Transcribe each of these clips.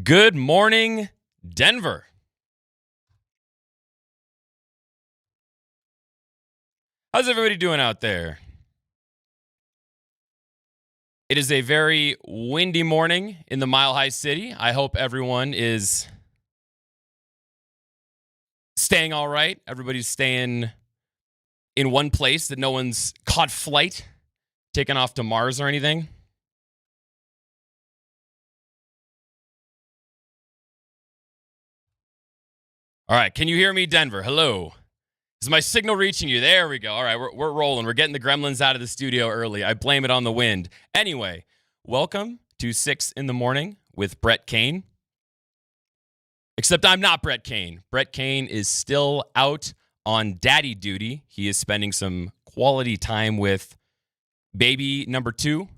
Good morning, Denver. How's everybody doing out there? It is a very windy morning in the Mile High City. I hope everyone is staying all right. Everybody's staying in one place, that no one's caught flight, taken off to Mars or anything. All right, can you hear me, Denver? Hello. Is my signal reaching you? There we go. All right, we're rolling. We're getting the gremlins out of the studio early. I blame it on the wind. Anyway, welcome to 6 in the morning with Brett Kane. Except I'm not Brett Kane. Brett Kane is still out on daddy duty. He is spending some quality time with baby number 2,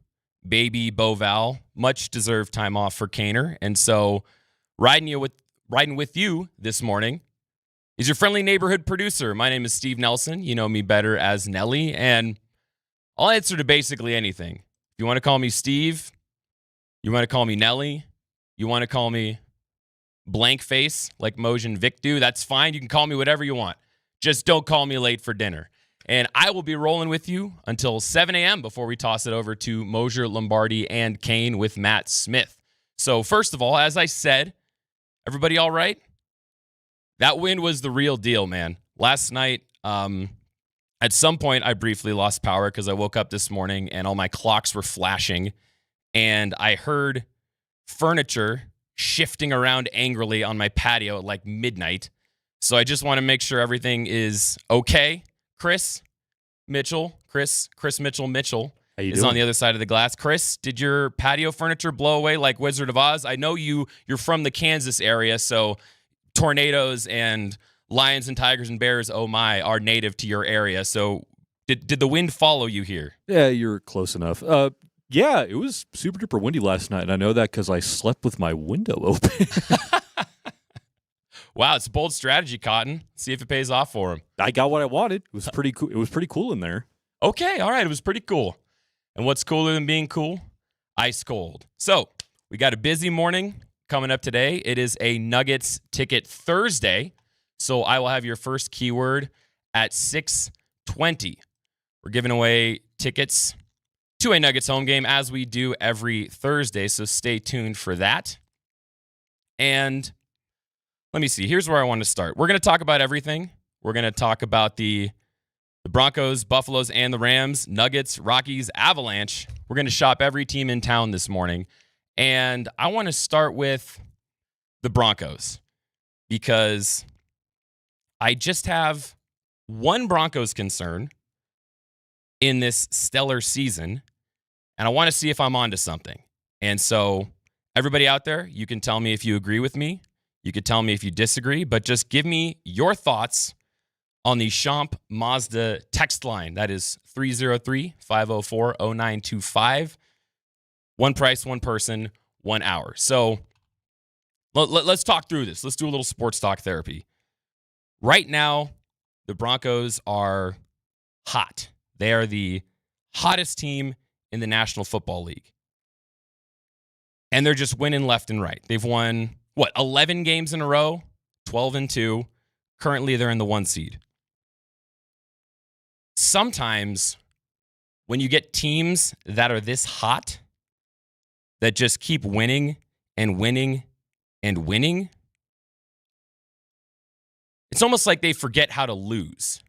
baby Boval. Much deserved time off for Kaner. And so riding with you this morning is your friendly neighborhood producer. My name is Steve Nelson. You know me better as Nelly, and I'll answer to basically anything. If you want to call me Steve, you want to call me Nelly, you want to call me blank face like Moj and Vic do, that's fine. You can call me whatever you want. Just don't call me late for dinner. And I will be rolling with you until 7 a.m. before we toss it over to Moser, Lombardi, and Kane with Matt Smith. So first of all, as I said, everybody all right? That win was the real deal, man. Last night, at some point, I briefly lost power because I woke up this morning and all my clocks were flashing, and I heard furniture shifting around angrily on my patio at like midnight. So I just want to make sure everything is okay. Chris Mitchell is on the other side of the glass. Chris, did your patio furniture blow away like Wizard of Oz? I know you're from the Kansas area, so tornadoes and lions and tigers and bears, oh my, are native to your area. So did the wind follow you here? Yeah, you're close enough. Yeah, it was super duper windy last night, and I know that because I slept with my window open. Wow, it's a bold strategy, Cotton. See if it pays off for him. I got what I wanted. It was pretty cool. It was pretty cool in there. Okay, all right, it was pretty cool. And what's cooler than being cool? Ice cold. So we got a busy morning coming up today. It is a Nuggets Ticket Thursday, so I will have your first keyword at 6:20. We're giving away tickets to a Nuggets home game as we do every Thursday, so stay tuned for that. And let me see. Here's where I want to start. We're going to talk about everything. We're going to talk about the Broncos, Buffaloes, and the Rams, Nuggets, Rockies, Avalanche. We're going to shop every team in town this morning. And I want to start with the Broncos because I just have one Broncos concern in this stellar season, and I want to see if I'm onto something. And so everybody out there, you can tell me if you agree with me. You could tell me if you disagree, but just give me your thoughts on the Champ Mazda text line. That is 303-504-0925. One price, one person, 1 hour. So let's talk through this. Let's do a little sports talk therapy. Right now, the Broncos are hot. They are the hottest team in the National Football League. And they're just winning left and right. They've won, 11 games in a row, 12-2. Currently, they're in the 1 seed. Sometimes when you get teams that are this hot, that just keep winning and winning and winning, it's almost like they forget how to lose.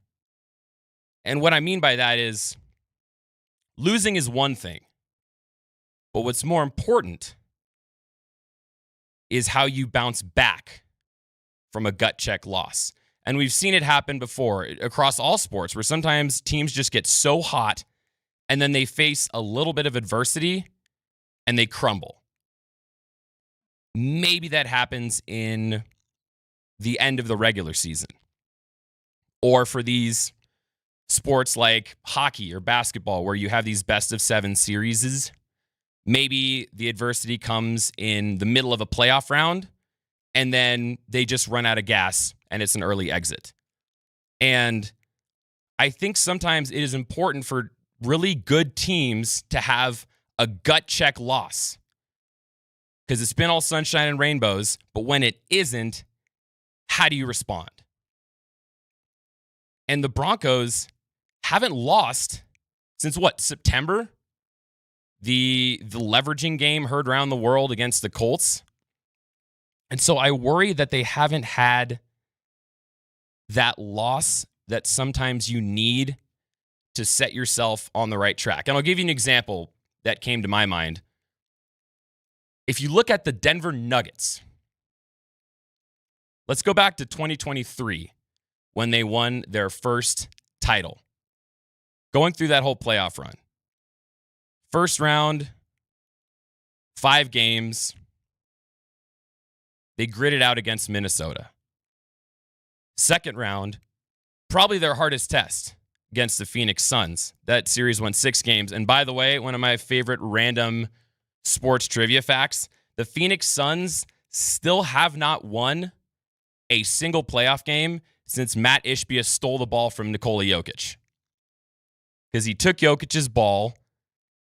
And what I mean by that is losing is one thing, but what's more important is how you bounce back from a gut check loss. And we've seen it happen before across all sports where sometimes teams just get so hot and then they face a little bit of adversity and they crumble. Maybe that happens in the end of the regular season. Or for these sports like hockey or basketball where you have these best of 7 series, maybe the adversity comes in the middle of a playoff round and then they just run out of gas and it's an early exit. And I think sometimes it is important for really good teams to have a gut check loss. because it's been all sunshine and rainbows, but when it isn't, how do you respond? And the Broncos haven't lost since what, September? The leveraging game heard around the world against the Colts. And so I worry that they haven't had that loss that sometimes you need to set yourself on the right track. And I'll give you an example that came to my mind. If you look at the Denver Nuggets, let's go back to 2023 when they won their first title. Going through that whole playoff run. First round, 5 games. They gritted out against Minnesota. Second round, probably their hardest test against the Phoenix Suns. That series went 6 games. And by the way, one of my favorite random sports trivia facts, the Phoenix Suns still have not won a single playoff game since Matt Ishbia stole the ball from Nikola Jokic. Because he took Jokic's ball,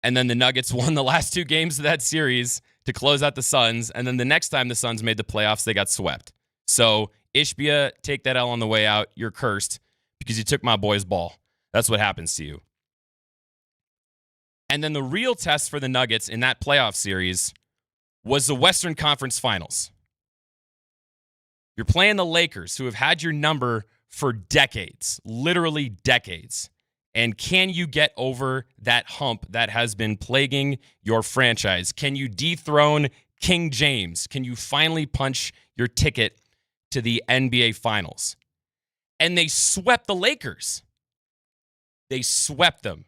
and then the Nuggets won the last 2 games of that series to close out the Suns, and then the next time the Suns made the playoffs, they got swept. So, Ishbia, take that L on the way out. You're cursed because you took my boy's ball. That's what happens to you. And then the real test for the Nuggets in that playoff series was the Western Conference Finals. You're playing the Lakers, who have had your number for decades, literally decades. And can you get over that hump that has been plaguing your franchise? Can you dethrone King James? Can you finally punch your ticket to the NBA Finals? And they swept the Lakers. They swept them.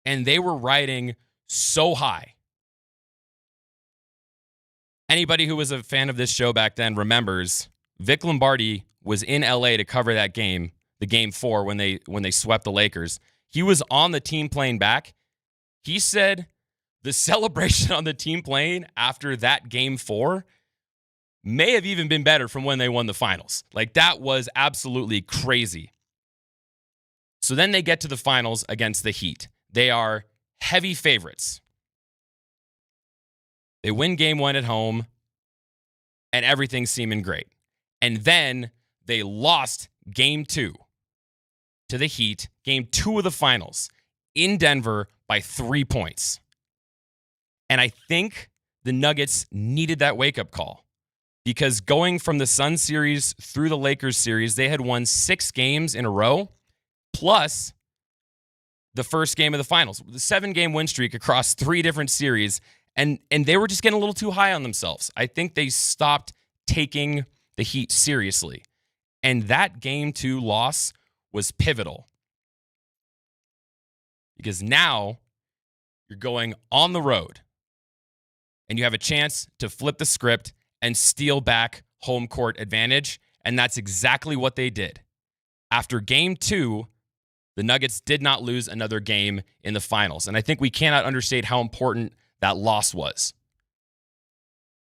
And they were riding so high. Anybody who was a fan of this show back then remembers Vic Lombardi was in LA to cover that game, the game 4 when they swept the Lakers. He was on the team plane back. He said the celebration on the team plane after that game 4 may have even been better from when they won the finals. Like, that was absolutely crazy. So then they get to the finals against the Heat. They are heavy favorites. They win game 1 at home, and everything's seeming great. And then they lost game 2 to the Heat, game 2 of the finals, in Denver by 3 points. And I think the Nuggets needed that wake-up call, because going from the Suns series through the Lakers series, they had won 6 games in a row, plus the first game of the finals, the 7-game win streak across 3 different series. And they were just getting a little too high on themselves. I think they stopped taking the Heat seriously. And that game 2 loss was pivotal. Because now you're going on the road and you have a chance to flip the script and steal back home court advantage. And that's exactly what they did. After game 2, the Nuggets did not lose another game in the finals. And I think we cannot understate how important that loss was.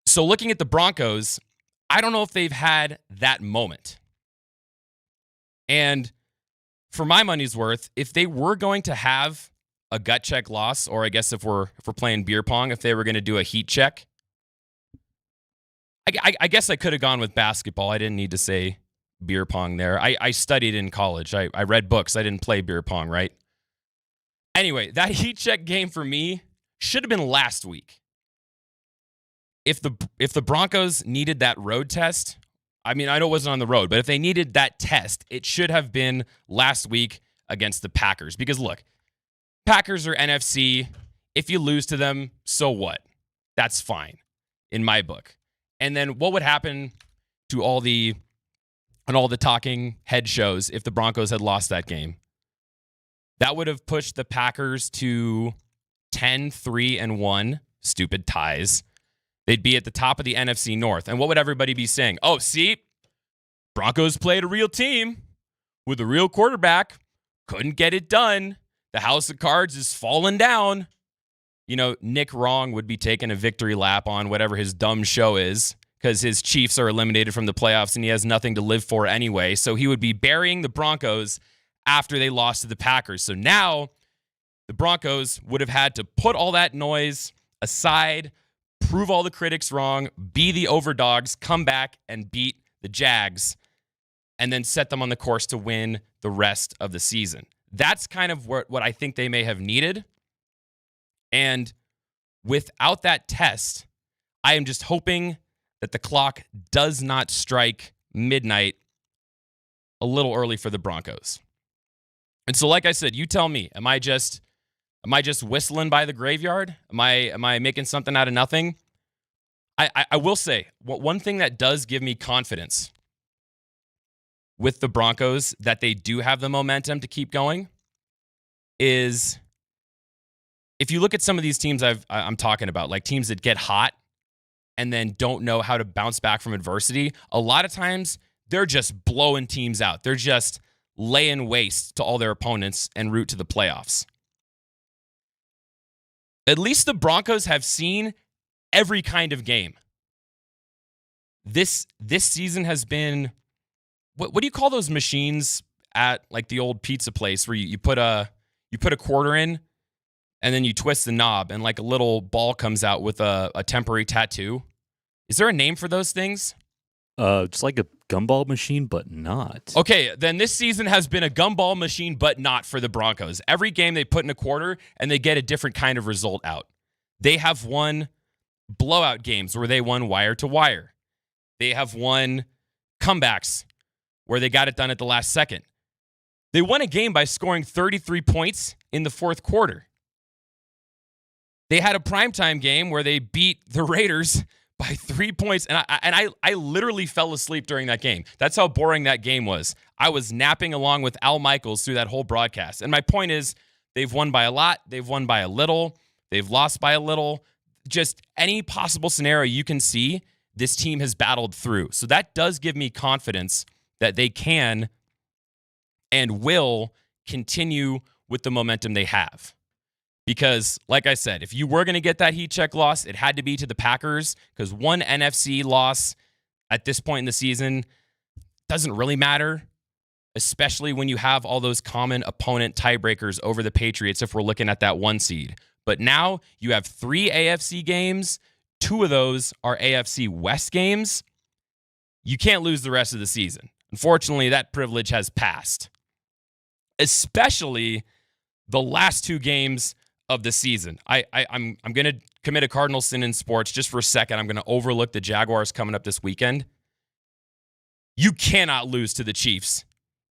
So looking at the Broncos, I don't know if they've had that moment. And for my money's worth, if they were going to have a gut check loss, or I guess if we're playing beer pong, if they were going to do a heat check, I guess I could have gone with basketball. I didn't need to say beer pong there. I studied in college. I read books. I didn't play beer pong, right? Anyway, that heat check game for me should have been last week. If the Broncos needed that road test, I mean, I know it wasn't on the road, but if they needed that test, it should have been last week against the Packers. Because look, Packers are NFC. If you lose to them, so what? That's fine in my book. And then what would happen to all the talking head shows if the Broncos had lost that game? That would have pushed the Packers to 10-3-1, stupid ties. They'd be at the top of the NFC North. And what would everybody be saying? Oh, see, Broncos played a real team with a real quarterback. Couldn't get it done. The house of cards is falling down. You know, Nick Wrong would be taking a victory lap on whatever his dumb show is, because his Chiefs are eliminated from the playoffs and he has nothing to live for anyway. So he would be burying the Broncos after they lost to the Packers. So now the Broncos would have had to put all that noise aside, prove all the critics wrong, be the overdogs, come back and beat the Jags, and then set them on the course to win the rest of the season. That's kind of what I think they may have needed. And without that test, I am just hoping that the clock does not strike midnight a little early for the Broncos. And so, like I said, you tell me, am I just whistling by the graveyard? Am I making something out of nothing? I will say, one thing that does give me confidence with the Broncos that they do have the momentum to keep going is if you look at some of these teams I'm talking about, like teams that get hot and then don't know how to bounce back from adversity, a lot of times they're just blowing teams out. They're just laying waste to all their opponents en route to the playoffs. At least the Broncos have seen every kind of game. This season has been, what do you call those machines at like the old pizza place where you put a quarter in and then you twist the knob and like a little ball comes out with a temporary tattoo? Is there a name for those things? It's like a gumball machine, but not. Okay, then this season has been a gumball machine, but not for the Broncos. Every game they put in a quarter, and they get a different kind of result out. They have won blowout games where they won wire to wire. They have won comebacks where they got it done at the last second. They won a game by scoring 33 points in the fourth quarter. They had a primetime game where they beat the Raiders by 3 points, and I literally fell asleep during that game. That's how boring that game was. I was napping along with Al Michaels through that whole broadcast. And my point is, they've won by a lot, they've won by a little, they've lost by a little. Just any possible scenario you can see, this team has battled through. So that does give me confidence that they can and will continue with the momentum they have. Because, like I said, if you were going to get that heat check loss, it had to be to the Packers, because one NFC loss at this point in the season doesn't really matter, especially when you have all those common opponent tiebreakers over the Patriots if we're looking at that one seed. But now you have 3 AFC games. 2 of those are AFC West games. You can't lose the rest of the season. Unfortunately, that privilege has passed, especially the last 2 games of the season. I'm going to commit a cardinal sin in sports just for a second. I'm going to overlook the Jaguars coming up this weekend. You cannot lose to the Chiefs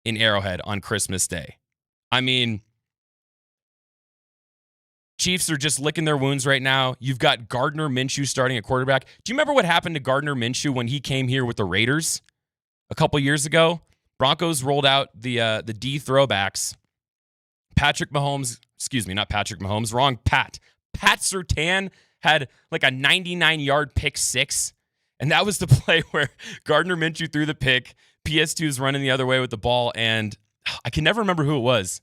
in Arrowhead on Christmas Day. I mean, Chiefs are just licking their wounds right now. You've got Gardner Minshew starting at quarterback. Do you remember what happened to Gardner Minshew when he came here with the Raiders a couple years ago? Broncos rolled out the D throwbacks. Pat Surtain had like a 99-yard pick six, and that was the play where Gardner Minshew threw the pick. PS2's running the other way with the ball, and I can never remember who it was.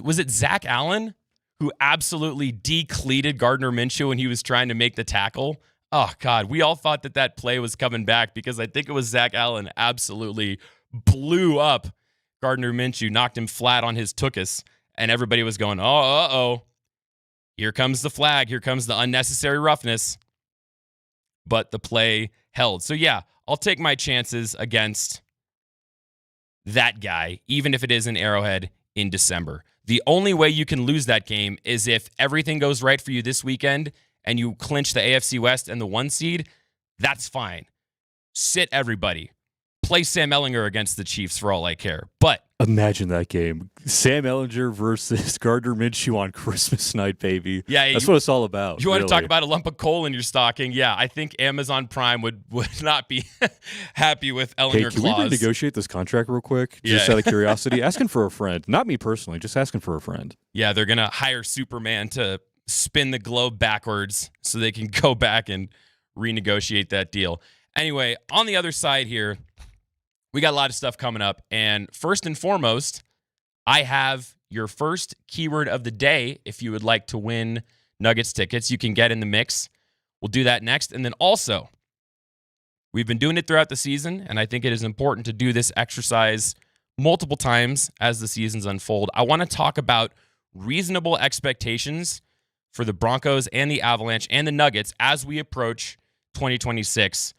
Was it Zach Allen who absolutely decleated Gardner Minshew when he was trying to make the tackle? Oh, God, we all thought that play was coming back because I think it was Zach Allen absolutely blew up Gardner Minshew, knocked him flat on his tuchus, and everybody was going, uh-oh. Here comes the flag. Here comes the unnecessary roughness. But the play held. So, yeah, I'll take my chances against that guy, even if it is an Arrowhead in December. The only way you can lose that game is if everything goes right for you this weekend and you clinch the AFC West and the 1 seed. That's fine. Sit everybody. Play Sam Ehlinger against the Chiefs for all I care. But imagine that game. Sam Ehlinger versus Gardner Minshew on Christmas night, baby. Yeah, that's what it's all about. You want to talk about a lump of coal in your stocking? Yeah, I think Amazon Prime would not be happy with Ehlinger Can clause. we renegotiate this contract real quick? Just out of curiosity. Asking for a friend. Not me personally, just asking for a friend. Yeah, they're going to hire Superman to spin the globe backwards so they can go back and renegotiate that deal. Anyway, on the other side here, we got a lot of stuff coming up. And first and foremost, I have your first keyword of the day. If you would like to win Nuggets tickets, you can get in the mix. We'll do that next. And then also, we've been doing it throughout the season, and I think it is important to do this exercise multiple times as the seasons unfold. I want to talk about reasonable expectations for the Broncos and the Avalanche and the Nuggets as we approach 2026.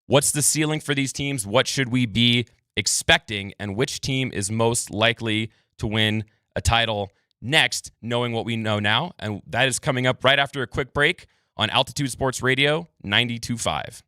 What's the ceiling for these teams? What should we be expecting? And which team is most likely to win a title next, knowing what we know now? And that is coming up right after a quick break on Altitude Sports Radio 92.5.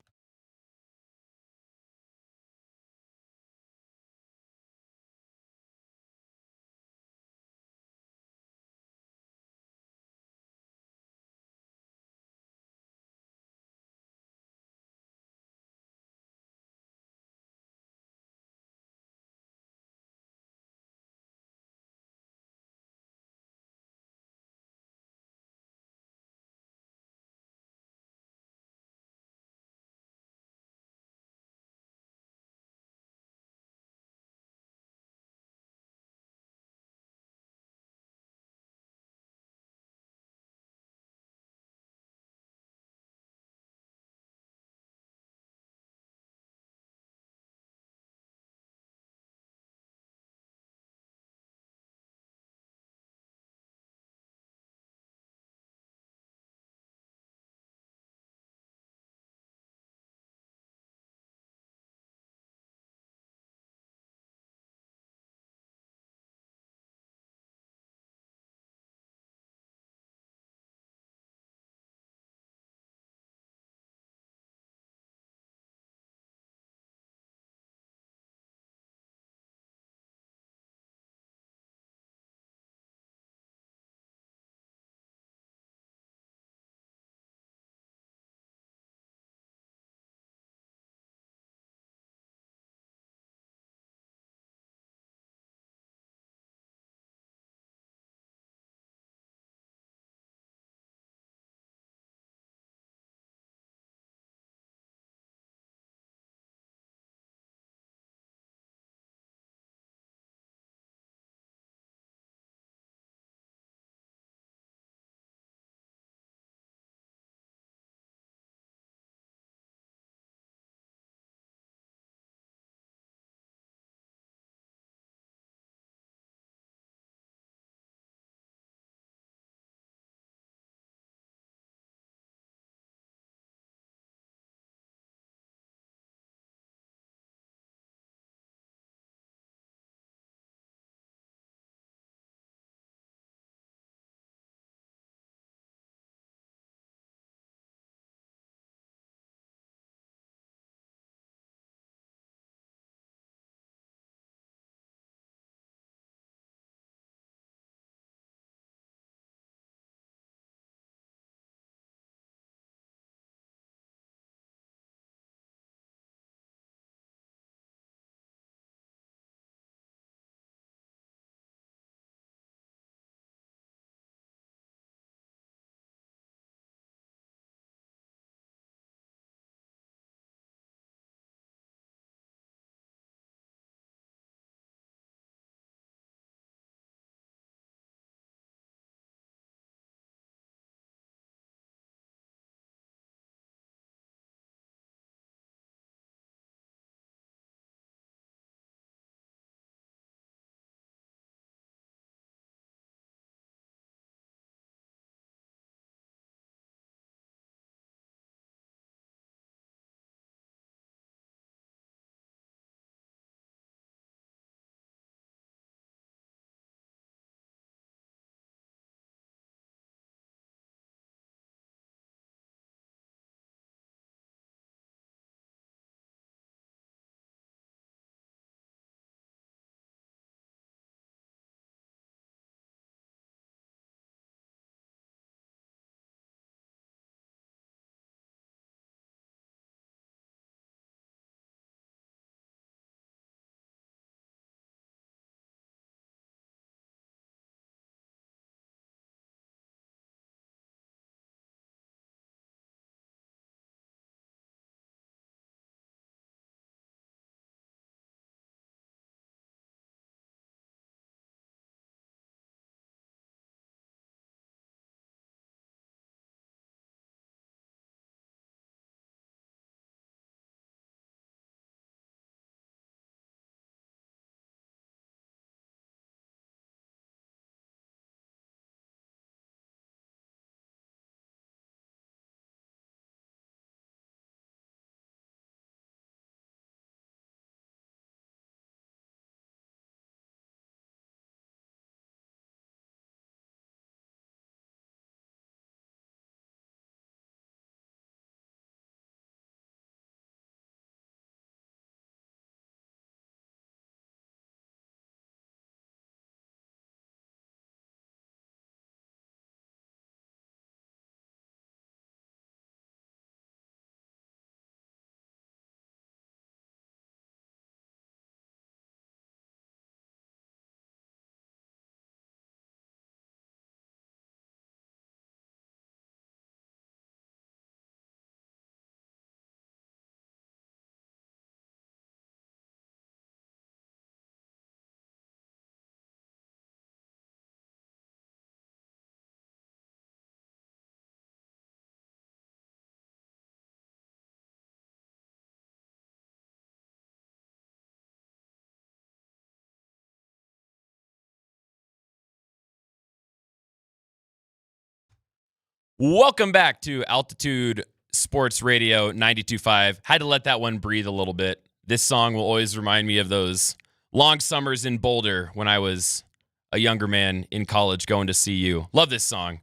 Welcome back to Altitude Sports Radio 92.5. Had to let that one breathe a little bit. This song will always remind me of those long summers in Boulder when I was a younger man in college going to CU. Love this song.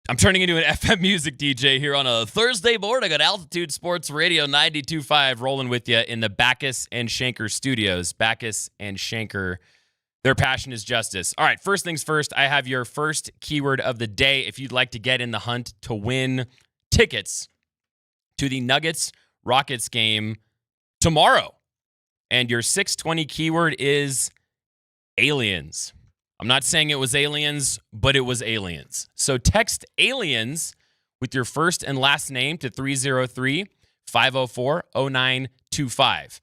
I'm turning into an FM music DJ here on a Thursday morning at Altitude Sports Radio 92.5, rolling with you in the Backus and Schenker studios. Backus and Schenker, their passion is justice. All right, first things first, I have your first keyword of the day. If you'd like to get in the hunt to win tickets to the Nuggets-Rockets game tomorrow, and your 620 keyword is aliens. I'm not saying it was aliens, but it was aliens. So text aliens with your first and last name to 303-504-0925.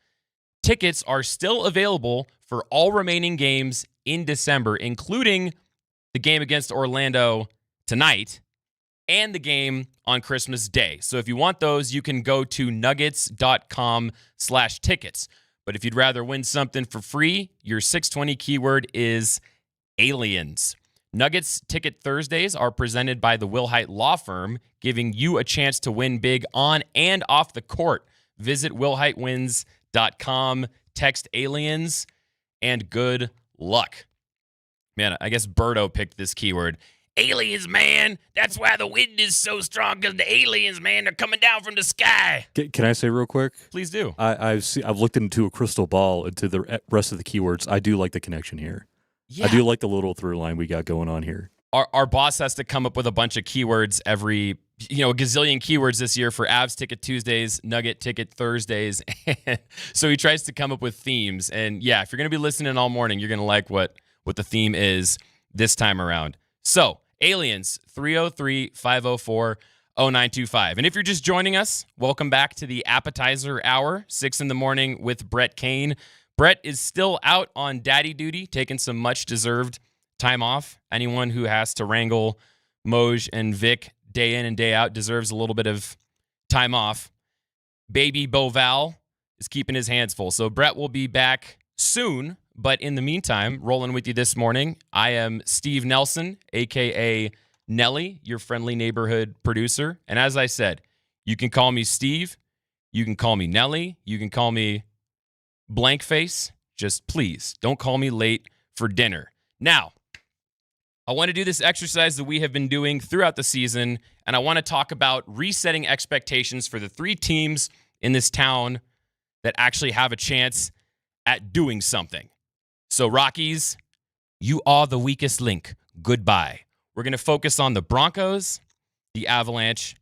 Tickets are still available for all remaining games in December, including the game against Orlando tonight and the game on Christmas Day. So if you want those, you can go to nuggets.com/tickets. But if you'd rather win something for free, your 620 keyword is aliens. Nuggets Ticket Thursdays are presented by the Wilhite Law Firm, giving you a chance to win big on and off the court. Visit wilhitewins.com, text aliens, and good luck. Man, I guess Birdo picked this keyword. Aliens, man. That's why the wind is so strong, because the aliens, man, they're coming down from the sky. Can I say real quick? Please do. I've looked into a crystal ball into the rest of the keywords. I do like the connection here. Yeah. I do like the little through line we got going on here. Our boss has to come up with a bunch of keywords every, a gazillion keywords this year for Avs Ticket Tuesdays, Nugget Ticket Thursdays. So he tries to come up with themes. And yeah, if you're going to be listening all morning, you're going to like what the theme is this time around. So aliens, 303-504-0925. And if you're just joining us, welcome back to the appetizer hour, 6 in the morning with Brett Kane. Brett is still out on daddy duty, taking some much-deserved time off. Anyone who has to wrangle Moj and Vic day in and day out deserves a little bit of time off. Baby Boval is keeping his hands full. So Brett will be back soon, but in the meantime, rolling with you this morning, I am Steve Nelson, a.k.a. Nelly, your friendly neighborhood producer. And as I said, you can call me Steve, you can call me Nelly, you can call me blank face. Just please don't call me late for dinner. Now, I want to do this exercise that we have been doing throughout the season, and I want to talk about resetting expectations for the 3 teams in this town that actually have a chance at doing something. So, Rockies, you are the weakest link. Goodbye. We're going to focus on the Broncos, the Avalanche,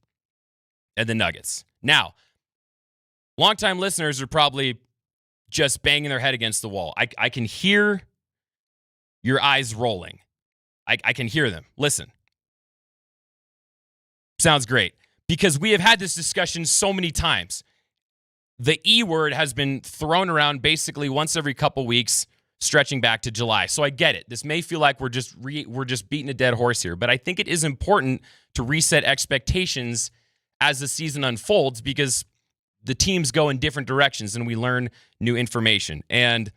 and the Nuggets. Now, longtime listeners are probably just banging their head against the wall. I can hear your eyes rolling. I can hear them. Listen. Sounds great. Because we have had this discussion so many times. The E word has been thrown around basically once every couple weeks, stretching back to July. So I get it. This may feel like we're just beating a dead horse here, but I think it is important to reset expectations as the season unfolds, because the teams go in different directions and we learn new information. And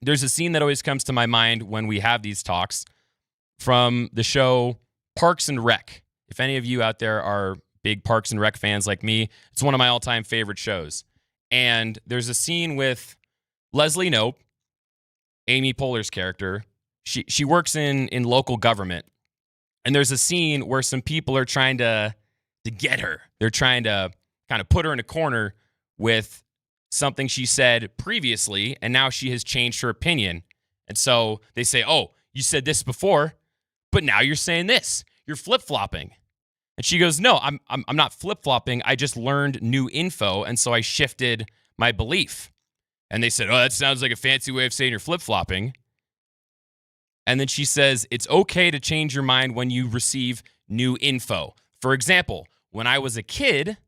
there's a scene that always comes to my mind when we have these talks from the show Parks and Rec. If any of you out there are big Parks and Rec fans like me, it's one of my all-time favorite shows. And there's a scene with Leslie Knope, Amy Poehler's character. She works in local government. And there's a scene where some people are trying to get her. They're trying to kind of put her in a corner with something she said previously, and now she has changed her opinion. And so they say, oh, you said this before, but now you're saying this. You're flip-flopping. And she goes, no, I'm not flip-flopping. I just learned new info, and so I shifted my belief. And they said, oh, that sounds like a fancy way of saying you're flip-flopping. And then she says, it's okay to change your mind when you receive new info. For example, when I was a kid,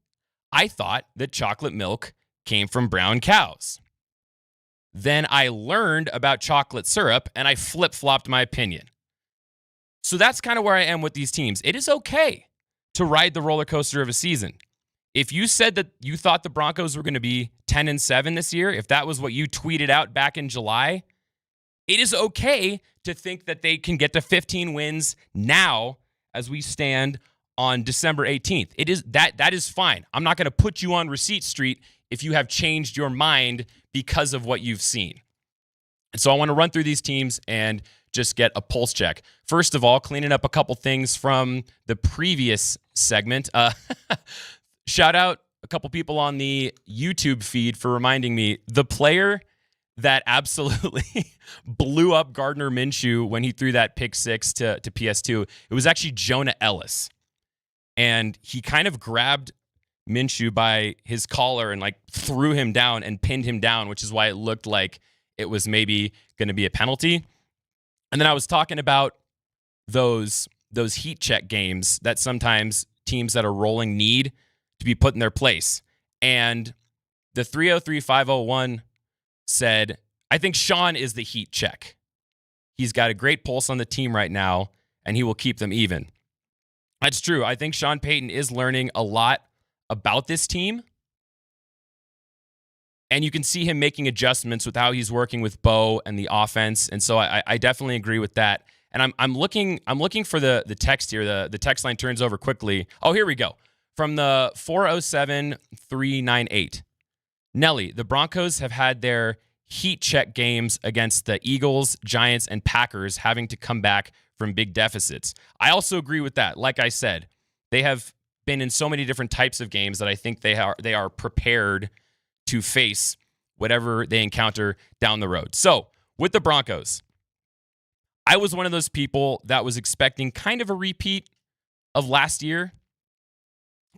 I thought that chocolate milk came from brown cows. Then I learned about chocolate syrup, and I flip-flopped my opinion. So that's kind of where I am with these teams. It is okay to ride the roller coaster of a season. If you said that you thought the Broncos were going to be 10-7 this year, if that was what you tweeted out back in July, it is okay to think that they can get to 15 wins now as we stand on December 18th. It is that is fine. I'm not going to put you on receipt street if you have changed your mind because of what you've seen. And so I want to run through these teams and just get a pulse check. First of all, cleaning up a couple things from the previous segment. Shout out a couple people on the YouTube feed for reminding me the player that absolutely blew up Gardner Minshew when he threw that pick six to PS2. It was actually Jonah Ellis. And he kind of grabbed Minshew by his collar and like threw him down and pinned him down, which is why it looked like it was maybe going to be a penalty. And then I was talking about those heat check games that sometimes teams that are rolling need to be put in their place. And the 303-501 said, I think Sean is the heat check. He's got a great pulse on the team right now, and he will keep them even. That's true. I think Sean Payton is learning a lot about this team. And you can see him making adjustments with how he's working with Bo and the offense. And so I definitely agree with that. And I'm looking for the text here. The text line turns over quickly. Oh, here we go. From the 407-398. Nelly, the Broncos have had their heat check games against the Eagles, Giants, and Packers having to come back from big deficits. I also agree with that. Like I said, they have been in so many different types of games that I think they are prepared to face whatever they encounter down the road. So, with the Broncos, I was one of those people that was expecting kind of a repeat of last year.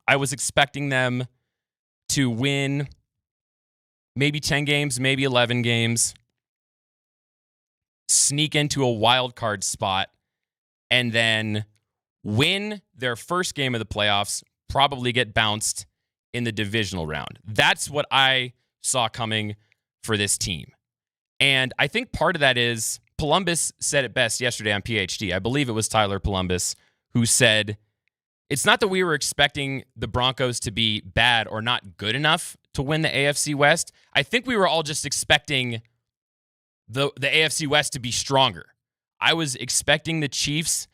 I was expecting them to win maybe 10 games, maybe 11 games, sneak into a wild card spot, and then win their first game of the playoffs, probably get bounced in the divisional round. That's what I saw coming for this team. And I think part of that is Polumbus said it best yesterday on PhD. I believe it was Tyler Polumbus who said, it's not that we were expecting the Broncos to be bad or not good enough to win the AFC West. I think we were all just expecting the AFC West to be stronger. I was expecting the Chiefs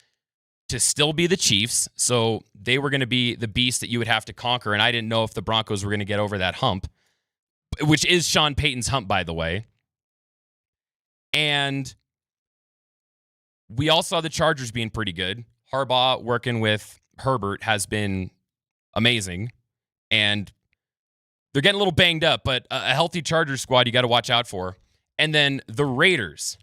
to still be the Chiefs, so they were going to be the beast that you would have to conquer, and I didn't know if the Broncos were going to get over that hump, which is Sean Payton's hump, by the way. And we all saw the Chargers being pretty good. Harbaugh working with Herbert has been amazing, and they're getting a little banged up, but a healthy Chargers squad you got to watch out for. And then the Raiders.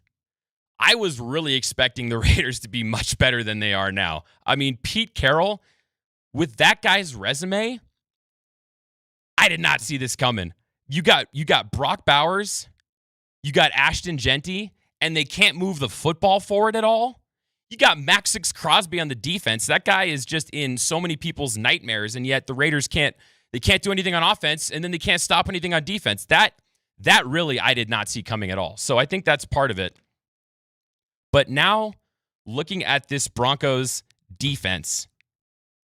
I was really expecting the Raiders to be much better than they are now. I mean, Pete Carroll, with that guy's resume, I did not see this coming. You got Brock Bowers, you got Ashton Genty, and they can't move the football forward at all. You got Maxx Crosby on the defense. That guy is just in so many people's nightmares, and yet the Raiders can't do anything on offense, and then they can't stop anything on defense. That really I did not see coming at all. So I think that's part of it. But now, looking at this Broncos defense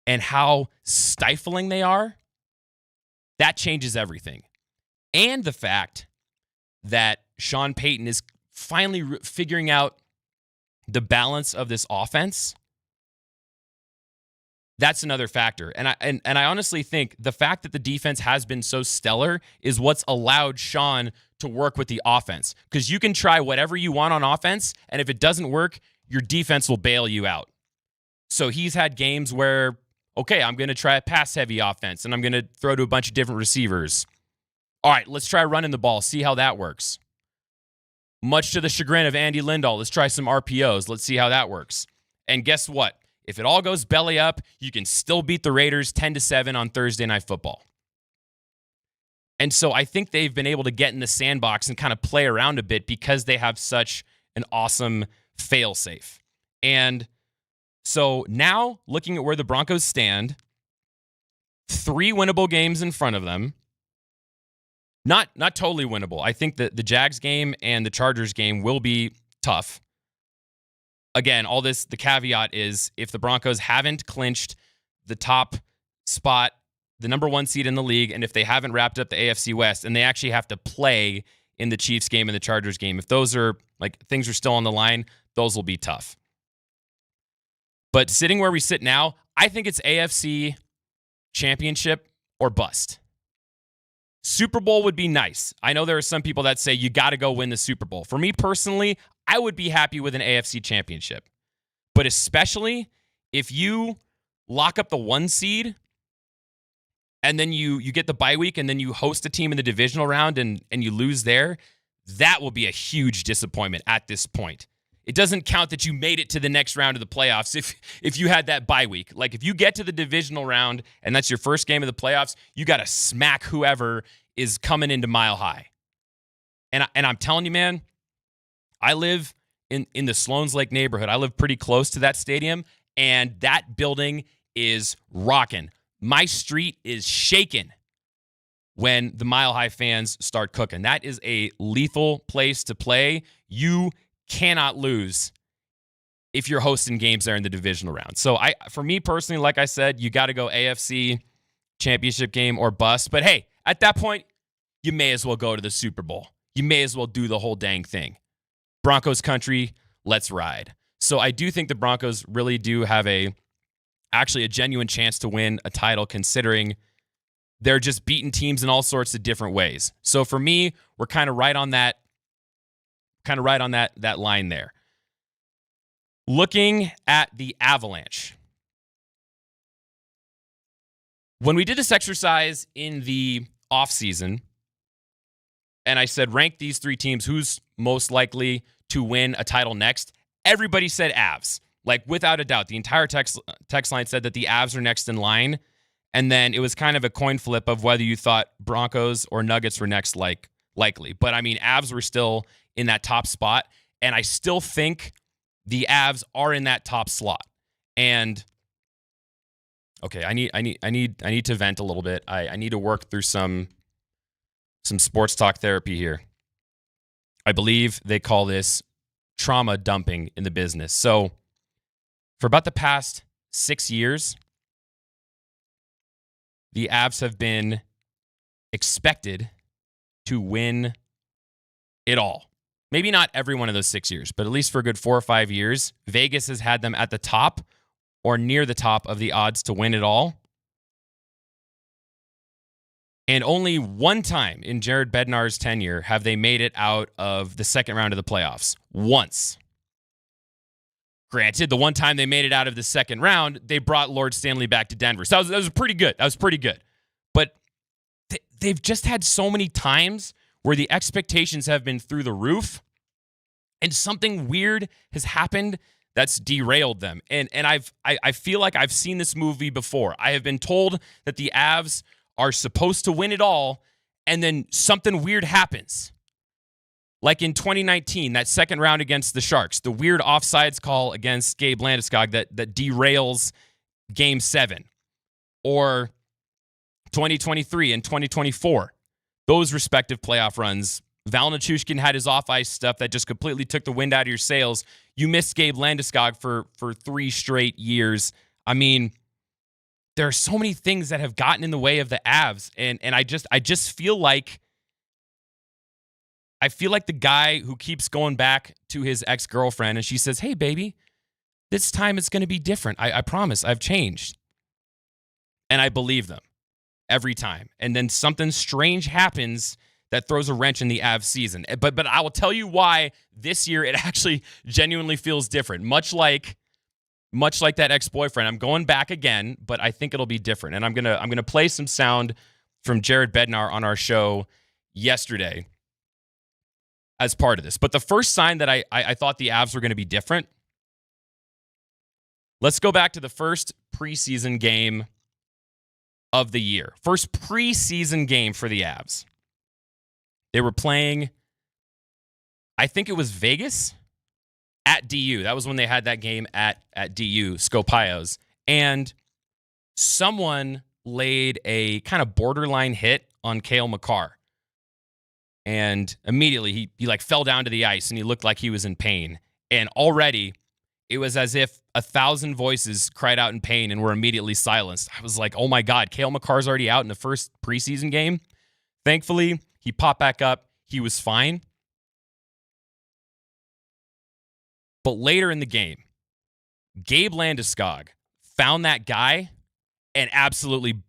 and how stifling they are, that changes everything. And the fact that Sean Payton is finally figuring out the balance of this offense, that's another factor. And I honestly think the fact that the defense has been so stellar is what's allowed Sean to work with the offense. Because you can try whatever you want on offense, and if it doesn't work, your defense will bail you out. So he's had games where, okay, I'm going to try a pass-heavy offense, and I'm going to throw to a bunch of different receivers. All right, let's try running the ball, see how that works. Much to the chagrin of Andy Lindahl, let's try some RPOs. Let's see how that works. And guess what? If it all goes belly up, you can still beat the Raiders 10-7 on Thursday Night Football. And so I think they've been able to get in the sandbox and kind of play around a bit because they have such an awesome fail-safe. And so now, looking at where the Broncos stand, 3 winnable games in front of them. Not totally winnable. I think that the Jags game and the Chargers game will be tough. Again, all this, the caveat is if the Broncos haven't clinched the top spot, the number 1 seed in the league, and if they haven't wrapped up the AFC West, and they actually have to play in the Chiefs game and the Chargers game, if those are, like, things are still on the line, those will be tough. But sitting where we sit now, I think it's AFC championship or bust. Super Bowl would be nice. I know there are some people that say you got to go win the Super Bowl. For me personally, I would be happy with an AFC championship. But especially if you lock up the 1 seed and then you get the bye week and then you host a team in the divisional round and you lose there, that will be a huge disappointment at this point. It doesn't count that you made it to the next round of the playoffs if you had that bye week. Like if you get to the divisional round and that's your first game of the playoffs, you got to smack whoever is coming into Mile High. And I'm telling you, man, I live in the Sloan's Lake neighborhood. I live pretty close to that stadium, and that building is rocking. My street is shaking when the Mile High fans start cooking. That is a lethal place to play. You cannot lose if you're hosting games there in the divisional round. So for me personally, like I said, you got to go AFC championship game or bust. But hey, at that point, you may as well go to the Super Bowl. You may as well do the whole dang thing. Broncos country, let's ride. So I do think the Broncos really do have actually a genuine chance to win a title, considering they're just beating teams in all sorts of different ways. So for me, we're kind of right on that line there. Looking at the Avalanche. When we did this exercise in the offseason, and I said, rank these 3 teams, who's most likely to win a title next, everybody said Avs. Like, without a doubt. The entire text line said that the Avs are next in line, and then it was kind of a coin flip of whether you thought Broncos or Nuggets were next likely. But, I mean, Avs were still in that top spot, and I still think the Avs are in that top slot. And okay, I need to vent a little bit. I need to work through some sports talk therapy here. I believe they call this trauma dumping in the business. So for about the past 6 years, the Avs have been expected to win it all. Maybe not every one of those 6 years, but at least for a good 4 or 5 years, Vegas has had them at the top or near the top of the odds to win it all. And only one time in Jared Bednar's tenure have they made it out of the second round of the playoffs. Once. Granted, the one time they made it out of the second round, they brought Lord Stanley back to Denver. So that was pretty good. That was pretty good. But they've just had so many times where the expectations have been through the roof, and something weird has happened that's derailed them. And I feel like I've seen this movie before. I have been told that the Avs are supposed to win it all, and then something weird happens. Like in 2019, that second round against the Sharks, the weird offsides call against Gabe Landeskog that derails Game 7. Or 2023 and 2024, those respective playoff runs. Val Nichushkin had his off-ice stuff that just completely took the wind out of your sails. You missed Gabe Landeskog for 3 straight years. I mean, there are so many things that have gotten in the way of the Avs, and I just feel like the guy who keeps going back to his ex-girlfriend, and she says, "Hey, baby, this time it's going to be different. I promise. I've changed." And I believe them every time. And then something strange happens that throws a wrench in the Avs season. But I will tell you why this year it actually genuinely feels different. Much like that ex-boyfriend. I'm going back again, but I think it'll be different. And I'm gonna play some sound from Jared Bednar on our show yesterday as part of this. But the first sign that I thought the Avs were going to be different, let's go back to the first preseason game of the year. First preseason game for the Avs. They were playing, I think it was Vegas at DU. That was when they had that game at DU, Scopio's. And someone laid a kind of borderline hit on Cale Makar. And immediately he like fell down to the ice and he looked like he was in pain. And already it was as if 1,000 voices cried out in pain and were immediately silenced. I was like, oh my God, Cale Makar's already out in the first preseason game. Thankfully, he popped back up. He was fine. But later in the game, Gabe Landeskog found that guy and absolutely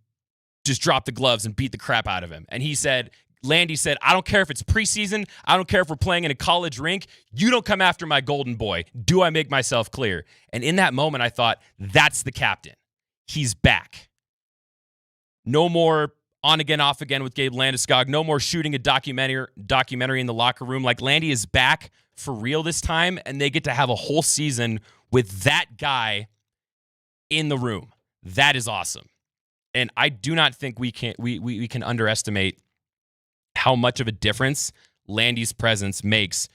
just dropped the gloves and beat the crap out of him. And Landy said, I don't care if it's preseason. I don't care if we're playing in a college rink. You don't come after my golden boy. Do I make myself clear? And in that moment, I thought, that's the captain. He's back. No more on again, off again with Gabe Landeskog. No more shooting a documentary in the locker room. Like, Landy is back for real this time, and they get to have a whole season with that guy in the room. That is awesome. And I do not think we can underestimate how much of a difference Landy's presence makes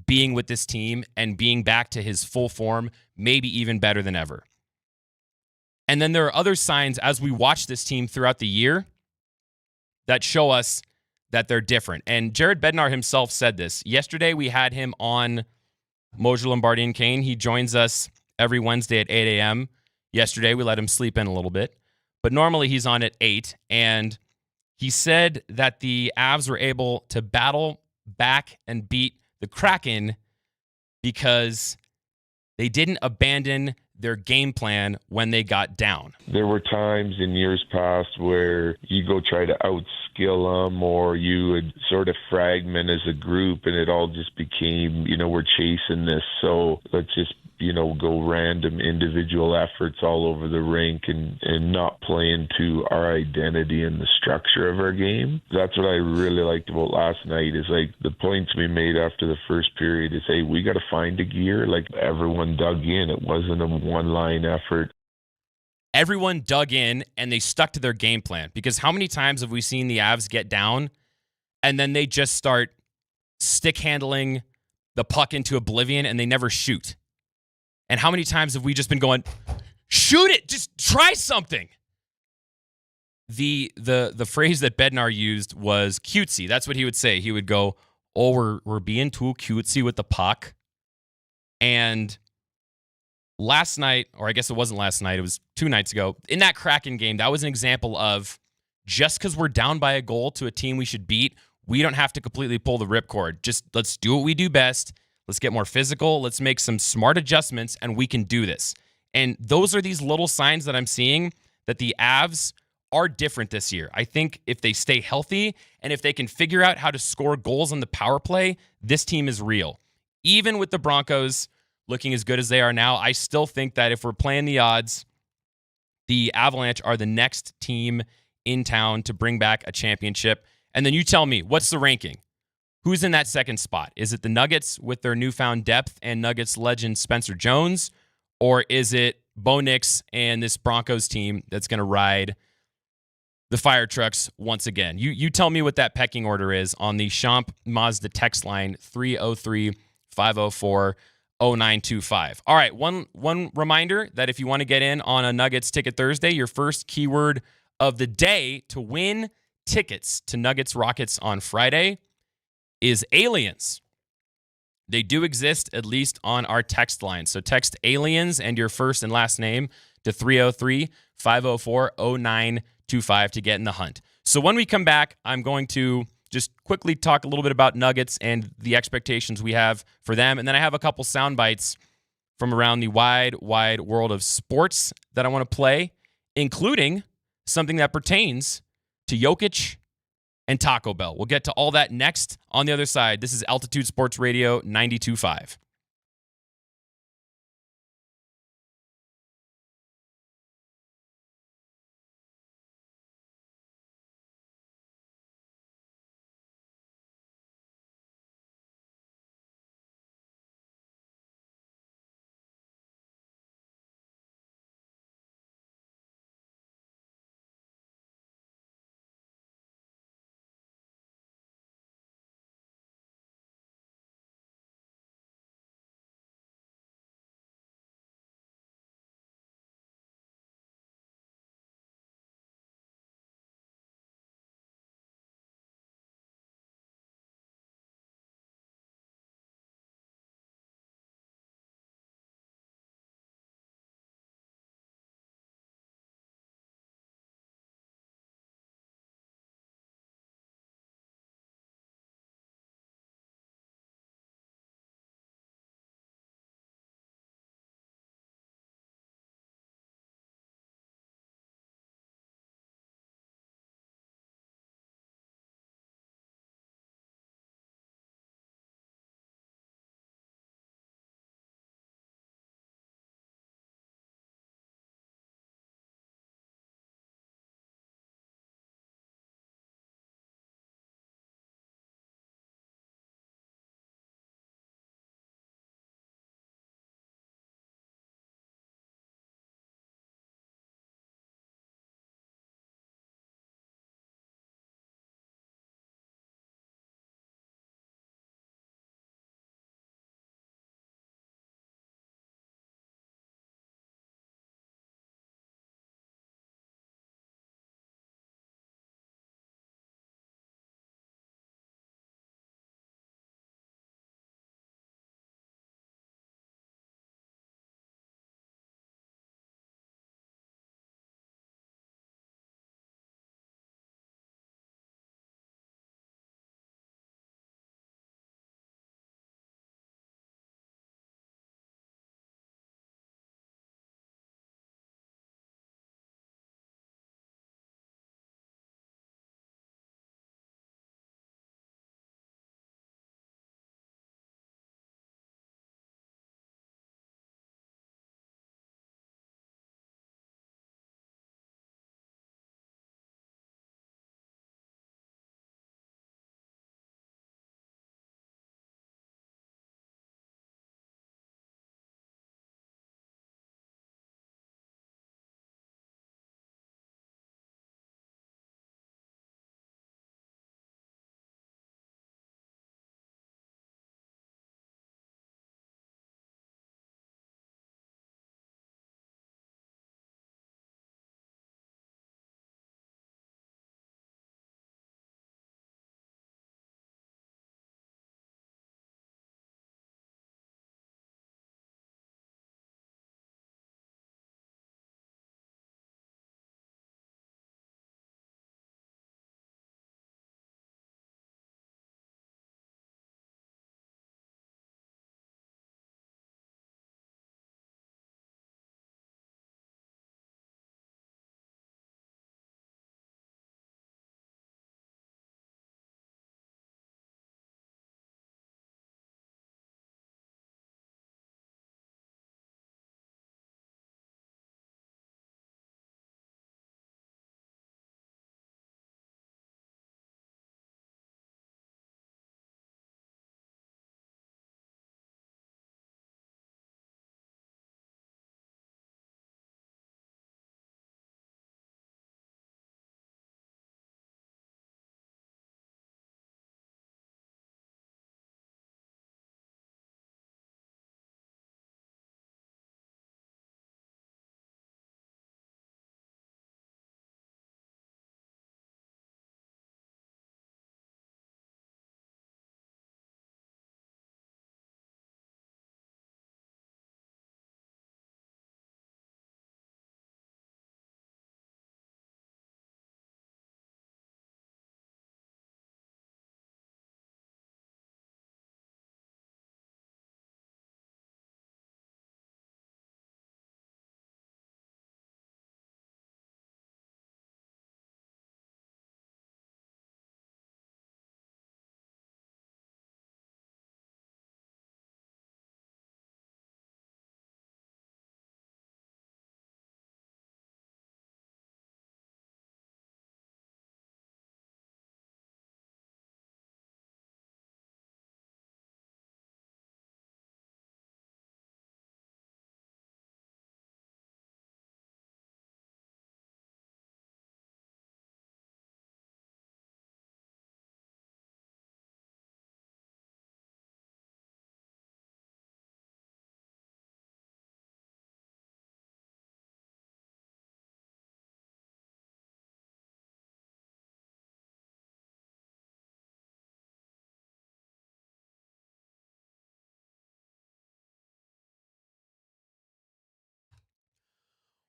being with this team and being back to his full form, maybe even better than ever. And then there are other signs as we watch this team throughout the year that show us that they're different. And Jared Bednar himself said this. Yesterday we had him on Moser, Lombardi, and Kane. He joins us every Wednesday at 8 a.m. Yesterday we let him sleep in a little bit. But normally he's on at 8, and he said that the Avs were able to battle back and beat the Kraken because they didn't abandon their game plan when they got down. There were times in years past where you go try to outskill them, or you would sort of fragment as a group, and it all just became, we're chasing this, so let's just go random individual efforts all over the rink and not play into our identity and the structure of our game. That's what I really liked about last night, is like the points we made after the first period is, hey, we got to find a gear. Like, everyone dug in. It wasn't a one-line effort. Everyone dug in and they stuck to their game plan, because how many times have we seen the Avs get down and then they just start stick handling the puck into oblivion and they never shoot? And how many times have we just been going, shoot it, just try something? The phrase that Bednar used was cutesy. That's what he would say. He would go, oh, we're being too cutesy with the puck. And last night, or I guess it wasn't last night, it was 2 nights ago, in that Kraken game, that was an example of just because we're down by a goal to a team we should beat, we don't have to completely pull the ripcord. Just let's do what we do best. Let's get more physical. Let's make some smart adjustments, and we can do this. And those are these little signs that I'm seeing that the Avs are different this year. I think if they stay healthy and if they can figure out how to score goals on the power play, this team is real. Even with the Broncos looking as good as they are now, I still think that if we're playing the odds, the Avalanche are the next team in town to bring back a championship. And then you tell me, what's the ranking? Who's in that second spot? Is it the Nuggets with their newfound depth and Nuggets legend Spencer Jones? Or is it Bo Nix and this Broncos team that's going to ride the fire trucks once again? You tell me what that pecking order is on the Champ Mazda text line, 303-504-0925. All right, one reminder that if you want to get in on a Nuggets Ticket Thursday, your first keyword of the day to win tickets to Nuggets Rockets on Friday is aliens. They do exist, at least on our text line. So text aliens and your first and last name to 303-504-0925 to get in the hunt. So when we come back, I'm going to just quickly talk a little bit about Nuggets and the expectations we have for them. And then I have a couple sound bites from around the wide world of sports that I want to play, including something that pertains to Jokic and Taco Bell. We'll get to all that next on the other side. This is Altitude Sports Radio 92.5.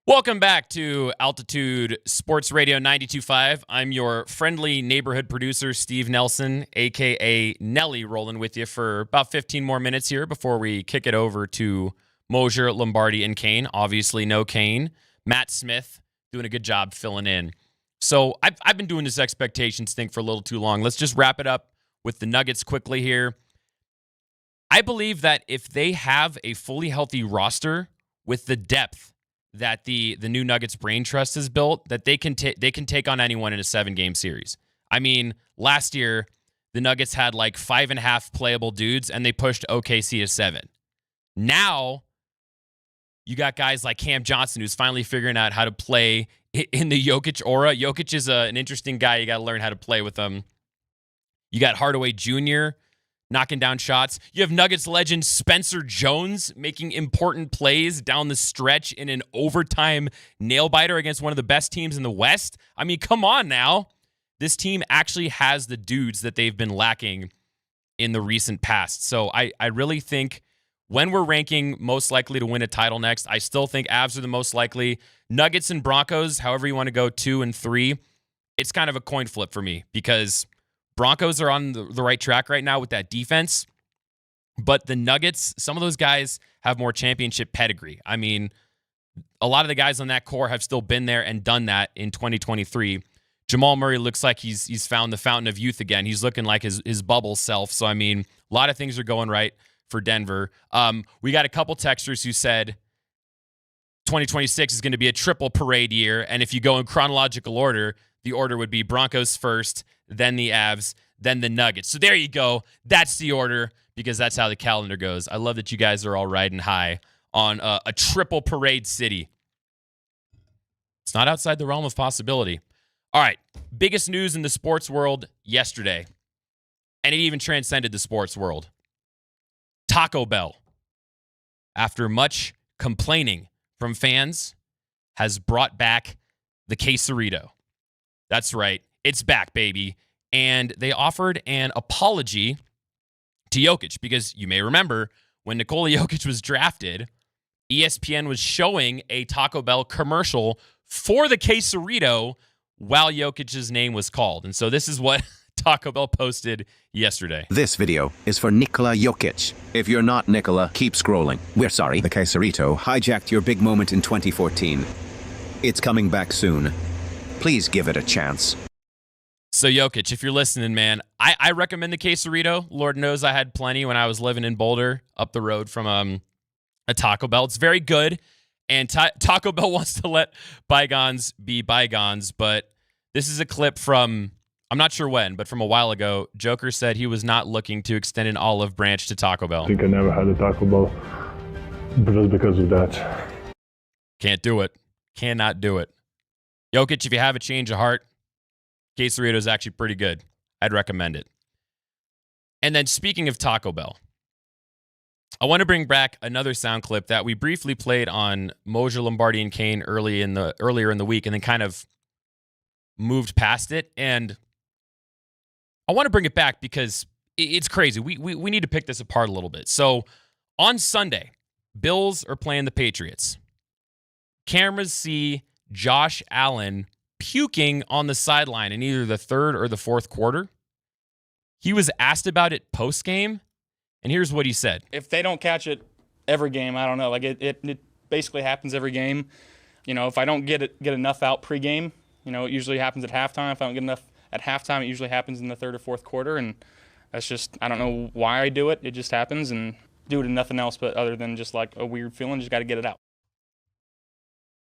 Welcome back to Altitude Sports Radio 92.5. I'm your friendly neighborhood producer, Steve Nelson, a.k.a. Nelly, rolling with you for about 15 more minutes here before we kick it over to Moser, Lombardi, and Kane. Obviously, no Kane. Matt Smith doing a good job filling in. So I've been doing this expectations thing for a little too long. Let's just wrap it up with the Nuggets quickly here. I believe that if they have a fully healthy roster with the depth that the new Nuggets brain trust has built, that they can take on anyone in a 7-game series. I mean, last year, the Nuggets had like 5.5 playable dudes, and they pushed OKC to 7. Now, you got guys like Cam Johnson, who's finally figuring out how to play in the Jokic aura. Jokic is an interesting guy. You got to learn how to play with him. You got Hardaway Jr. knocking down shots. You have Nuggets legend Spencer Jones making important plays down the stretch in an overtime nail-biter against one of the best teams in the West. I mean, come on now. This team actually has the dudes that they've been lacking in the recent past. So I really think when we're ranking most likely to win a title next, I still think Avs are the most likely. Nuggets and Broncos, however you want to go 2 and 3, it's kind of a coin flip for me because Broncos are on the right track right now with that defense, but the Nuggets, some of those guys have more championship pedigree. I mean, a lot of the guys on that core have still been there and done that in 2023. Jamal Murray looks like he's found the fountain of youth again. He's looking like his bubble self. So, I mean, a lot of things are going right for Denver. We got a couple texters who said 2026 is going to be a triple parade year, and if you go in chronological order, the order would be Broncos first, then the Avs, then the Nuggets. So there you go. That's the order because that's how the calendar goes. I love that you guys are all riding high on a triple parade city. It's not outside the realm of possibility. All right, biggest news in the sports world yesterday, and it even transcended the sports world. Taco Bell, after much complaining from fans, has brought back the quesarito. That's right. It's back, baby. And they offered an apology to Jokic because you may remember when Nikola Jokic was drafted, ESPN was showing a Taco Bell commercial for the quesarito while Jokic's name was called. And so this is what Taco Bell posted yesterday. This video is for Nikola Jokic. If you're not Nikola, keep scrolling. We're sorry, the quesarito hijacked your big moment in 2014. It's coming back soon. Please give it a chance. So Jokic, if you're listening, man, I recommend the quesarito. Lord knows I had plenty when I was living in Boulder up the road from a Taco Bell. It's very good, and Taco Bell wants to let bygones be bygones, but this is a clip from, I'm not sure when, but from a while ago. Joker said he was not looking to extend an olive branch to Taco Bell. I think I never had a Taco Bell just because of that. Can't do it. Cannot do it. Jokic, if you have a change of heart, quesarito is actually pretty good. I'd recommend it. And then speaking of Taco Bell, I want to bring back another sound clip that we briefly played on Moser, Lombardi, and Kane earlier in the week, and then kind of moved past it. And I want to bring it back because it's crazy. We need to pick this apart a little bit. So on Sunday, Bills are playing the Patriots. Cameras see Josh Allen puking on the sideline in either the third or the fourth quarter. He was asked about it post-game, and here's what he said. If they don't catch it every game, I don't know. Like it basically happens every game. You know, if I don't get enough out pre-game, you know, it usually happens at halftime. If I don't get enough at halftime, it usually happens in the third or fourth quarter, and that's just, I don't know why I do it. It just happens, and do it in nothing else but other than just like a weird feeling. Just got to get it out.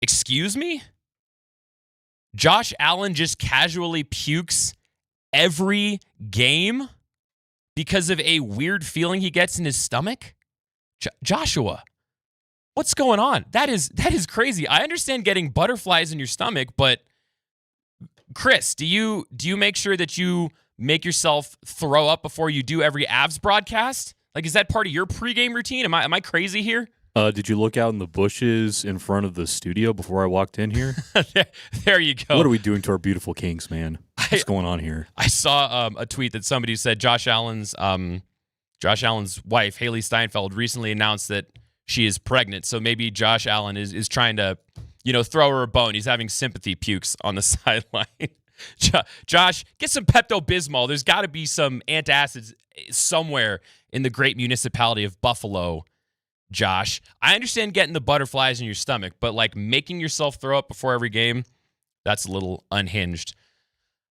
Excuse me? Josh Allen just casually pukes every game because of a weird feeling he gets in his stomach? Joshua, what's going on? That is crazy. I understand getting butterflies in your stomach, but Chris, do you make sure that you make yourself throw up before you do every Avs broadcast? Like, is that part of your pregame routine? Am I crazy here? Did you look out in the bushes in front of the studio before I walked in here? There you go. What are we doing to our beautiful Kings, man? What's going on here? I saw a tweet that somebody said Josh Allen's wife, Haley Steinfeld, recently announced that she is pregnant. So maybe Josh Allen is trying to throw her a bone. He's having sympathy pukes on the sideline. Josh, get some Pepto-Bismol. There's got to be some antacids somewhere in the great municipality of Buffalo, Josh. I understand getting the butterflies in your stomach, but like making yourself throw up before every game, that's a little unhinged.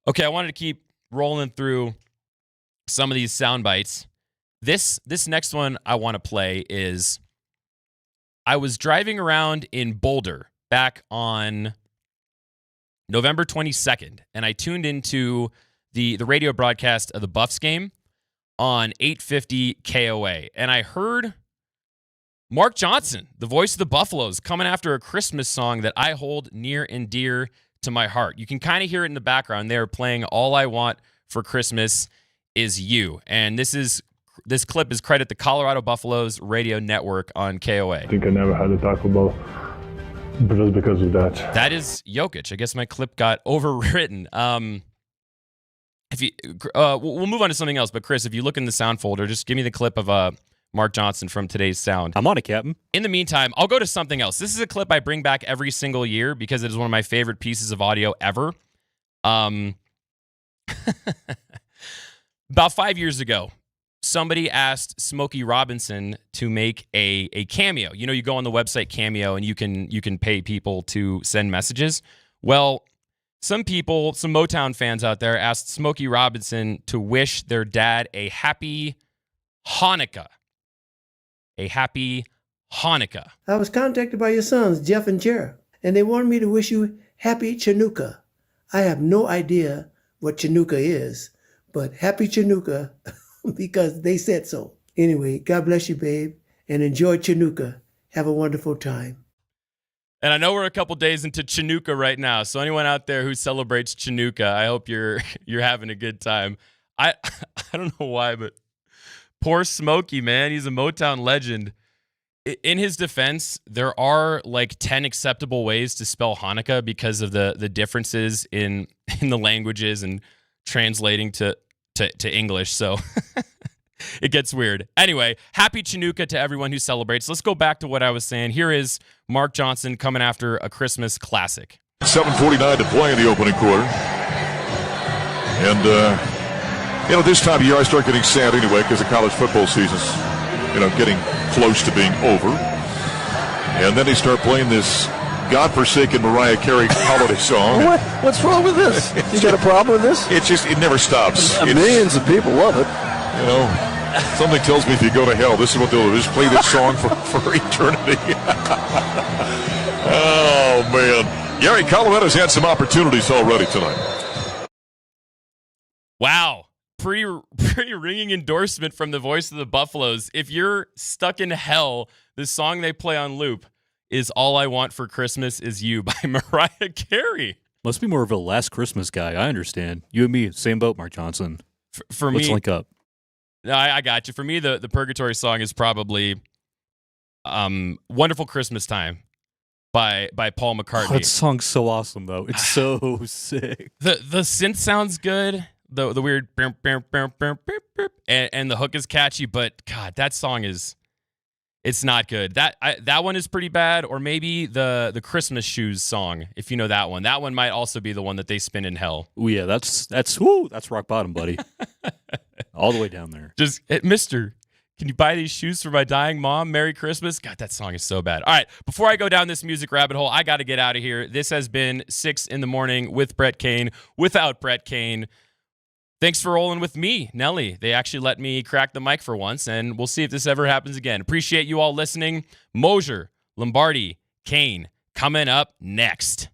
Okay, I wanted to keep rolling through some of these sound bites. This next one I want to play is, I was driving around in Boulder back on November 22nd, and I tuned into the radio broadcast of the Buffs game on 850 KOA, and I heard Mark Johnson, the voice of the Buffaloes, coming after a Christmas song that I hold near and dear to my heart. You can kind of hear it in the background. They're playing All I Want for Christmas Is You, and this clip is credit the Colorado Buffaloes radio network on KOA. I think I never had a Taco Bell, but just because of that. That is Jokic. I guess my clip got overwritten. We'll move on to something else. But Chris, if you look in the sound folder, just give me the clip of Mark Johnson from today's sound. I'm on it, Captain. In the meantime, I'll go to something else. This is a clip I bring back every single year because it is one of my favorite pieces of audio ever. About 5 years ago, somebody asked Smokey Robinson to make a cameo. You go on the website Cameo and you can pay people to send messages. Well, some Motown fans out there asked Smokey Robinson to wish their dad a happy Hanukkah. A happy Hanukkah. I was contacted by your sons, Jeff and Jared, and they wanted me to wish you happy Chanukah. I have no idea what Chanukah is, but happy Chanukah because they said so. Anyway, God bless you, babe, and enjoy Chanukah. Have a wonderful time. And I know we're a couple days into Chanukah right now, so anyone out there who celebrates Chanukah, I hope you're having a good time. I don't know why, but poor Smokey, man. He's a Motown legend. In his defense, there are like 10 acceptable ways to spell Hanukkah because of the differences in the languages and translating to English. So it gets weird. Anyway, happy Chanukah to everyone who celebrates. Let's go back to what I was saying. Here is Mark Johnson coming after a Christmas classic. 7:49 to play in the opening quarter. And, this time of year I start getting sad anyway because the college football season's, getting close to being over. And then they start playing this godforsaken Mariah Carey holiday song. What's wrong with this? You got a problem with this? It never stops. Millions of people love it. Something tells me if you go to hell, this is what they'll do. Just play this song for eternity. Oh, man. Gary, Colorado's had some opportunities already tonight. Wow. Pretty ringing endorsement from the voice of the Buffaloes. If you're stuck in hell, the song they play on loop is All I Want for Christmas Is You by Mariah Carey. Must be more of a Last Christmas guy. I understand. You and me, same boat, Mark Johnson. For me, let's link up. No, I got you. For me, the purgatory song is probably Wonderful Christmas Time by Paul McCartney. Oh, that song's so awesome, though. It's so sick. The synth sounds good. The weird and the hook is catchy, but God, that song it's not good. That one is pretty bad. Or maybe the Christmas Shoes song, if you know that one. That one might also be the one that they spin in hell. Oh yeah, that's rock bottom, buddy. All the way down there. Just, Mister, can you buy these shoes for my dying mom? Merry Christmas. God, that song is so bad. All right, before I go down this music rabbit hole, I got to get out of here. This has been 6 in the morning with Brett Kane, without Brett Kane. Thanks for rolling with me, Nelly. They actually let me crack the mic for once, and we'll see if this ever happens again. Appreciate you all listening. Moser, Lombardi, Kane, coming up next.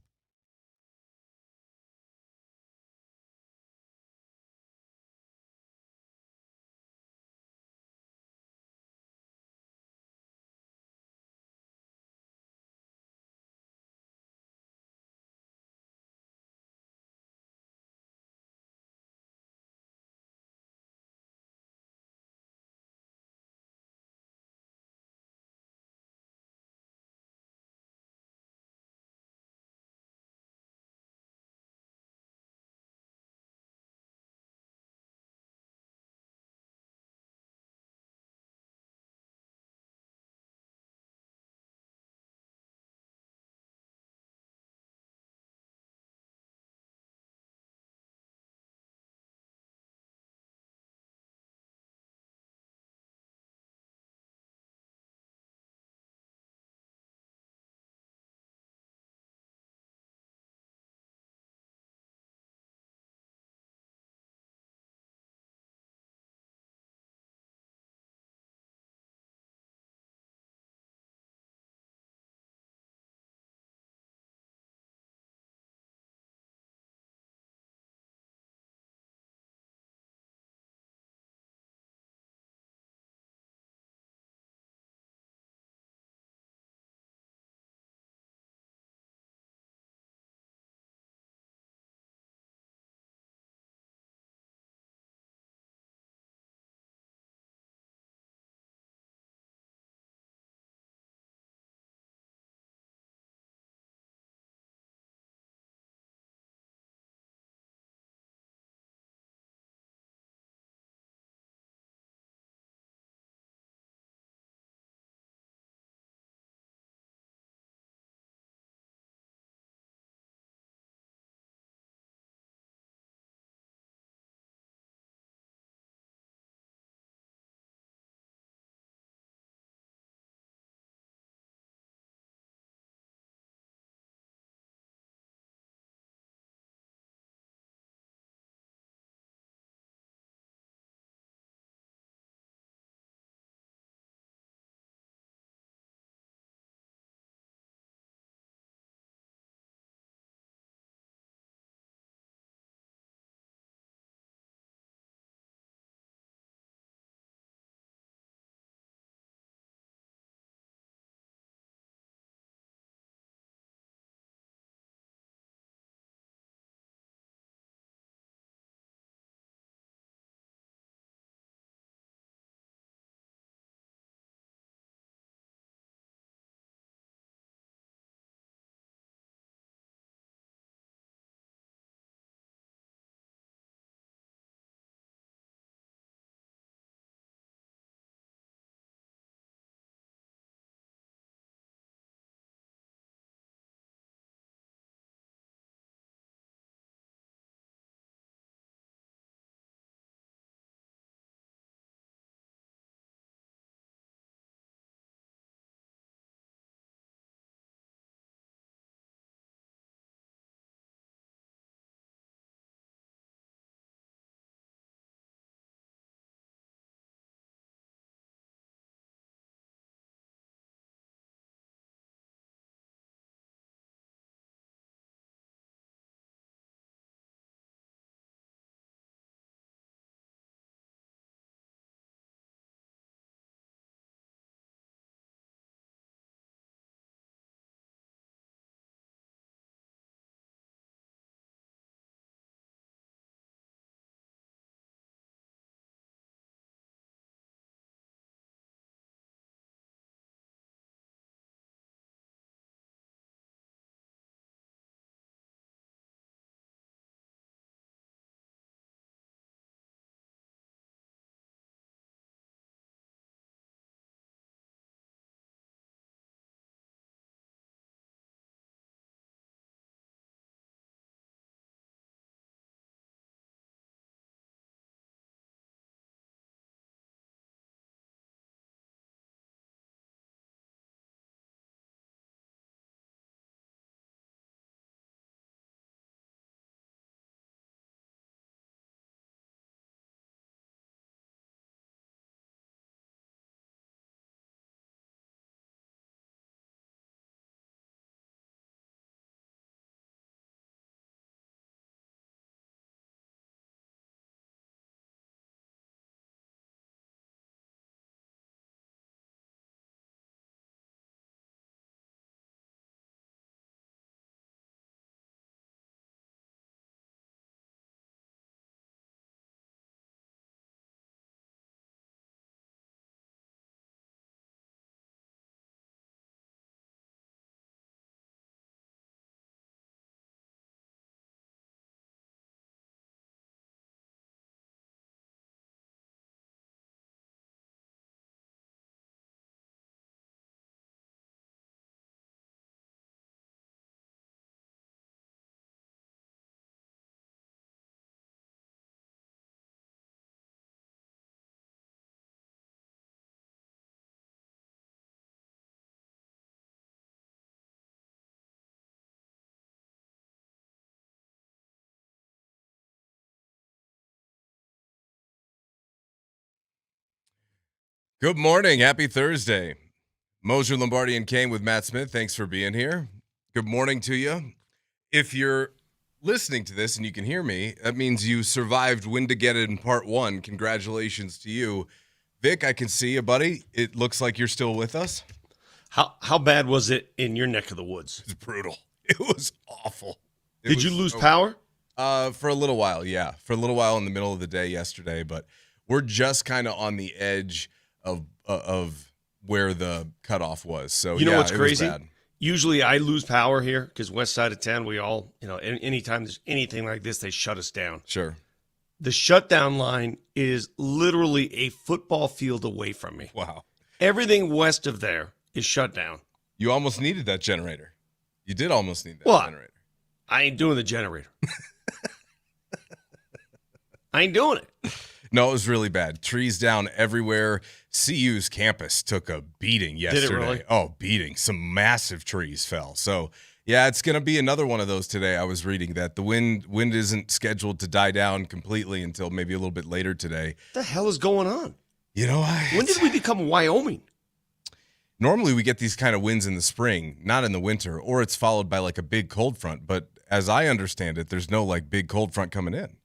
Good morning. Happy Thursday. Moser, Lombardi, and Kane with Matt Smith. Thanks for being here. Good morning to you. If you're listening to this and you can hear me, that means you survived Windageddon in part 1. Congratulations to you. Vic, I can see you, buddy. It looks like you're still with us. How bad was it in your neck of the woods? It's brutal. It was awful. Did you lose power? For a little while, yeah. For a little while in the middle of the day yesterday, but we're just kind of on the edge of where the cutoff was. So you know what's it crazy? was bad. Usually I lose power here because west side of town, we all, anytime there's anything like this, they shut us down. Sure. The shutdown line is literally a football field away from me. Wow. Everything west of there is shut down. You almost needed that generator. You did almost need that generator. I ain't doing the generator. I ain't doing it. No, it was really bad. Trees down everywhere. CU's campus took a beating yesterday. Did it really? Oh, beating. Some massive trees fell. So, yeah, it's going to be another one of those today. I was reading that the wind isn't scheduled to die down completely until maybe a little bit later today. What the hell is going on? When did we become Wyoming? Normally we get these kind of winds in the spring, not in the winter, or it's followed by like a big cold front. But as I understand it, there's no like big cold front coming in.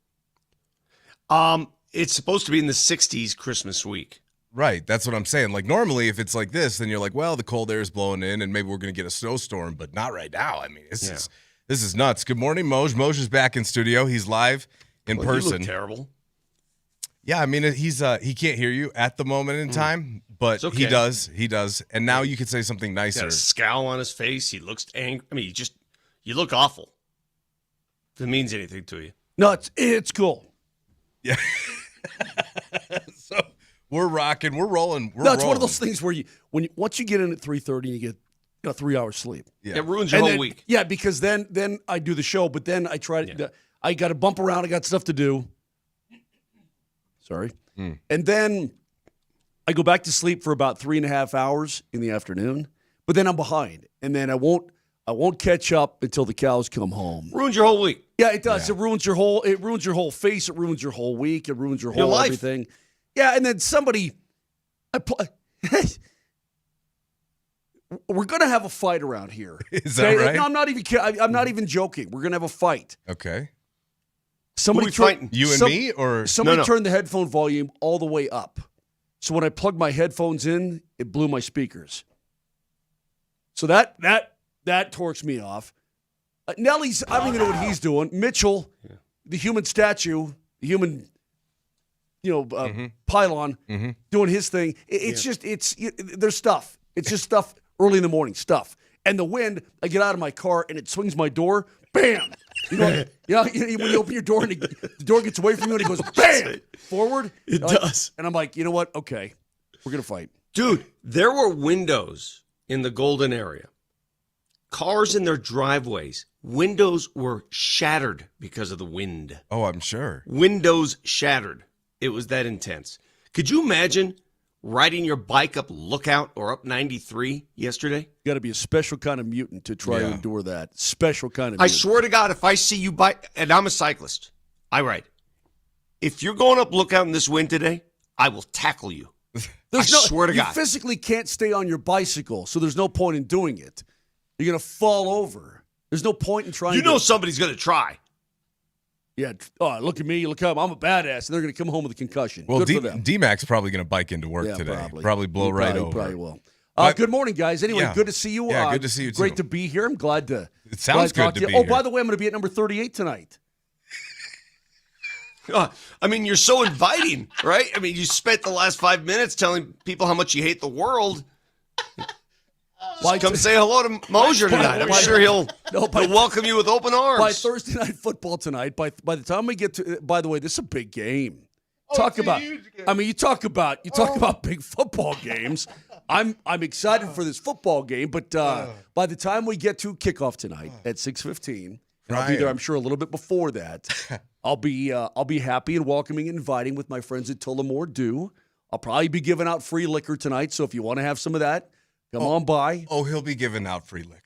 It's supposed to be in the 60s Christmas week. Right. That's what I'm saying. Like normally if it's like this, then you're like, well, the cold air is blowing in and maybe we're going to get a snowstorm, but not right now. I mean, this is nuts. Good morning, Moj. Moj is back in studio. He's live in person. You look terrible. Yeah, I mean, he can't hear you at the moment in time, but okay. he does. He does. And now you could say something He's got nicer. a scowl on his face. He looks angry. I mean, you look awful. If it means anything to you. No, it's cool. Yeah. So we're rocking. We're rolling. It's one of those things where once you get in at 3:30 and you get 3 hours sleep. Yeah. It ruins your whole week. Yeah, because then I do the show, but then I try to I got to bump around. I got stuff to do. Sorry. And then I go back to sleep for about 3.5 hours in the afternoon, but then I'm behind, and then I won't catch up until the cows come home. Ruins your whole week. Yeah, it does. Yeah. It ruins your whole face. It ruins your whole week. It ruins your whole life. Everything. Yeah, and then we're gonna have a fight around here. Is that right? No, I'm not even kidding. I'm not even joking. We're gonna have a fight. Okay. Somebody fighting? You and me, or somebody turned the headphone volume all the way up. So when I plugged my headphones in, it blew my speakers. So that torques me off. Nelly's, I don't even know what he's doing. Mitchell, the human statue, the human, pylon, doing his thing. There's stuff. It's just stuff early in the morning, stuff. And the wind, I get out of my car and it swings my door, bam. When you open your door and the door gets away from you and it goes bam forward. It does. And I'm like, you know what? Okay, we're going to fight. Dude, there were windows in the Golden area. Cars in their driveways. Windows were shattered because of the wind. Oh, I'm sure. Windows shattered. It was that intense. Could you imagine riding your bike up Lookout or up 93 yesterday? You got to be a special kind of mutant to try to endure that. Special kind of I mutant. swear to God, if I see you bike, and I'm a cyclist, I ride. If you're going up Lookout in this wind today, I will tackle you. I swear to God. You physically can't stay on your bicycle, so there's no point in doing it. You're going to fall over. There's no point in trying somebody's going to try. Yeah. Oh, look at me. Look how I'm a badass. And they're going to come home with a concussion. Well, Good for them. DMac's probably going to bike into work today. Probably blow right over. Probably will. Good morning, guys. Anyway, good to see you. Yeah, good to see you too. Great to be here. I'm glad to. It sounds good to be here. here. Oh, by the way, I'm going to be at number 38 tonight. I mean, you're so inviting, right? I mean, you spent the last 5 minutes telling people how much you hate the world. Come say hello to Moser tonight. I'm sure he'll welcome you with open arms. By Thursday Night Football tonight, by the time we get to, by the way, this is a big game. You talk about big football games. I'm excited for this football game, but by the time we get to kickoff tonight at 6:15, and I'll be there, I'm sure, a little bit before that. I'll be happy and welcoming and inviting with my friends at Tullamore Dew. I'll probably be giving out free liquor tonight, so if you want to have some of that, come on by. Oh, he'll be giving out free liquor.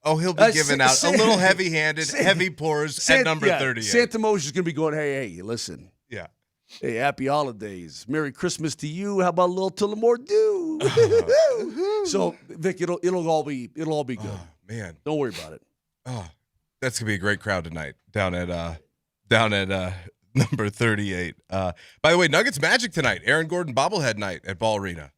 Oh, he'll be giving out a little heavy-handed, heavy pours at number 38. Santa Moser is going to be going, hey, listen. Yeah. Hey, happy holidays. Merry Christmas to you. How about a little Tullamore Dew? So, Vic, it'll all be good. Oh, man. Don't worry about it. Oh, that's gonna be a great crowd tonight down at number 38. By the way, Nuggets Magic tonight. Aaron Gordon bobblehead night at Ball Arena,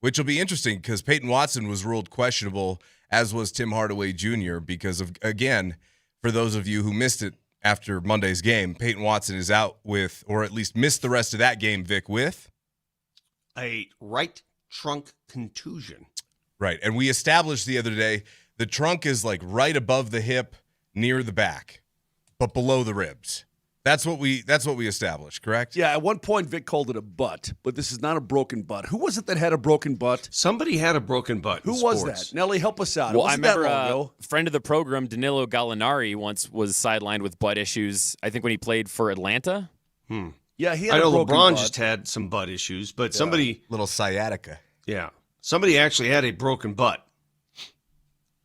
which will be interesting because Peyton Watson was ruled questionable, as was Tim Hardaway Jr. because of, again, for those of you who missed it after Monday's game, Peyton Watson is out with, or at least missed the rest of that game, Vic, with a right trunk contusion. Right, and we established the other day the trunk is like right above the hip, near the back, but below the ribs. That's what we established, correct? Yeah, at one point Vic called it a butt, but this is not a broken butt. Who was it that had a broken butt? Somebody had a broken butt. Who was that? Nelly, help us out. Well, I remember a friend of the program, Danilo Gallinari, once was sidelined with butt issues, I think when he played for Atlanta. Yeah, he had I know a broken LeBron butt. just had some butt issues, but somebody... Little sciatica. Yeah. Somebody actually had a broken butt.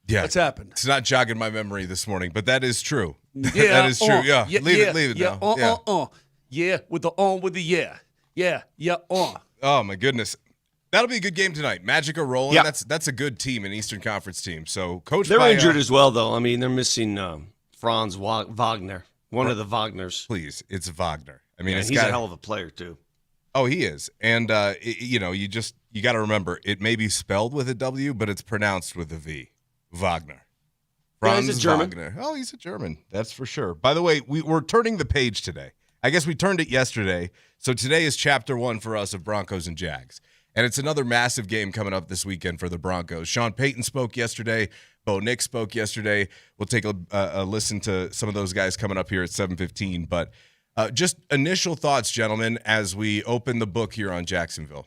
Yeah. What's happened? It's not jogging my memory this morning, but that is true. Yeah, that is true. Yeah. Leave it now. Yeah, with the yeah. Oh my goodness. That'll be a good game tonight. Magic are rolling. Yeah. That's a good team, an Eastern Conference team. So Coach They're by, injured as well, though. I mean, they're missing Franz Wagner, one of the Wagners. Please, it's Wagner. I mean, He's a hell of a player, too. Oh, he is. And, you got to remember, it may be spelled with a W, but it's pronounced with a V. Wagner. Yeah, he's a German. Wagner. Oh, he's a German. That's for sure. By the way, we're turning the page today. I guess we turned it yesterday. So today is chapter 1 for us of Broncos and Jags. And it's another massive game coming up this weekend for the Broncos. Sean Payton spoke yesterday. Bo Nix spoke yesterday. We'll take a listen to some of those guys coming up here at 7:15. But just initial thoughts, gentlemen, as we open the book here on Jacksonville.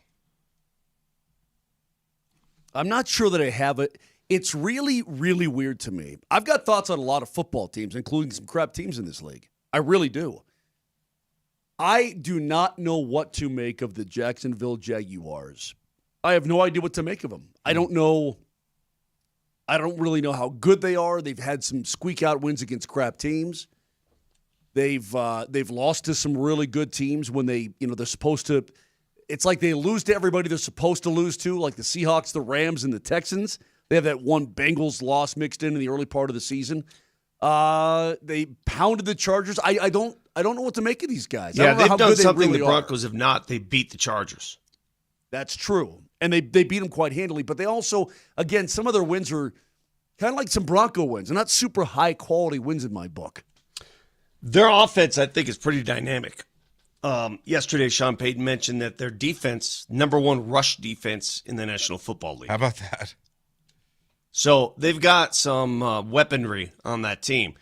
I'm not sure that I have it. It's really, really weird to me. I've got thoughts on a lot of football teams, including some crap teams in this league. I really do. I do not know what to make of the Jacksonville Jaguars. I have no idea what to make of them. I don't know. I don't really know how good they are. They've had some squeak-out wins against crap teams. They've lost to some really good teams when they're supposed to. It's like they lose to everybody they're supposed to lose to, like the Seahawks, the Rams, and the Texans. They have that one Bengals loss mixed in the early part of the season. They pounded the Chargers. I don't know what to make of these guys. Yeah, they've done something really the Broncos have not. They beat the Chargers. That's true. And they beat them quite handily. But they also, again, some of their wins are kind of like some Bronco wins. They're not super high-quality wins in my book. Their offense, I think, is pretty dynamic. Yesterday, Sean Payton mentioned that their defense, number one rush defense in the National Football League. How about that? So they've got some weaponry on that team.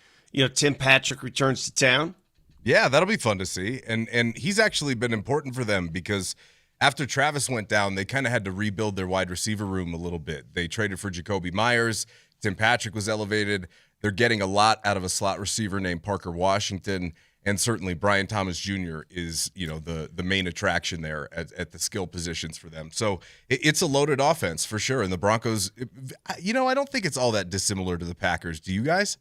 Tim Patrick returns to town. Yeah, that'll be fun to see. And he's actually been important for them because after Travis went down, they kind of had to rebuild their wide receiver room a little bit. They traded for Jacoby Myers. Tim Patrick was elevated. They're getting a lot out of a slot receiver named Parker Washington. And certainly Brian Thomas Jr. is, the main attraction there at the skill positions for them. So it's a loaded offense for sure. And the Broncos, I don't think it's all that dissimilar to the Packers. Do you guys?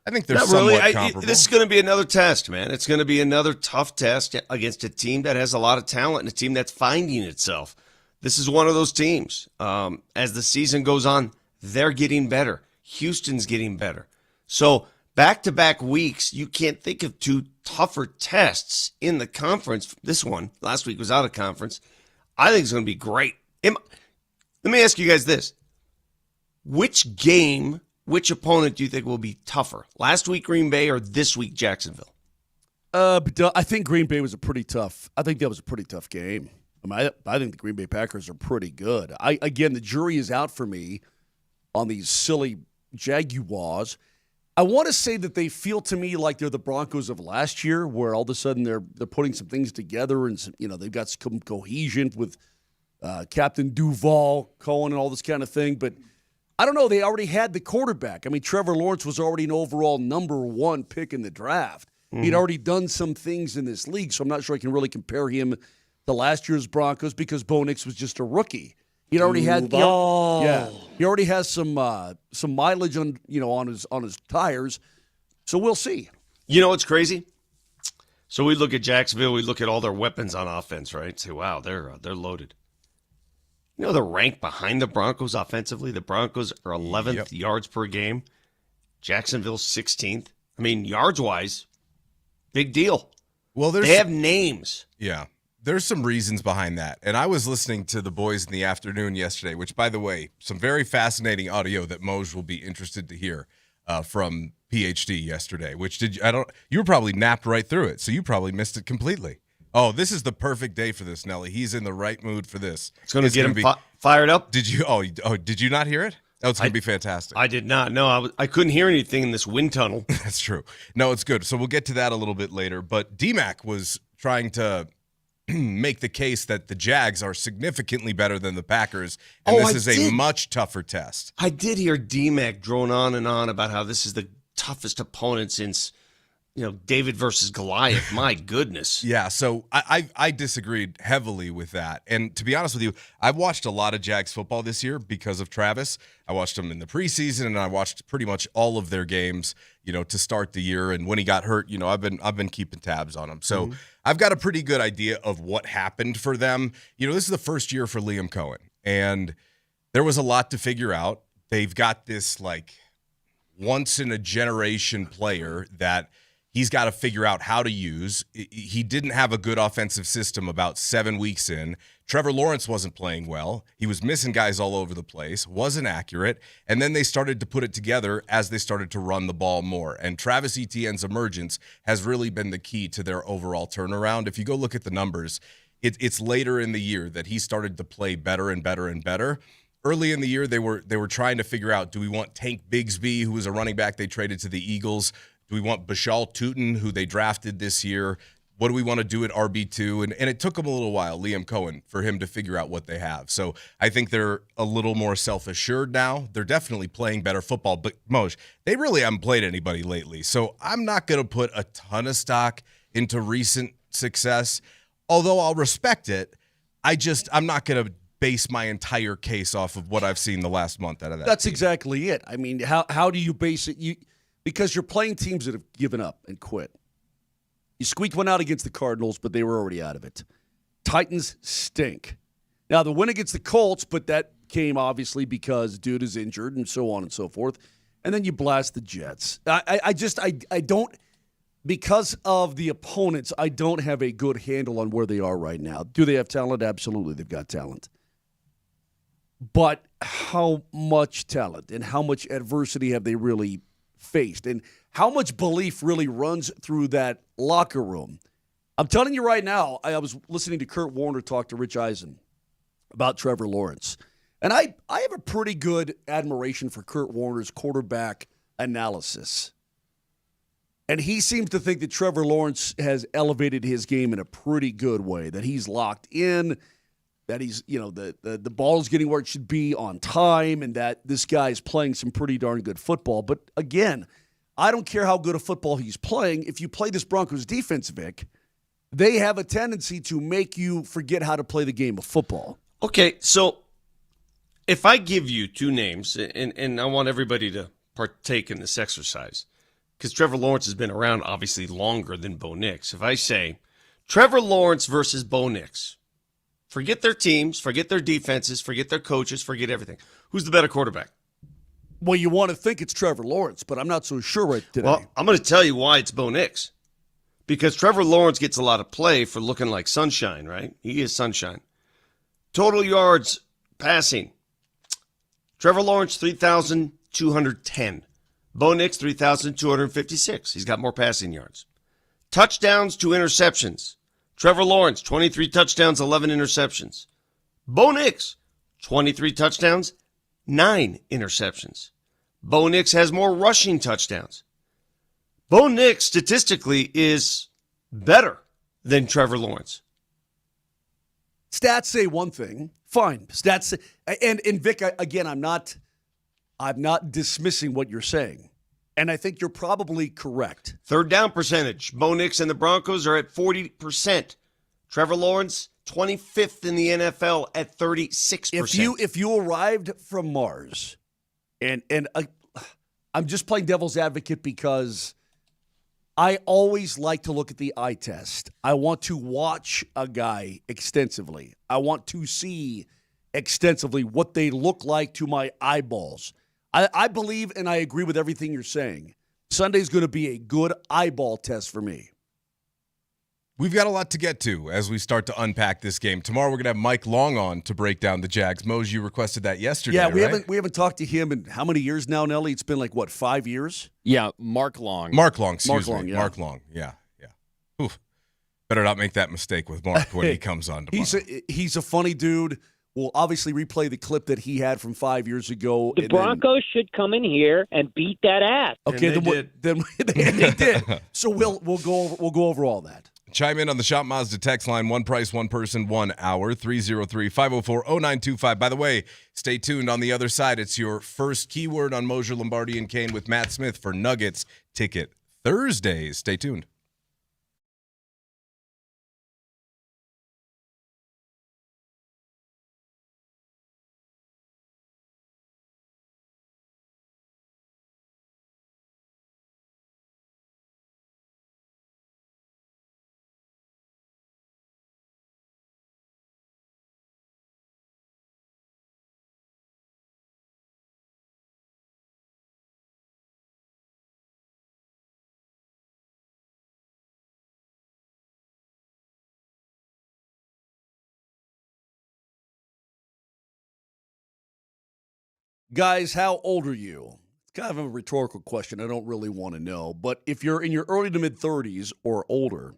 I think they're Not somewhat really. comparable. This is going to be another test, man. It's going to be another tough test against a team that has a lot of talent and a team that's finding itself. This is one of those teams. As the season goes on, they're getting better. Houston's getting better. So back-to-back weeks, you can't think of two tougher tests in the conference. This one, last week, was out of conference. I think it's going to be great. Let me ask you guys this. Which opponent do you think will be tougher? Last week, Green Bay, or this week, Jacksonville? I think Green Bay was I think that was a pretty tough game. I think the Green Bay Packers are pretty good. Again, the jury is out for me on these silly Jaguars. I want to say that they feel to me like they're the Broncos of last year, where all of a sudden they're putting some things together and they've got some cohesion with Captain Duval, Cohen, and all this kind of thing. But I don't know. They already had the quarterback. I mean, Trevor Lawrence was already an overall number 1 pick in the draft. Mm-hmm. He'd already done some things in this league, so I'm not sure I can really compare him to last year's Broncos because Bo Nix was just a rookie. He already had, he already has some mileage on his tires, so we'll see. You know what's crazy? So we look at Jacksonville, we look at all their weapons on offense, right? Say, wow, they're loaded. You know, they're ranked behind the Broncos offensively. The Broncos are 11th yards per game. Jacksonville's 16th. I mean, yards-wise, big deal. Well, they have names. Yeah. There's some reasons behind that. And I was listening to the boys in the afternoon yesterday, which, by the way, some very fascinating audio that Moj will be interested to hear from PhD yesterday, you were probably napped right through it, so you probably missed it completely. Oh, this is the perfect day for this, Nelly. He's in the right mood for this. It's going to get him fired up. Did you not hear it? Oh, it's going to be fantastic. I did not. No, I couldn't hear anything in this wind tunnel. That's true. No, it's good. So we'll get to that a little bit later. But DMac was trying to make the case that the Jags are significantly better than the Packers, and this is a much tougher test. I did hear DMac drone on and on about how this is the toughest opponent since, David versus Goliath. My goodness. Yeah, so I disagreed heavily with that. And to be honest with you, I've watched a lot of Jags football this year because of Travis. I watched them in the preseason, and I watched pretty much all of their games, to start the year. And when he got hurt, I've been keeping tabs on him. So I've got a pretty good idea of what happened for them. This is the first year for Liam Cohen, and there was a lot to figure out. They've got this once in a generation player that he's got to figure out how to use. He didn't have a good offensive system about 7 weeks in. Trevor Lawrence wasn't playing well. He was missing guys all over the place, wasn't accurate. And then they started to put it together as they started to run the ball more. And Travis Etienne's emergence has really been the key to their overall turnaround. If you go look at the numbers, it's later in the year that he started to play better and better and better. Early in the year, they were trying to figure out, do we want Tank Bigsby, who was a running back they traded to the Eagles? Do we want Bashal Tutin, who they drafted this year? What do we want to do at RB2? And it took them a little while, Liam Cohen, for him to figure out what they have. So I think they're a little more self-assured now. They're definitely playing better football. But, Moj, they really haven't played anybody lately. So I'm not going to put a ton of stock into recent success. Although I'll respect it, I'm not going to base my entire case off of what I've seen the last month out of that That's team. exactly it. I mean, how do you base it? Because you're playing teams that have given up and quit. You squeaked one out against the Cardinals, but they were already out of it. Titans stink. Now, the win against the Colts, but that came obviously because dude is injured and so on and so forth. And then you blast the Jets. I don't, because of the opponents, I don't have a good handle on where they are right now. Do they have talent? Absolutely, they've got talent. But how much talent and how much adversity have they really faced, and how much belief really runs through that locker room? I'm telling you right now, I was listening to Kurt Warner talk to Rich Eisen about Trevor Lawrence, and I have a pretty good admiration for Kurt Warner's quarterback analysis. And he seems to think that Trevor Lawrence has elevated his game in a pretty good way, that he's locked in, that he's, the ball is getting where it should be on time, and that this guy is playing some pretty darn good football. But again, I don't care how good a football he's playing. If you play this Broncos defense, Vic, they have a tendency to make you forget how to play the game of football. Okay, so if I give you two names, and I want everybody to partake in this exercise, because Trevor Lawrence has been around obviously longer than Bo Nix. If I say Trevor Lawrence versus Bo Nix, forget their teams, forget their defenses, forget their coaches, forget everything. Who's the better quarterback? Well, you want to think it's Trevor Lawrence, but I'm not so sure right today. Well, I'm going to tell you why it's Bo Nix. Because Trevor Lawrence gets a lot of play for looking like sunshine, right? He is sunshine. Total yards passing. Trevor Lawrence, 3,210. Bo Nix, 3,256. He's got more passing yards. Touchdowns to interceptions. Trevor Lawrence, 23 touchdowns, 11 interceptions. Bo Nix, 23 touchdowns, 9 interceptions. Bo Nix has more rushing touchdowns. Bo Nix, statistically, is better than Trevor Lawrence. Stats say one thing. Fine. Stats say, and Vic, again, I'm not dismissing what you're saying. And I think you're probably correct. Third down percentage. Bo Nix and the Broncos are at 40%. Trevor Lawrence, 25th in the NFL at 36%. If you arrived from Mars, and I'm just playing devil's advocate because I always like to look at the eye test. I want to watch a guy extensively. I want to see extensively what they look like to my eyeballs. I believe and I agree with everything you're saying. Sunday's going to be a good eyeball test for me. We've got a lot to get to as we start to unpack this game. Tomorrow we're going to have Mike Long on to break down the Jags. Mose, you requested that yesterday, Yeah, we right? haven't talked to him in how many years now, Nelly? It's been like, what, 5 years? Yeah, Mark Long. Mark Long, excuse me. Yeah. Mark Long, yeah. Oof. Better not make that mistake with Mark when he comes on tomorrow. He's a funny dude. We'll obviously replay the clip that he had from 5 years ago. The Broncos should come in here and beat that ass. Okay, then they did. So we'll go over all that. Chime in on the Shop Mazda text line. One price, one person, 1 hour. 303-504-0925. By the way, stay tuned. On the other side, it's your first keyword on Moser, Lombardi, and Kane with Matt Smith for Nuggets Ticket Thursdays. Stay tuned. Guys, how old are you? It's kind of a rhetorical question. I don't really want to know. But if you're in your early to mid-30s or older,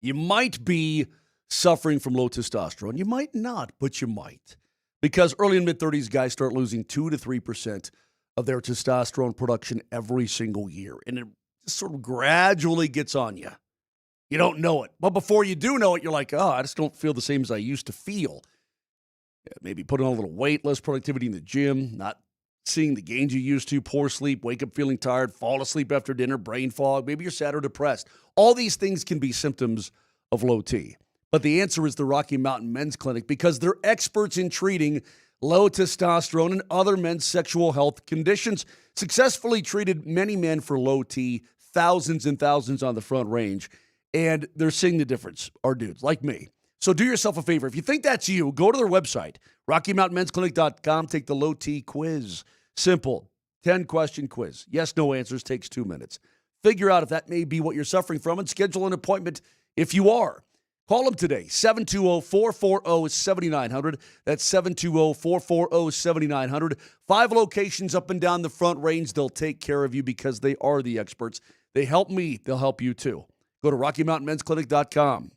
you might be suffering from low testosterone. You might not, but you might. Because early and mid-30s guys start losing 2 to 3% of their testosterone production every single year. And it just sort of gradually gets on you. You don't know it. But before you do know it, you're like, I just don't feel the same as I used to feel. Maybe putting on a little weight, less productivity in the gym, not seeing the gains you used to, poor sleep, wake up feeling tired, fall asleep after dinner, brain fog. Maybe you're sad or depressed. All these things can be symptoms of low T. But the answer is the Rocky Mountain Men's Clinic because they're experts in treating low testosterone and other men's sexual health conditions. Successfully treated many men for low T, thousands and thousands on the Front Range, and they're seeing the difference, our dudes, like me. So do yourself a favor. If you think that's you, go to their website, RockyMountainMen'sClinic.com. Take the low T quiz. Simple, 10-question quiz. Yes, no answers, takes 2 minutes. Figure out if that may be what you're suffering from and schedule an appointment if you are. Call them today, 720-440-7900. That's 720-440-7900. 5 locations up and down the Front Range. They'll take care of you because they are the experts. They help me. They'll help you too. Go to RockyMountainMen'sClinic.com.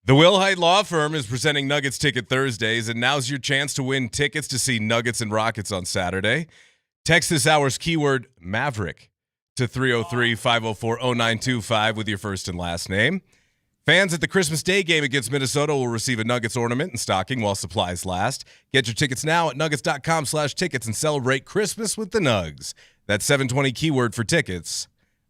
The Wilhite Law Firm is presenting Nuggets Ticket Thursdays, and now's your chance to win tickets to see Nuggets and Rockets on Saturday. Text this hour's keyword Maverick to 303-504-0925 with your first and last name. Fans at the Christmas Day game against Minnesota will receive a Nuggets ornament and stocking while supplies last. Get your tickets now at nuggets.com/tickets and celebrate Christmas with the Nugs. That's 720 keyword for tickets,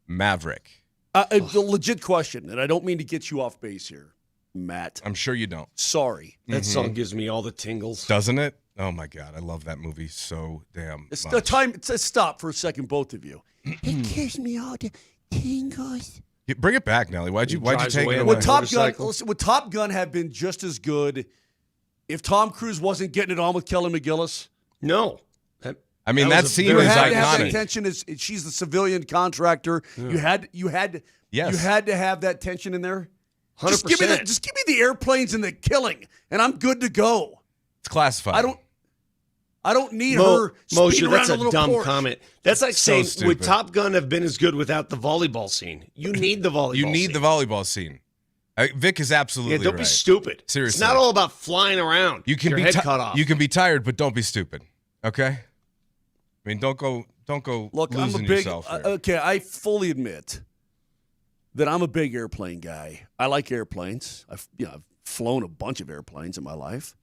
Maverick. A legit question, and I don't mean to get you off base here, Matt. I'm sure you don't. Sorry. That song gives me all the tingles. Doesn't it? Oh, my God. I love that movie so damn It's much. the time. Stop for a second, both of you. It gives me all the tingles. Bring it back, Nelly. Why'd you take it away? Would Top Gun have been just as good if Tom Cruise wasn't getting it on with Kelly McGillis? No. I mean, that scene is iconic. You had to have that iconic. tension. She's the civilian contractor. Yeah. You had Yes. to have that tension in there. 100%. Just give me the airplanes and the killing, and I'm good to go. It's classified. I don't need her Moser, speeding that's around a little dumb Porsche. comment. That's like So saying, stupid. would Top Gun have been as good without the volleyball scene? You need the volleyball You need scene. the volleyball scene. Vic is absolutely Yeah, don't be right. stupid. Seriously. It's not all about flying around. You can your be head cut off. You can be tired, but don't be stupid. Okay? I mean, don't go Look, I'm a losing big. yourself here. Okay, I fully admit that I'm a big airplane guy. I like airplanes. I've flown a bunch of airplanes in my life.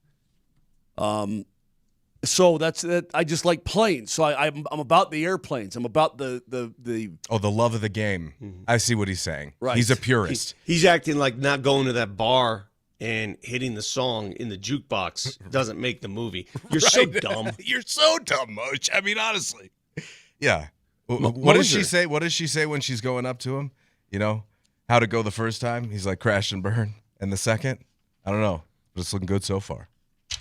So that's that. I just like planes. So I'm about the airplanes. I'm about the love of the game. I see what he's saying. Right. He's a purist. He's acting like not going to that bar and hitting the song in the jukebox doesn't make the movie. You're so dumb. You're so dumb, Moch. I mean, honestly. Yeah. What does she Moser. say? What does she say when she's going up to him? You know, how to go the first time? He's like, crash and burn. And the second? I don't know. But it's looking good so far.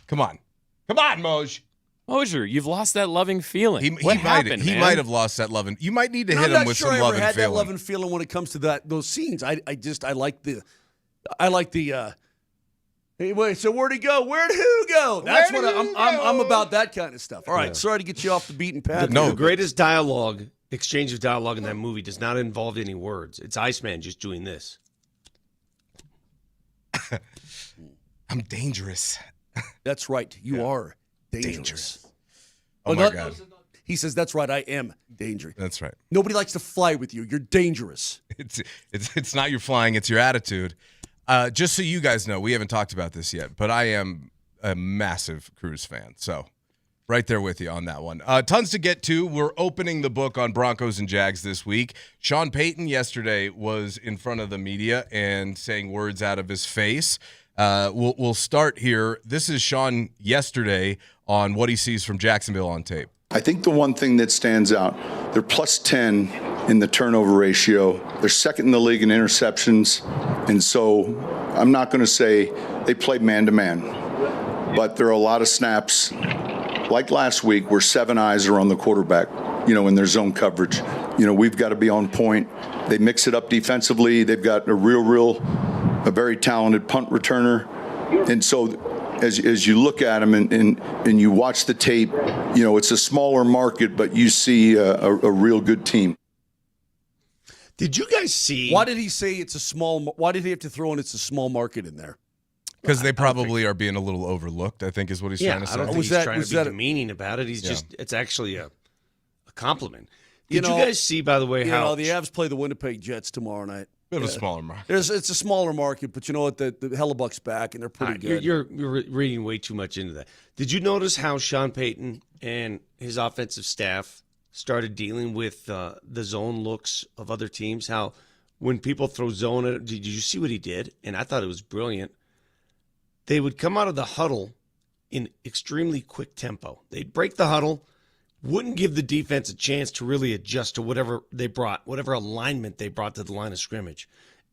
Come on. Come on, Moj. Moser, you've lost that loving feeling. What happened, He man? might have lost that loving. You might need to I'm hit not him with sure some I love ever and had that feeling. love and feeling when it comes to those scenes. I like the. Hey, wait. So where'd he go? Where'd who go? That's what I'm about. That kind of stuff. All right. Yeah. Sorry to get you off the beaten path. The greatest exchange of dialogue in that movie does not involve any words. It's Iceman just doing this. I'm dangerous. That's right. You are dangerous. Oh, my God. He says, that's right. I am dangerous. That's right. Nobody likes to fly with you. You're dangerous. It's not your flying, it's your attitude. Just so you guys know, we haven't talked about this yet, but I am a massive Cruise fan. So right there with you on that one. Tons to get to. We're opening the book on Broncos and Jags this week. Sean Payton yesterday was in front of the media and saying words out of his face. We'll start here. This is Sean yesterday on what he sees from Jacksonville on tape. I think the one thing that stands out, they're plus 10 in the turnover ratio. They're second in the league in interceptions. And so I'm not going to say they play man-to-man, but there are a lot of snaps, like last week, where 7 eyes are on the quarterback, in their zone coverage. We've got to be on point. They mix it up defensively. They've got a very talented punt returner. And so as you look at them and you watch the tape, it's a smaller market, but you see a real good team. Did you guys see? Why did he say it's a small? Why did he have to throw in it's a small market in there? Because they probably are being a little overlooked, I think is what he's trying to say. I don't think he's trying to be demeaning about it. It's actually a compliment. Did you guys see, by the way, how the Avs play the Winnipeg Jets tomorrow night? Bit of a smaller market. It's a smaller market, but you know what? The Hellebuck's back, and they're pretty good. You're reading way too much into that. Did you notice how Sean Payton and his offensive staff started dealing with the zone looks of other teams? How when people throw zone at it, did you see what he did? And I thought it was brilliant. They would come out of the huddle in extremely quick tempo. They'd break the huddle, wouldn't give the defense a chance to really adjust to whatever they brought, whatever alignment they brought to the line of scrimmage.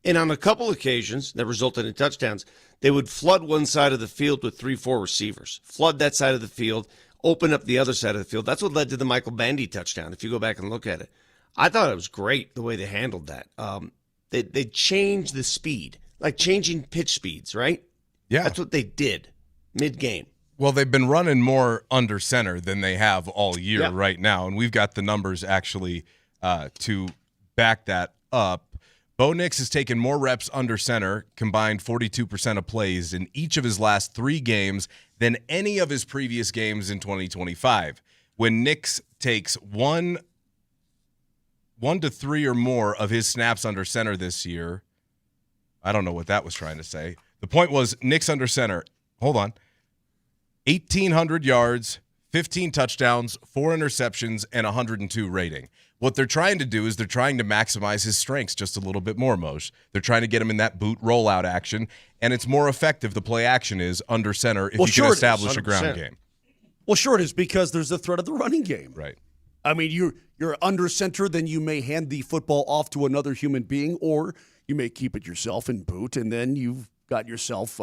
And on a couple occasions that resulted in touchdowns, they would flood one side of the field with 3-4 receivers, flood that side of the field, open up the other side of the field. That's what led to the Michael Bandy touchdown, if you go back and look at it. I thought it was great the way they handled that. They changed the speed, like changing pitch speeds, right? Yeah. That's what they did mid-game. Well, they've been running more under center than they have all year right now, and we've got the numbers actually to back that up. Bo Nix has taken more reps under center, combined 42% of plays in each of his last 3 games than any of his previous games in 2025. When Nix takes 1 to 3 or more of his snaps under center this year, I don't know what that was trying to say. The point was Nix under center. Hold on. 1,800 yards, 15 touchdowns, 4 interceptions, and 102 rating. What they're trying to do is they're trying to maximize his strengths just a little bit more, Moj. They're trying to get him in that boot rollout action, and it's more effective, the play action is, under center if you can establish a ground game. Well, sure it is, because there's the threat of the running game. Right. I mean, you're under center, then you may hand the football off to another human being, or you may keep it yourself in boot, and then you've got yourself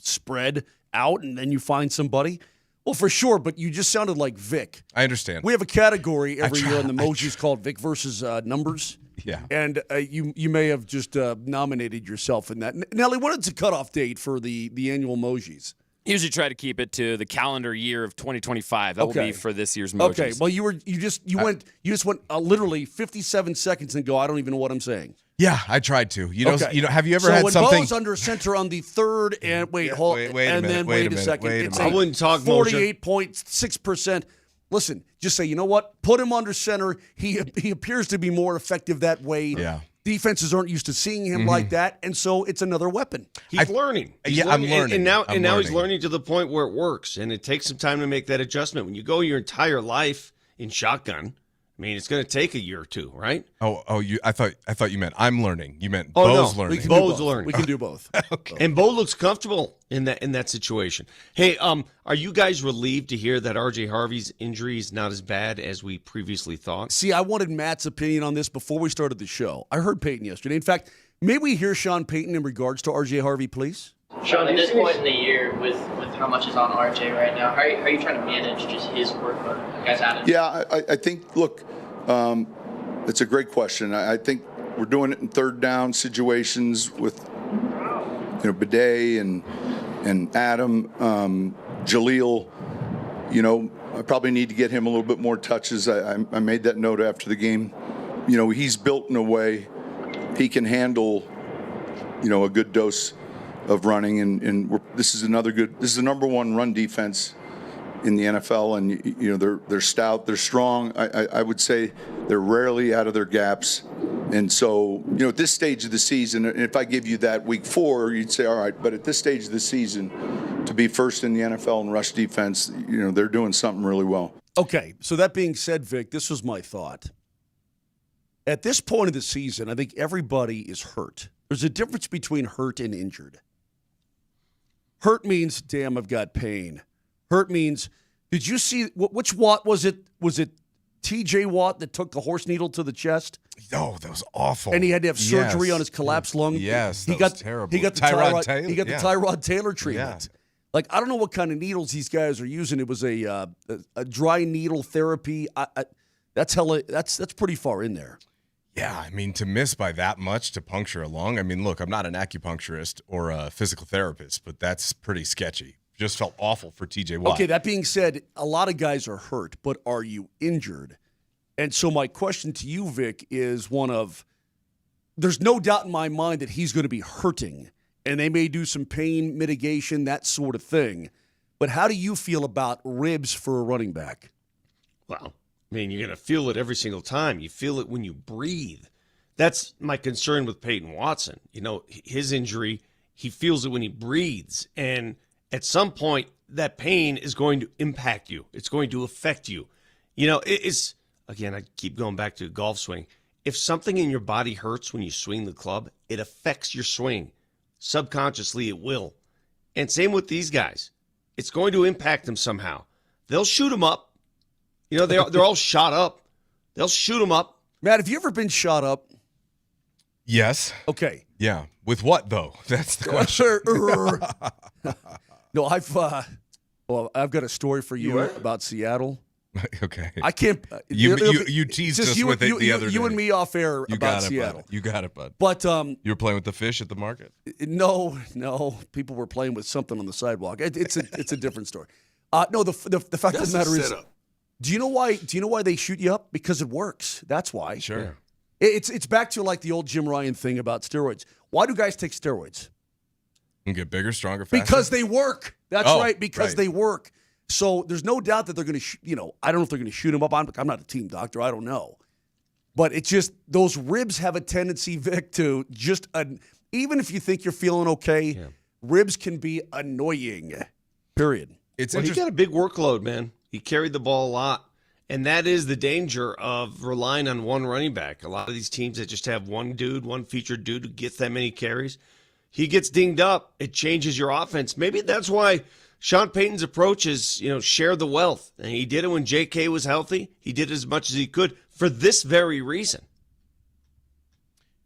spread out, and then you find somebody. Well, for sure, but you just sounded like Vic. I understand. We have a category every year in the Mojis called Vic versus Numbers. Yeah. And you may have just nominated yourself in that. Nelly, what is the cutoff date for the annual Mojis? Usually try to keep it to the calendar year of 2025. That will be for this year's Mojis. Okay. Well, you just went literally 57 seconds and go, I don't even know what I'm saying. Yeah, I tried to. Have you ever had something? So when Bo's under center on the third, and wait a minute. I wouldn't talk 48.6%. Listen, just say, you know what? Put him under center. He appears to be more effective that way. Yeah. Defenses aren't used to seeing him like that, and so it's another weapon. He's learning. I'm learning. And now he's learning to the point where it works, and it takes some time to make that adjustment. When you go your entire life in shotgun, I mean, it's going to take a year or two, right? I thought you meant I'm learning. You meant Bo's learning. Bo's learning. We can do both. Okay. And Bo looks comfortable in that situation. Hey, are you guys relieved to hear that R.J. Harvey's injury is not as bad as we previously thought? See, I wanted Matt's opinion on this before we started the show. I heard Payton yesterday. In fact, may we hear Sean Payton in regards to R.J. Harvey, please? Sean, at this point in the year, with how much is on RJ right now, how are you trying to manage just his workload? Guys, added. Yeah, I think, look, it's a great question. I think we're doing it in third down situations with, Bidet and Adam, Jaleel. I probably need to get him a little bit more touches. I made that note after the game. He's built in a way he can handle, a good dose of running, and this is the number one run defense in the NFL, and they're stout, they're strong. I would say they're rarely out of their gaps, and so at this stage of the season, if I give you that week 4, you'd say all right. But at this stage of the season, to be first in the NFL in rush defense, they're doing something really well. Okay, so that being said, Vic, this was my thought. At this point of the season, I think everybody is hurt. There's a difference between hurt and injured. Hurt means, damn, I've got pain. Hurt means, did you see, which Watt was it? Was it TJ Watt that took the horse needle to the chest? Oh, that was awful. And he had to have surgery on his collapsed lung. Yes, he got terrible. He got the Tyrod Taylor. He got the Tyrod Taylor treatment. Yeah. Like, I don't know what kind of needles these guys are using. It was a dry needle therapy. That's pretty far in there. Yeah, I mean, to miss by that much to puncture a lung. I mean, look, I'm not an acupuncturist or a physical therapist, but that's pretty sketchy. Just felt awful for TJ Watt. Okay, that being said, a lot of guys are hurt, but are you injured? And so my question to you, Vic, is one of, there's no doubt in my mind that he's going to be hurting, and they may do some pain mitigation, that sort of thing. But how do you feel about ribs for a running back? Well, I mean, you're going to feel it every single time. You feel it when you breathe. That's my concern with Peyton Watson. His injury, he feels it when he breathes. And at some point, that pain is going to impact you. It's going to affect you. It's, again, I keep going back to golf swing. If something in your body hurts when you swing the club, it affects your swing. Subconsciously, it will. And same with these guys. It's going to impact them somehow. They'll shoot them up. They're all shot up. They'll shoot them up. Matt, have you ever been shot up? Yes. Okay. Yeah. With what, though? That's the question. No, I've got a story for you about Seattle. Okay. I can't. You teased us with it the other day. You and me off air about Seattle. You got it, bud. But you were playing with the fish at the market. No. People were playing with something on the sidewalk. It's a different story. No, the fact of the matter is, do you know why they shoot you up? Because it works. That's why. Sure. It's back to like the old Jim Ryan thing about steroids. Why do guys take steroids? And get bigger, stronger, faster? Because they work. That's right, because they work. So there's no doubt that they're going to, I don't know if they're going to shoot him up on. I'm not a team doctor. I don't know. But it's just those ribs have a tendency, Vic, to just even if you think you're feeling okay, ribs can be annoying. Period. He got a big workload, man. He carried the ball a lot. And that is the danger of relying on one running back. A lot of these teams that just have one featured dude who gets that many carries. He gets dinged up. It changes your offense. Maybe that's why Sean Payton's approach is, share the wealth. And he did it when J.K. was healthy. He did as much as he could for this very reason.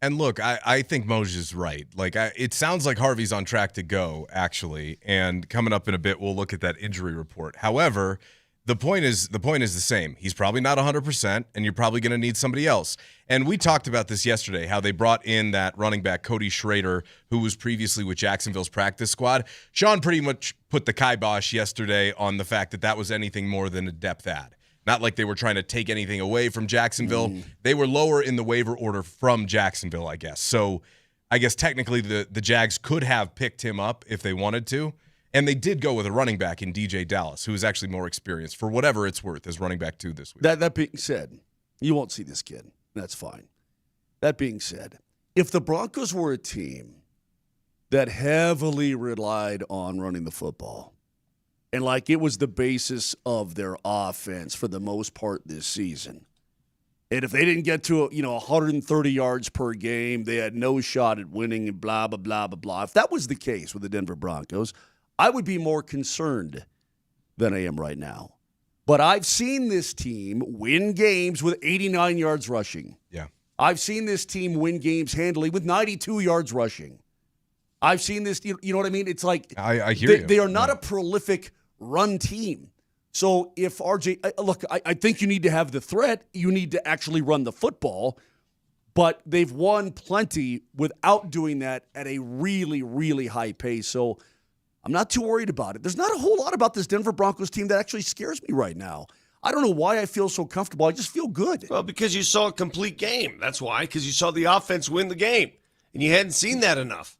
And look, I think Moser's right. It sounds like Harvey's on track to go, actually. And coming up in a bit, we'll look at that injury report. However, the point is the same. He's probably not 100%, and you're probably going to need somebody else. And we talked about this yesterday, how they brought in that running back, Cody Schrader, who was previously with Jacksonville's practice squad. Sean pretty much put the kibosh yesterday on the fact that was anything more than a depth add. Not like they were trying to take anything away from Jacksonville. They were lower in the waiver order from Jacksonville, I guess. So I guess technically the Jags could have picked him up if they wanted to. And they did go with a running back in DJ Dallas, who is actually more experienced, for whatever it's worth, as running back 2 this week. That being said, you won't see this kid. That's fine. That being said, if the Broncos were a team that heavily relied on running the football, and it was the basis of their offense for the most part this season, and if they didn't get to 130 yards per game, they had no shot at winning and blah, blah, blah, blah, blah. If that was the case with the Denver Broncos, I would be more concerned than I am right now. But I've seen this team win games with 89 yards rushing. Yeah. I've seen this team win games handily with 92 yards rushing. I've seen this, you know what I mean? It's like I hear you. They are not a prolific run team. So if I think you need to have the threat. You need to actually run the football. But they've won plenty without doing that at a really, really high pace. So I'm not too worried about it. There's not a whole lot about this Denver Broncos team that actually scares me right now. I don't know why I feel so comfortable. I just feel good. Well, because you saw a complete game. That's why, because you saw the offense win the game. And you hadn't seen that enough.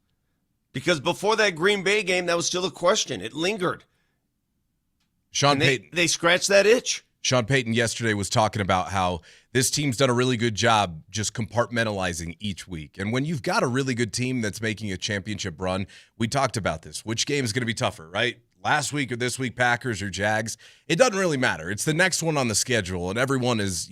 Because before that Green Bay game, that was still a question. It lingered. Sean Payton. They scratched that itch. Sean Payton yesterday was talking about how this team's done a really good job just compartmentalizing each week. And when you've got a really good team that's making a championship run, we talked about this. Which game is going to be tougher, right? Last week or this week, Packers or Jags? It doesn't really matter. It's the next one on the schedule, and everyone is,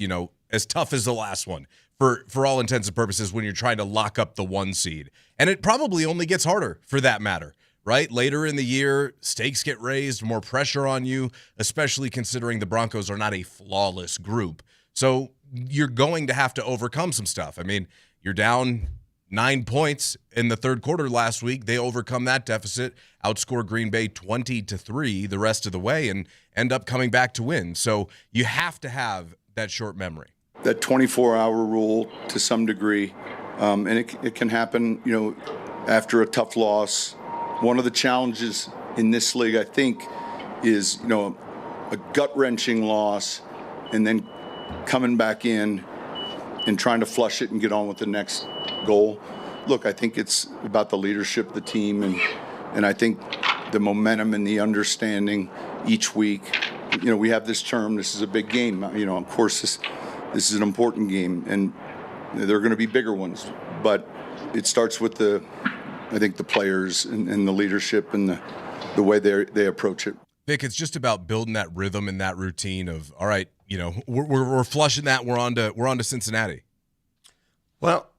as tough as the last one for all intents and purposes when you're trying to lock up the 1 seed. And it probably only gets harder for that matter. Right? Later in the year, stakes get raised, more pressure on you, especially considering the Broncos are not a flawless group. So you're going to have to overcome some stuff. I mean, you're down 9 points in the third quarter last week. They overcome that deficit, outscore Green Bay 20-3 the rest of the way, and end up coming back to win. So you have to have that short memory. That 24-hour rule to some degree, and it can happen, after a tough loss. One of the challenges in this league, I think, is, a gut-wrenching loss and then coming back in and trying to flush it and get on with the next goal. Look, I think it's about the leadership of the team and I think the momentum and the understanding each week. We have this term, this is a big game. Of course, this is an important game, and there are going to be bigger ones. But it starts with the players and the leadership and the way they approach it. Vic, it's just about building that rhythm and that routine of, all right, we're flushing that. We're on to Cincinnati. Well,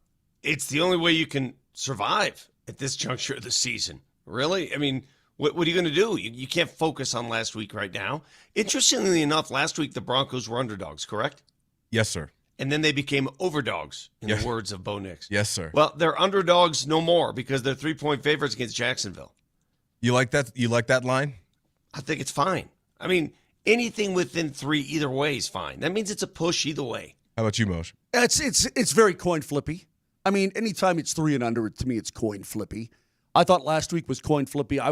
it's the only way you can survive at this juncture of the season. Really? I mean, what are you going to do? You can't focus on last week right now. Interestingly enough, last week the Broncos were underdogs, correct? Yes, sir. And then they became overdogs, in the words of Bo Nix. Yes, sir. Well, they're underdogs no more because they're 3-point favorites against Jacksonville. You like that? You like that line? I think it's fine. I mean, anything within 3 either way is fine. That means it's a push either way. How about you, Moser? It's very coin flippy. I mean, anytime it's 3 and under, to me, it's coin flippy. I thought last week was coin flippy. I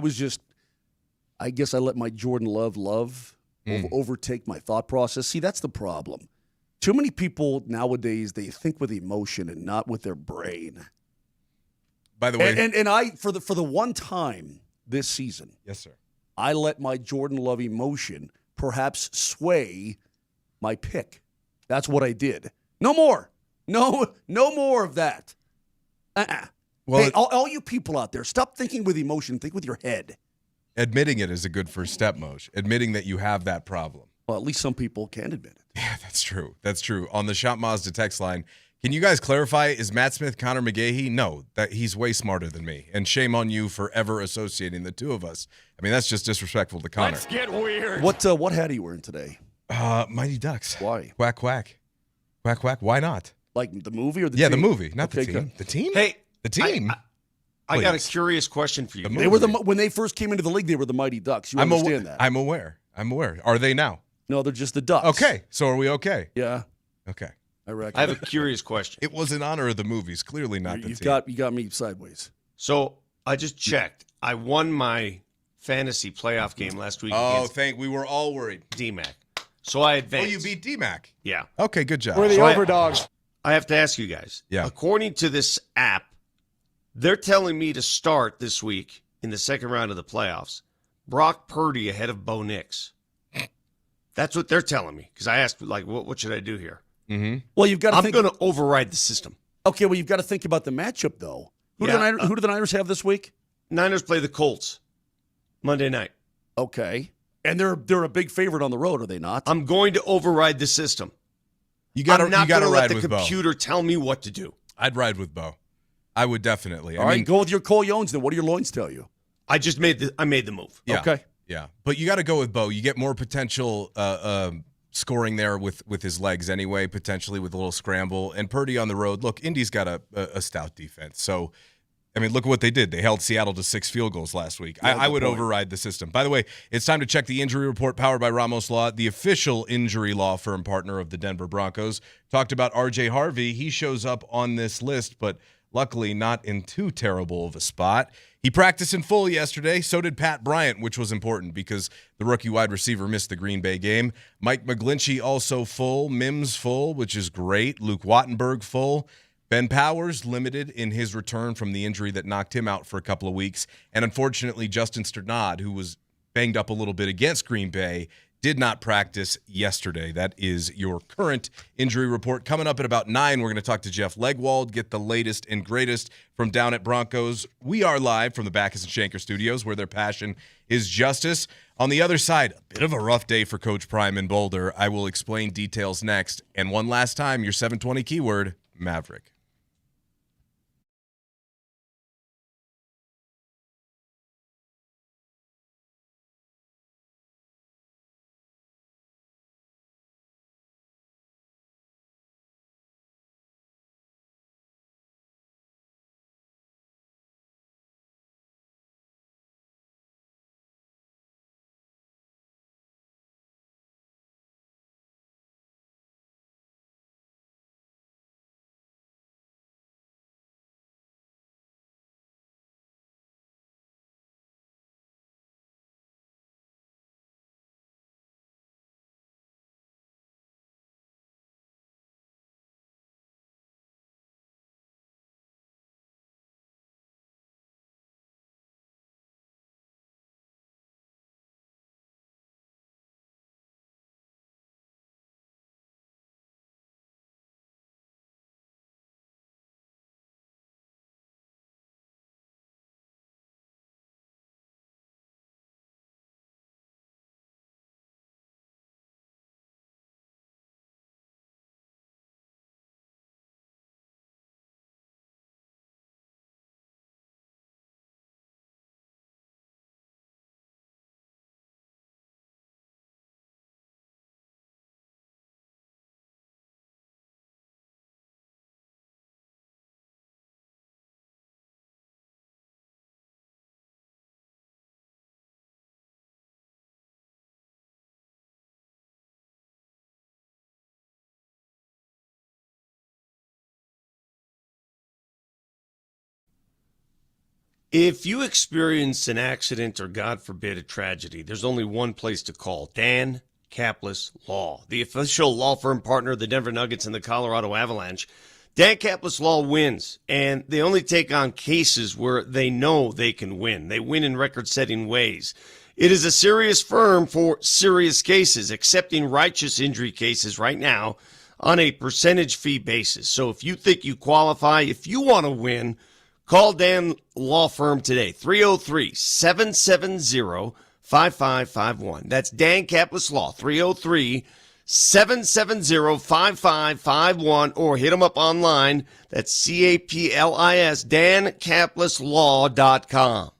guess I let my Jordan love overtake my thought process. See, that's the problem. Too many people nowadays, they think with emotion and not with their brain. By the way, and I for the one time this season, yes, sir, I let my Jordan Love emotion perhaps sway my pick. That's what I did. No more. No more of that. Well, hey, all you people out there, stop thinking with emotion. Think with your head. Admitting it is a good first step, Moj. Admitting that you have that problem. Well, at least some people can admit it. Yeah, that's true. That's true. On the Shop Mazda text line, can you guys clarify, is Matt Smith Connor McGahee? No, that he's way smarter than me. And shame on you for ever associating the two of us. I mean, that's just disrespectful to Connor. Let's get weird. What hat are you wearing today? Mighty Ducks. Why? Quack, quack. Quack, quack. Why not? Like the movie or the team? team? The movie, not the team. Good. The team? Hey, the team? I got a curious question for you. They were when they first came into the league, they were the Mighty Ducks. You understand that? I'm aware. Are they now? No, they're just the Ducks. Okay, so are we okay? Yeah. Okay. I reckon. I have a curious question. It was in honor of the movies, clearly not the team. You got me sideways. So I just checked. I won my fantasy playoff game last week. We were all worried. DMac. So I advanced. Oh, you beat DMac. Yeah. Okay, good job. We're the overdogs. I have to ask you guys. Yeah. According to this app, they're telling me to start this week in the second round of the playoffs. Brock Purdy ahead of Bo Nix. That's what they're telling me. Because I asked, what should I do here? Mm-hmm. Well, you've got to I'm going to override the system. Okay, well, you've got to think about the matchup, though. Who do the Niners have this week? Niners play the Colts Monday night. Okay. And they're a big favorite on the road, are they not? I'm going to override the system. I'm not going to let the computer tell me what to do. I'd ride with Bo. I would definitely. All right, go with your Cole Jones then. What do your loins tell you? I just made the move. Yeah. Okay. Yeah, but you got to go with Bo. You get more potential scoring there with his legs anyway, potentially with a little scramble. And Purdy on the road. Look, Indy's got a stout defense. So, I mean, look at what they did. They held Seattle to 6 field goals last week. Yeah, I would override the system. By the way, it's time to check the injury report powered by Ramos Law, the official injury law firm partner of the Denver Broncos. Talked about R.J. Harvey. He shows up on this list, but luckily not in too terrible of a spot. He practiced in full yesterday. So did Pat Bryant, which was important because the rookie wide receiver missed the Green Bay game. Mike McGlinchey also full. Mims full, which is great. Luke Wattenberg full. Ben Powers limited in his return from the injury that knocked him out for a couple of weeks. And unfortunately, Justin Sternad, who was banged up a little bit against Green Bay, did not practice yesterday. That is your current injury report. Coming up at about 9, we're going to talk to Jeff Legwald, get the latest and greatest from down at Broncos. We are live from the Backus and Shanker studios where their passion is justice. On the other side, a bit of a rough day for Coach Prime in Boulder. I will explain details next. And one last time, your 720 keyword, Maverick. If you experience an accident or, God forbid, a tragedy, there's only one place to call. Dan Kaplis Law, the official law firm partner of the Denver Nuggets and the Colorado Avalanche. Dan Kaplis Law wins, and they only take on cases where they know they can win. They win in record-setting ways. It is a serious firm for serious cases, accepting righteous injury cases right now on a percentage fee basis. So if you think you qualify, if you want to win, call Dan Law Firm today, 303-770-5551. That's Dan Kaplis Law, 303-770-5551, or hit them up online. That's CAPLIS, dankapleslaw.com.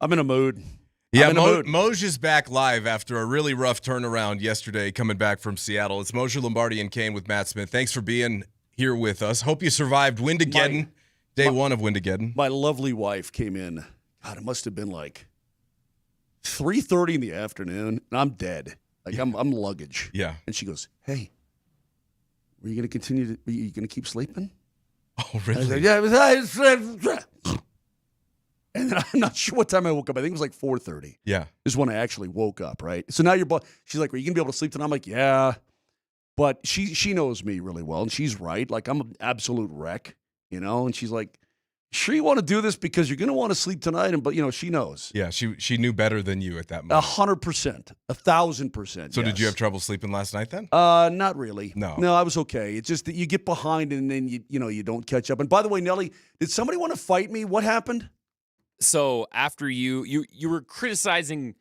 I'm in a mood. Yeah, Moser's back live after a really rough turnaround yesterday coming back from Seattle. It's Moser, Lombardi, and Kane with Matt Smith. Thanks for being here with us. Hope you survived Windageddon, day one of Windageddon. My lovely wife came in. God, it must have been like 3:30 in the afternoon, and I'm dead. Like, I'm luggage. Yeah. And she goes, hey, are you going to continue are you going to keep sleeping? Oh, really? I was like, yeah. And then I'm not sure what time I woke up. I think it was like 4:30. Yeah. Is when I actually woke up, right? So now she's like, are you going to be able to sleep tonight? I'm like, yeah. But she knows me really well, and she's right. Like, I'm an absolute wreck, you know? And she's like, sure you want to do this because you're going to want to sleep tonight? But, you know, she knows. Yeah, she knew better than you at that moment. 100%. 1,000%. So did you have trouble sleeping last night then? Not really. No, I was okay. It's just that you get behind and then you don't catch up. And by the way, Nelly, did somebody want to fight me? What happened? So after you were criticizing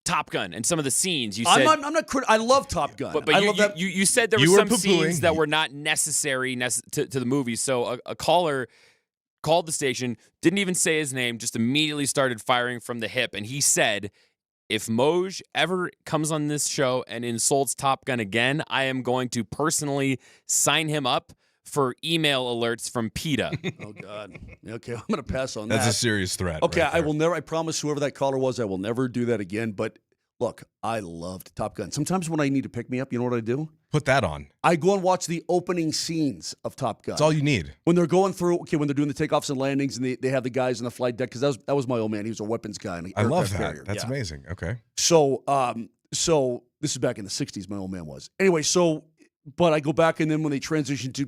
Top Gun and some of the scenes, you said I'm not. I love Top Gun. But I love that. You said there were some scenes that were not necessary to the movie. So a caller called the station, didn't even say his name, just immediately started firing from the hip, and he said, if Moj ever comes on this show and insults Top Gun again, I am going to personally sign him up for email alerts from PETA. Oh, God. Okay, I'm going to pass on that. That's a serious threat. Okay, right I will never, I promise whoever that caller was, I will never do that again. But look, I loved Top Gun. Sometimes when I need to pick me up, you know what I do? Put that on. I go and watch the opening scenes of Top Gun. That's all you need. When they're going through, when they're doing the takeoffs and landings and they have the guys on the flight deck, because that was my old man. He was a weapons guy. I love that. That's amazing. Okay. So this is back in the 60s, my old man was. Anyway, but I go back, and then when they transition to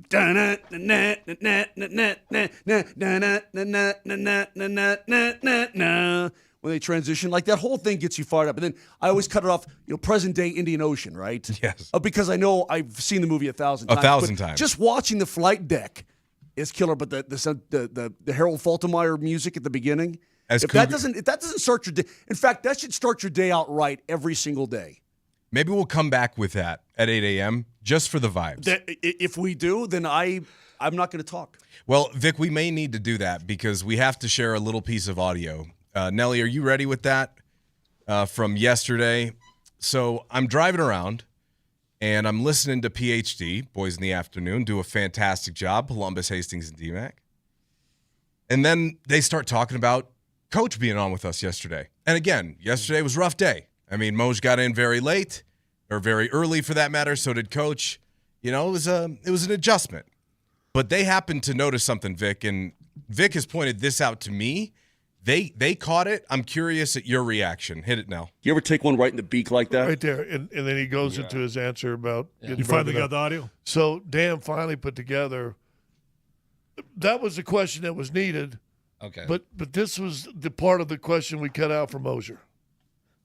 when they transition. Like that whole thing gets you fired up. And then I always cut it off, present day Indian Ocean, right? Yes. Because I know I've seen the movie 1,000 times. 1,000 but times. Just watching the flight deck is killer. But the Harold Faltermeyer music at the beginning, if that doesn't start your day, in fact, that should start your day out right every single day. Maybe we'll come back with that at 8 a.m. just for the vibes. If we do, then I'm not going to talk. Well, Vic, we may need to do that because we have to share a little piece of audio. Nelly, are you ready with that from yesterday? So I'm driving around, and I'm listening to PhD, Boys in the Afternoon, do a fantastic job, Polumbus, Hastings, and DMac. And then they start talking about Coach being on with us yesterday. And again, yesterday was a rough day. I mean, Moj got in very late, or very early for that matter, so did Coach. It was an adjustment. But they happened to notice something, Vic, and Vic has pointed this out to me. They caught it. I'm curious at your reaction. Hit it, Nell. You ever take one right in the beak like that? Right there. And then he goes into his answer about You finally got the audio? So Dan finally put together that was the question that was needed. Okay. But this was the part of the question we cut out for Moser.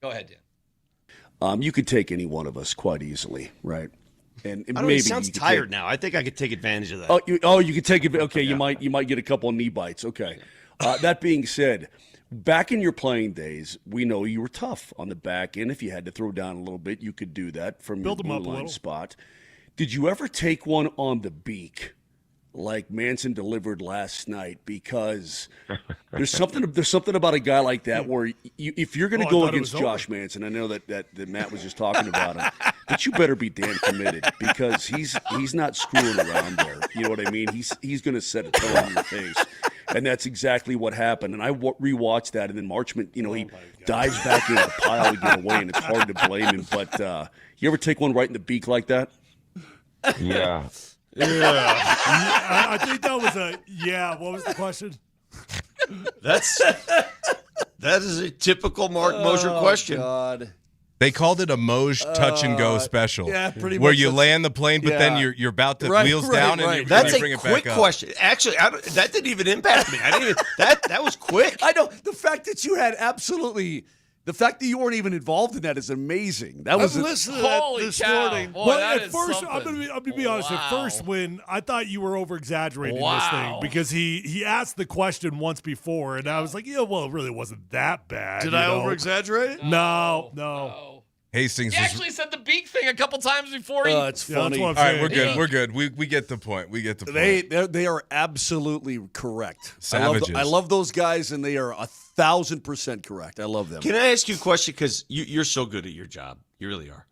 Go ahead, Dan. You could take any one of us quite easily, right? And I don't know, maybe he sounds tired now. I think I could take advantage of that. You could take it. Okay, you might get a couple of knee bites. Okay. That being said, back in your playing days, we know you were tough on the back end. If you had to throw down a little bit, you could do that from your blue line spot. Did you ever take one on the beak like Manson delivered last night? Because there's something about a guy like that where if you're going to go against Josh Manson, I know that Matt was just talking about him, but you better be damn committed because he's not screwing around there. You know what I mean? He's going to set a tone in your face. And that's exactly what happened. And I rewatched that, and then Marchman, he dives back into the pile to get away, and it's hard to blame him. But you ever take one right in the beak like that? Yeah. I think that was what was the question? That is a typical Mark Moser question. God. They called it a Moj touch and go special. Yeah, pretty much. Where you land the plane, but then you're about to wheels down and you That's bring a it back quick up. question. Actually, that didn't even impact me. I didn't even that was quick. I know the fact that you had the fact that you weren't even involved in that is amazing. That was listening to that this morning. Boy, well, at first, I'm gonna be honest. At first, when I thought you were over exaggerating this thing because he asked the question once before, and I was like, it really wasn't that bad. Did I over exaggerate? No. Hastings He actually said the beak thing a couple times before he. It's funny. All right, we're good. We're good. We get the point. They are absolutely correct. Savages. I love those guys, and they are 1,000% correct. I love them. Can I ask you a question? Because you're so good at your job. You really are.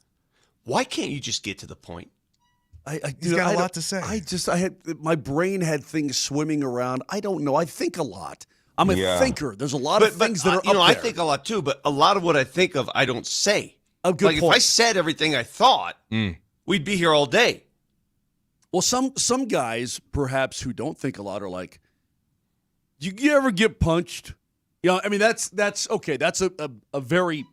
Why can't you just get to the point? He's got a lot to say. My brain had things swimming around. I don't know. I think a lot. I'm a thinker. There's a lot of things that are up there. I think a lot too, but a lot of what I think of, I don't say. Good point. If I said everything I thought, we'd be here all day. Well, some guys, perhaps, who don't think a lot are like, you ever get punched? I mean, that's okay. That's a very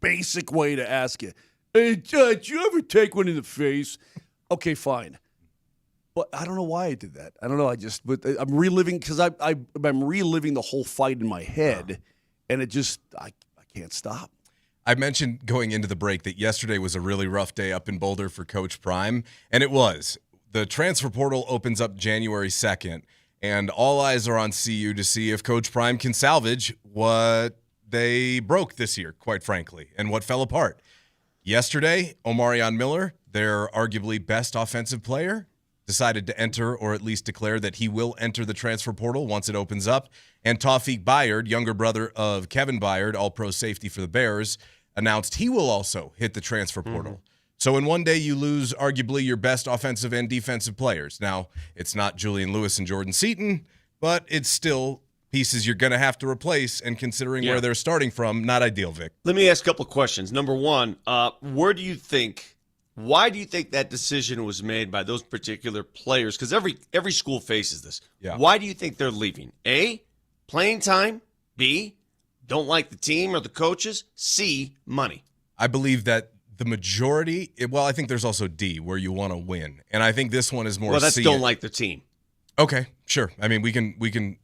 basic way to ask it. Hey, did you ever take one in the face? Okay, fine. But I don't know why I did that. I don't know. But I'm reliving because I'm reliving the whole fight in my head, and it just I can't stop. I mentioned going into the break that yesterday was a really rough day up in Boulder for Coach Prime, and it was. The transfer portal opens up January 2nd, and all eyes are on CU to see if Coach Prime can salvage what they broke this year, quite frankly, and what fell apart. Yesterday, Omarion Miller, their arguably best offensive player, decided to enter or at least declare that he will enter the transfer portal once it opens up. And Tawfiq Bayard, younger brother of Kevin Byard, all-pro safety for the Bears, announced he will also hit the transfer portal. So in one day, you lose arguably your best offensive and defensive players. Now, it's not Julian Lewis and Jordan Seaton, but it's still pieces you're going to have to replace, and considering where they're starting from, not ideal, Vic. Let me ask a couple of questions. Number one, why do you think that decision was made by those particular players? Because every school faces this. Yeah. Why do you think they're leaving? A, playing time. B, don't like the team or the coaches. C, money. I believe that the majority, I think there's also D, where you want to win. And I think this one is more that's C. don't like the team. Okay, sure. I mean, we can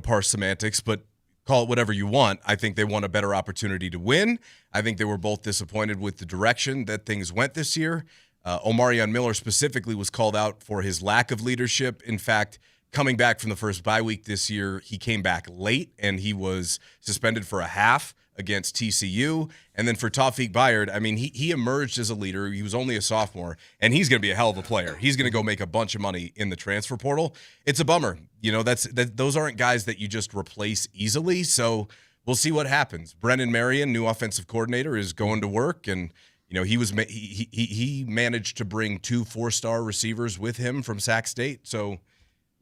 parse semantics, but call it whatever you want. I think they want a better opportunity to win. I think they were both disappointed with the direction that things went this year. Omarion Miller specifically was called out for his lack of leadership. In fact, coming back from the first bye week this year, he came back late and he was suspended for a half against TCU. And then for Tawfiq Bayard, I mean, he emerged as a leader. He was only a sophomore, and he's going to be a hell of a player. He's going to go make a bunch of money in the transfer portal. It's a bummer. Those aren't guys that you just replace easily. So we'll see what happens. Brennan Marion, new offensive coordinator, is going to work, and he managed to bring 2 4-star receivers with him from Sac State. So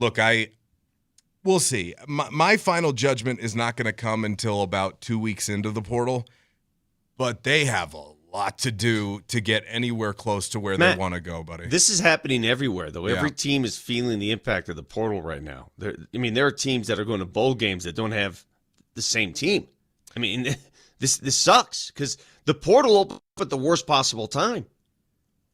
look, we'll see. My final judgment is not going to come until about 2 weeks into the portal, but they have a lot to do to get anywhere close to where they want to go, buddy. This is happening everywhere, though. Yeah. Every team is feeling the impact of the portal right now. There are teams that are going to bowl games that don't have the same team. I mean, this sucks because the portal opened up at the worst possible time.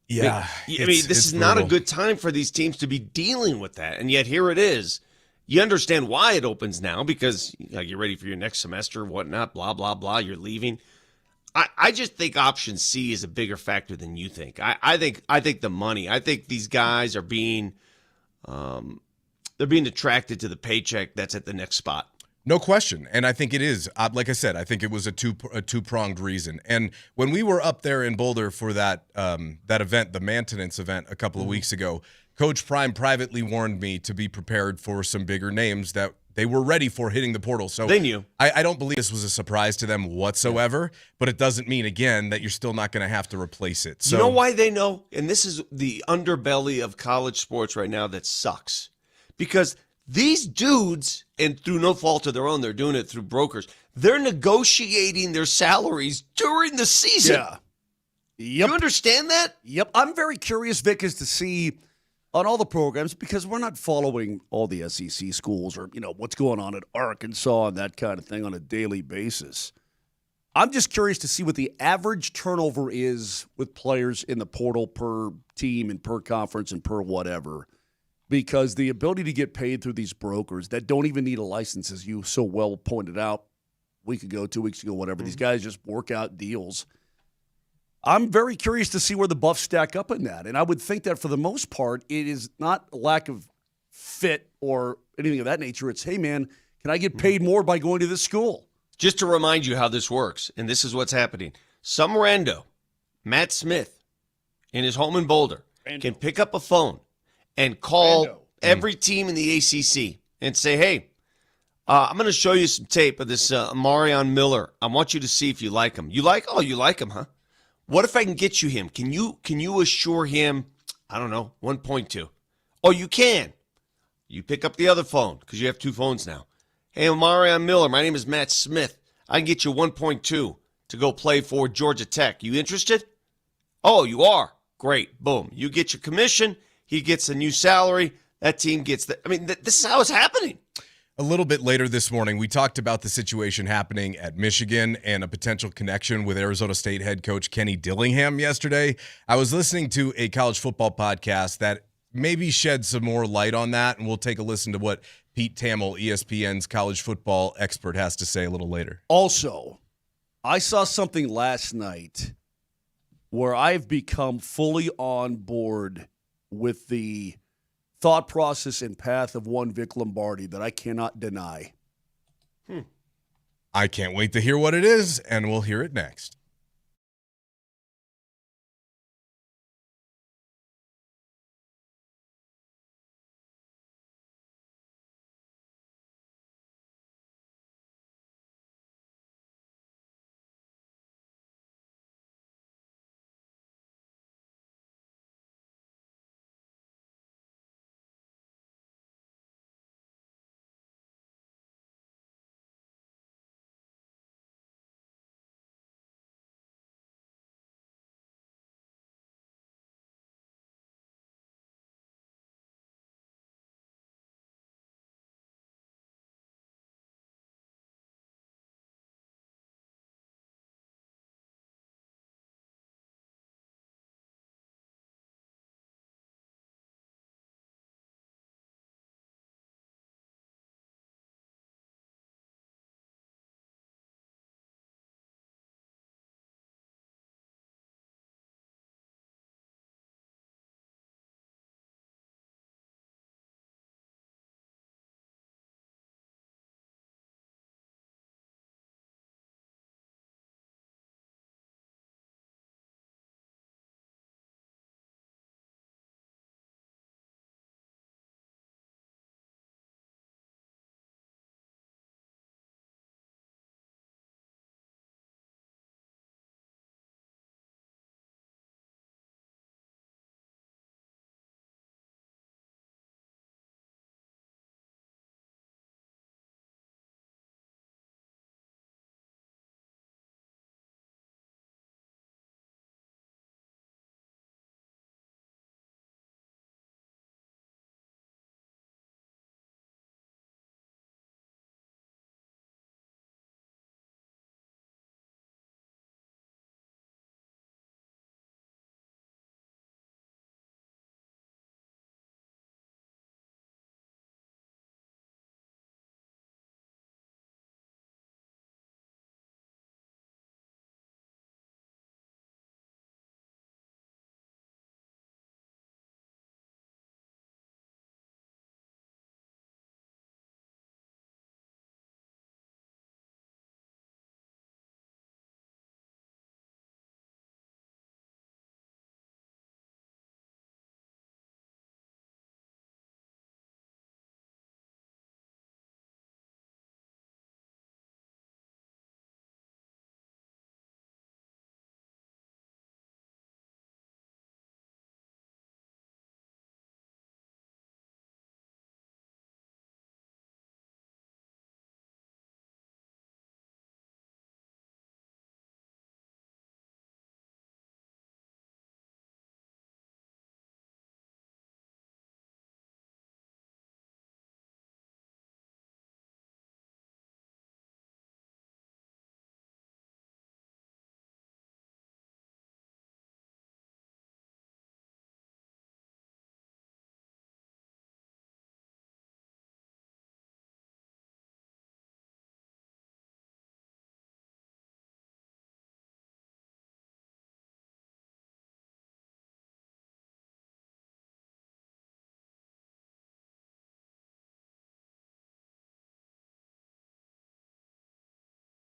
Yeah. This is not a good time for these teams to be dealing with that, and yet here it is. You understand why it opens now because you're ready for your next semester, whatnot, blah, blah, blah. You're leaving. I just think option C is a bigger factor than you think. I think the money. I think these guys are being attracted to the paycheck that's at the next spot. No question, and I think it is. Like I said, I think it was a two-pronged reason. And when we were up there in Boulder for that event, the maintenance event, a couple of weeks ago, Coach Prime privately warned me to be prepared for some bigger names that they were ready for hitting the portal. So they knew. I don't believe this was a surprise to them whatsoever, but it doesn't mean, again, that you're still not going to have to replace it. So, you know why they know? And this is the underbelly of college sports right now that sucks. Because these dudes, and through no fault of their own, they're doing it through brokers, they're negotiating their salaries during the season. Yeah. Yep. You understand that? Yep. I'm very curious, Vic, as to see on all the programs, because we're not following all the SEC schools or, what's going on at Arkansas and that kind of thing on a daily basis. I'm just curious to see what the average turnover is with players in the portal per team and per conference and per whatever. Because the ability to get paid through these brokers that don't even need a license, as you so well pointed out a week ago, 2 weeks ago, whatever, these guys just work out deals. I'm very curious to see where the Buffs stack up in that. And I would think that for the most part, it is not a lack of fit or anything of that nature. It's, hey, man, can I get paid more by going to this school? Just to remind you how this works, and this is what's happening. Some rando, Matt Smith, in his home in Boulder, can pick up a phone and call every team in the ACC and say, hey, I'm going to show you some tape of this Omarion Miller. I want you to see if you like him. You like him, huh? What if I can get you him? Can you assure him, I don't know, 1.2? Oh, you can. You pick up the other phone because you have 2 phones now. Hey, Omarion Miller, my name is Matt Smith. I can get you 1.2 to go play for Georgia Tech. You interested? Oh, you are? Great. Boom. You get your commission. He gets a new salary. That team gets this is how it's happening. A little bit later this morning, we talked about the situation happening at Michigan and a potential connection with Arizona State head coach Kenny Dillingham yesterday. I was listening to a college football podcast that maybe shed some more light on that, and we'll take a listen to what Pete Thamel, ESPN's college football expert, has to say a little later. Also, I saw something last night where I've become fully on board with the thought process and path of one Vic Lombardi that I cannot deny. I can't wait to hear what it is, and we'll hear it next.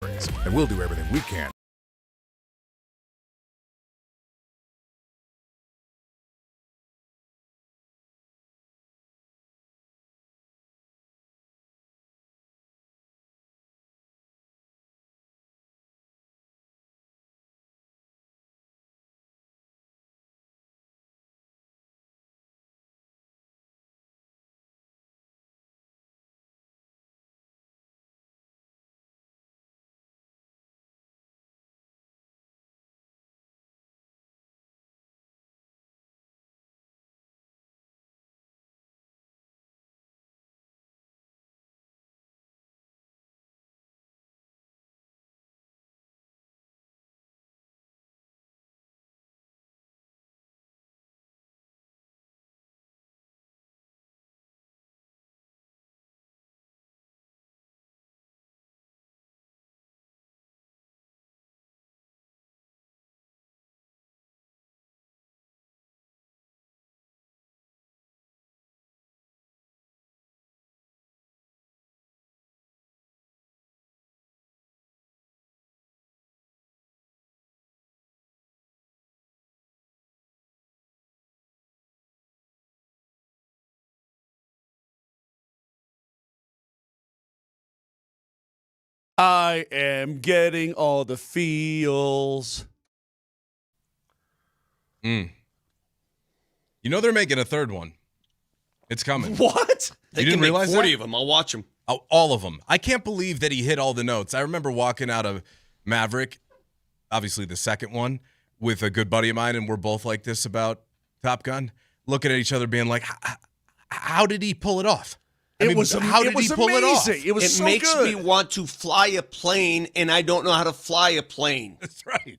And we'll do everything we can. I am getting all the feels. You know they're making a third one. It's coming. What? You didn't realize 40 that? of them. I'll watch them. Oh, all of them. I can't believe that he hit all the notes. I remember walking out of Maverick, obviously the second one, with a good buddy of mine, and we're both like this about Top Gun, looking at each other being like, how did he pull it off? How did he pull it off? It was so makes good. me want to fly a plane, and I don't know how to fly a plane. That's right.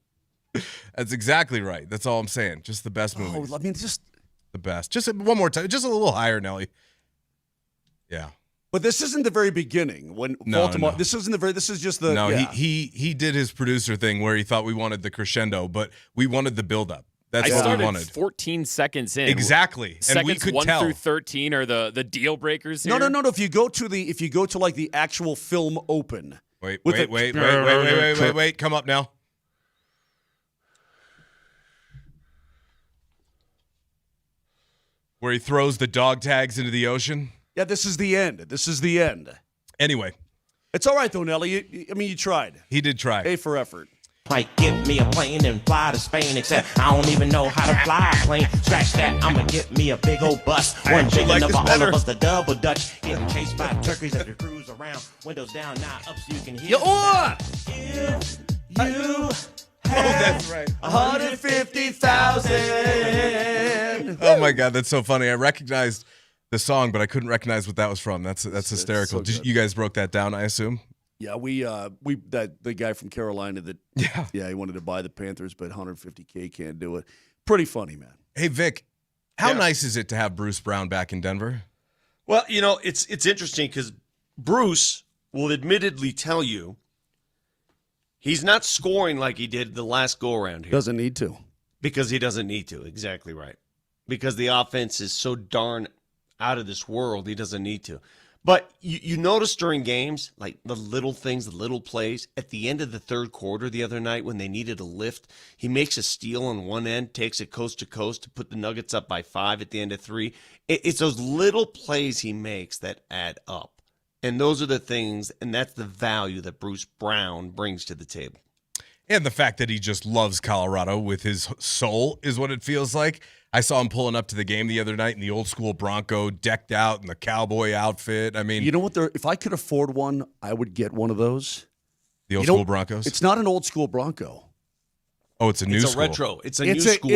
That's exactly right. That's all I'm saying. Just the best movie. I mean, just the best. Just one more time. Just a little higher, Nelly. Yeah. But this isn't the very beginning. When Baltimore, this isn't the very. This is just the. No, yeah. he did his producer thing where he thought we wanted the crescendo, but we wanted the build up. That's I what started we wanted. 14 seconds in. Exactly. And Seconds we could 1 tell. through 13 are the deal breakers here. No. If you go to like the actual film open. Wait. with Wait. Come up now. Where he throws the dog tags into the ocean. Yeah, this is the end. Anyway. It's all right, though, Nelly. I mean, you tried. He did try. A for effort. Like, give me a plane and fly to Spain, except I don't even know how to fly a plane. Scratch that, I'ma get me a big old bus. One big enough for all of us, the double Dutch. Getting chased by turkeys as we cruise around. Windows down, now up so you can hear. That's right. 150,000. Oh my God, that's so funny. I recognized the song, but I couldn't recognize what that was from. That's hysterical. So You guys broke that down, I assume. Yeah, the guy from Carolina that he wanted to buy the Panthers, but 150K can't do it. Pretty funny, man. Hey Vic, how nice is it to have Bruce Brown back in Denver? Well, it's interesting because Bruce will admittedly tell you he's not scoring like he did the last go-around here. Doesn't need to. Because he doesn't need to. Exactly right. Because the offense is so darn out of this world, he doesn't need to. But you notice during games, like the little things, the little plays, at the end of the third quarter the other night when they needed a lift, he makes a steal on one end, takes it coast to coast to put the Nuggets up by 5 at the end of 3. It's those little plays he makes that add up. And those are the things, and that's the value that Bruce Brown brings to the table. And the fact that he just loves Colorado with his soul is what it feels like. I saw him pulling up to the game the other night in the old school Bronco, decked out in the cowboy outfit. I mean, you know what? If I could afford one, I would get one of those. The old school Broncos? It's not an old school Bronco. Oh, it's a new school. It's a retro. It's a new school.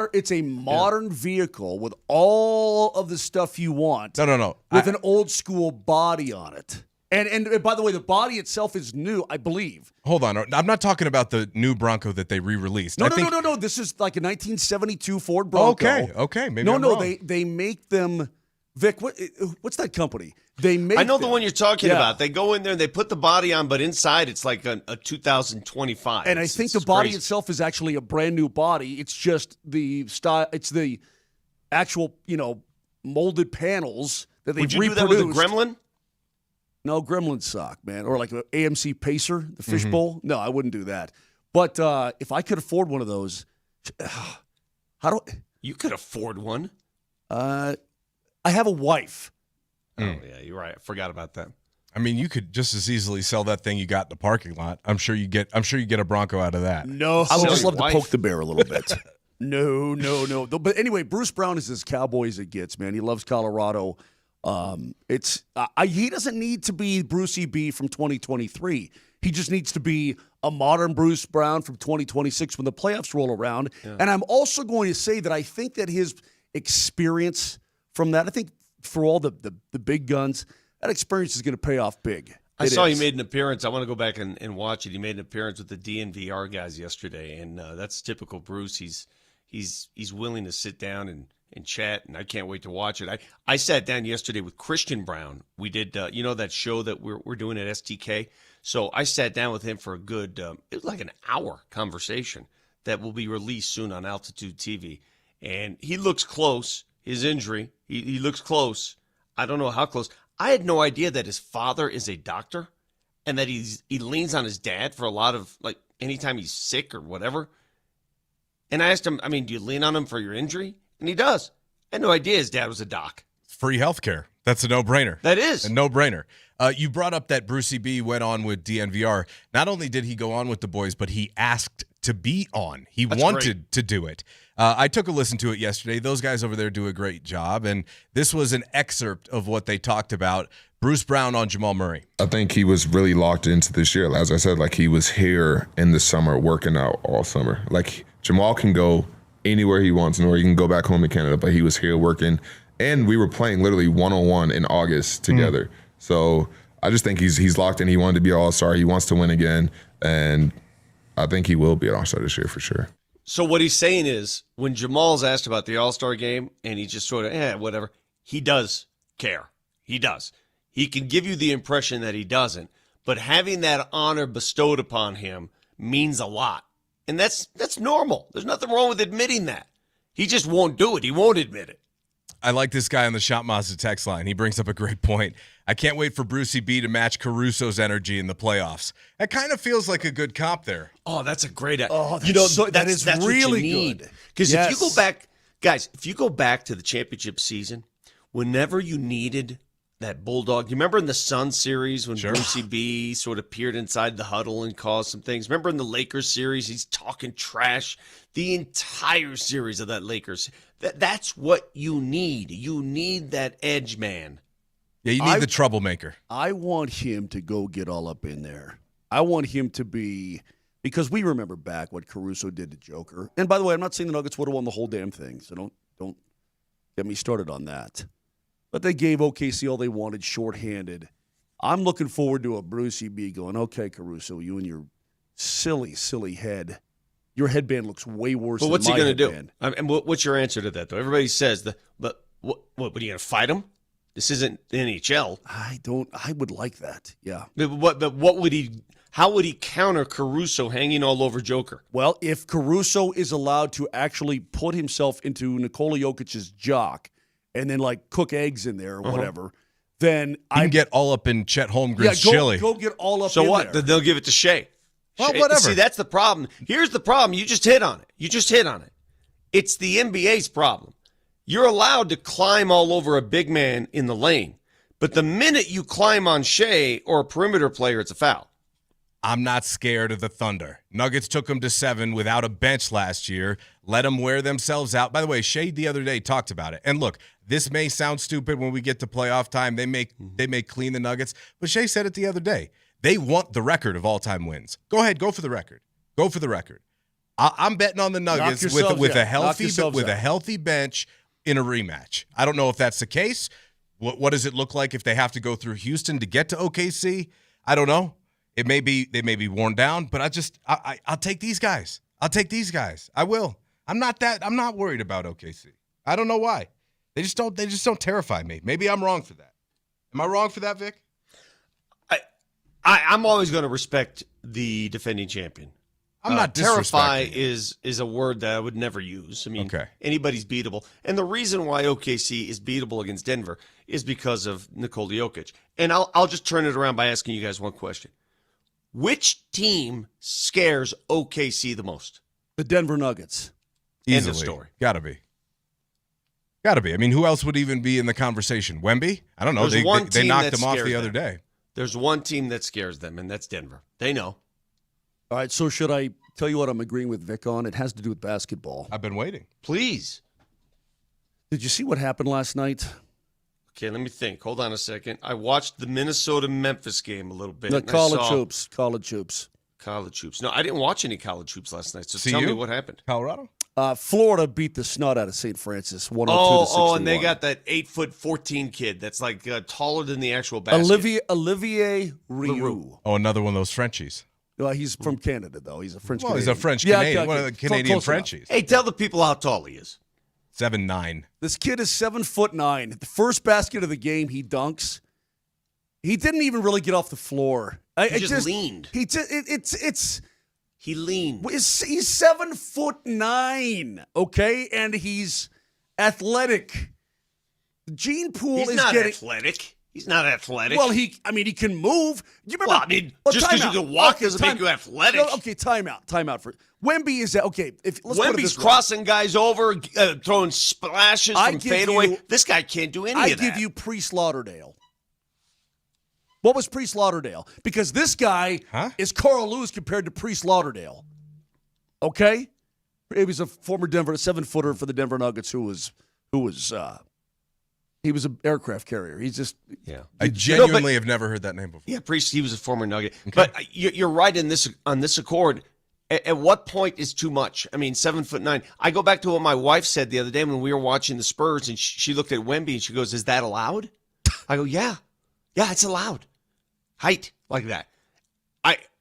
It's a modern vehicle with all of the stuff you want. No. With an old school body on it. And by the way, the body itself is new, I believe. Hold on. I'm not talking about the new Bronco that they re-released. No. This is like a 1972 Ford Bronco. Okay. Maybe I'm No. wrong. They make them. Vic, what's that company? They make. I know them. the one you're talking about. They go in there and they put the body on, but inside it's like a 2025. And I think the body itself is actually a brand new body. It's just the style. It's the actual, molded panels that they've reproduced. Would you reproduced. do that with a Gremlin? No, gremlin sock, man. Or like an AMC Pacer, the fishbowl. Mm-hmm. No, I wouldn't do that. But if I could afford one of those, You could afford one. I have a wife. Oh, yeah, you're right. I forgot about that. I mean, you could just as easily sell that thing you got in the parking lot. I'm sure you get a Bronco out of that. No, I would just love wife. to poke the bear a little bit. No. But anyway, Bruce Brown is as cowboy as it gets, man. He loves Colorado. He doesn't need to be Brucey B from 2023. He just needs to be a modern Bruce Brown from 2026 when the playoffs roll around. Yeah. And I'm also going to say that I think that his experience from that, I think for all the big guns, that experience is going to pay off big. I saw he made an appearance. I want to go back and watch it. He made an appearance with the DNVR guys yesterday, and that's typical Bruce. He's willing to sit down and chat, and I can't wait to watch it. I sat down yesterday with Christian Brown. We did, that show that we're doing at STK. So I sat down with him for a good, it was like an hour conversation that will be released soon on Altitude TV. And he looks close. His injury, he looks close. I don't know how close. I had no idea that his father is a doctor and that he leans on his dad for a lot of, like, anytime he's sick or whatever. And I asked him, do you lean on him for your injury? And he does. I had no idea his dad was a doc. Free healthcare. That's a no-brainer. That is. A no-brainer. You brought up that Brucey B went on with DNVR. Not only did he go on with the boys, but he asked to be on. That's wanted to do it. I took a listen to it yesterday. Those guys over there do a great job, and this was an excerpt of what they talked about. Bruce Brown on Jamal Murray. I think he was really locked into this year. As I said, like, he was here in the summer, working out all summer. Like, Jamal can go anywhere he wants, or he can go back home to Canada, but he was here working, and we were playing literally one-on-one in August together. So I just think he's locked in. He wanted to be an All-Star. He wants to win again, and I think he will be an All-Star this year for sure. So what he's saying is, when Jamal's asked about the All-Star game, and he just sort of, whatever, he does care. He does. He can give you the impression that he doesn't, but having that honor bestowed upon him means a lot. And that's normal. There's nothing wrong with admitting that. He just won't do it. He won't admit it. I like this guy on the Shop Mazda text line. He brings up a great point. I can't wait for Brucey B to match Caruso's energy in the playoffs. That kind of feels like a good comp there. Oh, that's a great. That's really good. Because if you go back, guys, if you go back to the championship season, whenever you needed that bulldog, you remember in the Sun series when Brucey B sort of peered inside the huddle and caused some things? Remember in the Lakers series, he's talking trash the entire series of that Lakers. That's what you need. You need that edge man. Yeah, you need the troublemaker. I want him to go get all up in there. I want him to be, because we remember back what Caruso did to Joker. And by the way, I'm not saying the Nuggets would have won the whole damn thing, so don't get me started on that. But they gave OKC all they wanted, shorthanded. I'm looking forward to a Brucey B going, okay, Caruso, you and your silly, silly head. Your headband looks way worse than my headband. But what's he going to do? And what's your answer to that, though? Everybody says, but what are you going to fight him? This isn't the NHL. I would like that, yeah. But what would he... How would he counter Caruso hanging all over Joker? Well, if Caruso is allowed to actually put himself into Nikola Jokic's jock and then, like, cook eggs in there or whatever, then I can get all up in Chet Holmgren's chili. Go get all up in there. So what? There. They'll give it to Shea. Well, whatever. See, that's the problem. Here's the problem. You just hit on it. It's the NBA's problem. You're allowed to climb all over a big man in the lane, but the minute you climb on Shea or a perimeter player, it's a foul. I'm not scared of the Thunder. Nuggets took them to 7 without a bench last year. Let them wear themselves out. By the way, Shea the other day talked about it. And look, this may sound stupid when we get to playoff time. They may clean the Nuggets. But Shea said it the other day. They want the record of all-time wins. Go ahead, go for the record. Go for the record. I'm betting on the Nuggets with a healthy bench in a rematch. I don't know if that's the case. What does it look like if they have to go through Houston to get to OKC? I don't know. They may be worn down, but I'll take these guys. I'll take these guys. I will. I'm not worried about OKC. I don't know why. They just don't terrify me. Maybe I'm wrong for that. Am I wrong for that, Vic? I'm always going to respect the defending champion. I'm not terrify disrespecting is a word that I would never use. I mean, Okay. anybody's beatable. And the reason why OKC is beatable against Denver is because of Nikola Jokic. And I'll just turn it around by asking you guys one question. Which team scares OKC the most? The Denver Nuggets. Easily. End of story. Gotta be. I mean, who else would even be in the conversation? Wemby? I don't know. There's They one knocked team that him off the scares other them. day. There's one team that scares them, and that's Denver. They know. All right, so should I tell you what I'm agreeing with Vic on? It has to do with basketball. I've been waiting. Please. Did you see what happened last night? Okay, let me think. Hold on a second. I watched the Minnesota-Memphis game a little bit. No, and I college saw- hoops. College hoops. College hoops. No, I didn't watch any college hoops last night, so See tell you? me what happened. Colorado? Florida beat the snot out of St. Francis, 102 to 61. Oh, and they got that 8'14" kid that's like taller than the actual basket. Olivier Rioux. Oh, another one of those Frenchies. Well, he's from Canada, though. He's a French. Well, he's Canadian. a French Yeah, Canadian. okay, One of the Canadian close enough. Frenchies. Hey, tell the people how tall he is. 7'9". This kid is 7'9". The first basket of the game, he dunks. He didn't even really get off the floor. He just leaned. He leaned. He's 7'9", okay, and he's athletic. Gene Poole He's is not getting athletic. He's not athletic. Well, he can move. You remember? Well, I mean, just 'cause you can walk doesn't make you athletic. No, okay, time out for Wemby is that okay? Let's put it Wemby's this way. crossing guys over, throwing splashes from fadeaway. This guy can't do any I of that. give you Priest Lauderdale. What was Priest Lauderdale? Because this guy is Carl Lewis compared to Priest Lauderdale. Okay, he was a former 7-footer for the Denver Nuggets who was he was an aircraft carrier. He's just I genuinely have never heard that name before. Yeah, Priest, he was a former Nugget. Okay. But you're right on this accord. At what point is too much? I mean, 7'9". I go back to what my wife said the other day when we were watching the Spurs, and she looked at Wemby and she goes, "Is that allowed?" I go, "Yeah, it's allowed. Height like that.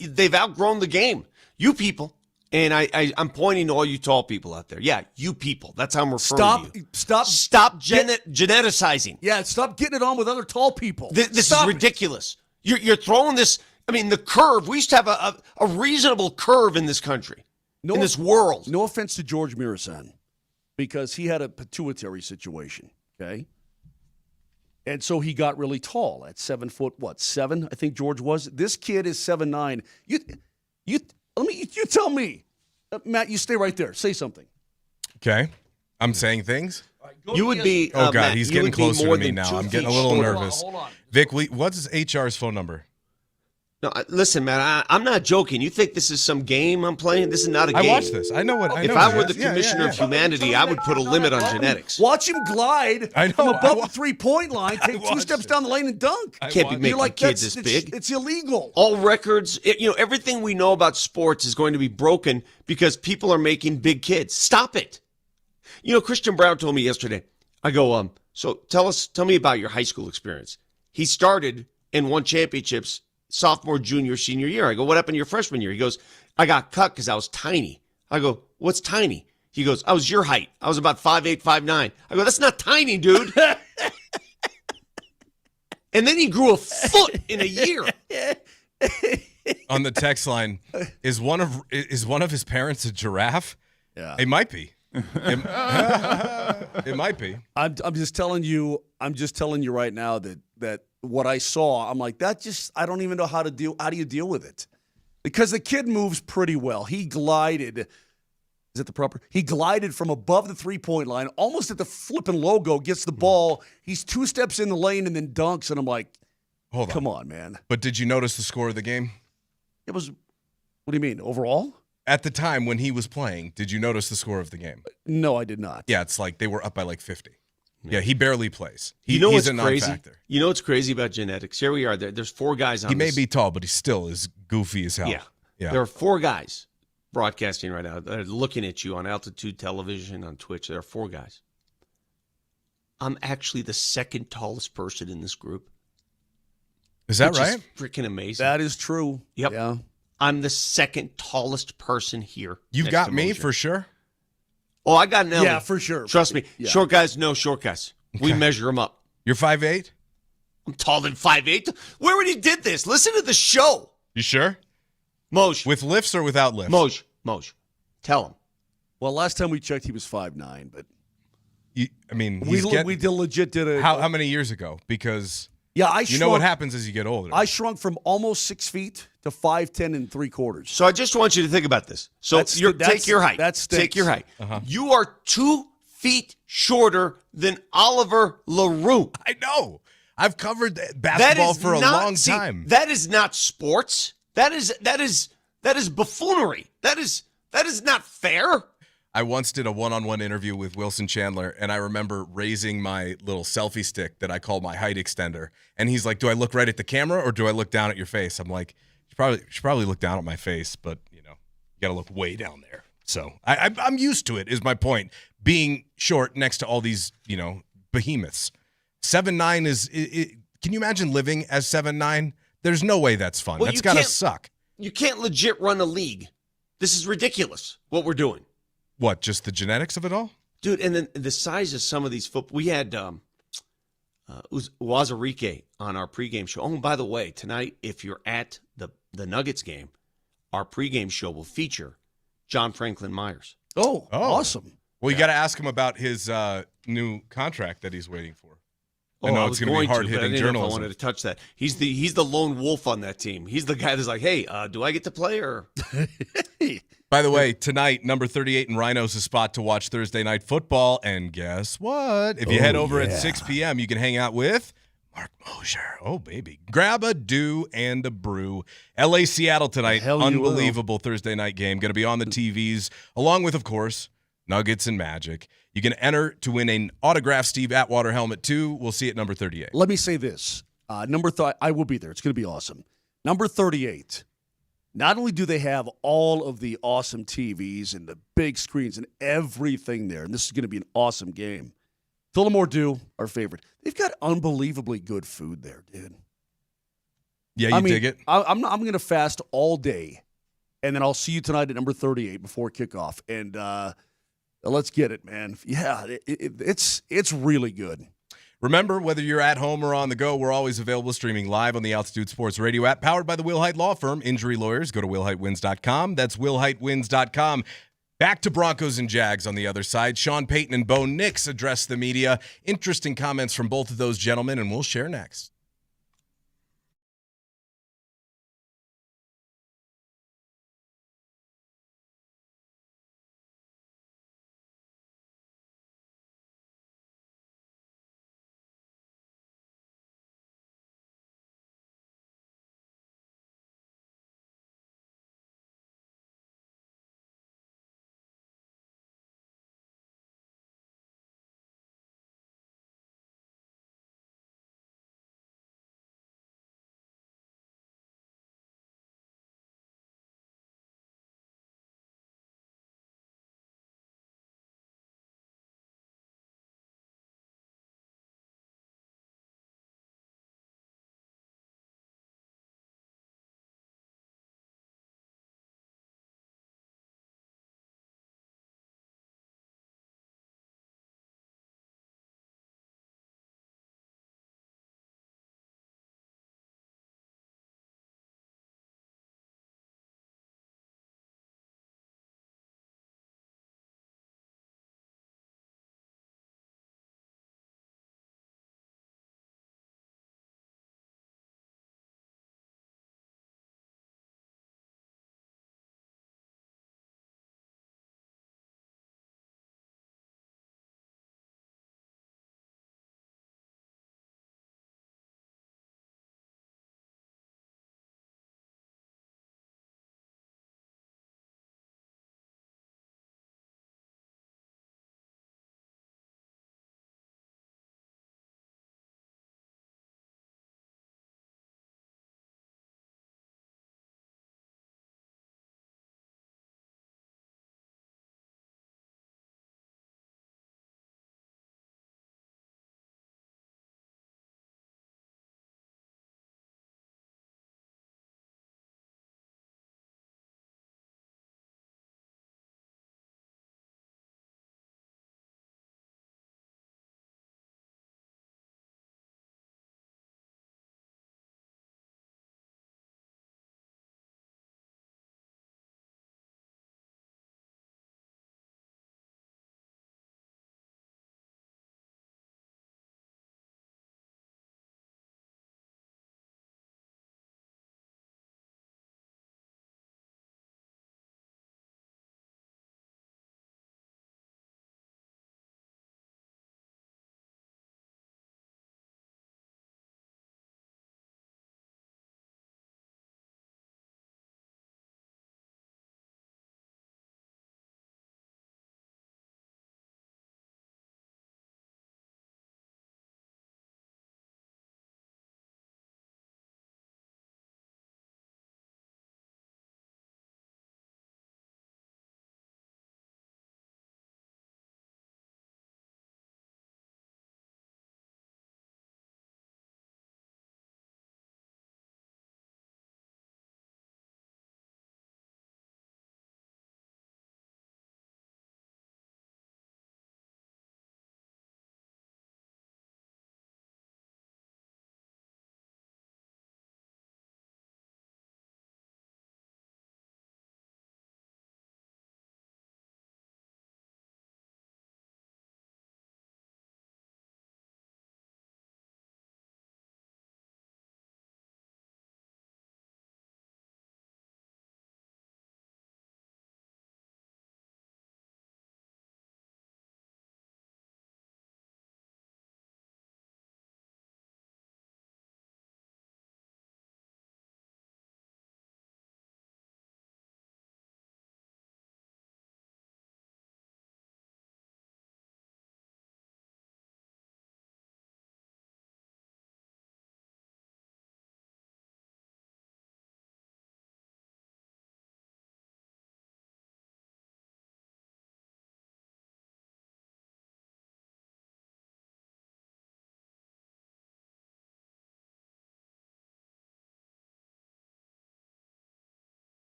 They've outgrown the game. You people." And I'm pointing to all you tall people out there. Yeah, you people. That's how I'm referring to you. Stop geneticizing. Yeah, stop getting it on with other tall people. This is ridiculous. You're throwing this. I mean, the curve. We used to have a reasonable curve in this country, in this world. No offense to George Mirasan, because he had a pituitary situation, okay? And so he got really tall at 7'7", I think George was. This kid is 7'9". You tell me. Matt, you stay right there. Say something. Okay. I'm saying things. You would be. Oh, God, Matt, he's you getting would be closer more to me than now. 2 I'm getting a feet little short. nervous. Hold on. Vic, what's HR's phone number? No, listen, man. I'm not joking. You think this is some game I'm playing? This is not a game. I watched this. I know what. If I were the commissioner of humanity, I would put a limit on genetics. Watch him glide I know, from above the three-point line, take 2 steps down the lane and dunk. Can't be making kids this big. It's illegal. All records, everything we know about sports is going to be broken because people are making big kids. Stop it. Christian Brown told me yesterday. I go, so tell me about your high school experience. He started and won championships sophomore, junior, senior year. I go, what happened to your freshman year? He goes, I got cut because I was tiny. I go, what's tiny? He goes, I was your height. I was about 5'8", 5'9". I go, that's not tiny, dude. And then he grew a foot in a year. On the text line, is one of his parents a giraffe? Yeah, it might be. It might be. I'm just telling you. I'm just telling you right now that what I saw, I'm like, I don't even know how do you deal with it? Because the kid moves pretty well. He glided. Is it the proper? He glided from above the 3-point line, almost at the flipping logo, gets the ball. He's 2 steps in the lane and then dunks. And I'm like, come on, man. But did you notice the score of the game? It was, what do you mean, overall? At the time when he was playing, did you notice the score of the game? No, I did not. Yeah, it's like they were up by like 50. Yeah, he barely plays. He's what's a crazy? non-factor. You know what's crazy about genetics? Here we are. There's 4 guys on He may this. be tall, but he still is goofy as hell. Yeah. There are 4 guys broadcasting right now that are looking at you on Altitude Television, on Twitch. There are 4 guys. I'm actually the second tallest person in this group. Is that which right? Is freaking amazing. That is true. Yep. Yeah. I'm the second tallest person here. You've got me for sure. Oh, I got Nelly. Yeah, for sure. Trust me. Yeah. Short guys, no short guys. We measure them up. You're 5'8"? I'm taller than 5'8". Where when he did this? Listen to the show. You sure? Moj. With lifts or without lifts? Moj, Moser, tell him. Well, last time we checked, he was 5'9", but we legit did it. How many years ago? Because you know what happens as you get older. I shrunk from almost 6 feet to 5'10"3/4. So I just want you to think about this. So take your height. Take your height. You are 2 feet shorter than Oliver LaRue. I know. I've covered basketball for a long time. That is not sports. That is buffoonery. That is not fair. I once did a one-on-one interview with Wilson Chandler, and I remember raising my little selfie stick that I call my height extender. And he's like, "Do I look right at the camera or do I look down at your face?" I'm like, "You should probably look down at my face, but you got to look way down there." So I'm used to it. Is my point. Being short next to all these behemoths. 7'9" is. Can you imagine living as 7'9"? There's no way that's fun. That's gotta suck. You can't legit run a league. This is ridiculous. What we're doing. What, just the genetics of it all? Dude, and then the size of some of these football. We had Wazarike on our pregame show. Oh, and by the way, tonight, if you're at the Nuggets game, our pregame show will feature John Franklin Myers. Oh, awesome. Well, you got to ask him about his new contract that he's waiting for. I know it's going to be hard-hitting journalism. I wanted to touch that. He's the lone wolf on that team. He's the guy that's like, hey, do I get to play or? By the way, tonight, number 38 in Rhino's a spot to watch Thursday Night Football. And guess what? If you head over at 6 p.m., you can hang out with Mark Moser. Oh, baby. Grab a dew and a brew. L.A. Seattle tonight. Unbelievable Thursday night game. Going to be on the TVs, along with, of course, Nuggets and Magic. You can enter to win an autographed Steve Atwater helmet, too. We'll see at number 38. Let me say this. I will be there. It's going to be awesome. Number 38. Not only do they have all of the awesome TVs and the big screens and everything there, and this is going to be an awesome game. Tullamore Dew, our favorite. They've got unbelievably good food there, dude. Yeah, dig it? I'm going to fast all day, and then I'll see you tonight at number 38 before kickoff. And let's get it, man. Yeah, it's really good. Remember, whether you're at home or on the go, we're always available streaming live on the Altitude Sports Radio app, powered by the Wilhite Law Firm. Injury lawyers, go to WilhiteWins.com. That's WilhiteWins.com. Back to Broncos and Jags on the other side. Sean Payton and Bo Nix address the media. Interesting comments from both of those gentlemen, and we'll share next.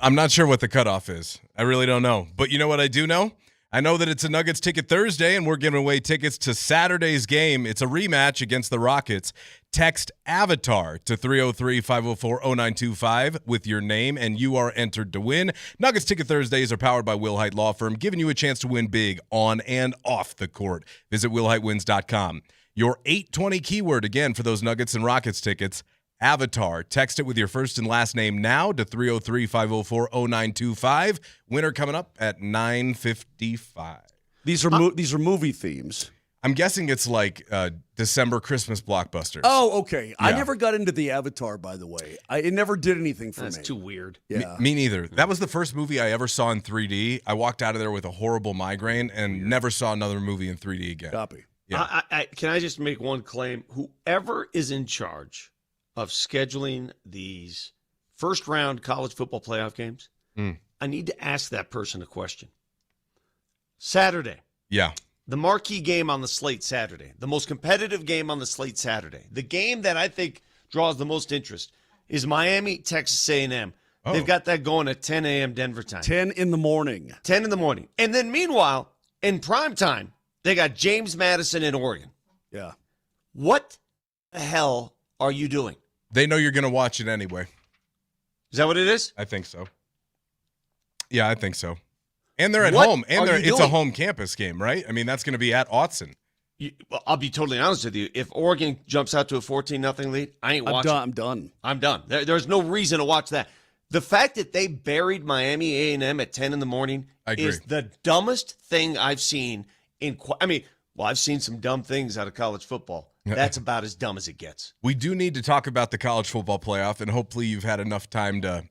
I'm not sure what the cutoff is. I really don't know. But you know what I do know? I know that it's a Nuggets Ticket Thursday, and we're giving away tickets to Saturday's game. It's a rematch against the Rockets. Text AVATAR to 303-504-0925 with your name, and you are entered to win. Nuggets Ticket Thursdays are powered by Wilhite Law Firm, giving you a chance to win big on and off the court. Visit WilhiteWins.com. Your 820 keyword, again, for those Nuggets and Rockets tickets, AVATAR. Text it with your first and last name now to 303-504-0925. Winner coming up at 9:55. These are movie themes. I'm guessing it's like December Christmas blockbusters. Oh, okay. Yeah. I never got into the Avatar, by the way. It never did anything for me. That's too weird. Yeah. Me neither. That was the first movie I ever saw in 3D. I walked out of there with a horrible migraine and never saw another movie in 3D again. Copy. Yeah. Can I just make one claim? Whoever is in charge of scheduling these first-round college football playoff games, I need to ask that person a question. Saturday. Yeah. The marquee game on the slate Saturday, the most competitive game on the slate Saturday, the game that I think draws the most interest is Miami, Texas A&M. Oh. They've got that going at 10 a.m. Denver time. 10 in the morning. 10 in the morning. And then meanwhile, in prime time, they got James Madison in Oregon. Yeah. What the hell are you doing? They know you're going to watch it anyway. Is that what it is? I think so. Yeah, I think so. And they're at What home. And are you it's a doing? home campus game, right? I mean, that's going to be at Autzen. Well, I'll be totally honest with you. If Oregon jumps out to a 14-0 lead, I ain't watching. I'm done. I'm done. There's no reason to watch that. The fact that they buried Miami A&M at 10 in the morning is the dumbest thing I've seen I've seen some dumb things out of college football. That's about as dumb as it gets. We do need to talk about the college football playoff, and hopefully you've had enough time to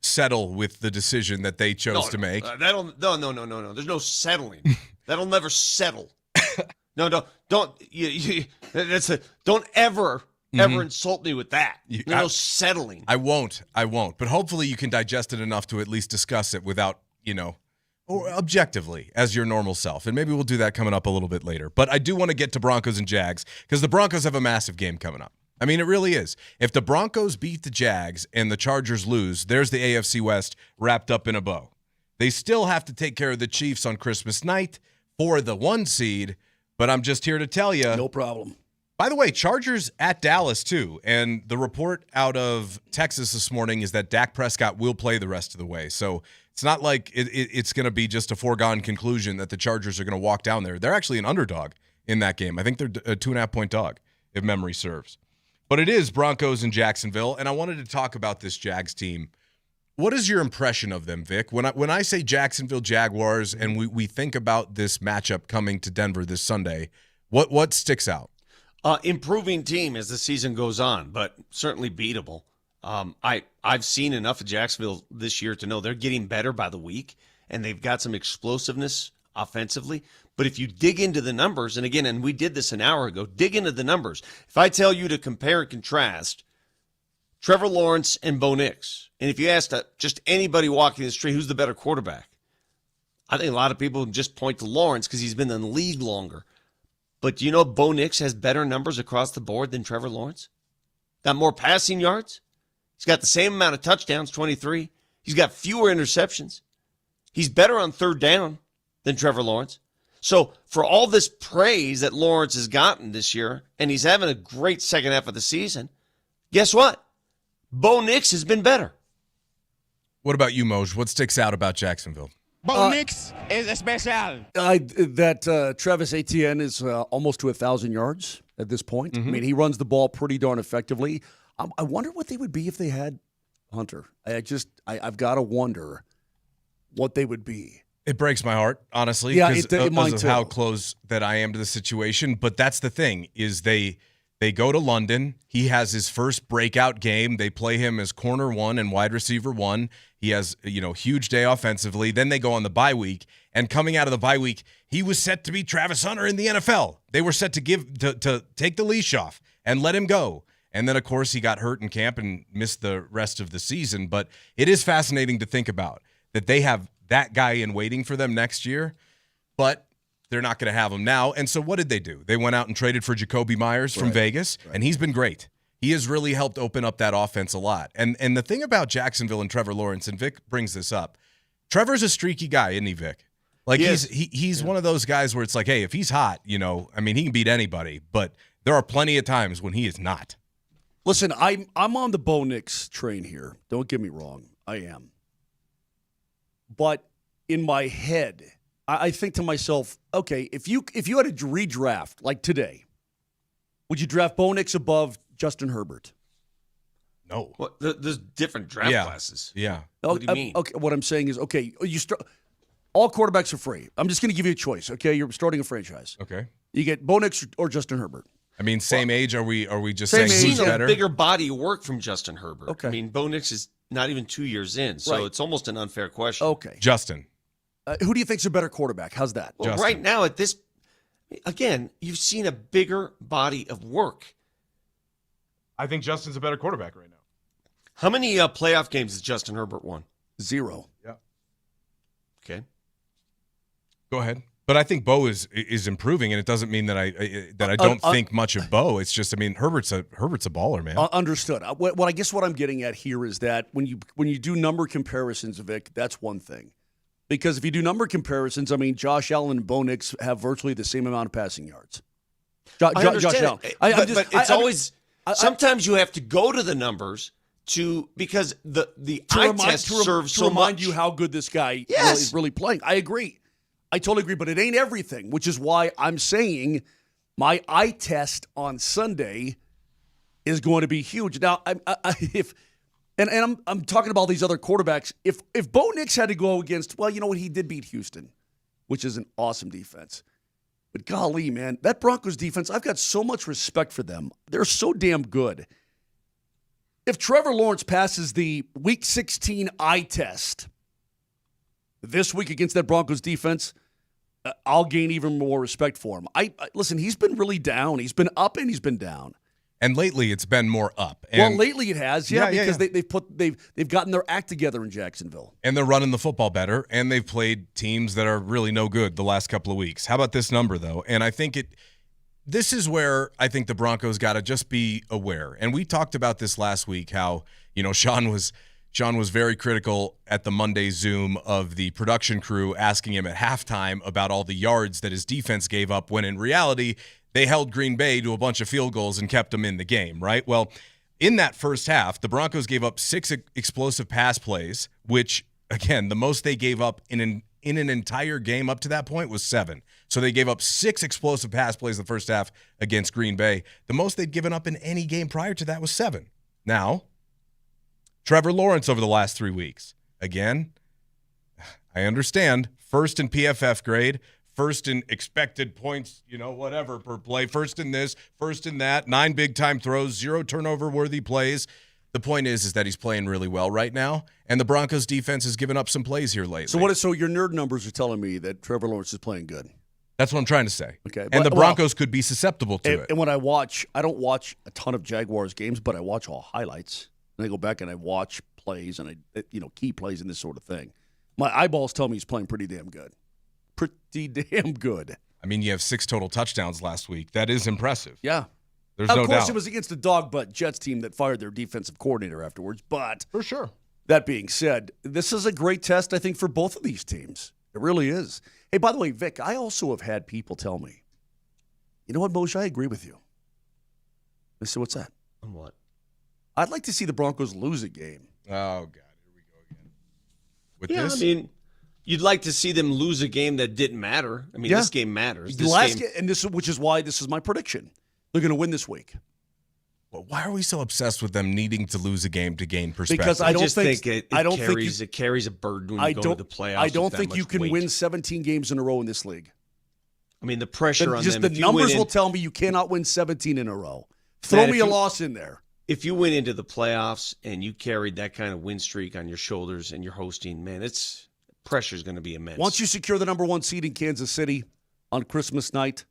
settle with the decision that they chose to make. No. There's no settling. That'll never settle. No. Don't ever insult me with that. No settling. I won't. But hopefully you can digest it enough to at least discuss it without, or objectively as your normal self. And maybe we'll do that coming up a little bit later. But I do want to get to Broncos and Jags because the Broncos have a massive game coming up. I mean, it really is. If the Broncos beat the Jags and the Chargers lose, there's the AFC West wrapped up in a bow. They still have to take care of the Chiefs on Christmas night for the 1 seed, but I'm just here to tell you. No problem. By the way, Chargers at Dallas too, and the report out of Texas this morning is that Dak Prescott will play the rest of the way. So it's not like it's going to be just a foregone conclusion that the Chargers are going to walk down there. They're actually an underdog in that game. I think they're a 2.5-point dog, if memory serves. But it is Broncos and Jacksonville, and I wanted to talk about this Jags team. What is your impression of them, Vic? When I say Jacksonville Jaguars and we think about this matchup coming to Denver this Sunday, what sticks out? Improving team as the season goes on, but certainly beatable. I've seen enough of Jacksonville this year to know they're getting better by the week, and they've got some explosiveness offensively. But if you dig into the numbers, and we did this an hour ago, dig into the numbers. If I tell you to compare and contrast Trevor Lawrence and Bo Nix, and if you asked just anybody walking the street who's the better quarterback, I think a lot of people just point to Lawrence because he's been in the league longer. But do you know Bo Nix has better numbers across the board than Trevor Lawrence? Got more passing yards. He's got the same amount of touchdowns, 23. He's got fewer interceptions. He's better on third down than Trevor Lawrence. So for all this praise that Lawrence has gotten this year, and he's having a great second half of the season, guess what? Bo Nix has been better. What about you, Moj? What sticks out about Jacksonville? Bo Nix is special. That Travis Etienne is almost to 1,000 yards at this point. Mm-hmm. I mean, he runs the ball pretty darn effectively. I wonder what they would be if they had Hunter. I've got to wonder what they would be. It breaks my heart, honestly, Yeah, because of how close that I am to the situation. But that's the thing, is they go to London. He has his first breakout game. They play him as corner 1 and wide receiver 1. He has, huge day offensively. Then they go on the bye week. And coming out of the bye week, he was set to be Travis Hunter in the NFL. They were set to take the leash off and let him go. And then, of course, he got hurt in camp and missed the rest of the season. But it is fascinating to think about that they have that guy in waiting for them next year, but they're not going to have him now. And so what did they do? They went out and traded for Jacoby Myers from Vegas, and he's been great. he has really helped open up that offense a lot. And the thing about Jacksonville and Trevor Lawrence, and Vic brings this up, Trevor's a streaky guy, isn't he, Vic? Like he's one of those guys where it's like, hey, if he's hot, he can beat anybody. But there are plenty of times when he is not. Listen, I'm on the Bo Nix train here. Don't get me wrong, I am. But in my head, I think to myself, okay, if you had to redraft like today, would you draft Bo Nix above Justin Herbert? No. Well, there's different draft classes. Yeah. What do you mean? Okay, what I'm saying is, okay, you start. All quarterbacks are free. I'm just going to give you a choice. Okay, you're starting a franchise. Okay. You get Bo Nix or Justin Herbert. I mean, same age. Are we just saying who's I've seen better? a bigger body of work from Justin Herbert. Okay. I mean, Bo Nix is not even 2 years in, so it's almost an unfair question. Okay. Justin. Who do you think's a better quarterback? How's that? Well, right now at this, again, you've seen a bigger body of work. I think Justin's a better quarterback right now. How many playoff games has Justin Herbert won? 0. Yeah. Okay. Go ahead. But I think Bo is improving, and it doesn't mean that I don't think much of Bo. It's just, I mean, Herbert's a baller, man. Understood. What I guess what I'm getting at here is that when you do number comparisons, Vic, that's one thing. Because if you do number comparisons, I mean, Josh Allen and Bo Nix have virtually the same amount of passing yards. I understand. Josh Allen. But it's always sometimes you have to go to the numbers because the eye test serves so much. To remind you how good this guy is really playing. I agree. I totally agree, but it ain't everything, which is why I'm saying my eye test on Sunday is going to be huge. Now, I'm talking about these other quarterbacks. If Bo Nix had to go against, well, you know what, he did beat Houston, which is an awesome defense. But golly, man, that Broncos defense, I've got so much respect for them. They're so damn good. If Trevor Lawrence passes the Week 16 eye test this week against that Broncos defense, I'll gain even more respect for him. Listen, he's been really down. He's been up and he's been down. And lately, it's been more up. Well, lately it has, because they've gotten their act together in Jacksonville, and they're running the football better, and they've played teams that are really no good the last couple of weeks. How about this number though? And I think this is where I think the Broncos got to just be aware. And we talked about this last week. How Sean was very critical at the Monday Zoom of the production crew, asking him at halftime about all the yards that his defense gave up, when in reality, they held Green Bay to a bunch of field goals and kept them in the game, right? Well, in that first half, the Broncos gave up 6 explosive pass plays, which, again, the most they gave up in an entire game up to that point was 7. So they gave up 6 explosive pass plays in the first half against Green Bay. The most they'd given up in any game prior to that was 7. Now, Trevor Lawrence over the last 3 weeks. Again, I understand. First in PFF grade, first in expected points, whatever per play, first in this, first in that, 9 big-time throws, 0 turnover-worthy plays. The point is that he's playing really well right now, and the Broncos defense has given up some plays here lately. So your nerd numbers are telling me that Trevor Lawrence is playing good. That's what I'm trying to say. Okay, and the Broncos could be susceptible to it. And when I don't watch a ton of Jaguars games, but I watch all highlights. And I go back and I watch plays and key plays and this sort of thing. My eyeballs tell me he's playing pretty damn good. Pretty damn good. I mean, you have 6 total touchdowns last week. That is impressive. Yeah. There's no doubt. Of course, it was against the dog-butt Jets team that fired their defensive coordinator afterwards. But for sure. That being said, this is a great test, I think, for both of these teams. It really is. Hey, by the way, Vic, I also have had people tell me, you know what, Moser, I agree with you. I said, what's that? On what? I'd like to see the Broncos lose a game. Oh, God. Here we go again. With this? I mean, you'd like to see them lose a game that didn't matter. I mean, this game matters. Which is why this is my prediction. They're going to win this week. Well, why are we so obsessed with them needing to lose a game to gain perspective? Because I don't think it carries a burden when you go to the playoffs. I don't think you can win 17 games in a row in this league. I mean, the pressure on them. The numbers will tell me you cannot win 17 in a row. Throw me a loss in there. If you went into the playoffs and you carried that kind of win streak on your shoulders and you're hosting, man, pressure is going to be immense. Once you secure the number 1 seed in Kansas City on Christmas night,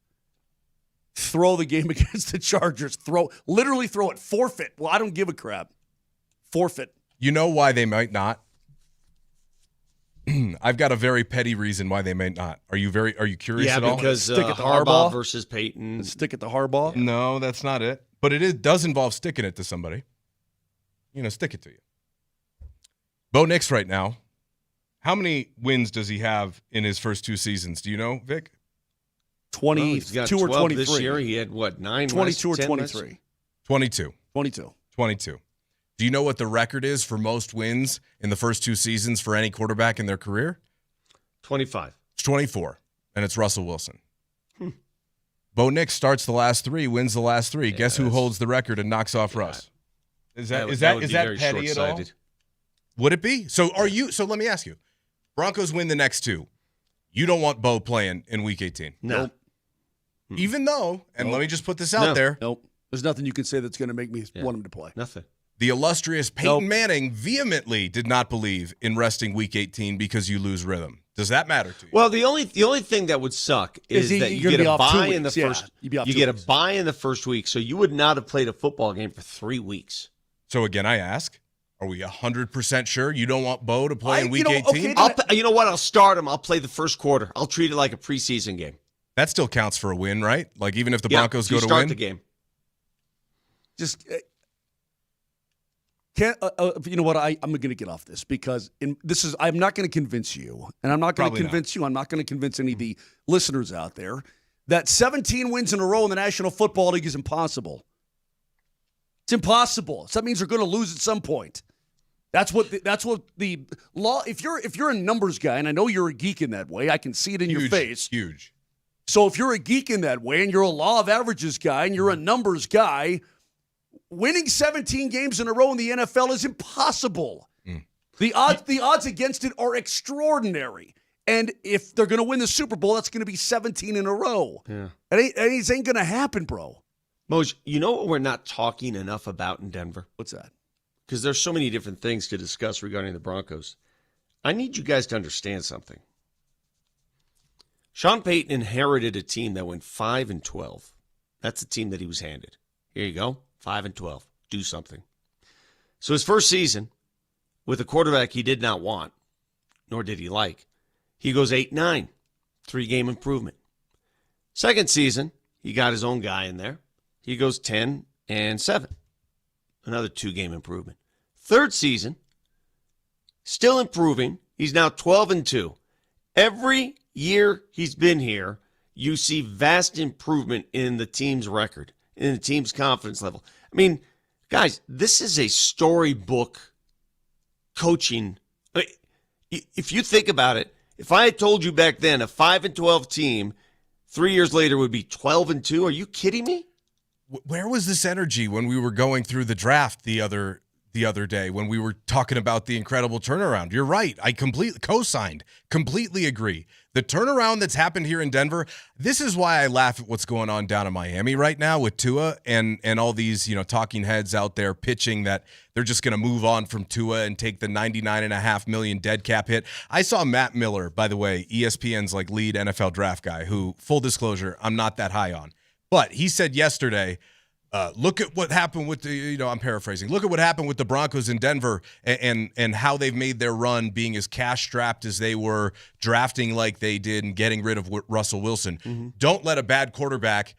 throw the game against the Chargers. Literally throw it. Forfeit. Well, I don't give a crap. Forfeit. You know why they might not? I've got a very petty reason why they may not. Are you curious at all? Yeah, because Harbaugh versus Payton. Stick at the Harbaugh? No, that's not it. But does involve sticking it to somebody. Stick it to you. Bo Nix right now, how many wins does he have in his first 2 seasons? Do you know, Vic? 22 or 23. This year he had, 9? 22 or 23. 22. 22. 22. Do you know what the record is for most wins in the first 2 seasons for any quarterback in their career? 25. It's 24, and it's Russell Wilson. Bo Nix starts the last 3, wins the last 3. Guess who holds the record and knocks off Russ? Is that petty at all? Would it be? So let me ask you. Broncos win the next 2. You don't want Bo playing in Week 18? No. Even though, and let me just put this out there. Nope. There's nothing you can say that's going to make me want him to play. Nothing. The illustrious Peyton Manning vehemently did not believe in resting Week 18 because you lose rhythm. Does that matter to you? Well, the only thing that would suck is that you get a bye in the first. You get a bye in the first week, so you would not have played a football game for 3 weeks. So again, I ask: are we 100% sure you don't want Bo to play in Week 18? You know what? I'll start him. I'll play the first quarter. I'll treat it like a preseason game. That still counts for a win, right? Like even if the Broncos go to start win, the game. Just can't. You know what? I'm going to get off this because I'm not going to convince you, and I'm not going to convince you. I'm not going to convince any of the listeners out there that 17 wins in a row in the National Football League is impossible. It's impossible. So that means they're going to lose at some point. That's what the law. If you're a numbers guy, and I know you're a geek in that way, I can see it in your face. Huge. So if you're a geek in that way, and you're a law of averages guy, and you're a numbers guy, winning 17 games in a row in the NFL is impossible. The odds against it are extraordinary. And if they're going to win the Super Bowl, that's going to be 17 in a row. Yeah. It ain't going to happen, bro. Moj, you know what we're not talking enough about in Denver? What's that? Because there's so many different things to discuss regarding the Broncos. I need you guys to understand something. Sean Payton inherited a team that went 5-12. That's the team that he was handed. Here you go, 5-12. Do something. So his first season, with a quarterback he did not want, nor did he like, he goes 8-9, 3-game improvement. Second season, he got his own guy in there. He goes 10-7, another 2-game improvement. Third season, still improving. He's now 12-2. Every year he's been here, you see vast improvement in the team's record, in the team's confidence level. I mean, guys, this is a storybook coaching. If you think about it, if I had told you back then a 5-12 team 3 years later would be 12-2, are you kidding me? Where was this energy when we were going through the draft the other day when we were talking about the incredible turnaround? You're right. I completely co-signed, completely agree. The turnaround that's happened here in Denver, this is why I laugh at what's going on down in Miami right now with Tua and all these, talking heads out there pitching that they're just going to move on from Tua and take the $99.5 million dead cap hit. I saw Matt Miller, by the way, ESPN's lead NFL draft guy, who, full disclosure, I'm not that high on. But he said yesterday, look at what happened with I'm paraphrasing. Look at what happened with the Broncos in Denver and how they've made their run being as cash strapped as they were, drafting like they did and getting rid of Russell Wilson. Mm-hmm. Don't let a bad quarterback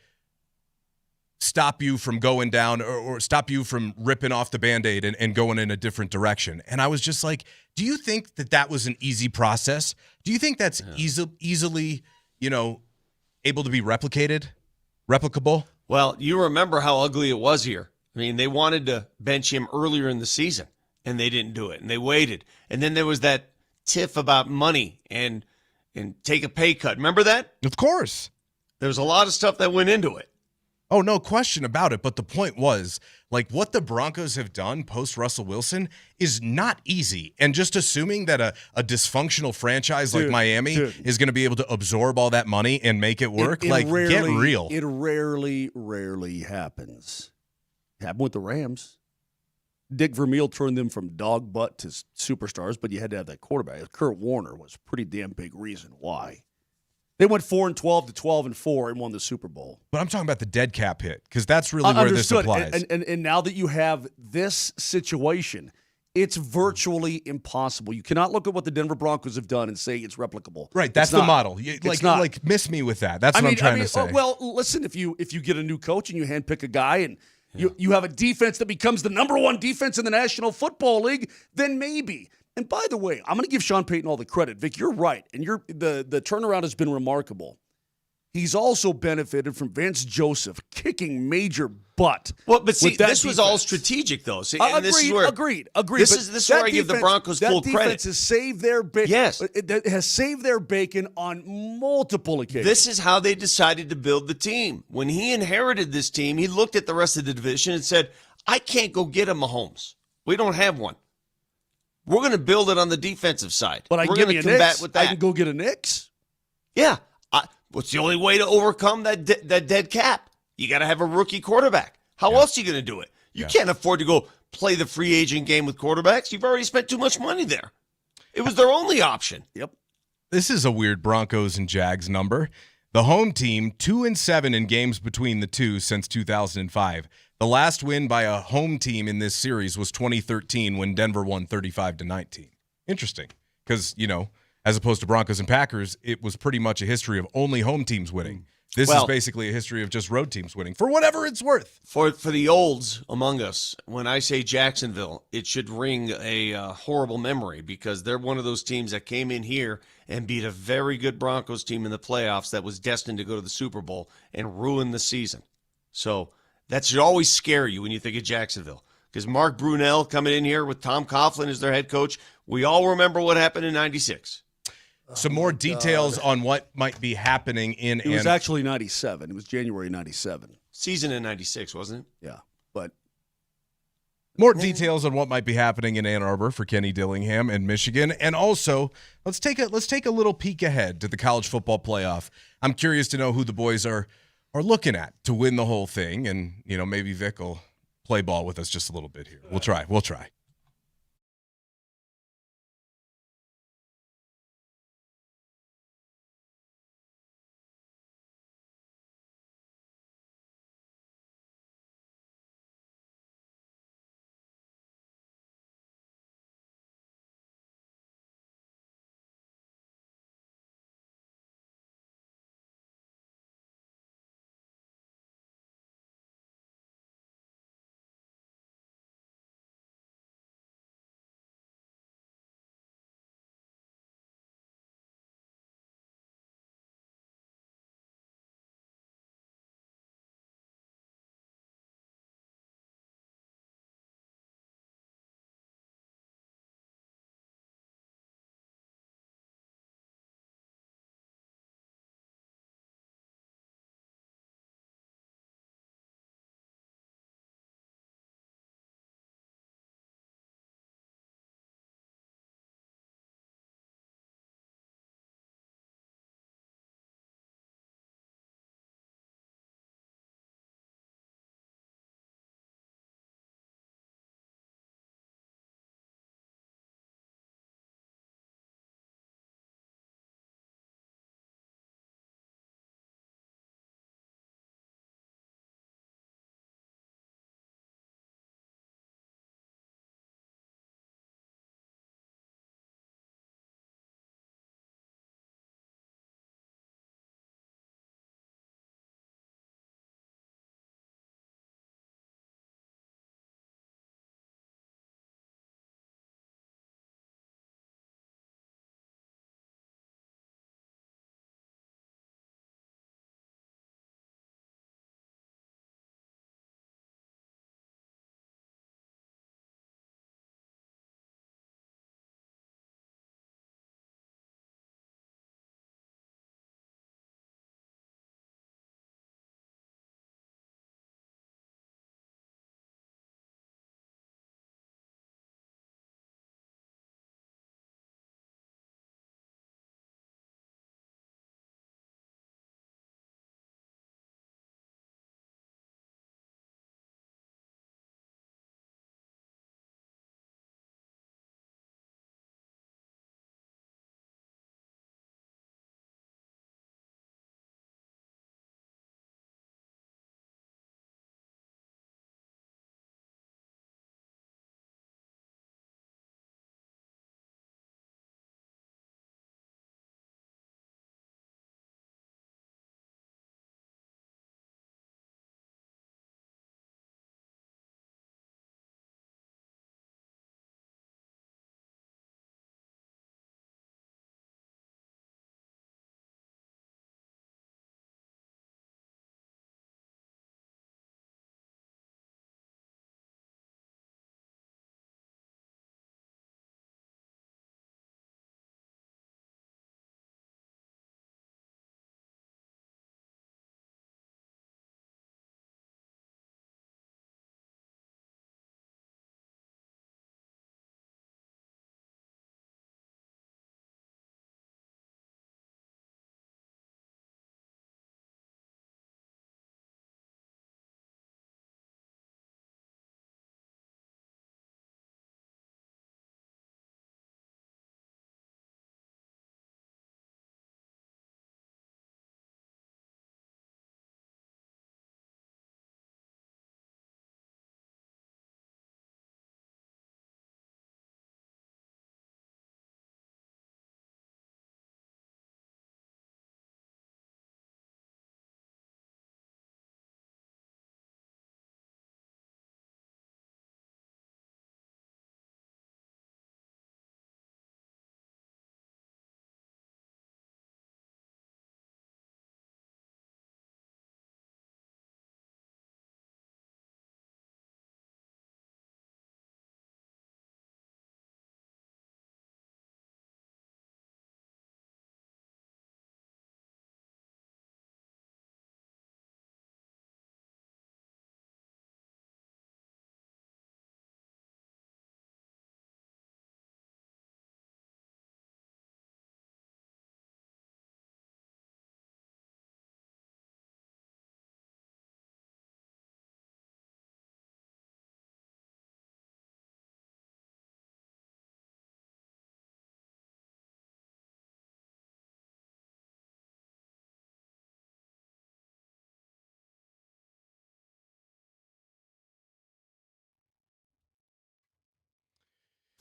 stop you from going down or stop you from ripping off the Band-Aid and going in a different direction. And I was just like, do you think that was an easy process? Do you think that's easily, able to be replicable? Well, you remember how ugly it was here. I mean, they wanted to bench him earlier in the season, and they didn't do it, and they waited. And then there was that tiff about money and take a pay cut. Remember that? Of course. There was a lot of stuff that went into it. Oh, no question about it. But the point was, what the Broncos have done post-Russell Wilson is not easy. And just assuming that a dysfunctional franchise like Miami is going to be able to absorb all that money and make it work, get real. It rarely happens. It happened with the Rams. Dick Vermeil turned them from dog butt to superstars, but you had to have that quarterback. Kurt Warner was a pretty damn big reason why. They went 4-12 to 12-4 and won the Super Bowl. But I'm talking about the dead cap hit because that's really where this applies. And now that you have this situation, it's virtually impossible. You cannot look at what the Denver Broncos have done and say it's replicable. Right, that's the model. Miss me with that. That's what I'm trying to say. Well, listen, if you get a new coach and you handpick a guy and You have a defense that becomes the number one defense in the National Football League, then maybe. And by the way, I'm going to give Sean Payton all the credit. Vic, you're right, and the turnaround has been remarkable. He's also benefited from Vance Joseph kicking major butt. Well, but see, this defense. Was all strategic, though. See, agreed. This is where I give the Broncos full credit. That defense has saved their bacon. Yes. It has saved their bacon on multiple occasions. This is how they decided to build the team. When he inherited this team, he looked at the rest of the division and said, I can't go get a Mahomes. We don't have one. We're going to build it on the defensive side. But I We're can going give to me a combat Knicks. with that. I can go get a Knicks. Yeah. What's the only way to overcome that dead cap? You got to have a rookie quarterback. How else are you going to do it? You can't afford to go play the free agent game with quarterbacks. You've already spent too much money there. It was their only option. Yep. This is a weird Broncos and Jags number. The home team, 2-7 in games between the two since 2005. The last win by a home team in this series was 2013 when Denver won 35-19. Interesting, because, as opposed to Broncos and Packers, it was pretty much a history of only home teams winning. This is basically a history of just road teams winning, for whatever it's worth. For the olds among us, when I say Jacksonville, it should ring a horrible memory because they're one of those teams that came in here and beat a very good Broncos team in the playoffs that was destined to go to the Super Bowl and ruin the season. So that should always scare you when you think of Jacksonville. Because Mark Brunell coming in here with Tom Coughlin as their head coach, we all remember what happened in 96. Some more details on what might be happening in It was actually 97. It was January 97. Season in 96, wasn't it? Yeah, but more details on what might be happening in Ann Arbor for Kenny Dillingham and Michigan. And also, let's take a little peek ahead to the college football playoff. I'm curious to know who the boys are looking at to win the whole thing. And, maybe Vic will play ball with us just a little bit here. We'll try.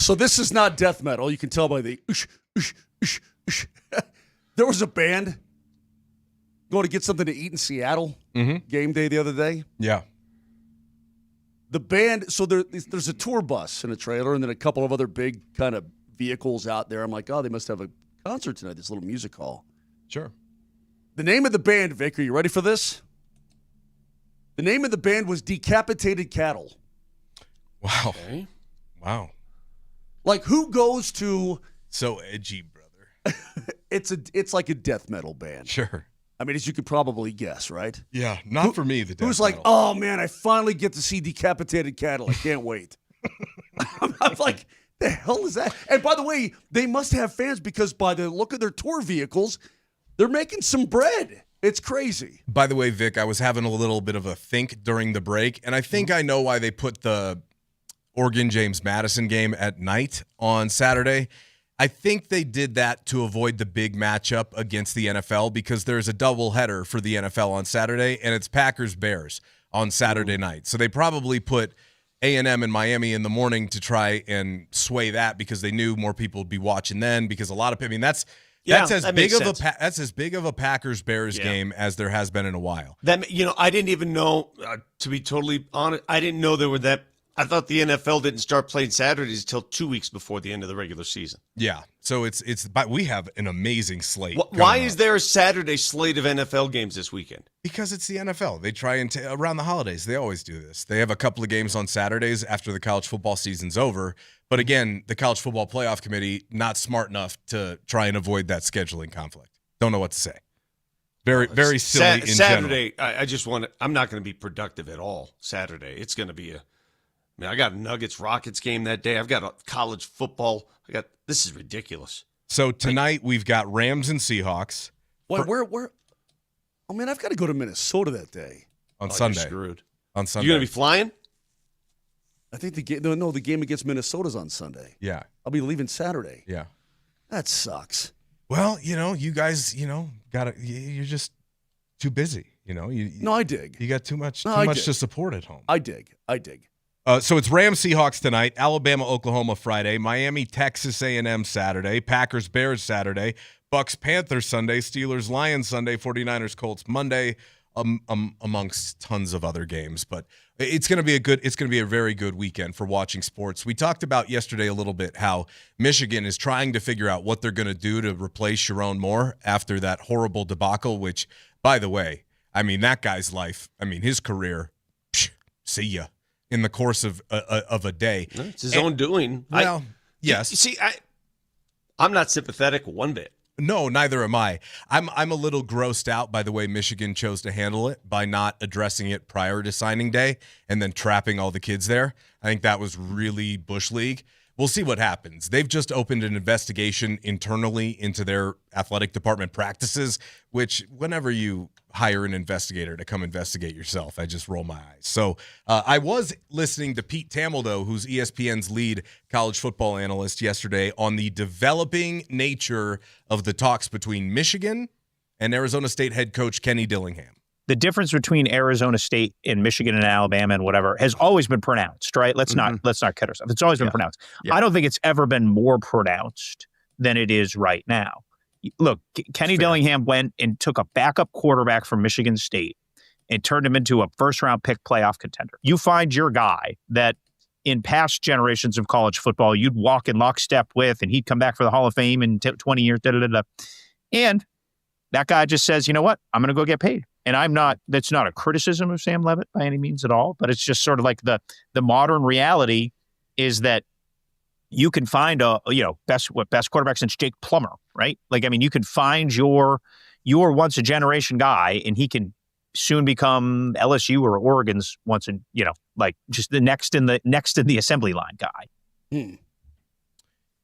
So this is not death metal. You can tell by the There was a band going to get something to eat in Seattle game day the other day. Yeah. The band, so there's a tour bus and a trailer and then a couple of other big kind of vehicles out there. I'm like, oh, they must have a concert tonight, this little music hall. Sure. The name of the band, Vic, are you ready for this? The name of the band was Decapitated Cattle. Wow. Okay. Wow. Like, who goes to... So edgy, brother. It's like a death metal band. Sure. I mean, as you could probably guess, right? Yeah, not for me, the death Who's like, metal. oh, man, I finally get to see Decapitated Cattle. I can't wait. I'm like, the hell is that? And by the way, they must have fans because by the look of their tour vehicles, they're making some bread. It's crazy. By the way, Vic, I was having a little bit of a think during the break, and I think I know why they put the Oregon-James Madison game at night on Saturday. I think they did that to avoid the big matchup against the NFL because there's a doubleheader for the NFL on Saturday, and it's Packers-Bears on Saturday night. So they probably put A&M and Miami in the morning to try and sway that because they knew more people would be watching then because a lot of – I mean, that's as big of a Packers-Bears game as there has been in a while. That I didn't even know, to be totally honest, I didn't know there were that. I thought the NFL didn't start playing Saturdays until 2 weeks before the end of the regular season. Yeah, so but we have an amazing slate. Why is there a Saturday slate of NFL games this weekend? Because it's the NFL. They try and around the holidays. They always do this. They have a couple of games on Saturdays after the college football season's over. But again, the College Football Playoff Committee not smart enough to try and avoid that scheduling conflict. Don't know what to say. Very silly in Saturday, general. I just want to. I'm not going to be productive at all Saturday. It's going to be I got a Nuggets-Rockets game that day. I've got a college football. This is ridiculous. So tonight we've got Rams and Seahawks. Where? Oh, man, I've got to go to Minnesota that day. On Sunday. You're screwed. On Sunday. You going to be flying? I think the game against Minnesota's on Sunday. Yeah. I'll be leaving Saturday. Yeah. That sucks. Well, you guys, you're just too busy. No, I dig. You got too much to support at home. I dig. So it's Rams Seahawks tonight, Alabama Oklahoma Friday, Miami Texas A&M Saturday, Packers Bears Saturday, Bucks Panthers Sunday, Steelers Lions Sunday, 49ers Colts Monday, amongst tons of other games. But it's going to be a very good weekend for watching sports. We talked about yesterday a little bit how Michigan is trying to figure out what they're going to do to replace Sharon Moore after that horrible debacle, which, by the way, I mean, that guy's life, his career, see ya. In the course of a day. It's his own doing. Well, yes. See, I'm not sympathetic one bit. No, neither am I. I'm a little grossed out by the way Michigan chose to handle it by not addressing it prior to signing day and then trapping all the kids there. I think that was really Bush League. We'll see what happens. They've just opened an investigation internally into their athletic department practices, which whenever you hire an investigator to come investigate yourself, I just roll my eyes. So I was listening to Pete Thamel, though, who's ESPN's lead college football analyst yesterday, on the developing nature of the talks between Michigan and Arizona State head coach Kenny Dillingham. The difference between Arizona State and Michigan and Alabama and whatever has always been pronounced, right? Let's not kid ourselves. It's always been pronounced. Yeah. I don't think it's ever been more pronounced than it is right now. Look, Kenny Dillingham went and took a backup quarterback from Michigan State and turned him into a first-round pick playoff contender. You find your guy that in past generations of college football you'd walk in lockstep with, and he'd come back for the Hall of Fame in 20 years, And that guy just says, you know what? I'm going to go get paid. And that's not a criticism of Sam Levitt by any means at all, but it's just sort of like the modern reality is that you can find best quarterback since Jake Plummer, right? You can find your once a generation guy, and he can soon become LSU or Oregon's just the next in the assembly line guy.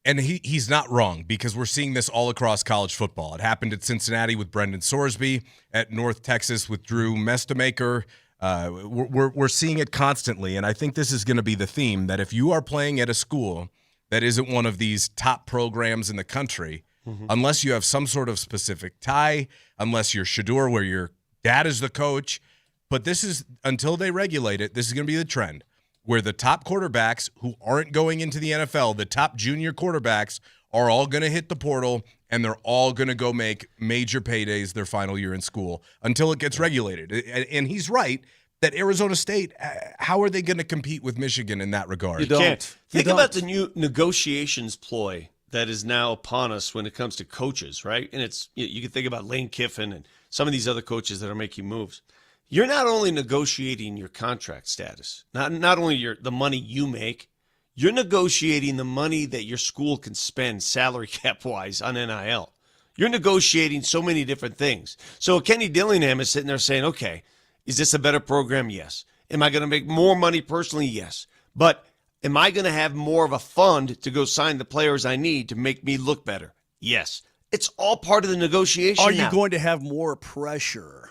And he's not wrong, because we're seeing this all across college football. It happened at Cincinnati with Brendan Sorsby, at North Texas with Drew Mestamaker. We're seeing it constantly, and I think this is going to be the theme, that if you are playing at a school that isn't one of these top programs in the country, unless you have some sort of specific tie, unless you're Shedeur where your dad is the coach, but this is, until they regulate it, this is going to be the trend. where the top quarterbacks who aren't going into the NFL, the top junior quarterbacks, are all going to hit the portal, and they're all going to go make major paydays their final year in school until it gets regulated. And he's right that Arizona State, how are they going to compete with Michigan in that regard? You don't. Think about the new negotiations ploy that is now upon us when it comes to coaches, right? And it's you can think about Lane Kiffin and some of these other coaches that are making moves. You're not only negotiating your contract status, not only the money you make, you're negotiating the money that your school can spend salary cap-wise on NIL. You're negotiating so many different things. So Kenny Dillingham is sitting there saying, okay, is this a better program? Yes. Am I going to make more money personally? Yes. But am I going to have more of a fund to go sign the players I need to make me look better? Yes. It's all part of the negotiation. Are you going to have more pressure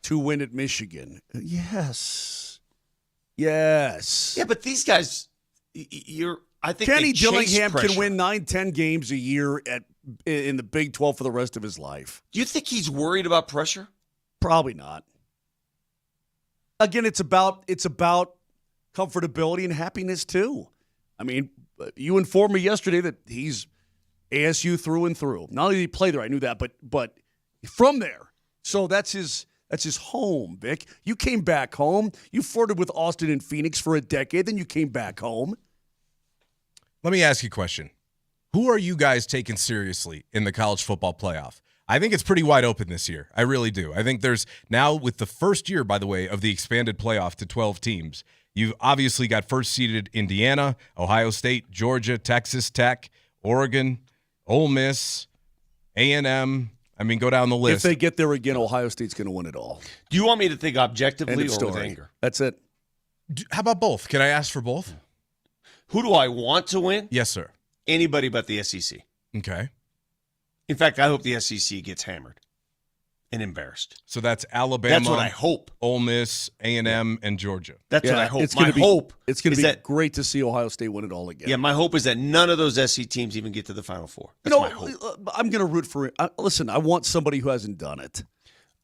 to win at Michigan? Yes. Yes. Yeah, but these guys, I think Kenny Dillingham pressure. can win 9-10 games a year in the Big 12 for the rest of his life. Do you think he's worried about pressure? Probably not. Again, it's about comfortability and happiness too. I mean, you informed me yesterday that he's ASU through and through. Not only did he play there, I knew that, but from there. So that's his home, Vic. You came back home. You flirted with Austin and Phoenix for a decade, then you came back home. Let me ask you a question. Who are you guys taking seriously in the college football playoff? I think it's pretty wide open this year. I really do. I think there's now, with the first year, by the way, of the expanded playoff to 12 teams, you've obviously got first-seeded Indiana, Ohio State, Georgia, Texas Tech, Oregon, Ole Miss, A&M. I mean, go down the list. If they get there again, Ohio State's going to win it all. Do you want me to think objectively or with anger? That's it. How about both? Can I ask for both? Who do I want to win? Yes, sir. Anybody but the SEC. Okay. In fact, I hope the SEC gets hammered and embarrassed. So that's Alabama. That's what I hope. Ole Miss, A&M, and Georgia. That's what I hope. It's going to be that, great to see Ohio State win it all again. Yeah, my hope is that none of those SEC teams even get to the Final Four. That's my hope. I'm going to root for it. Listen, I want somebody who hasn't done it.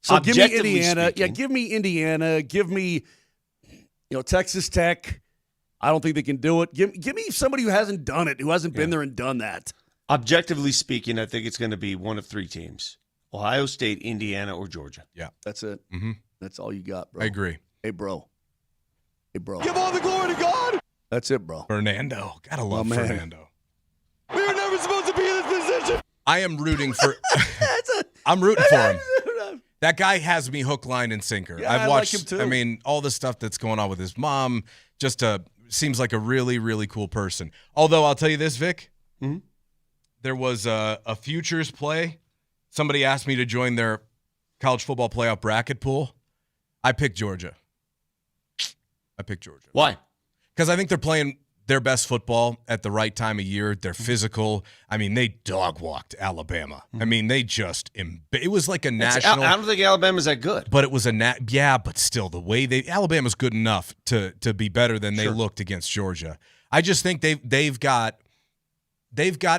So give me Indiana. Speaking, give me Indiana. Give me, Texas Tech. I don't think they can do it. Give me somebody who hasn't done it, who hasn't been there and done that. Objectively speaking, I think it's going to be one of three teams: Ohio State, Indiana, or Georgia. Yeah, that's it. Mm-hmm. That's all you got, bro. I agree. Hey, bro. Give all the glory to God. That's it, bro. Fernando. Gotta love Fernando. We were never supposed to be in this position. I am rooting for I'm rooting for him. That guy has me hook, line, and sinker. Yeah, I've watched, I like him too. I mean, all the stuff that's going on with his mom, seems like a really, really cool person. Although I'll tell you this, Vic, there was a futures play. Somebody asked me to join their college football playoff bracket pool. I picked Georgia. Why? Because I think they're playing their best football at the right time of year. They're physical. I mean, they dog-walked Alabama. I mean, they just it was like a national. I don't think Alabama's that good. But it was but still, the way Alabama's good enough to be better than they looked against Georgia. I just think they've got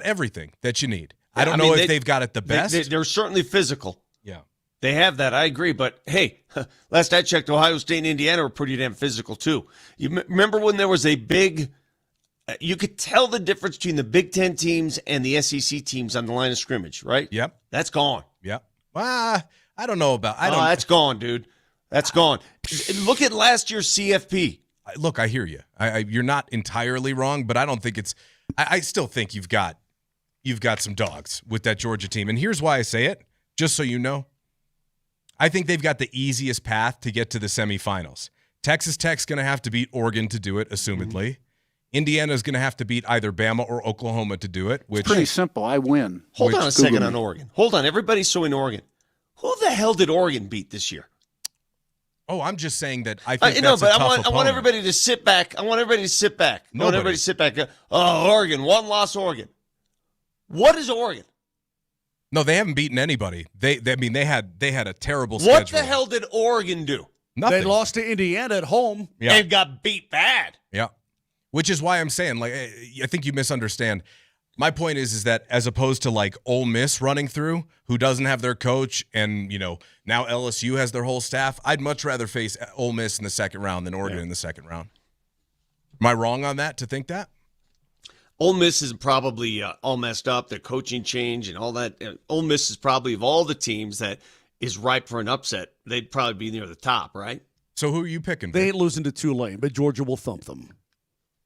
everything that you need. I don't know if they've got it the best. They're certainly physical. Yeah. They have that, I agree. But, hey, last I checked, Ohio State and Indiana were pretty damn physical, too. You remember when there was a big you could tell the difference between the Big Ten teams and the SEC teams on the line of scrimmage, right? Yep. That's gone. Yep. I don't know about that's gone, dude. That's gone. Look at last year's CFP. Look, I hear you. You're not entirely wrong, but I don't think it's I still think you've got some dogs with that Georgia team. And here's why I say it, just so you know. I think they've got the easiest path to get to the semifinals. Texas Tech's going to have to beat Oregon to do it, assumedly. Mm-hmm. Indiana's going to have to beat either Bama or Oklahoma to do it. Which it's pretty simple. I win. Hold on a second on Oregon. Hold on. Everybody's suing Oregon. Who the hell did Oregon beat this year? Oh, I'm just saying that I think that's a tough opponent. I want everybody to sit back. I want everybody to sit back. Oh, Oregon. One-loss Oregon. What is Oregon? No, they haven't beaten anybody. They had a terrible schedule. What the hell did Oregon do? Nothing. They lost to Indiana at home and got beat bad. Yeah. Which is why I'm saying, I think you misunderstand. My point is that as opposed to Ole Miss running through, who doesn't have their coach, and now LSU has their whole staff, I'd much rather face Ole Miss in the second round than Oregon in the second round. Am I wrong on that to think that? Ole Miss is probably all messed up. Their coaching change and all that. Ole Miss is probably, of all the teams that is ripe for an upset, they'd probably be near the top, right? So who are you picking, Vic? They ain't losing to Tulane, but Georgia will thump them.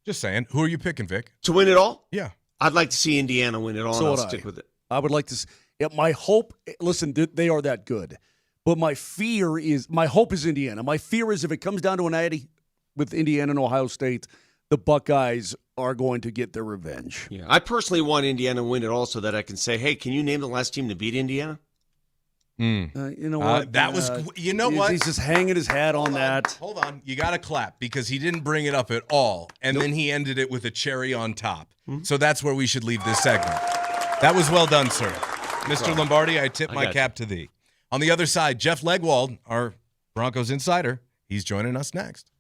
Just saying. Who are you picking, Vic? To win it all? Yeah. I'd like to see Indiana win it all, and I'll stick with it. I would like to my hope, listen, they are that good. But my hope is Indiana. My fear is if it comes down to an Addy with Indiana and Ohio State, the Buckeyes are going to get their revenge. Yeah, I personally want Indiana to win it all so that I can say, hey, can you name the last team to beat Indiana? You know what? That was, you know what? He's just hanging his hat on that. Hold on. You got to clap because he didn't bring it up at all. And then he ended it with a cherry on top. So that's where we should leave this segment. That was well done, sir. Mr. Lombardi, I tip my cap to thee. On the other side, Jeff Legwald, our Broncos insider, he's joining us next.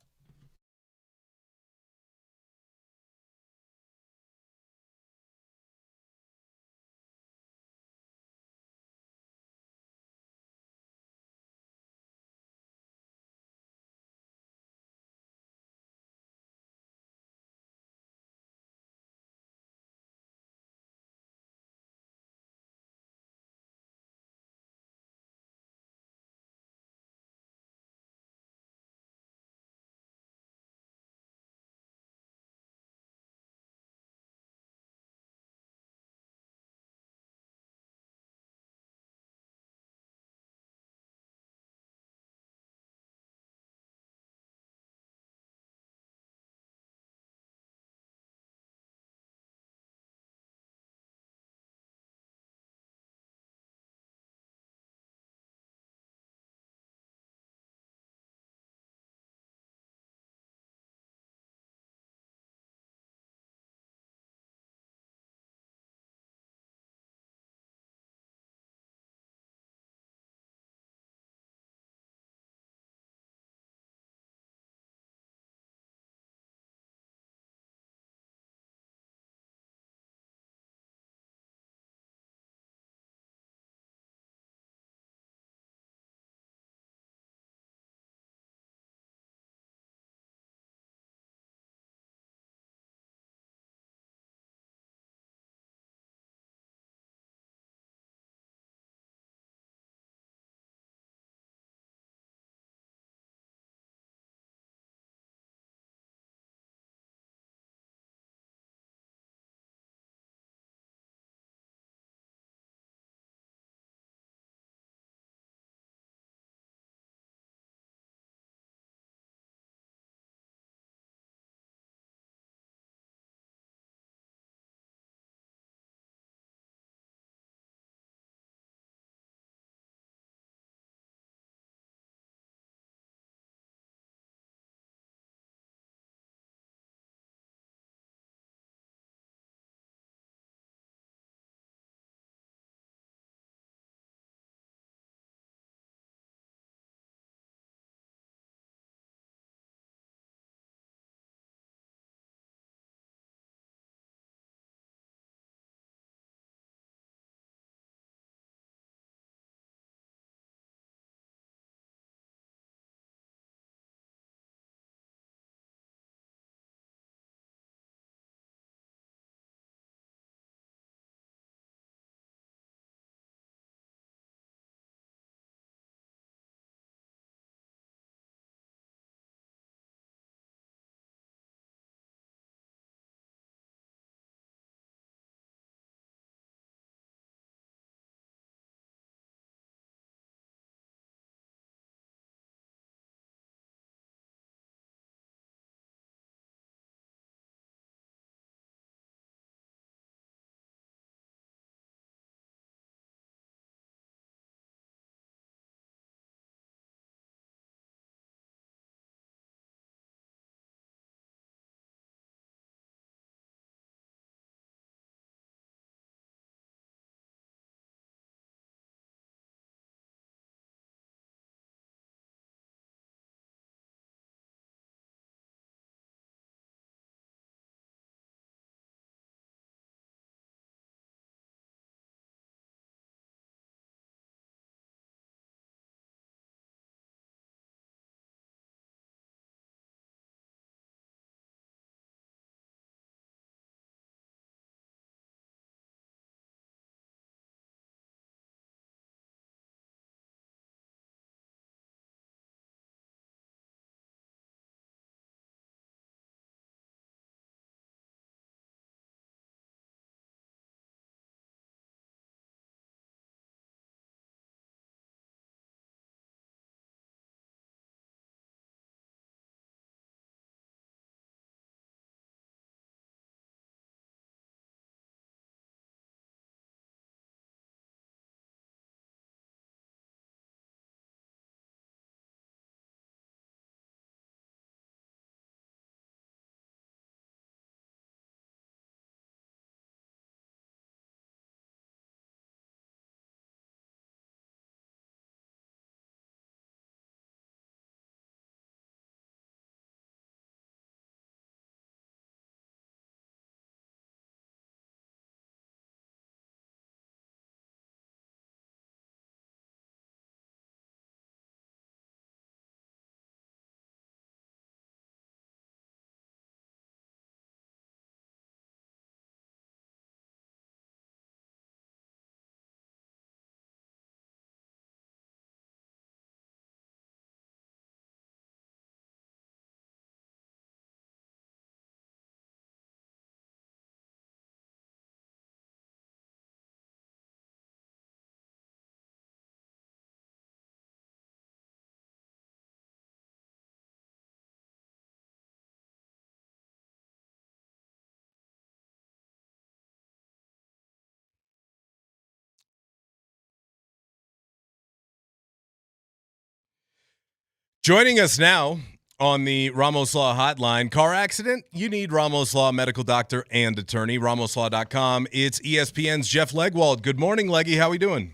Joining us now on the Ramos Law Hotline, car accident? You need Ramos Law medical doctor and attorney, ramoslaw.com. It's ESPN's Jeff Legwald. Good morning, Leggy. How we doing?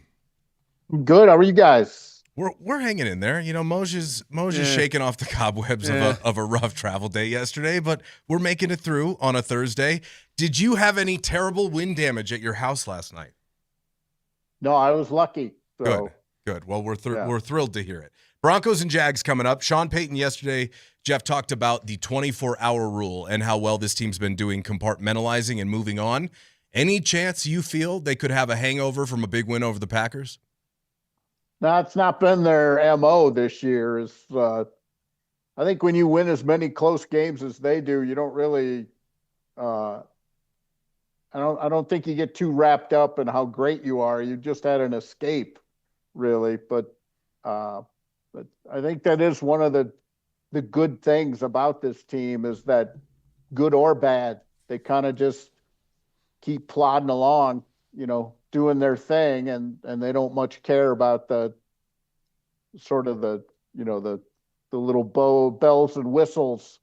Good. How are you guys? We're hanging in there. You know, Moser's shaking off the cobwebs of a rough travel day yesterday, but we're making it through on a Thursday. Did you have any terrible wind damage at your house last night? No, I was lucky. So. Good. Well, we're thrilled to hear it. Broncos and Jags coming up. Sean Payton yesterday, Jeff talked about the 24-hour rule and how well this team's been doing compartmentalizing and moving on. Any chance you feel they could have a hangover from a big win over the Packers? No, it's not been their MO this year. I think when you win as many close games as they do, you don't really I don't think you get too wrapped up in how great you are. You just had an escape, really. But I think that is one of the good things about this team is that, good or bad, they kind of just keep plodding along, doing their thing, and they don't much care about the sort of the little bells and whistles.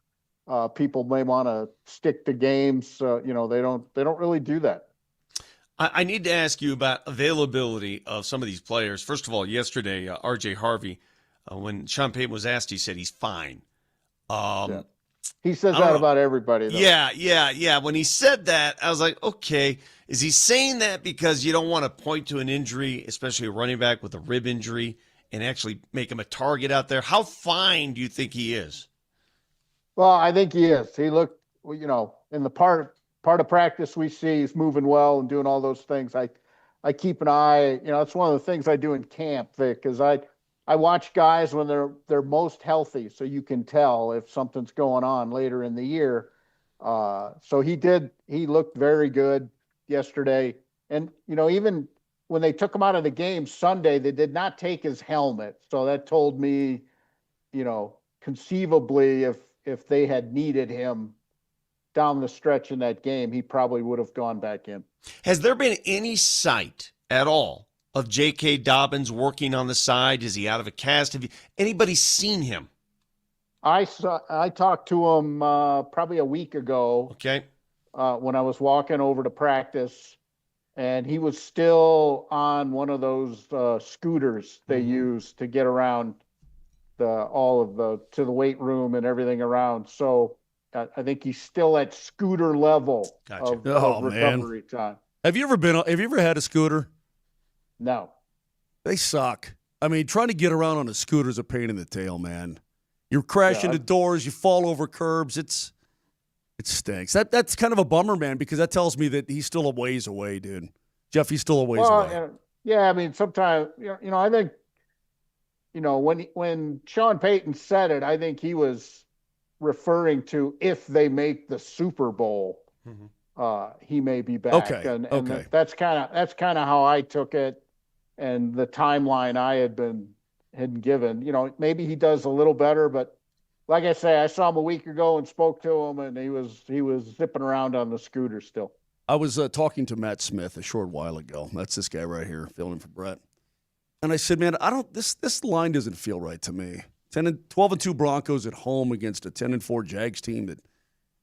People may want to stick to games. They don't really do that. I need to ask you about availability of some of these players. First of all, yesterday, R.J. Harvey, when Sean Payton was asked, he said he's fine. He says that about everybody, though. Yeah. When he said that, I was like, okay, is he saying that because you don't want to point to an injury, especially a running back with a rib injury, and actually make him a target out there? How fine do you think he is? Well, I think he is. He looked, in the part of practice we see he's moving well and doing all those things. I keep an eye. It's one of the things I do in camp, Vic, is I watch guys when they're most healthy, so you can tell if something's going on later in the year. So he looked very good yesterday. And, even when they took him out of the game Sunday, they did not take his helmet. So that told me, conceivably if they had needed him down the stretch in that game, he probably would have gone back in. Has there been any sight at all of J.K. Dobbins working on the side? Is he out of a cast? Have anybody seen him? I talked to him probably a week ago. Okay. When I was walking over to practice, and he was still on one of those scooters they use to get around to the weight room and everything around. So I think he's still at scooter level of recovery time. Have you ever had a scooter? No. They suck. I mean, trying to get around on a scooter is a pain in the tail, man. You crash into doors, you fall over curbs. It stinks. That's kind of a bummer, man, because that tells me that he's still a ways away, dude. Jeff, he's still a ways away. Yeah, I mean, sometimes, I think, when Sean Payton said it, I think he was referring to if they make the Super Bowl, he may be back. Okay. And that's kind of how I took it, and the timeline I had given. Maybe he does a little better, but like I say, I saw him a week ago and spoke to him, and he was zipping around on the scooter still. I was talking to Matt Smith a short while ago. That's this guy right here, filling in for Brett. And I said, man, this line doesn't feel right to me. 12-2 Broncos at home against a 10-4 Jags team that,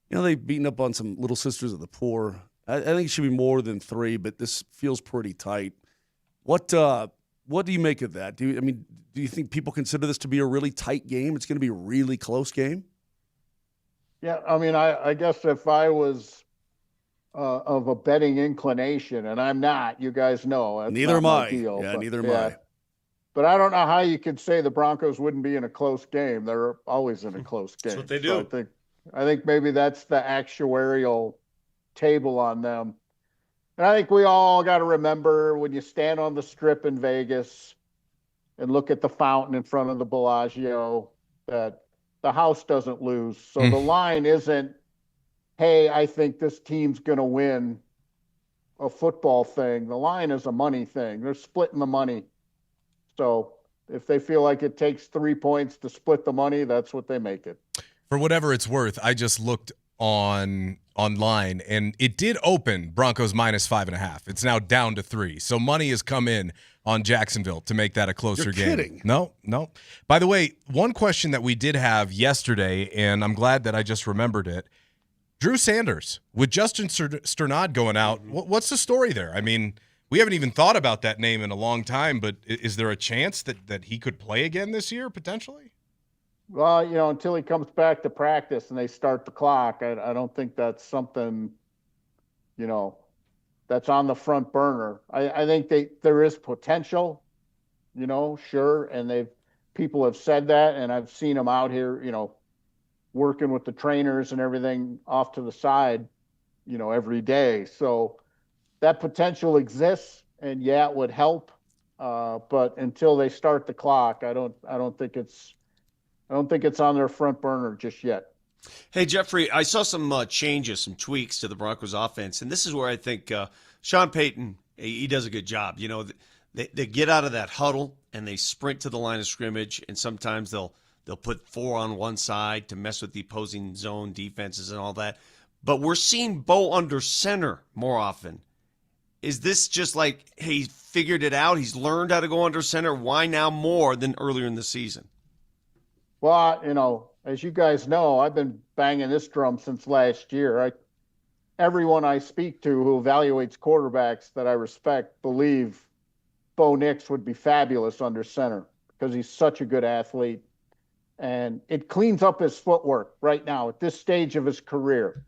they've beaten up on some little sisters of the poor. I think it should be more than 3, but this feels pretty tight. What do you make of that? Do you think people consider this to be a really tight game? It's going to be a really close game? Yeah, I mean, I guess if I was of a betting inclination, and I'm not, you guys know. Neither am I. Neither am I. But I don't know how you could say the Broncos wouldn't be in a close game. They're always in a close game. That's what they do. So I think maybe that's the actuarial table on them. And I think we all got to remember when you stand on the Strip in Vegas and look at the fountain in front of the Bellagio that the house doesn't lose. So the line isn't, hey, I think this team's going to win a football thing. The line is a money thing. They're splitting the money. So if they feel like it takes 3 points to split the money, that's what they make it. For whatever it's worth, I just looked online, and it did open Broncos -5.5. It's now down to 3. So money has come in on Jacksonville to make that a closer You're game. kidding. No. By the way, one question that we did have yesterday, and I'm glad that I just remembered it. Drew Sanders, with Justin Sternad going out, what's the story there? I mean, we haven't even thought about that name in a long time, but is there a chance that he could play again this year, potentially? Well, until he comes back to practice and they start the clock, I don't think that's something, that's on the front burner. I think there is potential, sure, and people have said that, and I've seen them out here, working with the trainers and everything off to the side, every day. So that potential exists, and it would help. But until they start the clock, I don't think it's on their front burner just yet. Hey, Jeffrey, I saw some changes, some tweaks to the Broncos offense, and this is where I think Sean Payton, he does a good job. They get out of that huddle and they sprint to the line of scrimmage, and sometimes they'll put 4 on one side to mess with the opposing zone defenses and all that. But we're seeing Bo under center more often. Is this just like, hey, he figured it out, he's learned how to go under center? Why now more than earlier in the season? Well, as you guys know, I've been banging this drum since last year. Everyone I speak to who evaluates quarterbacks that I respect believe Bo Nix would be fabulous under center because he's such a good athlete. And it cleans up his footwork right now at this stage of his career.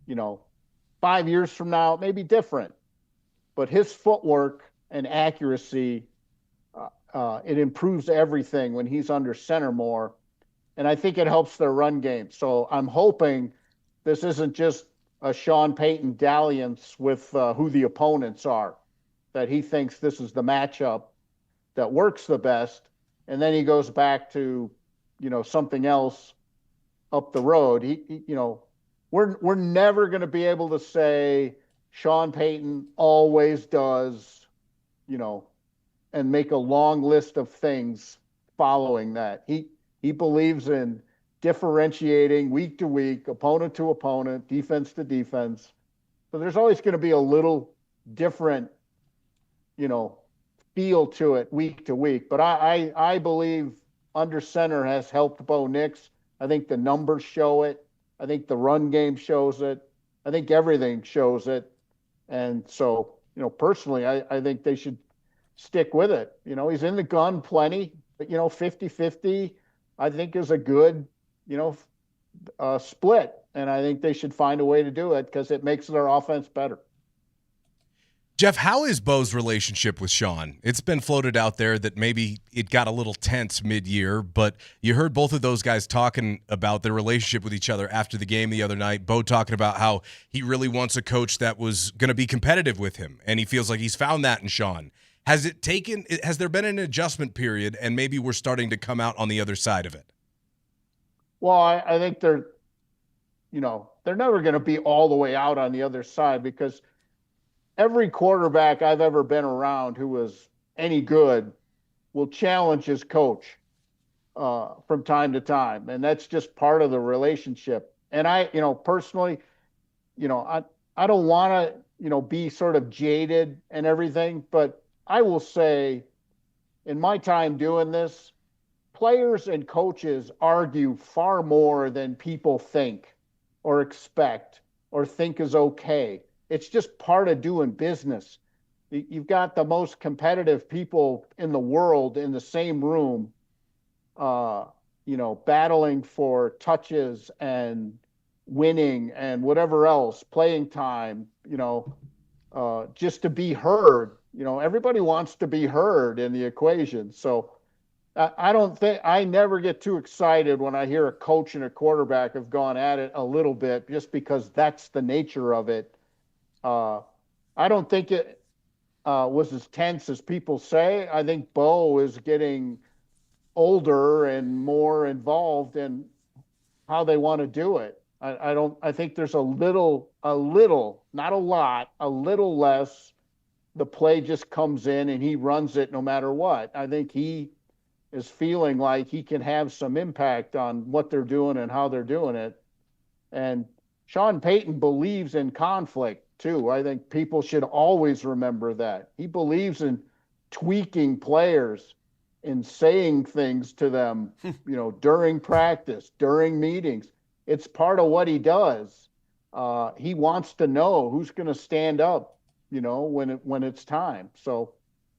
5 years from now, it may be different. But his footwork and accuracy, it improves everything when he's under center more. And I think it helps their run game. So I'm hoping this isn't just a Sean Payton dalliance with who the opponents are, that he thinks this is the matchup that works the best. And then he goes back to, something else up the road. We're never going to be able to say Sean Payton always does, and make a long list of things following that. He believes in differentiating week to week, opponent to opponent, defense to defense. So there's always going to be a little different, feel to it week to week. But I believe under center has helped Bo Nix. I think the numbers show it. I think the run game shows it. I think everything shows it. And so, personally, I think they should stick with it. He's in the gun plenty, but, 50-50, I think is a good, split. And I think they should find a way to do it because it makes their offense better. Jeff, how is Bo's relationship with Sean? It's been floated out there that maybe it got a little tense mid-year, but you heard both of those guys talking about their relationship with each other after the game the other night. Bo talking about how he really wants a coach that was going to be competitive with him, and he feels like he's found that in Sean. Has there been an adjustment period, and maybe we're starting to come out on the other side of it? Well, I think they're never going to be all the way out on the other side because every quarterback I've ever been around who was any good will challenge his coach from time to time. And that's just part of the relationship. And I, personally, I don't want to, be sort of jaded and everything, but I will say in my time doing this, players and coaches argue far more than people think or expect or think is okay. It's just part of doing business. You've got the most competitive people in the world in the same room, battling for touches and winning and whatever else, playing time, just to be heard. Everybody wants to be heard in the equation. So I never get too excited when I hear a coach and a quarterback have gone at it a little bit just because that's the nature of it. I don't think it was as tense as people say. I think Bo is getting older and more involved in how they want to do it. I think there's a little, not a lot, a little less. The play just comes in and he runs it no matter what. I think he is feeling like he can have some impact on what they're doing and how they're doing it. And Sean Payton believes in conflict too. I think people should always remember that. He believes in tweaking players and saying things to them, during practice, during meetings. It's part of what he does. He wants to know who's going to stand up, when it's time. So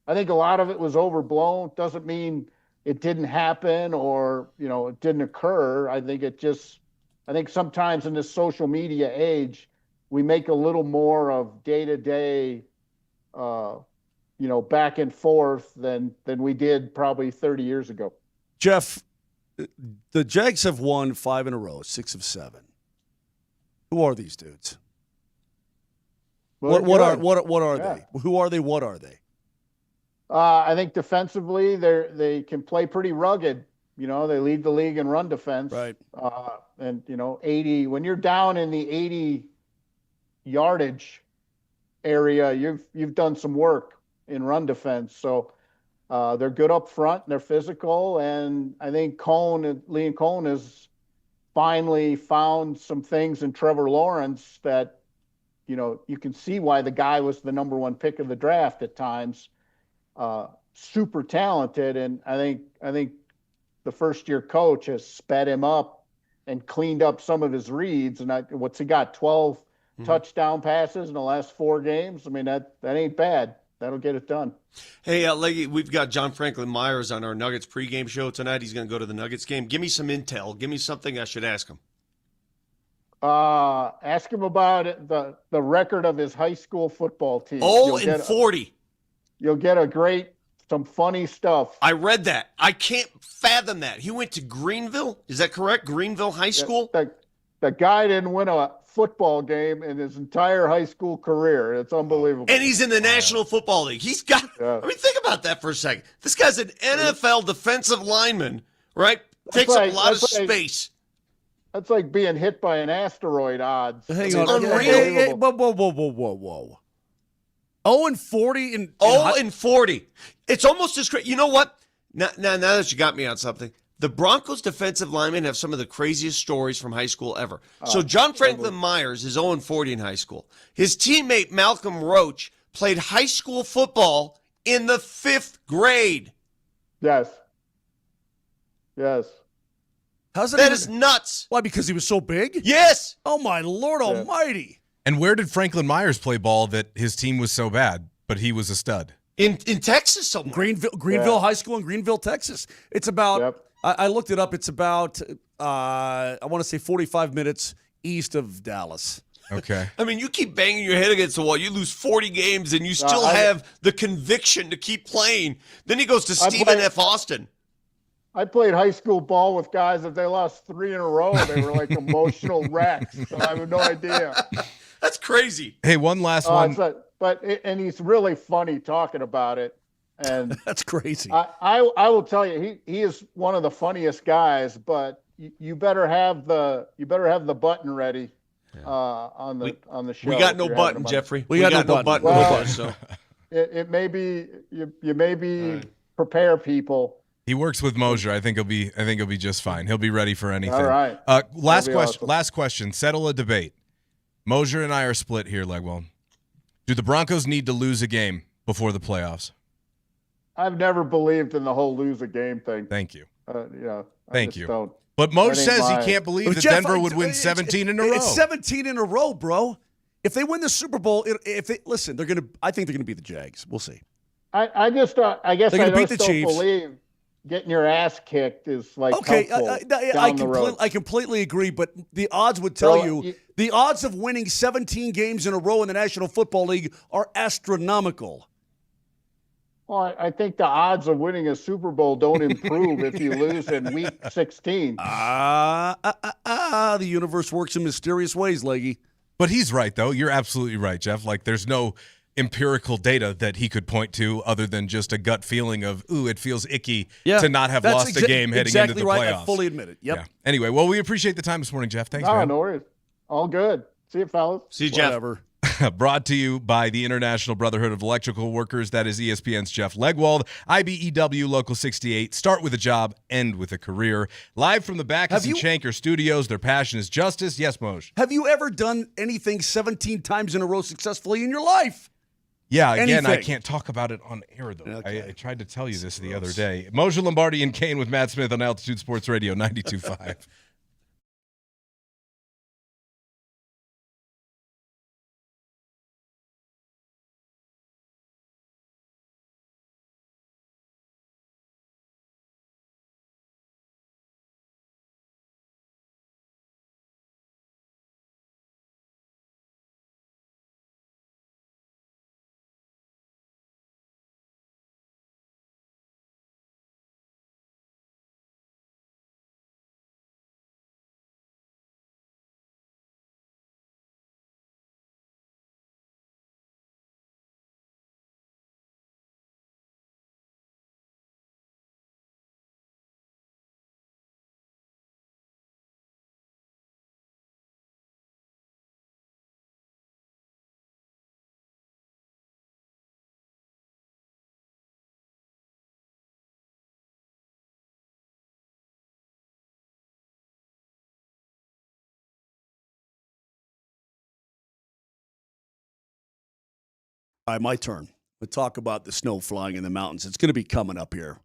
I think a lot of it was overblown. Doesn't mean it didn't happen or, it didn't occur. I think sometimes in this social media age, we make a little more of day-to-day, back and forth than we did probably 30 years ago. Jeff, the Jags have won 5 in a row, 6 of 7. Who are these dudes? Well, what are they? Who are they? What are they? I think defensively, they can play pretty rugged. They lead the league in run defense. Right. And 80. When you're down in the 80 yardage area, you've done some work in run defense. So they're good up front. They're physical, and I think Liam Cohn has finally found some things in Trevor Lawrence that you can see why the guy was the number 1 pick of the draft at times. Super talented, and I think the first-year coach has sped him up and cleaned up some of his reads. And what's he got? 12 touchdown passes in the last 4 games. I mean, that ain't bad. That'll get it done. Hey, Leggy, we've got John Franklin Myers on our Nuggets pregame show tonight. He's going to go to the Nuggets game. Give me some intel. Give me something I should ask him. Ask him about the record of his high school football team. 0-40. You'll get some funny stuff. I read that. I can't fathom that. He went to Greenville. Is that correct? Greenville High School? The guy didn't win a football game in his entire high school career. It's unbelievable. And he's in the National Football League. He's got, think about that for a second. This guy's an NFL defensive lineman, right? Takes up a lot of space. That's like being hit by an asteroid odds. Hang on. Hey, whoa. 0-40 0-40. It's almost as great. You know what? Now that you got me on something, the Broncos defensive linemen have some of the craziest stories from high school ever. So John Franklin Myers is 0-40 in high school. His teammate Malcolm Roach played high school football in the 5th grade. Yes. That is nuts. Why? Because he was so big? Yes. Oh my Lord Almighty! And where did Franklin Myers play ball that his team was so bad, but he was a stud? In Texas somewhere. Greenville High School in Greenville, Texas. It's about, I looked it up, it's about, I want to say 45 minutes east of Dallas. Okay. I mean, you keep banging your head against the wall. You lose 40 games, and you still have the conviction to keep playing. Then he goes to Stephen F. Austin. I played high school ball with guys. If they lost 3 in a row, they were like emotional wrecks. So I have no idea. That's crazy. Hey, one last one. And he's really funny talking about it. And that's crazy. I will tell you, he is one of the funniest guys. But you better have the button ready on the show. We got no button, Jeffrey. We got no button. Well, so it may be you may prepare people. He works with Moser. I think he'll be just fine. He'll be ready for anything. All right. Last question. Awesome. Last question. Settle a debate. Moser and I are split here, Legwold. Do the Broncos need to lose a game before the playoffs? I've never believed in the whole lose a game thing. Thank you. Thank you. Don't. But Moser says he can't believe that Jeff, Denver would win 17 in a row. It's 17 in a row, bro. If they win the Super Bowl, I think they're gonna beat the Jags. We'll see. I guess I don't believe getting your ass kicked is like helpful down the road. I completely agree, but the odds would tell you the odds of winning 17 games in a row in the National Football League are astronomical. Well, I think the odds of winning a Super Bowl don't improve if you lose in week 16. The universe works in mysterious ways, Leggy. But he's right, though. You're absolutely right, Jeff. Like, there's no empirical data that he could point to other than just a gut feeling of, it feels icky to not have lost a game heading into the playoffs. I fully admit it. Yep. Yeah. Anyway, well, we appreciate the time this morning, Jeff. Thanks, man. No worries. All good. See you, fellas. See you, Jeff. Whatever. Brought to you by the International Brotherhood of Electrical Workers. That is ESPN's Jeff Legwald. IBEW Local 68. Start with a job, end with a career. Live from the Backus and Shanker studios. Their passion is justice. Yes, Moj. Have you ever done anything 17 times in a row successfully in your life? Yeah, again, I Anything. can't talk about it on air, though. Okay. I tried to tell you this the other day. Moser, Lombardi, and Kane with Matt Smith on Altitude Sports Radio 92.5. All right, my turn. We'll talk about the snow flying in the mountains. It's going to be coming up here.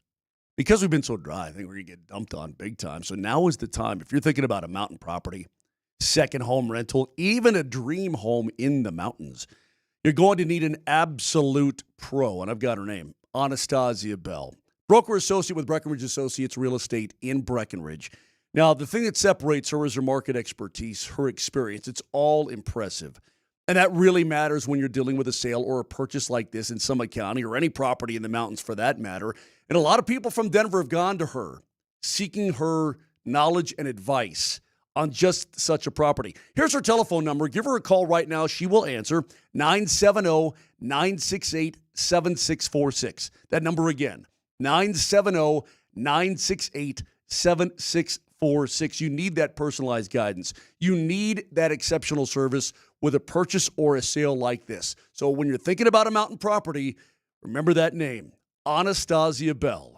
Because we've been so dry, I think we're going to get dumped on big time. So now is the time. If you're thinking about a mountain property, second home rental, even a dream home in the mountains, you're going to need an absolute pro. And I've got her name, Anastasia Bell. Broker associate with Breckenridge Associates Real Estate in Breckenridge. Now, the thing that separates her is her market expertise, her experience. It's all impressive. And that really matters when you're dealing with a sale or a purchase like this in Summit County or any property in the mountains for that matter. And a lot of people from Denver have gone to her, seeking her knowledge and advice on just such a property. Here's her telephone number. Give her a call right now. She will answer 970-968-7646. That number again, 970-968-7646. You need that personalized guidance. You need that exceptional service with a purchase or a sale like this. So when you're thinking about a mountain property, remember that name, Anastasia Bell.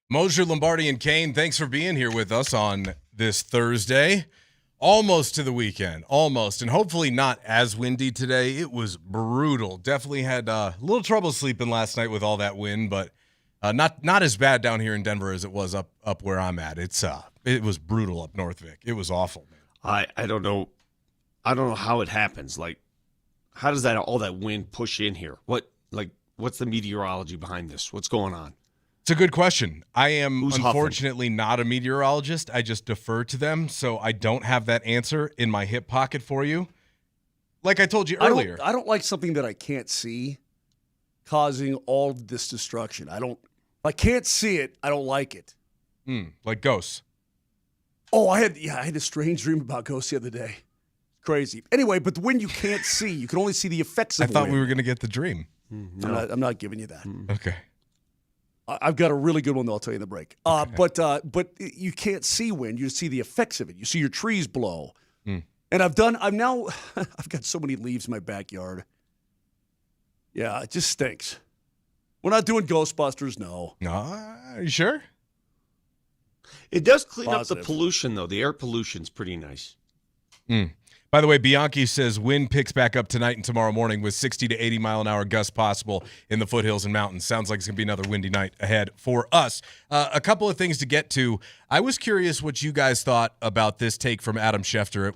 Moser, Lombardi, and Kane, thanks for being here with us on this Thursday. Almost to the weekend, almost, and hopefully not as windy today. It was brutal. Definitely had a little trouble sleeping last night with all that wind, but not as bad down here in Denver as it was up where I'm at. It's brutal up north, Vic. It was awful, man. I don't know. I don't know how it happens. Like, how does all that wind push in here? What's the meteorology behind this? What's going on? It's a good question. I am unfortunately not a meteorologist. I just defer to them, so I don't have that answer in my hip pocket for you. Like I told you earlier. I don't like something that I can't see causing all this destruction. If I can't see it, I don't like it. Like ghosts. Oh, I had a strange dream about ghosts the other day. Crazy. Anyway, but when you can't see, you can only see the effects of I thought wind. we were going to get the dream. No. I'm not giving you that. Okay. I've got a really good one that I'll tell you in the break. But you can't see wind. You see the effects of it. You see your trees blow. And I've got so many leaves in my backyard. Yeah, it just stinks. We're not doing Ghostbusters, no. No, are you sure? It does clean up the pollution, though. The air pollution's pretty nice. By the way, Bianchi says wind picks back up tonight and tomorrow morning with 60 to 80 mile an hour gusts possible in the foothills and mountains. Sounds like it's going to be another windy night ahead for us. A couple of things to get to. I was curious what you guys thought about this take from Adam Schefter.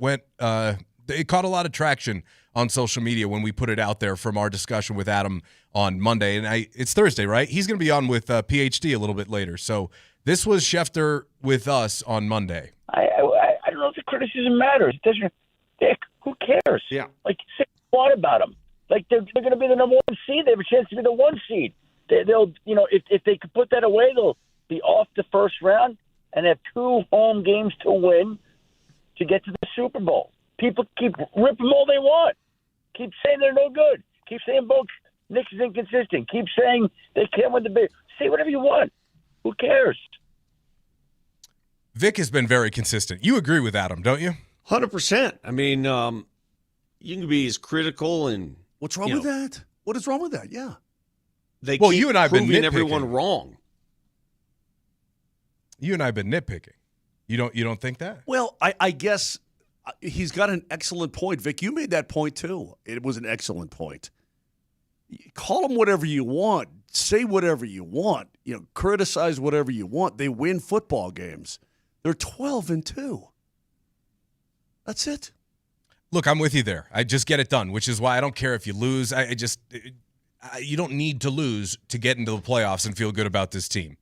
It caught a lot of traction on social media when we put it out there from our discussion with Adam on Monday. And it's Thursday, right? He's going to be on with PhD a little bit later. So this was Schefter with us on Monday. I don't know if the criticism matters. It doesn't. Dick, who cares? Yeah. Like, say what about them? Like, they're going to be the number 1 seed. They have a chance to be the 1 seed. They'll, if they could put that away, they'll be off the first round and have 2 home games to win to get to the Super Bowl. People keep ripping them all they want. Keep saying they're no good. Keep saying Nick is inconsistent. Keep saying they can't win the big. Say whatever you want. Who cares? Vic has been very consistent. You agree with Adam, don't you? 100%. I mean, you can be as critical and what's wrong with that? What is wrong with that? Yeah, you and I have been nitpicking. Everyone wrong. You and I have been nitpicking. You don't think that? Well, I guess he's got an excellent point, Vic. You made that point too. It was an excellent point. Call them whatever you want. Say whatever you want. Criticize whatever you want. They win football games. They're 12-2. That's it. Look, I'm with you there. I just get it done, which is why I don't care if you lose. You don't need to lose to get into the playoffs and feel good about this team.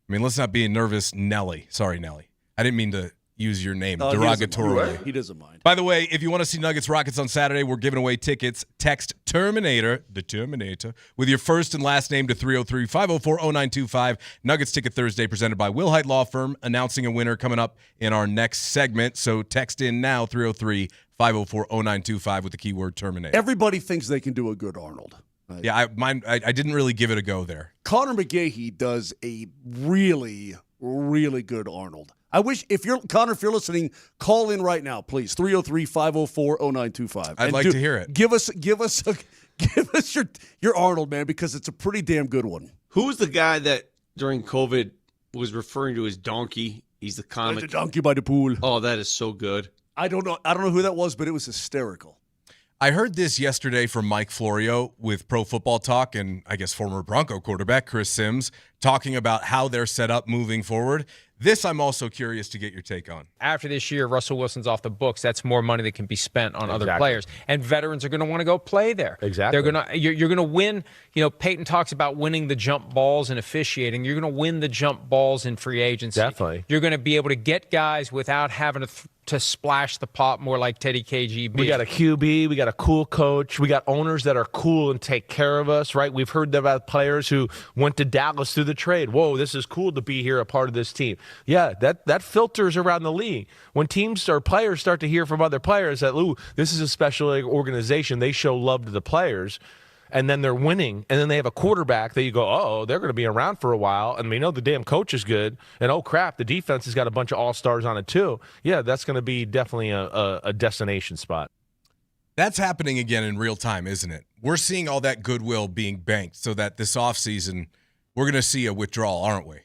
I mean, let's not be a nervous Nelly. Sorry, Nelly. I didn't mean to use your name derogatorily. He doesn't mind. By the way, if you want to see Nuggets Rockets on Saturday, we're giving away tickets. Text Terminator, the Terminator, with your first and last name to 303-504-0925. Nuggets Ticket Thursday presented by Wilhite Law Firm, announcing a winner coming up in our next segment. So text in now, 303-504-0925 with the keyword Terminator. Everybody thinks they can do a good Arnold. Right? Yeah, I didn't really give it a go there. Connor McGahee does a really, really good Arnold. I wish, Connor, if you're listening, call in right now, please. 303-504-0925. I'd like to hear it. Give us your Arnold, man, because it's a pretty damn good one. Who was the guy that during COVID was referring to his donkey? He's the comic. The donkey by the pool. Oh, that is so good. I don't know who that was, but it was hysterical. I heard this yesterday from Mike Florio with Pro Football Talk and I guess former Bronco quarterback Chris Sims talking about how they're set up moving forward. This I'm also curious to get your take on. After this year, Russell Wilson's off the books. That's more money that can be spent on other players. And veterans are going to want to go play there. Exactly. You're going to win. Peyton talks about winning the jump balls and officiating. You're going to win the jump balls in free agency. Definitely. You're going to be able to get guys without having to splash the pot more like Teddy KGB. We got a QB. We got a cool coach. We got owners that are cool and take care of us, right? We've heard about players who went to Dallas through the trade. Whoa, this is cool to be here, a part of this team. Yeah, that filters around the league. When teams or players start to hear from other players that, ooh, this is a special organization, they show love to the players, and then they're winning, and then they have a quarterback that you go, oh, they're going to be around for a while, and we know the damn coach is good, and oh, crap, the defense has got a bunch of all-stars on it too. Yeah, that's going to be definitely a destination spot. That's happening again in real time, isn't it? We're seeing all that goodwill being banked so that this offseason we're going to see a withdrawal, aren't we?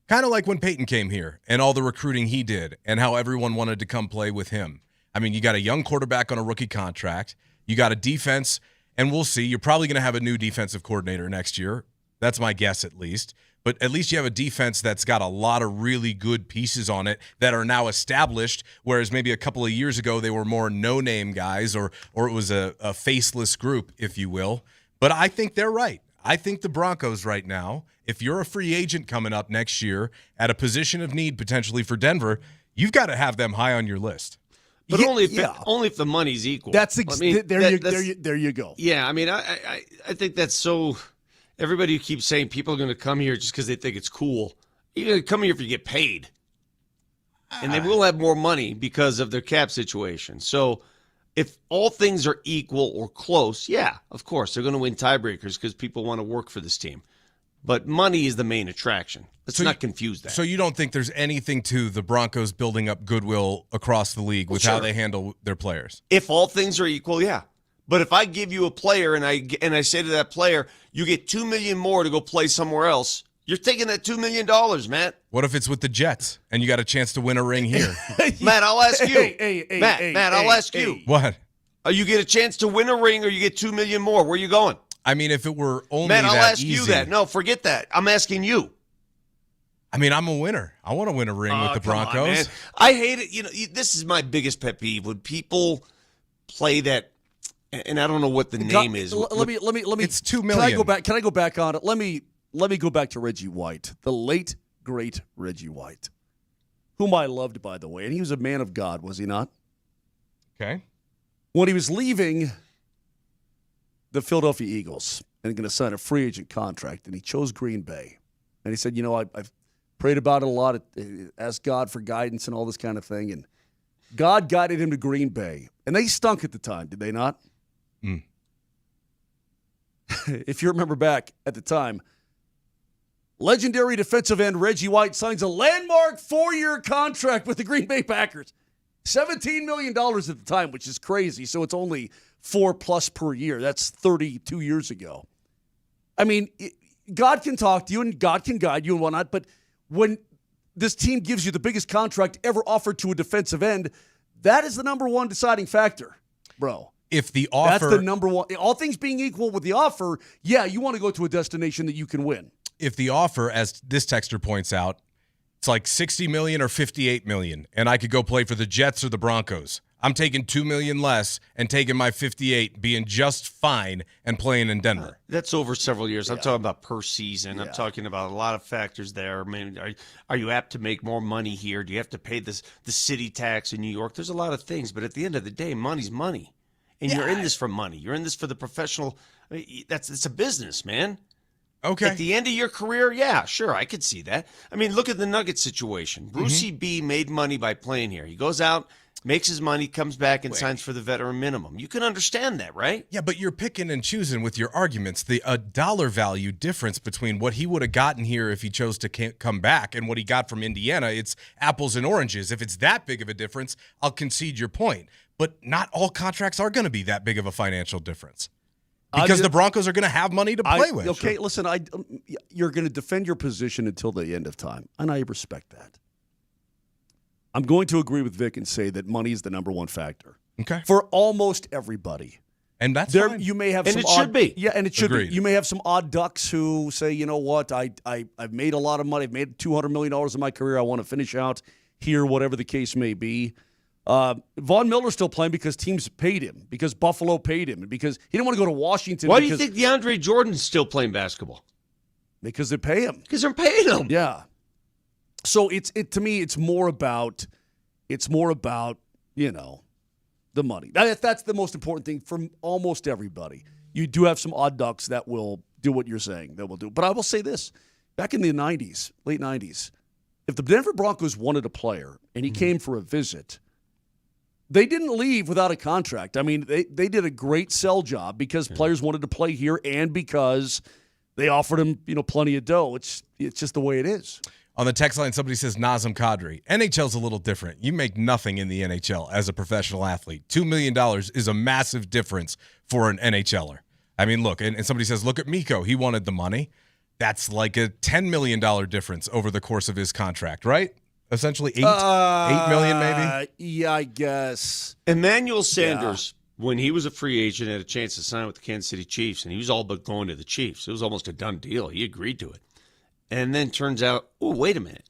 Kind of like when Payton came here and all the recruiting he did and how everyone wanted to come play with him. I mean, you got a young quarterback on a rookie contract. You got a defense, and we'll see. You're probably going to have a new defensive coordinator next year. That's my guess, at least. But at least you have a defense that's got a lot of really good pieces on it that are now established, whereas maybe a couple of years ago they were more no-name guys or it was a faceless group, if you will. But I think they're right. I think the Broncos right now, if you're a free agent coming up next year at a position of need potentially for Denver, you've got to have them high on your list. But only if the money's equal. There you go. Yeah, I mean, I think that's so. Everybody who keeps saying people are going to come here just because they think it's cool. You're going to come here if you get paid, and they will have more money because of their cap situation. So, if all things are equal or close, yeah, of course they're going to win tiebreakers because people want to work for this team. But money is the main attraction. Let's not confuse that. So you don't think there's anything to the Broncos building up goodwill across the league with how they handle their players? If all things are equal, yeah. But if I give you a player and I say to that player, you get $2 million more to go play somewhere else, you're taking that $2 million, Matt. What if it's with the Jets and you got a chance to win a ring here? Matt, I'll ask you. Matt, I'll ask you. What? You get a chance to win a ring or you get $2 million more. Where are you going? I mean, if it were only Matt, I'll that ask easy. you that. No, forget that. I'm asking you. I mean, I'm a winner. I want to win a ring with the Broncos. On, man. I hate it. You know, this is my biggest pet peeve when people play that, and I don't know what the name is. Let me. It's $2 million. Can I go back on it? Let me go back to Reggie White, the late great Reggie White, whom I loved, by the way, and he was a man of God, was he not? Okay. When he was leaving the Philadelphia Eagles and going to sign a free agent contract, and he chose Green Bay, and he said, you know, I've prayed about it a lot, asked God for guidance and all this kind of thing, and God guided him to Green Bay, and they stunk at the time, did they not? Mm. If you remember back at the time, legendary defensive end Reggie White signs a landmark 4-year contract with the Green Bay Packers. $17 million at the time, which is crazy. So it's only $4+ per year. That's 32 years ago. I mean, God can talk to you and God can guide you and whatnot, but when this team gives you the biggest contract ever offered to a defensive end, that is the number one deciding factor, bro. If the offer... That's the number one. All things being equal with the offer, yeah, you want to go to a destination that you can win. If the offer, as this texter points out, it's like $60 million or $58 million, and I could go play for the Jets or the Broncos, I'm taking $2 million less and taking my 58, being just fine and playing in Denver. That's over several years. I'm talking about per season. I'm talking about a lot of factors there. I mean, are you apt to make more money here? Do you have to pay the city tax in New York? There's a lot of things, but at the end of the day, money's money. And you're in this for money. You're in this for the professional. I mean, it's a business, man. Okay. At the end of your career, yeah, sure, I could see that. I mean, look at the Nuggets situation. Brucey B made money by playing here. He goes out, makes his money, comes back, and signs for the veteran minimum. You can understand that, right? Yeah, but you're picking and choosing with your arguments. The dollar value difference between what he would have gotten here if he chose to come back and what he got from Indiana, it's apples and oranges. If it's that big of a difference, I'll concede your point. But not all contracts are going to be that big of a financial difference. Because the Broncos are going to have money to play with. Okay, listen, you're going to defend your position until the end of time, and I respect that. I'm going to agree with Vic and say that money is the number one factor. Okay. For almost everybody. And that's fine. You may have and some it should be. Yeah, and it should Agreed. be. You may have some odd ducks who say, you know what, I've made a lot of money. I've made $200 million in my career. I want to finish out here, whatever the case may be. Von Miller's still playing because teams paid him, because Buffalo paid him, and because he didn't want to go to Washington. Why do you think DeAndre Jordan's still playing basketball? Because they pay him. Because they're paying him. Yeah. So to me, it's more about you know, the money. That's the most important thing for almost everybody. You do have some odd ducks that will do what you're saying that will do. But I will say this: back in the '90s, late '90s, if the Denver Broncos wanted a player and he came for a visit, they didn't leave without a contract. I mean, they did a great sell job because players wanted to play here and because they offered him, you know, plenty of dough. It's just the way it is. On the text line, somebody says Nazem Kadri. NHL's a little different. You make nothing in the NHL as a professional athlete. $2 million is a massive difference for an NHLer. I mean, look, and somebody says, look at Mikko. He wanted the money. That's like a $10 million difference over the course of his contract, right? Essentially $8 million maybe? Yeah, I guess. Emmanuel Sanders when he was a free agent, had a chance to sign with the Kansas City Chiefs, and he was all but going to the Chiefs. It was almost a done deal. He agreed to it. And then turns out, oh, wait a minute.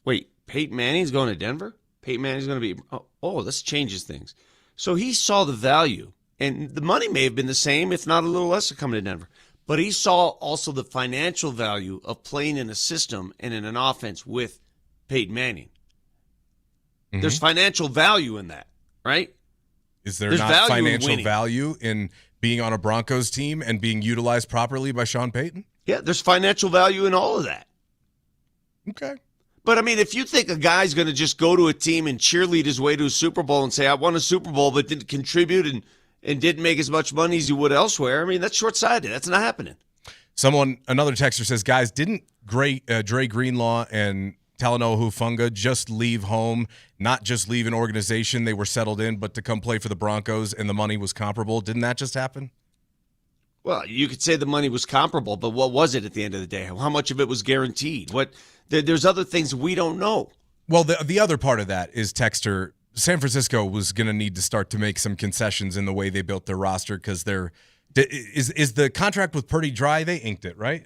Wait, Peyton Manning's going to Denver? Peyton Manning's going to be, this changes things. So he saw the value, and the money may have been the same, if not a little less, coming to Denver. But he saw also the financial value of playing in a system and in an offense with Peyton Manning. Mm-hmm. There's financial value in that, right? Is there's not financial value in being on a Broncos team and being utilized properly by Sean Payton? Yeah, there's financial value in all of that. Okay. But, I mean, if you think a guy's going to just go to a team and cheerlead his way to a Super Bowl and say, I won a Super Bowl but didn't contribute and didn't make as much money as he would elsewhere, I mean, that's short-sighted. That's not happening. Another texter says, guys, didn't Dre Greenlaw and Talanoa Hufanga just leave home, not just leave an organization they were settled in, but to come play for the Broncos and the money was comparable? Didn't that just happen? Well, you could say the money was comparable, but what was it at the end of the day? How much of it was guaranteed? There's other things we don't know. Well, the other part of that is, texter, San Francisco was going to need to start to make some concessions in the way they built their roster because is the contract with Purdy dry? They inked it, right?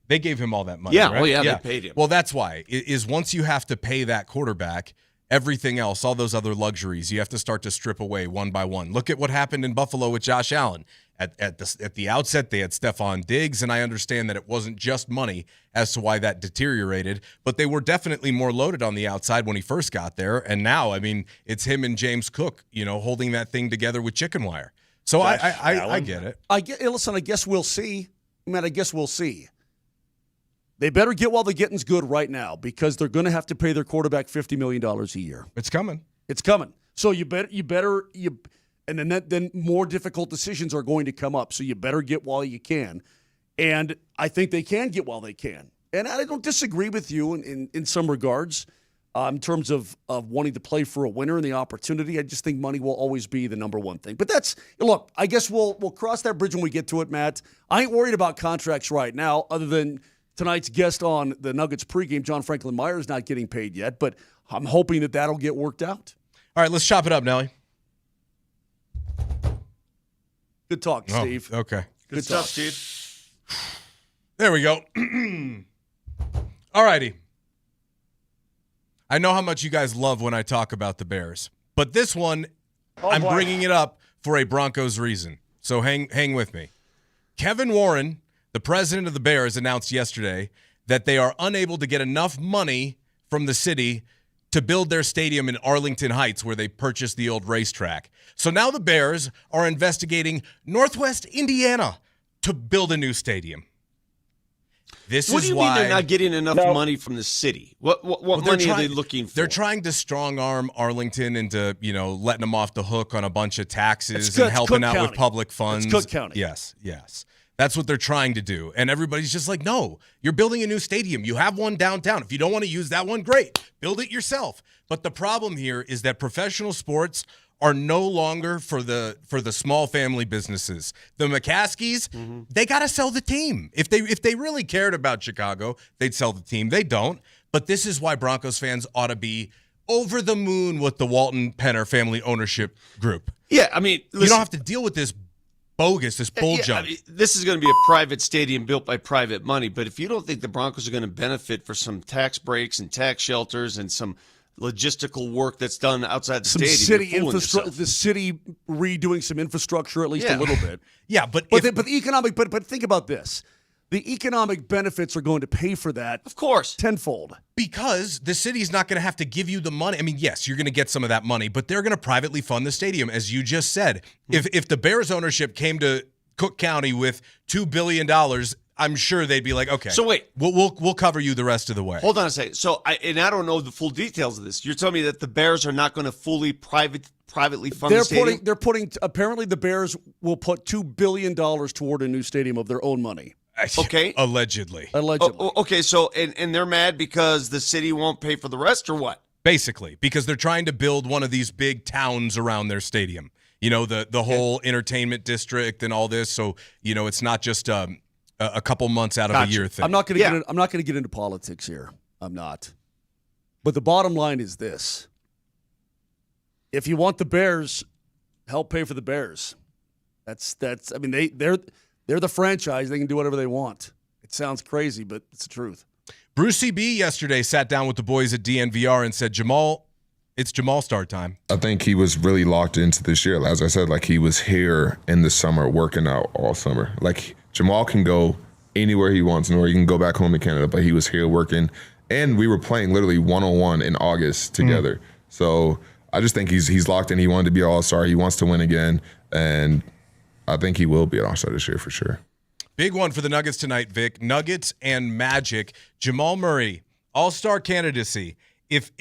They gave him all that money. Yeah, right? They paid him. Well, that's why. Is once you have to pay that quarterback, everything else, all those other luxuries, you have to start to strip away one by one. Look at what happened in Buffalo with Josh Allen. At the outset, they had Stephon Diggs, and I understand that it wasn't just money as to why that deteriorated, but they were definitely more loaded on the outside when he first got there. And now, I mean, it's him and James Cook, holding that thing together with chicken wire. So I get it. Listen, I guess we'll see. I guess we'll see. They better get while the getting's good right now because they're going to have to pay their quarterback $50 million a year. It's coming. It's coming. So you better. And then more difficult decisions are going to come up. So you better get while you can. And I think they can get while they can. And I don't disagree with you in some regards in terms of wanting to play for a winner and the opportunity. I just think money will always be the number one thing. But look, I guess we'll cross that bridge when we get to it, Matt. I ain't worried about contracts right now other than tonight's guest on the Nuggets pregame, John Franklin Myers, not getting paid yet. But I'm hoping that'll get worked out. All right, let's chop it up, Nelly. Good talk, Steve. Okay. Good stuff, Steve. There we go. All righty. I know how much you guys love when I talk about the Bears, but this one, I'm bringing it up for a Broncos reason. So hang with me. Kevin Warren, the president of the Bears, announced yesterday that they are unable to get enough money from the city to build their stadium in Arlington Heights, where they purchased the old racetrack. So now the Bears are investigating Northwest Indiana to build a new stadium. What do you mean they're not getting enough money from the city? What money are they looking for? They're trying to strong-arm Arlington into, letting them off the hook on a bunch of taxes and helping out with public funds. It's Cook County. Yes. That's what they're trying to do. And everybody's just like, no, you're building a new stadium. You have one downtown. If you don't want to use that one, great. Build it yourself. But the problem here is that professional sports are no longer for the small family businesses. The McCaskies, they got to sell the team. If they really cared about Chicago, they'd sell the team. They don't. But this is why Broncos fans ought to be over the moon with the Walton Penner family ownership group. Yeah, I mean, listen, you don't have to deal with this bogus, this bull jump. I mean, this is going to be a private stadium built by private money, but if you don't think the Broncos are going to benefit for some tax breaks and tax shelters and some logistical work that's done outside the stadium, city infrastructure, the city redoing some infrastructure at least a little bit. Yeah, but the economic. But think about this: the economic benefits are going to pay for that, of course, tenfold. Because the city's not going to have to give you the money. I mean, yes, you're going to get some of that money, but they're going to privately fund the stadium, as you just said. If the Bears ownership came to Cook County with $2 billion, I'm sure they'd be like, okay. So wait, we'll cover you the rest of the way. Hold on a second. So I don't know the full details of this. You're telling me that the Bears are not going to fully privately fund the stadium? They're putting. Apparently, the Bears will put $2 billion toward a new stadium of their own money. Okay. Allegedly. Okay, so and they're mad because the city won't pay for the rest, or what? Basically, because they're trying to build one of these big towns around their stadium. The whole entertainment district and all this. So, it's not just a couple months out of a year thing. I'm not going to get into politics here. I'm not. But the bottom line is this. If you want the Bears help pay for the Bears. That's. I mean, they're the franchise. They can do whatever they want. It sounds crazy, but it's the truth. Brucey B yesterday sat down with the boys at DNVR and said, it's Jamal start time. I think he was really locked into this year. As I said, like he was here in the summer, working out all summer. Like Jamal can go anywhere he wants, or he can go back home to Canada, but he was here working. And we were playing literally one-on-one in August together. So I just think he's locked in. He wanted to be an All-Star. He wants to win again. And I think he will be an All-Star this year for sure. Big one for the Nuggets tonight, Vic. Nuggets and Magic. Jamal Murray, All-Star candidacy. If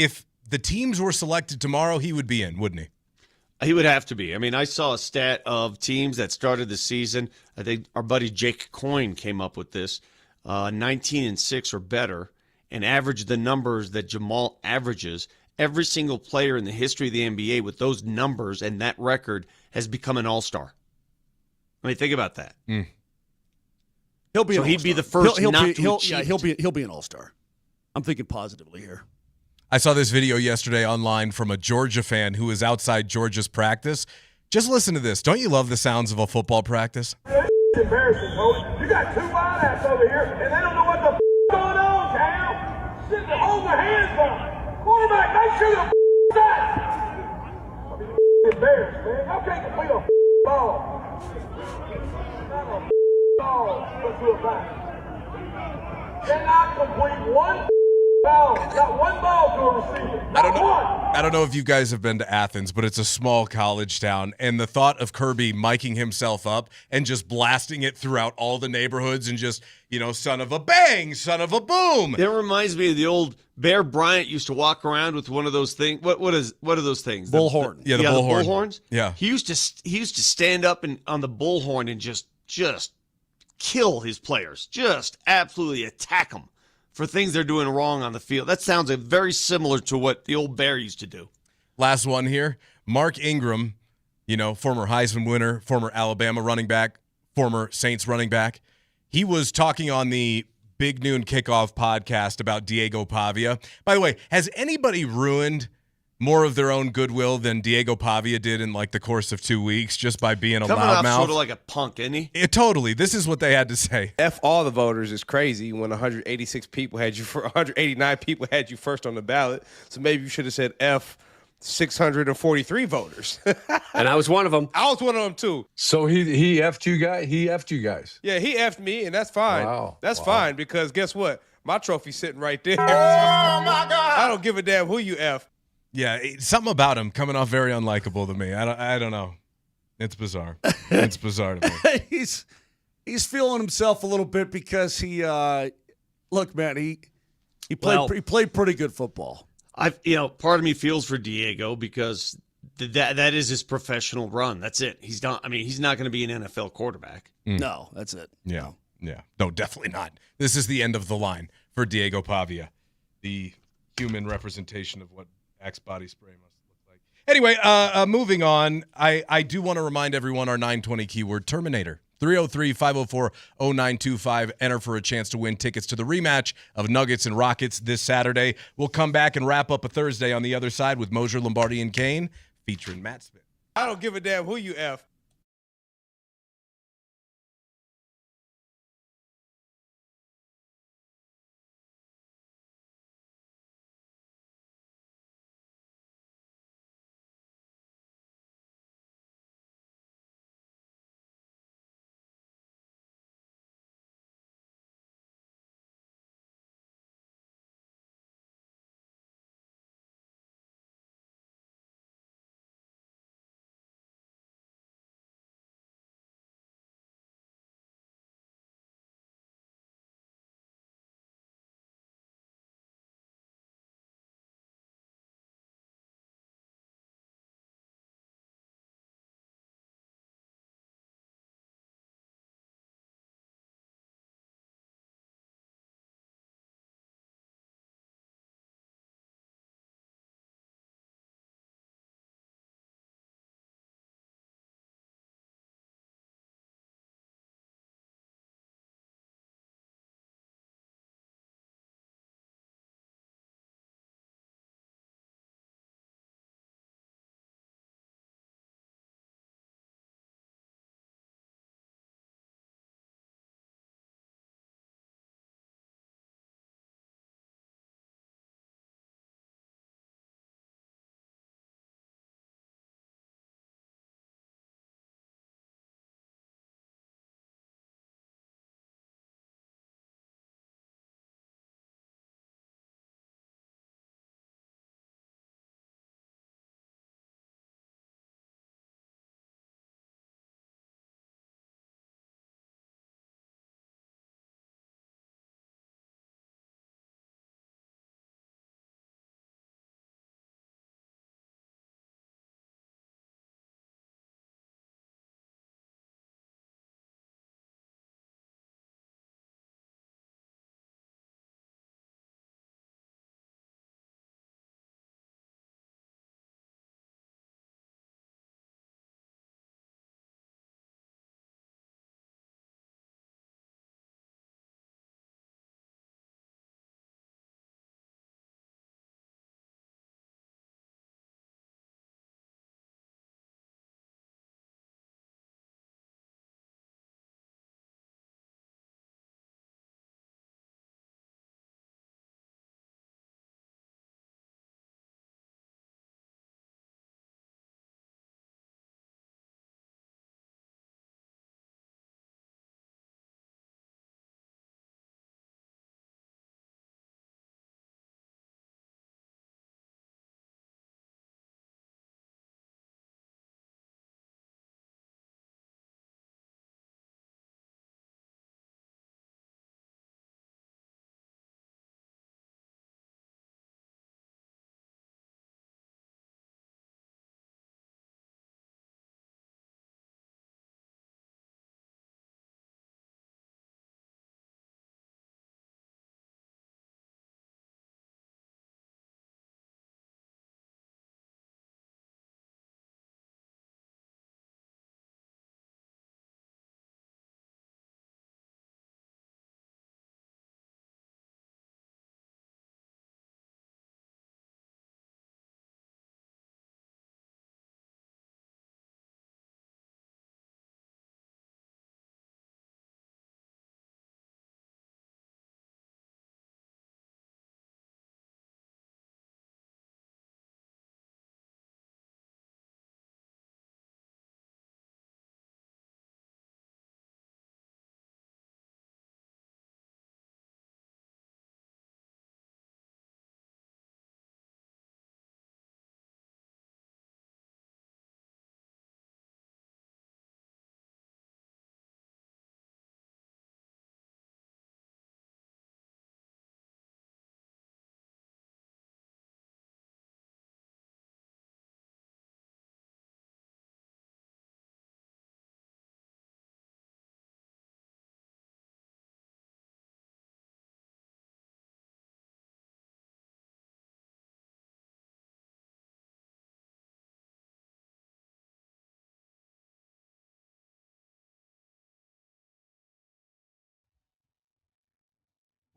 the teams were selected tomorrow, he would be in, wouldn't he? He would have to be. I mean, I saw a stat of teams that started the season. I think our buddy Jake Coyne came up with this. 19-6 or better, and averaged the numbers that Jamal averages. Every single player in the history of the NBA with those numbers and that record has become an all-star. I mean, think about that. He'll be. So he'd be the first he'll not be, to he'll, achieve yeah, it. he'll be an all-star. I'm thinking positively here. I saw this video yesterday online from a Georgia fan who was outside Georgia's practice. Just listen to this. Don't you love the sounds of a football practice? It's embarrassing, coach. You got two wideouts over here, and they don't know what the going on, Cal. Sitting there, hold their hands up. Quarterback, make sure the that. I mean, embarrassed, man. Y'all can't complete a ball. Not a ball, but to a back. Cannot complete one ball. Not one ball to a receiver. I don't know if you guys have been to Athens, but it's a small college town, and the thought of Kirby miking himself up and just blasting it throughout all the neighborhoods and just, son of a bang, son of a boom. It reminds me of the old Bear Bryant used to walk around with one of those things. What are those things? Bullhorn. The bullhorn. Bullhorns. Yeah. He used to stand up on the bullhorn and just kill his players. Just absolutely attack them for things they're doing wrong on the field. That sounds very similar to what the old Bear used to do. Last one here. Mark Ingram, former Heisman winner, former Alabama running back, former Saints running back. He was talking on the Big Noon Kickoff podcast about Diego Pavia. By the way, has anybody ruined more of their own goodwill than Diego Pavia did in the course of 2 weeks just by being a Coming off loudmouth? sort of like a punk, isn't he? Totally. This is what they had to say. F all the voters is crazy when 186 people had you 189 people had you first on the ballot. So maybe you should have said F 643 voters. And I was one of them. I was one of them too. So he F'd you guys? He F'd you guys? Yeah, he F'd me, and that's fine. Wow. That's fine because guess what? My trophy's sitting right there. Oh, my God. I don't give a damn who you F. Yeah, something about him coming off very unlikable to me. I don't know. It's bizarre. It's bizarre to me. He's feeling himself a little bit because he look, man, he played pretty good football. Part of me feels for Diego because that is his professional run. That's it. He's not going to be an NFL quarterback. No, that's it. Yeah. Yeah. No, definitely not. This is the end of the line for Diego Pavia, the human representation of what Axe body spray must look like. Anyway, moving on. I do want to remind everyone our 920 keyword Terminator. 303-504-0925. Enter for a chance to win tickets to the rematch of Nuggets and Rockets this Saturday. We'll come back and wrap up a Thursday on the other side with Moser, Lombardi, and Kane featuring Matt Smith. I don't give a damn who you F.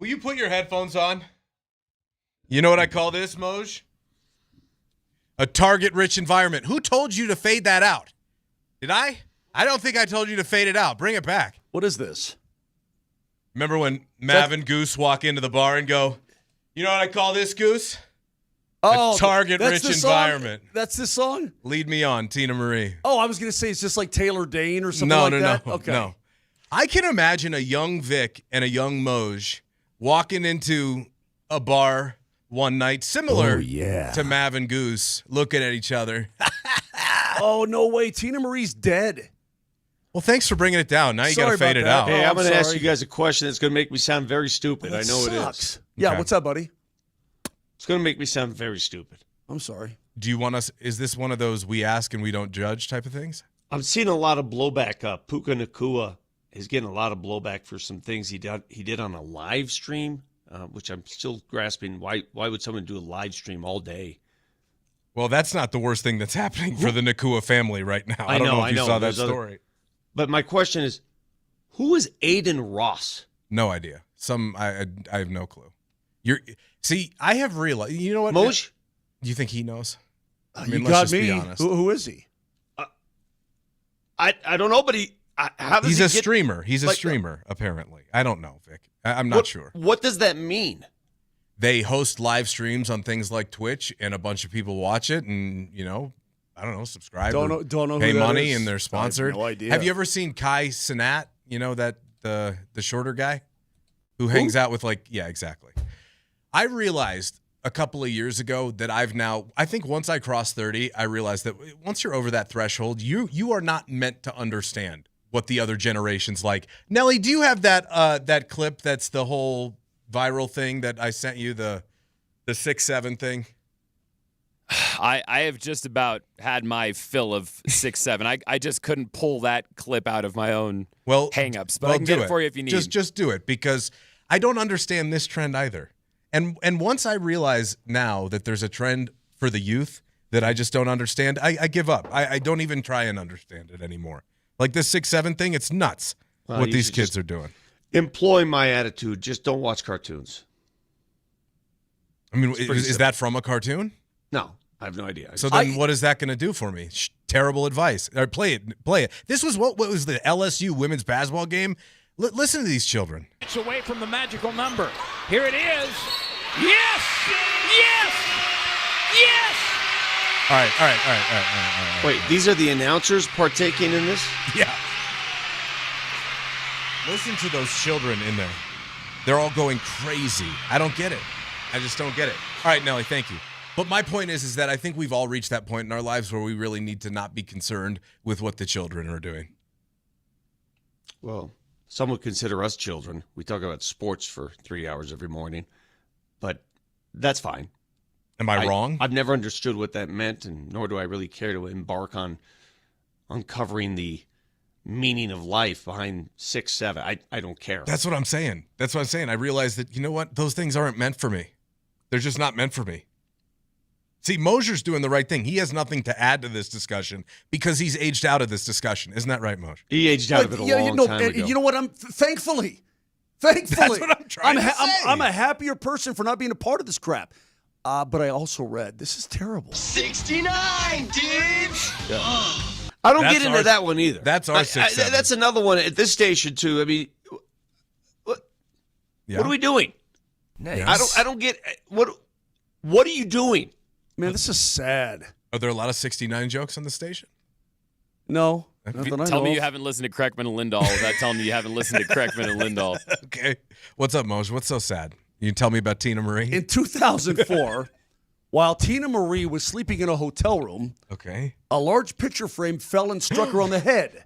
Will you put your headphones on? You know what I call this, Moj? A target-rich environment. Who told you to fade that out? Did I? I don't think I told you to fade it out. Bring it back. What is this? Remember when Mav and Goose walk into the bar and go, you know what I call this, Goose? Oh, a target-rich environment. That's the song? Lead me on, Tina Marie. Oh, I was going to say it's just like Taylor Dane or something like that. No, okay. no. I can imagine a young Vic and a young Moj walking into a bar one night, similar to Mav and Goose, looking at each other. Oh, no way. Tina Marie's dead. Well, thanks for bringing it down. Now you got to fade it out. Hey, I'm going to ask you guys a question that's going to make me sound very stupid. I know it is. Yeah, Okay. what's up, buddy? It's going to make me sound very stupid. I'm sorry. Do you want us? Is this one of those we ask and we don't judge type of things? I'm seeing a lot of blowback. Puka Nacua is getting a lot of blowback for some things he did on a live stream, which I'm still grasping. Why would someone do a live stream all day? Well, that's not the worst thing that's happening for the Nacua family right now. I don't know if you saw that story. But my question is, who is Aiden Ross? No idea. I have no clue. I have realized. You know what, Moj? Do you think he knows? I You mean, got let's just me. be honest. Who is he? I don't know, but he's a streamer. He's a streamer, apparently. I don't know, Vic. I'm not sure. What does that mean? They host live streams on things like Twitch, and a bunch of people watch it, and I don't know, subscribe. Don't know pay who that money, is. and they're sponsored. I have no idea. Have you ever seen Kai Cenat? You know that the shorter guy who hangs out with exactly. I realized a couple of years ago that I think once I crossed 30, I realized that once you're over that threshold, you are not meant to understand what the other generation's like. Nelly, do you have that clip that's the whole viral thing that I sent you, the 6'7" thing? I have just about had my fill of 6'7". I just couldn't pull that clip out of my own hang-ups, but I can get it for you if you need. Just do it, because I don't understand this trend either. And once I realize now that there's a trend for the youth that I just don't understand, I give up. I don't even try and understand it anymore. Like this 6'7" thing, it's nuts what these kids are doing. Employ my attitude. Just don't watch cartoons. I mean, is that from a cartoon? No, I have no idea. So then what is that going to do for me? Terrible advice. Or play it. This was what was the LSU women's basketball game? Listen to these children. It's away from the magical number. Here it is. Yes! Yes! Yes! All right. Wait, these are the announcers partaking in this? Yeah. Listen to those children in there. They're all going crazy. I don't get it. I just don't get it. All right, Nelly, thank you. But my point is that I think we've all reached that point in our lives where we really need to not be concerned with what the children are doing. Well, some would consider us children. We talk about sports for 3 hours every morning, but that's fine. Am I wrong? I've never understood what that meant, and nor do I really care to embark on uncovering the meaning of life behind 6'7". I don't care. That's what I'm saying. I realized that, you know what? Those things aren't meant for me. They're just not meant for me. See, Moser's doing the right thing. He has nothing to add to this discussion because he's aged out of this discussion. Isn't that right, Moj? He aged out of it a long time ago. You know what? Thankfully. That's what I'm trying to say. I'm a happier person for not being a part of this crap. But I also read, this is terrible. 69, dudes! Yeah. I don't get into that one either. That's our 6'7". That's another one at this station, too. I mean, what are we doing? Nice. I don't get what are you doing? Man, this is sad. Are there a lot of 69 jokes on the station? No. Tell me you haven't listened to Kreckman and Lindahl without telling me you haven't listened to Kreckman and Lindahl. Okay. What's up, Moj? What's so sad? You can tell me about Tina Marie? In 2004, while Tina Marie was sleeping in a hotel room, a large picture frame fell and struck her on the head.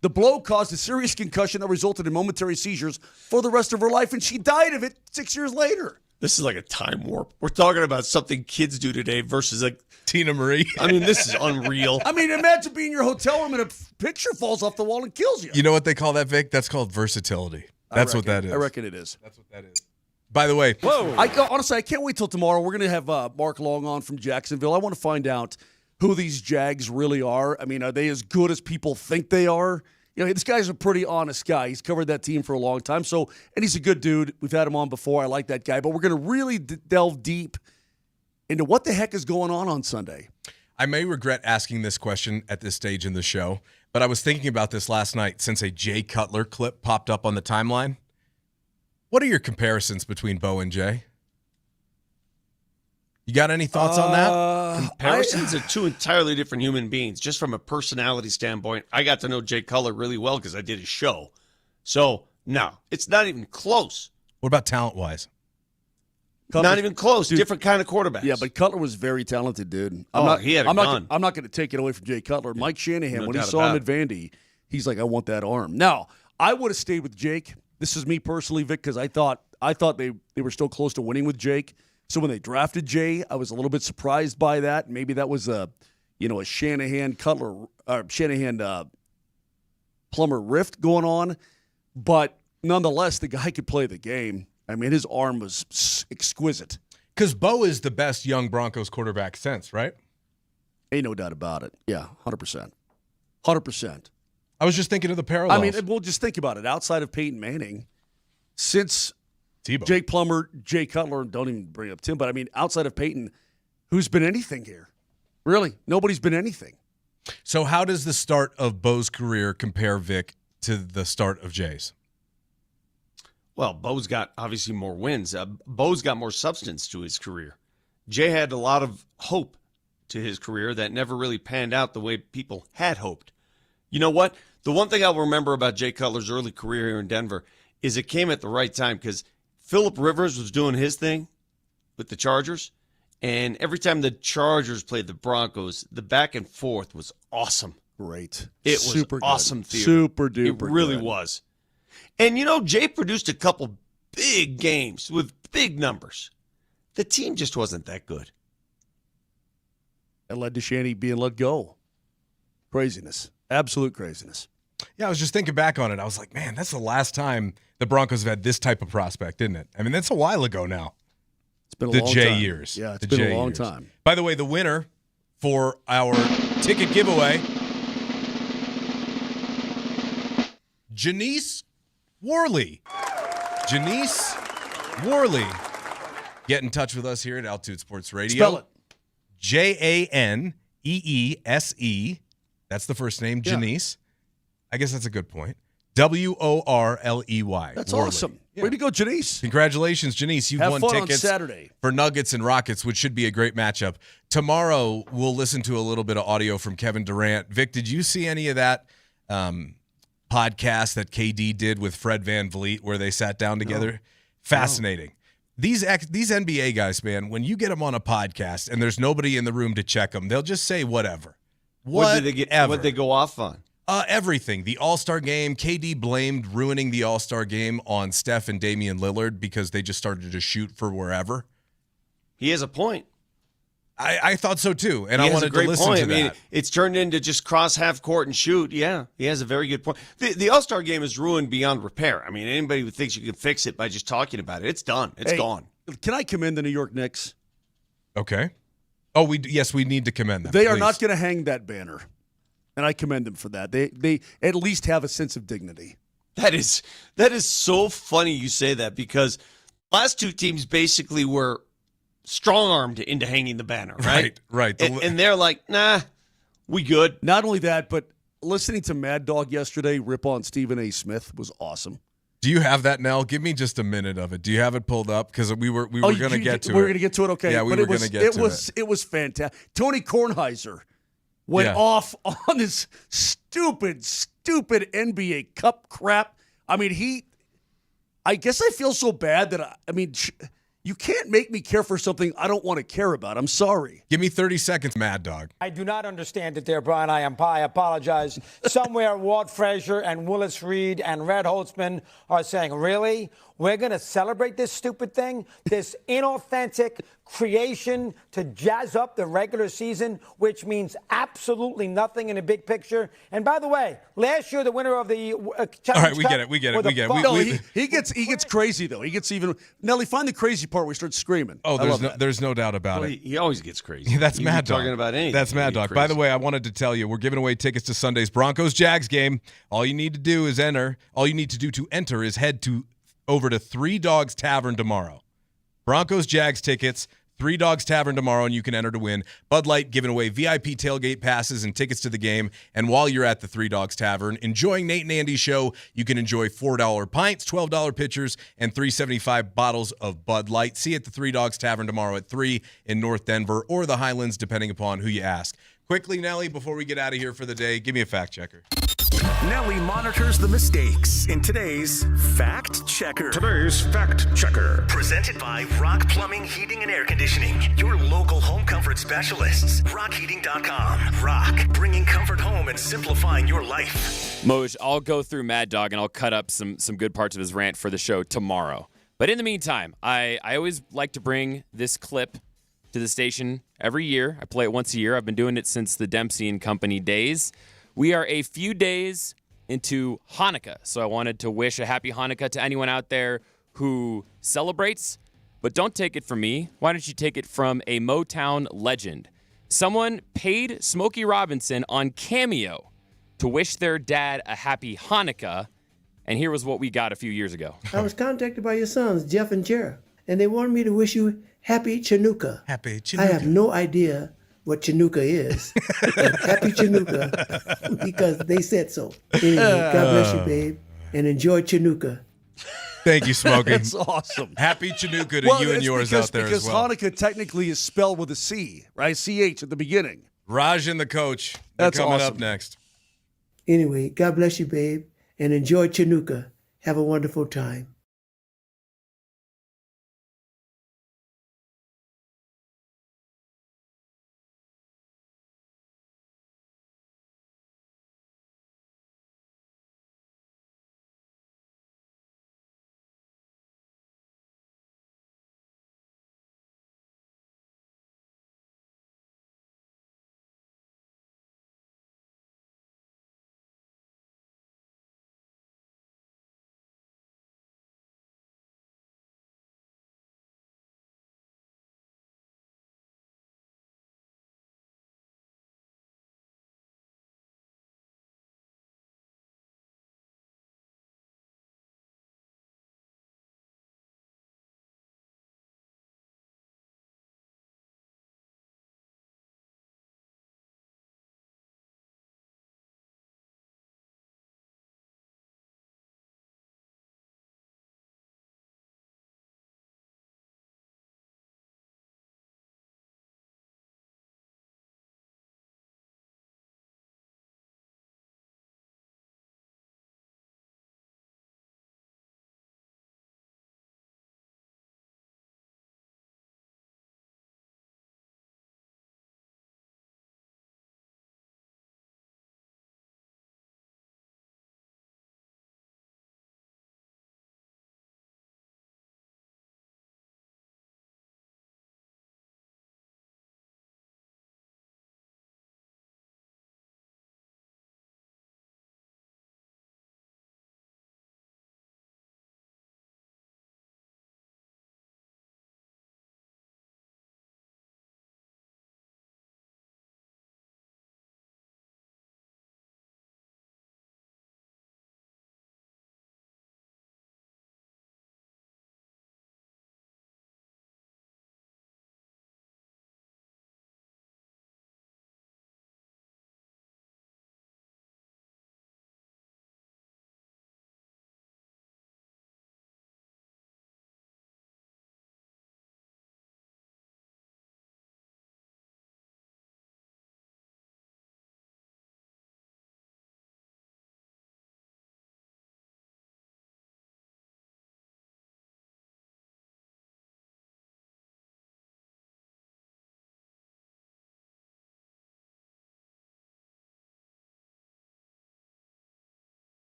The blow caused a serious concussion that resulted in momentary seizures for the rest of her life, and she died of it 6 years later. This is like a time warp. We're talking about something kids do today versus like Tina Marie. I mean, this is unreal. I mean, imagine being in your hotel room and a picture falls off the wall and kills you. You know what they call that, Vic? That's called versatility. That's what that is. I reckon it is. That's what that is. By the way, honestly, I can't wait till tomorrow. We're going to have Mark Long on from Jacksonville. I want to find out who these Jags really are. I mean, are they as good as people think they are? this guy's a pretty honest guy. He's covered that team for a long time. So, and he's a good dude. We've had him on before. I like that guy. But we're going to really delve deep into what the heck is going on Sunday. I may regret asking this question at this stage in the show, but I was thinking about this last night since a Jay Cutler clip popped up on the timeline. What are your comparisons between Bo and Jay? You got any thoughts on that? Comparisons are two entirely different human beings. Just from a personality standpoint, I got to know Jay Cutler really well because I did his show. So, no, it's not even close. What about talent-wise? Not even close. Dude, different kind of quarterbacks. Yeah, but Cutler was very talented, dude. He had a gun. I'm not going to take it away from Jay Cutler. Mike Shanahan, No when he doubt saw him about at Vandy, he's like, I want that arm. Now, I would have stayed with Jake. This is me personally, Vic, because I thought they were still close to winning with Jake. So when they drafted Jay, I was a little bit surprised by that. Maybe that was a Shanahan Cutler Shanahan Plummer rift going on, but nonetheless, the guy could play the game. I mean, his arm was exquisite. Because Bo is the best young Broncos quarterback since, right? Ain't no doubt about it. Yeah, 100%. 100%. I was just thinking of the parallels. I mean, well, just think about it. Outside of Peyton Manning, since Tebow, Jake Plummer, Jay Cutler, don't even bring up Tim, but I mean, outside of Peyton, who's been anything here? Really, nobody's been anything. So how does the start of Bo's career compare, Vic, to the start of Jay's? Well, Bo's got obviously more wins. Bo's got more substance to his career. Jay had a lot of hope to his career that never really panned out the way people had hoped. You know what? The one thing I'll remember about Jay Cutler's early career here in Denver is it came at the right time because Phillip Rivers was doing his thing with the Chargers, and every time the Chargers played the Broncos, the back and forth was awesome. Great. It was super awesome good. theater. Super duper It really good. was. And, Jay produced a couple big games with big numbers. The team just wasn't that good. It led to Shanny being let go. Craziness. Absolute craziness. Yeah, I was just thinking back on it. I was like, man, that's the last time the Broncos have had this type of prospect, isn't it? I mean, that's a while ago now. It's been a the long Jay time. years. Yeah, it's the been Jay a long years. time. By the way, the winner for our ticket giveaway, Janice Worley. Janice Worley. Get in touch with us here at Altitude Sports Radio. Spell it. Janeese. That's the first name, Yeah. Janice. I guess that's a good point. Worley. That's Worley. awesome. Yeah. Way to go, Janice. Congratulations, Janice. You've Have won fun on tickets Saturday. for Nuggets and Rockets, which should be a great matchup. Tomorrow, we'll listen to a little bit of audio from Kevin Durant. Vic, did you see any of that podcast that KD did with Fred VanVleet where they sat down together? No. Fascinating. These NBA guys, man, when you get them on a podcast and there's nobody in the room to check them, they'll just say whatever. What did they go off on? Everything. The All-Star game. KD blamed ruining the All-Star game on Steph and Damian Lillard because they just started to shoot for wherever. He has a point. I thought so too, and He I has wanted a great to listen point. to I mean, that. it's turned into just cross half court and shoot. Yeah, he has a very good point. The All-Star game is ruined beyond repair. I mean, anybody who thinks you can fix it by just talking about it, it's done. It's gone. Can I commend the New York Knicks? Okay. Oh, we need to commend them. They are please. not going to hang that banner, and I commend them for that. They at least have a sense of dignity. That is so funny you say that because last two teams basically were strong-armed into hanging the banner, right? Right. And they're like, nah, we good. Not only that, but listening to Mad Dog yesterday rip on Stephen A. Smith was awesome. Do you have that, Nell? Give me just a minute of it. Do you have it pulled up? Because we were going to get to it. We were going to get to it. Okay. Yeah, we were going to get to it. It was fantastic. Tony Kornheiser went off on this stupid NBA Cup crap. I mean, I guess I feel so bad that you can't make me care for something I don't want to care about. I'm sorry. Give me 30 seconds, Mad Dog. I do not understand it there, Brian. I apologize. Somewhere Walt Frazier and Willis Reed and Red Holtzman are saying, really? We're going to celebrate this stupid thing? This inauthentic creation to jazz up the regular season, which means absolutely nothing in the big picture. And by the way, last year the winner of the All right, we get it. No, he gets crazy though. Nelly, find the crazy part. part where he starts screaming. Oh, I love that. there's no doubt about Well, it. he always gets crazy. That's You Mad be Dog. talking about anything. That's Mad He'd be Dog. By the crazy. way, I wanted to tell you, we're giving away tickets to Sunday's Broncos Jags game. All you need to do is enter. All you need to do to enter is head over to Three Dogs Tavern tomorrow. Broncos Jags tickets. Three Dogs Tavern tomorrow, and you can enter to win. Bud Light giving away VIP tailgate passes and tickets to the game. And while you're at the Three Dogs Tavern, enjoying Nate and Andy's show, you can enjoy $4 pints, $12 pitchers, and $3.75 bottles of Bud Light. See you at the Three Dogs Tavern tomorrow at 3 in North Denver or the Highlands, depending upon who you ask. Quickly, Nelly, before we get out of here for the day, give me a fact checker. Nelly monitors the mistakes in today's Fact Checker. Presented by Rock Plumbing, Heating, and Air Conditioning. Your local home comfort specialists. RockHeating.com. Rock, bringing comfort home and simplifying your life. Moj, I'll go through Mad Dog and I'll cut up some good parts of his rant for the show tomorrow. But in the meantime, I always like to bring this clip to the station every year. I play it once a year. I've been doing it since the Dempsey and Company days. We are a few days into Hanukkah, so I wanted to wish a happy Hanukkah to anyone out there who celebrates, but don't take it from me. Why don't you take it from a Motown legend? Someone paid Smokey Robinson on Cameo to wish their dad a happy Hanukkah, and here was what we got a few years ago. I was contacted by your sons, Jeff and Jared, and they wanted me to wish you happy Chanukah. Happy Chanukah. I have no idea what Chanukah is. But happy Chanukah because they said so. Anyway, God bless you, babe, and enjoy Chanukah. Thank you, Smokey. That's awesome. Happy Chanukah to you and yours out there as well. Because Hanukkah technically is spelled with a C, right? CH at the beginning. Raj and the coach. They're That's coming awesome. up next. Anyway, God bless you, babe, and enjoy Chanukah. Have a wonderful time.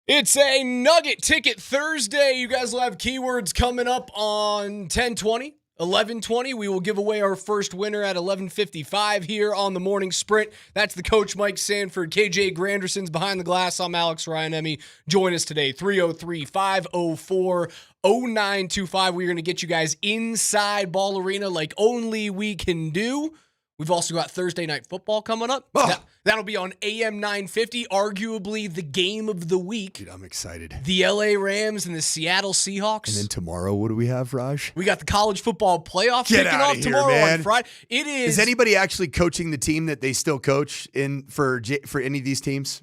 It's a Nugget Ticket Thursday. You guys will have keywords coming up on 10:20, 11:20. We will give away our first winner at 11:55 here on the Morning Sprint. That's the coach, Mike Sanford. KJ Granderson's behind the glass. I'm Alex Ryan-Emmy. Join us today, 303-504-0925. We're going to get you guys inside Ball Arena like only we can do. We've also got Thursday Night Football coming up. Oh. That'll be on AM 950, arguably the game of the week. Dude, I'm excited. The LA Rams and the Seattle Seahawks. And then tomorrow, what do we have, Raj? We got the college football playoff kicking off tomorrow on Friday. It is. Is anybody actually coaching the team that they still coach in for any of these teams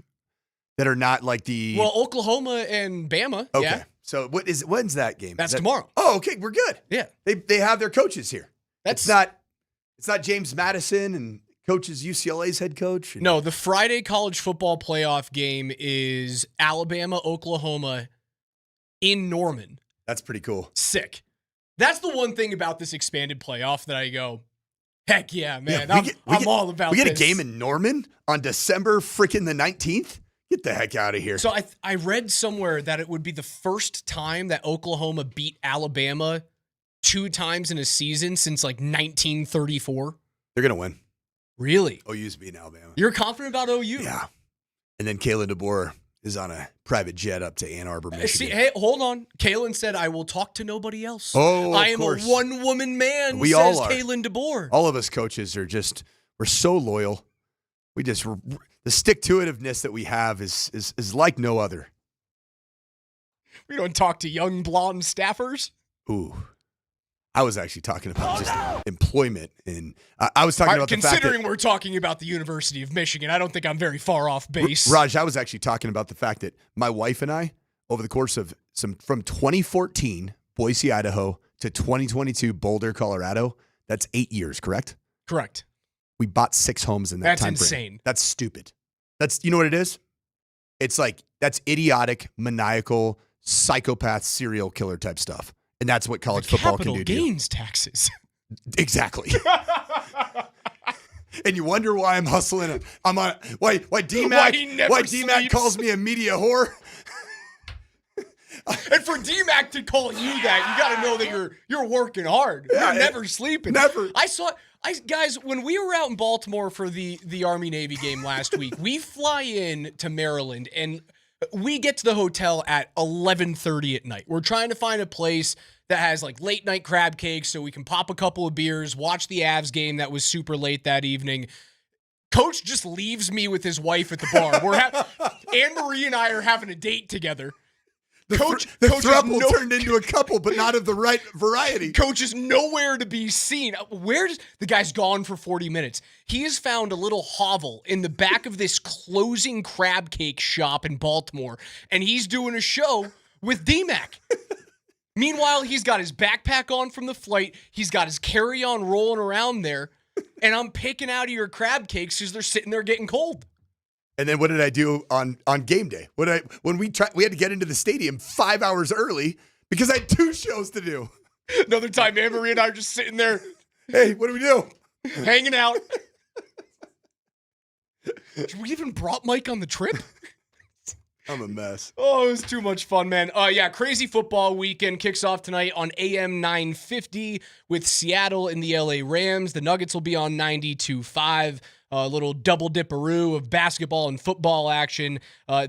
that are not like the? Well, Oklahoma and Bama. Okay. Yeah. So when's that game? That's tomorrow. Oh, okay. We're good. Yeah. They have their coaches here. It's not James Madison and coaches UCLA's head coach. No, the Friday college football playoff game is Alabama, Oklahoma in Norman. That's pretty cool. Sick. That's the one thing about this expanded playoff that I go, heck yeah, man. Yeah, I'm all about this. We get a game in Norman on December freaking the 19th? Get the heck out of here. So I read somewhere that it would be the first time that Oklahoma beat Alabama 2 times in a season since like 1934. They're going to win. Really? OU's beating Alabama. You're confident about OU? Yeah. And then Kalen DeBoer is on a private jet up to Ann Arbor, Michigan. See, hey, hold on. Kalen said, I will talk to nobody else. Oh, I am a one-woman man, we says all are. Kalen DeBoer. All of us coaches are we're so loyal. The stick-to-itiveness that we have is like no other. We don't talk to young blonde staffers. Ooh. I was actually talking about just employment, and I was talking about the fact that, considering we're talking about the University of Michigan, I don't think I'm very far off base. Raj, I was actually talking about the fact that my wife and I, over the course of from 2014 Boise, Idaho to 2022 Boulder, Colorado, that's 8 years, correct? Correct. We bought 6 homes in that time frame. That's insane. That's stupid. You know what it is? It's like that's idiotic, maniacal, psychopath, serial killer type stuff. And that's what college football can do. Capital gains taxes. Exactly. And you wonder why I'm hustling. I'm on. Why DMac calls me a media whore. And for DMac to call you that, you got to know that you're working hard. You're never sleeping. Never. Guys, when we were out in Baltimore for the Army-Navy game last week, we fly in to Maryland and we get to the hotel at 11:30 at night. We're trying to find a place that has like late night crab cakes so we can pop a couple of beers, watch the Avs game that was super late that evening. Coach just leaves me with his wife at the bar. Anne-Marie and I are having a date together. Coach throuple turned into a couple, but not of the right variety. Coach is nowhere to be seen. The guy's gone for 40 minutes. He has found a little hovel in the back of this closing crab cake shop in Baltimore, and he's doing a show with DMac. Meanwhile, he's got his backpack on from the flight. He's got his carry-on rolling around there, and I'm picking out of your crab cakes because they're sitting there getting cold. And then what did I do on game day? When we had to get into the stadium 5 hours early because I had 2 shows to do. Another time, Anne-Marie and I are just sitting there. Hey, what do we do? Hanging out. Should we even brought Mike on the trip? I'm a mess. Oh, it was too much fun, man. Yeah, crazy football weekend kicks off tonight on AM 950 with Seattle and the LA Rams. The Nuggets will be on 92.5. A little double dipperoo of basketball and football action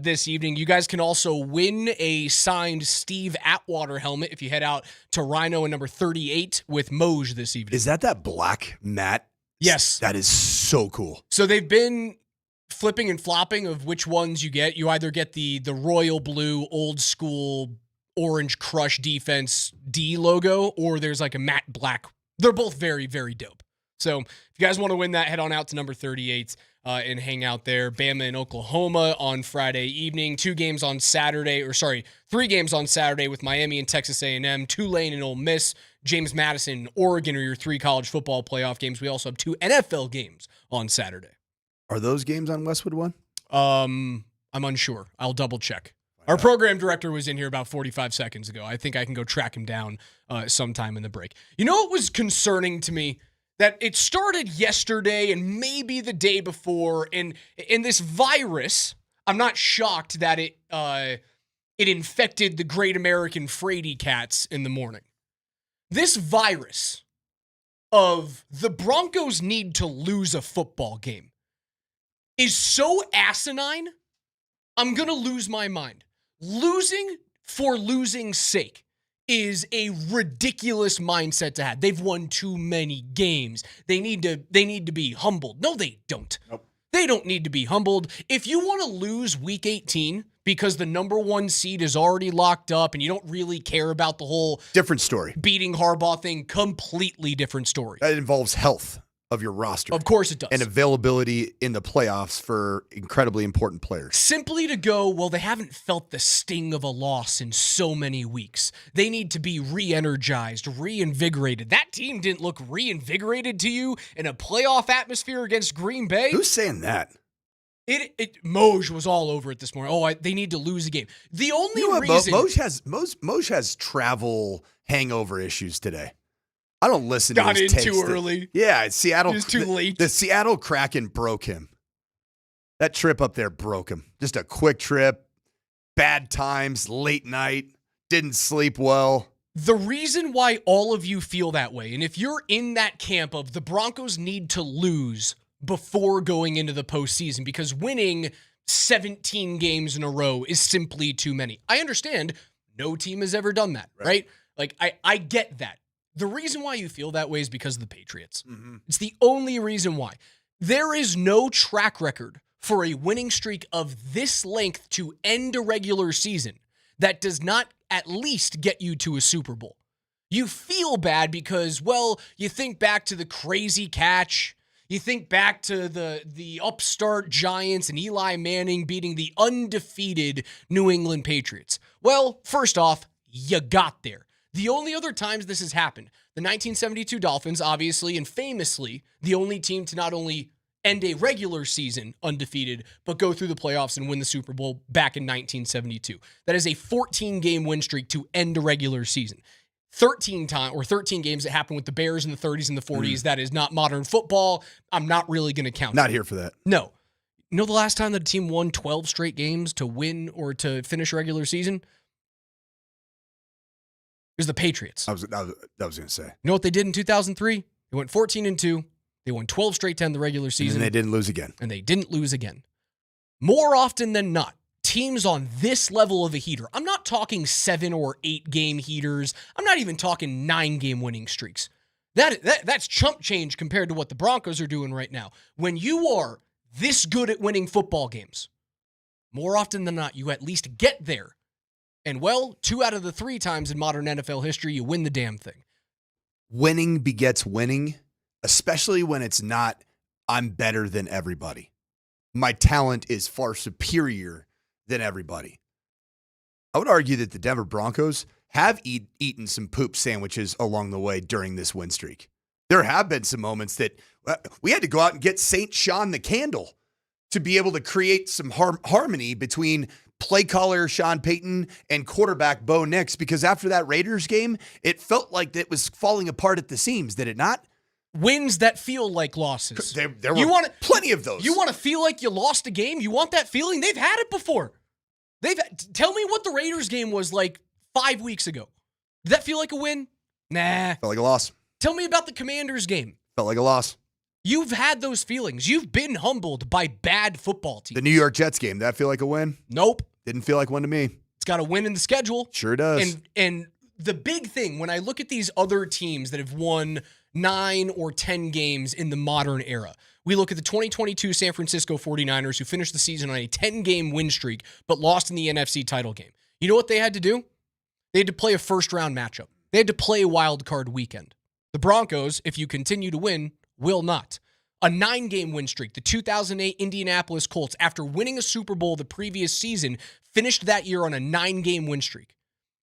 this evening. You guys can also win a signed Steve Atwater helmet if you head out to Rhino and number 38 with Moser this evening. Is that black mat? Yes. That is so cool. So they've been flipping and flopping of which ones you get. You either get the royal blue, old school, orange crush defense D logo, or there's like a matte black. They're both very, very dope. So if you guys want to win that, head on out to number 38 and hang out there. Bama and Oklahoma on Friday evening. 3 games on Saturday with Miami and Texas A&M. Tulane and Ole Miss. James Madison and Oregon are your 3 college football playoff games. We also have 2 NFL games on Saturday. Are those games on Westwood One? I'm unsure. I'll double check. Our program director was in here about 45 seconds ago. I think I can go track him down sometime in the break. You know what was concerning to me? That it started yesterday and maybe the day before, and in this virus, I'm not shocked that it it infected the great American fraidy cats in the morning. This virus of the Broncos need to lose a football game is so asinine, I'm going to lose my mind. Losing for losing's sake is a ridiculous mindset to have. They've won too many games. They need to be humbled. No, they don't. Nope. They don't need to be humbled. If you want to lose week 18 because the number 1 seed is already locked up and you don't really care about the whole different story, beating Harbaugh thing, completely different story. That involves health of your roster. Of course it does. And availability in the playoffs for incredibly important players. Simply to go, well, they haven't felt the sting of a loss in so many weeks. They need to be re-energized, reinvigorated. That team didn't look reinvigorated to you in a playoff atmosphere against Green Bay. Who's saying that? Moj was all over it this morning. They need to lose a game. The only reason Moj has travel hangover issues today. I don't listen to got his in takes. Too early. Yeah, Seattle. It was too late. The Seattle Kraken broke him. That trip up there broke him. Just a quick trip, bad times, late night, didn't sleep well. The reason why all of you feel that way, and if you're in that camp of the Broncos need to lose before going into the postseason because winning 17 games in a row is simply too many. I understand no team has ever done that, right? Like, I get that. The reason why you feel that way is because of the Patriots. Mm-hmm. It's the only reason why. There is no track record for a winning streak of this length to end a regular season that does not at least get you to a Super Bowl. You feel bad because, well, you think back to the crazy catch. You think back to the upstart Giants and Eli Manning beating the undefeated New England Patriots. Well, first off, you got there. The only other times this has happened, the 1972 Dolphins, obviously and famously, the only team to not only end a regular season undefeated, but go through the playoffs and win the Super Bowl back in 1972. That is a 14-game win streak to end a regular season. 13 games that happened with the Bears in the 30s and the 40s. That is not modern football. I'm not really going to count. Not here for that. No. You know the last time that a team won 12 straight games to win or to finish a regular season? It was the Patriots. I was going to say. You know what they did in 2003? They went 14-2. They won 12 straight to end the regular season. And they didn't lose again. And they didn't lose again. More often than not, teams on this level of a heater, I'm not talking 7 or 8 game heaters. I'm not even talking 9 game winning streaks. That's chump change compared to what the Broncos are doing right now. When you are this good at winning football games, more often than not, you at least get there. And, well, 2 out of the 3 times in modern NFL history, you win the damn thing. Winning begets winning, especially when it's not, I'm better than everybody. My talent is far superior than everybody. I would argue that the Denver Broncos have eaten some poop sandwiches along the way during this win streak. There have been some moments that we had to go out and get St. Sean the Candle to be able to create some harmony between play caller Sean Payton and quarterback Bo Nix, because after that Raiders game, it felt like it was falling apart at the seams, did it not? Wins that feel like losses. There were plenty of those. You want to feel like you lost a game? You want that feeling? They've had it before. Tell me what the Raiders game was like 5 weeks ago. Did that feel like a win? Nah. Felt like a loss. Tell me about the Commanders game. Felt like a loss. You've had those feelings. You've been humbled by bad football teams. The New York Jets game, did that feel like a win? Nope. Didn't feel like one to me. It's got a win in the schedule. Sure does. And the big thing, when I look at these other teams that have won 9 or 10 games in the modern era, we look at the 2022 San Francisco 49ers, who finished the season on a 10-game win streak, but lost in the NFC title game. You know what they had to do? They had to play a first-round matchup. They had to play a wild card weekend. The Broncos, if you continue to win, will not. A 9-game win streak. The 2008 Indianapolis Colts, after winning a Super Bowl the previous season, finished that year on a 9-game win streak.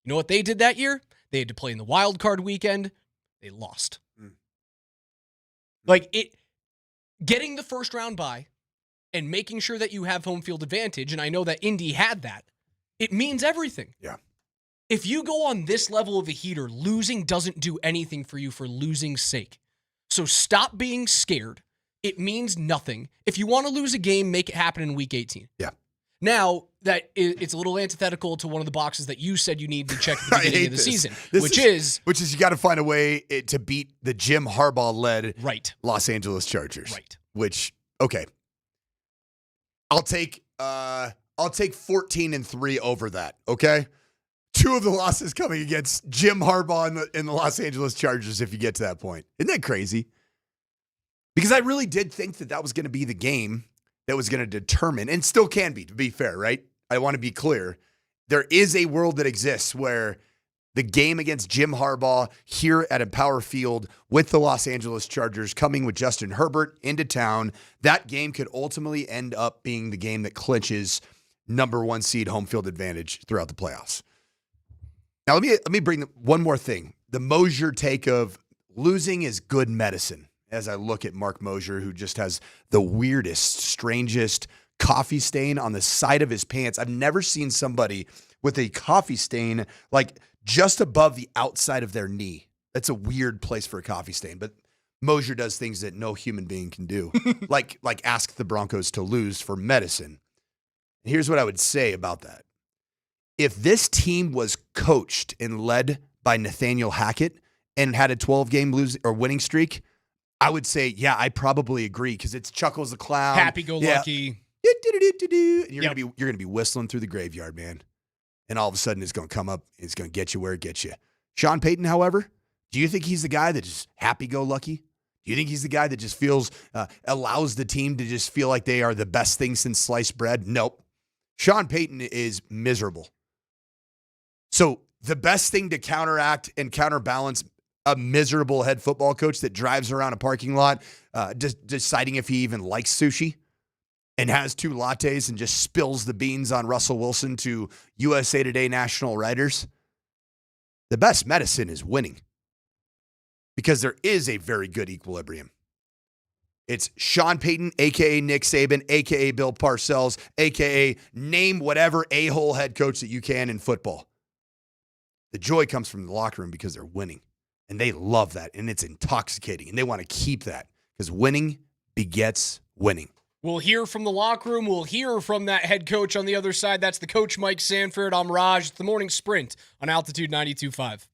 You know what they did that year? They had to play in the wild card weekend. They lost. Getting the first round bye and making sure that you have home field advantage, and I know that Indy had that, it means everything. Yeah. If you go on this level of a heater, losing doesn't do anything for you for losing's sake. So stop being scared. It means nothing. If you want to lose a game, make it happen in week 18. Yeah. Now, it's a little antithetical to one of the boxes that you said you need to check at the beginning of the season, which is you got to find a way to beat the Jim Harbaugh-led Los Angeles Chargers. Right. Which, okay. I'll take 14-3 over that, okay? 2 of the losses coming against Jim Harbaugh and the Los Angeles Chargers if you get to that point. Isn't that crazy? Because I really did think that was going to be the game that was going to determine, and still can be, to be fair, right? I want to be clear. There is a world that exists where the game against Jim Harbaugh here at Empower Field with the Los Angeles Chargers coming with Justin Herbert into town, that game could ultimately end up being the game that clinches number 1 seed home field advantage throughout the playoffs. Now, let me bring one more thing. The Moser take of losing is good medicine. As I look at Mark Moser, who just has the weirdest, strangest coffee stain on the side of his pants. I've never seen somebody with a coffee stain like just above the outside of their knee. That's a weird place for a coffee stain, but Moser does things that no human being can do, like ask the Broncos to lose for medicine. And here's what I would say about that. If this team was coached and led by Nathaniel Hackett and had a 12-game winning streak, I would say, yeah, I probably agree because it's Chuckles the Clown. Happy-go-lucky. And you're gonna be whistling through the graveyard, man. And all of a sudden it's gonna come up, it's gonna get you where it gets you. Sean Payton, however, do you think he's the guy that's just happy-go-lucky? Do you think he's the guy that just allows the team to just feel like they are the best thing since sliced bread? Nope. Sean Payton is miserable. So the best thing to counteract and counterbalance a miserable head football coach that drives around a parking lot deciding if he even likes sushi and has 2 lattes and just spills the beans on Russell Wilson to USA Today national writers. The best medicine is winning because there is a very good equilibrium. It's Sean Payton, a.k.a. Nick Saban, a.k.a. Bill Parcells, a.k.a. name whatever a-hole head coach that you can in football. The joy comes from the locker room because they're winning. And they love that, and it's intoxicating, and they want to keep that because winning begets winning. We'll hear from the locker room. We'll hear from that head coach on the other side. That's the coach, Mike Sanford. I'm Raj. It's the morning sprint on Altitude 92.5.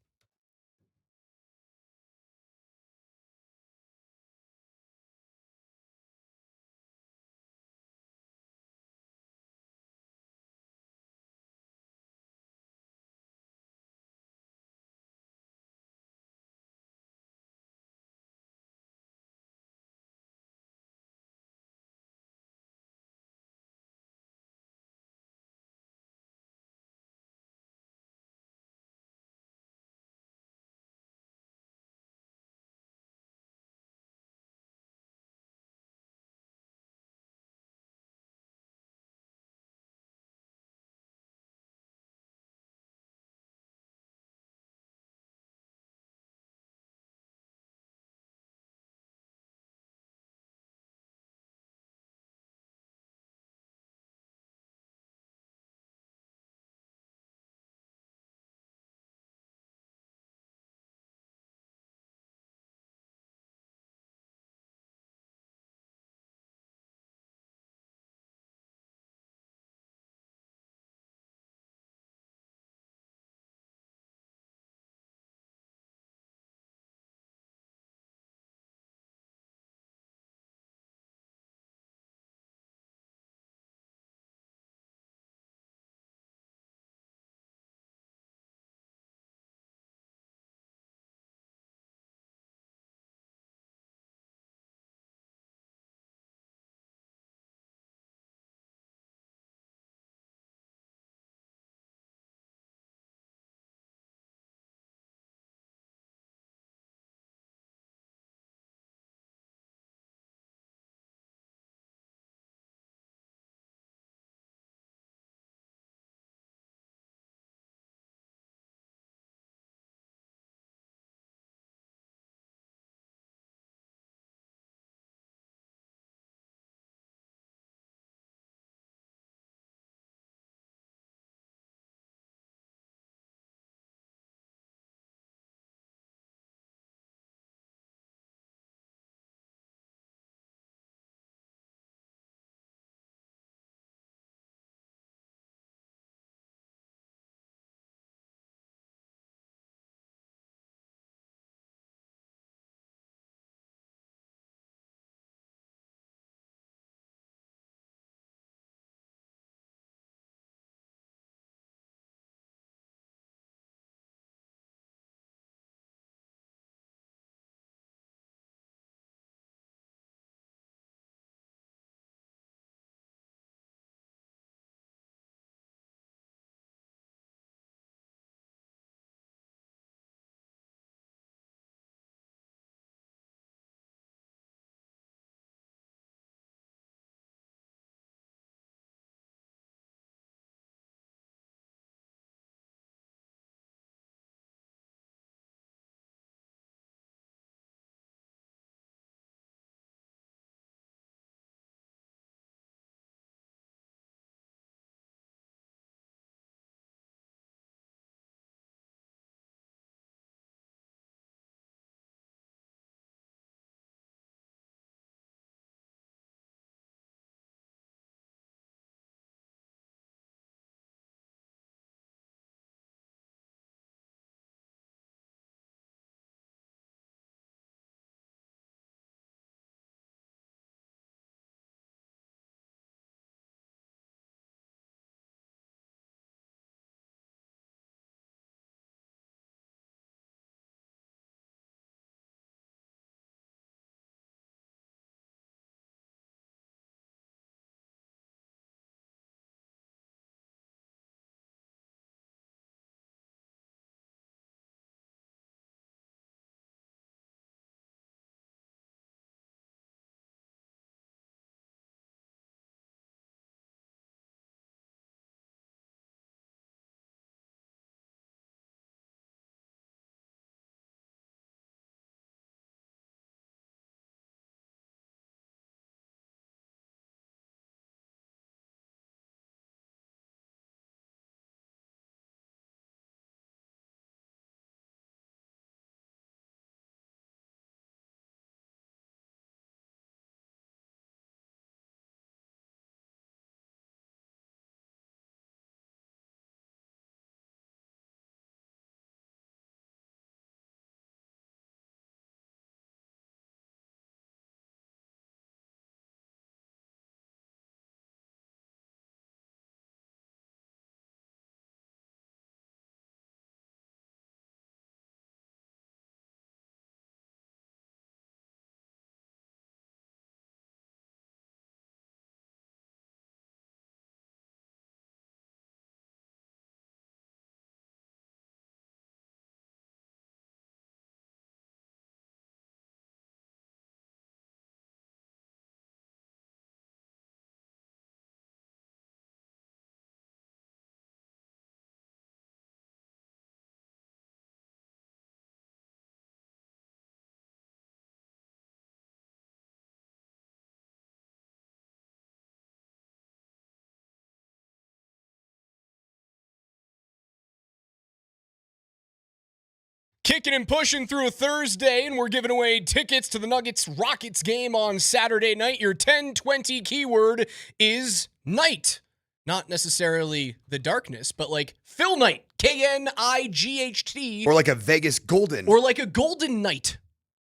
Kicking and pushing through a Thursday, and we're giving away tickets to the Nuggets-Rockets game on Saturday night. Your 10-20 keyword is night. Not necessarily the darkness, but like Phil Knight, K-N-I-G-H-T. Or like a Vegas Golden. Or like a Golden Knight.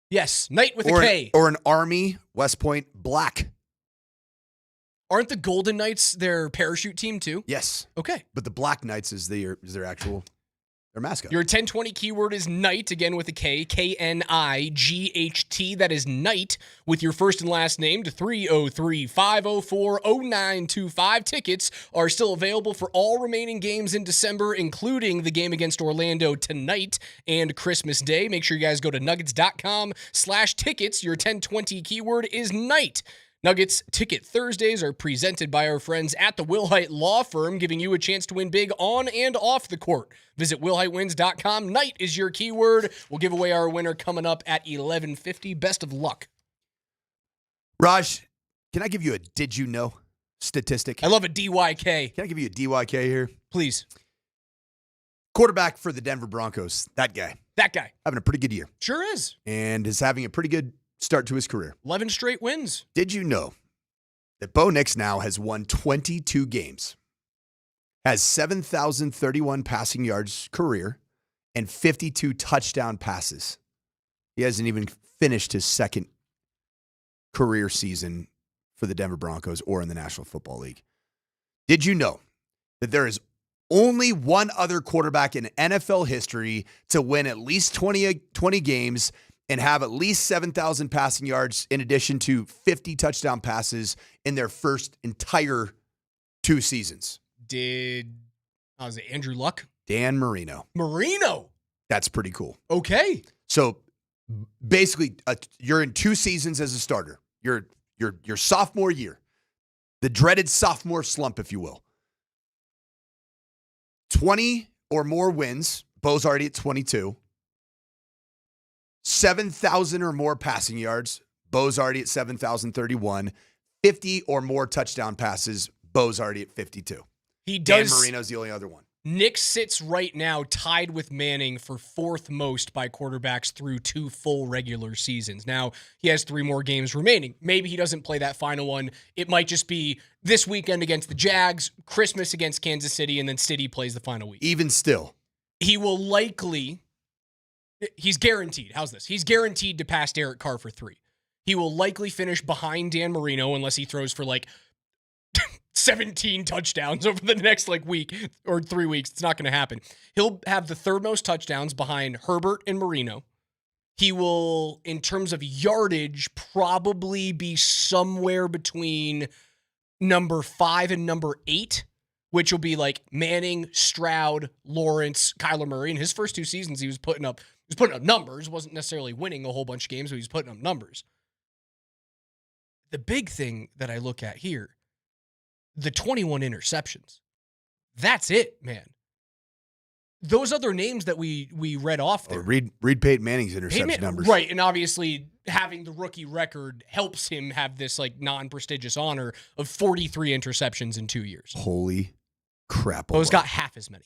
Yes, Knight with a K. Or an Army West Point Black. Aren't the Golden Knights their parachute team too? Yes. Okay. But the Black Knights is their actual their mascot. Your 10-20 keyword is night, again with a K, K-N-I-G-H-T. That is night with your first and last name to 303-504-0925. Tickets are still available for all remaining games in December, including the game against Orlando tonight and Christmas Day. Make sure you guys go to nuggets.com/tickets. Your 10-20 keyword is night. Nuggets Ticket Thursdays are presented by our friends at the Wilhite Law Firm, giving you a chance to win big on and off the court. Visit WilhiteWins.com. Night is your keyword. We'll give away our winner coming up at 11:50. Best of luck. Raj, can I give you a did you know statistic? I love a DYK. Can I give you a DYK here? Please. Quarterback for the Denver Broncos, that guy. That guy. Having a pretty good year. Sure is. And is having a pretty good start to his career. 11 straight wins. Did you know that Bo Nix now has won 22 games, has 7,031 passing yards career, and 52 touchdown passes? He hasn't even finished his second career season for the Denver Broncos or in the National Football League. Did you know that there is only one other quarterback in NFL history to win at least 20 games and have at least 7,000 passing yards in addition to 50 touchdown passes in their first entire 2 seasons? Was it Andrew Luck? Dan Marino. Marino. That's pretty cool. Okay. So basically, you're in 2 seasons as a starter. Your sophomore year, the dreaded sophomore slump, if you will. 20 or more wins. Bo's already at 22. 7,000 or more passing yards. Bo's already at 7,031. 50 or more touchdown passes. Bo's already at 52. He does. Dan Marino's the only other one. Nick sits right now tied with Manning for 4th most by quarterbacks through 2 full regular seasons. Now, he has 3 more games remaining. Maybe he doesn't play that final one. It might just be this weekend against the Jags, Christmas against Kansas City, and then City plays the final week. Even still. He will likely... He's guaranteed. How's this? He's guaranteed to pass Derek Carr for 3. He will likely finish behind Dan Marino unless he throws for 17 touchdowns over the next week or 3 weeks. It's not going to happen. He'll have the 3rd most touchdowns behind Herbert and Marino. He will, in terms of yardage, probably be somewhere between number 5 and number 8, which will be Manning, Stroud, Lawrence, Kyler Murray. In his first 2 seasons, he was putting up numbers. Wasn't necessarily winning a whole bunch of games, but he was putting up numbers. The big thing that I look at here, the 21 interceptions. That's it, man. Those other names that we read off there. Read Peyton Manning's interception numbers. Right, and obviously having the rookie record helps him have this non-prestigious honor of 43 interceptions in 2 years. Holy crap. Bo's got half as many.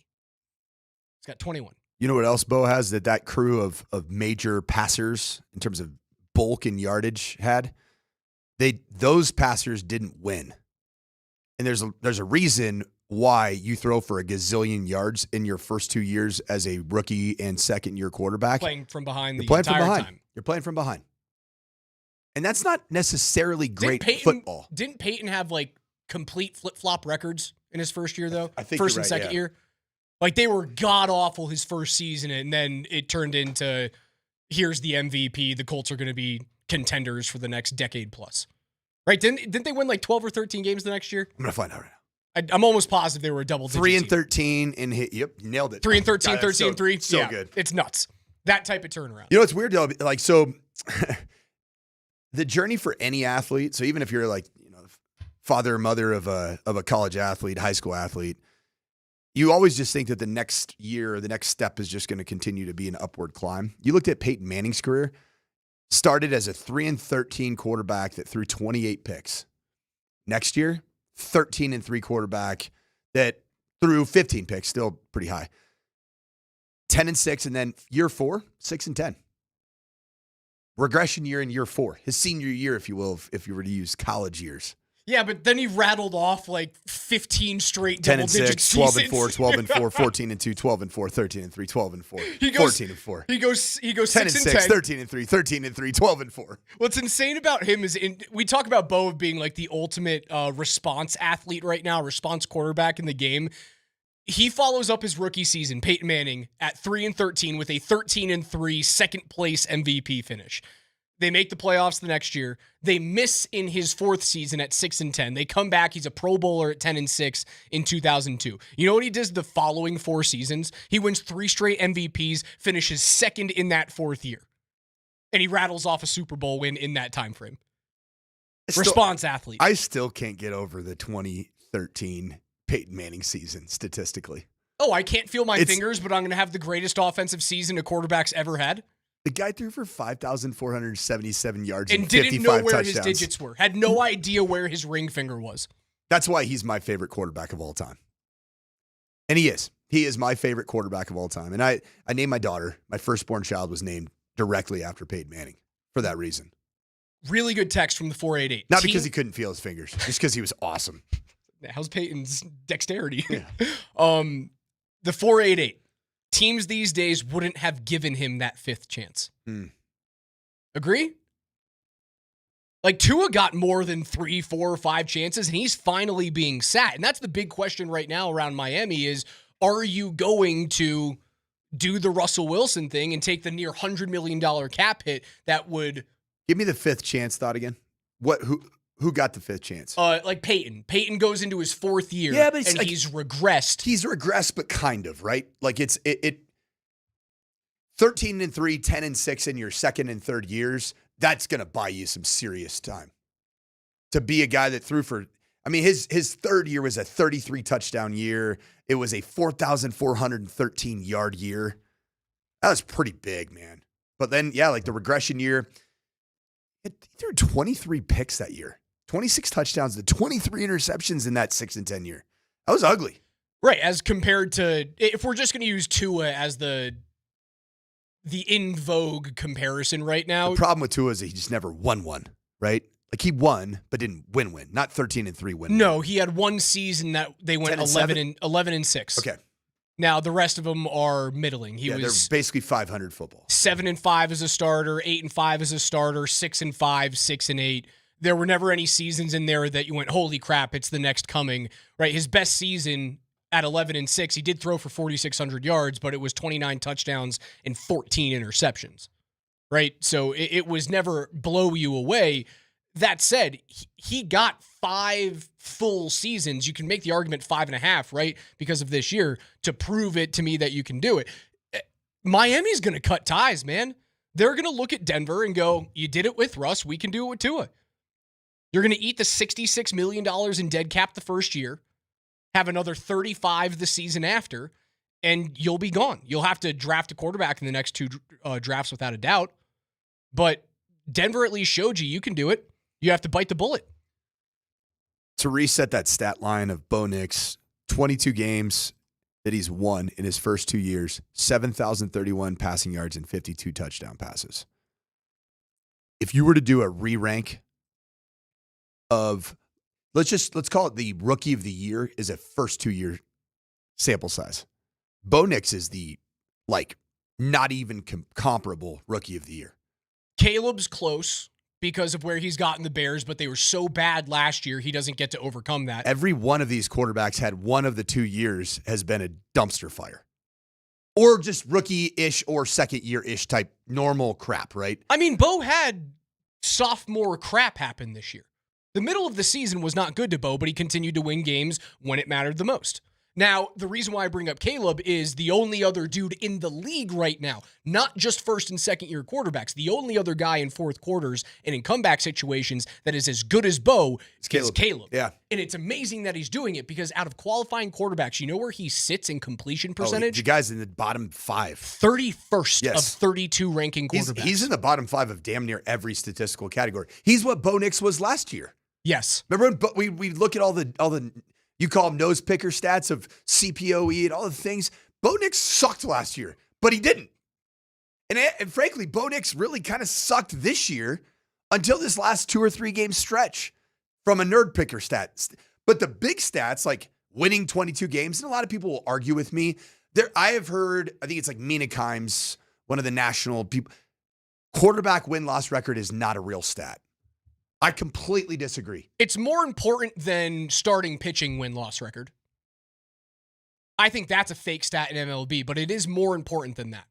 He's got 21. You know what else Bo has that crew of major passers in terms of bulk and yardage had? Those passers didn't win. And there's a reason why you throw for a gazillion yards in your first 2 years as a rookie and second-year quarterback. Playing from behind the entire time. You're playing from behind. And that's not necessarily great football. Didn't Payton have complete flip-flop records in his first year, though? I think first you're and right, second yeah. year? They were god-awful his first season, and then it turned into, here's the MVP. The Colts are going to be contenders for the next decade plus. Right? Didn't they win 12 or 13 games the next year? I'm going to find out right now. I'm almost positive they were a double-digit 3-13 and hit. Yep, you nailed it. 3-13, 13-3. So good. It's nuts. That type of turnaround. You know what's weird though? So the journey for any athlete. So even if you're father or mother of a college athlete, high school athlete, you always just think that the next year or the next step is just going to continue to be an upward climb. You looked at Peyton Manning's career. Started as a 3-13 quarterback that threw 28 picks. Next year, 13-3 quarterback that threw 15 picks, still pretty high. 10-6, and then year 4, 6-10. Regression year in year 4. His senior year, if you will, if you were to use college years. Yeah, but then he rattled off like 15 straight 10-6, double-digit seasons. 12-4, 12-4, 14-2, 12-4, 13-3, 12-4, 14-4. He goes 10-6, 13-3, 13-3, 12-4. What's insane about him is we talk about Bo being like the ultimate response athlete right now, response quarterback in the game. He follows up his rookie season, Peyton Manning, at 3-13 with a 13-3 second place MVP finish. They make the playoffs the next year. They miss in his 4th season at 6-10. They come back. He's a Pro Bowler at 10-6 in 2002. You know what he does the following 4 seasons? He wins 3 straight MVPs, finishes 2nd in that 4th year. And he rattles off a Super Bowl win in that time frame. Response athlete. I still can't get over the 2013 Peyton Manning season statistically. Oh, I can't feel my fingers, but I'm going to have the greatest offensive season a quarterback's ever had. The guy threw for 5,477 yards and 55 didn't know where touchdowns. his digits were. Had no idea where his ring finger was. That's why he's my favorite quarterback of all time. And he is. He is my favorite quarterback of all time. And I named my daughter, my firstborn child was named directly after Peyton Manning for that reason. Really good text from the 488. Not because he couldn't feel his fingers, just because he was awesome. How's Peyton's dexterity? Yeah. The 488. Teams these days wouldn't have given him that 5th chance. Agree? Like Tua got more than 3, 4, or 5 chances, and he's finally being sat. And that's the big question right now around Miami is, are you going to do the Russell Wilson thing and take the near $100 million cap hit that would... Give me the 5th chance thought again. Who got the 5th chance? Like Peyton. Peyton goes into his 4th year, and like, he's regressed. He's regressed, but kind of, right? Like it 13-3, 10-6 in your 2nd and 3rd years, that's going to buy you some serious time. To be a guy that threw for, I mean, his 3rd year was a 33 touchdown year. It was a 4,413 yard year. That was pretty big, man. But then, yeah, like the regression year, he threw 23 picks that year. 26 touchdowns, the 23 interceptions in that 6-10 year. That was ugly. Right, as compared to, if we're just going to use Tua as the in vogue comparison right now. The problem with Tua is that he just never won one, right? Like he won, but didn't win. Not 13-3 win. No, he had one season that they went 11-6. Okay. Now the rest of them are middling. They're basically 500 football. 7-5 as a starter, 8-5 as a starter, 6-5, 6-8. There were never any seasons in there that you went, holy crap, it's the next coming, right? His best season at 11-6, he did throw for 4,600 yards, but it was 29 touchdowns and 14 interceptions, right? So it was never blow you away. That said, he got 5 full seasons. You can make the argument 5.5, right? Because of this year to prove it to me that you can do it. Miami's going to cut ties, man. They're going to look at Denver and go, you did it with Russ. We can do it with Tua. You're going to eat the $66 million in dead cap the first year, have another 35 the season after, and you'll be gone. You'll have to draft a quarterback in the next 2 drafts without a doubt. But Denver at least showed you can do it. You have to bite the bullet. To reset that stat line of Bo Nix, 22 games that he's won in his first 2 years, 7,031 passing yards and 52 touchdown passes. If you were to do a re-rank of, let's call it the rookie of the year is a first 2 year sample size. Bo Nix is the, not even comparable rookie of the year. Caleb's close because of where he's gotten the Bears, but they were so bad last year, he doesn't get to overcome that. Every one of these quarterbacks had one of the 2 years has been a dumpster fire. Or just rookie-ish or second-year-ish type normal crap, right? I mean, Bo had sophomore crap happen this year. The middle of the season was not good to Bo, but he continued to win games when it mattered the most. Now, the reason why I bring up Caleb is the only other dude in the league right now, not just first and second year quarterbacks, the only other guy in fourth quarters and in comeback situations that is as good as Bo is Caleb. Yeah. And it's amazing that he's doing it because out of qualifying quarterbacks, you know where he sits in completion percentage? The guy's in the bottom 5. 31st of 32 ranking quarterbacks. He's in the bottom 5 of damn near every statistical category. He's what Bo Nix was last year. Yes. Remember when we look at all the you call them nose picker stats of CPOE and all the things. Bo Nix sucked last year. but he didn't. And frankly, Bo Nix really kind of sucked this year until this last 2 or 3 game stretch from a nerd picker stat. But the big stats, like winning 22 games, and a lot of people will argue with me. I have heard, I think it's like Mina Kimes, one of the national people, quarterback win-loss record is not a real stat. I completely disagree. It's more important than starting pitching win-loss record. I think that's a fake stat in MLB, but it is more important than that.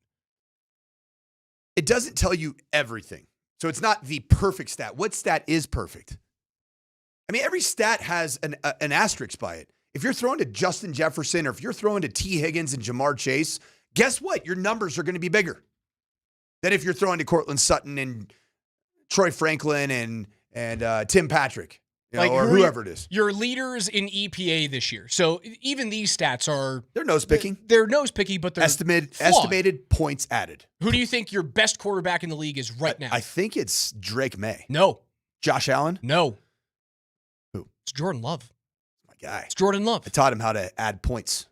It doesn't tell you everything. So it's not the perfect stat. What stat is perfect? I mean, every stat has an asterisk by it. If you're throwing to Justin Jefferson or if you're throwing to T. Higgins and Jamar Chase, guess what? Your numbers are going to be bigger than if you're throwing to Cortland Sutton and Troy Franklin and Tim Patrick, or whoever it is. Your leaders in EPA this year. So even these stats are... They're nose picking. They're nose picky, but they're estimated points added. Who do you think your best quarterback in the league is right now? I think it's Drake May. No. Josh Allen? No. Who? It's Jordan Love. My guy. It's Jordan Love. I taught him how to add points.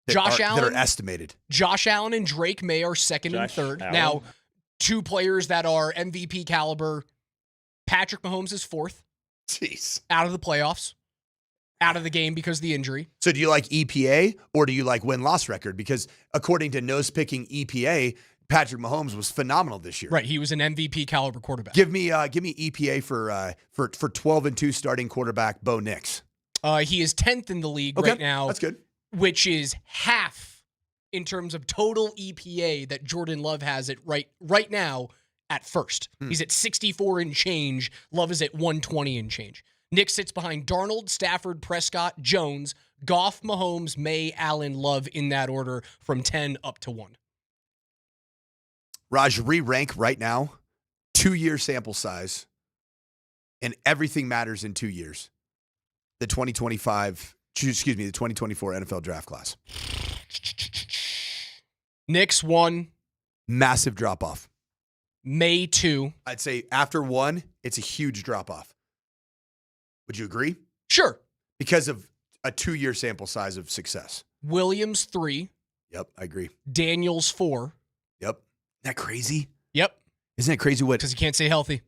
That are estimated. Josh Allen and Drake May are second and third. Allen. Now, 2 players that are MVP caliber. Patrick Mahomes is 4th. Jeez. Out of the playoffs. Out of the game because of the injury. So do you like EPA or do you like win-loss record? Because according to nose-picking EPA, Patrick Mahomes was phenomenal this year. Right. He was an MVP caliber quarterback. Give me EPA for 12-2 starting quarterback Bo Nix. He is 10th in the league right now. That's good. Which is half in terms of total EPA that Jordan Love has it right now at first. He's at 64 and change. Love is at 120 and change. Nick sits behind Darnold, Stafford, Prescott, Jones, Goff, Mahomes, May, Allen, Love in that order from 10 up to 1. Raj, re-rank right now, 2-year sample size, and everything matters in 2 years. The 2024 NFL draft class. Knicks 1. Massive drop-off. May 2. I'd say after 1, it's a huge drop-off. Would you agree? Sure. Because of a 2-year sample size of success. Williams 3. Yep, I agree. Daniels 4. Yep. Isn't that crazy? Yep. Isn't it crazy what? Because he can't stay healthy.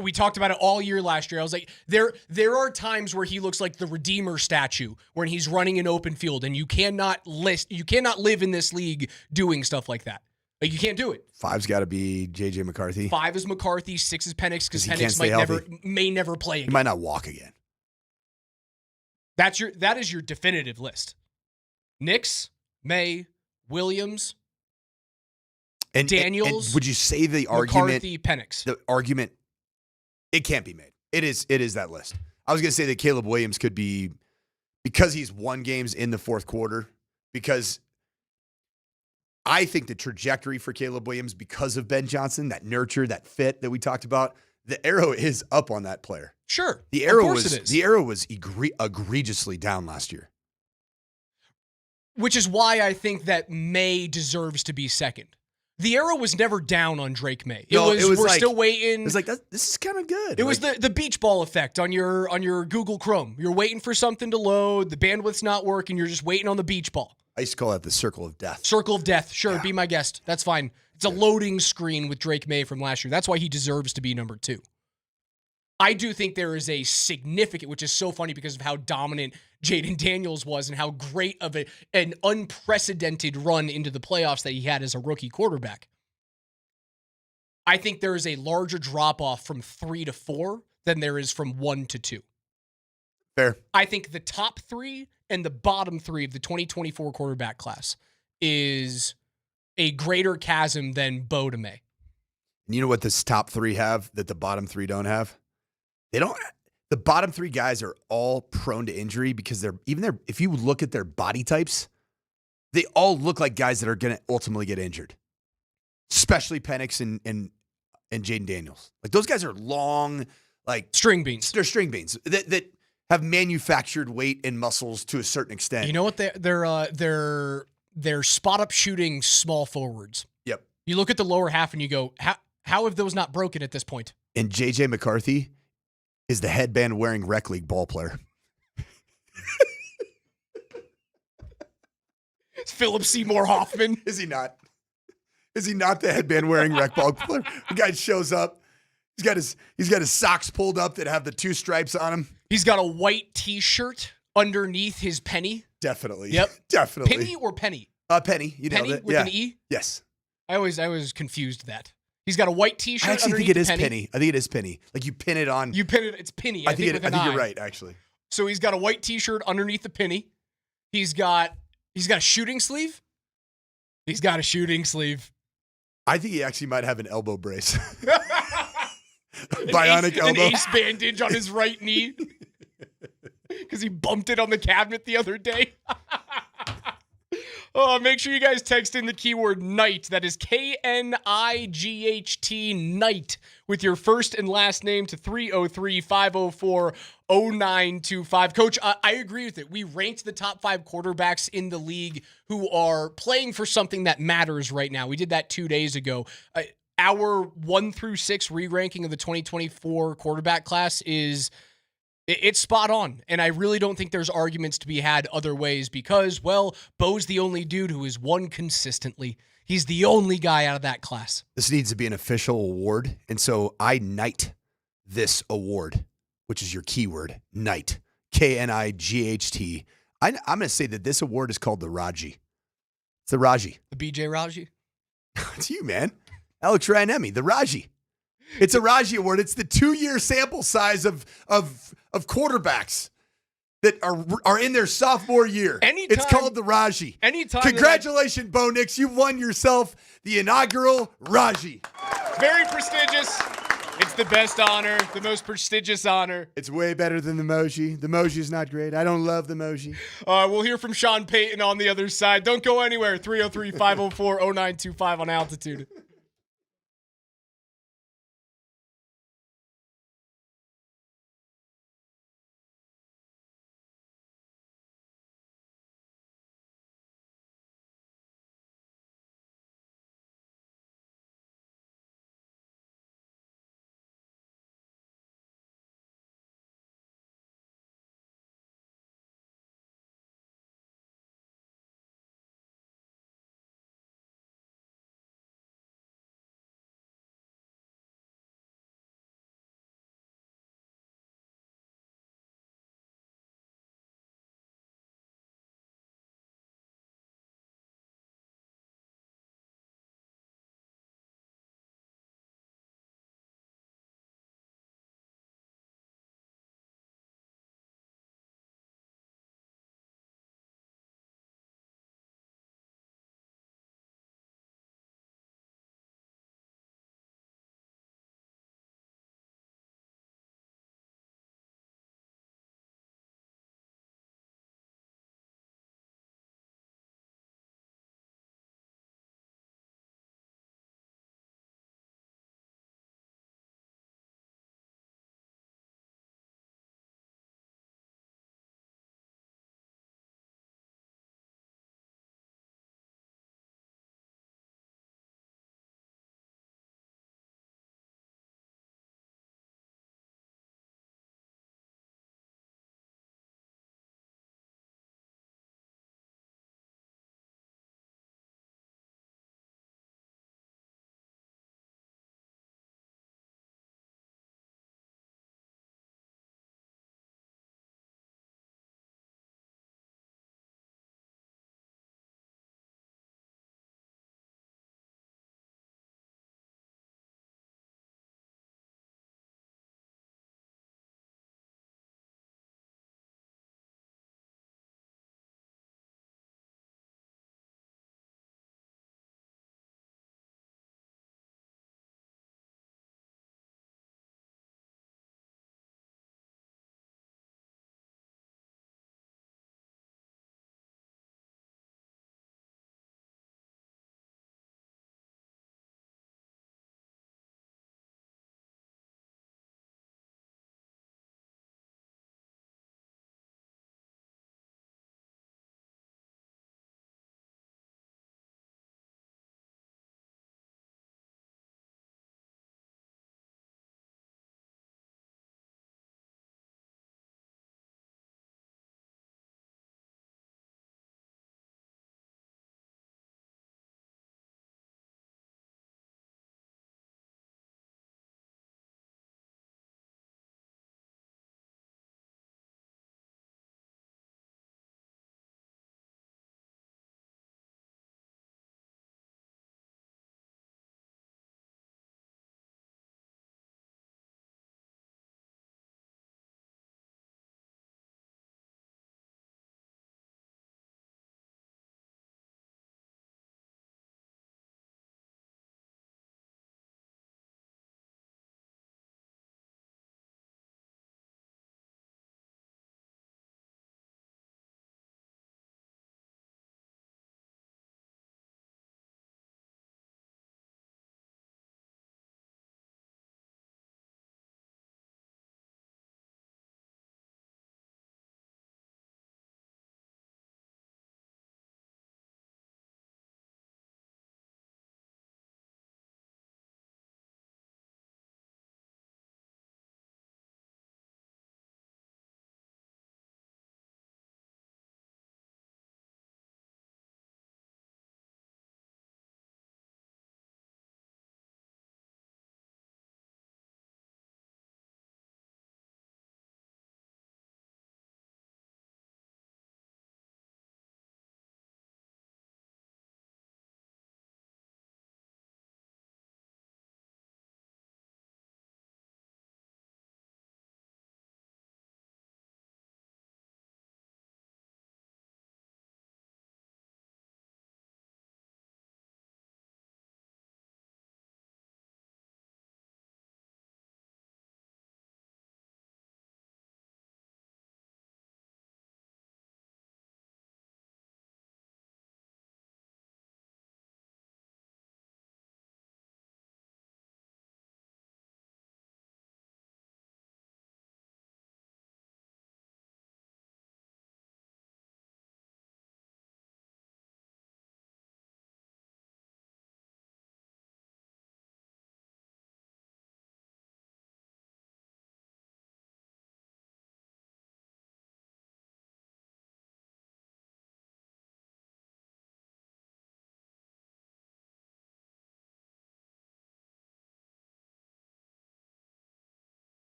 We talked about it all year last year. I was like, there are times where he looks like the Redeemer statue when he's running an open field, and you cannot live in this league doing stuff like that. Like, you can't do it. 5's got to be J.J. McCarthy. 5 is McCarthy. 6 is Penix because Penix may never play again. He might not walk again. That is your definitive list. Knicks, May, Williams, and Daniels. And would you say the argument? McCarthy, Penix. The argument. It can't be made. It is that list. I was going to say that Caleb Williams could be, because he's won games in the fourth quarter, because I think the trajectory for Caleb Williams, because of Ben Johnson, that nurture, that fit that we talked about, the arrow is up on that player. Sure. The arrow was egregiously down last year. Which is why I think that May deserves to be second. The arrow was never down on Drake May. We're still waiting. It was like, this is kind of good. It was the beach ball effect on your Google Chrome. You're waiting for something to load. The bandwidth's not working. You're just waiting on the beach ball. I used to call that the circle of death. Circle of death. Sure, yeah. Be my guest. That's fine. It's a loading screen with Drake May from last year. That's why he deserves to be number 2. I do think there is a significant, which is so funny because of how dominant Jaden Daniels was and how great of an unprecedented run into the playoffs that he had as a rookie quarterback. I think there is a larger drop-off from 3 to 4 than there is from 1 to 2. Fair. I think the top 3 and the bottom 3 of the 2024 quarterback class is a greater chasm than Bo to May. And you know what this top 3 have that the bottom 3 don't have? They don't. The bottom 3 guys are all prone to injury because if you look at their body types, they all look like guys that are going to ultimately get injured. Especially Penix and Jaden Daniels. Like, those guys are long, like string beans. They're string beans that have manufactured weight and muscles to a certain extent. You know what? They're spot up shooting small forwards. Yep. You look at the lower half and you go, how have those not broken at this point? And J.J. McCarthy is the headband wearing rec league ball player. Philip Seymour Hoffman. Is he not? Is he not the headband wearing rec ball player? The guy shows up. He's got his socks pulled up that have the 2 stripes on them. He's got a white T-shirt underneath his penny. Definitely. Yep. Definitely. Penny or penny? Penny. You nailed Penny it. with Yeah. an E? Yes. I was confused that. He's got a white T-shirt. I actually think underneath it is the penny. I think it is penny. Like you pin it on. You pin it. It's penny. I think with an you're I. right. Actually. So he's got a white T-shirt underneath the penny. He's got a shooting sleeve. He's got a shooting sleeve. I think he actually might have an elbow brace. Bionic elbow. An ace bandage on his right knee. Because he bumped it on the cabinet the other day. Oh, make sure you guys text in the keyword night. That is KNIGHT, night, with your first and last name to 303-504-0925. Coach, I agree with it. We ranked the top 5 quarterbacks in the league who are playing for something that matters right now. We did that 2 days ago. Our 1 through 6 re-ranking of the 2024 quarterback class it's spot on, and I really don't think there's arguments to be had other ways because, well, Bo's the only dude who has won consistently. He's the only guy out of that class. This needs to be an official award, and so I knight this award, which is your keyword, knight, KNIGHT. I'm going to say that this award is called the Raji. It's the Raji. The BJ Raji? It's you, man. Alex Ryanemi, the Raji. It's a Raji Award. It's the 2-year sample size of quarterbacks that are in their sophomore year. It's called the Raji. Congratulations, Bo Nix. You won yourself the inaugural Raji. Very prestigious. It's the best honor, the most prestigious honor. It's way better than the Moji. The Moji is not great. I don't love the Moji. We'll hear from Sean Payton on the other side. Don't go anywhere. 303-504-0925 on Altitude.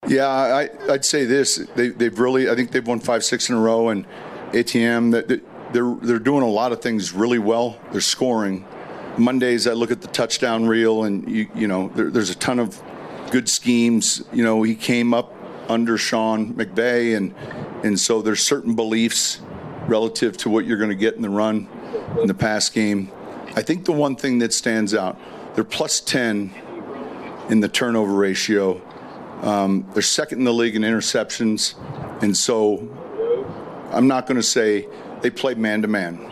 Yeah, I'd say this. They've really, I think they've won 5-6 in a row, and ATM, they're doing a lot of things really well. They're scoring. Mondays, I look at the touchdown reel, and there's a ton of good schemes. He came up under Sean McVay, and so there's certain beliefs relative to what you're going to get in the run, in the pass game. I think the one thing that stands out, they're plus 10 in the turnover ratio. They're second in the league in interceptions, and so I'm not going to say they play man-to-man,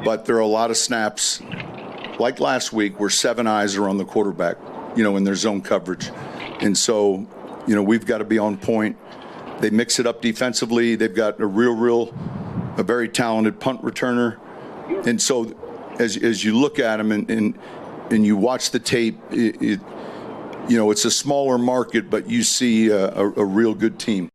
but there are a lot of snaps, like last week, where 7 eyes are on the quarterback, in their zone coverage. And so, we've got to be on point. They mix it up defensively. They've got a very talented punt returner. And so as you look at them and you watch the tape, it's a smaller market, but you see a real good team.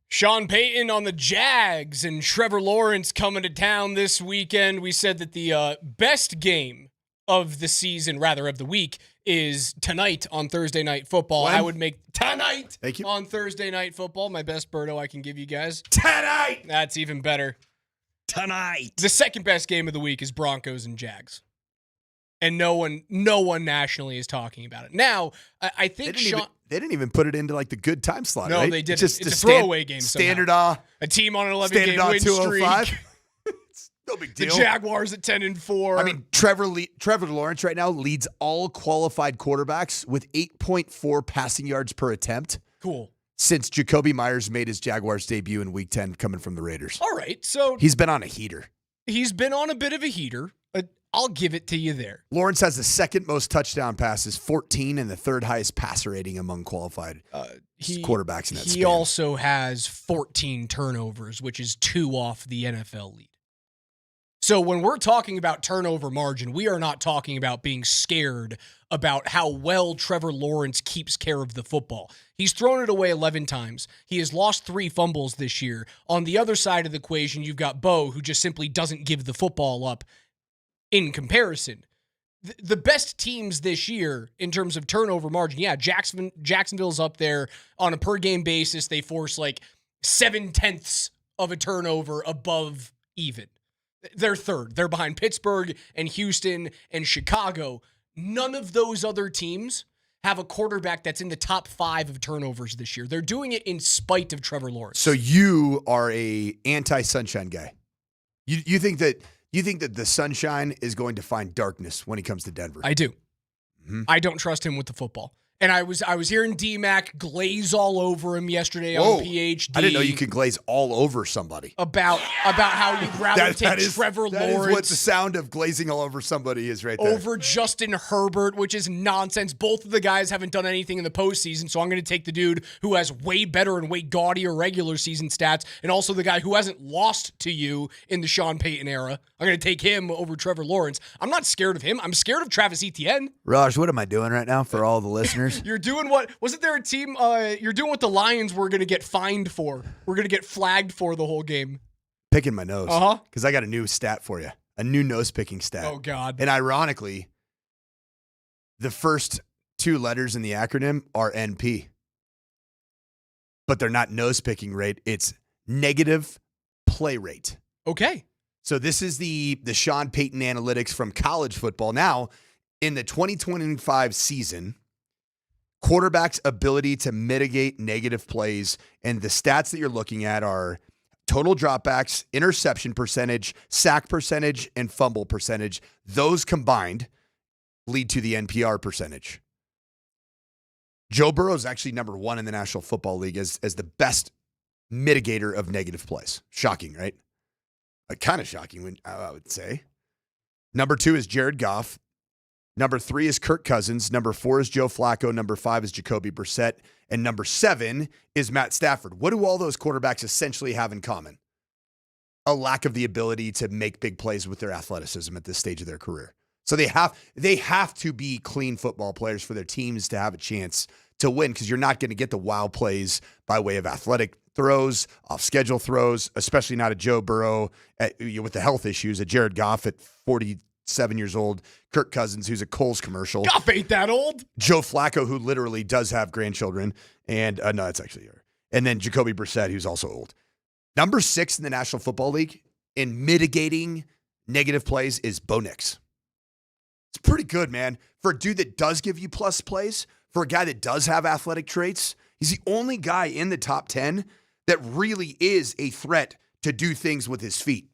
Sean Payton on the Jags and Trevor Lawrence coming to town this weekend. We said that the best game of the season, rather of the week, is tonight on Thursday Night Football. When? I would make tonight Thank you. on Thursday Night Football. My best Birdo I can give you guys. Tonight! That's even better. Tonight. The second best game of the week is Broncos and Jags. And no one nationally is talking about it. Now, I think they didn't even put it into like the good time slot. No, right? they didn't. Just it's a throwaway game. Standard somehow. A team on an 11-game win streak. It's no big deal. The Jaguars at 10-4. I mean, Trevor Lawrence right now leads all qualified quarterbacks with 8.4 passing yards per attempt. Cool. Since Jacoby Myers made his Jaguars debut in Week 10, coming from the Raiders. All right, so he's been on a heater. He's been on a bit of a heater. I'll give it to you there. Lawrence has the second most touchdown passes, 14, and the third highest passer rating among qualified quarterbacks in that span. He also has 14 turnovers, which is 2 off the NFL lead. So when we're talking about turnover margin, we are not talking about being scared about how well Trevor Lawrence keeps care of the football. He's thrown it away 11 times. He has lost 3 fumbles this year. On the other side of the equation, you've got Bo, who just simply doesn't give the football up. In comparison, the best teams this year in terms of turnover margin, Jacksonville's up there on a per game basis. They force like 0.7 of a turnover above even. They're third. They're behind Pittsburgh and Houston and Chicago. None of those other teams have a quarterback that's in the top 5 of turnovers this year. They're doing it in spite of Trevor Lawrence. So you are a anti-sunshine guy. You think that the sunshine is going to find darkness when he comes to Denver? I do. Mm-hmm. I don't trust him with the football. And I was hearing DMac glaze all over him yesterday on PhD. I didn't know you could glaze all over somebody. About how you'd rather take Trevor Lawrence. That is what the sound of glazing all over somebody is right there. Over Justin Herbert, which is nonsense. Both of the guys haven't done anything in the postseason, so I'm going to take the dude who has way better and way gaudier regular season stats, and also the guy who hasn't lost to you in the Sean Payton era. I'm going to take him over Trevor Lawrence. I'm not scared of him. I'm scared of Travis Etienne. Raj, what am I doing right now for all the listeners? You're doing what? Wasn't there a team? You're doing what the Lions were going to get fined for. We're going to get flagged for the whole game. Picking my nose. Uh-huh. Because I got a new stat for you. A new nose-picking stat. Oh, God. And ironically, the first 2 letters in the acronym are NP. But they're not nose-picking rate. It's negative play rate. Okay. So this is the Sean Payton analytics from college football. Now, in the 2025 season, quarterback's ability to mitigate negative plays, and the stats that you're looking at are total dropbacks, interception percentage, sack percentage, and fumble percentage. Those combined lead to the NPR percentage. Joe Burrow is actually number 1 in the National Football League as the best mitigator of negative plays. Shocking, right? Kind of shocking, I would say. Number 2 is Jared Goff. Number 3 is Kirk Cousins. Number 4 is Joe Flacco. Number 5 is Jacoby Brissett. And number 7 is Matt Stafford. What do all those quarterbacks essentially have in common? A lack of the ability to make big plays with their athleticism at this stage of their career. So they have to be clean football players for their teams to have a chance to win, because you're not going to get the wow plays by way of athletic throws, off-schedule throws, especially not a Joe Burrow with the health issues, a Jared Goff at 40 7 years old. Kirk Cousins, who's a Kohl's commercial. Goff ain't that old. Joe Flacco, who literally does have grandchildren. And no, that's actually her. And then Jacoby Brissett, who's also old. Number 6 in the National Football League in mitigating negative plays is Bo Nix. It's pretty good, man. For a dude that does give you plus plays, for a guy that does have athletic traits, he's the only guy in the top 10 that really is a threat to do things with his feet.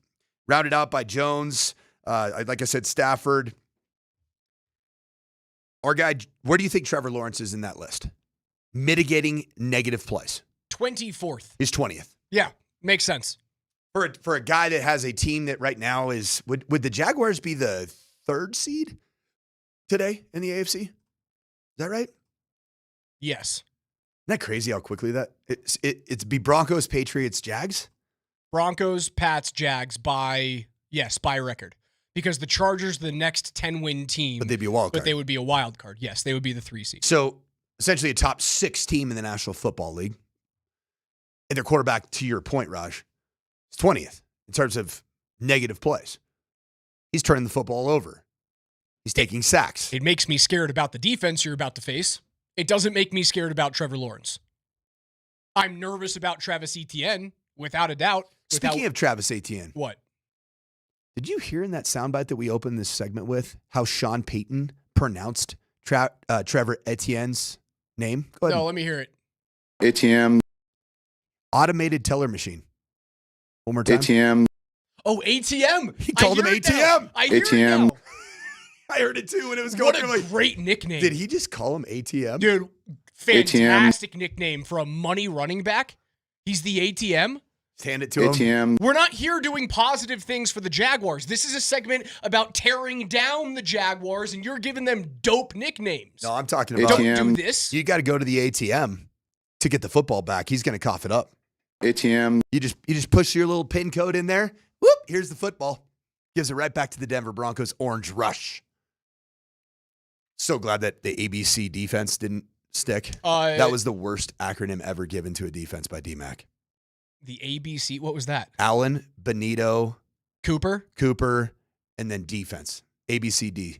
Rounded out by Jones, like I said, Stafford. Our guy, where do you think Trevor Lawrence is in that list? Mitigating negative plays. 24th. He's 20th. Yeah, makes sense. For a guy that has a team that right now is, would the Jaguars be the 3rd seed today in the AFC? Is that right? Yes. Isn't that crazy how quickly that it's be Broncos, Patriots, Jags? Broncos, Pats, Jags by record. Because the Chargers are the next 10-win team. But they'd be a wild card. But they would be a wild card. Yes, they would be the 3 seed. So essentially a top 6 team in the National Football League. And their quarterback, to your point, Raj, is 20th in terms of negative plays. He's turning the football over. He's taking sacks. It makes me scared about the defense you're about to face. It doesn't make me scared about Trevor Lawrence. I'm nervous about Travis Etienne, without a doubt. Speaking of Travis Etienne. What? Did you hear in that soundbite that we opened this segment with how Sean Payton pronounced Trevor Etienne's name? Go ahead. No, let me hear it. ATM. Automated teller machine. One more time. ATM. Oh, ATM. He called him ATM. I hear ATM. it now. I heard it too when it was going through. What a great nickname. Did he just call him ATM? Dude, fantastic nickname for a money running back. He's the ATM. Hand it to him. We're not here doing positive things for the Jaguars. This is a segment about tearing down the Jaguars, and you're giving them dope nicknames. No, I'm talking about don't do this. You got to go to the ATM to get the football back. He's going to cough it up. ATM. You just push your little pin code in there. Whoop! Here's the football. Gives it right back to the Denver Broncos. Orange Rush. So glad that the ABC defense didn't stick. That was the worst acronym ever given to a defense by DMac. The ABC, what was that? Allen, Benito, Cooper, and then defense. ABCD.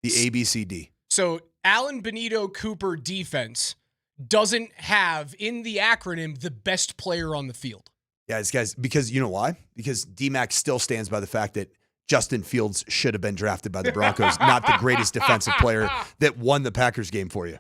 The ABCD. So Allen, Benito, Cooper, defense doesn't have in the acronym the best player on the field. Yeah, it's guys, because you know why? Because DMac still stands by the fact that Justin Fields should have been drafted by the Broncos, not the greatest defensive player that won the Packers game for you.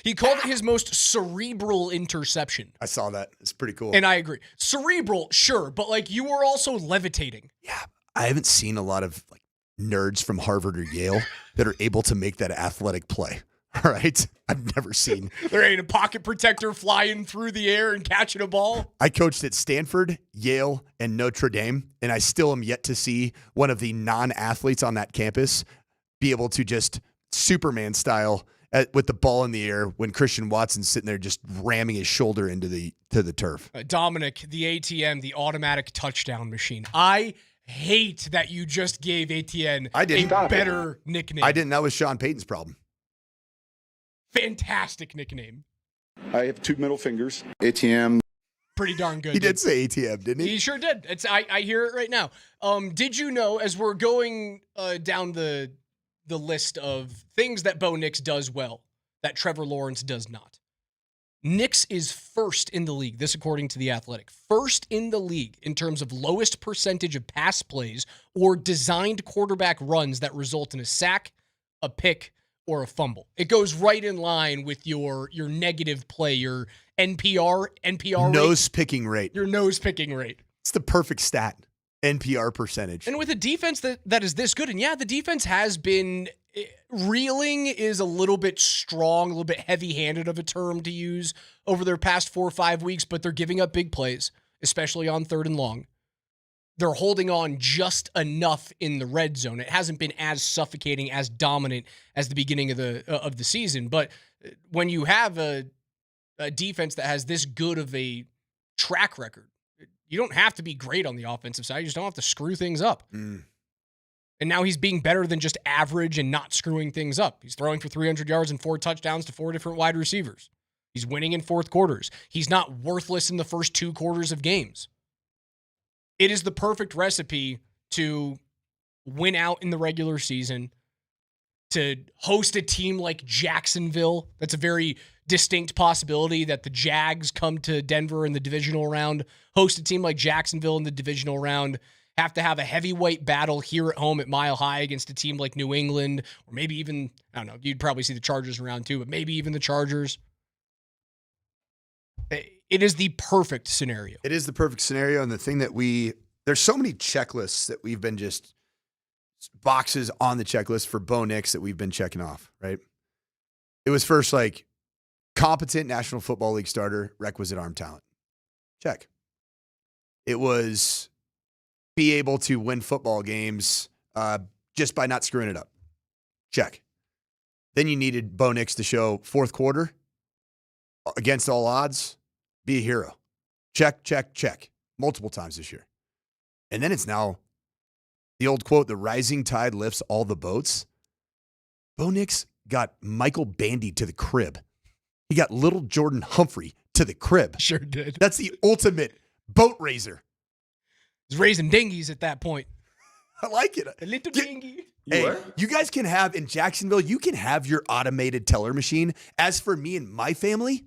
He called it his most cerebral interception. I saw that. It's pretty cool. And I agree. Cerebral, sure, but like you were also levitating. Yeah. I haven't seen a lot of like nerds from Harvard or Yale that are able to make that athletic play. All right. I've never seen. There ain't a pocket protector flying through the air and catching a ball. I coached at Stanford, Yale, and Notre Dame, and I still am yet to see one of the non-athletes on that campus be able to just Superman style with the ball in the air when Christian Watson's sitting there just ramming his shoulder into the turf. Dominic, the ATM, the automatic touchdown machine. I hate that you just gave ATN a better nickname. I didn't. That was Sean Payton's problem. Fantastic nickname. I have 2 middle fingers. ATM. Pretty darn good. He did say ATM, didn't he? He sure did. I hear it right now. Did you know, as we're going down the list of things that Bo Nix does well, that Trevor Lawrence does not? Nix is first in the league, this according to The Athletic. First in the league in terms of lowest percentage of pass plays or designed quarterback runs that result in a sack, a pick, or a fumble. It goes right in line with your negative play, your NPR nose picking rate. Your nose picking rate. It's the perfect stat. NPR percentage. And with a defense that is this good, and yeah, the defense has been reeling is a little bit strong, a little bit heavy-handed of a term to use over their past 4 or 5 weeks, but they're giving up big plays, especially on 3rd and long. They're holding on just enough in the red zone. It hasn't been as suffocating, as dominant as the beginning of the season. But when you have a defense that has this good of a track record, you don't have to be great on the offensive side. You just don't have to screw things up. And now he's being better than just average and not screwing things up. He's throwing for 300 yards and 4 touchdowns to 4 different wide receivers. He's winning in fourth quarters. He's not worthless in the first 2 quarters of games. It is the perfect recipe to win out in the regular season, to host a team like Jacksonville. That's a very distinct possibility that the Jags come to Denver in the divisional round, host a team like Jacksonville in the divisional round, have to have a heavyweight battle here at home at Mile High against a team like New England, or maybe even, I don't know, you'd probably see the Chargers in round 2, but maybe even the Chargers. It is the perfect scenario. It is the perfect scenario. And the thing that there's so many checklists that we've been just boxes on the checklist for Bo Nix that we've been checking off, right? It was first like competent National Football League starter, requisite arm talent. Check. It was be able to win football games just by not screwing it up. Check. Then you needed Bo Nix to show fourth quarter against all odds, be a hero. Check, check, check. Multiple times this year. And then it's now the old quote, the rising tide lifts all the boats. Bo Nix got Michael Bandy to the crib. He got little Jordan Humphrey to the crib. Sure did. That's the ultimate boat raiser. He's raising dinghies at that point. I like it. A little dinghy. Hey, you guys can have, in Jacksonville, you can have your automated teller machine. As for me and my family,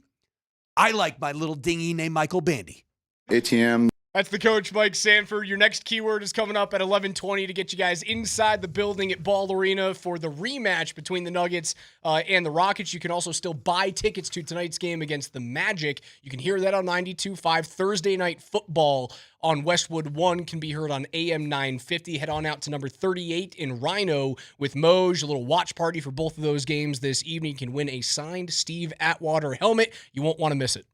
I like my little dinghy named Michael Bandy. ATM. That's the coach, Mike Sanford. Your next keyword is coming up at 11:20 to get you guys inside the building at Ball Arena for the rematch between the Nuggets and the Rockets. You can also still buy tickets to tonight's game against the Magic. You can hear that on 92.5. Thursday Night Football on Westwood 1 can be heard on AM 950. Head on out to number 38 in Rhino with Moser. A little watch party for both of those games this evening. You can win a signed Steve Atwater helmet. You won't want to miss it.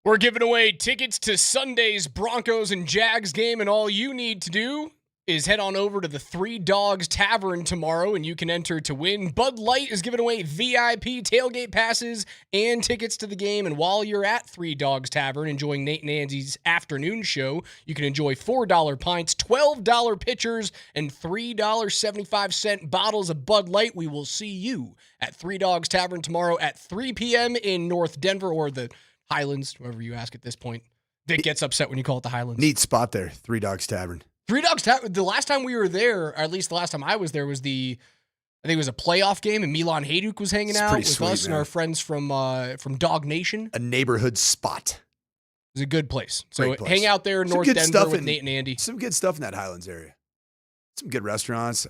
We're giving away tickets to Sunday's Broncos and Jags game, and all you need to do is head on over to the Three Dogs Tavern tomorrow, and you can enter to win. Bud Light is giving away VIP tailgate passes and tickets to the game, and while you're at Three Dogs Tavern enjoying Nate and Andy's afternoon show, you can enjoy $4 pints, $12 pitchers, and $3.75 bottles of Bud Light. We will see you at Three Dogs Tavern tomorrow at 3 p.m. in North Denver, or the Highlands, whoever you ask at this point. Vic gets upset when you call it the Highlands. Neat spot there, Three Dogs Tavern. Three Dogs Tavern. The last time we were there, or at least the last time I was there, was I think it was a playoff game, and Milan Hajduk was hanging out with sweet, us man. And our friends from Dog Nation. A neighborhood spot. It was a good place. So Great place. hang out there in North Denver with Nate and Andy. Some good stuff in that Highlands area. Some good restaurants.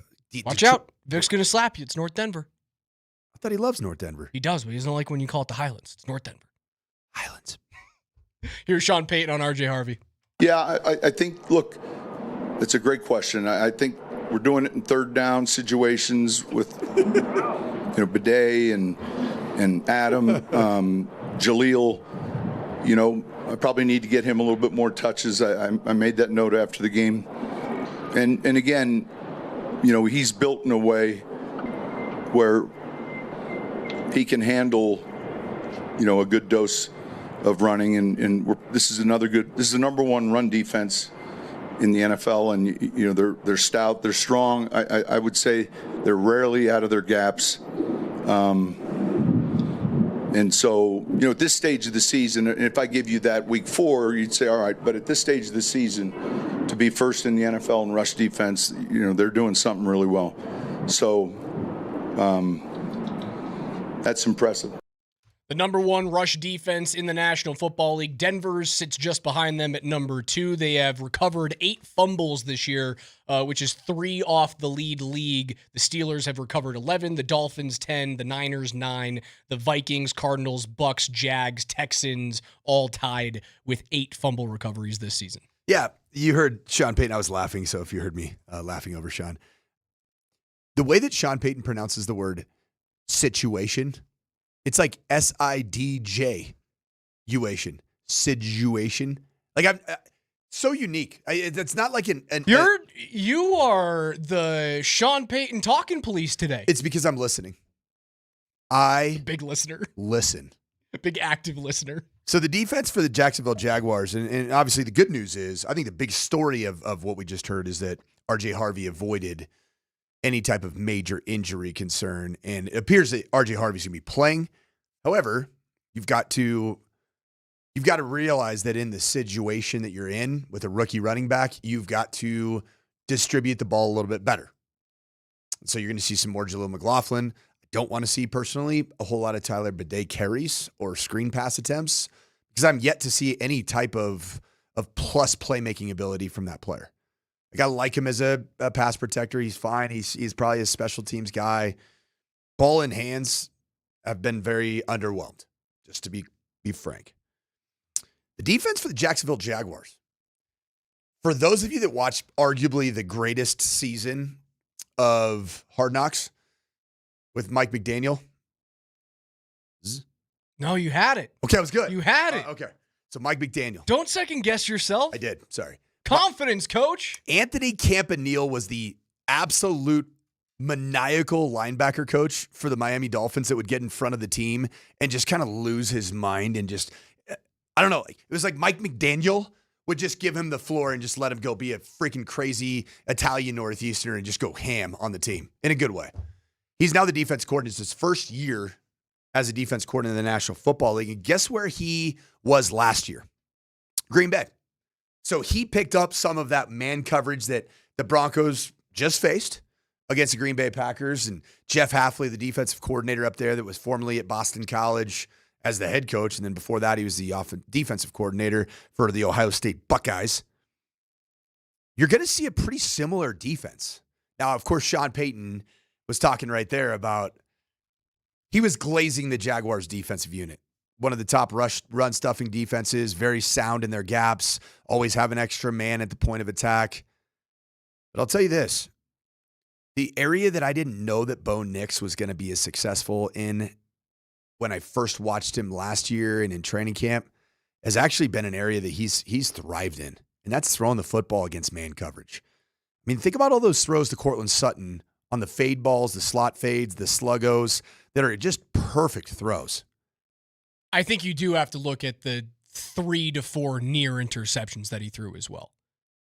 Watch out. Vic's going to slap you. It's North Denver. I thought he loves North Denver. He does, but he doesn't like when you call it the Highlands. It's North Denver. Highlands. Here's Sean Payton on RJ Harvey. Yeah, I think, look, it's a great question. I think we're doing it in third down situations with, Bidet and Adam, Jaleel. I probably need to get him a little bit more touches. I made that note after the game. And again, he's built in a way where he can handle, a good dose of running, and this is the number one run defense in the NFL, and they're stout, they're strong. I would say they're rarely out of their gaps, and so at this stage of the season, and if I give you that week 4, you'd say all right, but at this stage of the season, to be first in the NFL in rush defense, they're doing something really well. So that's impressive. The number one rush defense in the National Football League. Denver's sits just behind them at number 2. They have recovered 8 fumbles this year, which is 3 off the league. The Steelers have recovered 11, the Dolphins 10, the Niners 9, the Vikings, Cardinals, Bucks, Jags, Texans all tied with 8 fumble recoveries this season. Yeah, you heard Sean Payton. I was laughing, so if you heard me laughing over Sean. The way that Sean Payton pronounces the word situation, it's like SIDJ, situation. Like I'm so unique. It's not like You are the Sean Payton talking police today. It's because I'm listening. Big listener. Listen. A big active listener. So the defense for the Jacksonville Jaguars, and obviously the good news is, I think the big story of what we just heard is that RJ Harvey avoided any type of major injury concern, and it appears that RJ Harvey's going to be playing. However, you've got to realize that in the situation that you're in with a rookie running back, you've got to distribute the ball a little bit better. So you're going to see some more Jaleel McLaughlin. I don't want to see, personally, a whole lot of Tyler Bidet carries or screen pass attempts, because I'm yet to see any type of plus playmaking ability from that player. Like, I like him as a pass protector. He's fine. He's probably a special teams guy. Ball in hands have been very underwhelmed, just to be frank. The defense for the Jacksonville Jaguars. For those of you that watched arguably the greatest season of Hard Knocks with Mike McDaniel. No, you had it. Okay, that was good. You had it. Okay. So Mike McDaniel. Don't second guess yourself. I did. Sorry. Confidence, coach. Anthony Campanile was the absolute maniacal linebacker coach for the Miami Dolphins that would get in front of the team and just kind of lose his mind and just, I don't know. It was like Mike McDaniel would just give him the floor and just let him go be a freaking crazy Italian Northeasterner and just go ham on the team in a good way. He's now the defense coordinator. It's his first year as a defense coordinator in the National Football League. And guess where he was last year? Green Bay. So he picked up some of that man coverage that the Broncos just faced against the Green Bay Packers. And Jeff Hafley, the defensive coordinator up there that was formerly at Boston College as the head coach. And then before that, he was the defensive coordinator for the Ohio State Buckeyes. You're going to see a pretty similar defense. Now, of course, Sean Payton was talking right there about he was glazing the Jaguars defensive unit. One of the top run stuffing defenses, very sound in their gaps, always have an extra man at the point of attack. But I'll tell you this, the area that I didn't know that Bo Nix was going to be as successful in when I first watched him last year and in training camp, has actually been an area that he's thrived in, and that's throwing the football against man coverage. I mean, think about all those throws to Cortland Sutton on the fade balls, the slot fades, the sluggos that are just perfect throws. I think you do have to look at the 3 to 4 near interceptions that he threw as well.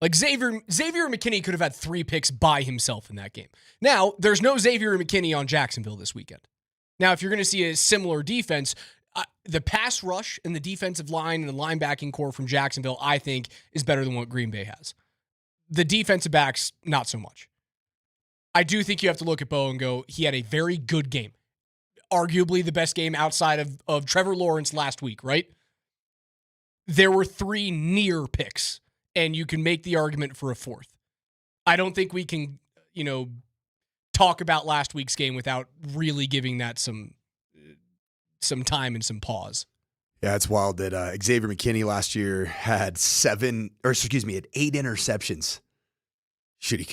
Like Xavier McKinney could have had 3 picks by himself in that game. Now, there's no Xavier McKinney on Jacksonville this weekend. Now, if you're going to see a similar defense, the pass rush and the defensive line and the linebacking core from Jacksonville, I think, is better than what Green Bay has. The defensive backs, not so much. I do think you have to look at Bo and go, he had a very good game. Arguably the best game outside of Trevor Lawrence last week, right? There were 3 near picks, and you can make the argument for a 4th. I don't think we can, talk about last week's game without really giving that some time and some pause. Yeah, it's wild that Xavier McKinney last year had 8 interceptions. Shoot, he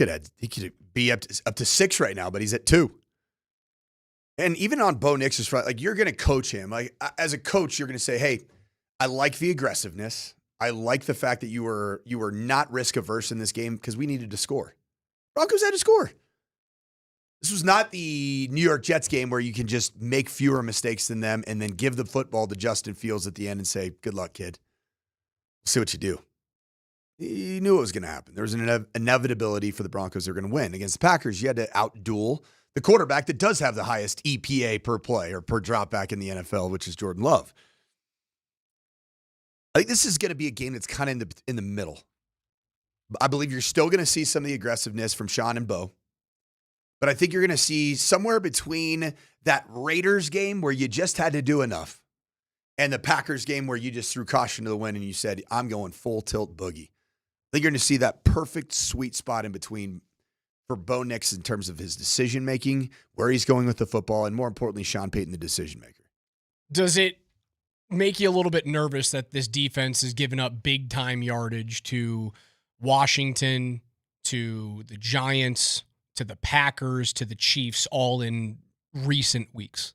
could be up to 6 right now, but he's at 2. And even on Bo Nix's front, like, you're going to coach him. Like, as a coach, you're going to say, hey, I like the aggressiveness. I like the fact that you were not risk averse in this game because we needed to score. Broncos had to score. This was not the New York Jets game where you can just make fewer mistakes than them and then give the football to Justin Fields at the end and say, good luck, kid. We'll see what you do. You knew it was going to happen. There was an inevitability for the Broncos. They're going to win. Against the Packers, you had to outduel the quarterback that does have the highest EPA per play or per dropback in the NFL, which is Jordan Love. I think this is going to be a game that's kind of in the middle. I believe you're still going to see some of the aggressiveness from Sean and Bo. But I think you're going to see somewhere between that Raiders game where you just had to do enough and the Packers game where you just threw caution to the wind and you said, I'm going full tilt boogie. I think you're going to see that perfect sweet spot in between for Bo Nix in terms of his decision-making, where he's going with the football, and more importantly, Sean Payton, the decision-maker. Does it make you a little bit nervous that this defense has given up big-time yardage to Washington, to the Giants, to the Packers, to the Chiefs, all in recent weeks?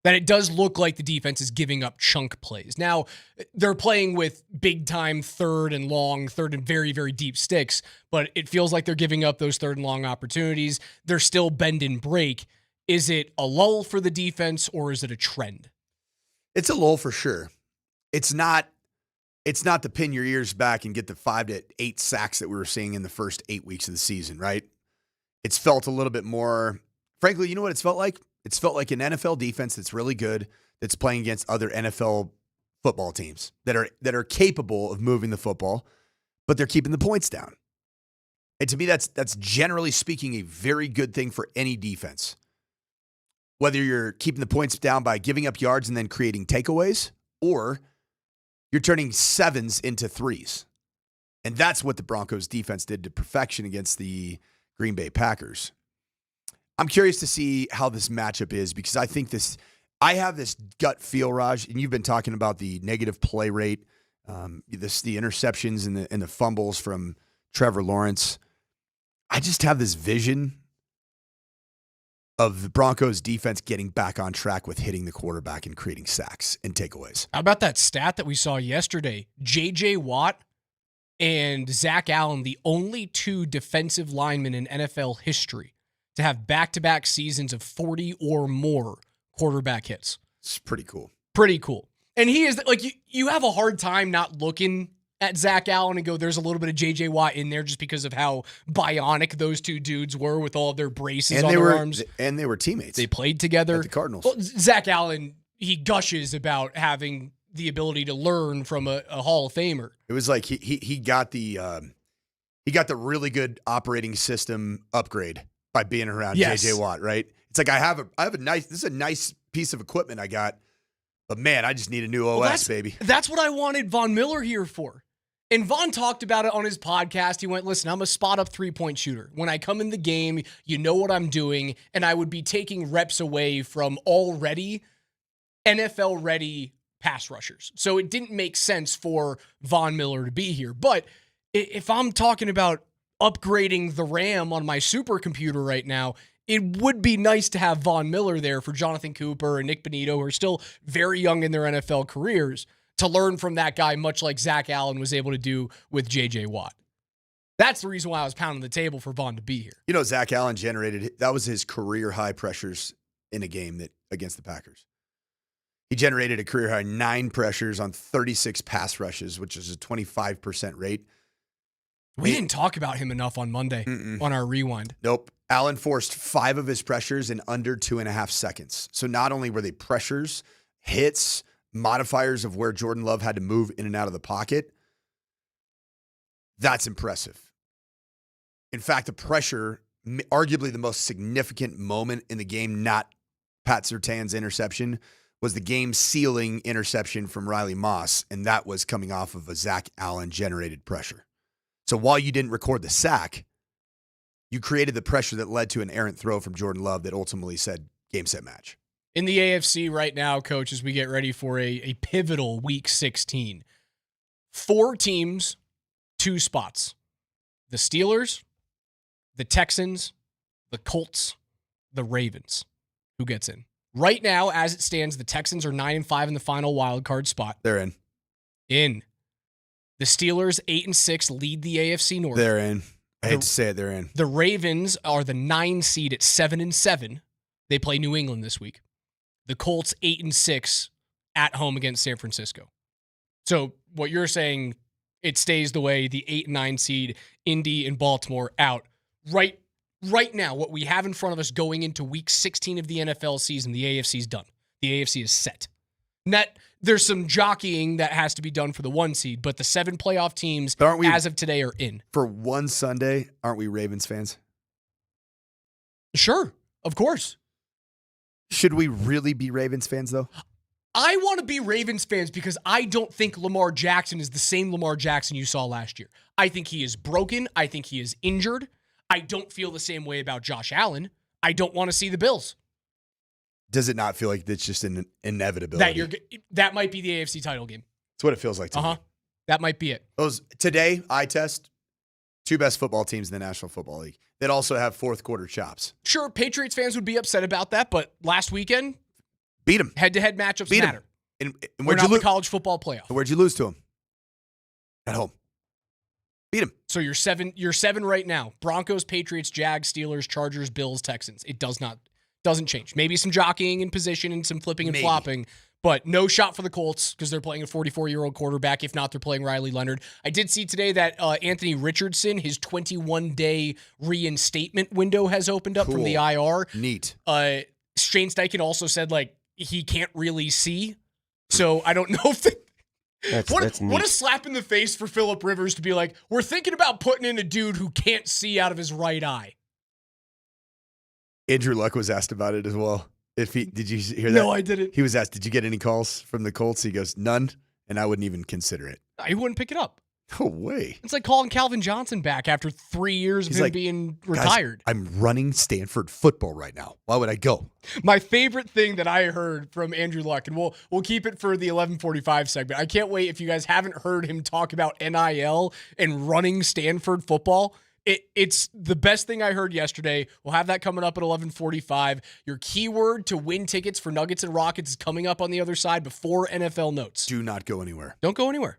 That it does look like the defense is giving up chunk plays. Now, they're playing with big-time third and very, very deep sticks, but it feels like they're giving up those third and long opportunities. They're still bend and break. Is it a lull for the defense, or is it a trend? It's a lull for sure. It's not to pin your ears back and get the 5 to 8 sacks that we were seeing in the first 8 weeks of the season, right? It's felt a little bit more, frankly, you know what it's felt like? It's felt like an NFL defense that's really good, that's playing against other NFL football teams that are capable of moving the football, but they're keeping the points down. And to me, that's generally speaking a very good thing for any defense. Whether you're keeping the points down by giving up yards and then creating takeaways, or you're turning 7s into 3s. And that's what the Broncos defense did to perfection against the Green Bay Packers. I'm curious to see how this matchup is, because I have this gut feel, Raj, and you've been talking about the negative play rate, the interceptions and the fumbles from Trevor Lawrence. I just have this vision of the Broncos defense getting back on track with hitting the quarterback and creating sacks and takeaways. How about that stat that we saw yesterday? J.J. Watt and Zach Allen, the only 2 defensive linemen in NFL history to have back-to-back seasons of 40 or more quarterback hits. It's pretty cool. Pretty cool. And he is, like, you have a hard time not looking at Zach Allen and go, there's a little bit of J.J. Watt in there just because of how bionic those 2 dudes were with all of their braces on their arms. And they were teammates. They played together. At the Cardinals. Well, Zach Allen, he gushes about having the ability to learn from a Hall of Famer. It was like he got the really good operating system upgrade by being around J.J. Watt, right? It's like I have this is a nice piece of equipment I got, but man, I just need a new OS, baby. That's what I wanted Von Miller here for. And Von talked about it on his podcast. He went, listen, I'm a spot-up three-point shooter. When I come in the game, you know what I'm doing, and I would be taking reps away from already NFL-ready pass rushers. So it didn't make sense for Von Miller to be here. But if I'm talking about upgrading the RAM on my supercomputer right now, it would be nice to have Von Miller there for Jonathan Cooper and Nick Bonito, who are still very young in their NFL careers. to learn from that guy, much like Zach Allen was able to do with J.J. Watt. That's the reason why I was pounding the table for Vaughn to be here. You know, Zach Allen that was his career high pressures in a game against the Packers. He generated a career high 9 pressures on 36 pass rushes, which is a 25% rate. We didn't talk about him enough on Monday on our rewind. Nope. Allen forced 5 of his pressures in under 2.5 seconds. So not only were they pressures, hits, modifiers of where Jordan Love had to move in and out of the pocket, that's impressive. In fact, the pressure, arguably the most significant moment in the game, not Pat Surtain's interception, was the game-sealing interception from Riley Moss, and that was coming off of a Zach Allen-generated pressure. So while you didn't record the sack, you created the pressure that led to an errant throw from Jordan Love that ultimately said game, set, match. In the AFC right now, Coach, as we get ready for a pivotal Week 16, 4 teams, 2 spots. The Steelers, the Texans, the Colts, the Ravens. Who gets in? Right now, as it stands, the Texans are 9-5 in the final wild card spot. They're in. The Steelers, 8-6, lead the AFC North. They're in. I hate to say it, they're in. The Ravens are the 9 seed at 7-7. They play New England this week. The Colts, 8-6 at home against San Francisco. So what you're saying, it stays the way, the 8-9 seed, Indy and Baltimore out. Right now, what we have in front of us going into Week 16 of the NFL season, the AFC is done. The AFC is set. There's some jockeying that has to be done for the 1 seed, but the 7 playoff teams, as of today, are in. For one Sunday, aren't we Ravens fans? Sure, of course. Should we really be Ravens fans, though? I want to be Ravens fans because I don't think Lamar Jackson is the same Lamar Jackson you saw last year. I think he is broken. I think he is injured. I don't feel the same way about Josh Allen. I don't want to see the Bills. Does it not feel like it's just an inevitability? That might be the AFC title game. That's what it feels like to me. That might be it. Today, eye test, 2 best football teams in the National Football League that also have fourth quarter chops. Sure, Patriots fans would be upset about that, but last weekend, beat them. Head-to-head matchups matter. And we're not the college football playoff. Where'd you lose to them? At home. Beat them. So you're 7 right now. Broncos, Patriots, Jags, Steelers, Chargers, Bills, Texans. It doesn't change. Maybe some jockeying in position and some flipping and flopping, but no shot for the Colts because they're playing a 44-year-old quarterback. If not, they're playing Riley Leonard. I did see today that Anthony Richardson, his 21-day reinstatement window has opened up from the IR. Neat. Shane Steichen also said, he can't really see. So I don't know if what a slap in the face for Phillip Rivers to be like, we're thinking about putting in a dude who can't see out of his right eye. Andrew Luck was asked about it as well. Did you hear that? No, I didn't. He was asked, did you get any calls from the Colts? He goes, none, and I wouldn't even consider it. He wouldn't pick it up. No way. It's like calling Calvin Johnson back after 3 years of him being retired. Guys, I'm running Stanford football right now. Why would I go? My favorite thing that I heard from Andrew Luck, and we'll keep it for the 11:45 segment. I can't wait if you guys haven't heard him talk about NIL and running Stanford football. It's the best thing I heard yesterday. We'll have that coming up at 11:45. Your keyword to win tickets for Nuggets and Rockets is coming up on the other side before NFL notes. Do not go anywhere. Don't go anywhere.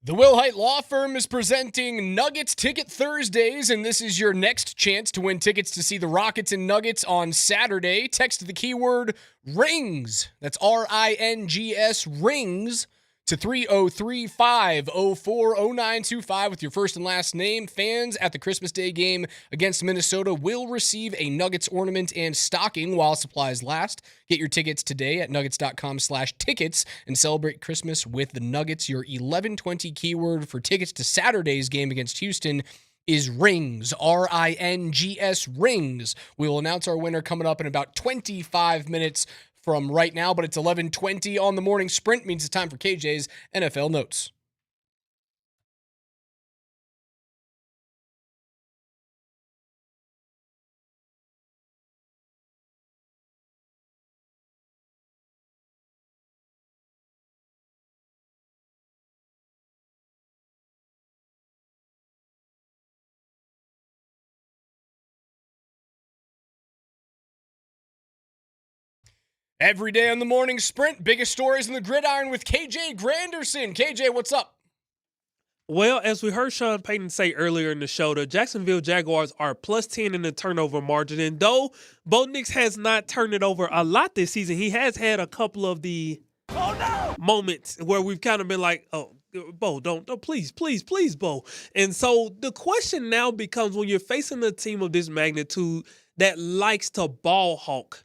The Will Height Law Firm is presenting Nuggets Ticket Thursdays, and this is your next chance to win tickets to see the Rockets and Nuggets on Saturday. Text the keyword RINGS, that's RINGS, RINGS, to 303-504-0925 with your first and last name. Fans at the Christmas Day game against Minnesota will receive a Nuggets ornament and stocking while supplies last. Get your tickets today at nuggets.com/tickets and celebrate Christmas with the Nuggets. Your 1120 keyword for tickets to Saturday's game against Houston is RINGS, RINGS, RINGS. We will announce our winner coming up in about 25 minutes from right now, but it's 11:20 on the morning sprint, means it's time for KJ's NFL Notes. Every day on the morning sprint, biggest stories in the gridiron with KJ Granderson. KJ, what's up? Well, as we heard Sean Payton say earlier in the show, the Jacksonville Jaguars are plus 10 in the turnover margin. And though Bo Nix has not turned it over a lot this season, he has had a couple of the moments where we've kind of been like, oh, Bo, don't, please, Bo. And so the question now becomes, when you're facing a team of this magnitude that likes to ball hawk,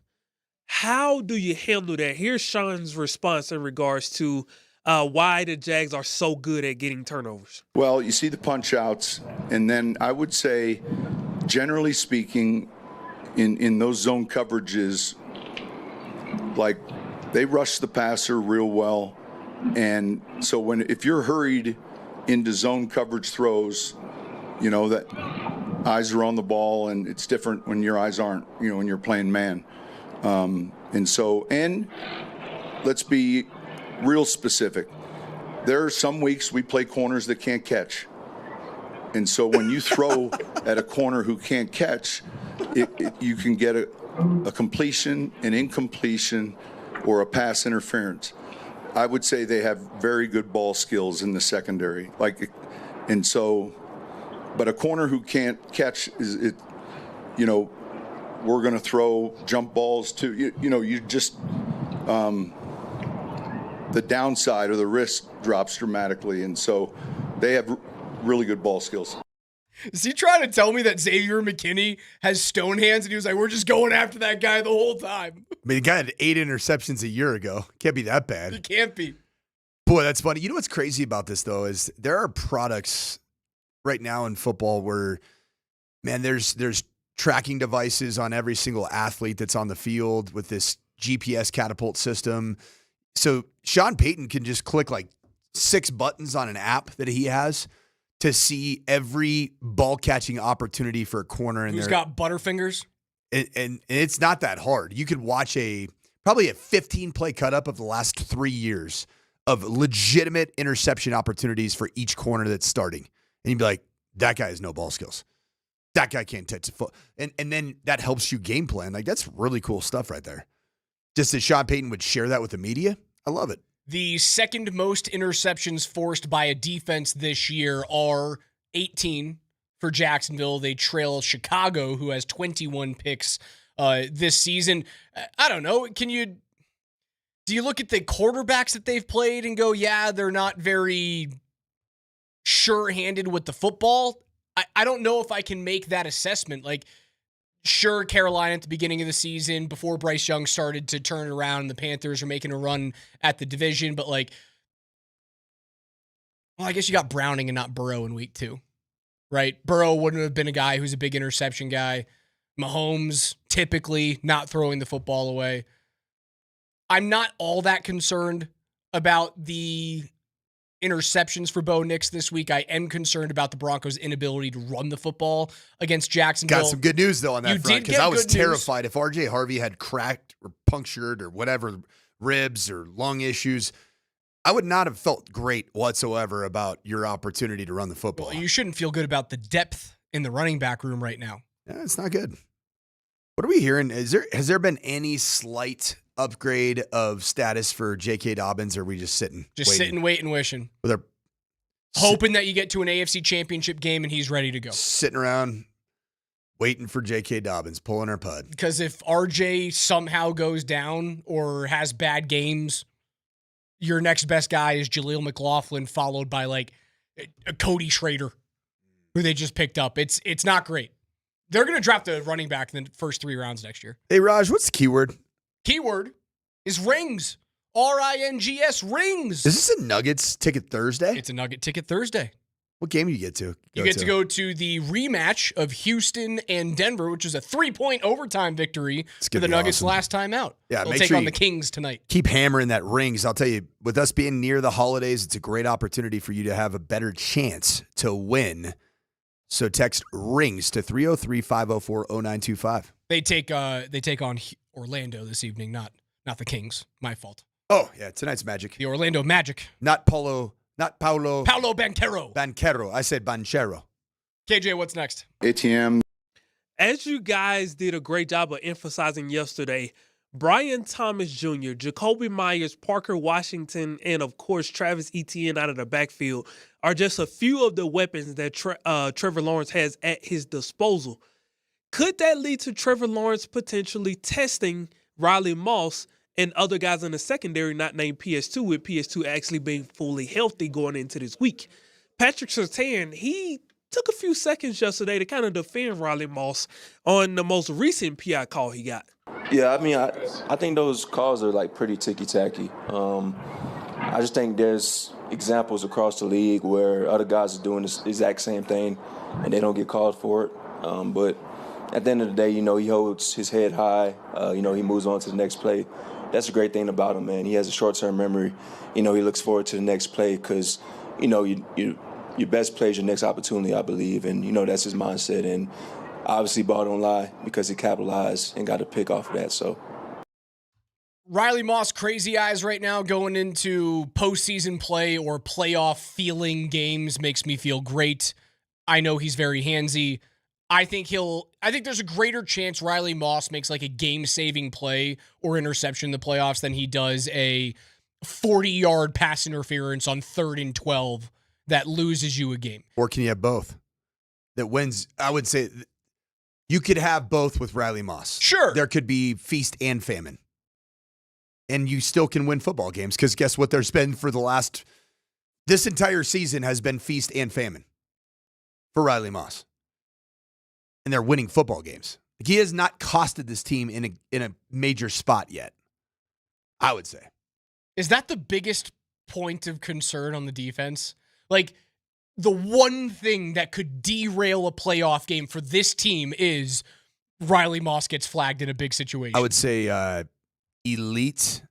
how do you handle that? Here's Sean's response in regards to why the Jags are so good at getting turnovers. Well, you see the punch outs, and then I would say, generally speaking, in those zone coverages, like they rush the passer real well. And so if you're hurried into zone coverage throws, you know, that eyes are on the ball, and it's different when your eyes aren't, you know, when you're playing man. And let's be real specific. There are some weeks we play corners that can't catch. And so when you throw at a corner who can't catch, you can get a completion, an incompletion, or a pass interference. I would say they have very good ball skills in the secondary. But a corner who can't catch we're going to throw jump balls to the downside or the risk drops dramatically. And so they have really good ball skills. Is he trying to tell me that Xavier McKinney has stone hands and he was like, we're just going after that guy the whole time? I mean, the guy had 8 interceptions a year ago. Can't be that bad. It can't be. Boy, that's funny. You know what's crazy about this, though, is there are products right now in football where, man, there's tracking devices on every single athlete that's on the field with this GPS catapult system. So Sean Payton can just click like 6 buttons on an app that he has to see every ball catching opportunity for a corner. Who's got butterfingers? And it's not that hard. You could watch probably a 15 play cut up of the last 3 years of legitimate interception opportunities for each corner that's starting. And you'd be like, that guy has no ball skills. That guy can't touch the foot. And then that helps you game plan. Like, that's really cool stuff right there. Just that Sean Payton would share that with the media. I love it. The second most interceptions forced by a defense this year are 18 for Jacksonville. They trail Chicago, who has 21 picks this season. I don't know. Do you look at the quarterbacks that they've played and go, yeah, they're not very sure-handed with the football? I don't know if I can make that assessment. Like, sure, Carolina at the beginning of the season, before Bryce Young started to turn around, and the Panthers are making a run at the division, but I guess you got Browning and not Burrow in week 2, right? Burrow wouldn't have been a guy who's a big interception guy. Mahomes typically not throwing the football away. I'm not all that concerned about the interceptions for Bo Nix this week. I am concerned about the Broncos' inability to run the football against Jacksonville. Got some good news, though, on that front, because I was terrified if R.J. Harvey had cracked or punctured or whatever, ribs or lung issues, I would not have felt great whatsoever about your opportunity to run the football. Well, you shouldn't feel good about the depth in the running back room right now. Yeah, it's not good. What are we hearing? Has there been any slight upgrade of status for J.K. Dobbins, or are we just sitting? Just sitting, waiting, wishing. hoping that you get to an AFC championship game and he's ready to go. Sitting around waiting for J.K. Dobbins, pulling her pud. Because if RJ somehow goes down or has bad games, your next best guy is Jaleel McLaughlin, followed by like a Cody Schrader, who they just picked up. It's not great. They're going to draft a running back in the first 3 rounds next year. Hey, Raj, what's the keyword? Keyword is rings. RINGS, rings. Is this a Nuggets ticket Thursday? It's a Nugget ticket Thursday. What game do you get to? You get to go to the rematch of Houston and Denver, which is a 3-point overtime victory for the Nuggets last time out. Yeah, they'll make take sure on you the Kings tonight. Keep hammering that rings. I'll tell you, with us being near the holidays, it's a great opportunity for you to have a better chance to win. So text rings to 303-504-0925. They take on Orlando this evening, not the Kings. My fault. Oh, yeah, tonight's Magic. The Orlando Magic. Not Paulo Banchero. Banchero. I said Banchero. KJ, what's next? ATM. As you guys did a great job of emphasizing yesterday, Brian Thomas Jr., Jacoby Myers, Parker Washington, and of course Travis Etienne out of the backfield are just a few of the weapons that Trevor Lawrence has at his disposal. Could that lead to Trevor Lawrence potentially testing Riley Moss and other guys in the secondary not named PS2, with PS2 actually being fully healthy going into this week? Patrick Surtain, he took a few seconds yesterday to kind of defend Riley Moss on the most recent PI call he got. Yeah, I mean, I think those calls are like pretty ticky-tacky. I just think there's examples across the league where other guys are doing this exact same thing and they don't get called for it. But at the end of the day, he holds his head high. He moves on to the next play. That's a great thing about him, man. He has a short-term memory. He looks forward to the next play because, your best play is your next opportunity, I believe. And, that's his mindset. And obviously ball don't lie because he capitalized and got a pick off of that. So Riley Moss, crazy eyes right now going into postseason play or playoff feeling games makes me feel great. I know he's very handsy. I think there's a greater chance Riley Moss makes like a game-saving play or interception in the playoffs than he does a 40-yard pass interference on 3rd and 12 that loses you a game. Or can you have both? That wins, I would say you could have both with Riley Moss. Sure. There could be feast and famine. And you still can win football games because guess what there's been for this entire season has been feast and famine for Riley Moss. And they're winning football games. He has not costed this team in a major spot yet, I would say. Is that the biggest point of concern on the defense? Like, the one thing that could derail a playoff game for this team is Riley Moss gets flagged in a big situation. I would say elite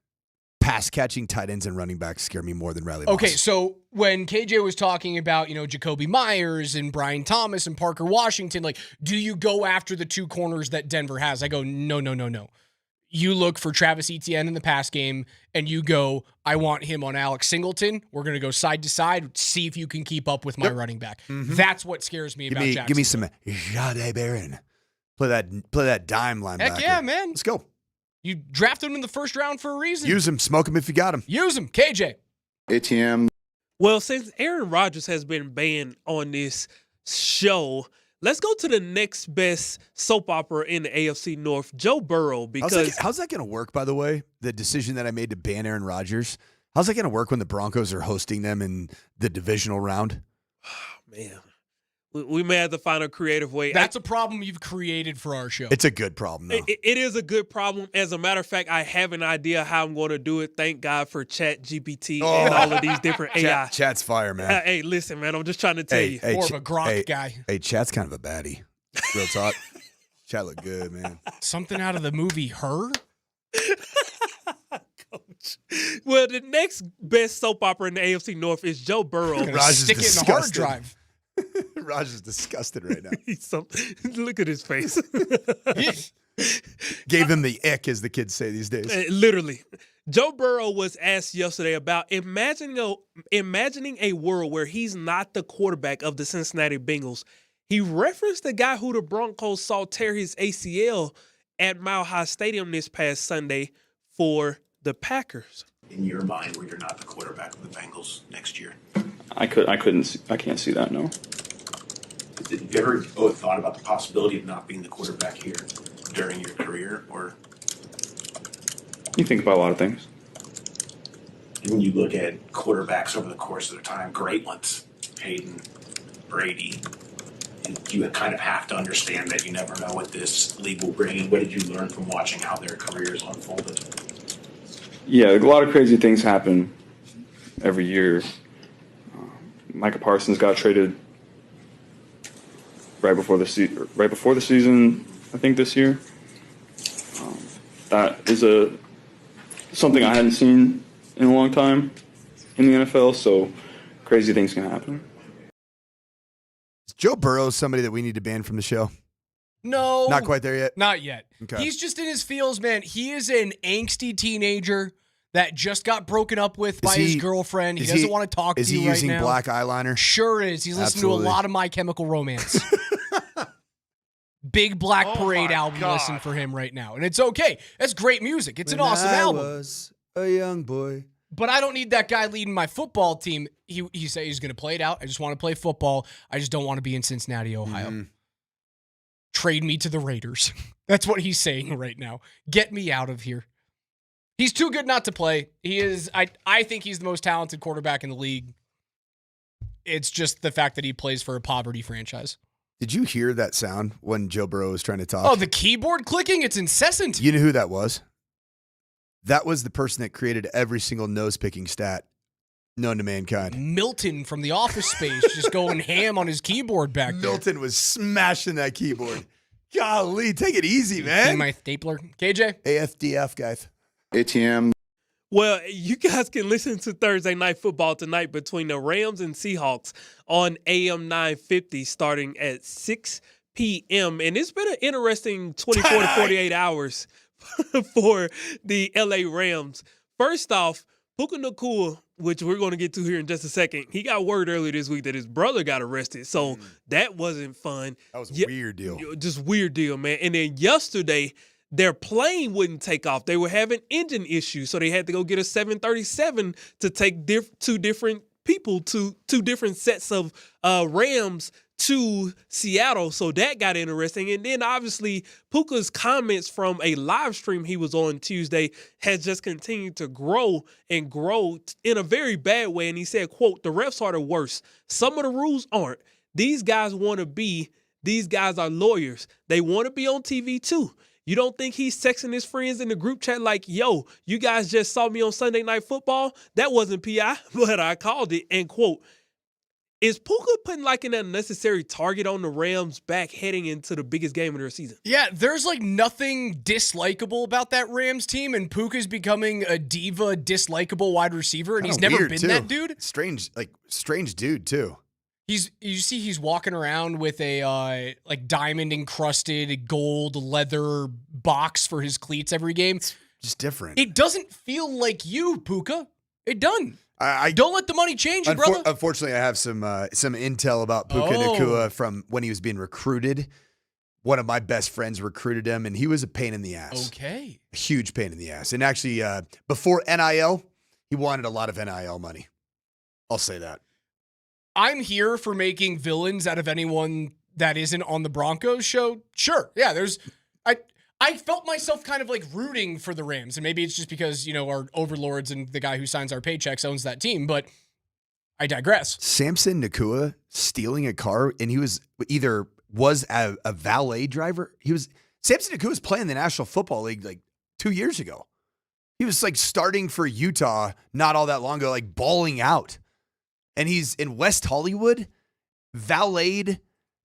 pass-catching tight ends and running backs scare me more than Riley Moss. Okay, so when KJ was talking about, Jacoby Myers and Brian Thomas and Parker Washington, like, do you go after the 2 corners that Denver has? I go, no. You look for Travis Etienne in the pass game, and you go, I want him on Alex Singleton. We're going to go side to side, see if you can keep up with my running back. Mm-hmm. That's what scares me about Jackson. Give me some Jade Barron. Play that dime linebacker. Heck yeah, man. Let's go. You drafted him in the first round for a reason. Use him. Smoke him if you got him. Use him. KJ. ATM. Well, since Aaron Rodgers has been banned on this show, let's go to the next best soap opera in the AFC North, Joe Burrow. Because how's that going to work, by the way, the decision that I made to ban Aaron Rodgers? How's that going to work when the Broncos are hosting them in the divisional round? Oh, man. We may have to find a creative way. That's a problem you've created for our show. It's a good problem, though. It is a good problem. As a matter of fact, I have an idea how I'm going to do it. Thank God for Chat GPT and all of these different AI. Chat's fire, man. Hey, listen, man. I'm just trying to tell you. More of a Gronk guy. Hey, Chat's kind of a baddie. Real talk. Chat look good, man. Something out of the movie Her? Coach. Well, the next best soap opera in the AFC North is Joe Burrow. Stick it in the hard drive. Raj is disgusted right now. Look at his face. Gave him the ick, as the kids say these days. Literally. Joe Burrow was asked yesterday about imagining a world where he's not the quarterback of the Cincinnati Bengals. He referenced the guy who the Broncos saw tear his ACL at Mile High Stadium this past Sunday for the Packers. In your mind, where you're not the quarterback of the Bengals next year? I can't see that, no. Have you ever both thought about the possibility of not being the quarterback here during your career, or? You think about a lot of things. And when you look at quarterbacks over the course of their time, great ones, Payton, Brady, and you kind of have to understand that you never know what this league will bring. And what did you learn from watching how their careers unfolded? Yeah, a lot of crazy things happen every year. Micah Parsons got traded right before the season, I think this year. That is something I hadn't seen in a long time in the NFL, so crazy things can happen. Is Joe Burrow somebody that we need to ban from the show? No. Not quite there yet? Not yet. Okay. He's just in his feels, man. He is an angsty teenager that just got broken up with by his girlfriend. He doesn't want to talk to you right now. Is he using black eyeliner? Sure is. He's listening to a lot of My Chemical Romance. Big Black Parade album listen for him right now. And it's okay. That's great music. It's an awesome album. I was a young boy. But I don't need that guy leading my football team. He said he's going to play it out. I just want to play football. I just don't want to be in Cincinnati, Ohio. Mm-hmm. Trade me to the Raiders. That's what he's saying right now. Get me out of here. He's too good not to play. He is. I think he's the most talented quarterback in the league. It's just the fact that he plays for a poverty franchise. Did you hear that sound when Joe Burrow was trying to talk? Oh, the keyboard clicking? It's incessant. You know who that was? That was the person that created every single nose-picking stat known to mankind. Milton from The Office Space just going ham on his keyboard back there. Milton was smashing that keyboard. Golly, take it easy, man. My stapler. KJ? AFDF, guys. ATM. Well, you guys can listen to Thursday Night Football tonight between the Rams and Seahawks on AM 950 starting at 6 p.m. And it's been an interesting 24 to 48 hours for the LA Rams. First off, Puka Nacua, which we're going to get to here in just a second, he got word earlier this week that his brother got arrested. So that wasn't fun. That was a weird deal. Just weird deal, man. And then yesterday, their plane wouldn't take off. They were having engine issues, so they had to go get a 737 to take two different people to two different sets of Rams to Seattle. So that got interesting. And then obviously Puka's comments from a live stream he was on Tuesday has just continued to grow and grow in a very bad way. And he said, quote, "The refs are the worst. Some of the rules aren't. These guys are lawyers. They want to be on TV too. You don't think he's texting his friends in the group chat like, yo, you guys just saw me on Sunday Night Football? That wasn't PI, but I called it." End quote. Is Puka putting like an unnecessary target on the Rams back heading into the biggest game of their season? Yeah, there's like nothing dislikable about that Rams team, and Puka's becoming a diva, dislikable wide receiver, and he's never been that dude. Strange dude too. He's walking around with a like diamond encrusted gold leather box for his cleats every game. It's just different. It doesn't feel like you, Puka. It doesn't. I don't let the money change you, brother. Unfortunately, I have some intel about Puka Nacua from when he was being recruited. One of my best friends recruited him, and he was a pain in the ass. Okay. A huge pain in the ass. And actually, before NIL, he wanted a lot of NIL money. I'll say that. I'm here for making villains out of anyone that isn't on the Broncos show. Sure. Yeah, I felt myself kind of like rooting for the Rams, and maybe it's just because, you know, our overlords and the guy who signs our paychecks owns that team, but I digress. Samson Nacua stealing a car, and he was a valet driver. Samson Nacua was playing the National Football League like 2 years ago. He was like starting for Utah not all that long ago, like balling out. And he's in West Hollywood, valeted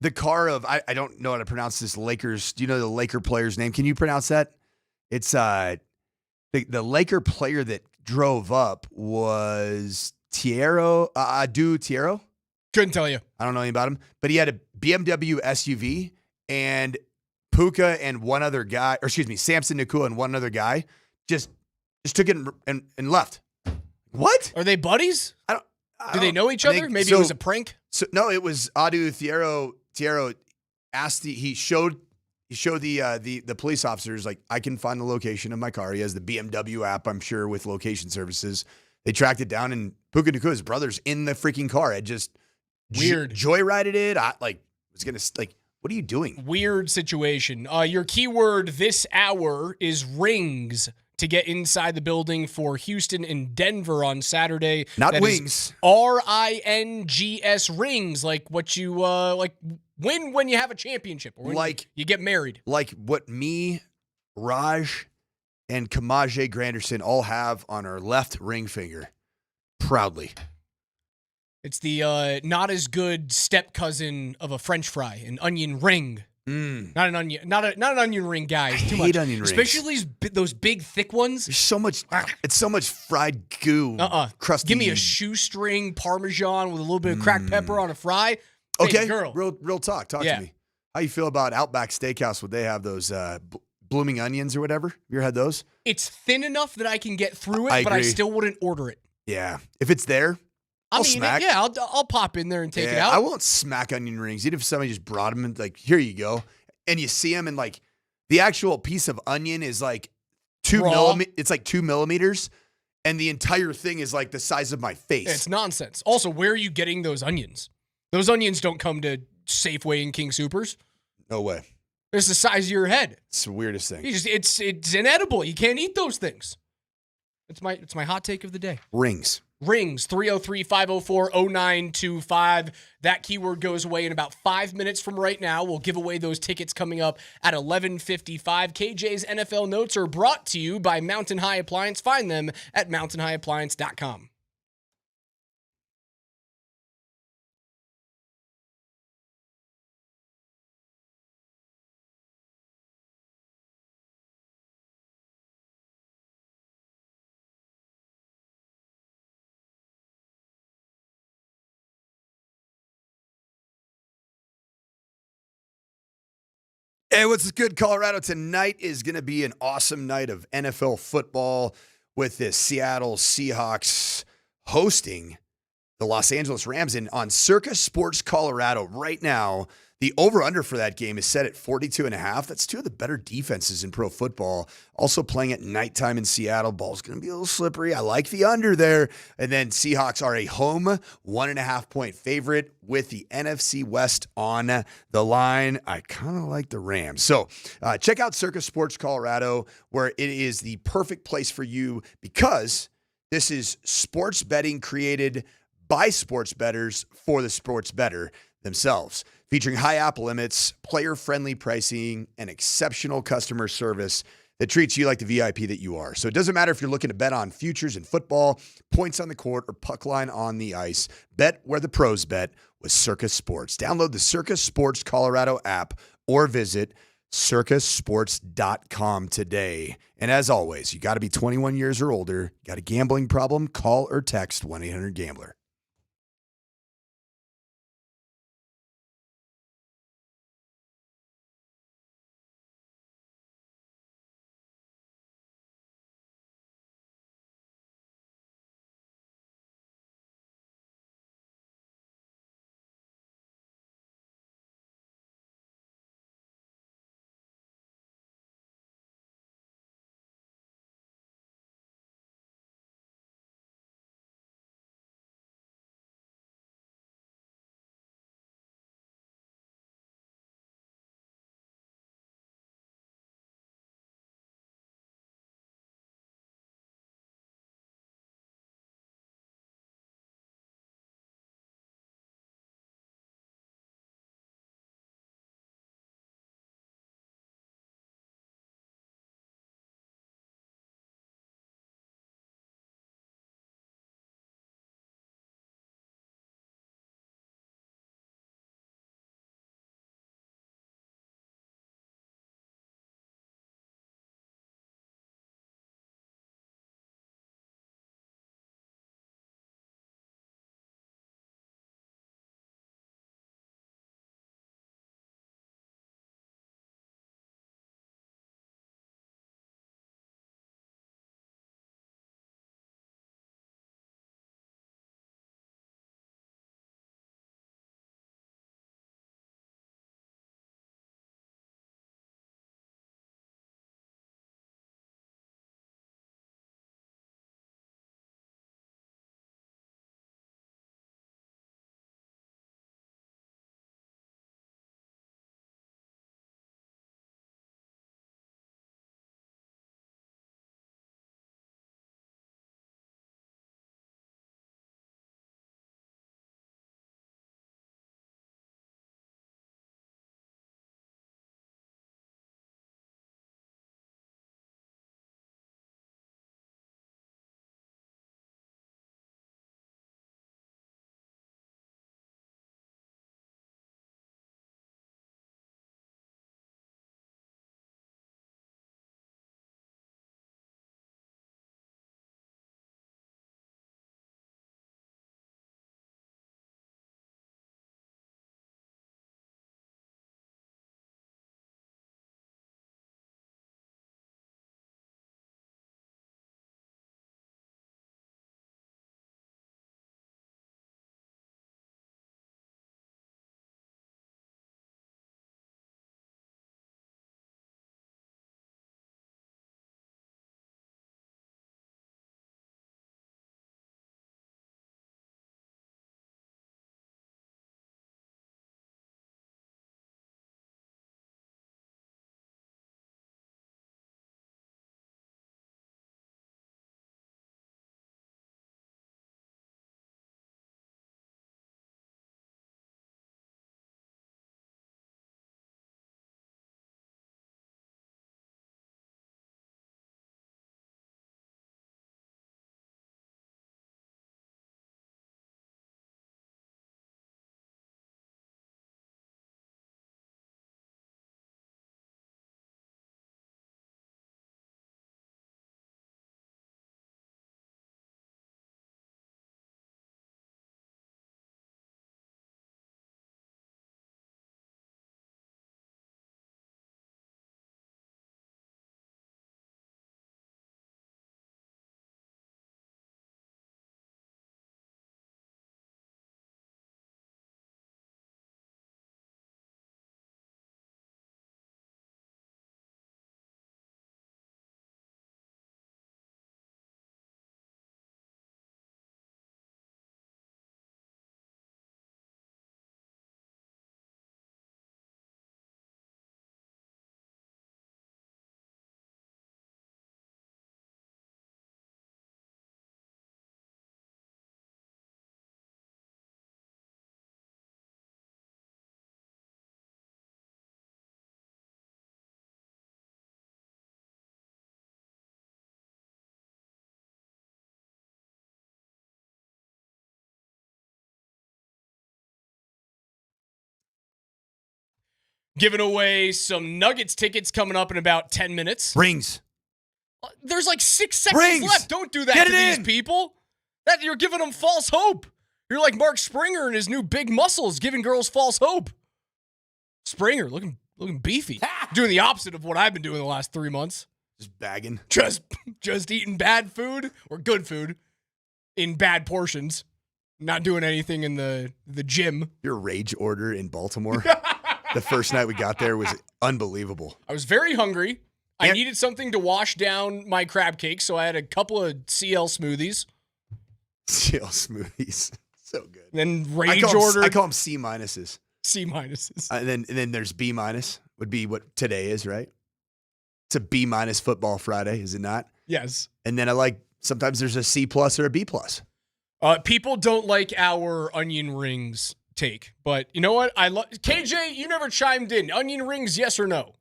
the car of, I don't know how to pronounce this, Lakers. Do you know the Laker player's name? Can you pronounce that? It's the Laker player that drove up was Adu Tiero. Couldn't tell you. I don't know anything about him. But he had a BMW SUV, and Puka and one other guy, Samson Nacua and one other guy just took it and left. What? Are they buddies? Do they know each other? Maybe it was a prank? So no, it was Adu Tiero asked he showed the police officers, like, I can find the location of my car. He has the BMW app, I'm sure, with location services. They tracked it down, and Puka Nacua's brother's in the freaking car. Had just Weird. joyrided it. What are you doing? Weird situation. Your keyword this hour is rings to get inside the building for Houston and Denver on Saturday. Not That wings. RINGS rings, like what you win when you have a championship or when you get married. Like what me, Raj, and Kamaje Granderson all have on our left ring finger. Proudly. It's the not as good step cousin of a French fry, an onion ring. Not an onion, not an onion ring, guys. Too hate much. onion rings. Especially those big, thick ones. There's so much. It's so much fried goo. Crusty. Give me a shoestring Parmesan with a little bit of cracked pepper on a fry. Okay, Hey, girl. real talk. Talk to me. How you feel about Outback Steakhouse? Would they have those blooming onions or whatever? You ever had those? It's thin enough that I can get through it, I but I agree. still wouldn't order it. Yeah, if it's there, I'll eat smack. it. Yeah, I'll pop in there and take it out. I won't smack onion rings. Even if somebody just brought them and like, here you go, and you see them and like the actual piece of onion is like 2 millimeters. It's like 2 millimeters, and the entire thing is like the size of my face. It's nonsense. Also, where are you getting those onions? Those onions don't come to Safeway and King Soopers. No way. It's the size of your head. It's the weirdest thing. It's inedible. You can't eat those things. It's my hot take of the day. Rings. Rings, 303-504-0925. That keyword goes away in about 5 minutes from right now. We'll give away those tickets coming up at 11:55. KJ's NFL Notes are brought to you by Mountain High Appliance. Find them at mountainhighappliance.com. Hey, what's good, Colorado? Tonight is going to be an awesome night of NFL football with the Seattle Seahawks hosting the Los Angeles Rams on Circa Sports Colorado. Right now, the over-under for that game is set at 42.5. That's two of the better defenses in pro football. Also playing at nighttime in Seattle. Ball's going to be a little slippery. I like the under there. And then Seahawks are a home 1.5-point favorite with the NFC West on the line. I kind of like the Rams. So check out Circa Sports Colorado, where it is the perfect place for you because this is sports betting created by sports bettors for the sports bettor themselves. Featuring high app limits, player-friendly pricing, and exceptional customer service that treats you like the VIP that you are. So it doesn't matter if you're looking to bet on futures in football, points on the court, or puck line on the ice. Bet where the pros bet with Circa Sports. Download the Circa Sports Colorado app or visit circasports.com today. And as always, you got to be 21 years or older. Got a gambling problem? Call or text 1-800-GAMBLER. Giving away some Nuggets tickets coming up in about 10 minutes. Rings. There's like 6 seconds Rings. left. Don't do that Get to it these in. people. That you're giving them false hope. You're like Mark Springer and his new big muscles, giving girls false hope. Springer looking beefy. Doing the opposite of what I've been doing the last 3 months. Just bagging. Just eating bad food or good food in bad portions. Not doing anything in the gym. Your rage order in Baltimore the first night we got there was unbelievable. I was very hungry. I needed something to wash down my crab cake, so I had a couple of CL smoothies. CL smoothies. So good. And then rage I order. call them C minuses. C minuses. And then there's B minus would be what today is, right? It's a B minus football Friday, is it not? Yes. And then sometimes there's a C plus or a B plus. People don't like our onion rings take, but you know what? KJ, you never chimed in. Onion rings, yes or no?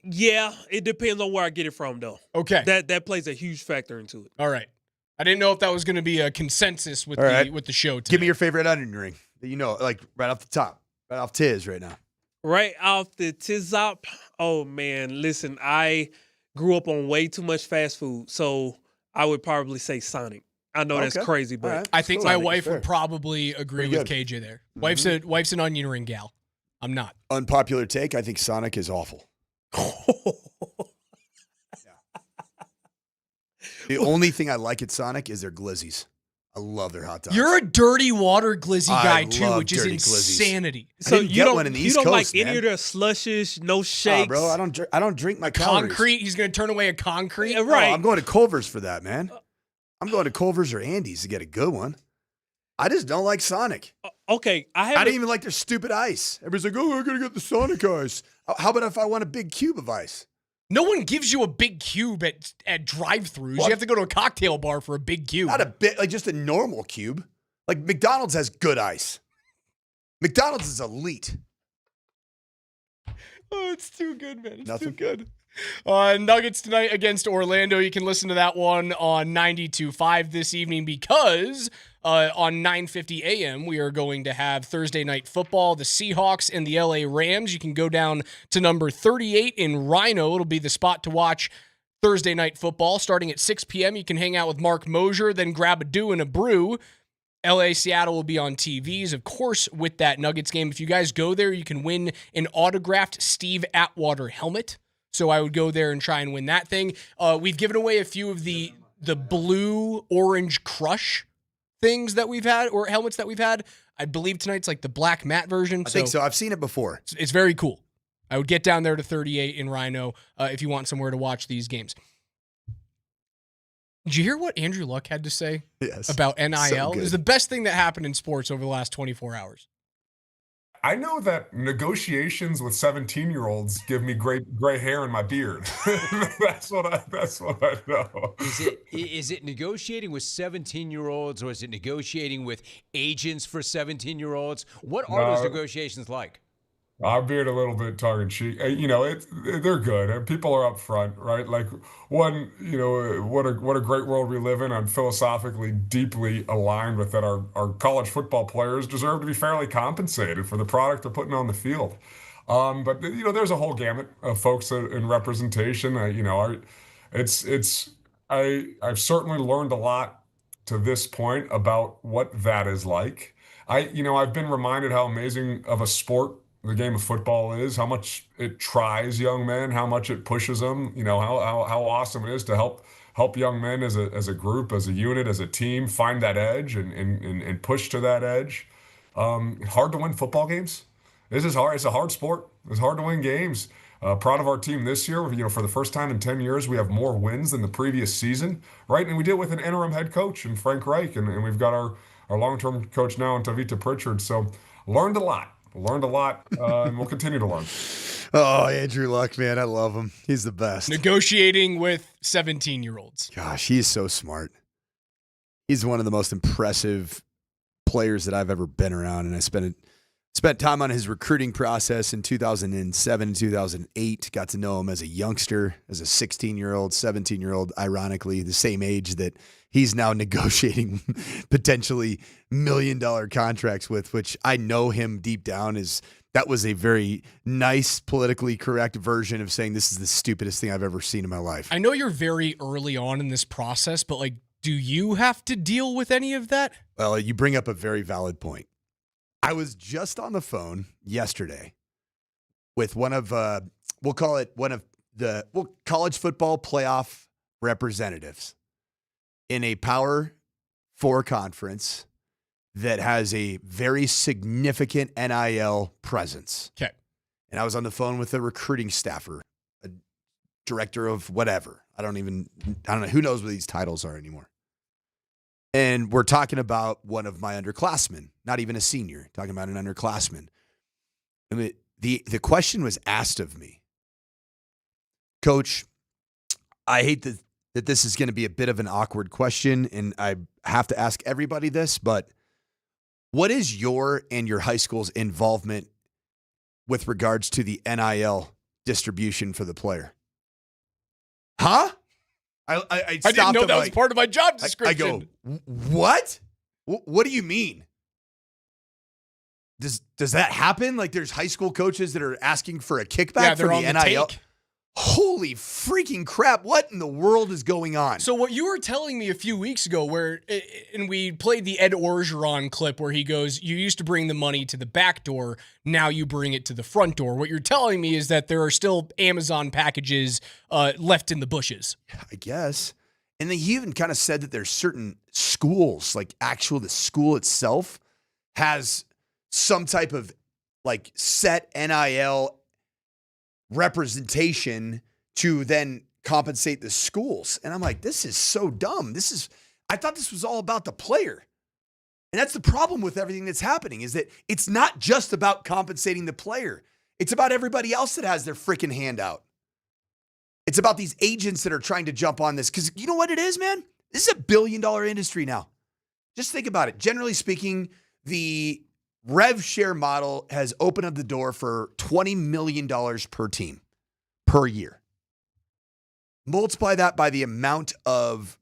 Yeah, it depends on where I get it from, though. Okay. That plays a huge factor into it. All right. I didn't know if that was going to be a consensus with with the show today. Give me your favorite onion ring that you know, like right off the top, right off Tiz right now. Right off the tizop. Oh, man. Listen, I grew up on way too much fast food, so I would probably say Sonic. I know that's crazy, but right. I think Cool. my wife would probably agree Pretty with good. KJ there. Wife's an onion ring gal. I'm not. Unpopular take, I think Sonic is awful. The only thing I like at Sonic is their glizzies. I love their hot dogs. You're a dirty water glizzy guy too, love which is dirty glizzies. insanity. So you don't, one in the East you don't Coast, like any man. of their slushes, no shakes? Bro, I don't drink my calories. Concrete. He's going to turn away a concrete. Yeah, right. Oh, I'm going to Culver's for that, man. I'm going to Culver's or Andy's to get a good one. I just don't like Sonic. Okay, I don't even like their stupid ice. Everybody's like, oh, I gotta get the Sonic ice. How about if I want a big cube of ice? No one gives you a big cube at drive-thrus. You have to go to a cocktail bar for a big cube. Not a bit, like just a normal cube. Like McDonald's has good ice. McDonald's is elite. Oh, it's too good, man. It's Nothing? too good. Nuggets tonight against Orlando. You can listen to that one on 92.5 this evening because on 9:50 a.m. we are going to have Thursday night football, the Seahawks and the LA Rams. You can go down to number 38 in Rhino. It'll be the spot to watch Thursday night football starting at 6 p.m. You can hang out with Mark Moser, then grab a dew and a brew. LA Seattle will be on TVs, of course, with that Nuggets game. If you guys go there, you can win an autographed Steve Atwater helmet. So I would go there and try and win that thing. We've given away a few of the blue-orange crush things that we've had, or helmets that we've had. I believe tonight's like the black matte version. I think so. I've seen it before. It's very cool. I would get down there to 38 in Rhino if you want somewhere to watch these games. Did you hear what Andrew Luck had to say about NIL? So It was the best thing that happened in sports over the last 24 hours. I know that negotiations with 17-year-olds give me gray hair in my beard. That's what I know. Is it negotiating with 17-year-olds or is it negotiating with agents for 17-year-olds? What are those negotiations like? I'm being a little bit tongue-in-cheek. They're good. People are up front, right? Like, what a great world we live in. I'm philosophically deeply aligned with that. Our college football players deserve to be fairly compensated for the product they're putting on the field. But there's a whole gamut of folks in representation. I've certainly learned a lot to this point about what that is like. I've been reminded how amazing of a sport the game of football is, how much it tries young men, how much it pushes them, how awesome it is to help young men as a group, as a unit, as a team, find that edge and push to that edge. Hard to win football games. This is hard. It's a hard sport. It's hard to win games. Proud of our team this year. For the first time in 10 years, we have more wins than the previous season, right? And we did it with an interim head coach in Frank Reich, and we've got our long-term coach now in Tavita Pritchard. So learned a lot. And we'll continue to learn. Oh, Andrew Luck, man. I love him. He's the best. Negotiating with 17-year-olds. Gosh, he's so smart. He's one of the most impressive players that I've ever been around, and I spent time on his recruiting process in 2007 and 2008. Got to know him as a youngster, as a 16-year-old, 17-year-old, ironically, the same age that he's now negotiating potentially $1 million contracts with, which I know him deep down is That was a very nice, politically correct version of saying this is the stupidest thing I've ever seen in my life. I know you're very early on in this process, but like, do you have to deal with any of that? Well, you bring up a very valid point. I was just on the phone yesterday with one of, we'll call it one of the college football playoff representatives in a Power 4 conference that has a very significant NIL presence. Okay. And I was on the phone with a recruiting staffer, a director of whatever. I don't know. Who knows what these titles are anymore? And we're talking about one of my underclassmen, not even a senior, talking about an underclassman. I mean, the question was asked of me, Coach, I hate that this is going to be a bit of an awkward question, and I have to ask everybody this, but what is your and your high school's involvement with regards to the NIL distribution for the player? Huh? I didn't know that was part of my job description. I go, what? What do you mean? Does that happen? Like there's high school coaches that are asking for a kickback from the NIL? Holy freaking crap. What in the world is going on? So what you were telling me a few weeks ago and we played the Ed Orgeron clip where he goes, you used to bring the money to the back door. Now you bring it to the front door. What you're telling me is that there are still Amazon packages left in the bushes. I guess. And then he even kind of said that there's certain schools, like the school itself has some type of like set NIL representation to then compensate the schools. And I'm like, this is so dumb. I thought this was all about the player. And that's the problem with everything that's happening is that it's not just about compensating the player. It's about everybody else that has their freaking hand out. It's about these agents that are trying to jump on this. Because you know what it is, man? This is $1 billion industry now. Just think about it. Generally speaking, the rev share model has opened up the door for $20 million per team per year. Multiply that by the amount of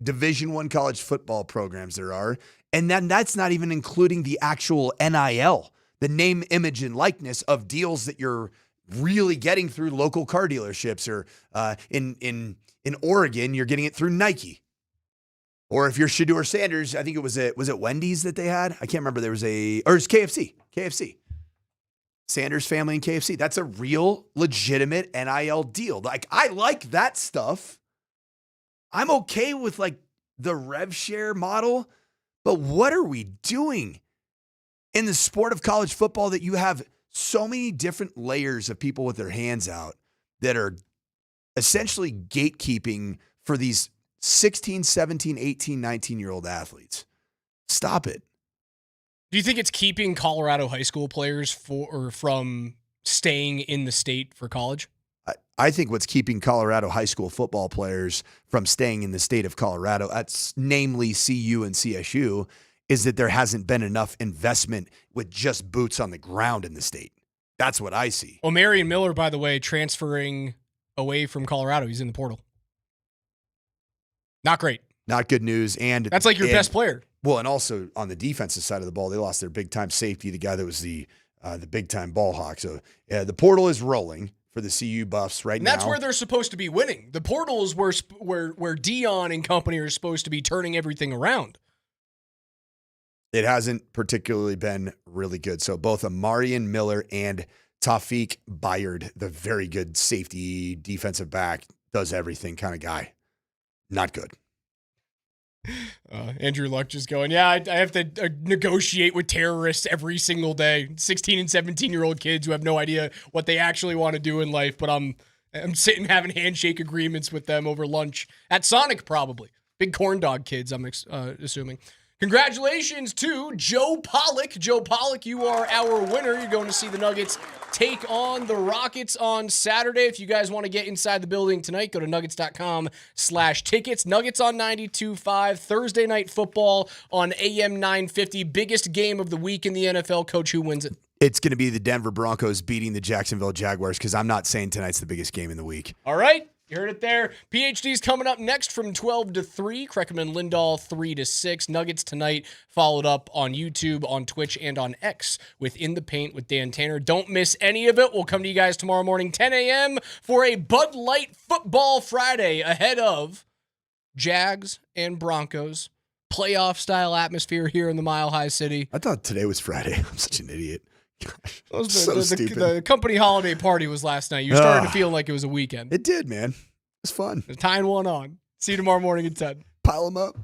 Division I college football programs there are, and then that's not even including the actual NIL, the name, image, and likeness of deals that you're really getting through local car dealerships, or in Oregon, you're getting it through Nike. Or if you're Shedeur Sanders, I think was it Wendy's that they had? I can't remember. Or it's KFC. Sanders family and KFC. That's a real legitimate NIL deal. Like, I like that stuff. I'm okay with like the rev share model, but what are we doing in the sport of college football that you have so many different layers of people with their hands out that are essentially gatekeeping for these 16, 17, 18, 19-year-old athletes? Stop it. Do you think it's keeping Colorado high school players from staying in the state for college? I think what's keeping Colorado high school football players from staying in the state of Colorado, that's namely CU and CSU, is that there hasn't been enough investment with just boots on the ground in the state. That's what I see. Marion Miller, by the way, transferring away from Colorado. He's in the portal. Not great. Not good news. And that's like your best player. Well, and also on the defensive side of the ball, they lost their big-time safety, the guy that was the big-time ball hawk. So the portal is rolling for the CU Buffs right now. And that's where they're supposed to be winning. The portal is where Dion and company are supposed to be turning everything around. It hasn't particularly been really good. So both Marion Miller and Taufik Bayard, the very good safety defensive back, does everything kind of guy. Not good. Andrew Luck just going, yeah, I have to negotiate with terrorists every single day. 16 and 17-year-old kids who have no idea what they actually want to do in life, but I'm sitting having handshake agreements with them over lunch at Sonic, probably. Big corn dog kids, I'm assuming. Congratulations to Joe Pollock. Joe Pollock, you are our winner. You're going to see the Nuggets take on the Rockets on Saturday. If you guys want to get inside the building tonight, go to nuggets.com/tickets. Nuggets on 92.5. Thursday night football on AM 950. Biggest game of the week in the NFL. Coach, who wins it? It's going to be the Denver Broncos beating the Jacksonville Jaguars, because I'm not saying tonight's the biggest game in the week. All right. You heard it there. PhD's coming up next from 12 to 3. Kreckman and Lindahl 3 to 6. Nuggets tonight, followed up on YouTube, on Twitch, and on X with In the Paint with Dan Tanner. Don't miss any of it. We'll come to you guys tomorrow morning, 10 a.m. for a Bud Light Football Friday ahead of Jags and Broncos. Playoff-style atmosphere here in the Mile High City. I thought today was Friday. I'm such an idiot. Gosh, The company holiday party was last night. You started to feel like it was a weekend. It did, man. It was fun. Tying one on. See you tomorrow morning at 10. Pile them up.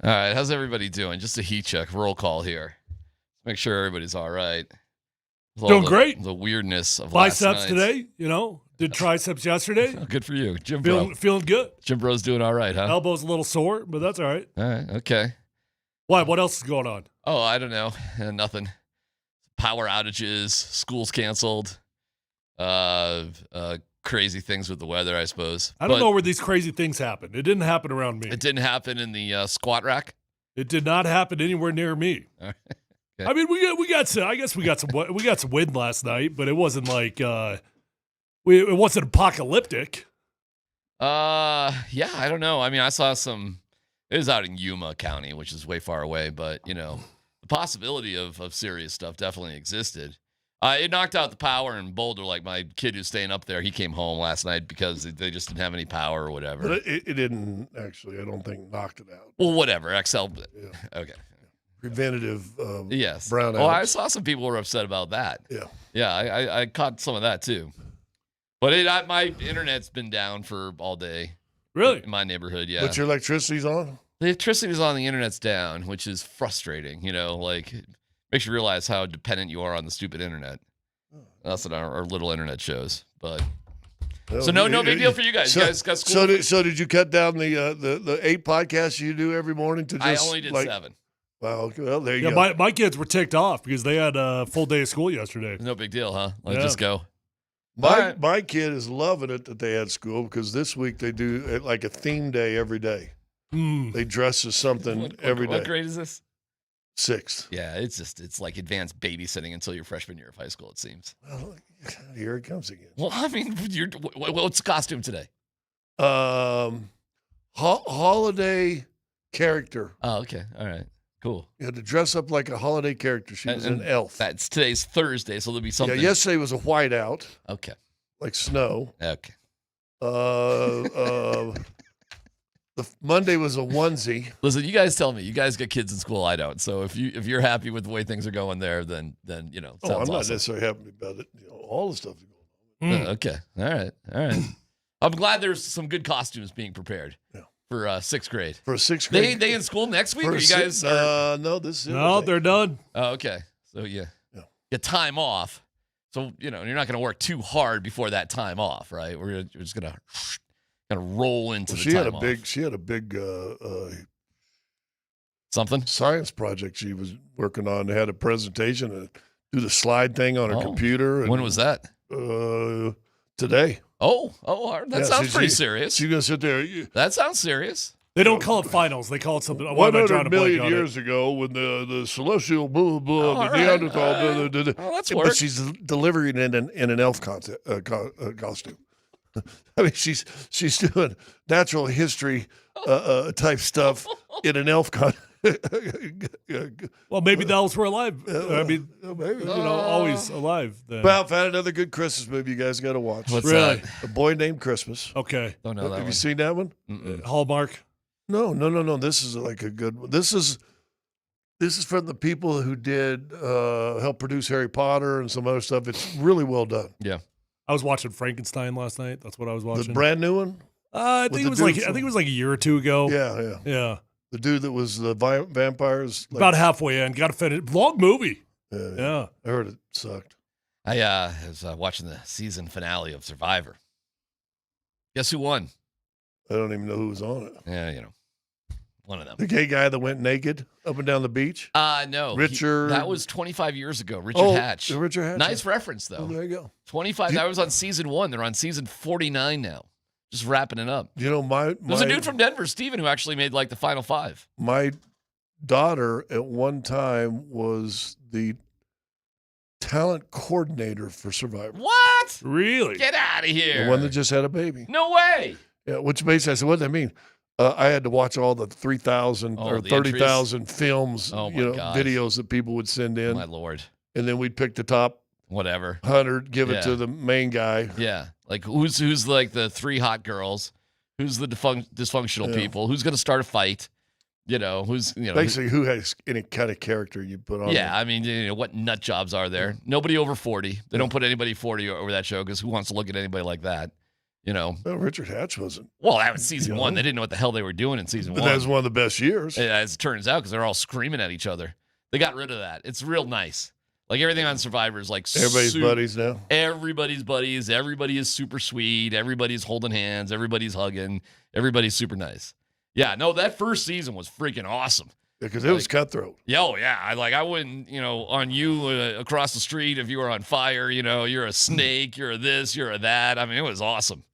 All right. How's everybody doing? Just a heat check. Roll call here. Make sure everybody's all right. Doing great. The weirdness of biceps last today, did triceps yesterday. Good for you. Jim Bro. Feeling good. Jim Bro's doing all right, huh? Elbow's a little sore, but that's all right. All right. Okay. Why? What else is going on? Oh, I don't know. Nothing. Power outages, schools canceled, crazy things with the weather, I suppose. I don't know where these crazy things happen. It didn't happen around me. It didn't happen in the squat rack? It did not happen anywhere near me. Okay. I mean, we got some. I guess we got some wind last night, but it wasn't like it wasn't apocalyptic. Yeah, I don't know. I mean, I saw some. It was out in Yuma County, which is way far away, but the possibility of serious stuff definitely existed. It knocked out the power in Boulder. Like my kid who's staying up there, he came home last night because they just didn't have any power or whatever. But it didn't actually. I don't think knocked it out. Well, whatever. XL. Yeah. Okay. Preventative. Yes. Brownouts. Oh, I saw some people were upset about that. Yeah. Yeah, I caught some of that too. But my internet's been down for all day. Really? In my neighborhood, yeah. But your electricity's on? The electricity's on, the internet's down, which is frustrating. Like makes you realize how dependent you are on the stupid internet. That's what our little internet shows. But so no big deal for you guys. You guys got school. So did you cut down the 8 podcasts you do every morning to just? I only did 7. Wow. Well, there you go. My kids were ticked off because they had a full day of school yesterday. No big deal, huh? Just go. My kid is loving it that they had school because this week they do like a theme day every day. They dress as something every day. What grade is this? 6th. Yeah, it's like advanced babysitting until your freshman year of high school, it seems. Well, here it comes again. Well, I mean, what's the costume today? Holiday character. Oh, okay. All right. Cool. You had to dress up like a holiday character. She was an elf. That's today's Thursday, so there'll be something. Yeah, yesterday was a whiteout. Okay. Like snow. Okay. The Monday was a onesie. Listen, you guys tell me. You guys got kids in school. I don't. So if you're happy with the way things are going there, then sounds I'm not awesome. necessarily happy about it. All the stuff is going on. Okay. All right. I'm glad there's some good costumes being prepared. Yeah. For 6th grade. For 6th grade. They in school next week? Or you guys? No, this is no, they're done. Oh, okay. So yeah. Get time off. So you're not going to work too hard before that time off, right? We're just going to roll into the time off. She had a big something science project she was working on. They had a presentation and do the slide thing on her computer. When was that? Today. Oh, that sounds pretty serious. She's going to sit there. That sounds serious. They don't call it finals. They call it something. 100 million years ago when the celestial blah, blah, the Neanderthal. That's work. But she's delivering it in an elf costume. I mean, she's doing natural history type stuff in an elf costume. Well, maybe the elves were alive. I mean, maybe, always alive. Then. Well, found another good Christmas movie you guys got to watch. What's that? A Boy Named Christmas. Okay. Don't know that Have one. you seen that one? Hallmark. No. This is like a good one. This is from the people who did help produce Harry Potter and some other stuff. It's really well done. Yeah. I was watching Frankenstein last night. That's what I was watching. The brand new one? I think it was like a year or two ago. Yeah. The dude that was the vampires. About halfway in. Got to finish. Long movie. Yeah. I heard it sucked. I was watching the season finale of Survivor. Guess who won? I don't even know who was on it. Yeah, one of them. The gay guy that went naked up and down the beach? No. Richard. That was 25 years ago. Richard Hatch. Richard Hatch. Nice reference, though. There you go. 25. That was on season 1. They're on season 49 now. Just wrapping it up. There's a dude from Denver, Steven, who actually made like the final 5. My daughter at one time was the talent coordinator for Survivor. What? Really? Get out of here. The one that just had a baby. No way. Yeah, which basically I said, what does that mean? I had to watch all the 3,000 or 30,000 films, videos that people would send in. My Lord. And then we'd pick the top 100, give it to the main guy. Yeah. Like who's like the 3 hot girls? Who's the dysfunctional people? Who's going to start a fight? Who's basically who has any kind of character you put on. Yeah, I mean, what nut jobs are there? Nobody over 40. They don't put anybody 40 over that show because who wants to look at anybody like that? You know, Well, Richard Hatch wasn't. well, that was season one. They didn't know what the hell they were doing in season But one. that was one of the best years. As it turns out, because they're all screaming at each other. They got rid of that. It's real nice. Like everything on Survivor is like Everybody's buddies now. Everybody's buddies. Everybody is super sweet. Everybody's holding hands. Everybody's hugging. Everybody's super nice. Yeah, no, that first season was freaking awesome. Because it was cutthroat. Yeah, oh yeah. I wouldn't, on you across the street if you were on fire. You're a snake. You're a this. You're a that. I mean, it was awesome.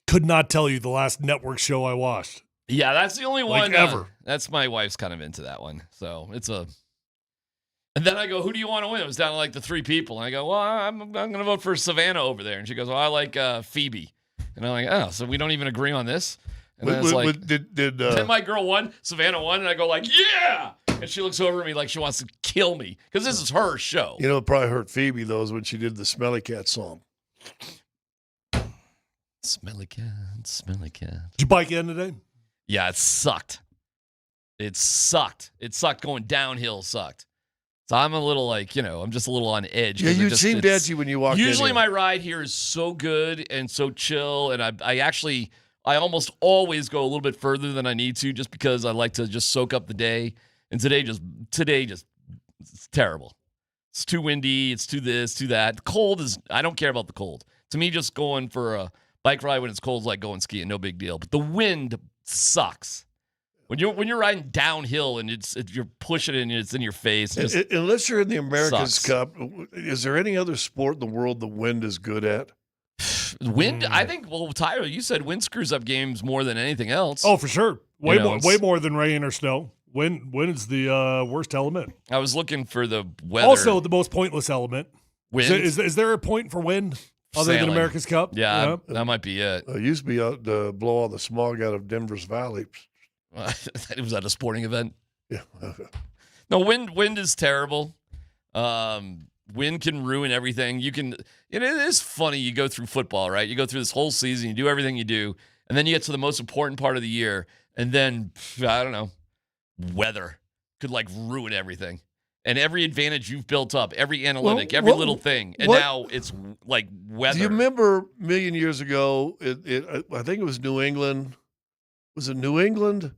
Could not tell you the last network show I watched. Yeah, that's the only one ever. That's my wife's kind of into that one, so it's a. And then I go, who do you want to win? It was down to like the three people, and I go, well, I'm going to vote for Savannah over there, and she goes, well, I like Phoebe, and I'm like, oh, so we don't even agree on this. And then it's like, then my girl won, Savannah won, and I go like, yeah, and she looks over at me like she wants to kill me because this is her show. You know, it probably hurt Phoebe though is when she did the Smelly Cat song. Smelly cat, smelly cat. Did you bike in today? Yeah, it sucked. It sucked. It sucked. Going downhill sucked. So I'm a little I'm just a little on edge. Yeah, you seemed edgy when you walked in. Usually my ride here is so good and so chill, and I almost always go a little bit further than I need to just because I like to just soak up the day. And today just it's terrible. It's too windy. It's too this, too that. The cold I don't care about the cold. To me, just going for a bike ride when it's cold is like going skiing, no big deal. But the wind sucks. When you're riding downhill and you're pushing it and it's in your face. Unless you're in the America's sucks. Cup, is there any other sport in the world the wind is good at? Wind, I think. Well, Tyler, you said wind screws up games more than anything else. Oh, for sure. Way more than rain or snow. Wind is the worst element. I was looking for the weather. Also, the most pointless element. Wind. Is there a point for wind other than America's Cup? Yeah, that might be it. It used to be out to blow all the smog out of Denver's valley. It was at a sporting event. Yeah. No, wind is terrible. Wind can ruin everything. It is funny. You go through football, right? You go through this whole season, you do everything you do, and then you get to the most important part of the year, and then, I don't know, weather could ruin everything. And every advantage you've built up, every analytic, every little thing, and now it's like weather. Do you remember a million years ago, I think it was New England. Was it New England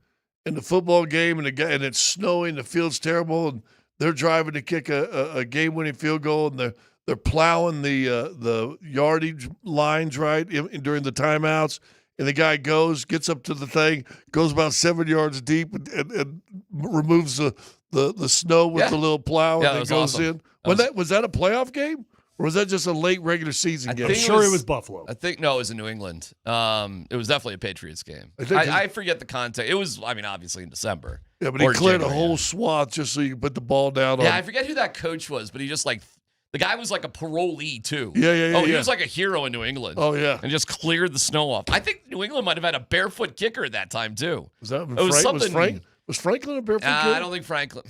in the football game, and it's snowing, the field's terrible, and they're driving to kick a game-winning field goal, and they're plowing the yardage lines right during the timeouts, and the guy gets up to the thing, goes about 7 yards deep, and removes the snow with the little plow, and then goes awesome. in. Was that a playoff game? Or was that just a late regular season game? I'm sure it was Buffalo. I think, no, it was in New England. It was definitely a Patriots game. I forget the context. It was, obviously in December. Yeah, but he cleared a whole swath just so you could put the ball down on. Yeah, I forget who that coach was, but he just the guy was like a parolee too. Yeah. Oh, he was like a hero in New England. Oh, yeah. And just cleared the snow off. I think New England might have had a barefoot kicker at that time too. Was Franklin a barefoot kicker? I don't think Franklin.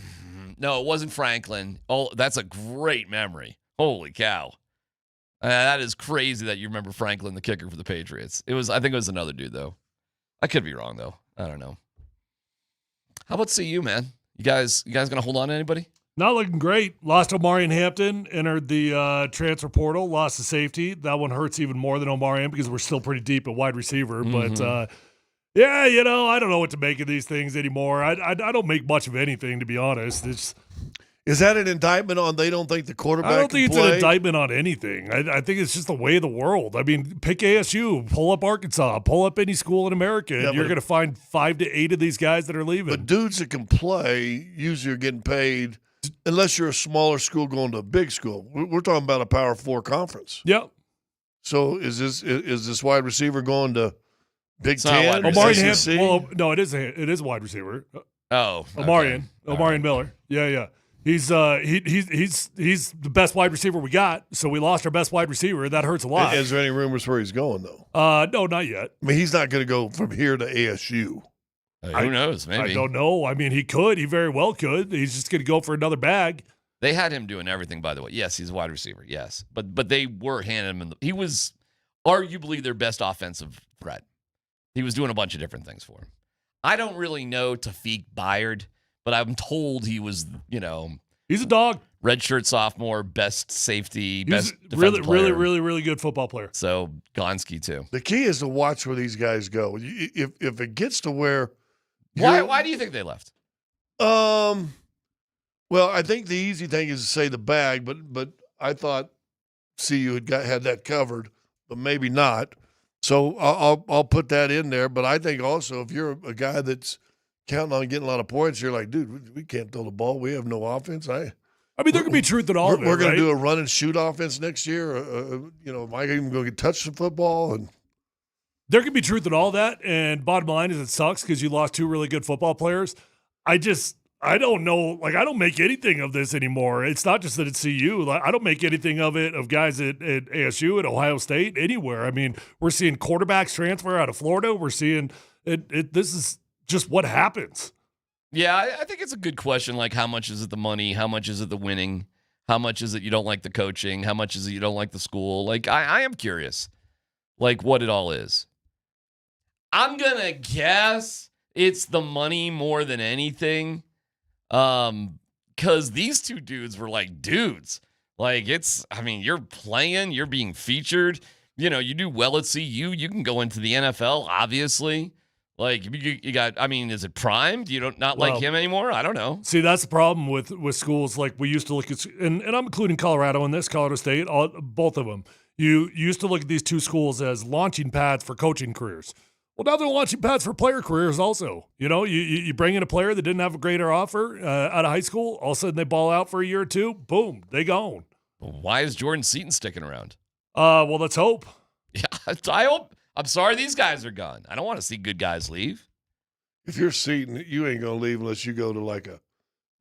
No, it wasn't Franklin. Oh, that's a great memory. Holy cow. That is crazy that you remember Franklin, the kicker for the Patriots. I think it was another dude, though. I could be wrong, though. I don't know. How about CU, man? You guys going to hold on to anybody? Not looking great. Lost Omarion Hampton, entered the transfer portal, lost the safety. That one hurts even more than Omarion because we're still pretty deep at wide receiver. Mm-hmm. But, yeah, I don't know what to make of these things anymore. I don't make much of anything, to be honest. Is that an indictment on they don't think the quarterback I don't think can it's play? an indictment on anything. I think it's just the way of the world. I mean, pick ASU, pull up Arkansas, pull up any school in America, and you're going to find 5 to 8 of these guys that are leaving. But dudes that can play usually are getting paid, unless you're a smaller school going to a big school. We're talking about a Power 4 conference. Yep. So is this wide receiver going to Big Ten? Well, no, it is a wide receiver. Oh, Omarion, okay. Omarion Miller. Yeah. He's the best wide receiver we got, so we lost our best wide receiver. That hurts a lot. Is there any rumors where he's going, though? No, not yet. I mean, he's not going to go from here to ASU. Who knows? Maybe. I don't know. I mean, he could. He very well could. He's just going to go for another bag. They had him doing everything, by the way. Yes, he's a wide receiver. Yes, but they were handing him. He was arguably their best offensive threat. He was doing a bunch of different things for him. I don't really know Tafiq Bayard, but I'm told he was, He's a dog. Redshirt sophomore, best safety, He's best a really, defensive player. really good football player. So Gonski too. The key is to watch where these guys go. If it gets to where Why do you think they left? well, I think the easy thing is to say the bag, but I thought CU had that covered, but maybe not. So I'll put that in there. But I think also if you're a guy that's counting on getting a lot of points, you're like, dude, we can't throw the ball. We have no offense. I mean, there could be truth in all of it. We're going right? to do a run and shoot offense next year. Am I even going to touch the football? And there could be truth in all that. And bottom line is it sucks because you lost 2 really good football players. I don't know. Like, I don't make anything of this anymore. It's not just that it's CU. Like, I don't make anything of it of guys at ASU, at Ohio State, anywhere. I mean, we're seeing quarterbacks transfer out of Florida. We're seeing it. This is just what happens. Yeah, I think it's a good question. Like, how much is it the money? How much is it the winning? How much is it you don't like the coaching? How much is it you don't like the school? Like, I am curious, like, what it all is. I'm going to guess it's the money more than anything. Because these two dudes were like dudes. Like, you're playing, you're being featured. You do well at CU, you can go into the NFL, obviously. Like, you got, is it primed? You don't like him anymore? I don't know. See, that's the problem with schools. Like, we used to look at, and I'm including Colorado in this, Colorado State, both of them. You used to look at these 2 schools as launching pads for coaching careers. Well, now they're launching pads for player careers also. You bring in a player that didn't have a greater offer out of high school, all of a sudden they ball out for a year or 2, boom, they gone. Why is Jordan Seaton sticking around? Well, let's hope. Yeah, I hope. I'm sorry these guys are gone. I don't want to see good guys leave. if you're Seaton, you ain't going to leave unless you go to like a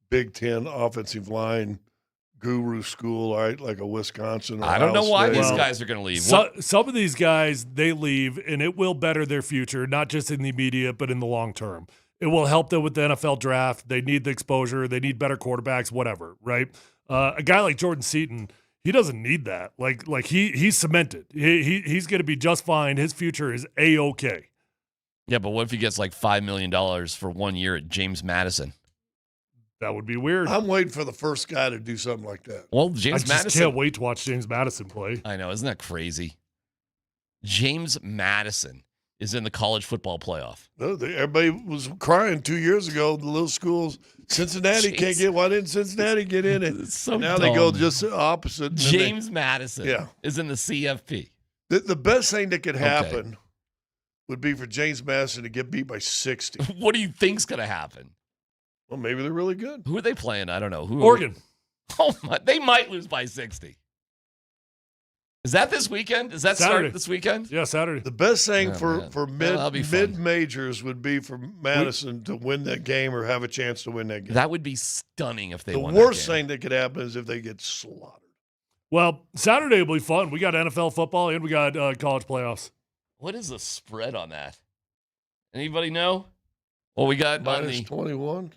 Big Ten offensive line guru school, right? Like a Wisconsin. Or I don't know why State. these guys are going to leave. Some of these guys, they leave, and it will better their future, not just in the immediate, but in the long term. It will help them with the NFL draft. They need the exposure. They need better quarterbacks, whatever, right? A guy like Jordan Seaton, he doesn't need that. Like he's cemented. He's going to be just fine. His future is A-okay. Yeah, but what if he gets like $5 million for 1 year at James Madison? That would be weird. I'm waiting for the first guy to do something like that. Well, James Madison. I just can't wait to watch James Madison play. I know. Isn't that crazy? James Madison is in the college football playoff. No, everybody was crying 2 years ago. The little schools, Cincinnati can't get. Why didn't Cincinnati get in it? It's so now dumb. they go just the opposite. James Madison is in the CFP. The best thing that could happen would be for James Madison to get beat by 60. What do you think's going to happen? Well, maybe they're really good. Who are they playing? I don't know. Oregon. Oh my! They might lose by 60. Is that this weekend? Is that Saturday. start this weekend? Yeah, Saturday. The best thing for that'll be fun. mid majors would be for Madison to win that game or have a chance to win that game. That would be stunning if they the won. worst that game. thing that could happen is if they get slaughtered. Well, Saturday will be fun. We got NFL football and we got college playoffs. What is the spread on that? Anybody know? Well, we got minus 21.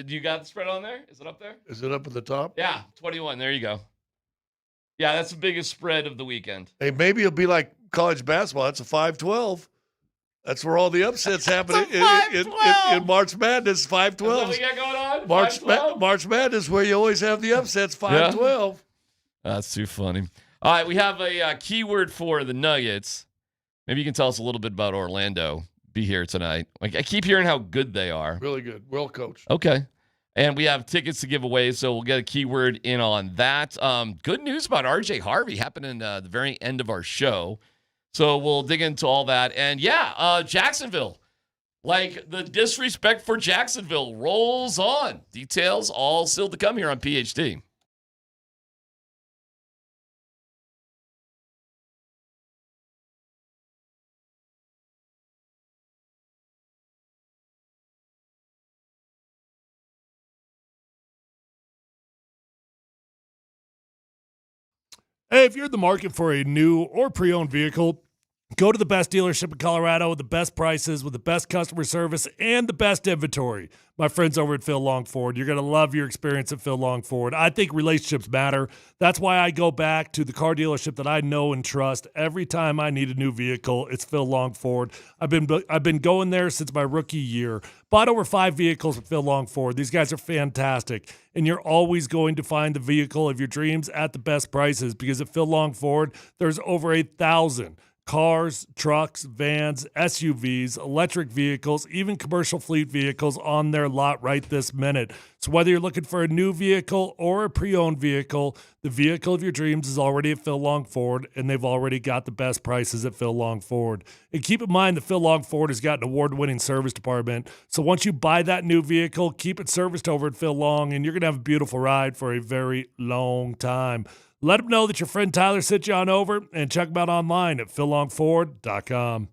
You got the spread on there? Is it up there? Is it up at the top? Yeah, 21. There you go. Yeah, that's the biggest spread of the weekend. Hey, maybe it'll be like college basketball. That's a 5-12. That's where all the upsets happen in March Madness. 5-12. Is that what we got going on? March Madness, where you always have the upsets. 5-12. That's too funny. All right, we have a keyword for the Nuggets. Maybe you can tell us a little bit about Orlando. Be here tonight. Like, I keep hearing how good they are. Really good. Well coached. Okay. And we have tickets to give away, so we'll get a keyword in on that. Good news about RJ Harvey happening the very end of our show. So we'll dig into all that. And Jacksonville. Like, the disrespect for Jacksonville rolls on. Details all still to come here on PhD. Hey, if you're in the market for a new or pre-owned vehicle, Go to the best dealership in Colorado with the best prices, with the best customer service, and the best inventory. My friends over at Phil Long Ford. You're going to love your experience at Phil Long Ford. I think relationships matter. That's why I go back to the car dealership that I know and trust every time I need a new vehicle. It's Phil Long Ford. I've been going there since my rookie year. Bought over 5 vehicles with Phil Long Ford. These guys are fantastic. And you're always going to find the vehicle of your dreams at the best prices, because at Phil Long Ford, there's over 8,000 cars, trucks, vans, SUVs, electric vehicles, even commercial fleet vehicles on their lot right this minute. So whether you're looking for a new vehicle or a pre-owned vehicle, the vehicle of your dreams is already at Phil Long Ford, and they've already got the best prices at Phil Long Ford. And keep in mind that Phil Long Ford has got an award-winning service department. So once you buy that new vehicle, keep it serviced over at Phil Long, and you're going to have a beautiful ride for a very long time. Let them know that your friend Tyler sent you on over, and check them out online at phillongford.com.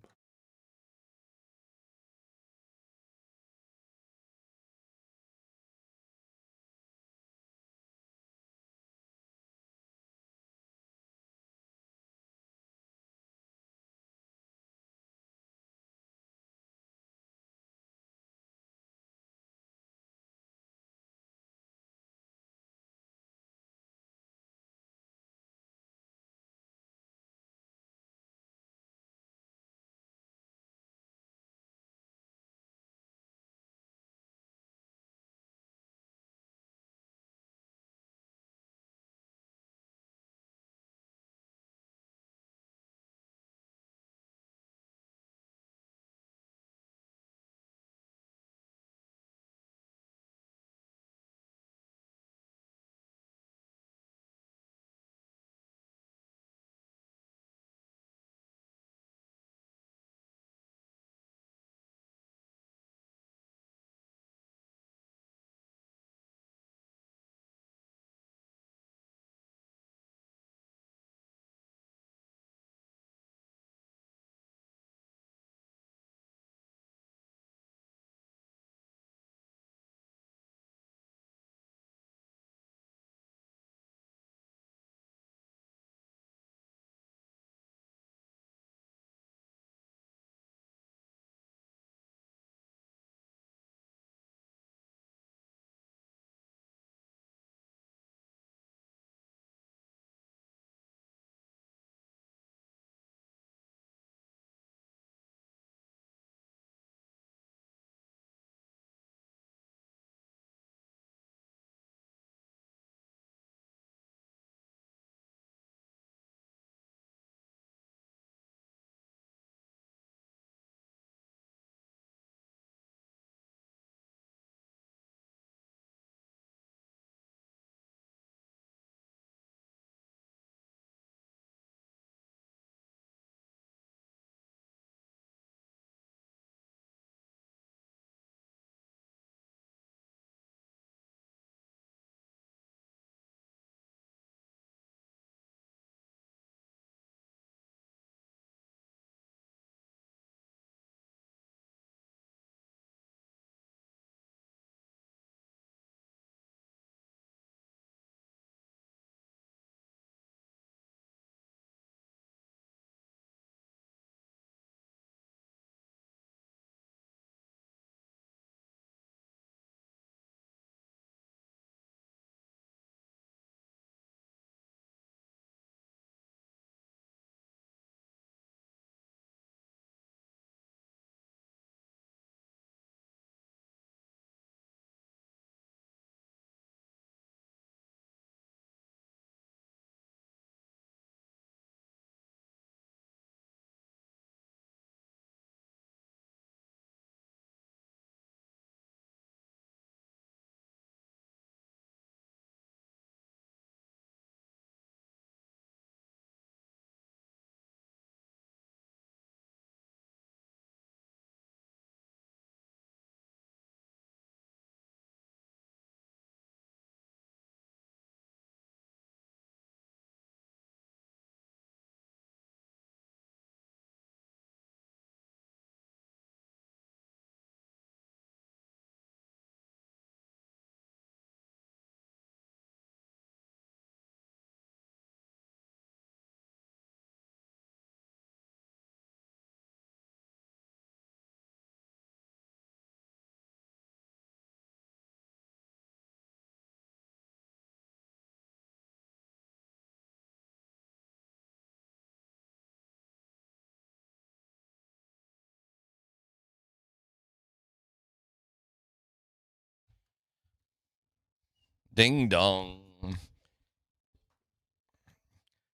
Ding dong.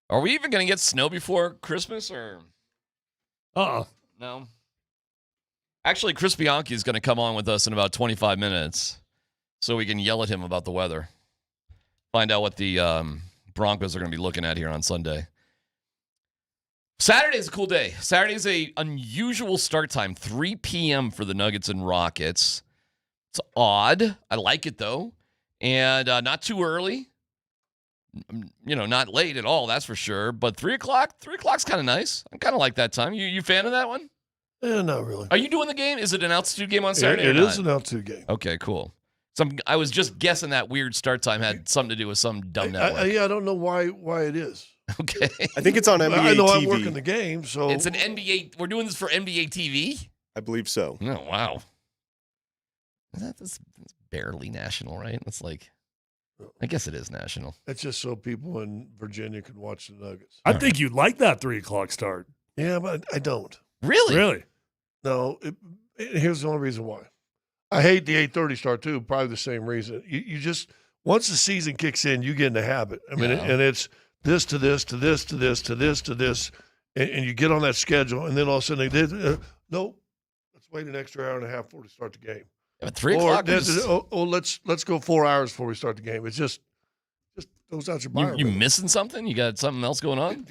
Are we even going to get snow before Christmas or? No. Actually, Chris Bianchi is going to come on with us in about 25 minutes so we can yell at him about the weather. Find out what the Broncos are going to be looking at here on Sunday. Saturday is a cool day. Saturday is a unusual start time, 3 p.m. for the Nuggets and Rockets. It's odd. I like it, though. And not too early. Not late at all, that's for sure. But 3 o'clock? 3 o'clock's kind of nice. I kind of like that time. You fan of that one? Not really. Are you doing the game? Is it an altitude game on Saturday? It is an altitude game. Okay, cool. I was just guessing that weird start time had something to do with some dumb network. I don't know why it is. Okay. I think it's on NBA I know TV. I work in the game, so it's an NBA. We're doing this for NBA TV? I believe so. Oh, wow. That's barely national, right? That's like, I guess it is national. It's just so people in Virginia can watch the Nuggets. I think you'd like that 3 o'clock start. Yeah, but I don't. Really? Really? No. Here's the only reason why. I hate the 8:30 start too. Probably the same reason. You just once the season kicks in, you get in the habit. I mean, and it's this to this to this to this to this to this, and you get on that schedule, and then all of a sudden they did. Nope. Let's wait an extra hour and a half before we start the game. Yeah, but 3 o'clock. Let's go 4 hours before we start the game. It's just goes out your mind. You missing something? You got something else going on?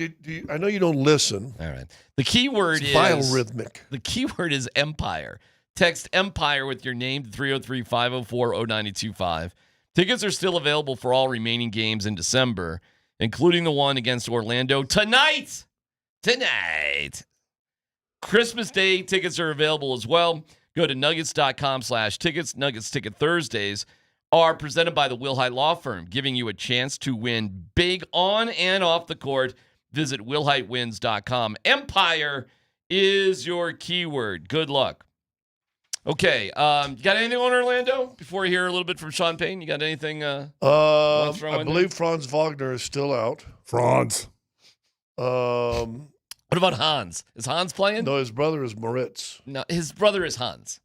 I know you don't listen. All right. The key word is biorhythmic. The key word is Empire. Text Empire with your name to 303-504-0925. Tickets are still available for all remaining games in December, including the one against Orlando tonight. Christmas Day tickets are available as well. Go to nuggets.com/tickets. Nuggets Ticket Thursdays are presented by the Wilhite Law Firm, giving you a chance to win big on and off the court. Visit wilhitewins.com. Empire is your keyword. Good luck. Okay, you got anything on Orlando before we hear a little bit from Sean Payton? You got anything? I believe Franz Wagner is still out. Franz. What about Hans? Is Hans playing? No, his brother is Moritz. No, his brother is Hans.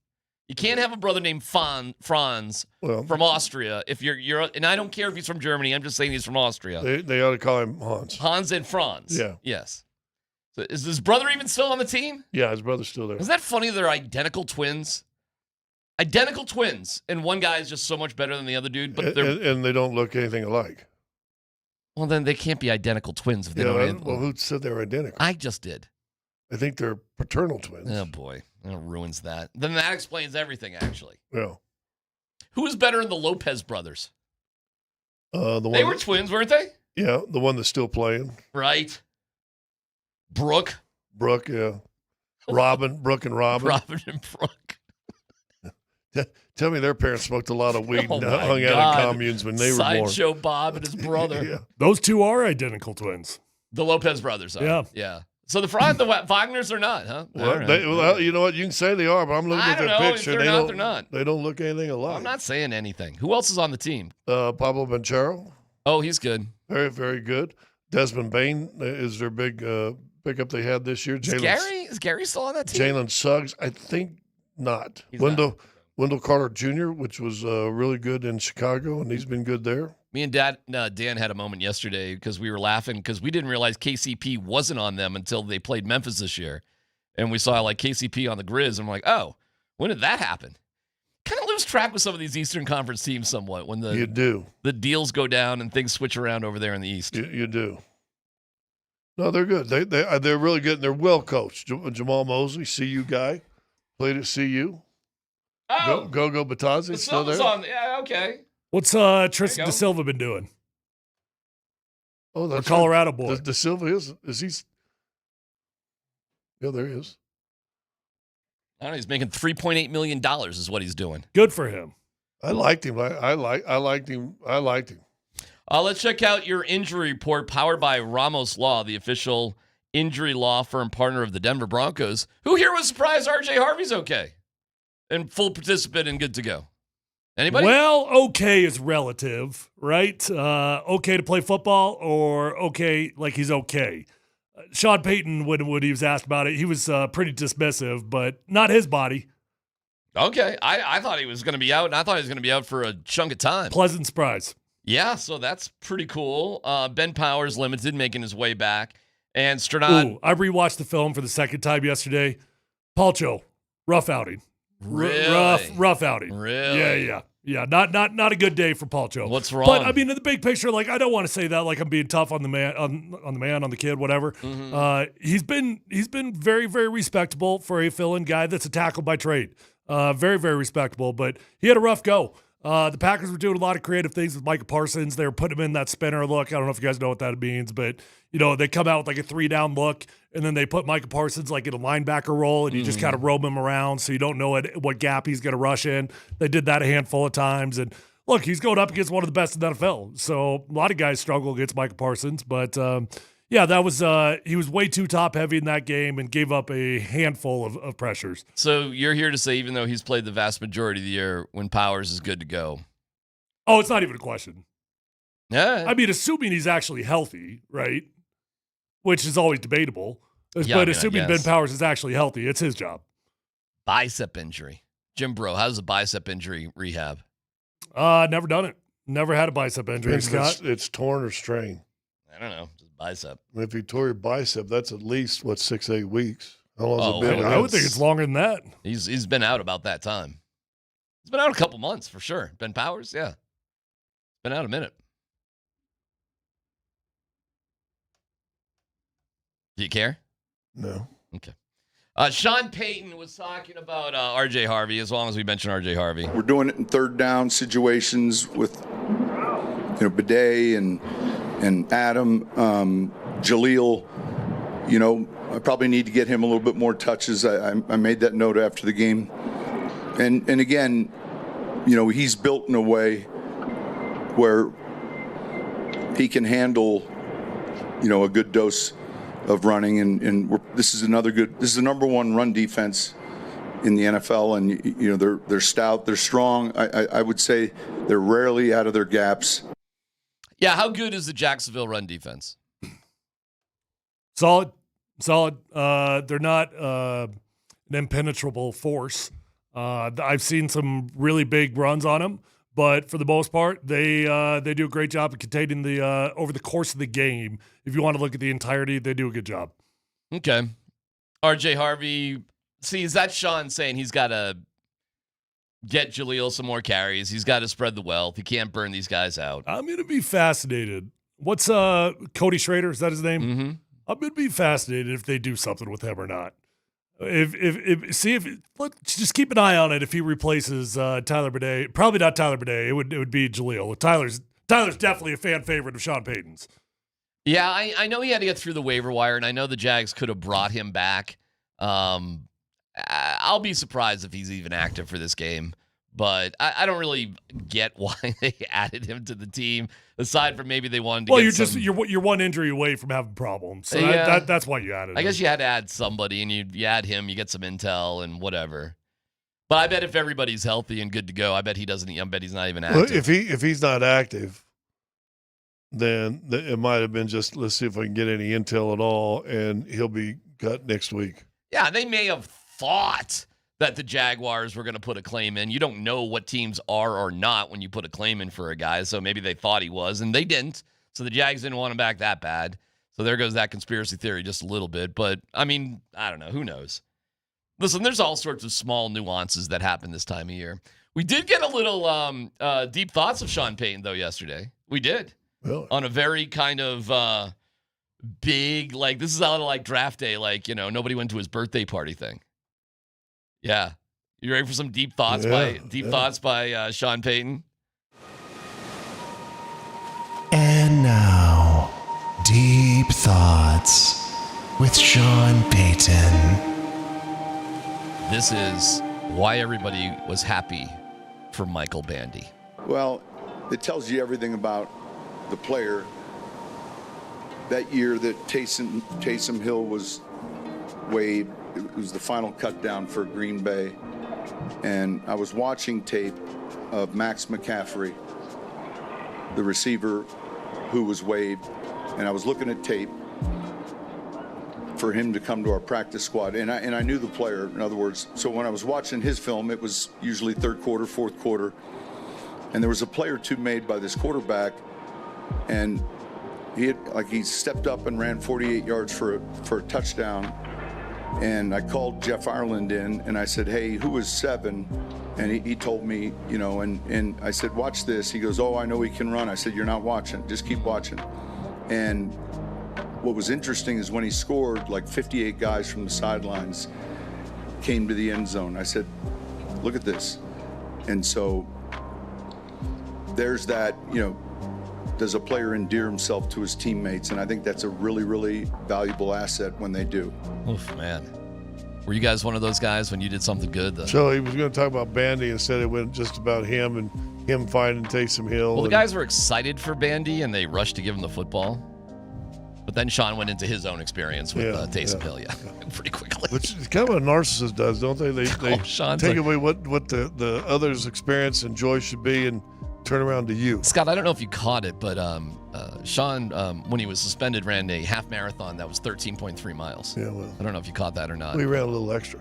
You can't have a brother named Franz from Austria if you're. And I don't care if he's from Germany. I'm just saying he's from Austria. They ought to call him Hans. Hans and Franz. Yeah. Yes. So is his brother even still on the team? Yeah, his brother's still there. Isn't that funny? They're identical twins. Identical twins, and one guy is just so much better than the other dude. But and they don't look anything alike. Well, then they can't be identical twins if they don't. Well, who said they were identical? I just did. I think they're paternal twins. Oh boy, that ruins that. Then that explains everything. Actually, yeah. Who was better in the Lopez brothers? They were twins, weren't they? Yeah, the one that's still playing. Right. Brooke, yeah. Brooke and Robin. Robin and Brooke. Tell me their parents smoked a lot of weed and hung out in communes when they were born. Sideshow Bob and his brother. Yeah. Those two are identical twins. The Lopez brothers are. Yeah. Yeah. So the Wagners are not, huh? Well, you know what? You can say they are, but I'm looking at their picture. If they're not. They don't look anything alike. I'm not saying anything. Who else is on the team? Pablo Banchero. Oh, he's good. Very, very good. Desmond Bain is their big pickup they had this year. Is Gary still on that team? Jalen Suggs, I think not. Wendell Carter Jr., which was really good in Chicago, and he's been good there. Me and Dan had a moment yesterday because we were laughing because we didn't realize KCP wasn't on them until they played Memphis this year. And we saw like KCP on the Grizz, and I'm like, oh, when did that happen? Kind of lose track with some of these Eastern Conference teams somewhat when you do. The deals go down and things switch around over there in the East. You do. No, they're good. They're really good, and they're well coached. Jamal Mosley, CU guy, played at CU. Oh, Go Batazzi still there? Yeah, okay. What's Tristan Da Silva been doing? Oh, that's a Colorado boy. Da Silva is he? Yeah, there he is. I don't know. He's making $3.8 million is what he's doing. Good for him. I liked him. I liked him. Let's check out your injury report powered by Ramos Law, the official injury law firm partner of the Denver Broncos. Who here was surprised RJ Harvey's okay? And full participant and good to go. Anybody? Well, okay is relative, right? Okay to play football or okay like he's okay. Sean Payton, when he was asked about it, he was pretty dismissive, but not his body. Okay. I thought he was going to be out, and I thought he was going to be out for a chunk of time. Pleasant surprise. Yeah, so that's pretty cool. Ben Powers limited, making his way back. And Sternad. I rewatched the film for the second time yesterday. Palcho, rough outing. Really? Rough outing. Really? Yeah. Not a good day for Palcho. What's wrong? But I mean, in the big picture, like I don't want to say that like I'm being tough on the man, on the kid, whatever. He's been very, very respectable for a fill-in guy that's a tackle by trade. Very, very respectable. But he had a rough go. The Packers were doing a lot of creative things with Micah Parsons. They were putting him in that spinner look. I don't know if you guys know what that means, but they come out with like a 3-down look, and then they put Micah Parsons like in a linebacker role, and you just kind of roam him around so you don't know what gap he's going to rush in. They did that a handful of times, and look, he's going up against one of the best in the NFL. So a lot of guys struggle against Micah Parsons, but that was he was way too top heavy in that game and gave up a handful of pressures. So you're here to say, even though he's played the vast majority of the year, when Powers is good to go. Oh, it's not even a question. Yeah. I mean, assuming he's actually healthy, right? Which is always debatable. Assuming Ben Powers is actually healthy, it's his job. Bicep injury. Jim Bro, how's a bicep injury rehab? Never done it. Never had a bicep injury, Scott. It's torn or strained. I don't know. Just bicep. If you tore your bicep, that's at least, 6-8 weeks. How long has it been? I would think it's longer than that. He's been out about that time. He's been out a couple months for sure. Ben Powers, yeah. Been out a minute. Do you care? No. Okay. Sean Payton was talking about R.J. Harvey, as long as we mention R.J. Harvey. We're doing it in third down situations with Bidet and Adam, Jaleel. I probably need to get him a little bit more touches. I made that note after the game. And again, he's built in a way where he can handle, a good dose of running, and this is the number one run defense in the NFL, and they're stout, they're strong. I would say they're rarely out of their gaps. Yeah, how good is the Jacksonville run defense? Solid. They're not an impenetrable force. I've seen some really big runs on them, but for the most part, they do a great job of containing the over the course of the game. If you want to look at the entirety, they do a good job. Okay. R.J. Harvey, see, is that Sean saying he's got to get Jaleel some more carries? He's got to spread the wealth. He can't burn these guys out. I'm going to be fascinated. What's Cody Schrader? Is that his name? Mm-hmm. I'm going to be fascinated if they do something with him or not. Just keep an eye on it. If he replaces Tyler Bidet, probably not Tyler Bidet. It would be Jaleel. Tyler's definitely a fan favorite of Sean Payton's. Yeah, I know he had to get through the waiver wire, and I know the Jags could have brought him back. I'll be surprised if he's even active for this game, but I don't really get why they added him to the team, aside from maybe they wanted to get you're one injury away from having problems, so yeah. that's why you added him. I guess you had to add somebody, and you add him, you get some intel and whatever. But I bet if everybody's healthy and good to go, I bet he's not even active. Well, if he's not active, then it might have been just, let's see if I can get any intel at all, and he'll be cut next week. Yeah, they may have thought that the Jaguars were going to put a claim in. You don't know what teams are or not when you put a claim in for a guy, so maybe they thought he was, and they didn't. So the Jags didn't want him back that bad. So there goes that conspiracy theory just a little bit. But, I mean, I don't know. Who knows? Listen, there's all sorts of small nuances that happen this time of year. We did get a little deep thoughts of Sean Payton, though, yesterday. We did. Really? On a very kind of big, like, this is out of like draft day, like, nobody went to his birthday party thing. Yeah. You ready for some deep thoughts by Sean Payton? And now, Deep Thoughts with Sean Payton. This is why everybody was happy for Michael Bandy. Well, it tells you everything about the player. That year that Taysom Hill was waived, it was the final cut down for Green Bay. And I was watching tape of Max McCaffrey, the receiver who was waived. And I was looking at tape for him to come to our practice squad. And I knew the player, in other words. So when I was watching his film, it was usually third quarter, fourth quarter. and there was a play or two made by this quarterback, and he stepped up and ran 48 yards for a touchdown. And I called Jeff Ireland in, and I said, hey, who was 7? And he told me, and I said, watch this. He goes, oh, I know he can run. I said, you're not watching. Just keep watching. And what was interesting is when he scored, like 58 guys from the sidelines came to the end zone. I said, look at this. And so there's that, does a player endear himself to his teammates? And I think that's a really, really valuable asset when they do. Oof, man. Were you guys one of those guys when you did something good? So he was going to talk about Bandy and said it went just about him and him finding Taysom Hill. Well, the guys were excited for Bandy, and they rushed to give him the football. But then Sean went into his own experience with Taysom Hill, pretty quickly. Which is kind of what a narcissist does, don't they? They Sean's take away what the other's experience and joy should be and turn around to you. Scott, I don't know if you caught it, but Sean, when he was suspended, ran a half marathon that was 13.3 miles. Yeah, well. I don't know if you caught that or not. We ran a little extra.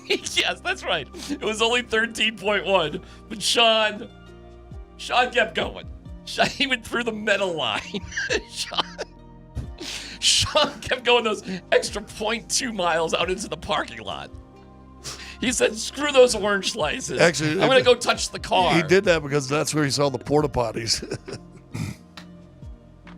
Yes, that's right. It was only 13.1, but Sean kept going. He went through the medal line. Sean kept going those extra 0.2 miles out into the parking lot. He said, screw those orange slices. Actually, I'm going to go touch the car. He did that because that's where he saw the porta potties.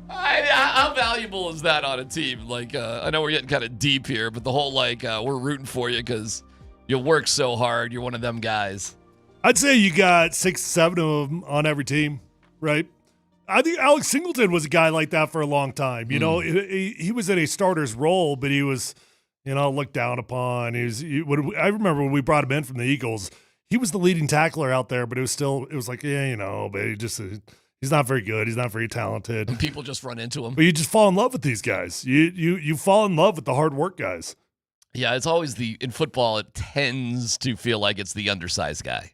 How valuable is that on a team? Like, I know we're getting kind of deep here, but the whole, we're rooting for you because you work so hard. You're one of them guys. I'd say you got 6, 7 of them on every team, right? I think Alex Singleton was a guy like that for a long time. He was in a starter's role, but he was, looked down upon. I remember when we brought him in from the Eagles, he was the leading tackler out there, but it was like, but he's not very good. He's not very talented. And people just run into him. But you just fall in love with these guys. You fall in love with the hard work guys. Yeah, it's always in football, it tends to feel like it's the undersized guy.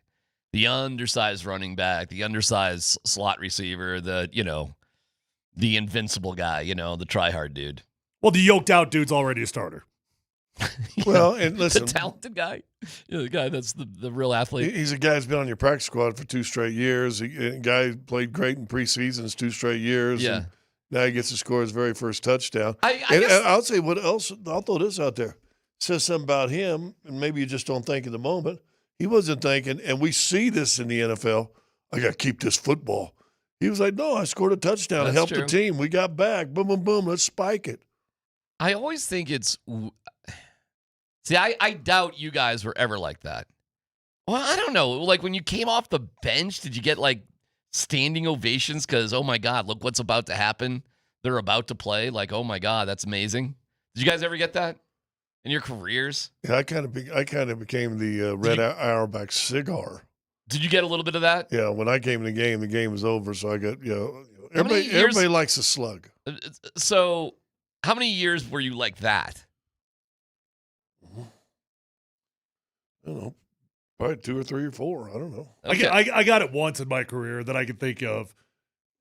The undersized running back, the undersized slot receiver, the invincible guy, the try-hard dude. Well, the yoked out dude's already a starter. Well, and listen. The talented guy. The guy that's the real athlete. He's a guy who's been on your practice squad for 2 straight years. A guy who played great in preseasons 2 straight years. Yeah. And now he gets to score his very first touchdown. I guess, I'll say what else. I'll throw this out there. Says something about him, and maybe you just don't think in the moment. He wasn't thinking, and we see this in the NFL, I got to keep this football. He was like, no, I scored a touchdown. That's Helped true. the team. We got back. Boom, boom, boom. Let's spike it. I always think it's – see, I doubt you guys were ever like that. Well, I don't know. Like, when you came off the bench, did you get, standing ovations because, oh, my God, look what's about to happen? They're about to play. Like, oh, my God, that's amazing. Did you guys ever get that in your careers? Yeah, I kind of became the Red Auerbach cigar. Did you get a little bit of that? Yeah, when I came in the game was over, so I got, everybody likes a slug. So how many years were you like that? I don't know, probably 2 or 3 or 4. I don't know. Okay. I got it once in my career that I can think of.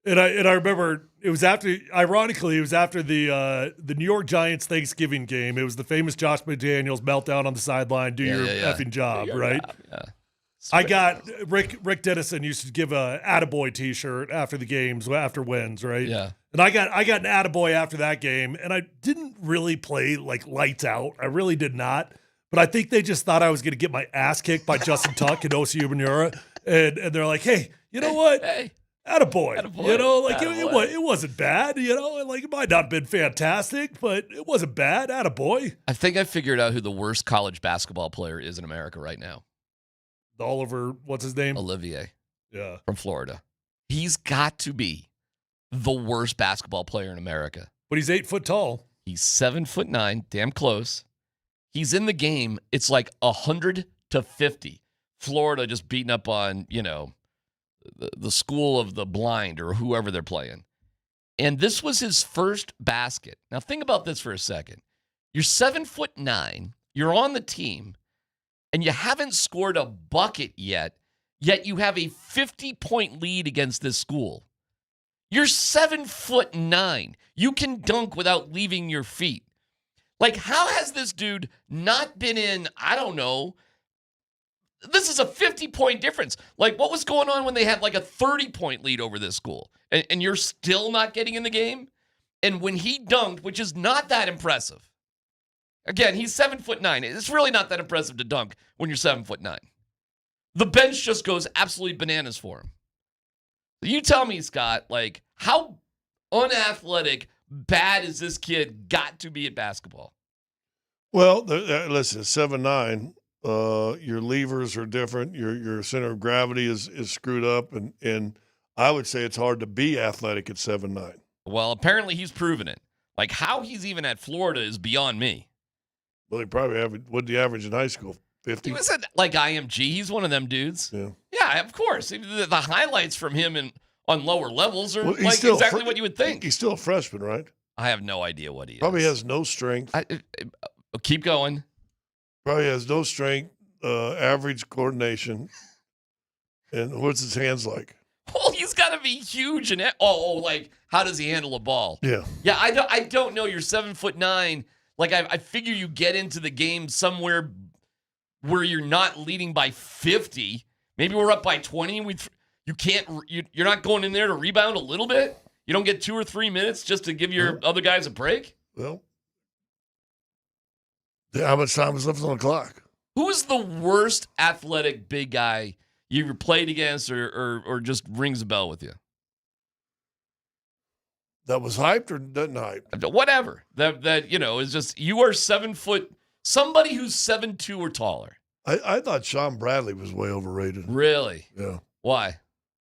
And I remember it was after the New York Giants Thanksgiving game. It was the famous Josh McDaniels meltdown on the sideline, do your effing job, right? Yeah. I got Rick Dennison used to give a attaboy t-shirt after the games, after wins, right? Yeah. And I got an attaboy after that game, and I didn't really play lights out. I really did not. But I think they just thought I was going to get my ass kicked by Justin Tuck and Osi Umenyiora. And they're like, hey, you know what? Hey. Attaboy. Attaboy. It wasn't bad, it might not have been fantastic, but it wasn't bad. Attaboy. I think I figured out who the worst college basketball player is in America right now. Oliver, what's his name? Olivier. Yeah. From Florida. He's got to be the worst basketball player in America. But he's 8 foot tall. He's 7'9", damn close. He's in the game. It's like 100-50. Florida just beating up on, the school of the blind or whoever they're playing. And this was his first basket. Now think about this for a second. You're 7'9", you're on the team, and you haven't scored a bucket yet you have a 50-point lead against this school. You're 7'9". You can dunk without leaving your feet. Like, how has this dude not been in, I don't know, This is a 50-point difference. Like, what was going on when they had like a 30-point lead over this school? And you're still not getting in the game? And when he dunked, which is not that impressive. Again, he's 7'9". It's really not that impressive to dunk when you're 7'9". The bench just goes absolutely bananas for him. You tell me, Scott, like, how unathletic, bad is this kid got to be at basketball? Well, listen, 7'9". Your levers are different. Your center of gravity is screwed up, and I would say it's hard to be athletic at 7'9". Well, apparently he's proven it. Like, how he's even at Florida is beyond me. Well, he probably what'd he average in high school? 50? He was at, like, IMG. He's one of them dudes. Yeah, of course. The highlights from him on lower levels are exactly what you would think. He's still a freshman, right? I have no idea what he is. Probably has no strength. Keep going. Probably has no strength, average coordination. And what's his hands like? Well, he's got to be huge. And like, how does he handle a ball? Yeah. Yeah, I don't know. You're 7'9". Like, I figure you get into the game somewhere where you're not leading by 50. Maybe we're up by 20. And you're not going in there to rebound a little bit? You don't get 2 or 3 minutes just to give your other guys a break? Well, how much time is left on the clock? Who's the worst athletic big guy you ever played against or just rings a bell with you? That was hyped or doesn't hype? Whatever. That is just, you are 7 foot, somebody who's 7'2" or taller. I thought Sean Bradley was way overrated. Really? Yeah. Why?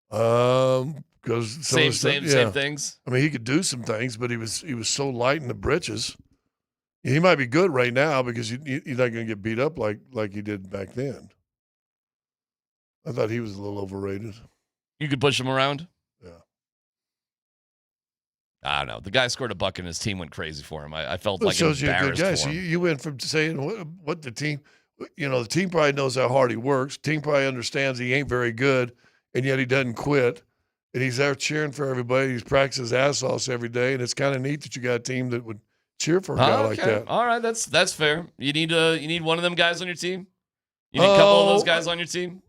Because same things. I mean, he could do some things, but he was so light in the britches. He might be good right now because he's not going to get beat up like he did back then. I thought he was a little overrated. You could push him around? Yeah. I don't know. The guy scored a bucket and his team went crazy for him. I felt like shows you a good guy. for So him. you went from saying what the team, the team probably knows how hard he works. Team probably understands he ain't very good, and yet he doesn't quit. And he's there cheering for everybody. He's practicing his ass off every day, and it's kind of neat that you got a team that would cheer for a guy like that. All right, that's fair. You need one of them guys on your team? You need a couple of those guys on your team?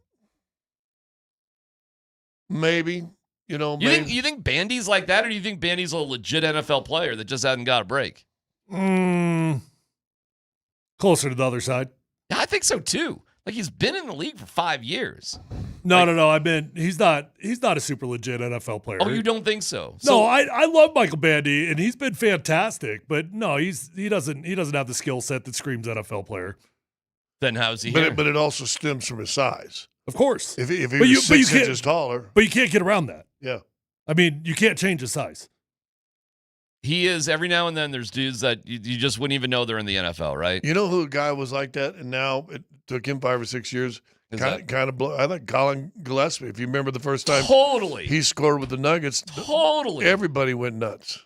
Maybe. You think Bandy's like that, or do you think Bandy's a legit NFL player that just hasn't got a break? Closer to the other side. Yeah, I think so too. Like, he's been in the league for 5 years. No. He's not a super legit NFL player. Oh, you don't think so? No, I love Michael Bandy, and he's been fantastic. But no, he doesn't have the skill set that screams NFL player. Then how's he here? But it also stems from his size. Of course. If he was 6 inches taller. But you can't get around that. Yeah. I mean, you can't change his size. He is, every now and then there's dudes that you just wouldn't even know they're in the NFL, right? You know who a guy was like that, and now it took him 5 or 6 years? I think Colin Gillespie. If you remember the first time he scored with the Nuggets, everybody went nuts.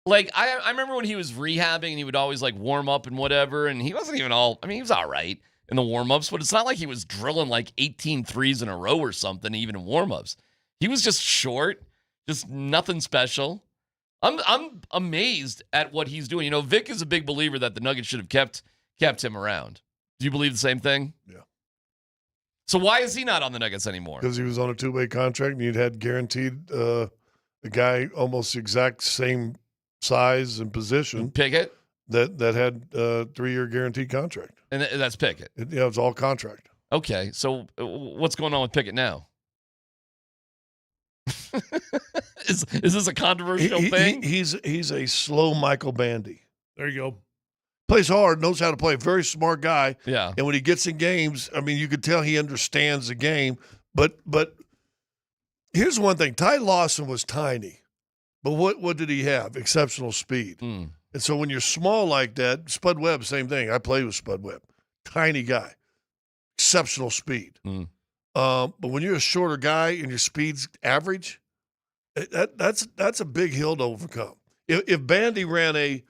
Like, I remember when he was rehabbing and he would always, like, warm up and whatever, and he wasn't even he was all right in the warm-ups, but it's not like he was drilling, like, 18 threes in a row or something, even in warm-ups. He was just short, just nothing special. I'm amazed at what he's doing. Vic is a big believer that the Nuggets should have kept him around. Do you believe the same thing? Yeah. So why is he not on the Nuggets anymore? Because he was on a 2-way contract, and you'd had guaranteed a guy almost exact same size and position. Pickett? That had a 3-year guaranteed contract. And that's Pickett? It's all contract. Okay, so what's going on with Pickett now? Is this a controversial thing? He's a slow Michael Bandy. There you go. Plays hard, knows how to play. Very smart guy. Yeah. And when he gets in games, I mean, you could tell he understands the game. But here's one thing: Ty Lawson was tiny, but what did he have? Exceptional speed. And so when you're small like that, Spud Webb, same thing. I played with Spud Webb, tiny guy, exceptional speed. But when you're a shorter guy and your speed's average, that's a big hill to overcome. If Bandy ran a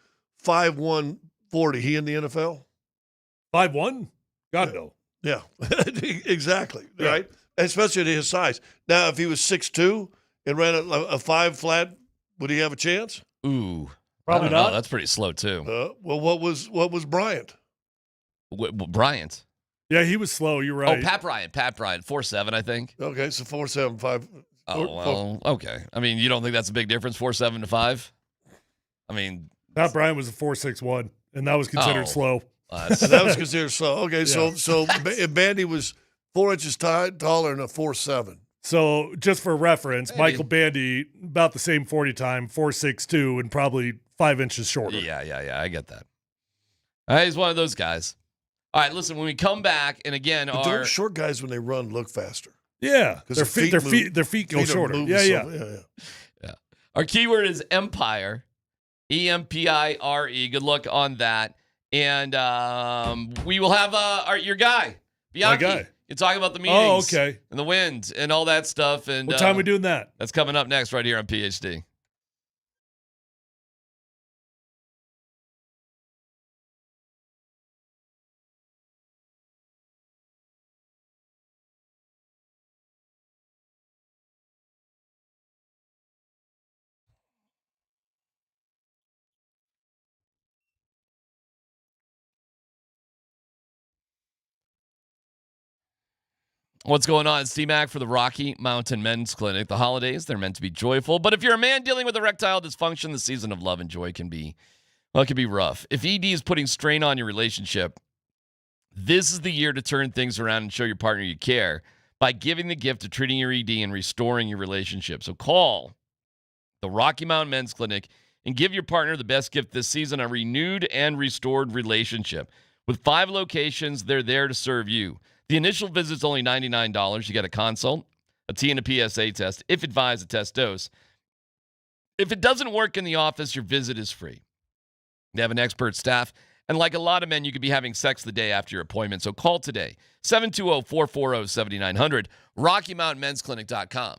5'1" 40, he in the NFL? 5'1"? God, no. Yeah, exactly, right? Especially at his size. Now, if he was 6'2" and ran a 5 flat, would he have a chance? Ooh. Probably not. That's pretty slow, too. Well, what was Bryant? Bryant? Yeah, he was slow. You're right. Oh, Pat Bryant, 4.7, I think. Okay, so 4.75. Oh, well, okay. I mean, you don't think that's a big difference, 4.7 to 5? I mean, Pat Bryant was a 4.61, and that was considered slow. That was considered slow. Okay, Yeah. so Bandy was 4 inches taller and a 4.7. So just for reference, Michael Bandy, about the same 40 time, 4.62, and probably 5 inches shorter. Yeah, I get that. He's one of those guys. All right, listen, when we come back, and again, But don't short guys when they run look faster. Yeah, because their feet go shorter. Yeah. Our keyword is Empire, EMPIRE. Good luck on that. And we will have your guy, Bianchi. My guy. You talk about the meetings, okay, and the wins, and all that stuff. And what time are we doing that? That's coming up next, right here on PhD. What's going on? It's DMac for the Rocky Mountain Men's Clinic. The holidays, they're meant to be joyful. But if you're a man dealing with erectile dysfunction, the season of love and joy can be rough. If ED is putting strain on your relationship, this is the year to turn things around and show your partner you care by giving the gift of treating your ED and restoring your relationship. So call the Rocky Mountain Men's Clinic and give your partner the best gift this season, a renewed and restored relationship. With 5 locations, they're there to serve you. The initial visit's only $99. You get a consult, a T and a PSA test, if advised, a test dose. If it doesn't work in the office, your visit is free. They have an expert staff, and like a lot of men, you could be having sex the day after your appointment. So call today, 720-440-7900, RockyMountainMen'sClinic.com.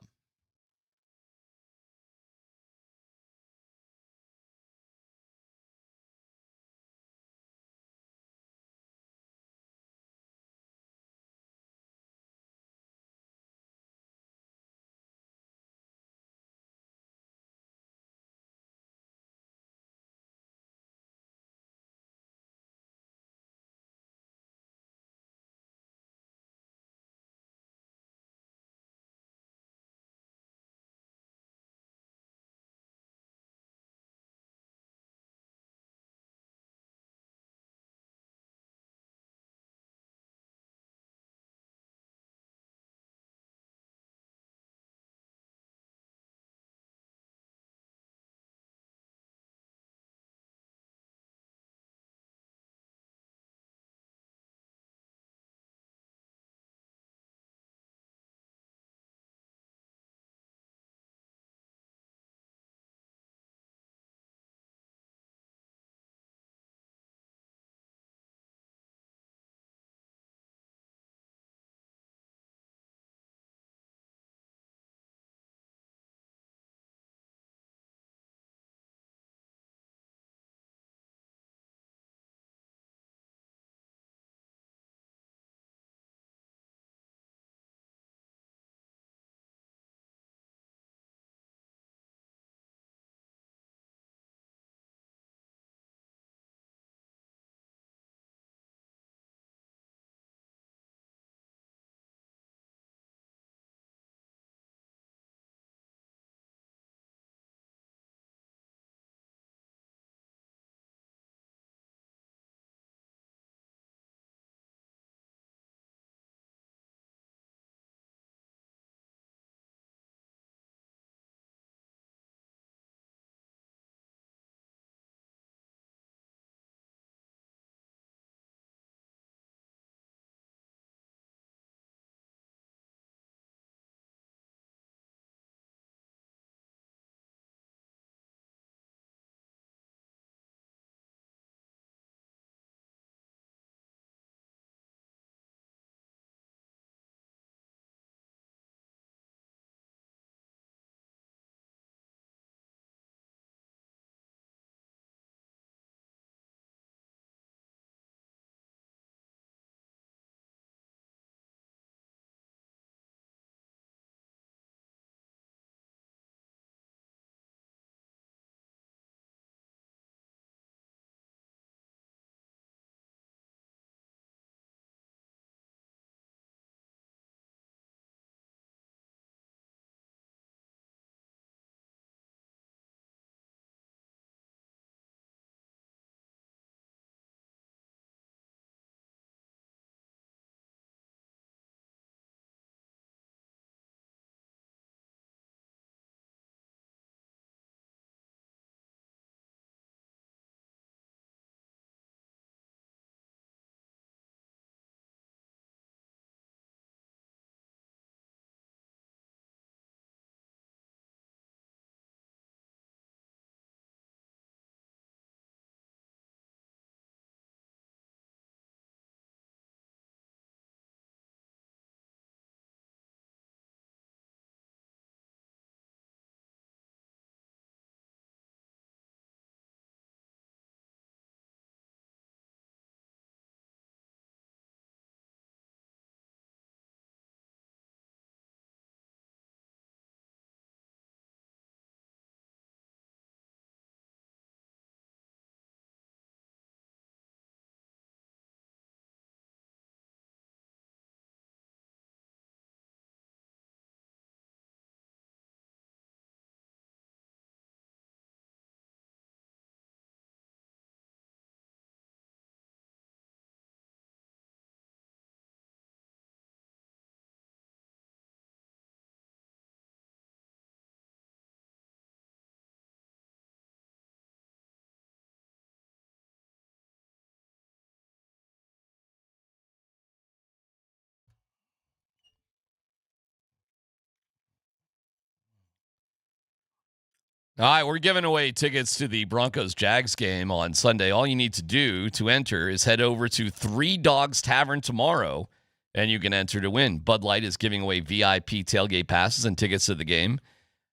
All right, we're giving away tickets to the Broncos Jags game on Sunday. All you need to do to enter is head over to Three Dogs Tavern tomorrow, and you can enter to win. Bud Light is giving away VIP tailgate passes and tickets to the game.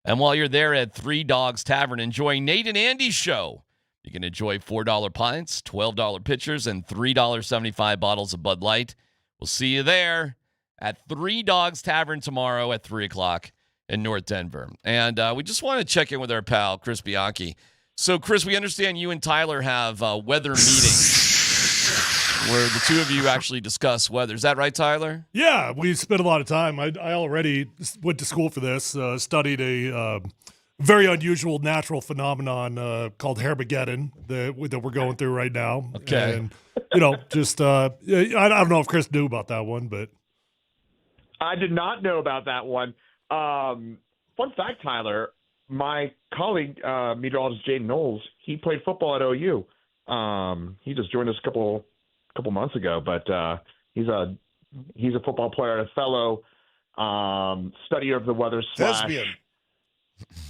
And while you're there at Three Dogs Tavern, enjoy Nate and Andy's show. You can enjoy $4 pints, $12 pitchers, and $3.75 bottles of Bud Light. We'll see you there at Three Dogs Tavern tomorrow at 3 o'clock in North Denver. And we just want to check in with our pal, Chris Bianchi. So, Chris, we understand you and Tyler have weather meetings where the two of you actually discuss weather. Is that right, Tyler? Yeah, we spent a lot of time. I already went to school for this, studied a very unusual natural phenomenon called Hermageddon that we're going through right now. Okay. And, just I don't know if Chris knew about that one, but. I did not know about that one. Fun fact, Tyler, my colleague, meteorologist Jaden Knowles, he played football at OU. He just joined us a couple months ago, but he's a football player, a fellow studier of the weather / Thespian.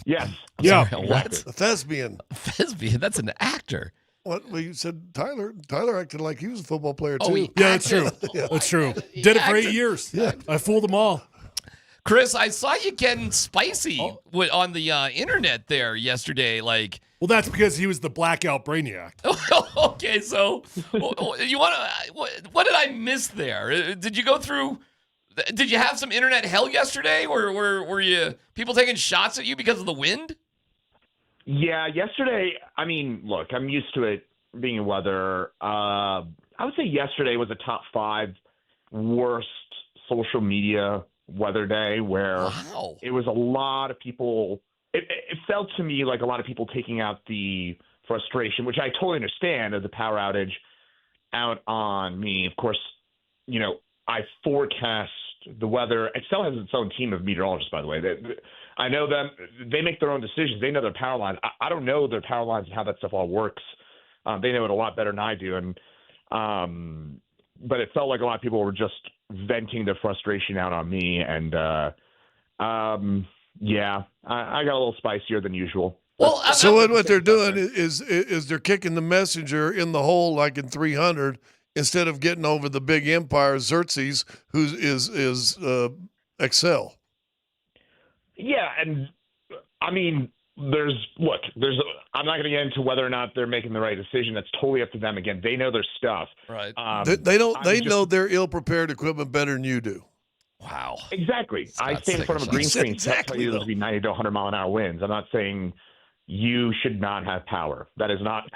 Yes. Yeah. Sorry, what? A thespian. Thespian? That's an actor. What? Well, you said Tyler. Tyler acted like he was a football player too. Oh, Yeah, that's true. That's true. Did it for 8 years. Yeah. I fooled them all. Chris, I saw you getting spicy on the internet there yesterday. Like, well, that's because he was the blackout brainiac. Okay, so you want to? What did I miss there? Did you go through? Did you have some internet hell yesterday? Were you people taking shots at you because of the wind? Yeah, yesterday. I mean, look, I'm used to it being in weather. I would say yesterday was a top 5 worst social media weather day where it was a lot of people. It felt to me like a lot of people taking out the frustration, which I totally understand as a power outage out on me. Of course, I forecast the weather. Excel has its own team of meteorologists, by the way. I know them. They make their own decisions. They know their power lines. I don't know their power lines and how that stuff all works. They know it a lot better than I do. And but it felt like a lot of people were just venting their frustration out on me. And yeah, I got a little spicier than usual. Well, so what they're doing is they're kicking the messenger in the hole like in 300 instead of getting over the big empire Xerxes, who is Excel. Yeah, and I mean, I'm not going to get into whether or not they're making the right decision. That's totally up to them. Again, they know their stuff. Right. They know their ill-prepared equipment better than you do. Wow. Exactly. I stand in front of a green screen. Tell you there's going to be 90 to 100 mile an hour winds. I'm not saying you should not have power. That is not.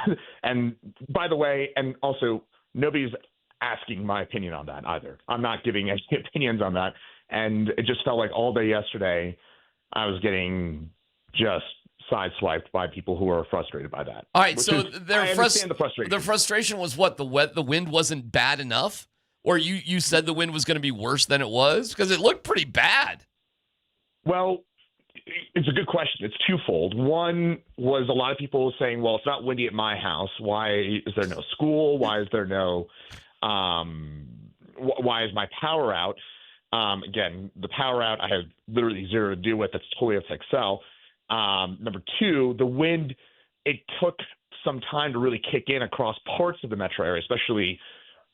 And by the way, and also nobody's asking my opinion on that either. I'm not giving any opinions on that. And it just felt like all day yesterday I was getting just sideswiped by people who are frustrated by that. All right, so I understand the frustration. Their frustration was what? The wind wasn't bad enough? Or you said the wind was going to be worse than it was? Because it looked pretty bad. Well, it's a good question. It's twofold. One was a lot of people saying, well, it's not windy at my house. Why is there no school? Why is there no why is my power out? Again, the power out I have literally zero to do with. That's totally up to Excel. Number two, the wind, it took some time to really kick in across parts of the metro area, especially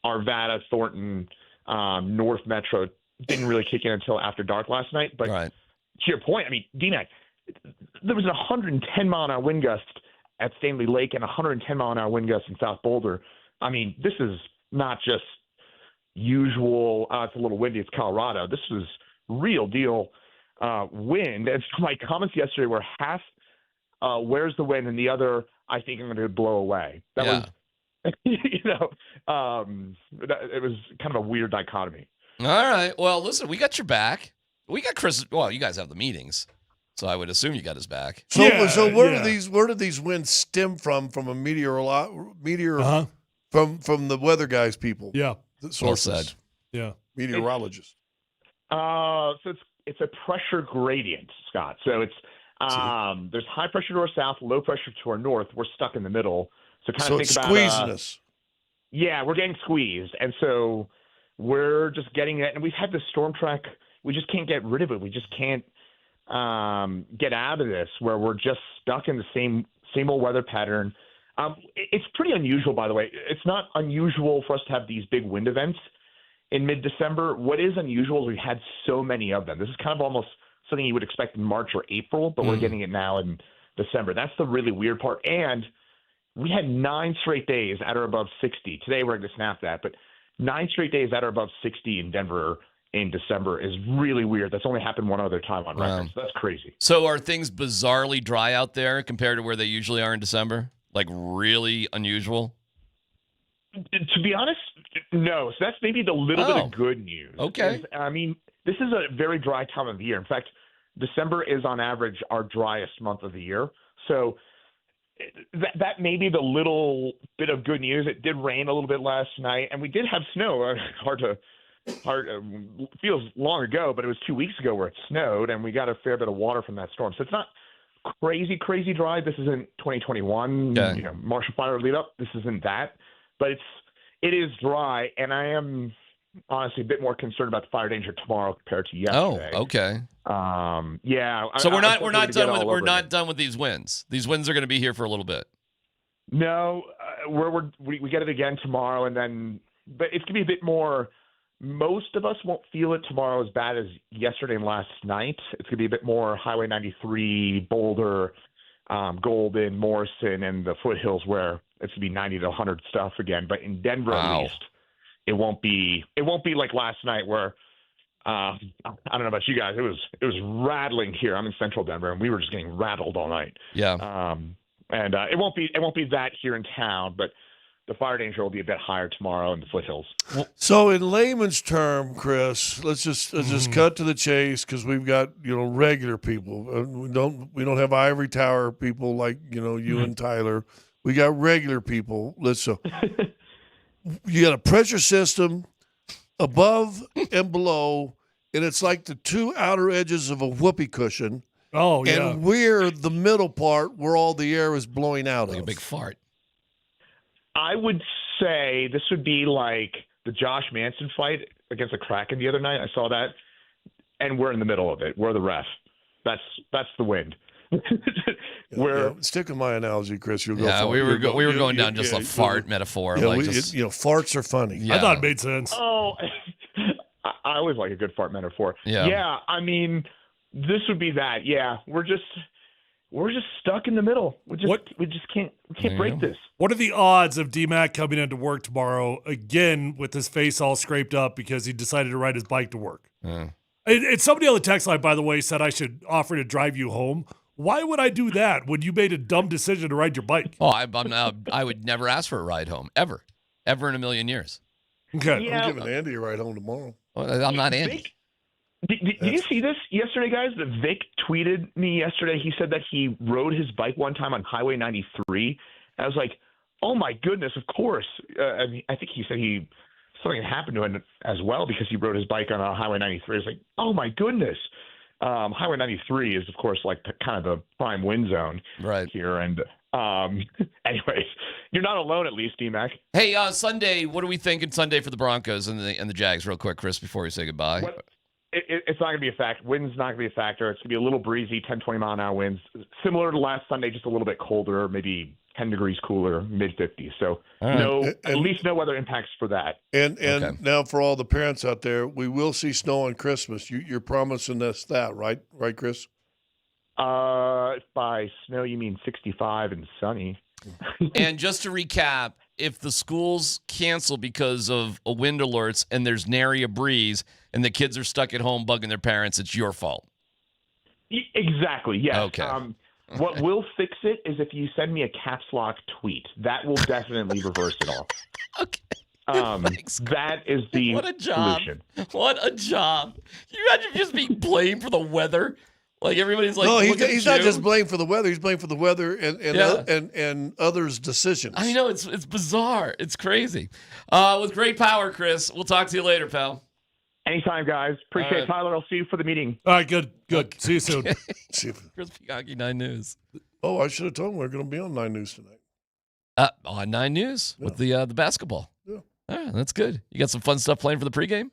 Arvada, Thornton, North Metro. Didn't really kick in until after dark last night. But to your point, I mean, DMac, there was a 110 mile an hour wind gust at Stanley Lake and 110 mile an hour wind gust in South Boulder. I mean, this is not just usual, it's a little windy, it's Colorado. This was real deal wind. And so my comments yesterday were half, where's the wind, and the other, I think I'm going to blow away. That was, it was kind of a weird dichotomy. All right. Well, listen, we got your back. We got Chris. Well, you guys have the meetings, so I would assume you got his back. So where do these winds stem from? From a meteor from the weather guys people. Yeah. Well said. Yeah. Meteorologists. So it's a pressure gradient, Scott. So it's there's high pressure to our south, low pressure to our north. We're stuck in the middle. So kind of think it's about squeezing us. Yeah, we're getting squeezed, and so we're just getting it. And we've had this storm track. We just can't get rid of it. We just can't get out of this where we're just stuck in the same old weather pattern. It's pretty unusual, by the way. It's not unusual for us to have these big wind events in mid-December. What is unusual is we've had so many of them. This is kind of almost something you would expect in March or April, but we're getting it now in December. That's the really weird part. And we had 9 straight days at or above 60. Today we're going to snap that, but 9 straight days at or above 60 in Denver in December is really weird. That's only happened one other time on record. So that's crazy. So are things bizarrely dry out there compared to where they usually are in December? Like really unusual? To be honest, no. So that's maybe the little bit of good news. Okay. I mean, this is a very dry time of the year. In fact, December is on average our driest month of the year. So that may be the little bit of good news. It did rain a little bit last night, and we did have snow. Feels long ago, but it was 2 weeks ago where it snowed, and we got a fair bit of water from that storm. So it's not crazy dry. This isn't 2021, Marshall Fire lead up. This isn't that, but it is dry, and I am honestly a bit more concerned about the fire danger tomorrow compared to yesterday. Oh, okay. Yeah. So we're not done with these winds. These winds are going to be here for a little bit. No, we get it again tomorrow, but it's gonna be a bit more. Most of us won't feel it tomorrow as bad as yesterday and last night. It's going to be a bit more Highway 93, Boulder, Golden, Morrison, and the foothills where it's going to be 90 to 100 stuff again. But in Denver, at least, it won't be like last night where I don't know about you guys. It was rattling here. I'm in central Denver, and we were just getting rattled all night. Yeah. And it won't be that here in town, but the fire danger will be a bit higher tomorrow in the foothills. So, in layman's term, Chris, let's just cut to the chase because we've got regular people. We don't have ivory tower people like you and Tyler. We got regular people. Listen, you got a pressure system above and below, and it's like the two outer edges of a whoopee cushion. Oh yeah, and we're the middle part where all the air is blowing out like of. a big fart. I would say this would be like the Josh Manson fight against the Kraken the other night. I saw that, and we're in the middle of it. We're the ref. That's the wind. Stick with my analogy, Chris. You'll go. Yeah, we were going down just a fart metaphor. Farts are funny. Yeah. I thought it made sense. Oh, I always like a good fart metaphor. Yeah. I mean, this would be that. Yeah, we're just stuck in the middle. We just can't break this. What are the odds of DMac coming into work tomorrow again with his face all scraped up because he decided to ride his bike to work? And somebody on the text line, by the way, said I should offer to drive you home. Why would I do that when you made a dumb decision to ride your bike? Oh, I would never ask for a ride home ever in a million years. Okay, yeah. I'm giving Andy a ride home tomorrow. Well, I'm not Andy. Did you see this yesterday, guys? That Vic tweeted me yesterday. He said that he rode his bike one time on Highway 93. I was like, oh, my goodness, of course. I think he said something happened to him as well because he rode his bike on Highway 93. I was like, oh, my goodness. Highway 93 is, of course, like kind of the prime wind zone here. And anyways, you're not alone, at least, DMac. Hey, Sunday, what are we thinking Sunday for the Broncos and the Jags real quick, Chris, before we say goodbye? It's not going to be a factor. Wind's not going to be a factor. It's going to be a little breezy, 10, 20-mile-an-hour winds. Similar to last Sunday, just a little bit colder, maybe 10 degrees cooler, mid-50s. So at least no weather impacts for that. And now for all the parents out there, we will see snow on Christmas. You're promising us that, right? Right, Chris? By snow, you mean 65 and sunny. And just to recap, if the schools cancel because of a wind alerts and there's nary a breeze and the kids are stuck at home bugging their parents, it's your fault. Exactly, yes. Okay. What will fix it is if you send me a caps lock tweet. That will definitely reverse it all. Okay. That is the solution. What a job. You imagine just being blamed for the weather? Like everybody's like, no, he's not just blamed for the weather. He's blamed for the weather and others' decisions. I know it's bizarre. It's crazy. With great power, Chris. We'll talk to you later, pal. Anytime, guys. Appreciate it, Tyler. I'll see you for the meeting. All right, good. See you soon. Chris Pigaki, 9 News. Oh, I should have told him we are going to be on 9 News tonight. On 9 News with the basketball. Yeah. All right, that's good. You got some fun stuff playing for the pregame?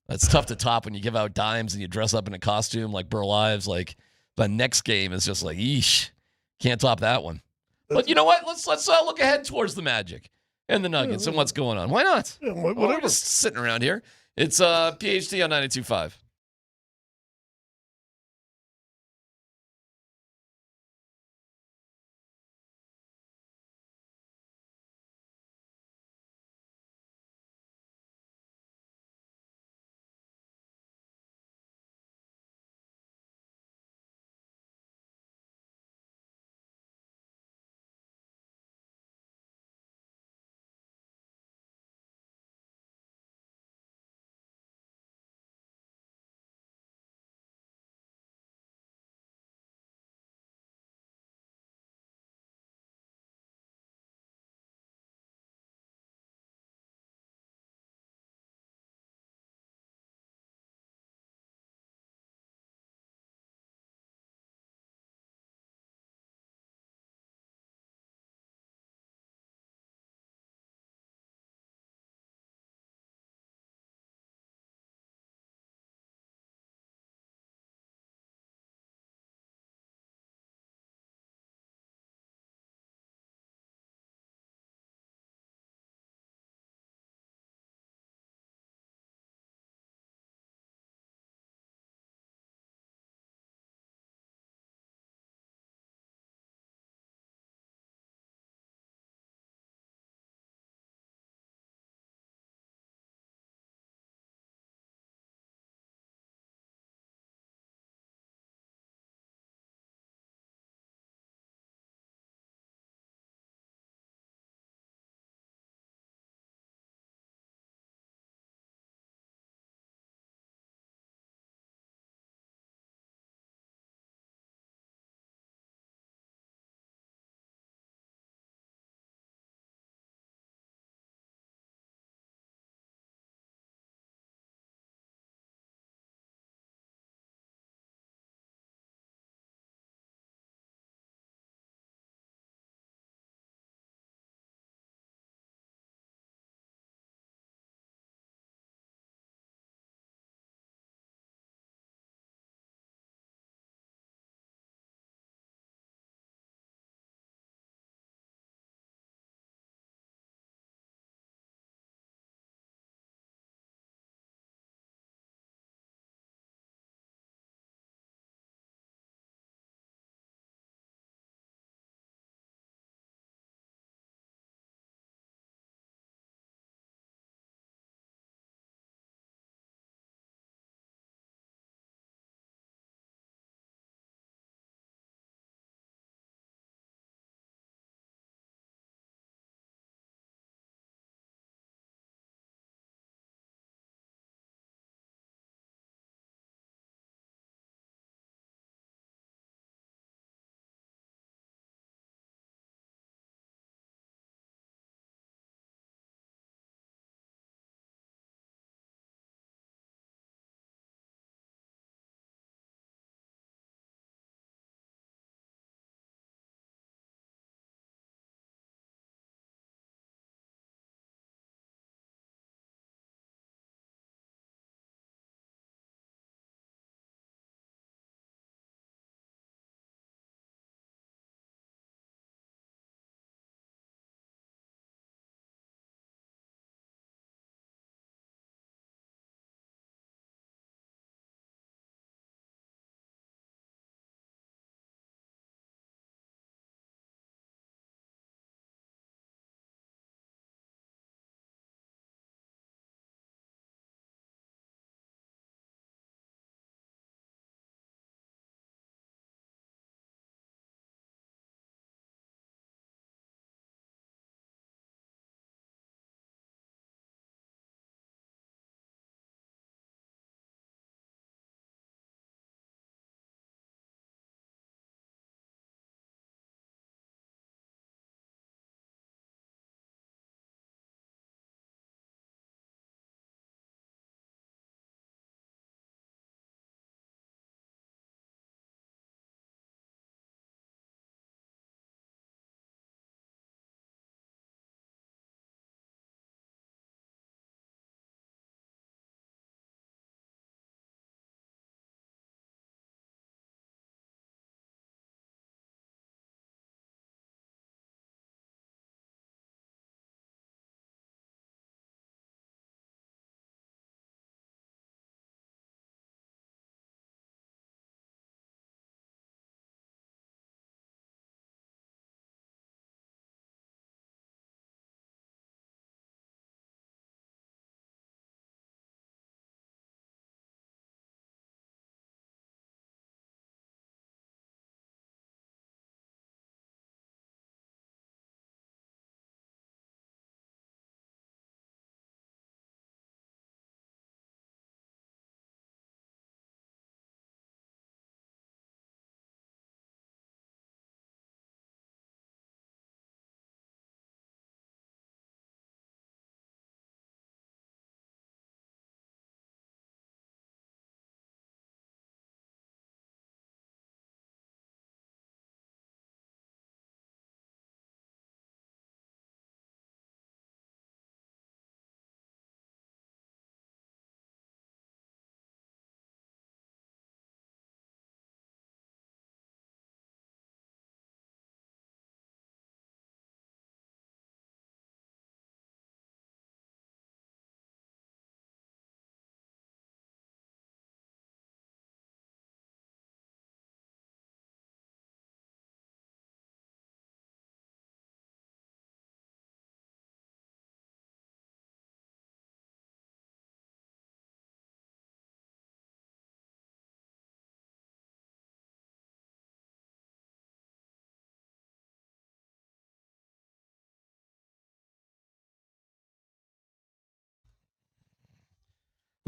That's tough to top when you give out dimes and you dress up in a costume like Burl Ives. Like the next game is just like, yeesh, can't top that one. But you know what? Let's look ahead towards the Magic and the Nuggets and what's going on. Why not? Yeah, Well, we're just sitting around here. It's PhD on 92.5.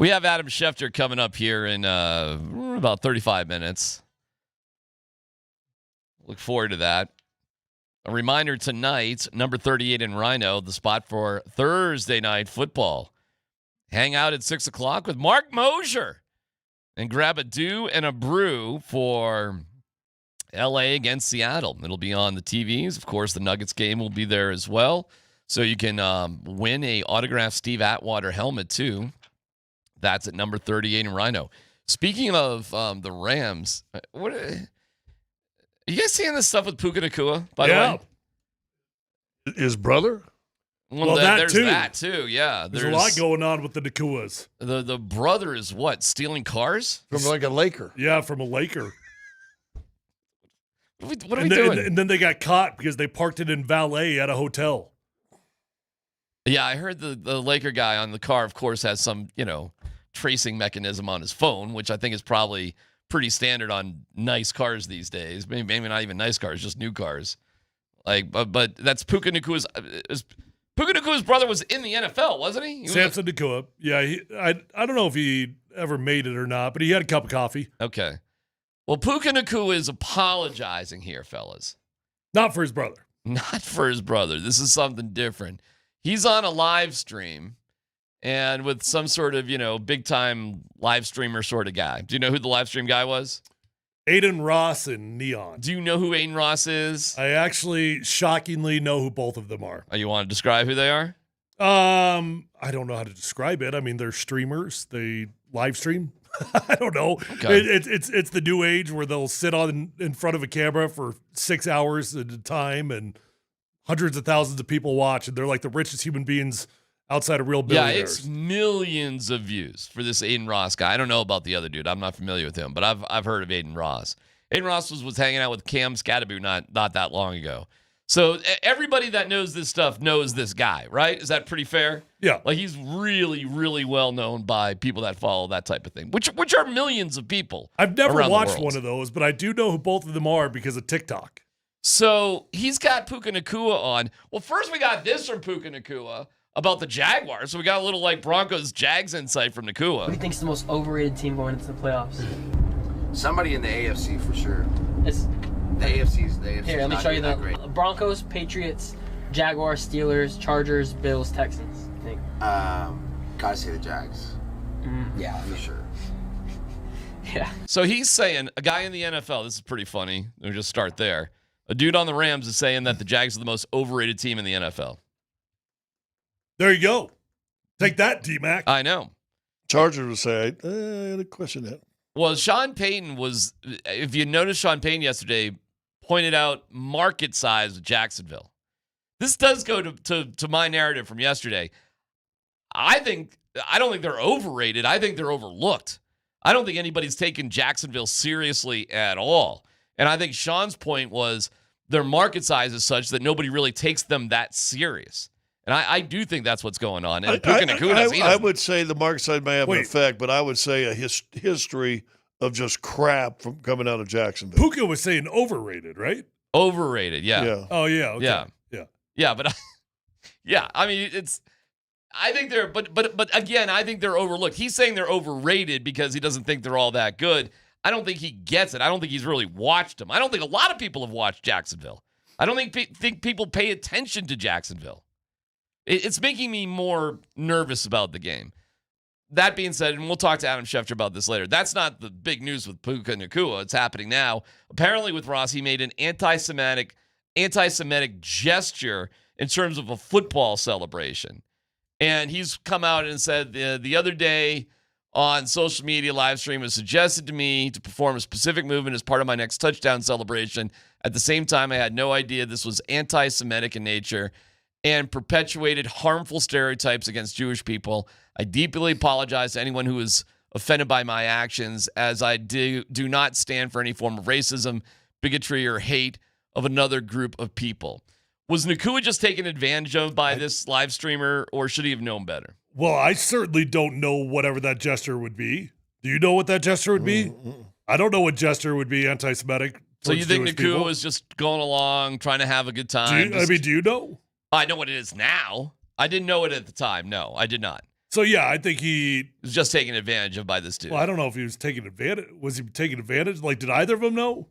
We have Adam Schefter coming up here in about 35 minutes. Look forward to that. A reminder tonight, number 38 in Rhino, the spot for Thursday night football. Hang out at 6 o'clock with Mark Moser and grab a dew and a brew for LA against Seattle. It'll be on the TVs. Of course, the Nuggets game will be there as well. So you can win a autographed Steve Atwater helmet, too. That's at number 38 in Rhino. Speaking of the Rams, what are you guys seeing this stuff with Puka Nacua, by the way? His brother? Well, there's that, too, yeah. There's a lot going on with the Nacuas. The brother is what, stealing cars? From like a Laker. Yeah, from a Laker. What are we doing? And then they got caught because they parked it in valet at a hotel. Yeah, I heard the Laker guy on the car, of course, has some, tracing mechanism on his phone, which I think is probably pretty standard on nice cars these days. Maybe not even nice cars, just new cars. But that's Puka Nacua's. Puka Nacua's brother was in the NFL, wasn't he? Samson Nacua. Yeah, I don't know if he ever made it or not, but he had a cup of coffee. Okay. Well, Puka Nacua is apologizing here, fellas. Not for his brother. Not for his brother. This is something different. He's on a live stream and with some sort of, big-time live streamer sort of guy. Do you know who the live stream guy was? Aiden Ross and Neon. Do you know who Aiden Ross is? I actually shockingly know who both of them are. Oh, you want to describe who they are? I don't know how to describe it. I mean, they're streamers. They live stream. I don't know. Okay. It's the new age where they'll sit in front of a camera for 6 hours at a time and hundreds of thousands of people watch, and they're like the richest human beings outside of real billionaires. Yeah, it's millions of views for this Aiden Ross guy. I don't know about the other dude. I'm not familiar with him, but I've heard of Aiden Ross. Aiden Ross was hanging out with Cam Scatterby not that long ago. So everybody that knows this stuff knows this guy, right? Is that pretty fair? Yeah. Like he's really, really well known by people that follow that type of thing, which are millions of people. I've never watched one of those, but I do know who both of them are because of TikTok. So he's got Puka Nacua on. Well, first we got this from Puka Nacua about the Jaguars. So we got a little Broncos Jags insight from Nacua. What do you think is the most overrated team going into the playoffs? Somebody in the AFC for sure. It's the AFC. Here, let me show you the Broncos, Patriots, Jaguars, Steelers, Chargers, Bills, Texans. I think. Gotta say the Jags. Yeah, for sure. Yeah. So he's saying a guy in the NFL. This is pretty funny. Let me just start there. A dude on the Rams is saying that the Jags are the most overrated team in the NFL. There you go. Take that, DMac. I know. Chargers would say, I had to question that. Well, Sean Payton was, if you noticed, Sean Payton yesterday pointed out market size of Jacksonville. This does go to my narrative from yesterday. I don't think they're overrated. I think they're overlooked. I don't think anybody's taken Jacksonville seriously at all. And I think Sean's point was their market size is such that nobody really takes them that serious. And I do think that's what's going on. And I would say the market size may have an effect, but I would say a history of just crap from coming out of Jacksonville. Puka was saying overrated, right? Overrated, yeah. Oh, yeah. Okay. Yeah. Yeah, but I mean, I think they're, but again, I think they're overlooked. He's saying they're overrated because he doesn't think they're all that good. I don't think he gets it. I don't think he's really watched them. I don't think a lot of people have watched Jacksonville. I don't think people pay attention to Jacksonville. It's making me more nervous about the game. That being said, and we'll talk to Adam Schefter about this later, that's not the big news with Puka Nacua. It's happening now. Apparently with Ross, he made an anti-Semitic gesture in terms of a football celebration. And he's come out and said the other day on social media live stream, it was suggested to me to perform a specific movement as part of my next touchdown celebration. At the same time, I had no idea this was anti-Semitic in nature and perpetuated harmful stereotypes against Jewish people. I deeply apologize to anyone who is offended by my actions, as I do not stand for any form of racism, bigotry, or hate of another group of people. Was Nacua just taken advantage of by this live streamer, or should he have known better? Well, I certainly don't know whatever that gesture would be. Do you know what that gesture would be? I don't know what gesture would be anti-Semitic. So you think Nacua was just going along, trying to have a good time? Do you know? I know what it is now. I didn't know it at the time. No, I did not. So, yeah, I think he was just taken advantage of by this dude. Well, I don't know if he was taking advantage. Was he taking advantage? Like, did either of them know?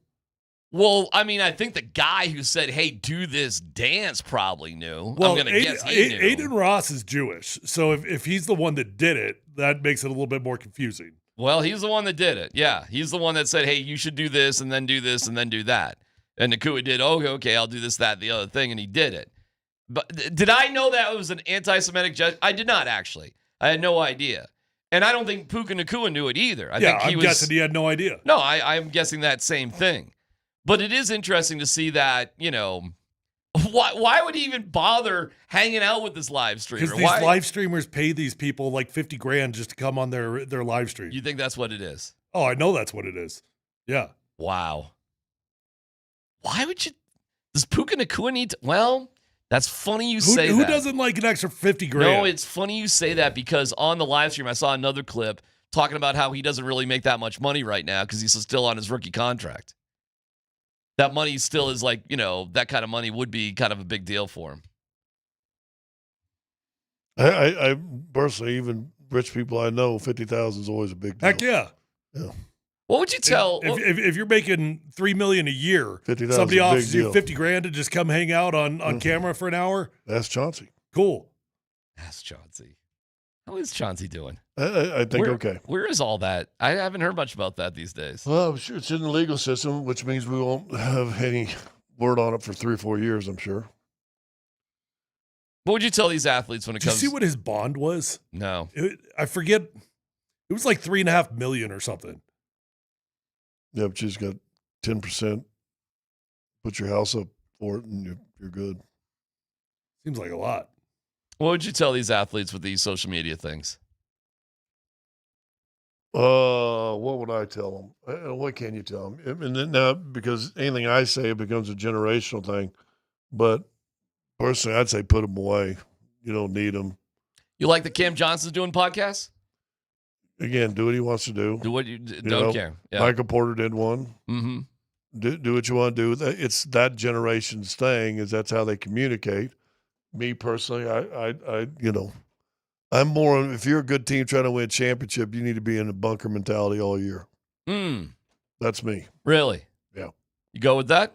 Well, I mean, I think the guy who said, "Hey, do this dance," probably knew. Well, I'm gonna guess he knew. Aiden Ross is Jewish, so if he's the one that did it, that makes it a little bit more confusing. Well, he's the one that did it. Yeah, he's the one that said, "Hey, you should do this, and then do this, and then do that." And Nacua did, okay, I'll do this, that, the other thing, and he did it. But did I know that it was an anti-Semitic gesture? I did not, actually. I had no idea. And I don't think Puka Nacua knew it either. I'm guessing he had no idea. No, I'm guessing that same thing. But it is interesting to see that, why would he even bother hanging out with this live streamer? Because these live streamers pay these people like $50,000 just to come on their live stream. You think that's what it is? Oh, I know that's what it is. Yeah. Wow. Why would you? Does Puka Nacua need to? Well, that's funny you say that. Who doesn't like an extra $50,000? No, it's funny you say that because on the live stream, I saw another clip talking about how he doesn't really make that much money right now because he's still on his rookie contract. That money still is like, that kind of money would be kind of a big deal for him. I personally, even rich people I know, 50,000 is always a big deal. Heck yeah. Yeah. What would you tell? If you're making $3 million a year, somebody offers you $50,000 to just come hang out on camera for an hour. That's Chauncey. Cool. That's Chauncey. How is Chauncey doing? I think okay. Where is all that? I haven't heard much about that these days. Well, I'm sure it's in the legal system, which means we won't have any word on it for 3 or 4 years, I'm sure. What would you tell these athletes when it comes? Did you see what his bond was? No. I forget. It was like $3.5 million or something. Yeah, but you just got 10%. Put your house up for it, and you're good. Seems like a lot. What would you tell these athletes with these social media things? What would I tell them? What can you tell them? And then now, because anything I say, it becomes a generational thing. But personally, I'd say put them away. You don't need them. You like that Cam Johnson's doing podcasts? Again, do what he wants to do. Do what you don't care. Yeah. Michael Porter did one. Mm-hmm. Do what you want to do. It's that generation's thing. That's how they communicate. Me personally, I'm more. If you're a good team trying to win a championship, you need to be in a bunker mentality all year. That's me. Really? Yeah. You go with that?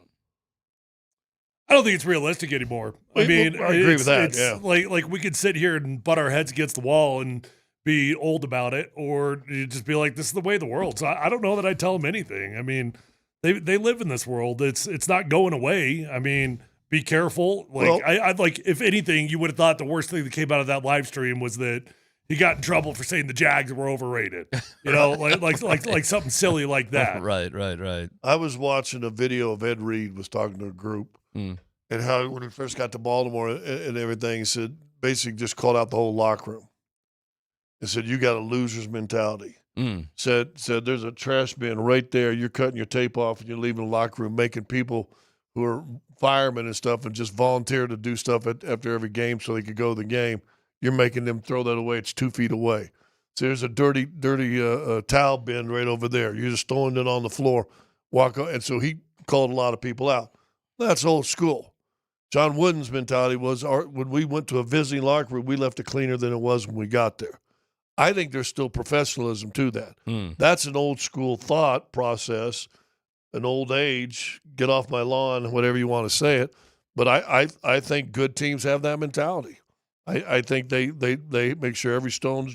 I don't think it's realistic anymore. I agree with that. Yeah. Like we could sit here and butt our heads against the wall and be old about it, or you just be like, this is the way of the world. So I don't know that I'd tell them anything. I mean, they live in this world. It's not going away. I mean, be careful. Like I'd like, if anything, you would have thought the worst thing that came out of that live stream was that he got in trouble for saying the Jags were overrated. Like something silly like that. Right. I was watching a video of Ed Reed was talking to a group and how when he first got to Baltimore and everything, he said basically just called out the whole locker room. He said, you got a loser's mentality. Said there's a trash bin right there. You're cutting your tape off and you're leaving the locker room, making people who are firemen and stuff and just volunteer to do stuff after every game so they could go to the game. You're making them throw that away. It's 2 feet away. So there's a dirty towel bin right over there. You're just throwing it on the floor. Walk on. And so he called a lot of people out. That's old school. John Wooden's mentality was when we went to a visiting locker room, we left it cleaner than it was when we got there. I think there's still professionalism to that. That's an old school thought process, an old age, get off my lawn, whatever you want to say it. But I think good teams have that mentality. I think they make sure every stone's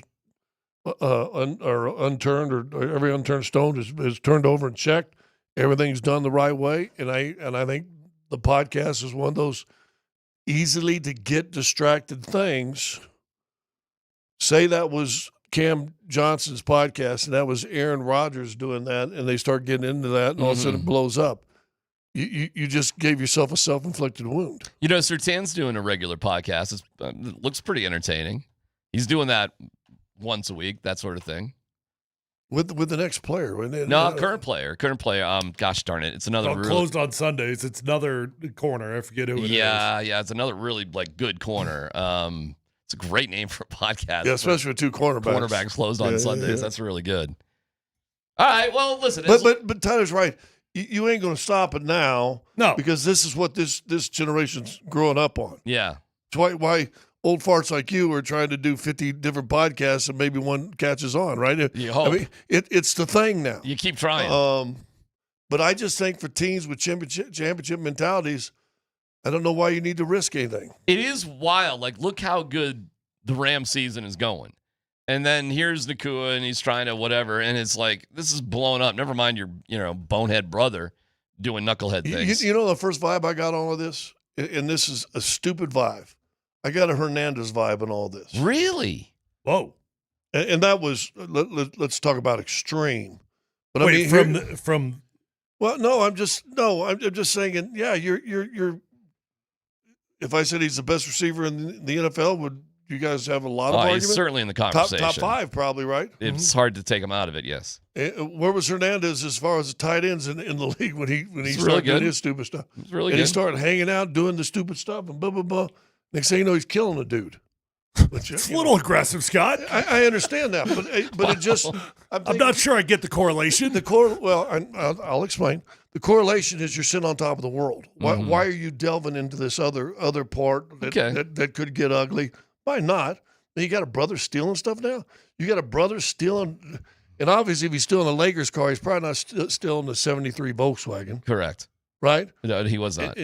unturned or every unturned stone is turned over and checked. Everything's done the right way. And I think the podcast is one of those easily to get distracted things. Say that was Cam Johnson's podcast and that was Aaron Rodgers doing that, and they start getting into that, and all of a sudden it blows up. You just gave yourself a self-inflicted wound. Surtan's doing a regular podcast. It looks pretty entertaining. He's doing that once a week, that sort of thing. With the next player. Current player. Gosh darn it. It's another closed on Sundays. It's another corner. I forget who it is. Yeah, it's another really good corner. It's a great name for a podcast. Yeah, especially with 2 cornerbacks. Cornerbacks closed on Sundays. Yeah. That's really good. All right, well, listen. But Tyler's right. You ain't going to stop it now. No. Because this is what this generation's growing up on. Yeah. It's why old farts like you are trying to do 50 different podcasts and maybe one catches on, right? You hope. I mean, it's the thing now. You keep trying. But I just think for teams with championship mentalities, I don't know why you need to risk anything. It is wild. Like, look how good the Ram season is going. And then here's Nacua, and he's trying to whatever, and it's like, this is blowing up. Never mind your bonehead brother doing knucklehead things. You know the first vibe I got on all of this? And this is a stupid vibe. I got a Hernandez vibe in all this. Really? Whoa. And that was, let's talk about extreme. But Wait, I mean, from well, no, I'm just saying, yeah, you're if I said he's the best receiver in the NFL, would you guys have a lot of argument? He's certainly in the conversation. Top 5 probably, right? It's hard to take him out of it, yes. Where was Hernandez as far as the tight ends in the league when he started really doing his stupid stuff? It's really and good. He started hanging out, doing the stupid stuff, and blah, blah, blah. Next thing you know, he's killing a dude. It's a little aggressive, Scott. I understand that, but it just I'm not sure I get the correlation. I'll explain. The correlation is you're sitting on top of the world. Why are you delving into this other part that could get ugly? Why not? You got a brother stealing stuff now? You got a brother stealing, and obviously if he's stealing a Lakers car, he's probably not stealing the 73 Volkswagen. Correct. Right? No, he was not.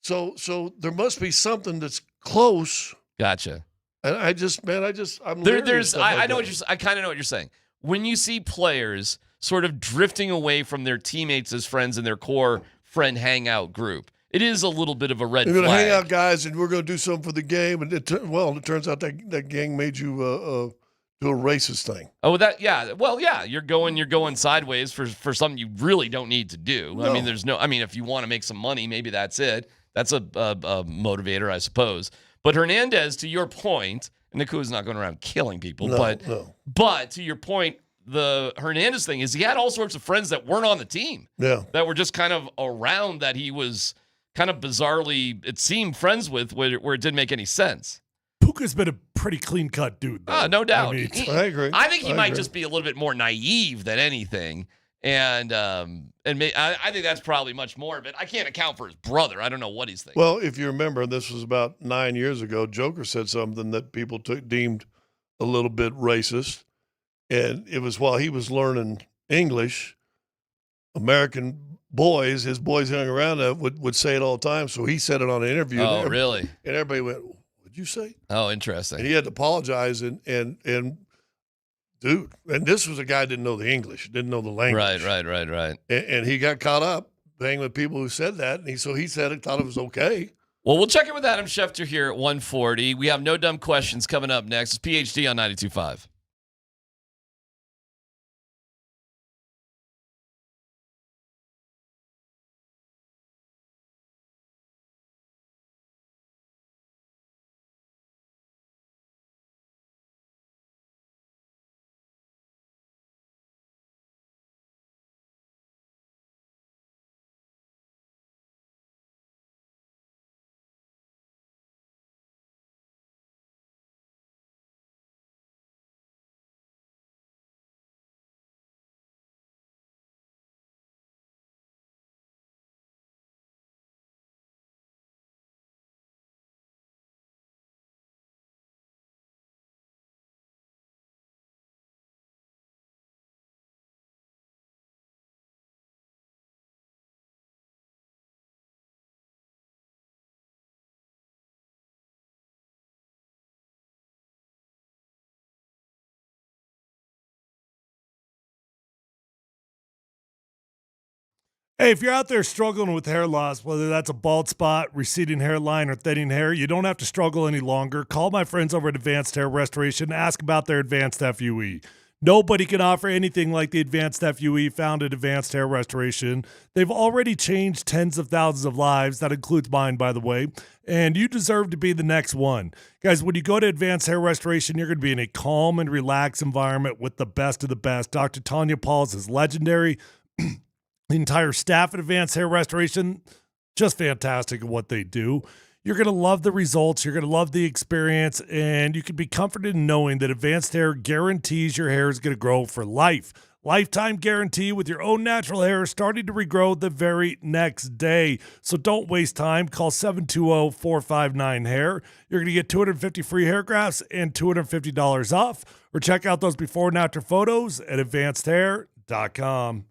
So there must be something that's close. Gotcha. And I'm I know what you're. I kind of know what you're saying. When you see players sort of drifting away from their teammates as friends in their core friend hangout group, it is a little bit of a red flag. You're going to hang out, guys, and we're going to do something for the game. And it turns out that gang made you do a racist thing. Oh, yeah. Well, yeah, you're going sideways for something you really don't need to do. No. I mean, if you want to make some money, maybe that's it. That's a motivator, I suppose. But Hernandez, to your point, and Nacua's not going around killing people, but to your point, the Hernandez thing is he had all sorts of friends that weren't on the team. Yeah. That were just kind of around that he was kind of bizarrely, it seemed, friends with where it didn't make any sense. Puka's been a pretty clean-cut dude, though. No doubt. I agree. I think he might just be a little bit more naive than anything. And I think that's probably much more of it. I can't account for his brother. I don't know what he's thinking. Well, if you remember, this was about 9 years ago, Joker said something that people deemed a little bit racist. And it was while he was learning English, American boys, his boys hung around would say it all the time. So he said it on an interview. Oh, really? And everybody went, what'd you say? Oh, interesting. And he had to apologize. And dude, and this was a guy who didn't know the English, didn't know the language. Right. And he got caught up hanging with people who said that. And so he said it, thought it was okay. Well, we'll check in with Adam Schefter here at 1:40. We have no dumb questions coming up next. It's PhD on 92.5. Hey, if you're out there struggling with hair loss, whether that's a bald spot, receding hairline, or thinning hair, you don't have to struggle any longer. Call my friends over at Advanced Hair Restoration. Ask about their Advanced FUE. Nobody can offer anything like the Advanced FUE found at Advanced Hair Restoration. They've already changed tens of thousands of lives. That includes mine, by the way. And you deserve to be the next one. Guys, when you go to Advanced Hair Restoration, you're going to be in a calm and relaxed environment with the best of the best. Dr. Tanya Pauls is legendary. The entire staff at Advanced Hair Restoration, just fantastic at what they do. You're going to love the results. You're going to love the experience, and you can be comforted in knowing that Advanced Hair guarantees your hair is going to grow for life. Lifetime guarantee with your own natural hair starting to regrow the very next day. So don't waste time. Call 720-459-HAIR. You're going to get 250 free hair grafts and $250 off. Or check out those before and after photos at advancedhair.com.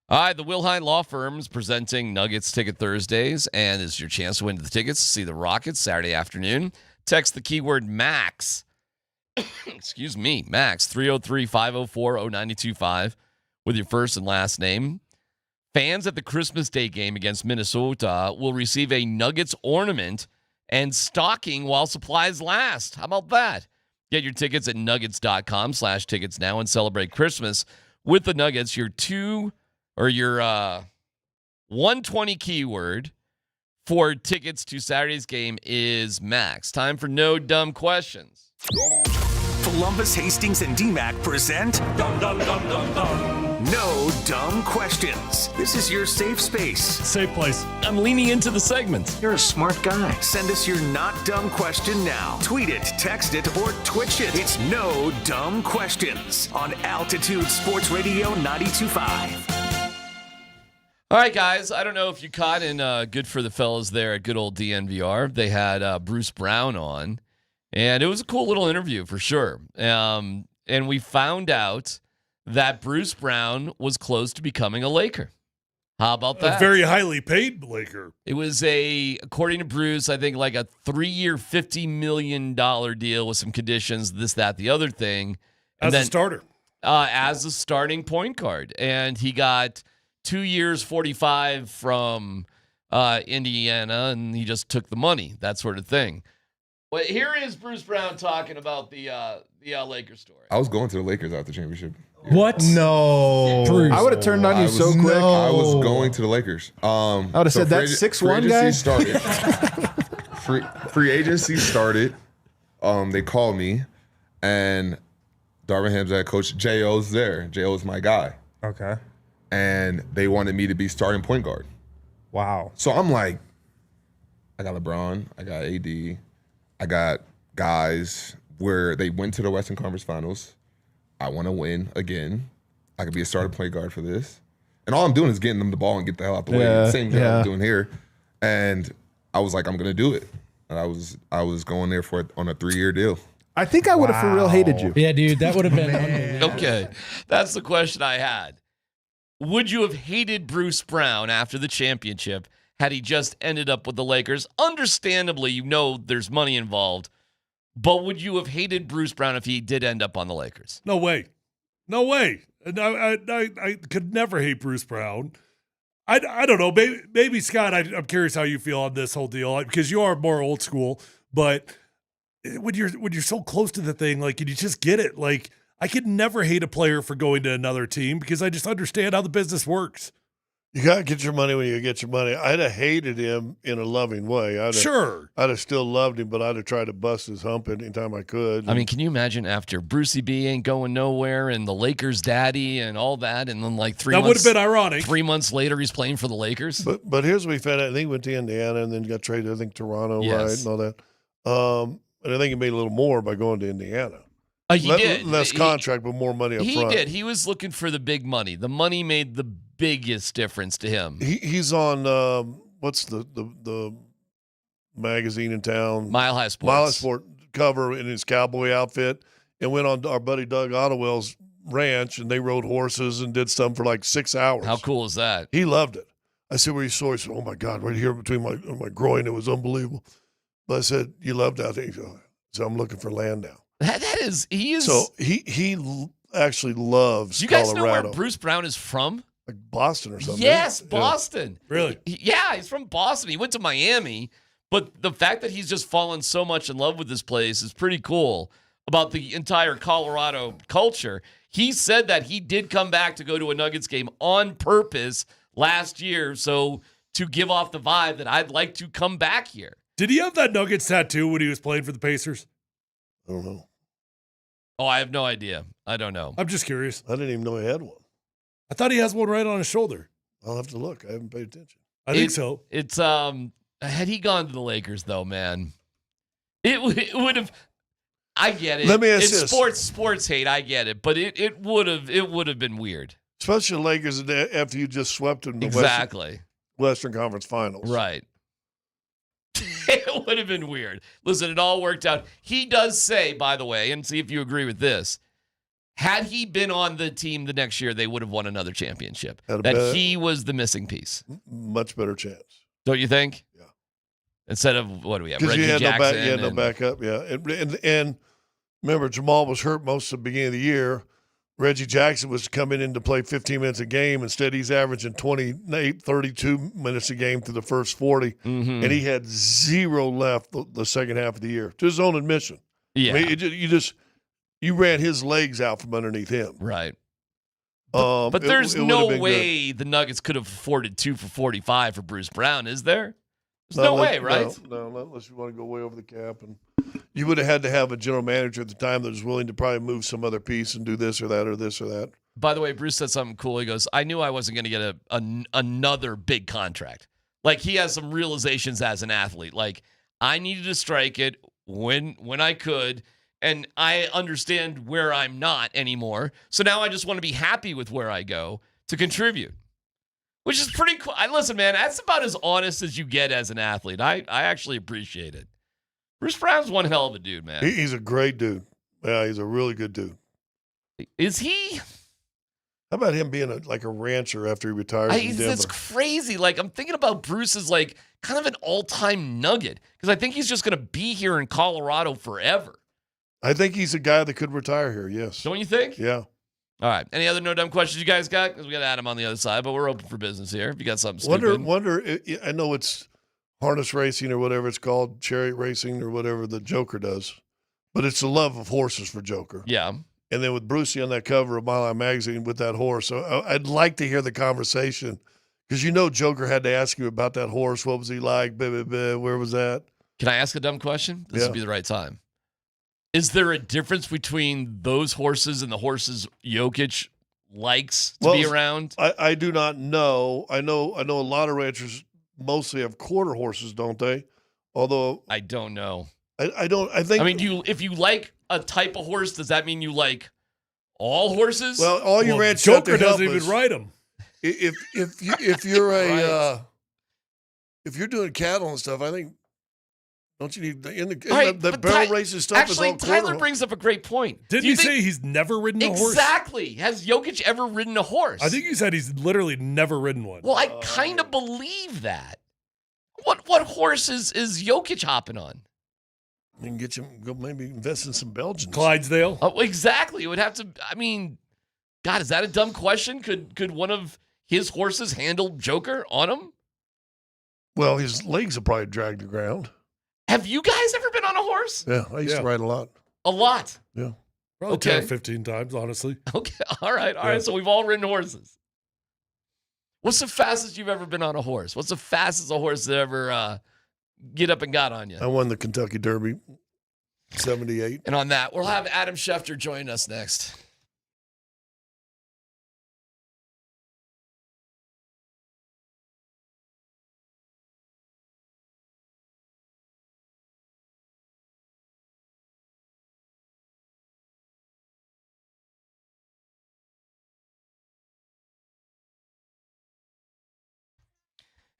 All right, the Wilhine Law Firm's presenting Nuggets Ticket Thursdays, and this is your chance to win the tickets to see the Rockets Saturday afternoon. Text the keyword MAX, excuse me, MAX, 303-504-0925 with your first and last name. Fans at the Christmas Day game against Minnesota will receive a Nuggets ornament and stocking while supplies last. How about that? Get your tickets at nuggets.com/tickets now and celebrate Christmas with the Nuggets. Your 120 keyword for tickets to Saturday's game is MAX. Time for No Dumb Questions. Polumbus, Hastings, and DMac present Dum Dum Dum Dum Dum. No Dumb Questions. This is your safe space. Safe place. I'm leaning into the segment. You're a smart guy. Send us your not dumb question now. Tweet it, text it, or Twitch it. It's No Dumb Questions on Altitude Sports Radio 92.5. All right, guys. I don't know if you caught in good for the fellas there at good old DNVR. They had Bruce Brown on, and it was a cool little interview for sure. And we found out that Bruce Brown was close to becoming a Laker. How about that? A very highly paid Laker. It was according to Bruce, I think like a 3-year, $50 million deal with some conditions, this, that, the other thing. And As a starter. As a starting point guard. And he got 2 years, 45 from Indiana, and he just took the money, that sort of thing. Well, here is Bruce Brown talking about the Lakers story. I was going to the Lakers after the championship. What? No. Bruce. I would have turned on you so quick. I was going to the Lakers. I would have said that 6'1" guy. Started. free agency started. They called me, and Darvin Ham's head coach J.O.'s there. J.O.'s my guy. Okay. And they wanted me to be starting point guard. Wow. So I'm like, I got LeBron, I got AD, I got guys where they went to the Western Conference Finals. I want to win again. I could be a starting point guard for this. And all I'm doing is getting them the ball and get the hell out the way. Same thing I'm doing here. And I was like, I'm going to do it. And I was going there for it on a 3-year deal. I think I would have for real hated you. Yeah, dude, that would have been unbelievable. Okay, that's the question I had. Would you have hated Bruce Brown after the championship had he just ended up with the Lakers? Understandably, you know there's money involved, but would you have hated Bruce Brown if he did end up on the Lakers? No way. No way. I could never hate Bruce Brown. I don't know. Maybe Scott, I'm curious how you feel on this whole deal because you are more old school, but when you're so close to the thing, like, and you just get it, like, I could never hate a player for going to another team because I just understand how the business works. You got to get your money when you get your money. I'd have hated him in a loving way. I'd have still loved him, but I'd have tried to bust his hump anytime I could. I mean, can you imagine after Brucey B ain't going nowhere and the Lakers daddy and all that, and then like 3 months. That would have been ironic. 3 months later, he's playing for the Lakers. But here's what we found out. I think he went to Indiana and then got traded, I think, Toronto, right, and all that. And I think he made a little more by going to Indiana. He did. Less contract, but more money up front. He did. He was looking for the big money. The money made the biggest difference to him. He's on, what's the magazine in town? Mile High Sports. Mile High Sport cover in his cowboy outfit and went on our buddy Doug Ottawell's ranch, and they rode horses and did something for like 6 hours. How cool is that? He loved it. I said, where you saw? He said, oh, my God, right here between my groin. It was unbelievable. But I said, you loved out there. He said, so I'm looking for land now. He is. So he actually loves Do you guys Colorado. know where Bruce Brown is from? Like Boston or something. Yes, Boston. Really? Yeah, he's from Boston. He went to Miami, but the fact that he's just fallen so much in love with this place is pretty cool about the entire Colorado culture. He said that he did come back to go to a Nuggets game on purpose last year, so to give off the vibe that I'd like to come back here. Did he have that Nuggets tattoo when he was playing for the Pacers? I don't know. Oh, I have no idea. I don't know. I'm just curious. I didn't even know he had one. I thought he has one right on his shoulder. I'll have to look. I haven't paid attention. I think so. It's had he gone to the Lakers though, man, it would have. I get it. Let me ask it's this. sports hate. I get it, but it would have been weird. Especially the Lakers after you just swept them in Exactly. the Western Conference Finals. Right. It would have been weird. Listen, it all worked out. He does say, by the way, and see if you agree with this, had he been on the team the next year, they would have won another championship. He was the missing piece. Much better chance. Don't you think? Yeah. Instead of, what do we have, Because Reggie Jackson? you had no backup, yeah. And remember, Jamal was hurt most of the beginning of the year. Reggie Jackson was coming in to play 15 minutes a game. Instead, he's averaging 28, 32 minutes a game through the first 40. Mm-hmm. And he had zero left the second half of the year, to his own admission. Yeah. I mean, you ran his legs out from underneath him. Right. But there's it no would've been way the Nuggets could have afforded 2 for 45 for Bruce Brown, is there? There's no way, right? No, not unless you want to go way over the cap. And you would have had to have a general manager at the time that was willing to probably move some other piece and do this or that or this or that. By the way, Bruce said something cool. He goes, I knew I wasn't going to get another big contract. Like, he has some realizations as an athlete. Like, I needed to strike it when I could, and I understand where I'm not anymore. So now I just want to be happy with where I go to contribute, which is pretty cool. Listen, man, that's about as honest as you get as an athlete. I actually appreciate it. Bruce Brown's one hell of a dude, man. He's a great dude. Yeah, he's a really good dude. Is he? How about him being like a rancher after he retires in Denver? It's crazy. Like, I'm thinking about Bruce as like kind of an all-time nugget because I think he's just going to be here in Colorado forever. I think he's a guy that could retire here, yes. Don't you think? Yeah. All right. Any other no dumb questions you guys got? Because we got Adam on the other side, but we're open for business here. If you got something stupid. Wonder. I know it's harness racing or whatever it's called, chariot racing or whatever the Joker does, but it's the love of horses for Joker. Yeah. And then with Brucey on that cover of Mile High Magazine with that horse, so I'd like to hear the conversation because Joker had to ask you about that horse. What was he like? Where was that? Can I ask a dumb question? This would be the right time. Is there a difference between those horses and the horses Jokic likes to be around? I do not know. I know a lot of ranchers mostly have quarter horses, don't they? Although I don't know. I don't. I think. I mean, if you like a type of horse, does that mean you like all horses? Well, all you ranchers Joker doesn't even ride them. If you're a if you're doing cattle and stuff, I think. Don't you need the barrel races stuff? Actually, is all Tyler brings up a great point. Didn't you say he's never ridden a horse? Exactly. Has Jokic ever ridden a horse? I think you said he's literally never ridden one. Well, I kind of believe that. What horse is Jokic hopping on? You can get go maybe invest in some Belgians. Clydesdale. Oh, exactly. It would have to. I mean, God, is that a dumb question? Could one of his horses handle Joker on him? Well, his legs will probably drag the ground. Have you guys ever been on a horse? Yeah, I used to ride a lot. A lot? Yeah. Probably 10 or 15 times, honestly. Okay. All right. So we've all ridden horses. What's the fastest you've ever been on a horse? What's the fastest a horse that ever get up and got on you? I won the Kentucky Derby, 78. And on that, we'll have Adam Schefter join us next.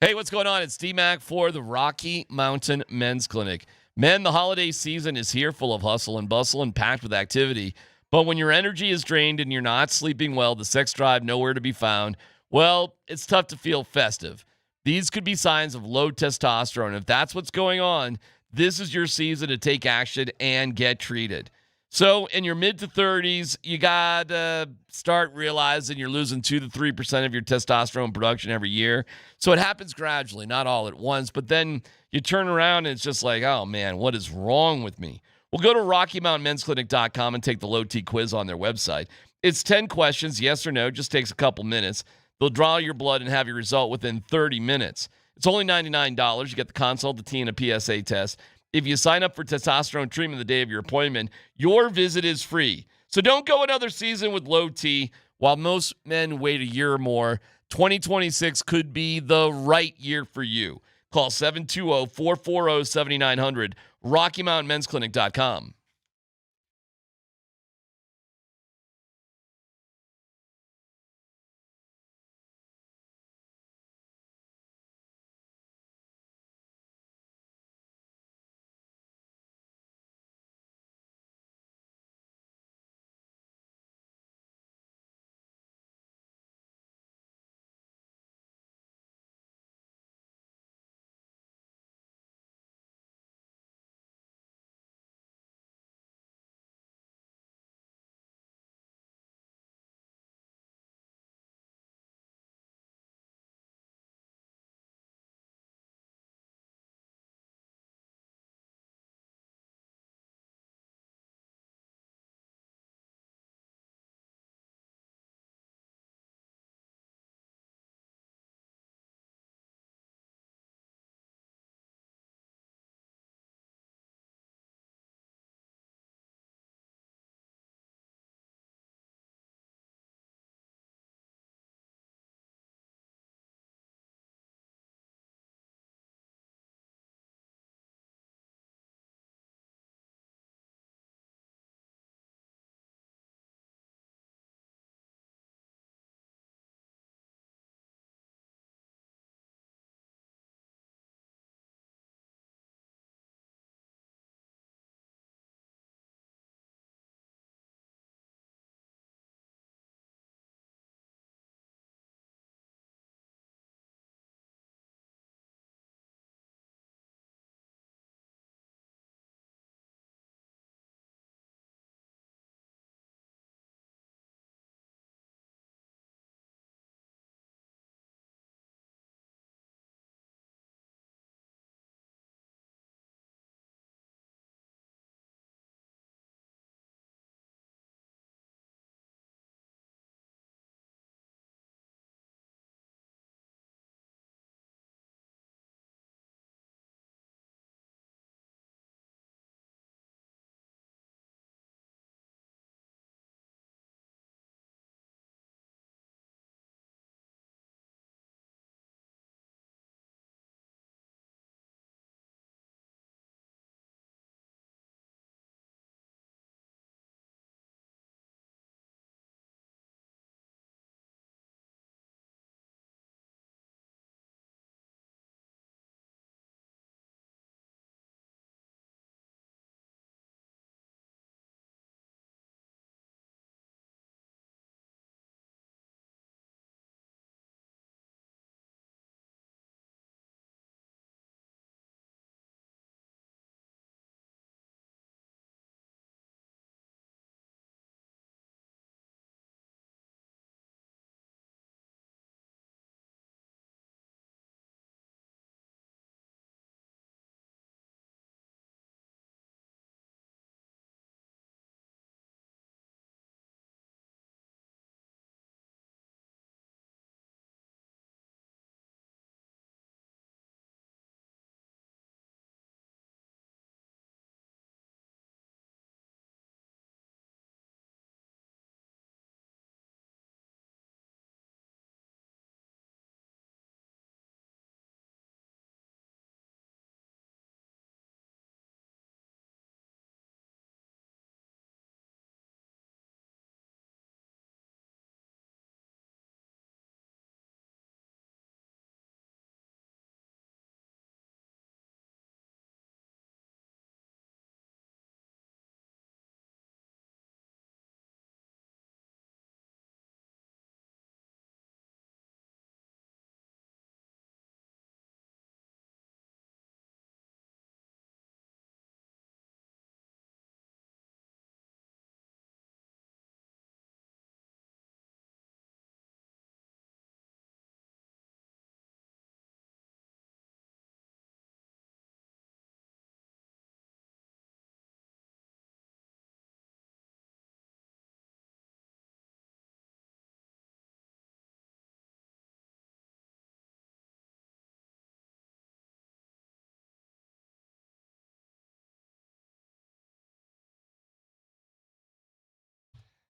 Hey, what's going on? It's DMac for the Rocky Mountain Men's Clinic. Men, the holiday season is here, full of hustle and bustle and packed with activity. But when your energy is drained and you're not sleeping well, the sex drive nowhere to be found, well, it's tough to feel festive. These could be signs of low testosterone. If that's what's going on, this is your season to take action and get treated. So in your mid to 30s, you got to start realizing you're losing 2 to 3% of your testosterone production every year. So it happens gradually, not all at once. But then you turn around and it's just like, oh, man, what is wrong with me? Well, go to RockyMountainMen'sClinic.com and take the low T quiz on their website. It's 10 questions, yes or no, just takes a couple minutes. They'll draw your blood and have your result within 30 minutes. It's only $99. You get the consult, the T, and a PSA test. If you sign up for testosterone treatment the day of your appointment, your visit is free. So don't go another season with low T. While most men wait a year or more, 2026 could be the right year for you. Call 720-440-7900, RockyMountainMen'sClinic.com.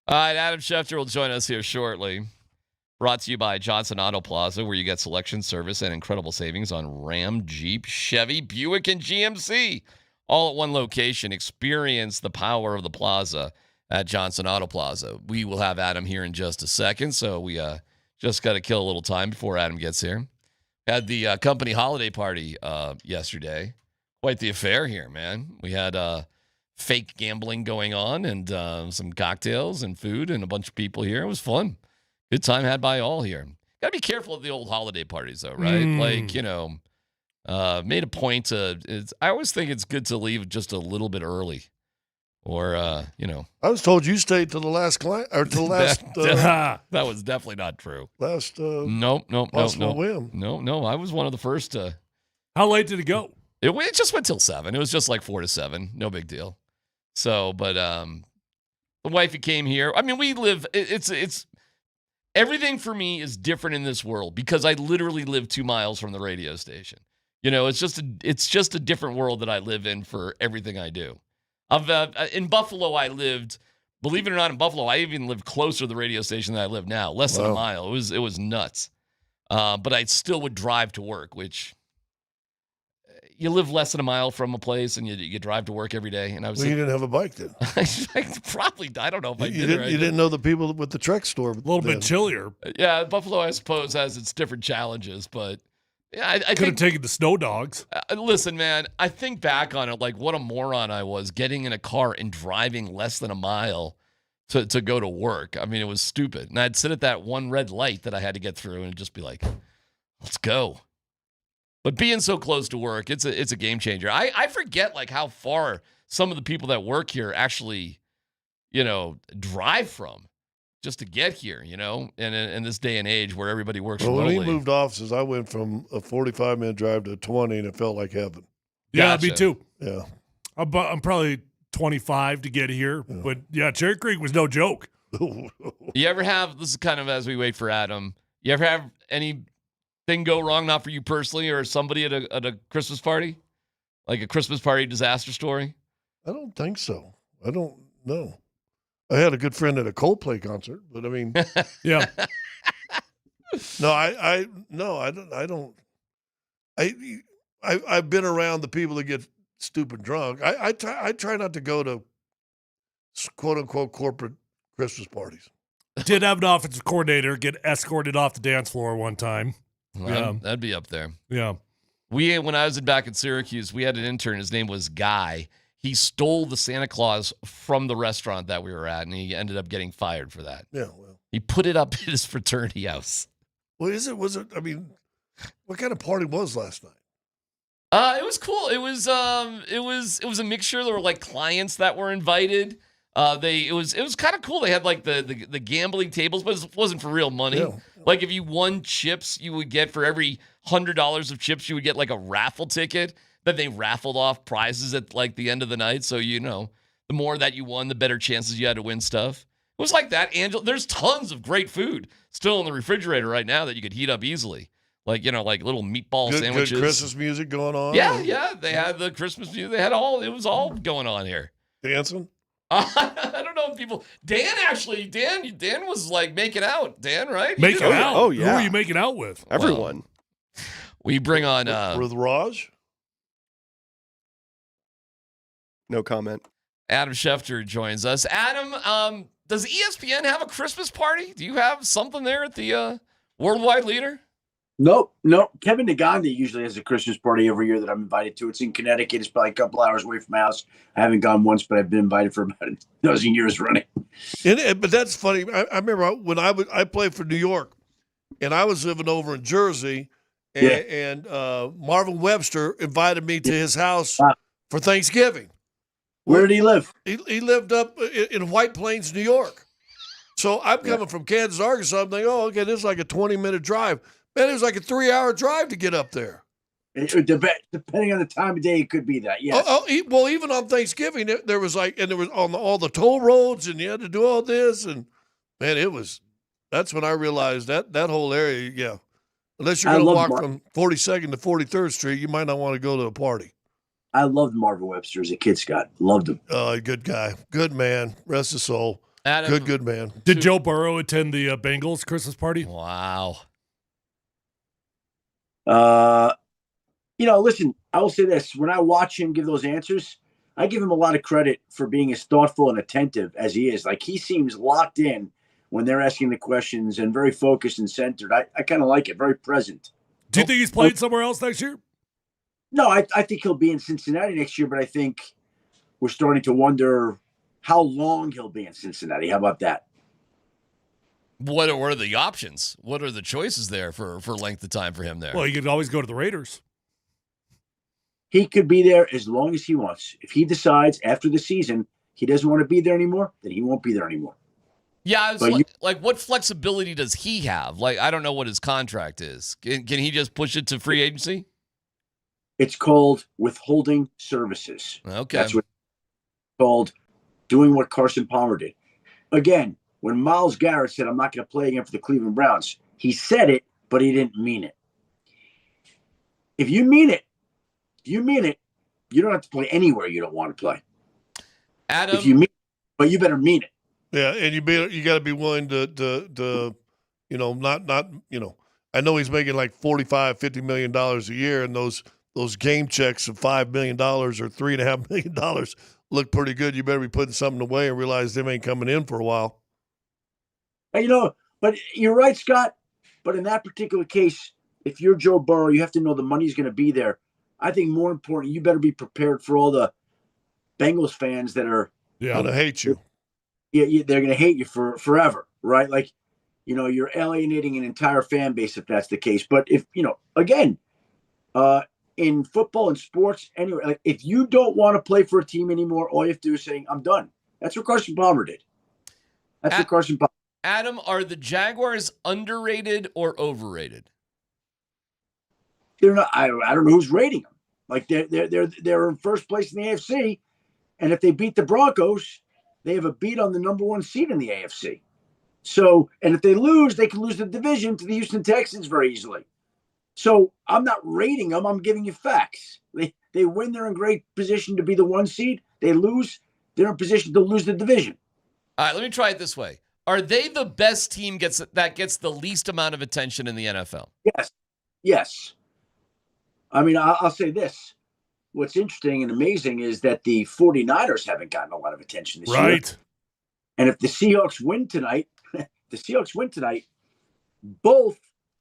All right, Adam Schefter will join us here shortly. Brought to you by Johnson Auto Plaza, where you get selection, service, and incredible savings on Ram, Jeep, Chevy, Buick, and GMC. All at one location. Experience the power of the plaza at Johnson Auto Plaza. We will have Adam here in just a second, so we just got to kill a little time before Adam gets here. Had the company holiday party yesterday. Quite the affair here, man. We had fake gambling going on and some cocktails and food and a bunch of people here. It was fun. Good time had by all here. Got to be careful of the old holiday parties, though, right? Like, made a point to. I always think it's good to leave just a little bit early, or I was told you stayed to the last client or to the last. That was definitely not true. Last. Nope. Whim. No. I was one of the first to. How late did it go? It just went till 7. It was just like 4 to 7. No big deal. So, but the wifey came here. I mean, we live. It's. Everything for me is different in this world because I literally live 2 miles from the radio station. It's just a different world that I live in for everything I do. In Buffalo, I lived, believe it or not, in Buffalo, I even lived closer to the radio station than I live now, less than a mile. It was nuts. But I still would drive to work, which you live less than a mile from a place and you drive to work every day. And I was you didn't have a bike then. Probably, I don't know if I did. You didn't know the people with the Trek store. A little bit chillier. Yeah, Buffalo, I suppose, has its different challenges, but yeah, I could have taken the snow dogs. Listen, man, I think back on it, like what a moron I was getting in a car and driving less than a mile to go to work. I mean, it was stupid. And I'd sit at that one red light that I had to get through and just be like, let's go. But being so close to work, it's a game changer. I forget like how far some of the people that work here actually, drive from just to get here, and in this day and age where everybody works remotely. When we moved offices, I went from a 45-minute drive to 20, and it felt like heaven. Yeah, me too. Yeah. I'm probably 25 to get here, but yeah, Cherry Creek was no joke. You ever have, this is kind of as we wait for Adam, you ever have anything go wrong, not for you personally or somebody at a Christmas party? Like a Christmas party disaster story? I don't think so. I don't know. I had a good friend at a Coldplay concert, but I mean, yeah. No, I don't. I've been around the people that get stupid drunk. I try not to go to quote unquote corporate Christmas parties. Did have an offensive coordinator get escorted off the dance floor one time. Well, that'd be up there. Yeah. When I was back in Syracuse, we had an intern. His name was Guy. He stole the Santa Claus from the restaurant that we were at, and he ended up getting fired for that. Yeah, well. He put it up at his fraternity house. What is it? Was it? I mean, what kind of party was last night? It was cool. It was a mixture. There were like clients that were invited. It was kind of cool. They had like the gambling tables, but it wasn't for real money. Yeah. Like if you won chips, you would get for every $100 of chips, you would get like a raffle ticket. That they raffled off prizes at like the end of the night. So, the more that you won, the better chances you had to win stuff. It was like that. There's tons of great food still in the refrigerator right now that you could heat up easily. Like, like little meatball sandwiches. Good Christmas music going on. Yeah. They had the Christmas music. It was all going on here. Dancing? I don't know if people. Dan was like making out. Dan, right? Making out? Oh, yeah. Who are you making out with? Everyone. We bring on. With Raj? No comment. Adam Schefter joins us. Adam, does ESPN have a Christmas party? Do you have something there at the Worldwide Leader? Nope. Kevin Nagandi usually has a Christmas party every year that I'm invited to. It's in Connecticut. It's probably a couple hours away from my house. I haven't gone once, but I've been invited for about a dozen years running. But that's funny. I remember when I played for New York, and I was living over in Jersey, and Marvin Webster invited me to his house for Thanksgiving. Where did he live? He lived up in White Plains, New York. So I'm coming from Kansas, Arkansas. I'm thinking, okay, this is like a 20-minute drive. Man, it was like a 3-hour drive to get up there. Depending on the time of day, it could be that, yes. Well, even on Thanksgiving, there was on all the toll roads, and you had to do all this. And, man, that's when I realized that whole area, yeah. Unless you're going to walk from 42nd to 43rd Street, you might not want to go to a party. I loved Marvin Webster as a kid, Scott. Loved him. Good guy. Good man. Rest his soul. Adam, Good man. Did Joe Burrow attend the Bengals Christmas party? Wow. Listen, I will say this. When I watch him give those answers, I give him a lot of credit for being as thoughtful and attentive as he is. Like, he seems locked in when they're asking the questions and very focused and centered. I kind of like it, very present. Do you think he's playing somewhere else next year? No, I think he'll be in Cincinnati next year, but I think we're starting to wonder how long he'll be in Cincinnati. How about that? What are the options? What are the choices there for length of time for him there? Well, he could always go to the Raiders. He could be there as long as he wants. If he decides after the season he doesn't want to be there anymore, then he won't be there anymore. Yeah, like what flexibility does he have? Like, I don't know what his contract is. Can he just push it to free agency? It's called withholding services. Okay. That's what it's called, doing what Carson Palmer did. Again, when Myles Garrett said, I'm not going to play again for the Cleveland Browns, he said it, but he didn't mean it. If you mean it, you don't have to play anywhere you don't want to play. Adam, if you mean it, but you better mean it. Yeah, and you got to be willing to not I know he's making like $45-50 million a year, and those game checks of $5 million or $3.5 million look pretty good. You better be putting something away and realize them ain't coming in for a while. But you're right, Scott. But in that particular case, if you're Joe Burrow, you have to know the money's going to be there. I think more important, you better be prepared for all the Bengals fans that are going to hate you. Yeah, they're going to hate you forever, right? Like, you're alienating an entire fan base if that's the case. But if, again, in football and sports, anyway, like, if you don't want to play for a team anymore, all you have to do is say, I'm done. That's what Carson Palmer did. Adam, are the Jaguars underrated or overrated? They're not. I don't know who's rating them. Like, they're in first place in the AFC, and if they beat the Broncos, they have a beat on the number one seed in the AFC. So, and if they lose, they can lose the division to the Houston Texans very easily. So I'm not rating them. I'm giving you facts. They win, they're in great position to be the one seed. They lose, they're in position to lose the division. All right, let me try it this way. Are they the best team that gets the least amount of attention in the NFL? Yes. I mean, I'll say this. What's interesting and amazing is that the 49ers haven't gotten a lot of attention this year. Right. And if the Seahawks win tonight, both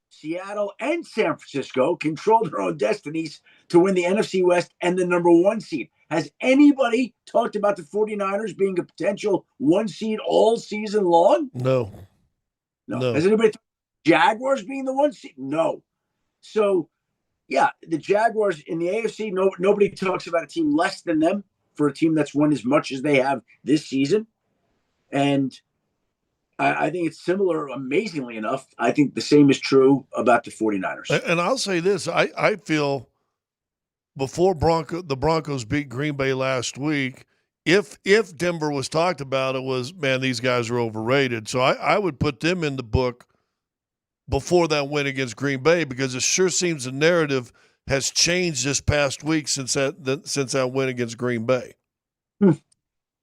Seattle and San Francisco control their own destinies to win the NFC West and the number one seed. Has anybody talked about the 49ers being a potential one seed all season long? No. Has anybody talked about Jaguars being the one seed? No. So, yeah, the Jaguars in the AFC, nobody talks about a team less than them for a team that's won as much as they have this season. And I think it's similar, amazingly enough. I think the same is true about the 49ers. And I'll say this. I feel before the Broncos beat Green Bay last week, if Denver was talked about, it was, man, these guys are overrated. So I would put them in the book before that win against Green Bay, because it sure seems the narrative has changed this past week since that win against Green Bay.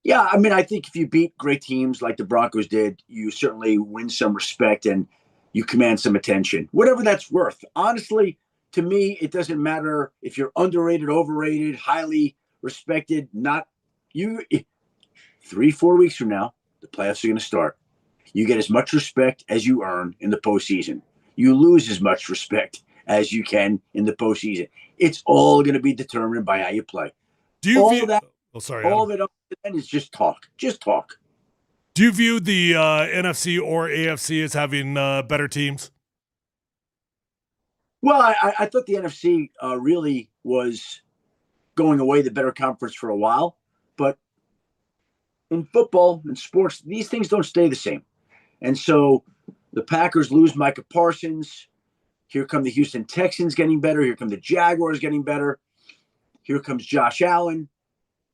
Yeah, I mean, I think if you beat great teams like the Broncos did, you certainly win some respect and you command some attention, whatever that's worth. Honestly, to me, it doesn't matter if you're underrated, overrated, highly respected, not you. 3-4 weeks from now, the playoffs are going to start. You get as much respect as you earn in the postseason. You lose as much respect as you can in the postseason. It's all going to be determined by how you play. All of it up to then is just talk. Just talk. Do you view the NFC or AFC as having better teams? Well, I thought the NFC really was going away the better conference for a while. But in football and sports, these things don't stay the same. And so the Packers lose Micah Parsons. Here come the Houston Texans getting better. Here come the Jaguars getting better. Here comes Josh Allen.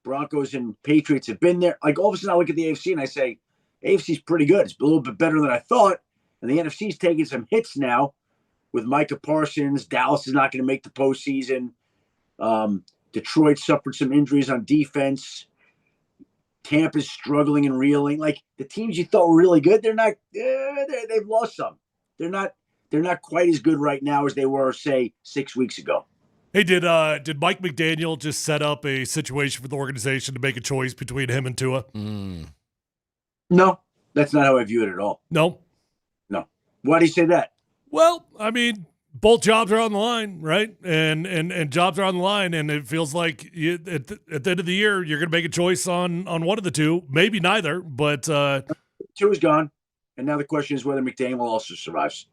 Broncos and Patriots have been there. Like, all of a sudden I look at the AFC and I say, AFC's pretty good. It's a little bit better than I thought. And the NFC's taking some hits now with Micah Parsons. Dallas is not going to make the postseason. Detroit suffered some injuries on defense. Tampa's struggling and reeling. Like the teams you thought were really good, they're not. They've lost some. They're not quite as good right now as they were, say, 6 weeks ago. Hey, did Mike McDaniel just set up a situation for the organization to make a choice between him and Tua? No, that's not how I view it at all. No. Why do you say that? Well, I mean, both jobs are on the line, right? And jobs are on the line, and it feels like at the end of the year, you're going to make a choice on one of the two, maybe neither. But Tua's gone, and now the question is whether McDaniel also survives.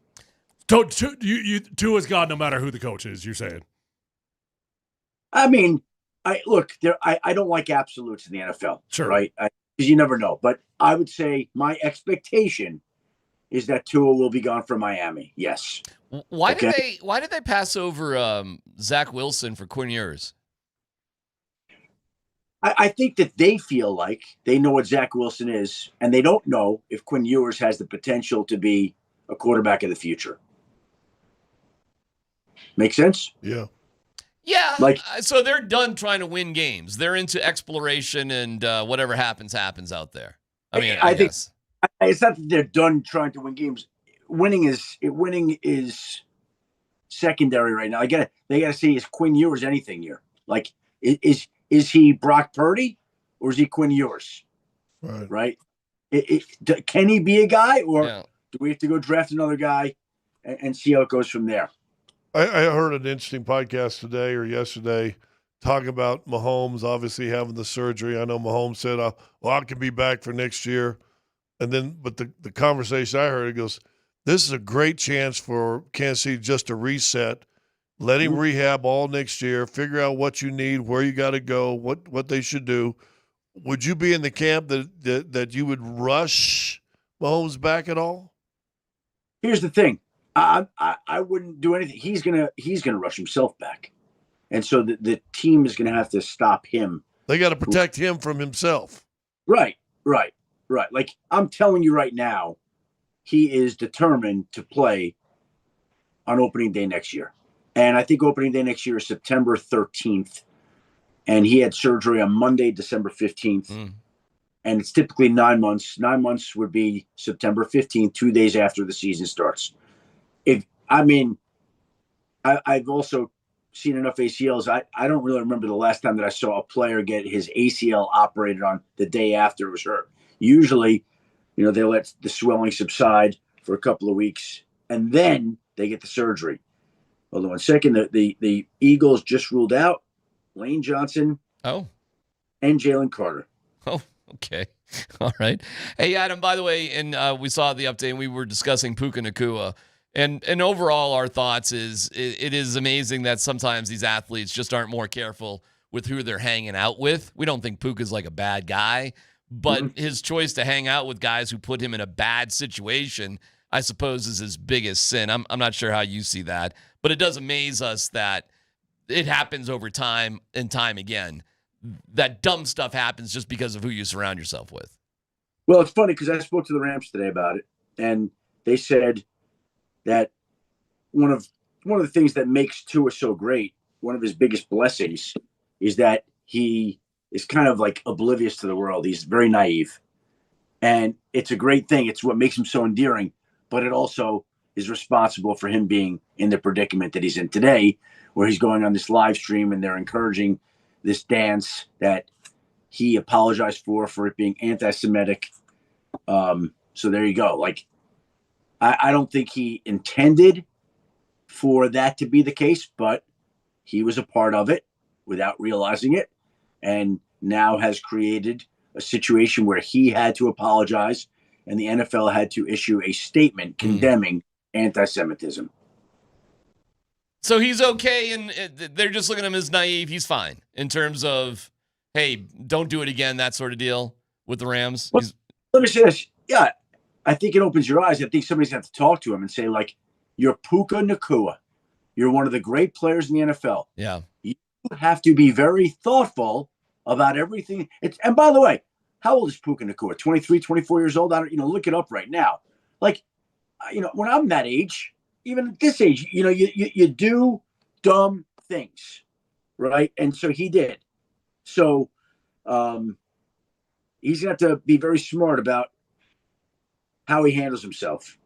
Tua's gone, no matter who the coach is. You're saying? I mean, I don't like absolutes in the NFL, sure, right? Because you never know. But I would say my expectation is that Tua will be gone from Miami. Yes. Why did they pass over Zach Wilson for Quinn Ewers? I think that they feel like they know what Zach Wilson is, and they don't know if Quinn Ewers has the potential to be a quarterback of the future. Make sense? Yeah. Yeah. So they're done trying to win games. They're into exploration, and whatever happens out there. I mean, I think guess. It's not that they're done trying to win games. Winning is secondary right now. They gotta see, is Quinn Ewers anything here? Like, is he Brock Purdy or is he Quinn Ewers? Right? Can he be a guy, or do we have to go draft another guy and see how it goes from there? I heard an interesting podcast today or yesterday talking about Mahomes obviously having the surgery. I know Mahomes said, I can be back for next year. And then, but the conversation I heard, it goes, this is a great chance for Kansas City just to reset, let him rehab all next year, figure out what you need, where you got to go, what they should do. Would you be in the camp that you would rush Mahomes back at all? Here's the thing. I wouldn't do anything. He's gonna rush himself back. And so the team is gonna have to stop him. They got to protect him from himself. Right. Like, I'm telling you right now, he is determined to play on opening day next year. And I think opening day next year is September 13th. And he had surgery on Monday, December 15th. And it's typically 9 months. 9 months would be September 15th, 2 days after the season starts. I've also seen enough ACLs. I don't really remember the last time that I saw a player get his ACL operated on the day after it was hurt. Usually, they let the swelling subside for a couple of weeks, and then they get the surgery. Hold on 1 second. The Eagles just ruled out Lane Johnson. Oh. And Jalen Carter. Oh, okay. All right. Hey, Adam, by the way, and we saw the update, and we were discussing Puka Nacua. And overall, our thoughts is it is amazing that sometimes these athletes just aren't more careful with who they're hanging out with. We don't think Puka's like a bad guy, but his choice to hang out with guys who put him in a bad situation, I suppose, is his biggest sin. I'm not sure how you see that, but it does amaze us that it happens over time and time again. That dumb stuff happens just because of who you surround yourself with. Well, it's funny because I spoke to the Rams today about it, and they said that one of the things that makes Tua so great, one of his biggest blessings, is that he is kind of like oblivious to the world. He's very naive, and it's a great thing. It's what makes him so endearing, but it also is responsible for him being in the predicament that he's in today, where he's going on this live stream and they're encouraging this dance that he apologized for it being anti-Semitic. So there you go. Like, I don't think he intended for that to be the case, but he was a part of it without realizing it, and now has created a situation where he had to apologize and the NFL had to issue a statement condemning anti-Semitism. So he's okay, and they're just looking at him as naive. He's fine in terms of, hey, don't do it again, that sort of deal with the Rams. Well, let me say this. Yeah, I think it opens your eyes. I think somebody's going to have to talk to him and say, like, you're Puka Nacua. You're one of the great players in the NFL. Yeah. You have to be very thoughtful about everything. And by the way, how old is Puka Nacua? 23, 24 years old? I don't, look it up right now. Like, when I'm that age, even at this age, you do dumb things, right? And so he did. So, he's going to have to be very smart about how he handles himself.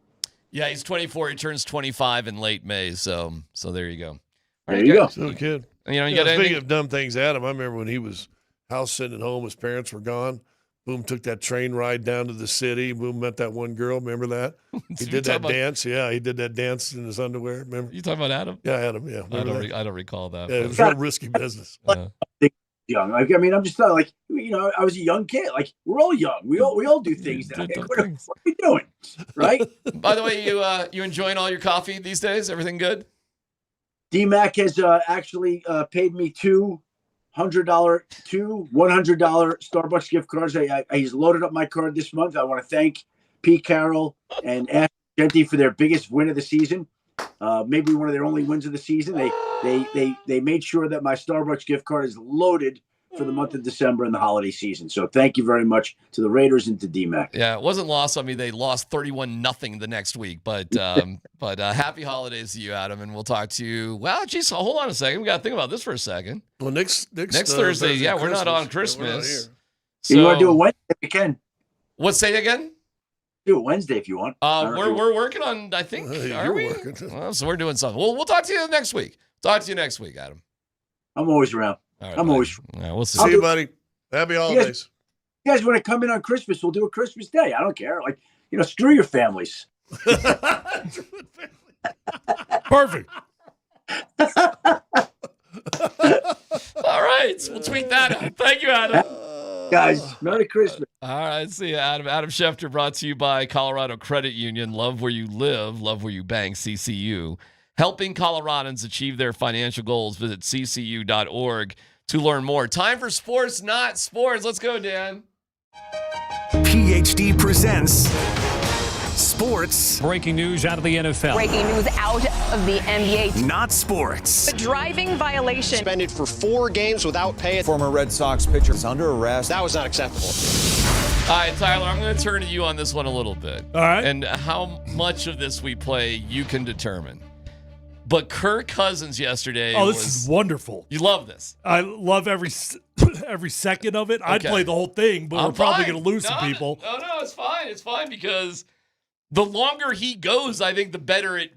Yeah, he's 24. He turns 25 in late May. So there you go. There you go. So kid. You know, you Yeah, got speaking anything? of dumb things, Adam, I remember when he was house sitting at home, his parents were gone. Boom took that train ride down to the city. Boom met that one girl. Remember that? He did that dance. Yeah, he did that dance in his underwear. Remember? You talking about Adam? Yeah, Adam. Yeah, I don't recall that. Yeah, it was real risky business. Young, like, I mean, I'm just like, you know, I was a young kid. Like, we're all young. We all do things. What are we doing, right? By the way, you enjoying all your coffee these days? Everything good? DMac has actually paid me two $100 Starbucks gift cards. He's loaded up my card this month. I want to thank Pete Carroll and Ash Genty for their biggest win of the season. Maybe one of their only wins of the season. They made sure that my Starbucks gift card is loaded for the month of December and the holiday season. So thank you very much to the Raiders and to DMac. Yeah, it wasn't lost on me. They lost 31-0 the next week, but happy holidays to you, Adam, and we'll talk to you. Well, geez, hold on a second. We got to think about this for a second. Well, next Thursday, yeah, we're not on Christmas. So, you want to do a Wednesday? We can. What? Say again? Do it Wednesday if you want. We're working on. I think. Are we? Well, so we're doing something. We'll talk to you next week. Talk to you next week, Adam. I'm always around. Right, I'm always. Yeah, we'll see. See you, buddy. Happy holidays. You guys want to come in on Christmas? We'll do a Christmas day. I don't care. Like, you know, screw your families. Perfect. All right, we'll tweet that out. Thank you, Adam. Guys, Merry Christmas. All right, see you, Adam. Adam Schefter, brought to you by Colorado Credit Union. Love where you live, love where you bank. CCU, helping Coloradans achieve their financial goals. Visit ccu.org to learn more. Time for sports, not sports. Let's go, Dan. PhD presents Sports. Breaking news out of the NFL. Breaking news out of the NBA. Not sports. A driving violation. Suspended for 4 games without pay. Former Red Sox pitcher is under arrest. That was not acceptable. All right, Tyler, I'm going to turn to you on this one a little bit. All right. And how much of this we play, you can determine. But Kirk Cousins yesterday. Oh, this is wonderful. You love this. I love every second of it. I'd Okay. play the whole thing, but we're probably going to lose some No, people. No, it's fine. It's fine because the longer he goes, I think the better it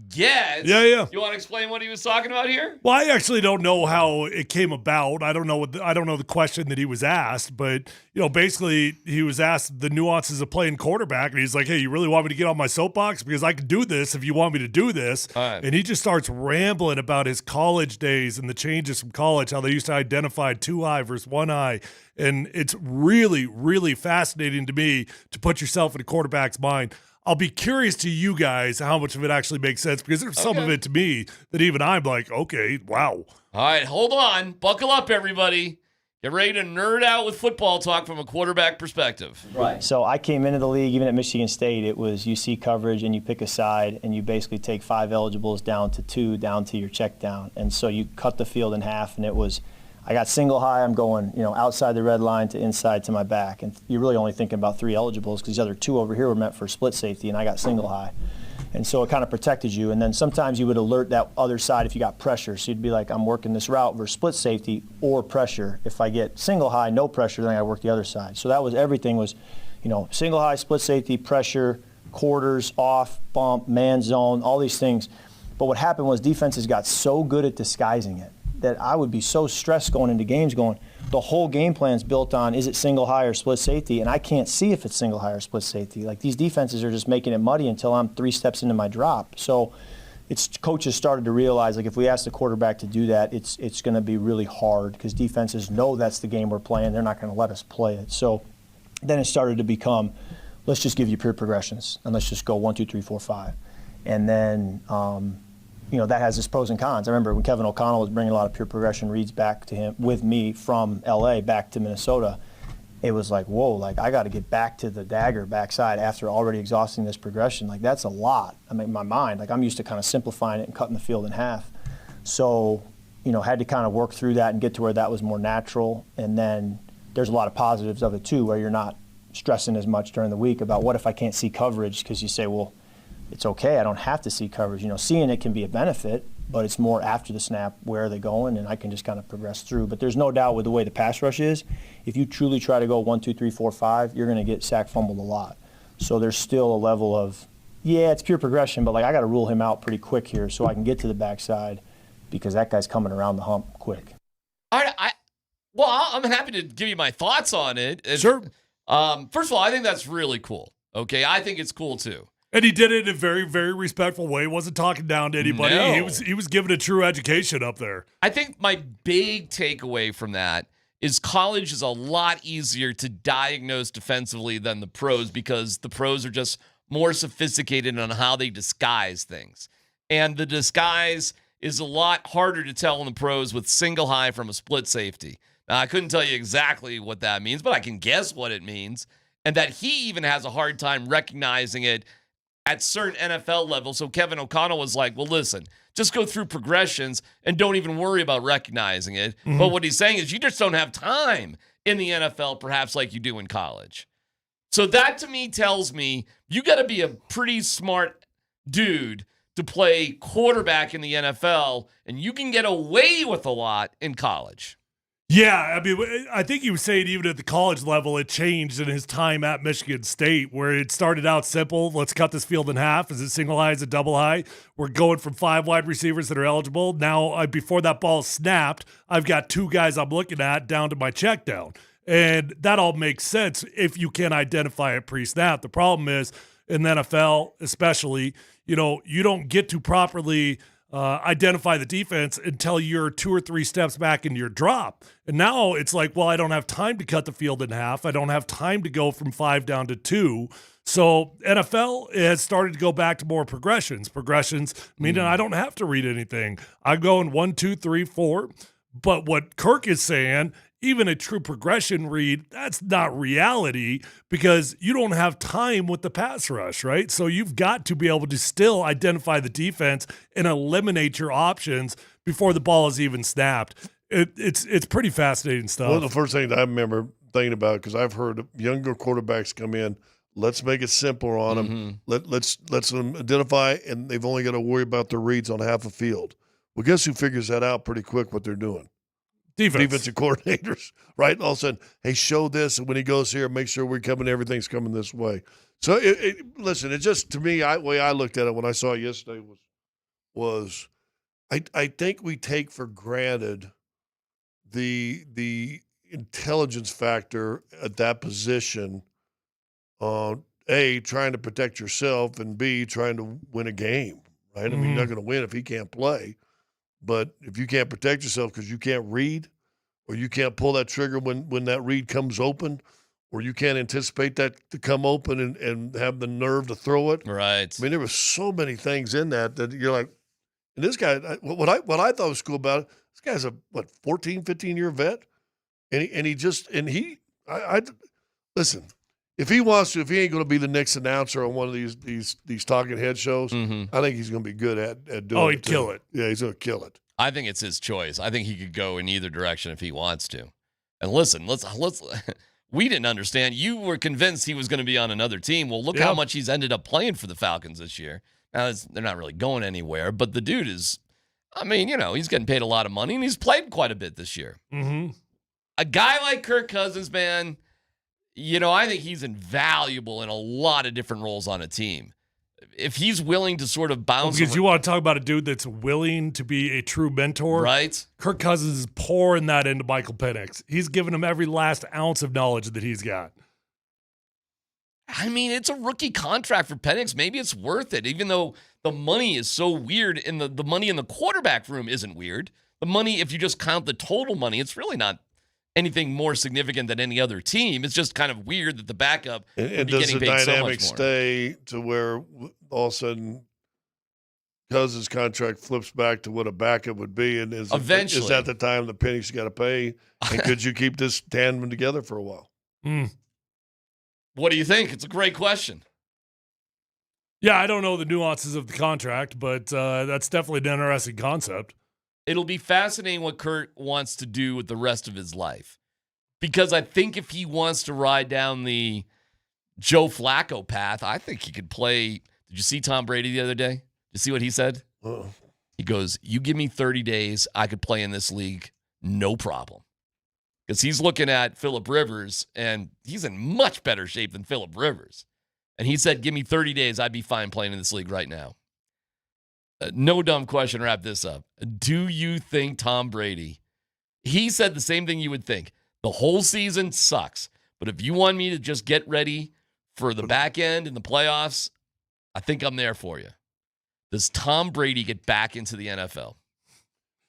gets. Yeah. You want to explain what he was talking about here? Well, I actually don't know how it came about. I don't know the question that he was asked, but basically he was asked the nuances of playing quarterback, and he's like, "Hey, you really want me to get on my soapbox because I can do this if you want me to do this." Right. And he just starts rambling about his college days and the changes from college, how they used to identify 2 eye versus 1 eye, and it's really, really fascinating to me to put yourself in a quarterback's mind. I'll be curious to you guys how much of it actually makes sense because there's some of it to me that even I'm like, okay, wow. All right, hold on. Buckle up, everybody. Get ready to nerd out with football talk from a quarterback perspective. Right. So I came into the league, even at Michigan State, it was you see coverage and you pick a side and you basically take 5 eligibles down to 2, down to your check down. And so you cut the field in half, and it was I got single high, I'm going, outside the red line to inside to my back. And you're really only thinking about 3 eligibles because the other 2 over here were meant for split safety, and I got single high. And so it kind of protected you. And then sometimes you would alert that other side if you got pressure. So you'd be like, I'm working this route versus split safety or pressure. If I get single high, no pressure, then I work the other side. So that was everything was, single high, split safety, pressure, quarters, off, bump, man zone, all these things. But what happened was defenses got so good at disguising it that I would be so stressed going into games going, the whole game plan's built on, is it single high or split safety? And I can't see if it's single high or split safety. Like, these defenses are just making it muddy until I'm 3 steps into my drop. So coaches started to realize, like, if we ask the quarterback to do that, it's going to be really hard because defenses know that's the game we're playing. They're not going to let us play it. So then it started to become, let's just give you pure progressions and let's just go 1, 2, 3, 4, 5. And then, that has its pros and cons. I remember when Kevin O'Connell was bringing a lot of pure progression reads back to him with me from LA back to Minnesota. It was like, whoa, like I got to get back to the dagger backside after already exhausting this progression. Like, that's a lot. I mean, in my mind, like, I'm used to kind of simplifying it and cutting the field in half. So, had to kind of work through that and get to where that was more natural. And then there's a lot of positives of it too, where you're not stressing as much during the week about what if I can't see coverage, because you say, well, it's okay, I don't have to see coverage. Seeing it can be a benefit, but it's more after the snap, where are they going, and I can just kind of progress through. But there's no doubt with the way the pass rush is, if you truly try to go 1, 2, 3, 4, 5, you're going to get sack fumbled a lot. So there's still a level of, yeah, it's pure progression, but like I got to rule him out pretty quick here so I can get to the backside because that guy's coming around the hump quick. All right, I'm happy to give you my thoughts on it. Sure. First of all, I think that's really cool. Okay, I think it's cool too. And he did it in a very, very respectful way. He wasn't talking down to anybody. No. He was giving a true education up there. I think my big takeaway from that is college is a lot easier to diagnose defensively than the pros because the pros are just more sophisticated on how they disguise things. And the disguise is a lot harder to tell in the pros with single high from a split safety. Now, I couldn't tell you exactly what that means, but I can guess what it means. And that he even has a hard time recognizing it at certain NFL levels. So Kevin O'Connell was like, well, listen, just go through progressions and don't even worry about recognizing it. Mm-hmm. But what he's saying is you just don't have time in the NFL, perhaps like you do in college. So that to me tells me you got to be a pretty smart dude to play quarterback in the NFL, and you can get away with a lot in college. Yeah, I mean, I think he was saying even at the college level, it changed in his time at Michigan State, where it started out simple. Let's cut this field in half. Is it single high? Is it double high? We're going from 5 wide receivers that are eligible. Now, before that ball snapped, I've got 2 guys I'm looking at down to my check down. And that all makes sense if you can identify it pre-snap. The problem is in the NFL, especially, you don't get to properly identify the defense until you're 2 or 3 steps back in your drop. And now it's like, well, I don't have time to cut the field in half. I don't have time to go from 5 down to 2. So NFL has started to go back to more progressions. Progressions meaning I don't have to read anything. I'm going 1, 2, 3, 4. But what Kirk is saying, even a true progression read, that's not reality because you don't have time with the pass rush, right? So you've got to be able to still identify the defense and eliminate your options before the ball is even snapped. It's pretty fascinating stuff. One of the first things I remember thinking about, because I've heard younger quarterbacks come in, let's make it simpler on them. Let's them identify, and they've only got to worry about their reads on half a field. Well, guess who figures that out pretty quick what they're doing? Defensive coordinators, right? All of a sudden, hey, show this, and when he goes here, make sure everything's coming this way. So, listen, it just, to me, the way I looked at it when I saw it yesterday was I think we take for granted the intelligence factor at that position, A, trying to protect yourself, and B, trying to win a game, right? I mean, you're not going to win if he can't play. But if you can't protect yourself because you can't read, or you can't pull that trigger when that read comes open, or you can't anticipate that to come open and have the nerve to throw it. Right. I mean, there were so many things in that you're like, and this guy, what I thought was cool about it, this guy's a 14, 15-year vet, listen. If he wants to, if he ain't going to be the next announcer on one of these talking head shows, I think he's going to be good at doing it. Oh, he'd kill it. Yeah, he's going to kill it. I think it's his choice. I think he could go in either direction if he wants to. And listen, let's we didn't understand. You were convinced he was going to be on another team. Well, look how much he's ended up playing for the Falcons this year. Now, they're not really going anywhere, but the dude is, he's getting paid a lot of money, and he's played quite a bit this year. Mm-hmm. A guy like Kirk Cousins, man, I think he's invaluable in a lot of different roles on a team. If he's willing to sort of bounce. Because you want to talk about a dude that's willing to be a true mentor. Right. Kirk Cousins is pouring that into Michael Penix. He's giving him every last ounce of knowledge that he's got. I mean, it's a rookie contract for Penix. Maybe it's worth it, even though the money is so weird, and the money in the quarterback room isn't weird. The money, if you just count the total money, it's really not anything more significant than any other team. It's just kind of weird that the backup would be getting paid so much more. Does the dynamic stay to where all of a sudden Cousins' contract flips back to what a backup would be? And is that the time the Penix got to pay? And could you keep this tandem together for a while? What do you think? It's a great question. Yeah, I don't know the nuances of the contract, but that's definitely an interesting concept. It'll be fascinating what Kurt wants to do with the rest of his life. Because I think if he wants to ride down the Joe Flacco path, I think he could play. Did you see Tom Brady the other day? Did you see what he said? He goes, you give me 30 days, I could play in this league, no problem. because he's looking at Phillip Rivers, and he's in much better shape than Phillip Rivers. And he said, give me 30 days, I'd be fine playing in this league right now. No dumb question, wrap this up. Do you think Tom Brady, he said the same thing you would think. The whole season sucks, but if you want me to just get ready for the back end in the playoffs, I think I'm there for you. Does Tom Brady get back into the NFL?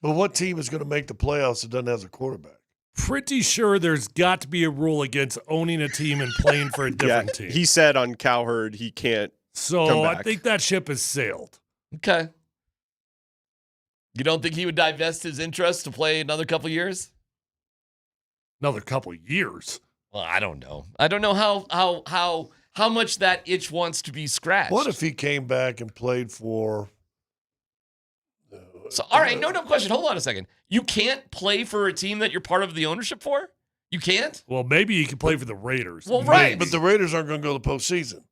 But what team is going to make the playoffs that doesn't have a quarterback? Pretty sure there's got to be a rule against owning a team and playing for a different team. He said on Cowherd he can't. So I think that ship has sailed. Okay. You don't think he would divest his interest to play another couple years? Another couple years? Well, I don't know. I don't know how much that itch wants to be scratched. What if he came back and played for? So, all right, no question. Hold on a second. You can't play for a team that you're part of the ownership for? You can't? Well, maybe you can play for the Raiders. Well, right. But the Raiders aren't going to go to the postseason.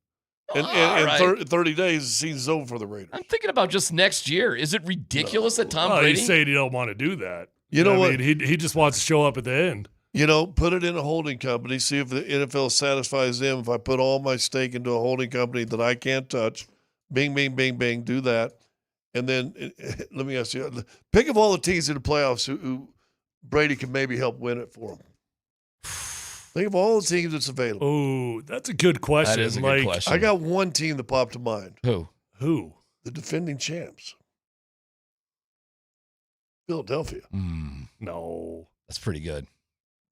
In right. 30 days, the season's over for the Raiders. I'm thinking about just next year. Is it ridiculous that Tom Brady? He's saying he don't want to do that. You know what? I mean, he just wants to show up at the end. Put it in a holding company, see if the NFL satisfies them. If I put all my stake into a holding company that I can't touch, bing, bing, bing, bing, do that. And then let me ask you, pick of all the teams in the playoffs who Brady can maybe help win it for him. Think of all the teams that's available. Oh, that's a good question. That is a good question. I got one team that popped to mind. Who? The defending champs. Philadelphia. No. That's pretty good.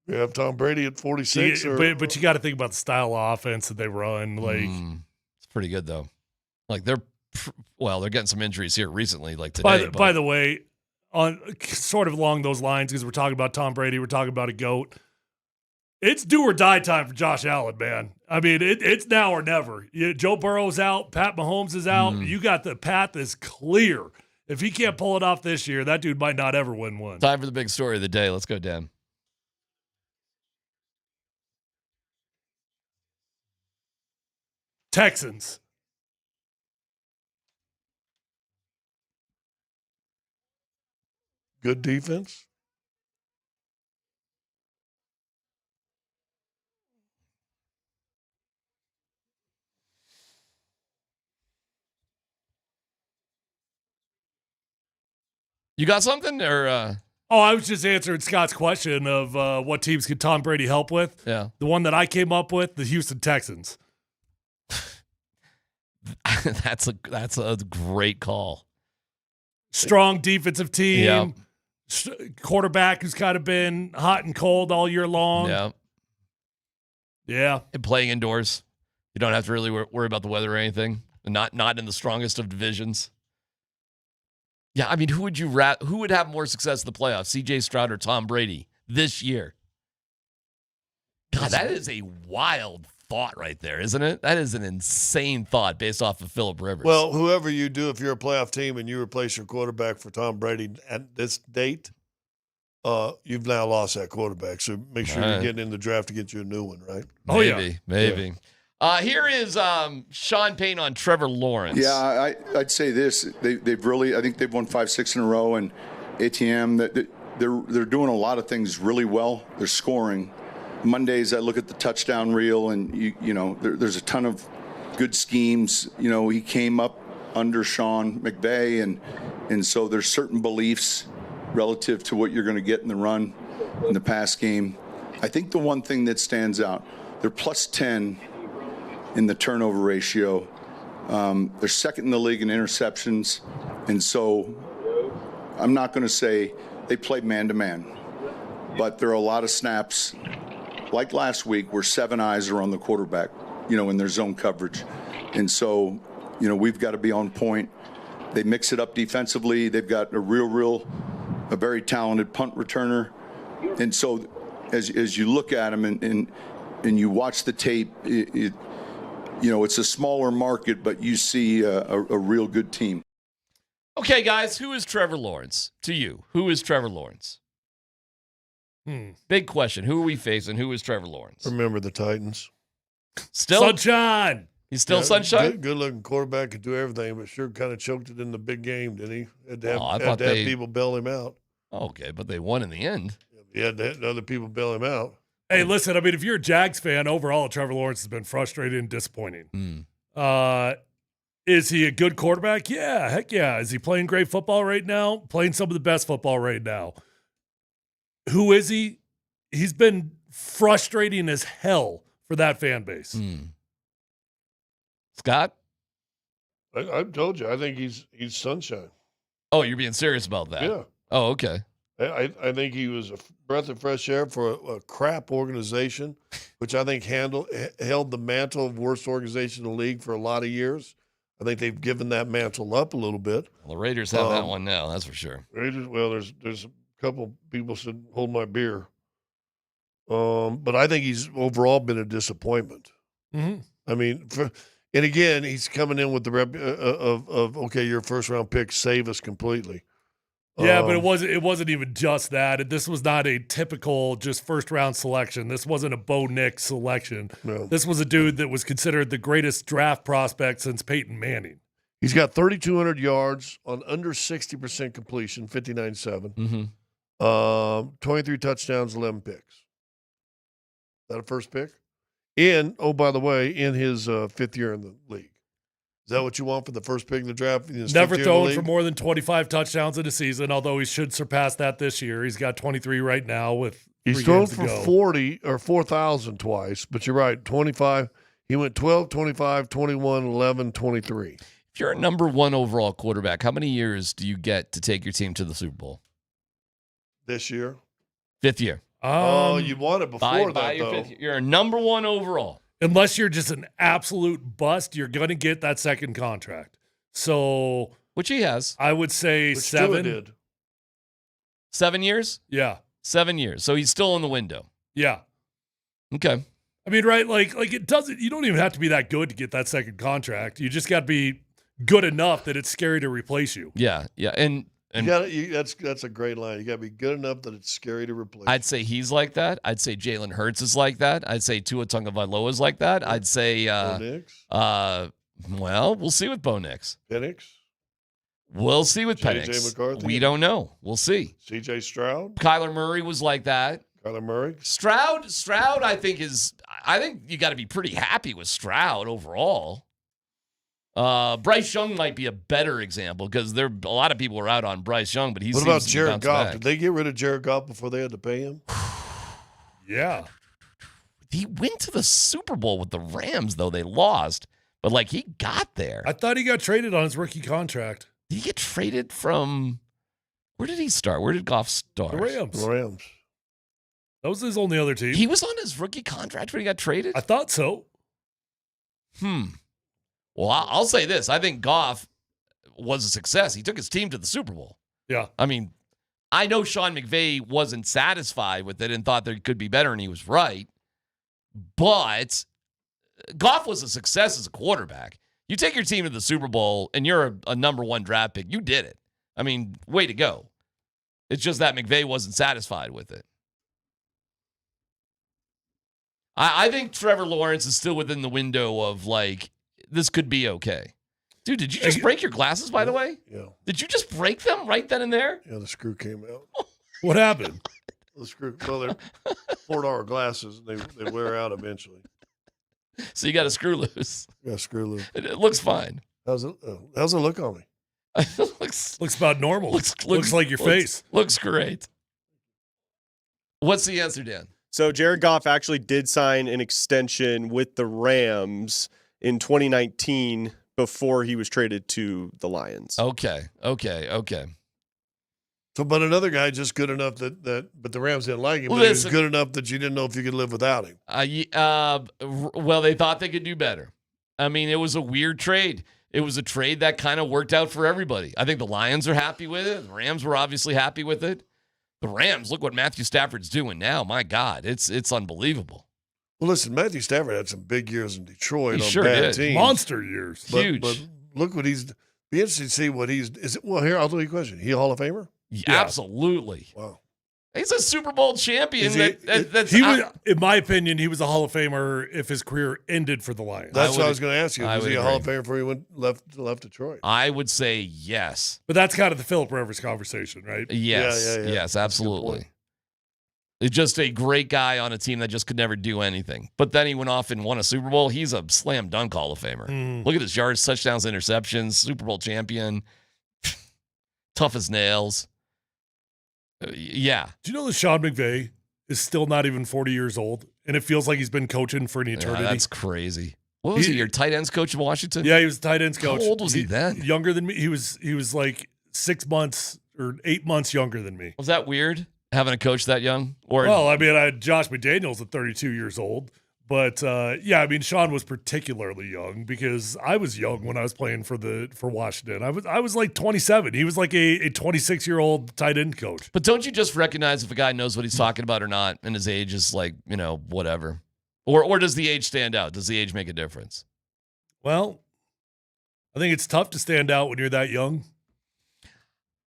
You have Tom Brady at 46. But you got to think about the style of offense that they run. It's pretty good, though. Like, they're getting some injuries here recently, like today. By the way, on sort of along those lines, because we're talking about Tom Brady, we're talking about a GOAT. It's do or die time for Josh Allen, man. I mean, it's now or never. Joe Burrow's out. Pat Mahomes is out. You got the path is clear. If he can't pull it off this year, that dude might not ever win one. Time for the big story of the day. Let's go, Dan. Texans. Good defense. You got something or? Oh, I was just answering Scott's question of what teams could Tom Brady help with. Yeah. The one that I came up with, the Houston Texans. That's a great call. Strong defensive team. Yep. Quarterback who's kind of been hot and cold all year long. Yeah. Yeah. And playing indoors. You don't have to really worry about the weather or anything. Not in the strongest of divisions. Yeah, I mean, who would have more success in the playoffs, C.J. Stroud or Tom Brady this year? God, that is a wild thought right there, isn't it? That is an insane thought based off of Phillip Rivers. Well, whoever you do, if you're a playoff team and you replace your quarterback for Tom Brady at this date, you've now lost that quarterback. So make sure you're getting in the draft to get you a new one, right? Maybe. Here is Sean Payton on Trevor Lawrence. Yeah, I'd say this. I think they've won 5-6 in a row, and ATM, they're doing a lot of things really well. They're scoring. Mondays, I look at the touchdown reel, and there's a ton of good schemes. He came up under Sean McVay, and so there's certain beliefs relative to what you're going to get in the run, in the pass game. I think the one thing that stands out, they're plus 10 in the turnover ratio. They're second in the league in interceptions, and so I'm not going to say they play man-to-man, but there are a lot of snaps, like last week, where 7 eyes are on the quarterback, in their zone coverage. And so, we've got to be on point. They mix it up defensively. They've got a very talented punt returner. And so as you look at them and you watch the tape, it's a smaller market, but you see a real good team. Okay, guys, who is Trevor Lawrence to you? Who is Trevor Lawrence? Big question. Who are we facing? Who is Trevor Lawrence? Remember the Titans. Still Sunshine. He's still Sunshine? Good-looking quarterback, could do everything, but sure kind of choked it in the big game, didn't he? Had to have I thought people bail him out. Okay, but they won in the end. He had other people bail him out. Hey, listen, I mean, if you're a Jags fan, overall, Trevor Lawrence has been frustrated and disappointing. Is he a good quarterback? Yeah, heck yeah. Is he playing great football right now? Playing some of the best football right now. Who is he? He's been frustrating as hell for that fan base. Scott? I've told you. I think he's sunshine. Oh, you're being serious about that? Yeah. Oh, okay. I think he was a breath of fresh air for a crap organization, which I think held the mantle of worst organization in the league for a lot of years. I think they've given that mantle up a little bit. Well, the Raiders have that one now, that's for sure. Raiders. Well, there's a couple people said hold my beer, but I think he's overall been a disappointment. Mm-hmm. I mean, and again, he's coming in with the rep of okay, you're a first round pick, save us completely. Yeah, but it wasn't even just that. This was not a typical just first round selection. This wasn't a Bo Nix selection. No. This was a dude that was considered the greatest draft prospect since Peyton Manning. He's got 3,200 yards on under 60% completion, 59.7. 23 touchdowns, 11 picks. Is that a first pick? And, oh, by the way, in his fifth year in the league. Is that what you want for the first pick in the draft? Never thrown for more than 25 touchdowns in a season, although he should surpass that this year. He's got 23 right now with He's thrown for 40 or 4,000 twice, but you're right, 25. He went 12, 25, 21, 11, 23. If you're a number one overall quarterback, how many years do you get to take your team to the Super Bowl? This year? Fifth year. You want it before that, though. You're a number one overall. Unless you're just an absolute bust, you're going to get that second contract. So, which he has. I would say 7. Did. 7 years? Yeah. 7 years. So he's still in the window. Yeah. Okay. I mean, right? Like it doesn't. You don't even have to be that good to get that second contract. You just got to be good enough that it's scary to replace you. Yeah. Yeah. And that's a great line. You got to be good enough that it's scary to replace. I'd say he's like that. I'd say Jalen Hurts is like that. I'd say Tua Tagovailoa is like that. I'd say Bo Nix? Well, we'll see with Bo Nix. Penix? We'll see with J.J. Penix. McCarthy? We don't know. We'll see. C.J. Stroud? Kyler Murray was like that. Kyler Murray? Stroud, I think you got to be pretty happy with Stroud overall. Bryce Young might be a better example because a lot of people are out on Bryce Young, but he's. What about Jared Goff? Did they get rid of Jared Goff before they had to pay him? Yeah. He went to the Super Bowl with the Rams, though they lost, but like he got there. I thought he got traded on his rookie contract. Did he get traded from? Where did he start? Where did Goff start? The Rams. The Rams. That was his only other team. He was on his rookie contract when he got traded? I thought so. Well, I'll say this. I think Goff was a success. He took his team to the Super Bowl. Yeah. I mean, I know Sean McVay wasn't satisfied with it and thought there could be better, and he was right. But Goff was a success as a quarterback. You take your team to the Super Bowl, and you're a number one draft pick. You did it. I mean, way to go. It's just that McVay wasn't satisfied with it. I think Trevor Lawrence is still within the window of, like, this could be okay. Dude, did you just break your glasses, by the way? Yeah. Did you just break them right then and there? Yeah, the screw came out. What happened? The screw. Well, they're $4 glasses. They wear out eventually. So you got to screw loose. Yeah, screw loose. It looks fine. How's it look on me? Looks about normal. Looks like your face. Looks great. What's the answer, Dan? So Jared Goff actually did sign an extension with the Rams in 2019 before he was traded to the Lions. Okay. So, but another guy just good enough but the Rams didn't like him. But he was good enough that you didn't know if you could live without him. Well, they thought they could do better. I mean, it was a weird trade. It was a trade that kind of worked out for everybody. I think the Lions are happy with it. The Rams were obviously happy with it. The Rams, look what Matthew Stafford's doing now. My God, it's unbelievable. Well, listen, Matthew Stafford had some big years in Detroit He on sure bad did. teams. Monster years. Huge. But look what he's – be interested to see what he's – well, here, I'll throw you a question. He a Hall of Famer? Yeah. Absolutely. Wow. He's a Super Bowl champion. In my opinion, he was a Hall of Famer if his career ended for the Lions. That's what I was going to ask you. Was he a agree. Hall of Famer before he left Detroit? I would say yes. But that's kind of the Philip Rivers conversation, right? Yes. Yeah. Yes, absolutely. It's just a great guy on a team that just could never do anything. But then he went off and won a Super Bowl. He's a slam dunk Hall of Famer. Look at his yards, touchdowns, interceptions, Super Bowl champion, tough as nails. Yeah. Do you know that Sean McVay is still not even 40 years old, and it feels like he's been coaching for an eternity? Yeah, that's crazy. What was he, your tight ends coach in Washington? Yeah, he was tight ends coach. How old was he then? Younger than me. He was like 6 months or 8 months younger than me. Was that weird, having a coach that young? Or Well, I mean, I had Josh McDaniels at 32 years old. But yeah, I mean, Sean was particularly young because I was young when I was playing for Washington. I was like 27. He was like a 26-year-old tight end coach. But don't you just recognize if a guy knows what he's talking about or not, and his age is like, whatever? Or does the age stand out? Does the age make a difference? Well, I think it's tough to stand out when you're that young.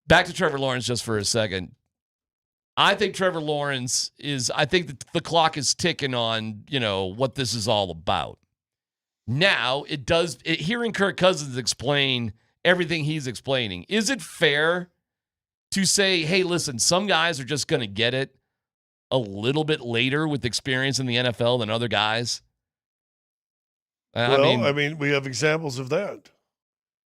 Back to Trevor Lawrence just for a second. I think Trevor Lawrence I think the clock is ticking on, what this is all about. Now, hearing Kirk Cousins explain everything he's explaining, is it fair to say, hey, listen, some guys are just going to get it a little bit later with experience in the NFL than other guys? I mean, we have examples of that.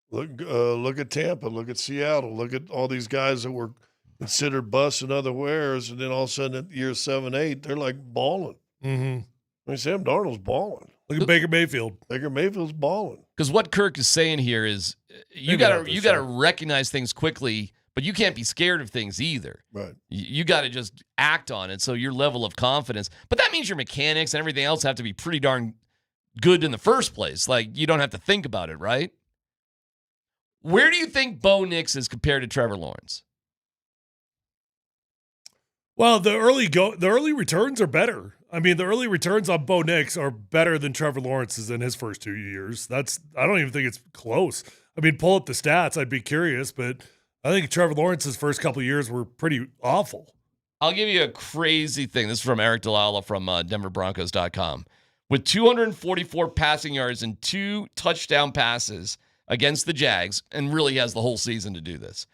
Look at Tampa, look at Seattle, look at all these guys that were considered busts and other wares, and then all of a sudden at year 7, 8, they're like balling. Mm-hmm. I mean, Sam Darnold's balling. Look at Baker Mayfield. Baker Mayfield's balling. Because what Kirk is saying here is you got to recognize things quickly, but you can't be scared of things either. Right. You got to just act on it. So your level of confidence, but that means your mechanics and everything else have to be pretty darn good in the first place. Like you don't have to think about it, right? Where do you think Bo Nix is compared to Trevor Lawrence? Well, the early returns are better. I mean, the early returns on Bo Nix are better than Trevor Lawrence's in his first 2 years. I don't even think it's close. I mean, pull up the stats. I'd be curious, but I think Trevor Lawrence's first couple of years were pretty awful. I'll give you a crazy thing. This is from Eric DeLalla from DenverBroncos.com. With 244 passing yards and 2 touchdown passes against the Jags, and really has the whole season to do this,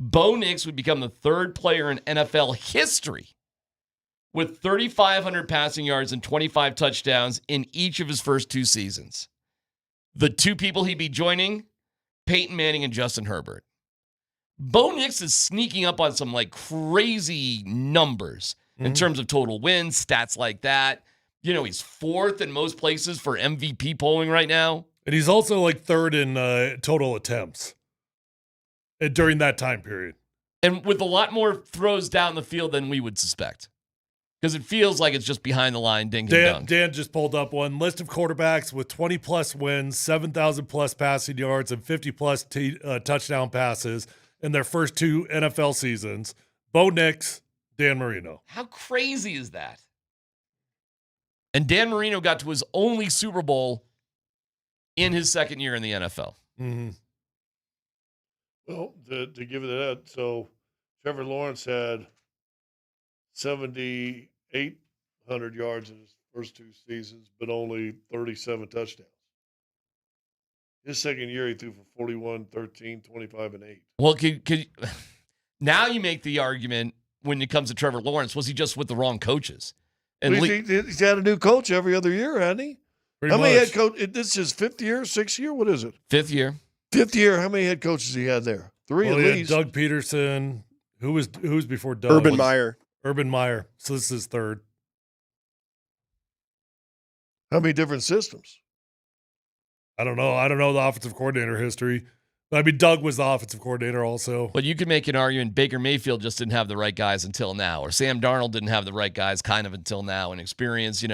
Bo Nix would become the third player in NFL history with 3,500 passing yards and 25 touchdowns in each of his first 2 seasons. The 2 people he'd be joining, Peyton Manning and Justin Herbert. Bo Nix is sneaking up on some like crazy numbers in terms of total wins, stats like that. He's 4th in most places for MVP polling right now. And he's also like 3rd in total attempts during that time period. And with a lot more throws down the field than we would suspect. Because it feels like it's just behind the line, ding and dunk. Dan just pulled up one list of quarterbacks with 20-plus wins, 7,000-plus passing yards, and 50-plus touchdown passes in their first 2 NFL seasons. Bo Nix, Dan Marino. How crazy is that? And Dan Marino got to his only Super Bowl in his second year in the NFL. Mm-hmm. Well, to give it that, so Trevor Lawrence had 7,800 yards in his first 2 seasons, but only 37 touchdowns. His second year, he threw for 41, 13, 25, and 8. Well, now you make the argument when it comes to Trevor Lawrence, was he just with the wrong coaches? And He's had a new coach every other year, hasn't he? How many head coach? This is his 5th year, 6th year? What is it? 5th year. 5th year. How many head coaches he had there? 3 at least. Doug Peterson. Who was before Doug? Urban Meyer. Urban Meyer. So this is 3rd. How many different systems? I don't know. I don't know the offensive coordinator history. I mean, Doug was the offensive coordinator also. But you could make an argument Baker Mayfield just didn't have the right guys until now, or Sam Darnold didn't have the right guys kind of until now, and experience,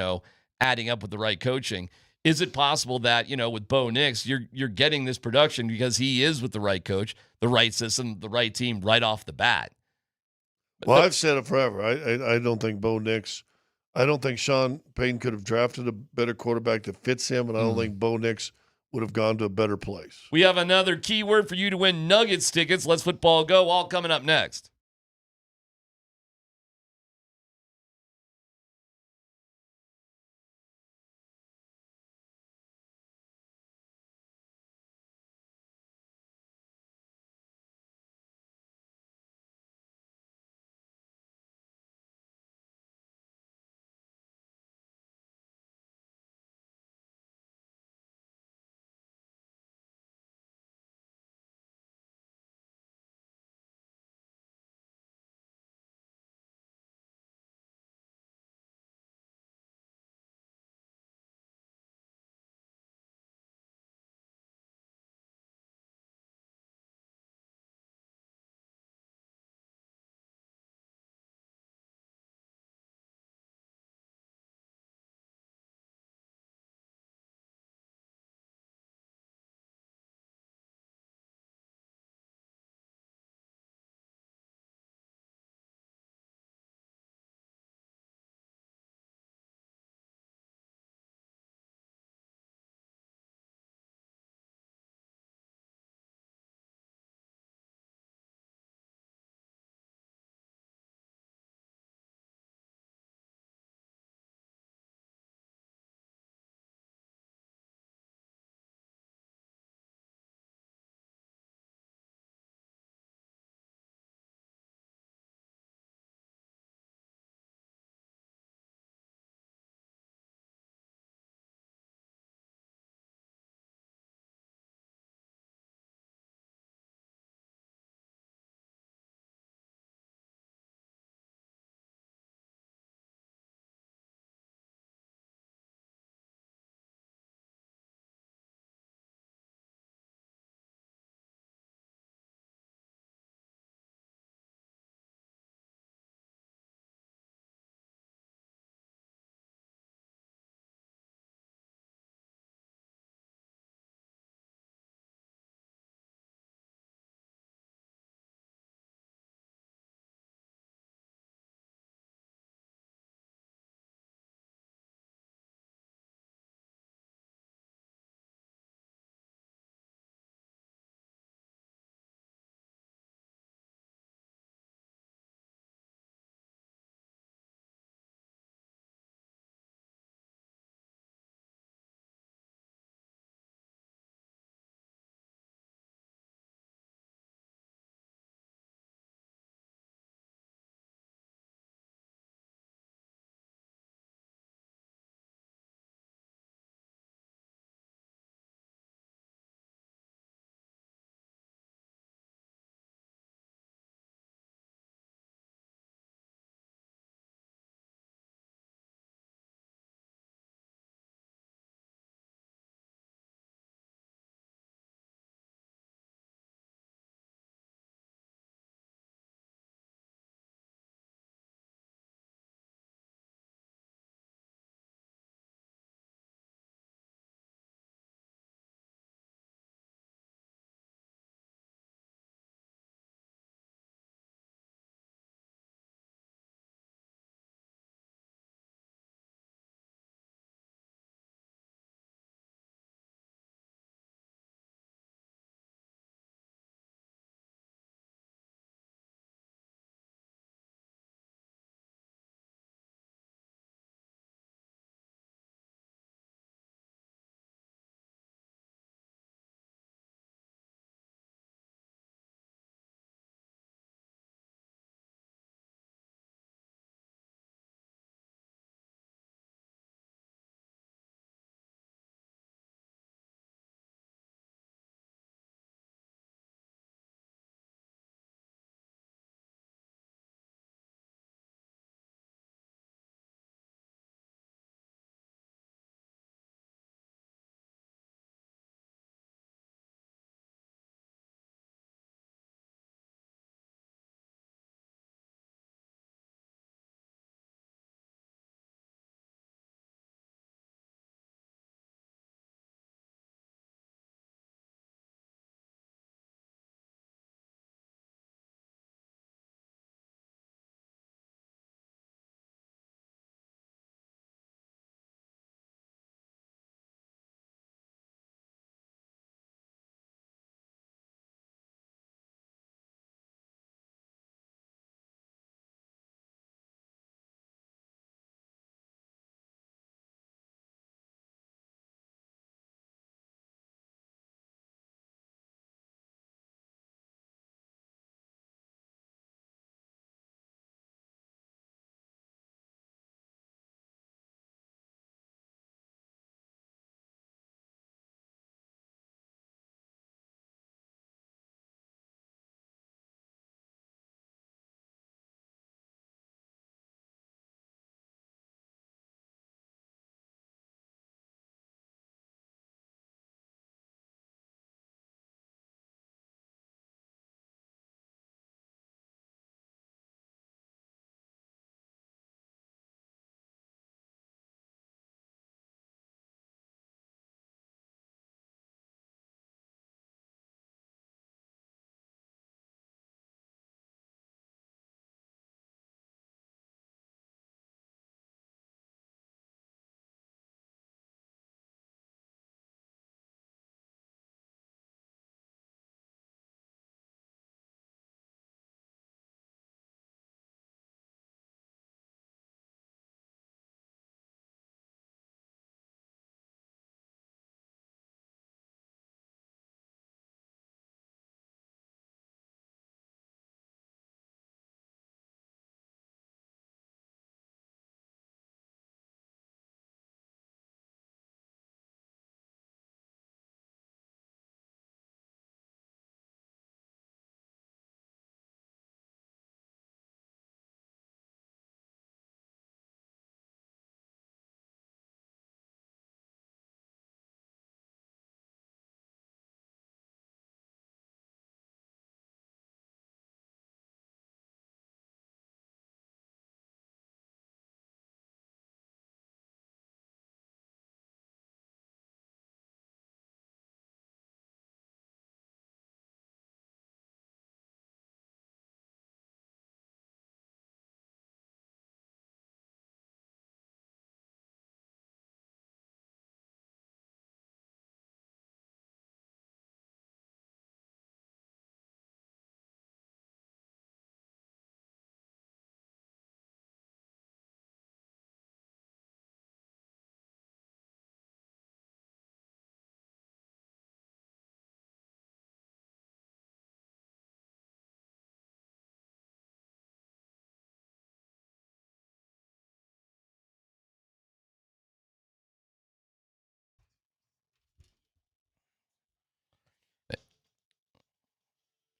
adding up with the right coaching. Is it possible that, with Bo Nix, you're getting this production because he is with the right coach, the right system, the right team right off the bat? Well, I've said it forever. I don't think Bo Nix, I don't think Sean Payton could have drafted a better quarterback that fits him, and I don't think Bo Nix would have gone to a better place. We have another keyword for you to win Nuggets tickets. Let's football go. All coming up next.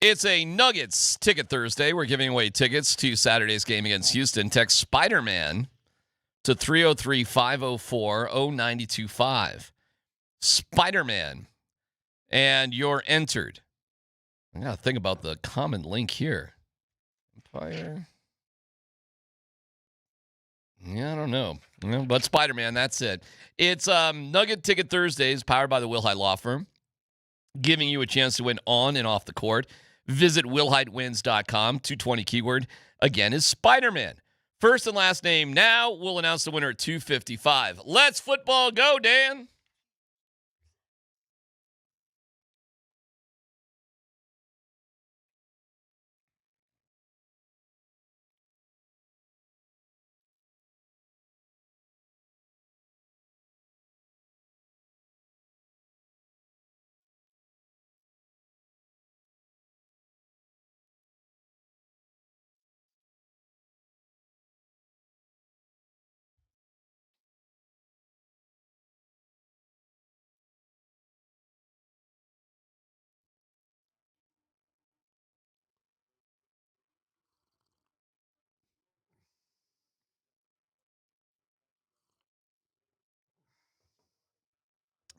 It's a Nuggets Ticket Thursday. We're giving away tickets to Saturday's game against Houston. Text Spider-Man to 303-504-0925. Spider-Man. And you're entered. I got to think about the common link here. Empire. Yeah, I don't know. But Spider-Man, that's it. It's Nugget Ticket Thursdays, powered by the Wilhite Law Firm, giving you a chance to win on and off the court. Visit WilhiteWins.com. 220 keyword, again, is Spider-Man. First and last name now. We'll announce the winner at 2:55. Let's football go, Dan.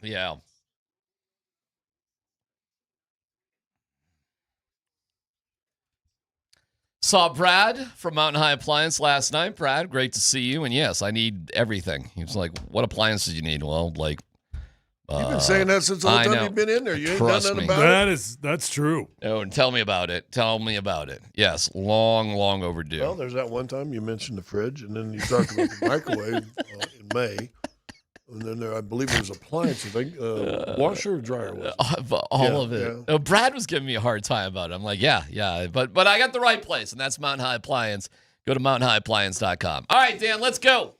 Yeah. Saw Brad from Mountain High Appliance last night. Brad, great to see you. And yes, I need everything. He was like, what appliances do you need? Well, like, you've been saying that since the whole time you've been in there. You ain't done nothing about it. That's true. Oh, and tell me about it. Tell me about it. Yes, long overdue. Well, there's that one time you mentioned the fridge, and then you talked about the microwave in May. And then I believe there was appliance. I think washer or dryer was it? All of it. Yeah. Brad was giving me a hard time about it. I'm like, yeah. But I got the right place, and that's Mountain High Appliance. Go to mountainhighappliance.com. All right, Dan, let's go.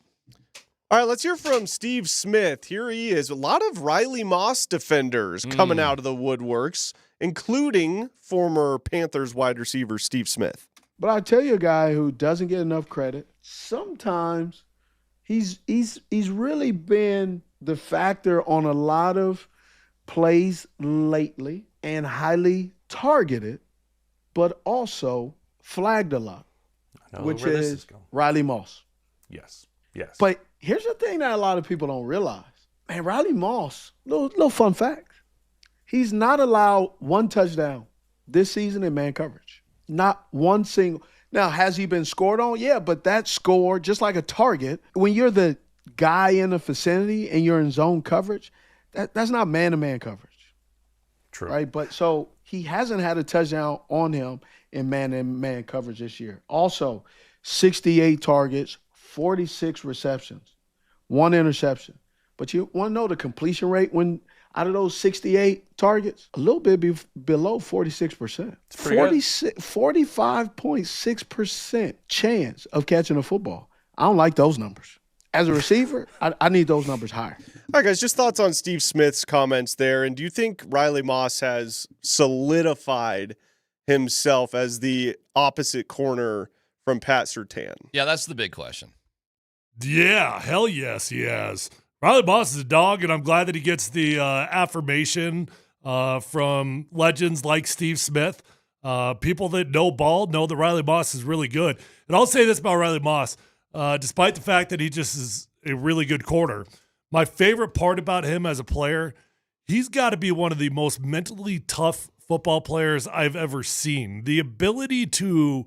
All right, let's hear from Steve Smith. Here he is. A lot of Riley Moss defenders coming out of the woodworks, including former Panthers wide receiver Steve Smith. But I tell you a guy who doesn't get enough credit. Sometimes he's really been the factor on a lot of plays lately and highly targeted, but also flagged a lot, which is Riley Moss. Yes. But here's the thing that a lot of people don't realize. Man, Riley Moss, little fun fact. He's not allowed one touchdown this season in man coverage. Not one single. Now, has he been scored on? Yeah, but that score, just like a target, when you're the guy in the vicinity and you're in zone coverage, that's not man-to-man coverage. True. Right? But so he hasn't had a touchdown on him in man-to-man coverage this year. Also, 68 targets, 46 receptions, 1 interception. But you want to know the completion rate when out of those 68 targets, a little bit below 46%. 45.6% chance of catching a football. I don't like those numbers. As a receiver, I need those numbers higher. All right, guys, just thoughts on Steve Smith's comments there. And do you think Riley Moss has solidified himself as the opposite corner from Pat Surtain? Yeah, that's the big question. Yeah, hell yes, he has. Riley Moss is a dog, and I'm glad that he gets the affirmation from legends like Steve Smith. People that know ball know that Riley Moss is really good. And I'll say this about Riley Moss. Despite the fact that he just is a really good corner, my favorite part about him as a player, he's got to be one of the most mentally tough football players I've ever seen. The ability to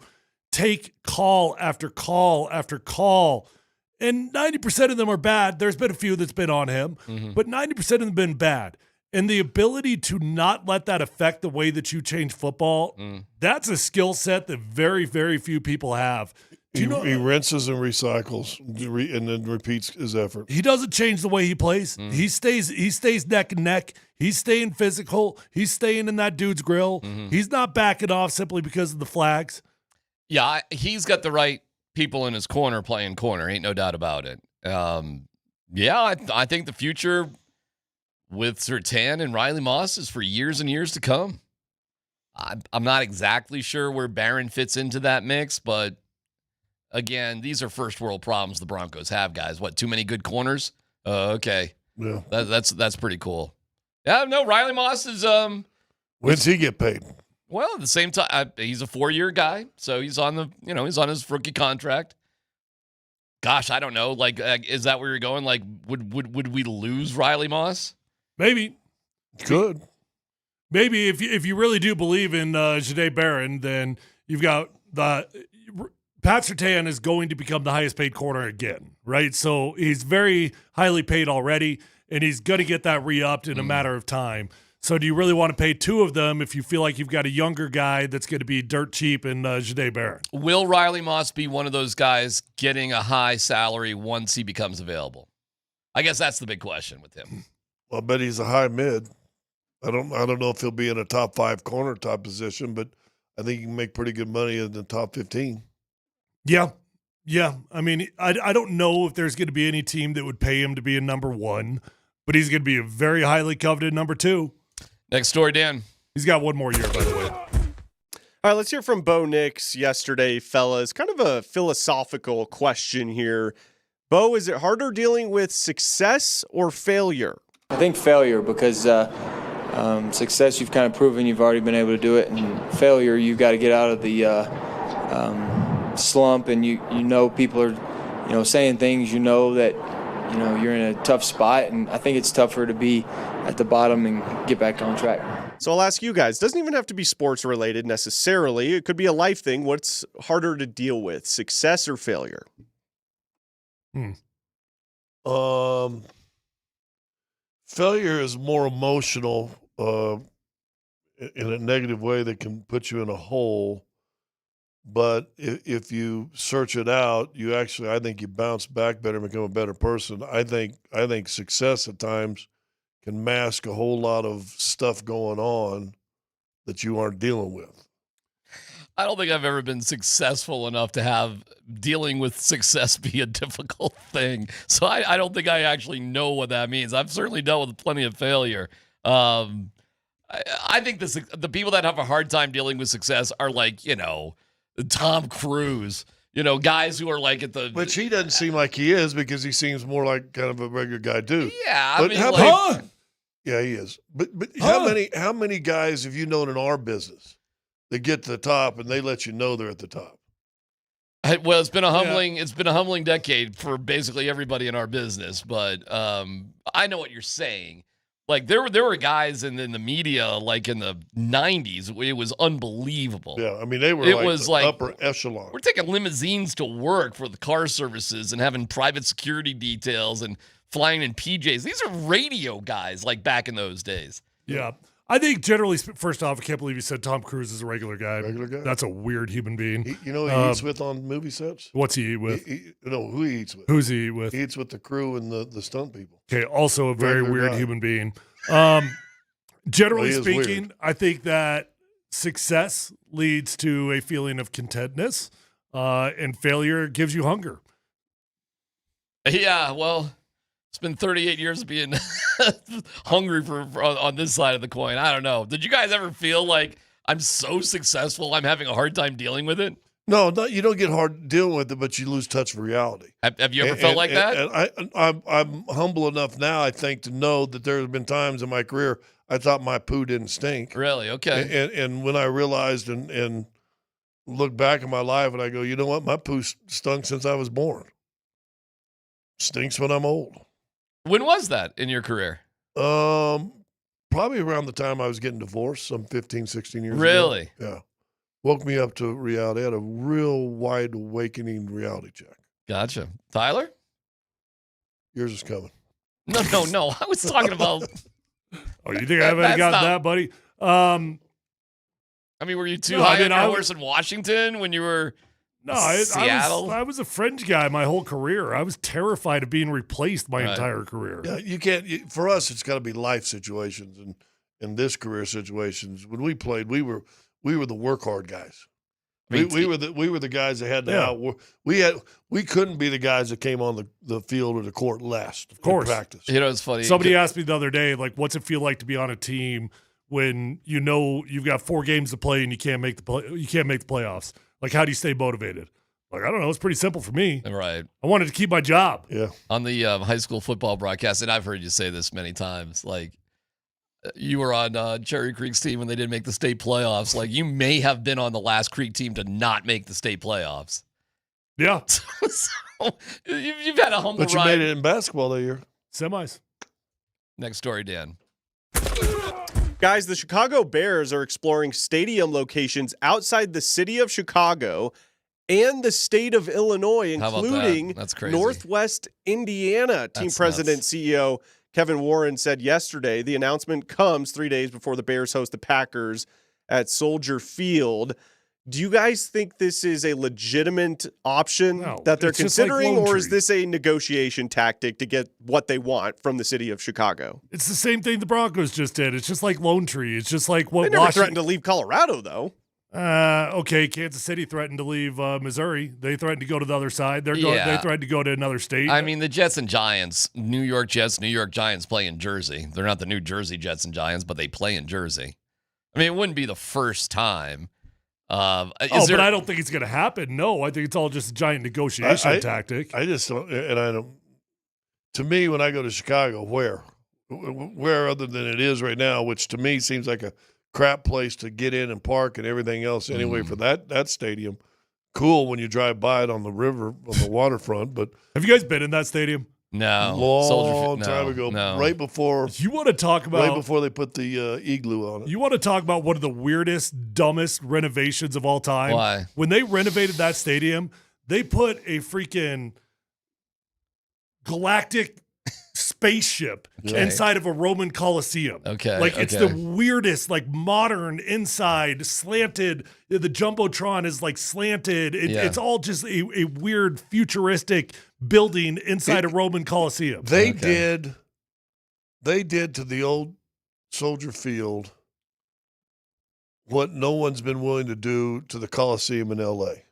take call after call after call, and 90% of them are bad. There's been a few that's been on him, but 90% of them have been bad. And the ability to not let that affect the way that you change football, that's a skill set that very, very few people have. He rinses and recycles and then repeats his effort. He doesn't change the way he plays. He stays neck and neck. He's staying physical. He's staying in that dude's grill. He's not backing off simply because of the flags. Yeah, he's got the right people in his corner playing corner. Ain't no doubt about it. I think the future with Surtain and Riley Moss is for years and years to come. I'm not exactly sure where Barron fits into that mix, but again, these are first world problems the Broncos have, guys. What, too many good corners? Okay. Yeah. That's pretty cool. Yeah, no, Riley Moss is when's he get paid? Well, at the same time, he's a 4-year guy, so he's on he's on his rookie contract. Gosh, I don't know. Like, is that where you're going? Like, would we lose Riley Moss? Maybe. Good. Maybe if you really do believe in Jahdae Barron, then you've got Pat Surtain is going to become the highest paid corner again, right? So he's very highly paid already, and he's going to get that re-upped in a matter of time. So do you really want to pay two of them if you feel like you've got a younger guy that's going to be dirt cheap in Jahdae Barron? Will Riley Moss be one of those guys getting a high salary once he becomes available? I guess that's the big question with him. Well, I bet he's a high mid. I don't know if he'll be in a top 5 corner type position, but I think he can make pretty good money in the top 15. Yeah. I mean, I don't know if there's going to be any team that would pay him to be a number 1, but he's going to be a very highly coveted number 2. Next story, Dan. He's got one more year, by the way. All right, let's hear from Bo Nix yesterday, fellas. Kind of a philosophical question here. Bo, is it harder dealing with success or failure? I think failure, because success, you've kind of proven you've already been able to do it, and failure, you've got to get out of the slump, and you know people are saying things, that you're in a tough spot, and I think it's tougher to be at the bottom and get back on track. So I'll ask you guys, doesn't even have to be sports related necessarily. It could be a life thing. What's harder to deal with, success or failure? Failure is more emotional in a negative way that can put you in a hole. But if you search it out, I think you bounce back better and become a better person. I think success at times can mask a whole lot of stuff going on that you aren't dealing with. I don't think I've ever been successful enough to have dealing with success be a difficult thing. So I don't think I actually know what that means. I've certainly dealt with plenty of failure. I think the people that have a hard time dealing with success are like, Tom Cruise, guys who are like at the... Which he doesn't seem like he is, because he seems more like kind of a regular guy, too. Yeah, but yeah, he is. But how many guys have you known in our business that get to the top and they let you know they're at the top? Well, it's been a humbling decade for basically everybody in our business, but I know what you're saying. Like there were guys in the media like in the 90s. It was unbelievable. Yeah, I mean they were like upper echelon. We're taking limousines to work for the car services and having private security details and flying in PJs. These are radio guys like back in those days. Yeah. I think generally, first off, I can't believe you said Tom Cruise is a regular guy. Regular guy? That's a weird human being. Who he eats with on movie sets? What's he eat with? Who he eats with. Who's he eat with? He eats with the crew and the stunt people. Okay, also a very weird human being. Generally speaking, weird. I think that success leads to a feeling of contentness, and failure gives you hunger. Yeah, well, it's been 38 years of being hungry for on this side of the coin. I don't know. Did you guys ever feel like I'm so successful, I'm having a hard time dealing with it? No, you don't get hard dealing with it, but you lose touch with reality. Have you ever felt like that? And I'm humble enough now, I think, to know that there have been times in my career I thought my poo didn't stink. Really? Okay. And when I realized and look back at my life and I go, you know what? My poo stunk since I was born. Stinks when I'm old. When was that in your career? Probably around the time I was getting divorced, some 15, 16 years ago. Really? Yeah. Woke me up to reality. I had a real wide awakening reality check. Gotcha. Tyler? Yours is coming. No. I was talking about... Oh, you think I haven't gotten that, buddy? I mean, were you too high on your horse in Washington when you were Seattle? I was a fringe guy my whole career. I was terrified of being replaced my entire career. Yeah, you can't. For us, it's got to be life situations, and in this career situations, when we played, we were the work hard guys. We were the guys that had to outwork. We couldn't be the guys that came on the field or the court last. Of course, practice. It's funny. Somebody asked me the other day, like, what's it feel like to be on a team when you know you've got 4 games to play and you can't make the playoffs? Like, how do you stay motivated? Like, I don't know. It's pretty simple for me. Right. I wanted to keep my job. Yeah. On the high school football broadcast, and I've heard you say this many times, like, you were on Cherry Creek's team when they didn't make the state playoffs. Like, you may have been on the last Creek team to not make the state playoffs. Yeah. So, you've had a humble But you ride. made it in basketball that year. Semis. Next story, Dan. Guys, the Chicago Bears are exploring stadium locations outside the city of Chicago and the state of Illinois, How about that? including That's crazy. Northwest Indiana. Team That's president nuts. CEO Kevin Warren said yesterday the announcement comes 3 days before the Bears host the Packers at Soldier Field. Do you guys think this is a legitimate option that they're it's just like considering, Lone or is Tree. this a negotiation tactic to get what they want from the city of Chicago? It's the same thing the Broncos just did. It's just like Lone Tree. It's just like what They never Washington. threatened to leave Colorado, though. Okay, Kansas City threatened to leave Missouri. They threatened to go to the other side. They threatened to go to another state. I mean, the Jets and Giants, New York Jets, New York Giants play in Jersey. They're not the New Jersey Jets and Giants, but they play in Jersey. I mean, it wouldn't be the first time. But I don't think it's going to happen. No, I think it's all just a giant negotiation tactic. I just don't, and I don't. To me, when I go to Chicago, where other than it is right now, which to me seems like a crap place to get in and park and everything else anyway for that stadium. Cool when you drive by it on the river, on the waterfront, but have you guys been in that stadium? No. Long time ago, right before. You want to talk about right before they put the igloo on it. You want to talk about one of the weirdest, dumbest renovations of all time? Why? When they renovated that stadium, they put a freaking galactic spaceship inside of a Roman Colosseum. Okay. Like, it's the weirdest, like, modern inside slanted. The Jumbotron is like slanted. It's all just a weird futuristic building inside a Roman Colosseum. They did to the old Soldier Field what no one's been willing to do to the Coliseum in L.A.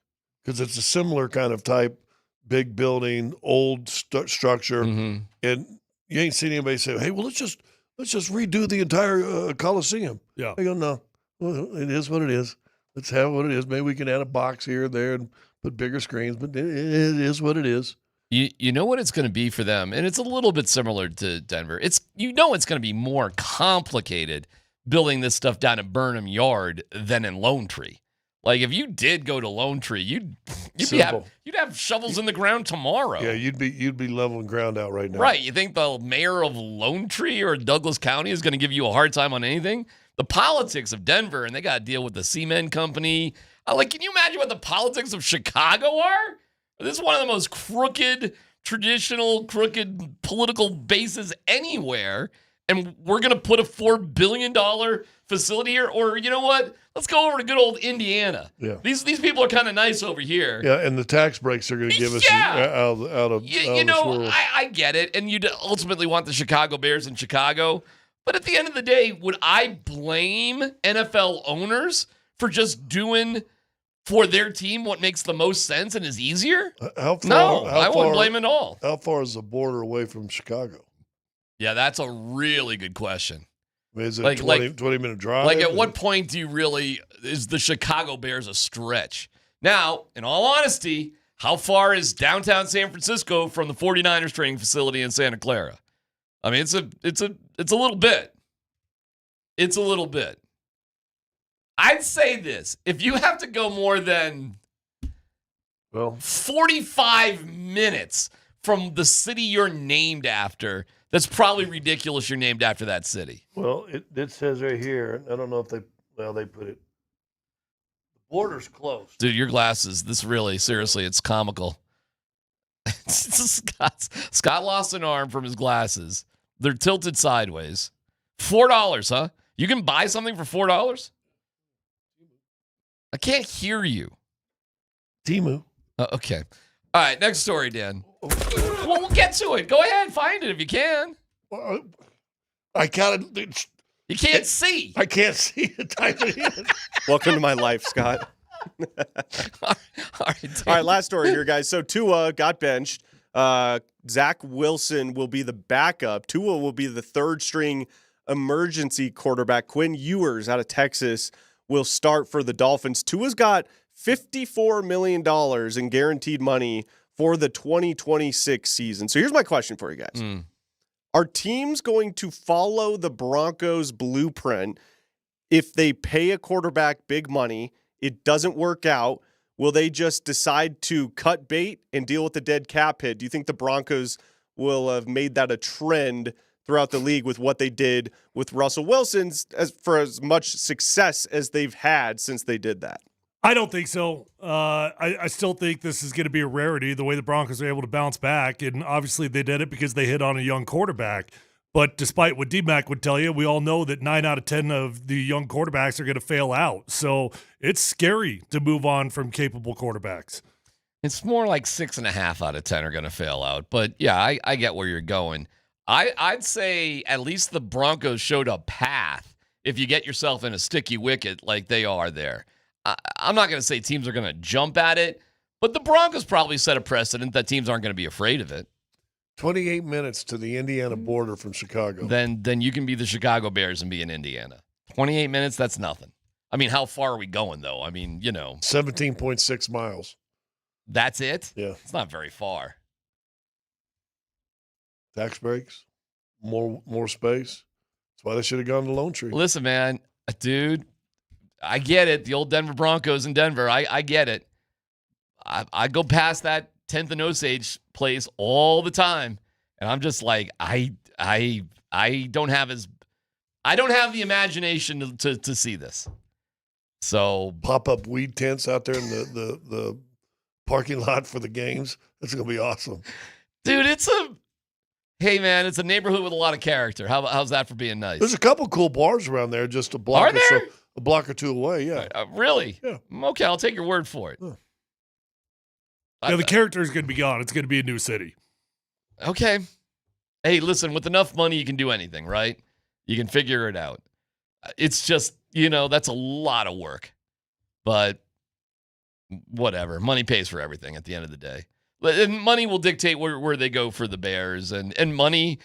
because it's a similar kind of type, big building, old structure, and you ain't seen anybody say, "Hey, well, let's just redo the entire Coliseum." Yeah, I go, no, well, it is what it is. Let's have what it is. Maybe we can add a box here and there and put bigger screens, but it is what it is. You know what it's going to be for them, and it's a little bit similar to Denver. It's going to be more complicated building this stuff down at Burnham Yard than in Lone Tree. Like, if you did go to Lone Tree, you'd have shovels in the ground tomorrow. Yeah, you'd be leveling ground out right now. Right? You think the mayor of Lone Tree or Douglas County is going to give you a hard time on anything? The politics of Denver, and they got to deal with the cement company. Can you imagine what the politics of Chicago are? This is one of the most crooked political bases anywhere. And we're going to put a $4 billion facility here? Or, you know what? Let's go over to good old Indiana. Yeah. These people are kind of nice over here. Yeah, and the tax breaks are going to give us out of I get it. And you'd ultimately want the Chicago Bears in Chicago. But at the end of the day, would I blame NFL owners for just doing for their team what makes the most sense and is easier? I wouldn't blame it at all. How far is the border away from Chicago? Yeah, that's a really good question. Is it 20-minute drive? Like, at what point is the Chicago Bears a stretch? Now, in all honesty, how far is downtown San Francisco from the 49ers training facility in Santa Clara? I mean, it's a little bit. It's a little bit. I'd say this. If you have to go more than 45 minutes from the city you're named after, that's probably ridiculous you're named after that city. Well, it says right here, I don't know if they put it. The border's close. Dude, your glasses, seriously, it's comical. Scott lost an arm from his glasses. They're tilted sideways. $4, huh? You can buy something for $4? I can't hear you. Temu. Okay. All right, next story, Dan. Well, we'll get to it. Go ahead, find it if you can. I can't. You can't see. I can't see it. Type it in. Welcome to my life, Scott. All right, last story here, guys. So Tua got benched. Zach Wilson will be the backup. Tua will be the third-string emergency quarterback. Quinn Ewers out of Texas will start for the Dolphins. Tua's got $54 million in guaranteed money for the 2026 season. So here's my question for you guys. Are teams going to follow the Broncos blueprint if they pay a quarterback big money, it doesn't work out? Will they just decide to cut bait and deal with the dead cap hit? Do you think the Broncos will have made that a trend throughout the league with what they did with Russell Wilson for as much success as they've had since they did that? I don't think so. I still think this is going to be a rarity, the way the Broncos are able to bounce back. And obviously they did it because they hit on a young quarterback. But despite what DMac would tell you, we all know that 9 out of 10 of the young quarterbacks are going to fail out. So it's scary to move on from capable quarterbacks. It's more like 6.5 out of 10 are going to fail out. But yeah, I get where you're going. I'd say at least the Broncos showed a path if you get yourself in a sticky wicket like they are there. I'm not going to say teams are going to jump at it, but the Broncos probably set a precedent that teams aren't going to be afraid of it. 28 minutes to the Indiana border from Chicago. Then you can be the Chicago Bears and be in Indiana. 28 minutes, that's nothing. I mean, how far are we going, though? I mean, 17.6 miles. That's it? Yeah. It's not very far. Tax breaks, more space. That's why they should have gone to Lone Tree. Listen, man, dude, I get it. The old Denver Broncos in Denver, I get it. I go past that 10th and Osage place all the time, and I'm just like, I don't have the imagination to see this. So pop-up weed tents out there in the parking lot for the games. That's gonna be awesome, dude. Hey, man, it's a neighborhood with a lot of character. How's that for being nice? There's a couple cool bars around there, just a block a block or two away. Yeah, really? Yeah. Okay, I'll take your word for it. The character is going to be gone. It's going to be a new city. Okay. Hey, listen, with enough money, you can do anything, right? You can figure it out. It's just, that's a lot of work. But whatever. Money pays for everything at the end of the day. And money will dictate where they go for the Bears. And money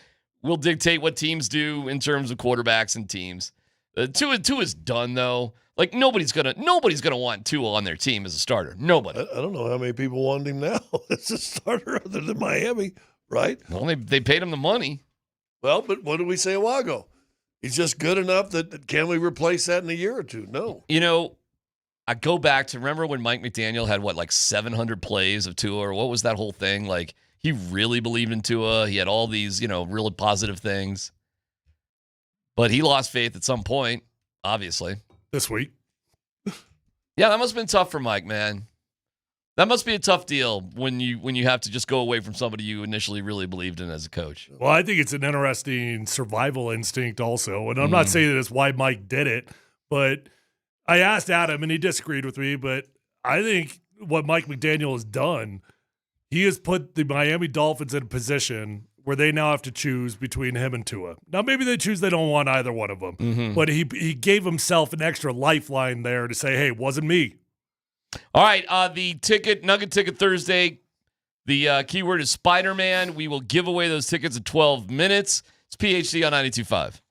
will dictate what teams do in terms of quarterbacks and teams. Tua is done, though. Like, nobody's gonna want Tua on their team as a starter. Nobody. I don't know how many people want him now as a starter other than Miami, right? Well, they paid him the money. Well, but what did we say a while ago? He's just good enough that can we replace that in a year or two? No. I go back to remember when Mike McDaniel had 700 plays of Tua, or what was that whole thing? Like, he really believed in Tua. He had all these, really positive things. But he lost faith at some point, obviously. This week. Yeah, that must have been tough for Mike, man. That must be a tough deal when you have to just go away from somebody you initially really believed in as a coach. Well, I think it's an interesting survival instinct also. And I'm not saying that it's why Mike did it, but I asked Adam and he disagreed with me, but I think what Mike McDaniel has done, he has put the Miami Dolphins in a position where they now have to choose between him and Tua. Now, maybe they choose they don't want either one of them, but he gave himself an extra lifeline there to say, hey, it wasn't me. All right, the Nugget Ticket Thursday, the keyword is Spider-Man. We will give away those tickets in 12 minutes. It's PhD on 92.5.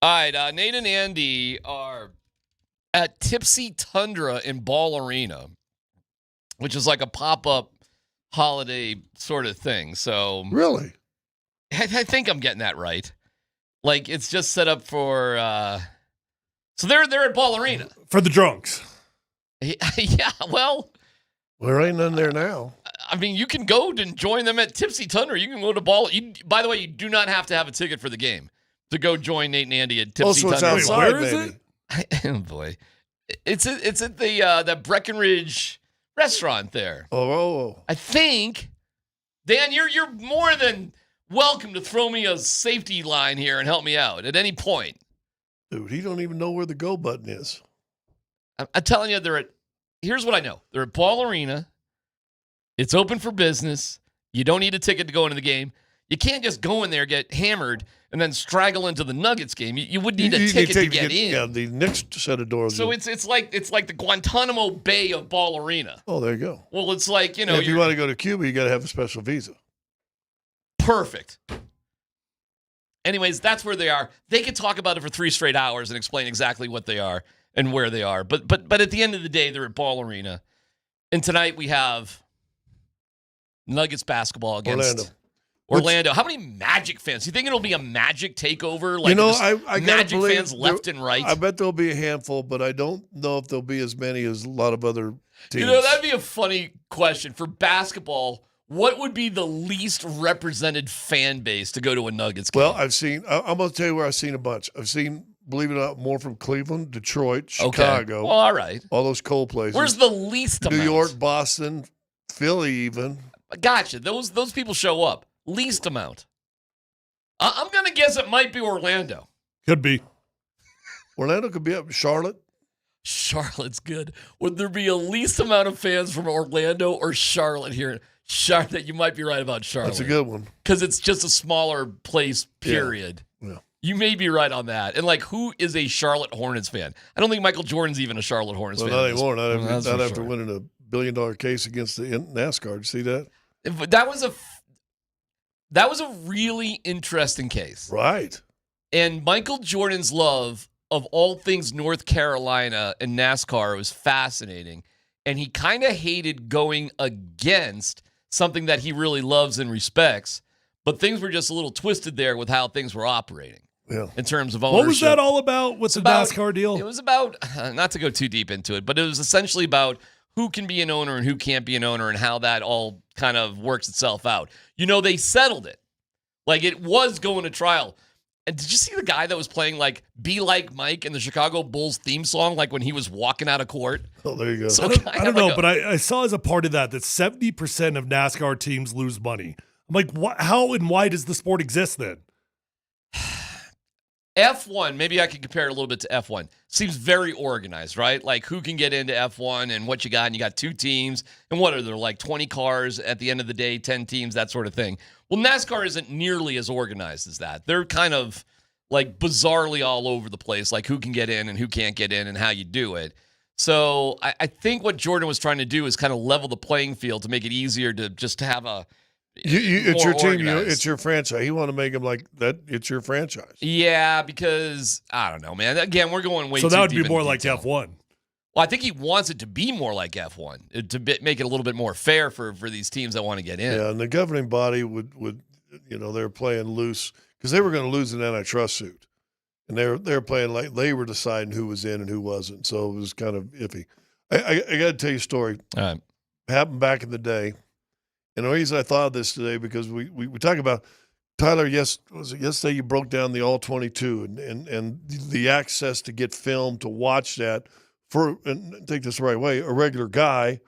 All right, Nate and Andy are at Tipsy Tundra in Ball Arena, which is like a pop-up holiday sort of thing. So Really? I think I'm getting that right. Like, it's just set up for so they're at Ball Arena. For the drunks. Yeah, well, there ain't none there now. I mean, you can go and join them at Tipsy Tundra. You can go to Ball. By the way, you do not have to have a ticket for the game to go join Nate and Andy at Tipsy So it's Tundra. outside, Where is maybe. Oh boy, it's at the Breckenridge restaurant there. Oh. I think, Dan, you're more than welcome to throw me a safety line here and help me out at any point. Dude, he don't even know where the go button is. I'm telling you, here's what I know. They're at Ball Arena. It's open for business. You don't need a ticket to go into the game. You can't just go in there, get hammered, and then straggle into the Nuggets game. You would need a ticket to get in. Yeah, the next set of doors. So it's like the Guantanamo Bay of Ball Arena. Oh, there you go. Well, it's like, if you want to go to Cuba, you got to have a special visa. Perfect. Anyways, that's where they are. They could talk about it for 3 straight hours and explain exactly what they are and where they are. But at the end of the day, they're at Ball Arena. And tonight we have Nuggets basketball against Orlando. How many Magic fans? You think it'll be a Magic takeover? Like, I Magic fans left and right? I bet there'll be a handful, but I don't know if there'll be as many as a lot of other teams. That'd be a funny question. For basketball, what would be the least represented fan base to go to a Nuggets game? Well, I'm going to tell you where I've seen a bunch. I've seen, believe it or not, more from Cleveland, Detroit, Chicago. Well, all right. All those cold places. Where's the least New amount? York, Boston, Philly even. Gotcha. Those people show up. Least amount. I'm going to guess it might be Orlando. Could be. Orlando could be up. Charlotte. Charlotte's good. Would there be a least amount of fans from Orlando or Charlotte here? Charlotte, you might be right about Charlotte. That's a good one. Because it's just a smaller place, period. Yeah. You may be right on that. And, who is a Charlotte Hornets fan? I don't think Michael Jordan's even a Charlotte Hornets fan. Not anymore. Not That's after winning $1 billion case against the NASCAR. Did you see that? That was a really interesting case. Right. And Michael Jordan's love of all things North Carolina and NASCAR was fascinating. And he kind of hated going against something that he really loves and respects. But things were just a little twisted there with how things were operating. Yeah. In terms of ownership. What was that all about with the NASCAR deal? It was about, not to go too deep into it, but it was essentially about who can be an owner and who can't be an owner and how that all kind of works itself out. They settled it. It was going to trial. And did you see the guy that was playing, Be Like Mike in the Chicago Bulls theme song, when he was walking out of court? Oh, there you go. So I don't know, but I saw as a part of that 70% of NASCAR teams lose money. I'm like, how and why does the sport exist then? F1, maybe I could compare it a little bit to F1. Seems very organized, right? Who can get into F1 and what you got, and you got 2 teams, and what are there, 20 cars at the end of the day, 10 teams, that sort of thing. Well, NASCAR isn't nearly as organized as that. They're kind of, bizarrely all over the place, who can get in and who can't get in and how you do it. So I think what Jordan was trying to do is kind of level the playing field to make it easier to just have a it's your team. Organized. It's your franchise. You want to make them like that. It's your franchise. Yeah, because I don't know, man. Again, we're going way. So too that would deep be more into like detail. F1. Well, I think he wants it to be more like F1 to make it a little bit more fair for these teams that want to get in. Yeah, and the governing body would they're playing loose because they were going to lose an antitrust suit, and they're playing like they were deciding who was in and who wasn't. So it was kind of iffy. I got to tell you a story. All right. Happened back in the day. And the reason I thought of this today because we talk about Tyler. Yesterday you broke down the all 22 and the access to get film to watch that and take this the right way. A regular guy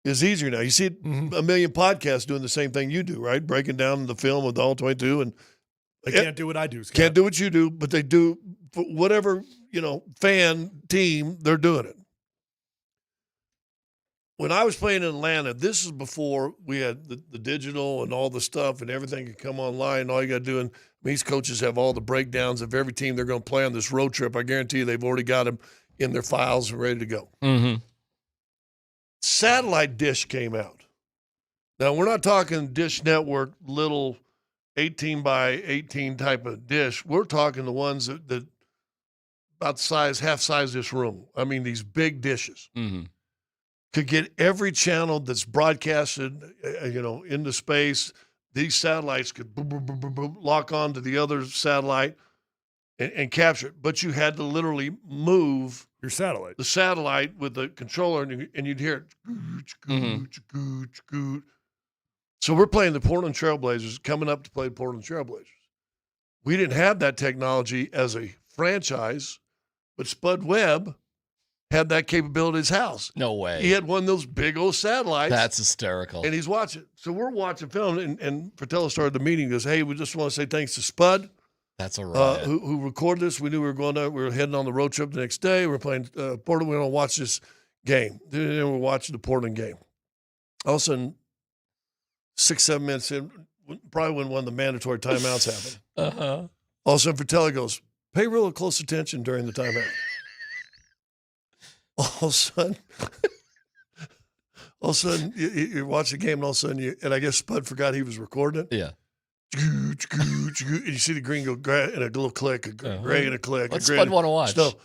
is easier now. You see a million podcasts doing the same thing you do, right? Breaking down the film with the all 22 and they can't do what I do. Scott. Can't do what you do, but they do for whatever fan team they're doing it. When I was playing in Atlanta, this is before we had the digital and all the stuff and everything could come online. All you got to do, and these coaches have all the breakdowns of every team they're going to play on this road trip. I guarantee you they've already got them in their files and ready to go. Mm-hmm. Satellite dish came out. Now, we're not talking Dish Network, little 18 by 18 type of dish. We're talking the ones that about the size, half size this room. I mean, these big dishes. Mm-hmm. Could get every channel that's broadcasted, into space. These satellites could boom, boom, boom, boom, boom, lock on to the other satellite and capture it. But you had to literally move your satellite, the satellite with the controller, and you'd hear it. Gooch, gooch, gooch, gooch. So we're playing the Portland Trailblazers, coming up to play Portland Trailblazers. We didn't have that technology as a franchise, but Spud Webb had that capability at his house. No way. He had one of those big old satellites. That's hysterical. And he's watching. So we're watching film, and Fratello started the meeting. He goes, hey, we just want to say thanks to Spud. That's a riot. Who recorded this. We knew we were going to, we were heading on the road trip the next day. We were playing Portland. We were going to watch this game. Then we're watching the Portland game. All of a sudden, 6-7 minutes in, probably when one of the mandatory timeouts happened. Uh-huh. All of a sudden, Fratello goes, pay real close attention during the timeout. All of a sudden, you watch the game, and all of a sudden, and I guess Spud forgot he was recording it. Yeah. And you see the green go gray and a little click, a gray and a click. What's Spud want to watch? So,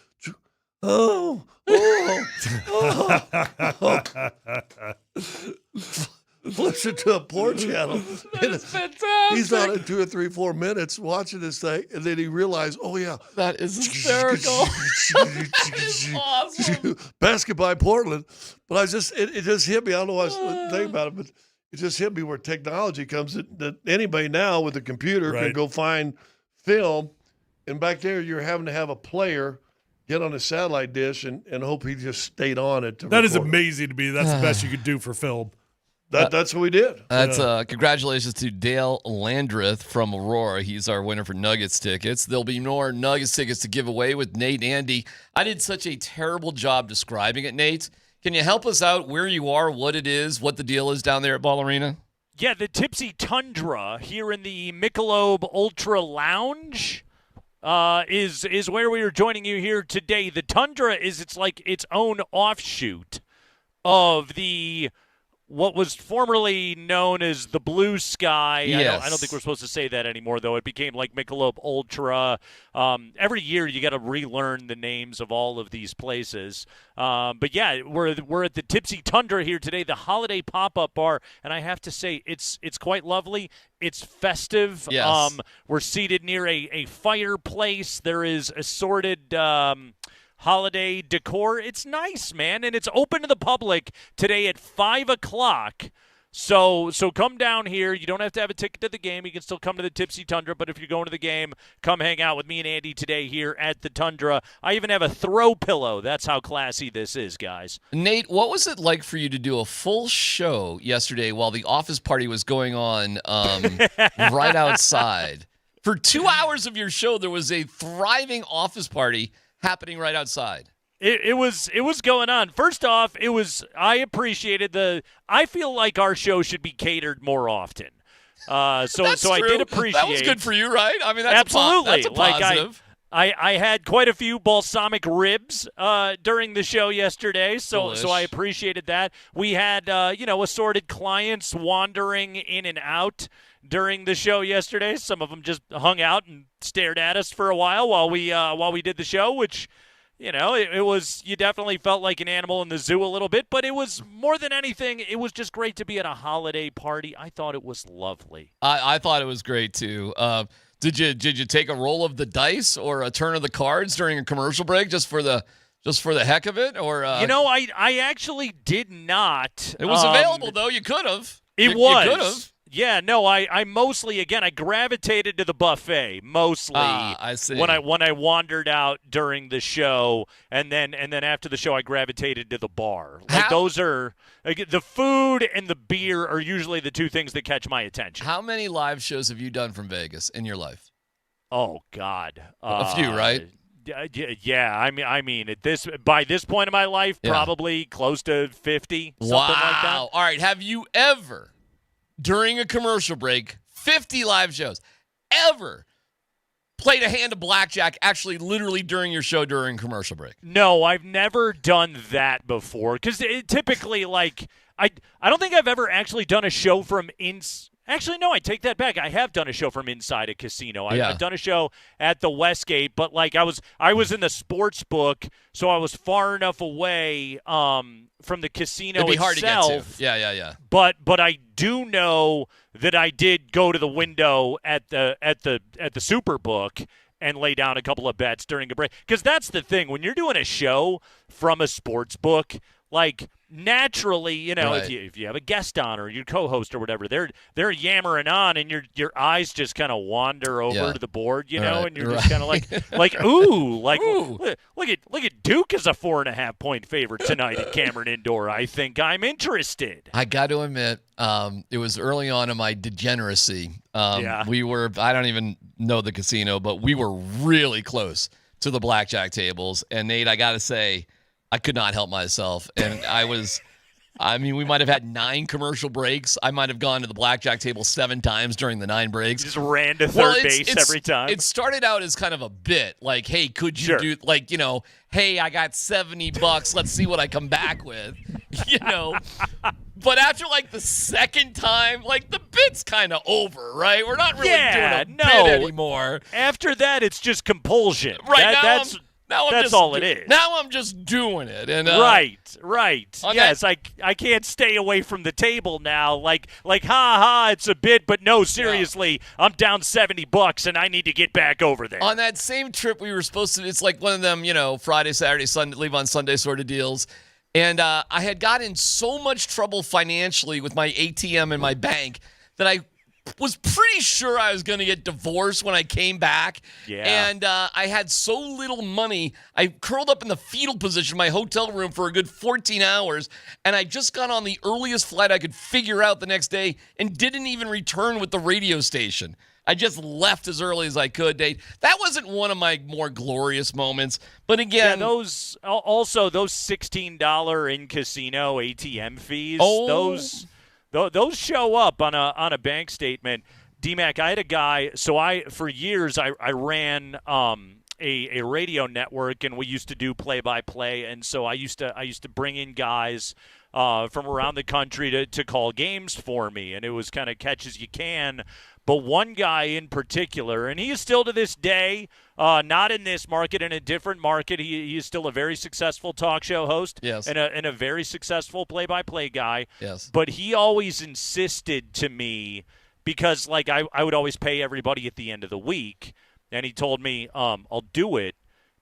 flips it to a port channel. That's fantastic. He's on it 2 or 3, 4 minutes watching this thing, and then he realized, oh yeah, that is hysterical. That is awesome. Basketball Portland, but it just hit me. I don't know why I was thinking about it, but it just hit me where technology comes that anybody now with a computer can go find film, and back there you're having to have a player get on a satellite dish and hope he just stayed on it. That is amazing to me. That's the best you could do for film. That's what we did. That's congratulations to Dale Landreth from Aurora. He's our winner for Nuggets tickets. There'll be more Nuggets tickets to give away with Nate and Andy. I did such a terrible job describing it, Nate. Can you help us out where you are, what it is, what the deal is down there at Ball Arena? Yeah, the Tipsy Tundra here in the Michelob Ultra Lounge is where we are joining you here today. The Tundra is its own offshoot of the what was formerly known as the Blue Sky. Yes. I don't think we're supposed to say that anymore, though. It became like Michelob Ultra. Every year you got to relearn the names of all of these places. But yeah, we're at the Tipsy Tundra here today, the holiday pop-up bar, and I have to say it's quite lovely. It's festive. Yes. We're seated near a fireplace. There is assorted holiday decor. It's nice, man, and it's open to the public today at 5 o'clock. So come down here. You don't have to have a ticket to the game. You can still come to the Tipsy Tundra, but if you're going to the game, come hang out with me and Andy today here at the Tundra. I even have a throw pillow. That's how classy this is, guys. Nate, what was it like for you to do a full show yesterday while the office party was going on right outside? For 2 hours of your show, there was a thriving office party happening right outside. It was going on. First off, I appreciated I feel like our show should be catered more often. So I did appreciate. That was good for you, right? I mean, that's absolutely. That's a positive. I had quite a few balsamic ribs during the show yesterday, so I appreciated that. We had assorted clients wandering in and out during the show yesterday. Some of them just hung out and stared at us for a while we did the show, which, it was, you definitely felt like an animal in the zoo a little bit, but it was more than anything, it was just great to be at a holiday party. I thought it was lovely. I thought it was great too. Did you take a roll of the dice or a turn of the cards during a commercial break just for the heck of it? Or I actually did not. It was available though. You could have. You could have. Yeah, no, I mostly, again, I gravitated to the buffet mostly. I see. When I wandered out during the show, and then after the show, I gravitated to the bar. Those are the food and the beer are usually the two things that catch my attention. How many live shows have you done from Vegas in your life? Oh God, a few, right? Yeah, I mean, by this point in my life, probably close to 50. Something like that. All right, have you ever, during a commercial break, 50 live shows, ever played a hand of blackjack actually literally during your show during commercial break? No, I've never done that before because typically, I don't think I've ever actually done a show from Actually, no, I take that back. I have done a show from inside a casino. Yeah. I've done a show at the Westgate, but like I was in the sports book, so I was far enough away from the casino It'd be itself. hard to get to. Yeah. But I do know that I did go to the window at the Superbook and lay down a couple of bets during a break. Because that's the thing. When you're doing a show from a sports book, like naturally, you know, Right. if you have a guest on or your co-host or whatever, they're yammering on, and your eyes just kind of wander over to the board, you know, Right. and you're just kind of like ooh, look at Duke as a 4.5 point favorite tonight at Cameron Indoor. I think I'm interested. I got to admit, it was early on in my degeneracy. Yeah. We were, I don't even know the casino, but we were really close to the blackjack tables. And Nate, I got to say, I could not help myself. And we might have had 9 commercial breaks. I might have gone to the blackjack table 7 times during the 9 breaks. You just ran to third base every time. It started out as kind of a bit, like, hey, could you do, like, you know, hey, I got $70. Let's see what I come back with, you know. But after, like, the second time, like, the bit's kind of over, right? We're not really doing a bit anymore. After that, it's just compulsion. Right, That's all it is. Now I'm just doing it. And right. Yes, I can't stay away from the table now. Like, ha, it's a bit, but no, seriously, I'm down $70 and I need to get back over there. On that same trip, we were supposed to, it's like one of them, you know, Friday, Saturday, Sunday, leave on Sunday sort of deals. And I had got in so much trouble financially with my ATM and my bank that I was pretty sure I was going to get divorced when I came back. Yeah. And I had so little money, I curled up in the fetal position in my hotel room for a good 14 hours, and I just got on the earliest flight I could figure out the next day and didn't even return with the radio station. I just left as early as I could, Dave. That wasn't one of my more glorious moments. But again, those $16 in casino ATM fees, those show up on a bank statement. DMac, I had a guy. So for years I ran a radio network, and we used to do play-by-play. And so I used to bring in guys from around the country to call games for me, and it was kind of catch as you can. But one guy in particular, and he is still to this day, not in this market, in a different market. He is still a very successful talk show host, yes, and a very successful play-by-play guy. Yes. But he always insisted to me, because like I would always pay everybody at the end of the week, and he told me, I'll do it,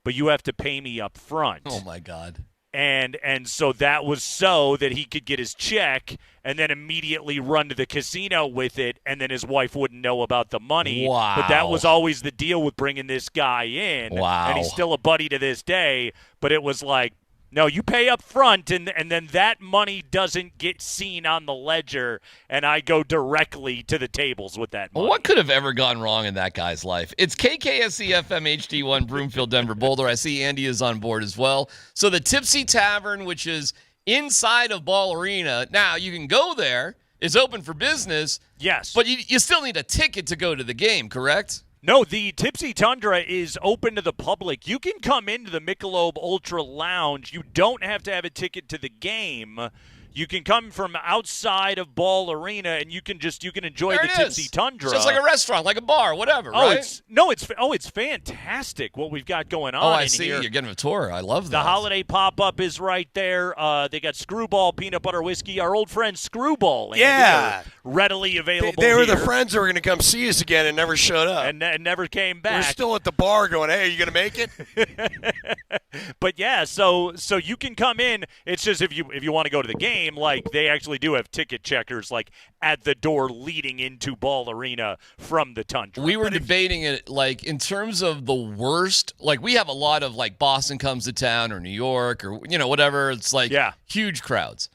but you have to pay me up front. Oh my God. And so that was so that he could get his check and then immediately run to the casino with it, and then his wife wouldn't know about the money. Wow. But that was always the deal with bringing this guy in. Wow. And he's still a buddy to this day, but it was like, no, you pay up front, and then that money doesn't get seen on the ledger, and I go directly to the tables with that money. What could have ever gone wrong in that guy's life? It's KKSC FM HD1 Broomfield, Denver, Boulder. I see Andy is on board as well. So the Tipsy Tavern, which is inside of Ball Arena, now you can go there, is open for business. Yes. But you still need a ticket to go to the game, correct? No, the Tipsy Tundra is open to the public. You can come into the Michelob Ultra Lounge. You don't have to have a ticket to the game. You can come from outside of Ball Arena, and you can enjoy the Tipsy Tundra. It's just like a restaurant, like a bar, whatever, right? It's fantastic what we've got going on. I see. Here. You're getting a tour. I love that. The holiday pop-up is right there. They got Screwball peanut butter whiskey. Our old friend Screwball. Yeah. Readily available. They were here. the friends that were going to come see us again and never showed up. And never came back. We're still at the bar going, hey, are you going to make it? But yeah, so you can come in. It's just if you want to go to the game, like they actually do have ticket checkers like at the door leading into Ball Arena from the Tundra. We were debating it like in terms of the worst. Like we have a lot of like Boston comes to town or New York or whatever. It's like huge crowds.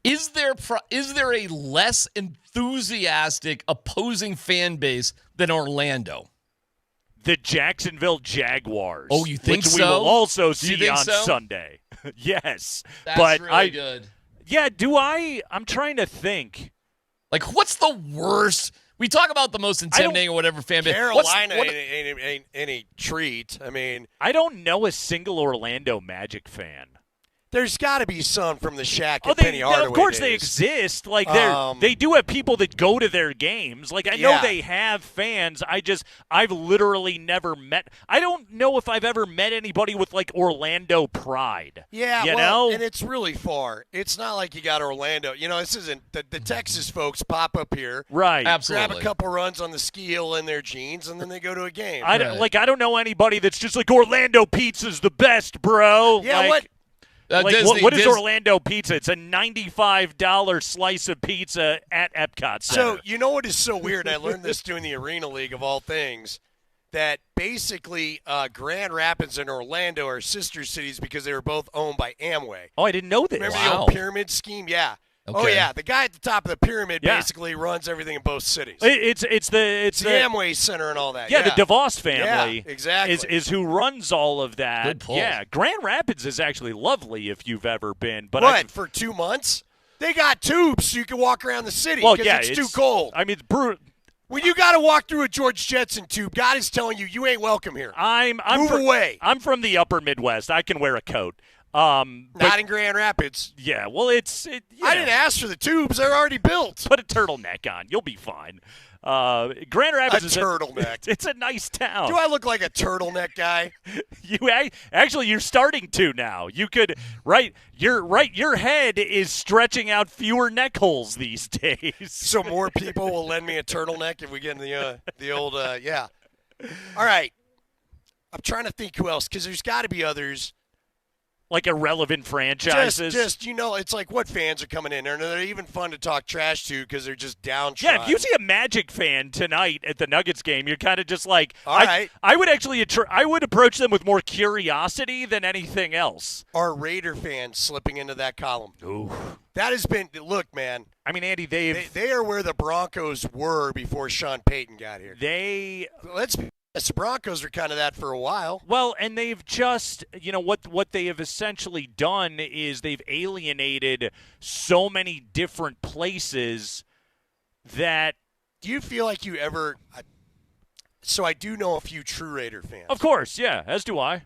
Is there a less enthusiastic opposing fan base than Orlando? The Jacksonville Jaguars. Oh, you think which so? We will also see on so? Sunday. Yes. That's really good. Yeah, do I? I'm trying to think. Like, what's the worst? We talk about the most intimidating or whatever fan base. Carolina ain't any treat. I mean, I don't know a single Orlando Magic fan. There's got to be some from the Shack at Penny Hardaway of course days. they exist. Like they do have people that go to their games. Like I know they have fans. I've literally never met. I don't know if I've ever met anybody with like Orlando pride. Yeah, you know, and it's really far. It's not like you got Orlando. You know, this isn't the Texas folks pop up here, right? Absolutely. Grab a couple runs on the ski hill in their jeans, and then they go to a game. I don't know anybody that's just like Orlando pizza's the best, bro. Yeah, like, what? What is Orlando pizza? It's a $95 slice of pizza at Epcot Center. So you know what is so weird? I learned this doing the Arena League of all things. That basically Grand Rapids and Orlando are sister cities because they were both owned by Amway. Oh, I didn't know this. Remember the old pyramid scheme? Yeah. Okay. Oh yeah, the guy at the top of the pyramid basically runs everything in both cities. It's the Amway Center and all that. Yeah, the DeVos family exactly. is who runs all of that. Good pull. Yeah, Grand Rapids is actually lovely if you've ever been. But for 2 months? They got tubes so you can walk around the city well, because it's too cold. I mean, it's brutal. When you got to walk through a George Jetson tube, God is telling you ain't welcome here. Move away. I'm from the upper Midwest. I can wear a coat. Not in Grand Rapids. Yeah, well, I didn't ask for the tubes. They're already built. Put a turtleneck on. You'll be fine. Grand Rapids is turtleneck. It's a nice town. Do I look like a turtleneck guy? You're starting to now. You could Your head is stretching out fewer neck holes these days. So more people will lend me a turtleneck if we get in the old yeah. All right. I'm trying to think who else because there's got to be others. Like irrelevant franchises. Just it's like what fans are coming in there, and they're even fun to talk trash to because they're just downtrodden. Yeah, if you see a Magic fan tonight at the Nuggets game, you're kind of just like, all right. I would actually, I would approach them with more curiosity than anything else. Are Raider fans slipping into that column? Ooh. That has been, look, man. I mean, Andy, they are where the Broncos were before Sean Payton got here. Let's be honest, the Broncos were kind of that for a while. Well, and they've just, what they have essentially done is they've alienated so many different places that. Do you feel like you ever? So I do know a few true Raider fans. Of course, yeah, as do I.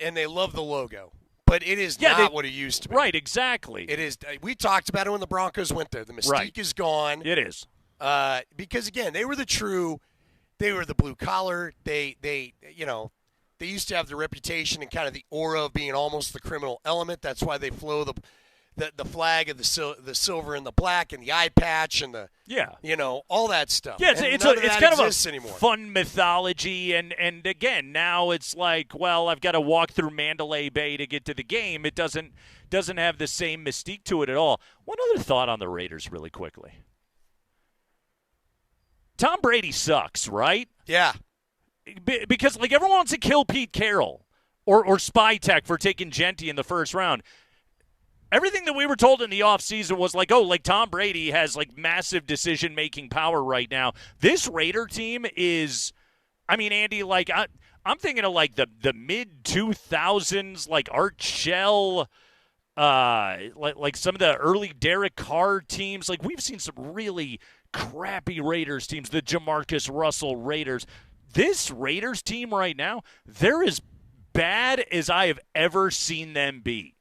And they love the logo. But it is not what it used to be. Right, exactly. It is. We talked about it when the Broncos went there. The mystique is gone. It is. Because, again, they were the blue collar. They used to have the reputation and kind of the aura of being almost the criminal element. That's why they flow the flag of the silver and the black and the eye patch and the all that stuff. Yeah, it's kind of a anymore. Fun mythology, and again now it's like, well, I've got to walk through Mandalay Bay to get to the game. It doesn't have the same mystique to it at all. One other thought on the Raiders, really quickly. Tom Brady sucks, right? Yeah. Because everyone wants to kill Pete Carroll or Spytek for taking Genti in the first round. Everything that we were told in the offseason was Tom Brady has massive decision-making power right now. This Raider team is, I mean, Andy, I'm thinking of the mid-2000s, Art Shell, some of the early Derek Carr teams. We've seen some really crappy Raiders teams, the Jamarcus Russell Raiders. This Raiders team right now, they're as bad as I have ever seen them be.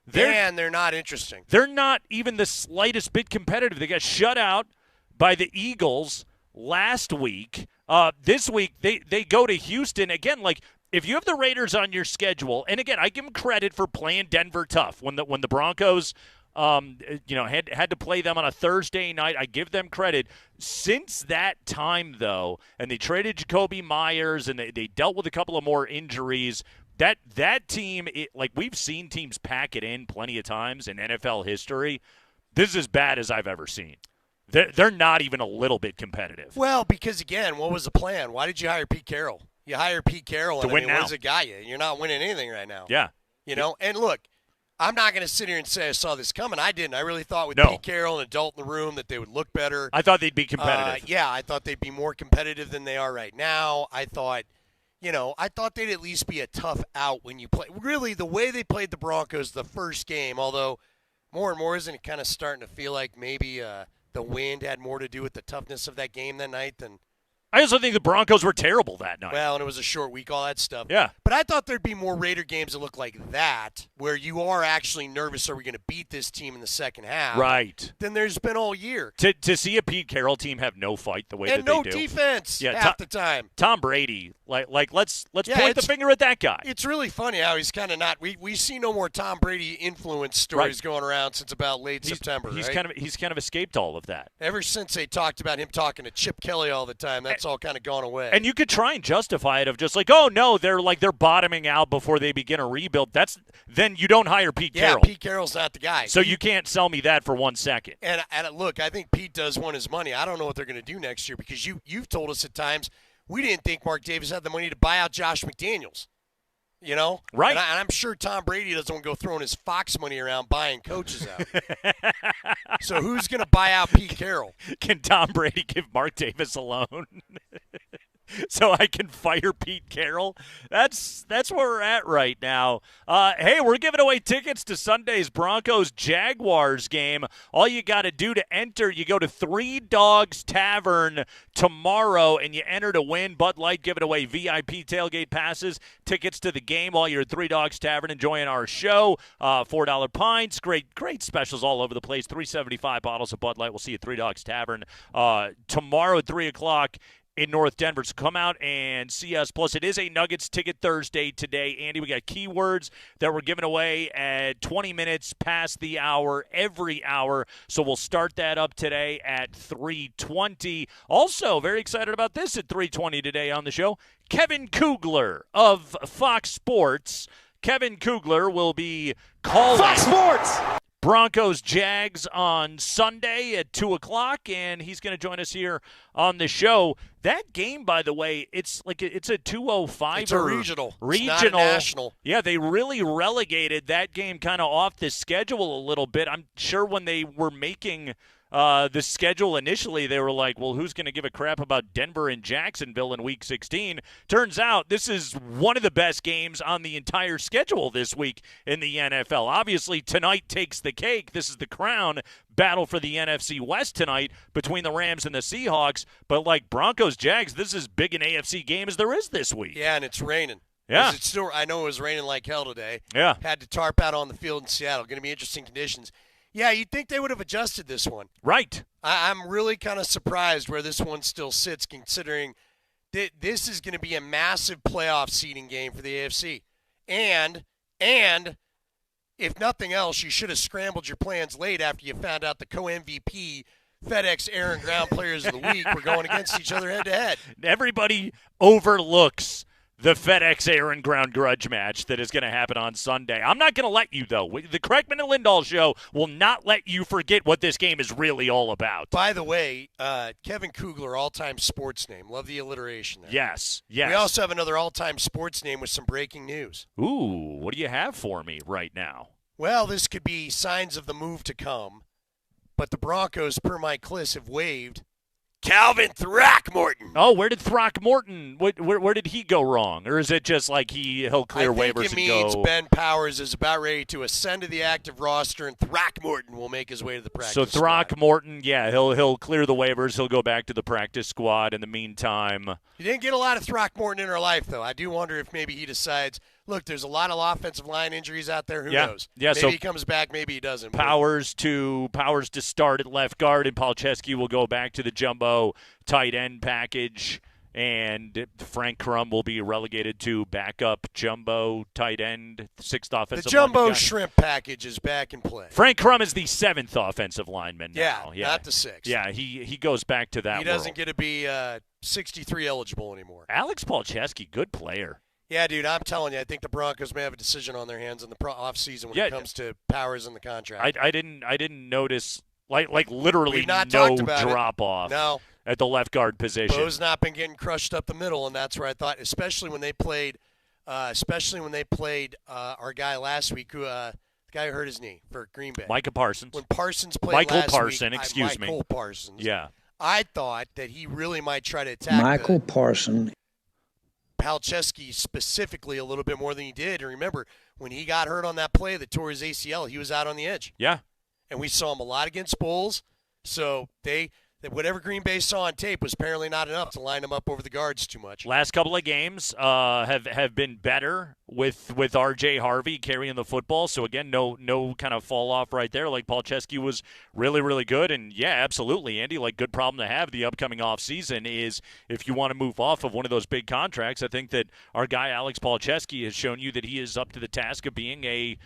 They're not interesting. They're not even the slightest bit competitive. They got shut out by the Eagles last week. This week, they go to Houston. Again, if you have the Raiders on your schedule, and again, I give them credit for playing Denver tough. When the Broncos had to play them on a Thursday night, I give them credit. Since that time, though, and they traded Jacoby Myers, and they dealt with a couple of more injuries, that team, we've seen teams pack it in plenty of times in NFL history. This is as bad as I've ever seen. They're not even a little bit competitive. Well, because, again, what was the plan? Why did you hire Pete Carroll? You hire Pete Carroll, and win now. What does it got you? You're not winning anything right now. Yeah. And look, I'm not going to sit here and say I saw this coming. I didn't. I really thought with Pete Carroll and adult in the room that they would look better. I thought they'd be competitive. I thought they'd be more competitive than they are right now. I thought they'd at least be a tough out when you play. Really, the way they played the Broncos the first game, although more and more isn't it kind of starting to feel like maybe the wind had more to do with the toughness of that game that night than I also think the Broncos were terrible that night. Well, and it was a short week, all that stuff. Yeah. But I thought there'd be more Raider games that look like that, where you are actually nervous, are we going to beat this team in the second half? Right. Than there's been all year. To see a Pete Carroll team have no fight the way that they do. And no defense half the time. Tom Brady, let's point the finger at that guy. It's really funny how he's kind of not. We see no more Tom Brady influence stories going around since about late September. He's right? he's kind of escaped all of that. Ever since they talked about him talking to Chip Kelly all the time, that's all kind of gone away. And you could try and justify it of just like, oh no, they're bottoming out before they begin a rebuild. Then you don't hire Pete Carroll. Pete Carroll's not the guy. So you can't sell me that for 1 second. And look, I think Pete does want his money. I don't know what they're going to do next year because you've told us at times we didn't think Mark Davis had the money to buy out Josh McDaniels. You know? Right. And I'm sure Tom Brady doesn't want to go throwing his Fox money around buying coaches out. So who's going to buy out Pete Carroll? Can Tom Brady give Mark Davis a loan? So I can fire Pete Carroll? That's where we're at right now. Hey, we're giving away tickets to Sunday's Broncos-Jaguars game. All you got to do to enter, you go to Three Dogs Tavern tomorrow, and you enter to win. Bud Light giving away VIP tailgate passes, tickets to the game while you're at Three Dogs Tavern enjoying our show. $4 pints, great specials all over the place. $3.75 bottles of Bud Light. We'll see you at Three Dogs Tavern tomorrow at 3 o'clock. In North Denver. So come out and see us. Plus, it is a Nuggets Ticket Thursday today. Andy, we got keywords that we're giving away at 20 minutes past the hour every hour. So we'll start that up today at 3:20. Also, very excited about this at 3:20 today on the show. Kevin Kugler of Fox Sports. Kevin Kugler will be calling Fox Sports! Broncos Jags on Sunday at 2 o'clock, and he's going to join us here on the show. That game, by the way, it's a 205. It's a regional. It's not a national. Yeah, they really relegated that game kind of off the schedule a little bit. I'm sure when they were making the schedule initially, they were like, well, who's going to give a crap about Denver and Jacksonville in Week 16? Turns out this is one of the best games on the entire schedule this week in the NFL. Obviously, tonight takes the cake. This is the crown battle for the NFC West tonight between the Rams and the Seahawks. But like Broncos-Jags, this is as big an AFC game as there is this week. Yeah, and it's raining. Yeah. I know it was raining like hell today. Yeah. Had to tarp out on the field in Seattle. Going to be interesting conditions. Yeah, you'd think they would have adjusted this one. Right. I'm really kind of surprised where this one still sits, considering that this is going to be a massive playoff seeding game for the AFC. And if nothing else, you should have scrambled your plans late after you found out the co-MVP FedEx Air and Ground Players of the Week were going against each other head-to-head. Everybody overlooks the FedEx Air and Ground grudge match that is going to happen on Sunday. I'm not going to let you, though. The Kreckman and Lindahl show will not let you forget what this game is really all about. By the way, Kevin Kugler, all-time sports name. Love the alliteration there. Yes. We also have another all-time sports name with some breaking news. Ooh, what do you have for me right now? Well, this could be signs of the move to come, but the Broncos, per Mike Kliss, have waived Calvin Throckmorton. Oh, where did Throckmorton? Where did he go wrong, or is it just like he'll clear waivers it means and go? Ben Powers is about ready to ascend to the active roster, and Throckmorton will make his way to the practice. So Throckmorton, yeah, he'll clear the waivers. He'll go back to the practice squad. In the meantime, you didn't get a lot of Throckmorton in our life, though. I do wonder if maybe he decides. Look, there's a lot of offensive line injuries out there. Who knows? Yeah, maybe so he comes back, maybe he doesn't. Powers to start at left guard, and Palczewski will go back to the jumbo tight end package, and Frank Crum will be relegated to backup jumbo tight end, sixth offensive The jumbo lineman. shrimp package is back in play. Frank Crum is the seventh offensive lineman now. Yeah, not the sixth. Yeah, he goes back to that. He doesn't world. get to be 63 eligible anymore. Alex Palczewski, good player. Yeah, dude, I'm telling you, I think the Broncos may have a decision on their hands in the offseason when it comes to Powers and the contract. I didn't notice like literally We've not no talked about drop off. No. At the left guard position. Bo's not been getting crushed up the middle, and that's where I thought, especially when they played our guy last week, who the guy who hurt his knee for Green Bay. Micah Parsons. When Parsons played Michael last Parson, week, excuse me. Michael Parsons. Yeah. I thought that he really might try to attack Michael Parson. Palczewski specifically a little bit more than he did. And remember, when he got hurt on that play that tore his ACL, he was out on the edge. Yeah. And we saw him a lot against Bulls. So that whatever Green Bay saw on tape was apparently not enough to line them up over the guards too much. Last couple of games have been better with R.J. Harvey carrying the football. So, again, no kind of fall off right there. Like, Palczewski was really, really good. And, yeah, absolutely, Andy, like, good problem to have the upcoming offseason is if you want to move off of one of those big contracts. I think that our guy Alex Palczewski has shown you that he is up to the task of being a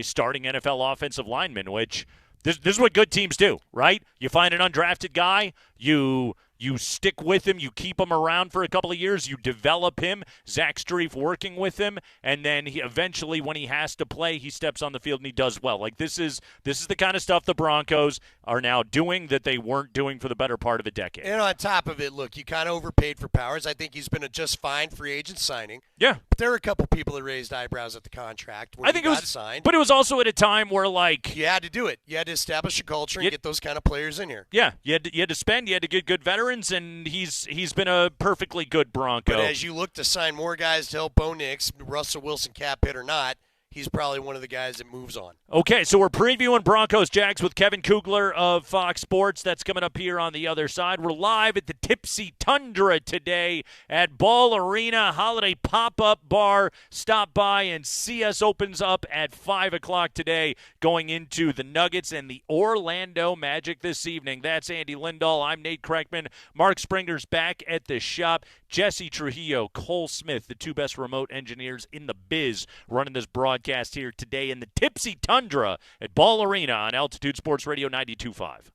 starting NFL offensive lineman, which – This is what good teams do, right? You find an undrafted guy, you stick with him, you keep him around for a couple of years, you develop him, Zach Strief working with him, and then he eventually, when he has to play, he steps on the field and he does well. Like this is the kind of stuff the Broncos are now doing that they weren't doing for the better part of a decade. And on top of it, look, you kind of overpaid for Powers. I think he's been a just fine free agent signing. Yeah. But there were a couple people that raised eyebrows at the contract when I think he it got was signed. But it was also at a time where, like, you had to do it. You had to establish a culture and get those kind of players in here. Yeah, you had to spend, you had to get good veterans, and he's been a perfectly good Bronco. But as you look to sign more guys to help Bo Nix, Russell Wilson cap hit or not, he's probably one of the guys that moves on. Okay, so we're previewing Broncos Jags with Kevin Kugler of Fox Sports. That's coming up here on the other side. We're live at the Tipsy Tundra today at Ball Arena Holiday Pop-Up Bar. Stop by and see us. Opens up at 5 o'clock today, going into the Nuggets and the Orlando Magic this evening. That's Andy Lindahl. I'm Nate Kreckman. Mark Springer's back at the shop. Jesse Trujillo, Cole Smith, the two best remote engineers in the biz, running this broadcast here today in the Tipsy Tundra at Ball Arena on Altitude Sports Radio 92.5.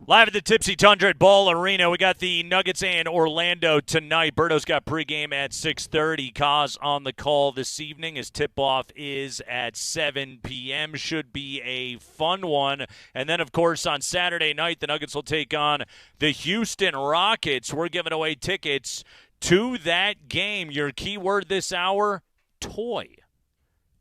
Live at the Tipsy Tundra at Ball Arena, we got the Nuggets and Orlando tonight. Berto's got pregame at 6:30. Kaz on the call this evening. His tip-off is at 7 p.m. Should be a fun one. And then, of course, on Saturday night, the Nuggets will take on the Houston Rockets. We're giving away tickets to that game. Your keyword this hour, toy.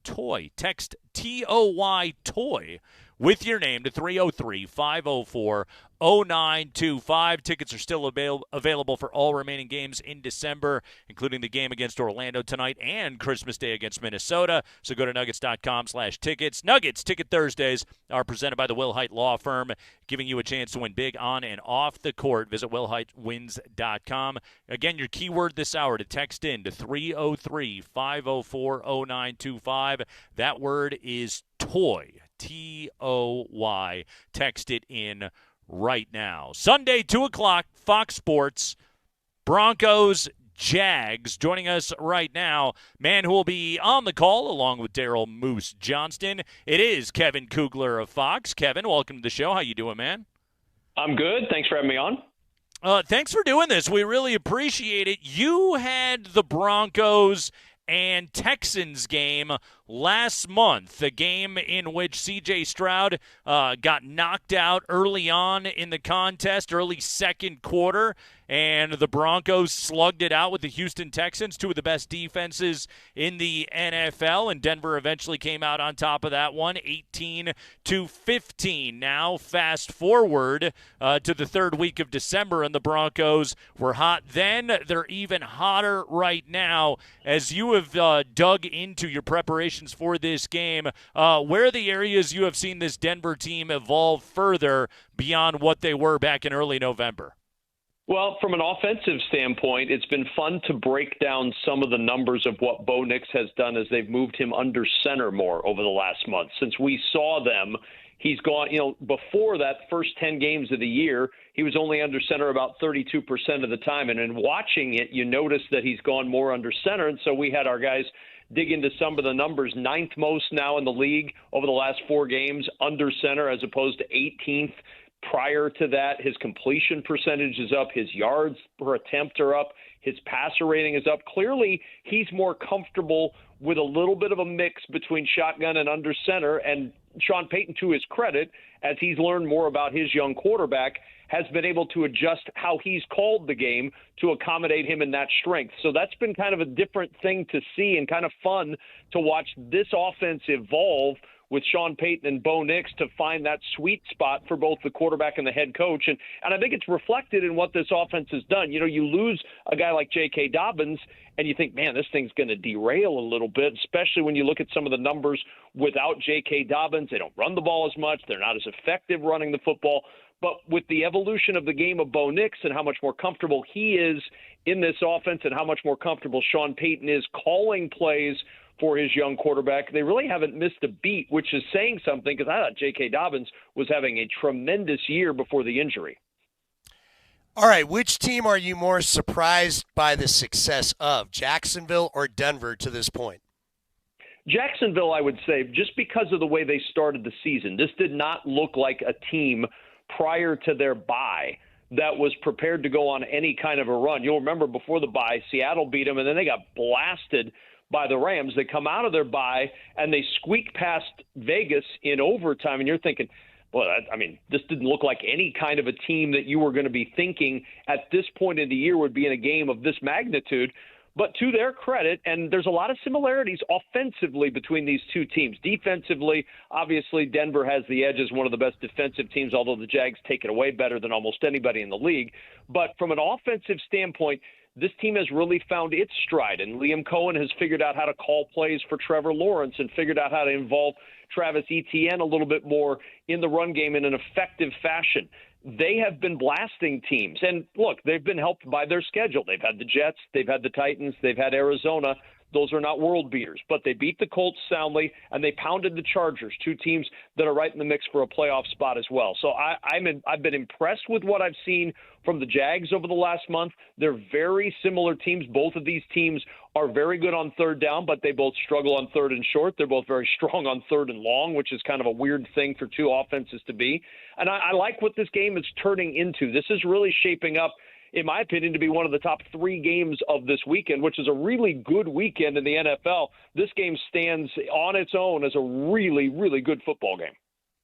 Toy. Text TOY, toy, with your name to 303-504-0925. Tickets are still available for all remaining games in December, including the game against Orlando tonight and Christmas Day against Minnesota. So go to nuggets.com/tickets. Nuggets Ticket Thursdays are presented by the Will Height Law Firm, giving you a chance to win big on and off the court. Visit willheightwins.com. Again, your keyword this hour to text in to 303-504-0925. That word is toy. TOY. Text it in right now. Sunday, 2 o'clock, Fox Sports, Broncos, Jags. Joining us right now, man who will be on the call along with Daryl Moose Johnston. It is Kevin Kugler of Fox. Kevin, welcome to the show. How you doing, man? I'm good. Thanks for having me on. Thanks for doing this. We really appreciate it. You had the Broncos and Texans game last month, the game in which C.J. Stroud got knocked out early on in the contest, early second quarter, and the Broncos slugged it out with the Houston Texans, two of the best defenses in the NFL, and Denver eventually came out on top of that one, 18-15. Now, fast forward to the third week of December, and the Broncos were hot then. They're even hotter right now. As you have dug into your preparations for this game, where are the areas you have seen this Denver team evolve further beyond what they were back in early November? Well, from an offensive standpoint, it's been fun to break down some of the numbers of what Bo Nix has done as they've moved him under center more over the last month. Since we saw them, he's gone, before that first 10 games of the year, he was only under center about 32% of the time. And in watching it, you notice that he's gone more under center. And so we had our guys dig into some of the numbers. 9th most now in the league over the last 4 games under center, as opposed to 18th prior to that. His completion percentage is up. His yards per attempt are up. His passer rating is up. Clearly, he's more comfortable with a little bit of a mix between shotgun and under center. And Sean Payton, to his credit, as he's learned more about his young quarterback, has been able to adjust how he's called the game to accommodate him in that strength. So that's been kind of a different thing to see and kind of fun to watch this offense evolve with Sean Payton and Bo Nix to find that sweet spot for both the quarterback and the head coach. And I think it's reflected in what this offense has done. You lose a guy like J.K. Dobbins, and you think, man, this thing's going to derail a little bit, especially when you look at some of the numbers without J.K. Dobbins. They don't run the ball as much. They're not as effective running the football. But with the evolution of the game of Bo Nix and how much more comfortable he is in this offense and how much more comfortable Sean Payton is calling plays for his young quarterback, they really haven't missed a beat, which is saying something, because I thought J.K. Dobbins was having a tremendous year before the injury. All right, which team are you more surprised by the success of, Jacksonville or Denver to this point? Jacksonville, I would say, just because of the way they started the season. This did not look like a team prior to their bye that was prepared to go on any kind of a run. You'll remember before the bye, Seattle beat them, and then they got blasted by the Rams. They come out of their bye, and they squeak past Vegas in overtime, and you're thinking, well, this didn't look like any kind of a team that you were going to be thinking at this point in the year would be in a game of this magnitude. But to their credit, and there's a lot of similarities offensively between these two teams. Defensively, obviously, Denver has the edge as one of the best defensive teams, although the Jags take it away better than almost anybody in the league. But from an offensive standpoint, this team has really found its stride, and Liam Cohen has figured out how to call plays for Trevor Lawrence and figured out how to involve Travis Etienne a little bit more in the run game in an effective fashion. They have been blasting teams. And look, they've been helped by their schedule. They've had the Jets, they've had the Titans, they've had Arizona. Those are not world beaters, but they beat the Colts soundly, and they pounded the Chargers, two teams that are right in the mix for a playoff spot as well. So I've been impressed with what I've seen from the Jags over the last month. They're very similar teams. Both of these teams are very good on third down, but they both struggle on third and short. They're both very strong on third and long, which is kind of a weird thing for two offenses to be. And I like what this game is turning into. This is really shaping up, in my opinion, to be one of the top 3 games of this weekend, which is a really good weekend in the NFL. This game stands on its own as a really, really good football game.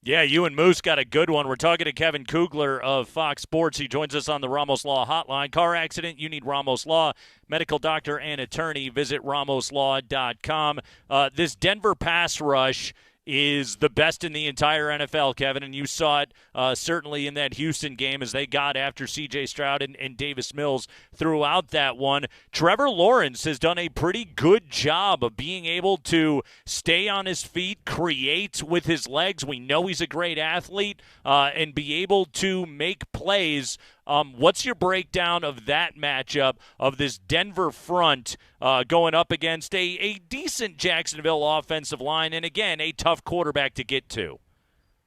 Yeah, you and Moose got a good one. We're talking to Kevin Kugler of Fox Sports. He joins us on the Ramos Law Hotline. Car accident, you need Ramos Law. Medical doctor and attorney, visit ramoslaw.com. This Denver pass rush is the best in the entire NFL, Kevin, and you saw it certainly in that Houston game as they got after C.J. Stroud and Davis Mills throughout that one. Trevor Lawrence has done a pretty good job of being able to stay on his feet, create with his legs. We know he's a great athlete, and be able to make plays. What's your breakdown of that matchup of this Denver front going up against a decent Jacksonville offensive line and, again, a tough quarterback to get to?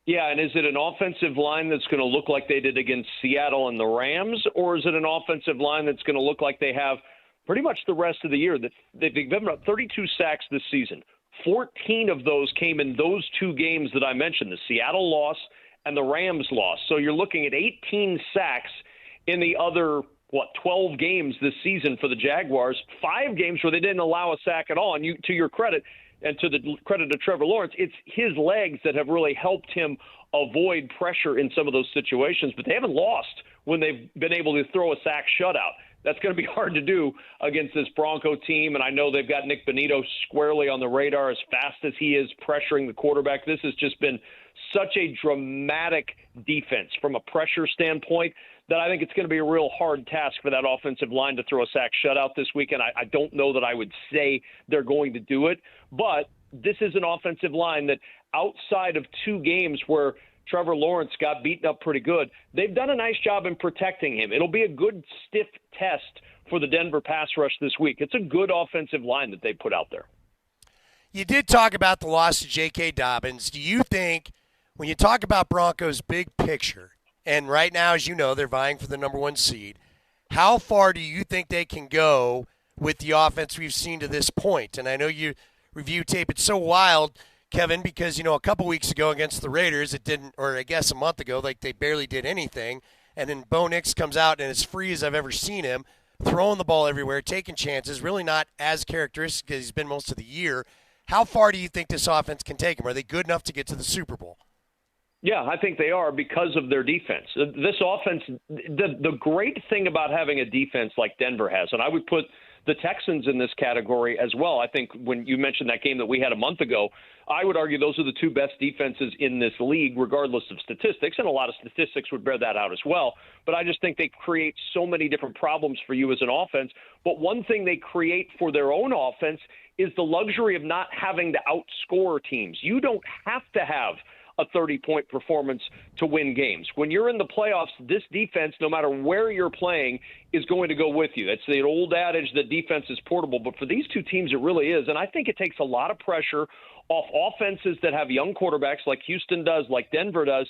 Yeah, and is it an offensive line that's going to look like they did against Seattle and the Rams, or is it an offensive line that's going to look like they have pretty much the rest of the year? They've given up 32 sacks this season. 14 of those came in those 2 games that I mentioned, the Seattle loss and the Rams loss. So you're looking at 18 sacks in the other, 12 games this season for the Jaguars, 5 games where they didn't allow a sack at all. And to your credit, and to the credit of Trevor Lawrence, it's his legs that have really helped him avoid pressure in some of those situations. But they haven't lost when they've been able to throw a sack shutout. That's going to be hard to do against this Bronco team, and I know they've got Nick Bonito squarely on the radar as fast as he is pressuring the quarterback. This has just been such a dramatic defense from a pressure standpoint that I think it's going to be a real hard task for that offensive line to throw a sack shutout this weekend. I don't know that I would say they're going to do it, but this is an offensive line that outside of 2 games where Trevor Lawrence got beaten up pretty good, they've done a nice job in protecting him. It'll be a good stiff test for the Denver pass rush this week. It's a good offensive line that they put out there. You did talk about the loss to J.K. Dobbins. Do you think, when you talk about Broncos' big picture, and right now, as you know, they're vying for the number 1 seed, how far do you think they can go with the offense we've seen to this point? And I know you review tape. It's so wild, Kevin, because, a couple weeks ago against the Raiders, it didn't, or I guess a month ago, they barely did anything. And then Bo Nix comes out and as free as I've ever seen him, throwing the ball everywhere, taking chances, really not as characteristic as he's been most of the year. How far do you think this offense can take him? Are they good enough to get to the Super Bowl? Yeah, I think they are because of their defense. This offense, the great thing about having a defense like Denver has, and I would put the Texans in this category as well. I think when you mentioned that game that we had a month ago, I would argue those are the 2 best defenses in this league, regardless of statistics, and a lot of statistics would bear that out as well. But I just think they create so many different problems for you as an offense. But one thing they create for their own offense is the luxury of not having to outscore teams. You don't have to have a 30-point performance to win games. When you're in the playoffs, this defense, no matter where you're playing, is going to go with you. It's the old adage that defense is portable, but for these 2 teams, it really is. And I think it takes a lot of pressure off offenses that have young quarterbacks like Houston does, like Denver does,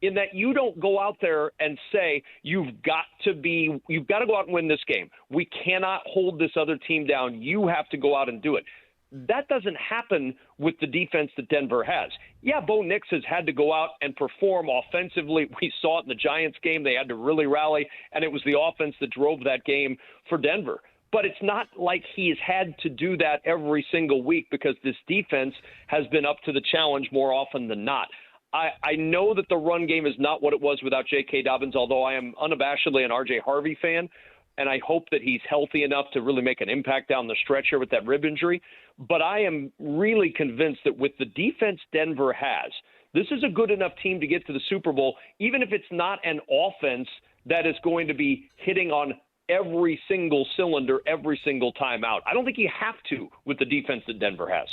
in that you don't go out there and say, you've got to go out and win this game. We cannot hold this other team down. You have to go out and do it. That doesn't happen with the defense that Denver has. Yeah, Bo Nix has had to go out and perform offensively. We saw it in the Giants game. They had to really rally, and it was the offense that drove that game for Denver. But it's not like he's had to do that every single week because this defense has been up to the challenge more often than not. I know that the run game is not what it was without J.K. Dobbins, although I am unabashedly an R.J. Harvey fan, and I hope that he's healthy enough to really make an impact down the stretch here with that rib injury. But I am really convinced that with the defense Denver has, this is a good enough team to get to the Super Bowl, even if it's not an offense that is going to be hitting on every single cylinder every single time out. I don't think you have to with the defense that Denver has.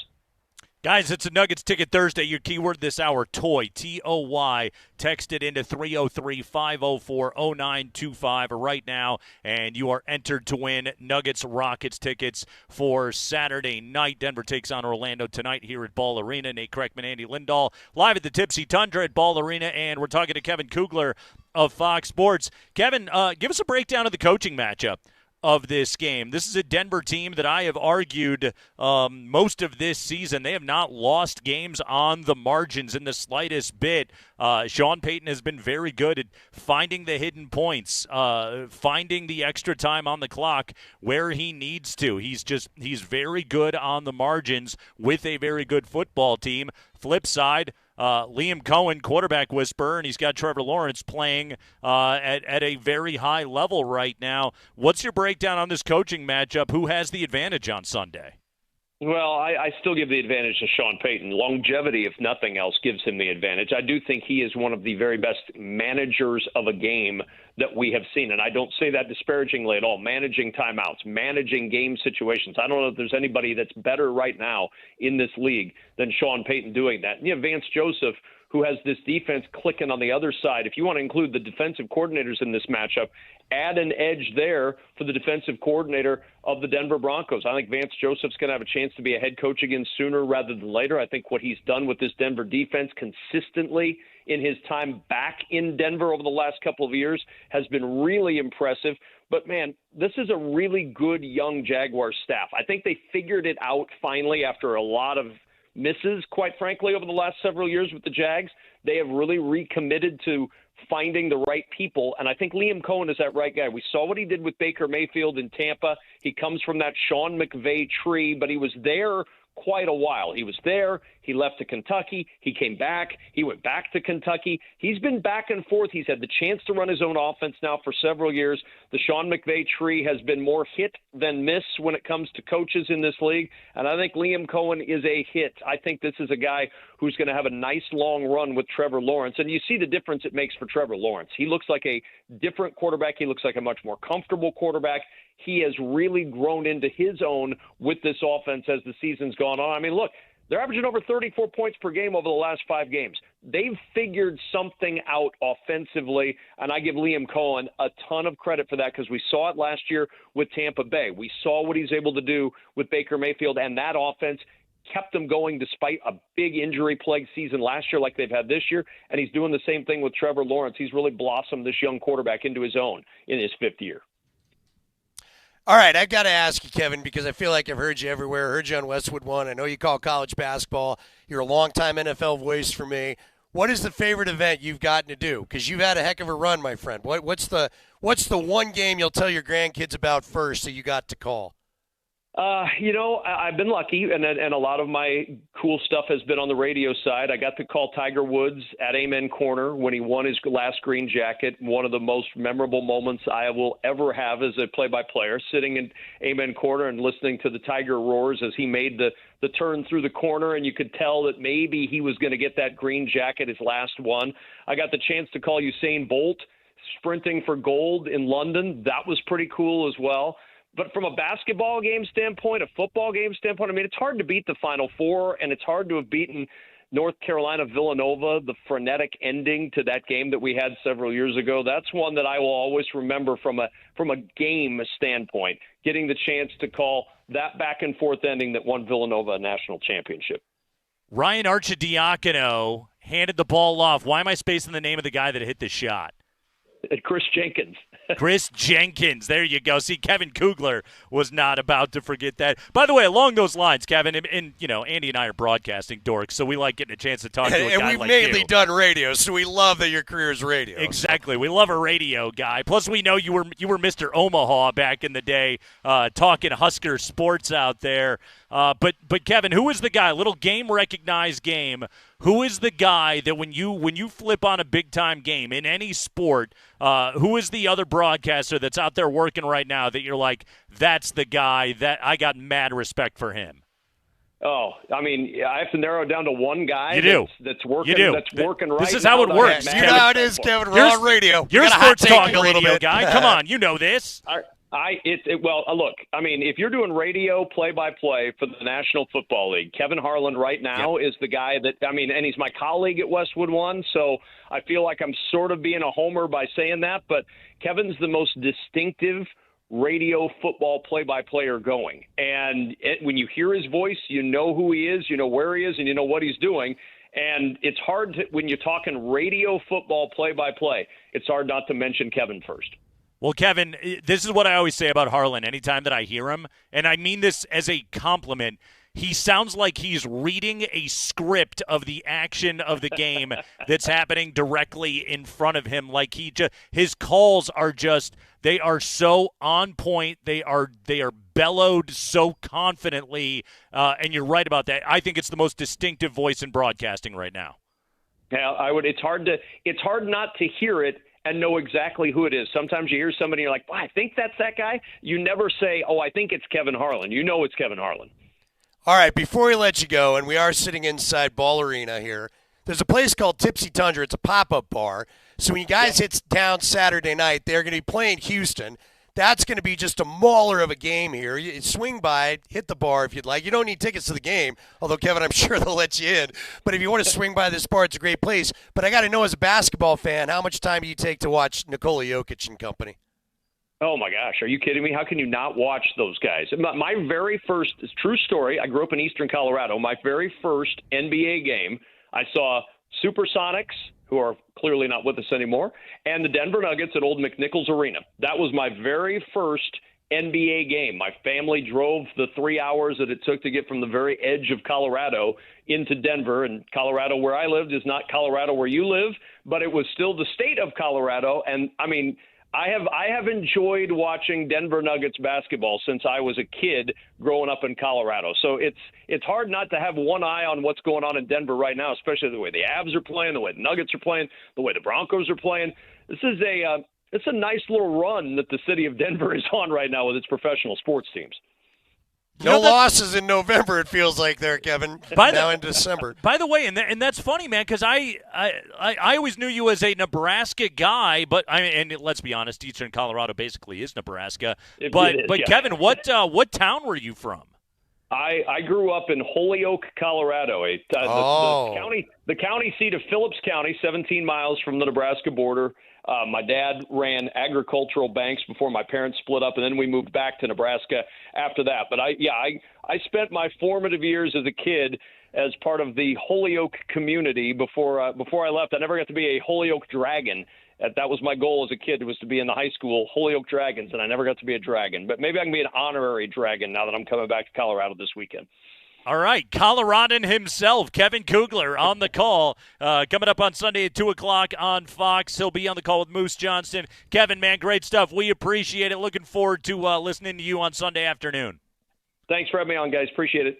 Guys, it's a Nuggets Ticket Thursday. Your keyword this hour, TOY, T-O-Y. Text it into 303-504-0925 right now, and you are entered to win Nuggets-Rockets tickets for Saturday night. Denver takes on Orlando tonight here at Ball Arena. Nate Kreckman, Andy Lindahl, live at the Tipsy Tundra at Ball Arena, and we're talking to Kevin Kugler of Fox Sports. Kevin, give us a breakdown of the coaching matchup of this game. This is a Denver team that I have argued most of this season. They have not lost games on the margins in the slightest bit. Sean Payton has been very good at finding the hidden points, finding the extra time on the clock where he needs to. He's very good on the margins with a very good football team. Flip side, Liam Cohen, quarterback whisperer, and he's got Trevor Lawrence playing at a very high level right now. What's your breakdown on this coaching matchup? Who has the advantage on Sunday? Well, I still give the advantage to Sean Payton. Longevity, if nothing else, gives him the advantage. I do think he is one of the very best managers of a game that we have seen, and I don't say that disparagingly at all. Managing timeouts, managing game situations. I don't know if there's anybody that's better right now in this league than Sean Payton doing that. And you have Vance Joseph, who has this defense clicking on the other side. If you want to include the defensive coordinators in this matchup, add an edge there for the defensive coordinator of the Denver Broncos. I think Vance Joseph's going to have a chance to be a head coach again sooner rather than later. I think what he's done with this Denver defense consistently in his time back in Denver over the last couple of years has been really impressive. But, man, this is a really good young Jaguars staff. I think they figured it out finally after a lot of misses, quite frankly, over the last several years with the Jags. They have really recommitted to finding the right people, and I think Liam Cohen is that right guy. We saw what he did with Baker Mayfield in Tampa. He comes from that Sean McVay tree, but he was there quite a while. He was there. He left to Kentucky. He came back. He went back to Kentucky. He's been back and forth. He's had the chance to run his own offense now for several years. The Sean McVay tree has been more hit than miss when it comes to coaches in this league, and I think Liam Cohen is a hit. I think this is a guy who's going to have a nice long run with Trevor Lawrence, and you see the difference it makes for Trevor Lawrence. He looks like a different quarterback. He looks like a much more comfortable quarterback. He has really grown into his own with this offense as the season's gone on. I mean, look, they're averaging over 34 points per game over the last 5 games. They've figured something out offensively, and I give Liam Cohen a ton of credit for that because we saw it last year with Tampa Bay. We saw what he's able to do with Baker Mayfield, and that offense kept them going despite a big injury-plagued season last year like they've had this year, and he's doing the same thing with Trevor Lawrence. He's really blossomed this young quarterback into his own in his 5th year. All right, I've got to ask you, Kevin, because I feel like I've heard you everywhere. I heard you on Westwood One. I know you call college basketball. You're a longtime NFL voice for me. What is the favorite event you've gotten to do? Because you've had a heck of a run, my friend. What's the one game you'll tell your grandkids about first that you got to call? I've been lucky, and a lot of my cool stuff has been on the radio side. I got to call Tiger Woods at Amen Corner when he won his last green jacket. One of the most memorable moments I will ever have as a play-by-player, sitting in Amen Corner and listening to the Tiger roars as he made the turn through the corner, and you could tell that maybe he was going to get that green jacket, his last one. I got the chance to call Usain Bolt sprinting for gold in London. That was pretty cool as well. But from a basketball game standpoint, a football game standpoint, I mean, it's hard to beat the Final Four, and it's hard to have beaten North Carolina Villanova, the frenetic ending to that game that we had several years ago. That's one that I will always remember from a game standpoint, getting the chance to call that back-and-forth ending that won Villanova a national championship. Ryan Arcidiacono handed the ball off. Why am I spacing the name of the guy that hit the shot? Chris Jenkins. Chris Jenkins. There you go. See, Kevin Kugler was not about to forget that. By the way, along those lines, Kevin, and Andy and I are broadcasting dorks, so we like getting a chance to talk to a guy like you. And we've mainly done radio, so we love that your career is radio. Exactly. We love a radio guy. Plus, we know you were Mr. Omaha back in the day, talking Husker sports out there. But Kevin, who is the guy? Little game-recognized game. Who is the guy that when you flip on a big-time game in any sport, who is the other broadcaster that's out there working right now that you're like, that's the guy that I got mad respect for him? Oh, I mean, I have to narrow it down to one guy. You do. That's working. You do. That's working right. This is how it works. You know how it is, Kevin. We're on radio. You're a sports talk radio guy. Come on, you know this. All Look, I mean, if you're doing radio play-by-play for the National Football League, Kevin Harlan right now is the guy that, I mean, and he's my colleague at Westwood One, so I feel like I'm sort of being a homer by saying that, but Kevin's the most distinctive radio football play-by-player going. And when you hear his voice, you know who he is, you know where he is, and you know what he's doing. And it's hard when you're talking radio football play-by-play, it's hard not to mention Kevin first. Well, Kevin, this is what I always say about Harlan anytime that I hear him, and I mean this as a compliment. He sounds like he's reading a script of the action of the game that's happening directly in front of him. Like his calls are they are so on point. They are bellowed so confidently, and you're right about that. I think it's the most distinctive voice in broadcasting right now. Yeah, It's hard not to hear it and know exactly who it is. Sometimes you hear somebody, and you're like, well, I think that's that guy. You never say, oh, I think it's Kevin Harlan. You know it's Kevin Harlan. All right, before we let you go, and we are sitting inside Ball Arena here, there's a place called Tipsy Tundra. It's a pop-up bar. So when you guys hit down Saturday night, they're going to be playing Houston. That's going to be just a mauler of a game here. You swing by, hit the bar if you'd like. You don't need tickets to the game, although, Kevin, I'm sure they'll let you in. But if you want to swing by this bar, it's a great place. But I got to know, as a basketball fan, how much time do you take to watch Nikola Jokic and company? Oh, my gosh. Are you kidding me? How can you not watch those guys? My very first – true story, I grew up in eastern Colorado. My very first NBA game, I saw Supersonics, who are clearly not with us anymore, and the Denver Nuggets at Old McNichols Arena. That was my very first NBA game. My family drove the 3 hours that it took to get from the very edge of Colorado into Denver. And Colorado, where I lived, is not Colorado where you live, but it was still the state of Colorado. And, I mean – I have enjoyed watching Denver Nuggets basketball since I was a kid growing up in Colorado. So it's hard not to have one eye on what's going on in Denver right now, especially the way the Avs are playing, the way the Nuggets are playing, the way the Broncos are playing. This is it's a nice little run that the city of Denver is on right now with its professional sports teams. No losses in November, it feels like there, Kevin. Now in December. By the way, and that's funny, man, because I always knew you as a Nebraska guy, but and let's be honest, Eastern Colorado basically is Nebraska. But Kevin, what town were you from? I grew up in Holyoke, Colorado, the county seat of Phillips County, 17 miles from the Nebraska border. My dad ran agricultural banks before my parents split up, and then we moved back to Nebraska after that. But I spent my formative years as a kid as part of the Holyoke community before I left. I never got to be a Holyoke Dragon. That was my goal as a kid, was to be in the high school Holyoke Dragons, and I never got to be a Dragon. But maybe I can be an honorary Dragon now that I'm coming back to Colorado this weekend. All right, Coloradan himself, Kevin Kugler, on the call. Coming up on Sunday at 2 o'clock on Fox. He'll be on the call with Moose Johnston. Kevin, man, great stuff. We appreciate it. Looking forward to listening to you on Sunday afternoon. Thanks for having me on, guys. Appreciate it.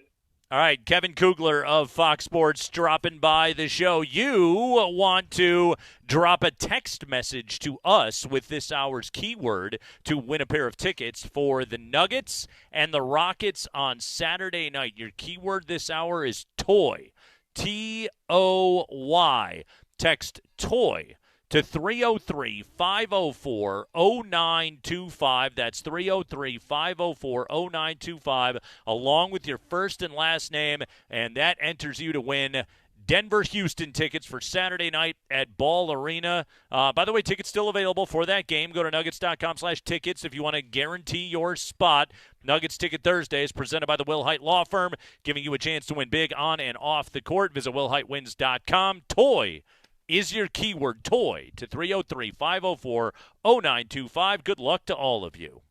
All right, Kevin Kugler of Fox Sports dropping by the show. You want to drop a text message to us with this hour's keyword to win a pair of tickets for the Nuggets and the Rockets on Saturday night. Your keyword this hour is TOY, T-O-Y. Text TOY to 303-504-0925. That's 303-504-0925, along with your first and last name, and that enters you to win Denver-Houston tickets for Saturday night at Ball Arena. By the way, tickets still available for that game. Go to nuggets.com/tickets if you want to guarantee your spot. Nuggets Ticket Thursday is presented by the Will Hite Law Firm, giving you a chance to win big on and off the court. Visit willhitewins.com. TOY is your keyword, TOY, to 303-504-0925. Good luck to all of you.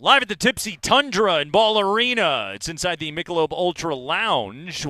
Live at the Tipsy Tundra in Ball Arena. It's inside the Michelob Ultra Lounge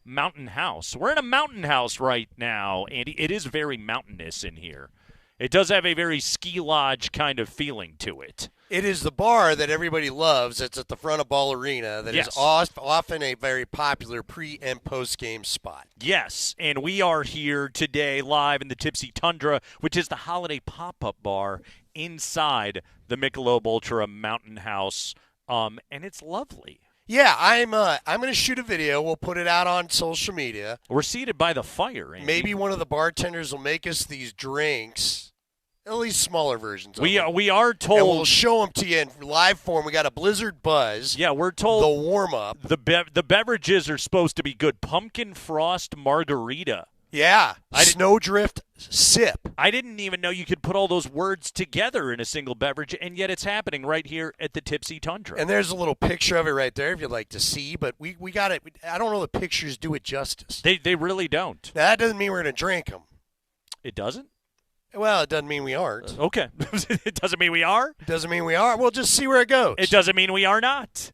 Mountain House. We're in a mountain house right now, Andy. It is very mountainous in here. It does have a very ski lodge kind of feeling to it. It is the bar that everybody loves. It's at the front of Ball Arena that is often a very popular pre- and post-game spot. Yes, and we are here today live in the Tipsy Tundra, which is the holiday pop-up bar inside the Michelob Ultra Mountain House, and it's lovely. Yeah, I'm going to shoot a video. We'll put it out on social media. We're seated by the fire, Andy. Maybe one of the bartenders will make us these drinks. At least smaller versions of them. We are told. And we'll show them to you in live form. We got a Blizzard Buzz. Yeah, we're told. The warm-up. The beverages are supposed to be good. Pumpkin Frost Margarita. Yeah. Snowdrift Sip. I didn't even know you could put all those words together in a single beverage, and yet it's happening right here at the Tipsy Tundra. And there's a little picture of it right there if you'd like to see, but we got it. I don't know the pictures do it justice. They really don't. Now, that doesn't mean we're going to drink them. It doesn't? Well, it doesn't mean we aren't. Okay. It doesn't mean we are? It doesn't mean we are. We'll just see where it goes. It doesn't mean we are not.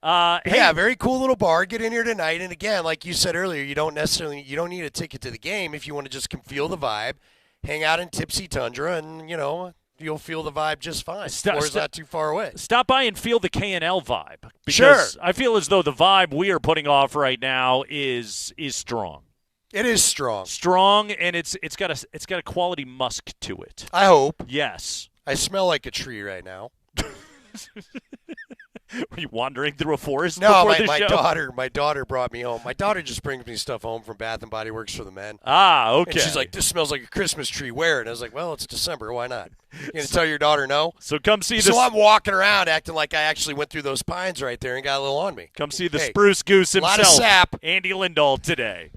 Yeah, very cool little bar. Get in here tonight. And again, like you said earlier, you don't need a ticket to the game if you want to just feel the vibe. Hang out in Tipsy Tundra, and you'll feel the vibe just fine. Floor's not too far away. Stop by and feel the K&L vibe. Because sure. I feel as though the vibe we are putting off right now is strong. It is strong. Strong, and it's got a quality musk to it. I hope. Yes. I smell like a tree right now. Were you wandering through a forest? No, before my daughter brought me home. My daughter just brings me stuff home from Bath and Body Works for the men. Ah, okay. And she's like, "This smells like a Christmas tree. Wear it." And I was like, "Well, it's December. Why not?" You gonna tell your daughter no? So come see this. So I'm walking around acting like I actually went through those pines right there and got a little on me. Come see the spruce goose himself. A lot of sap. Andy Lindahl today.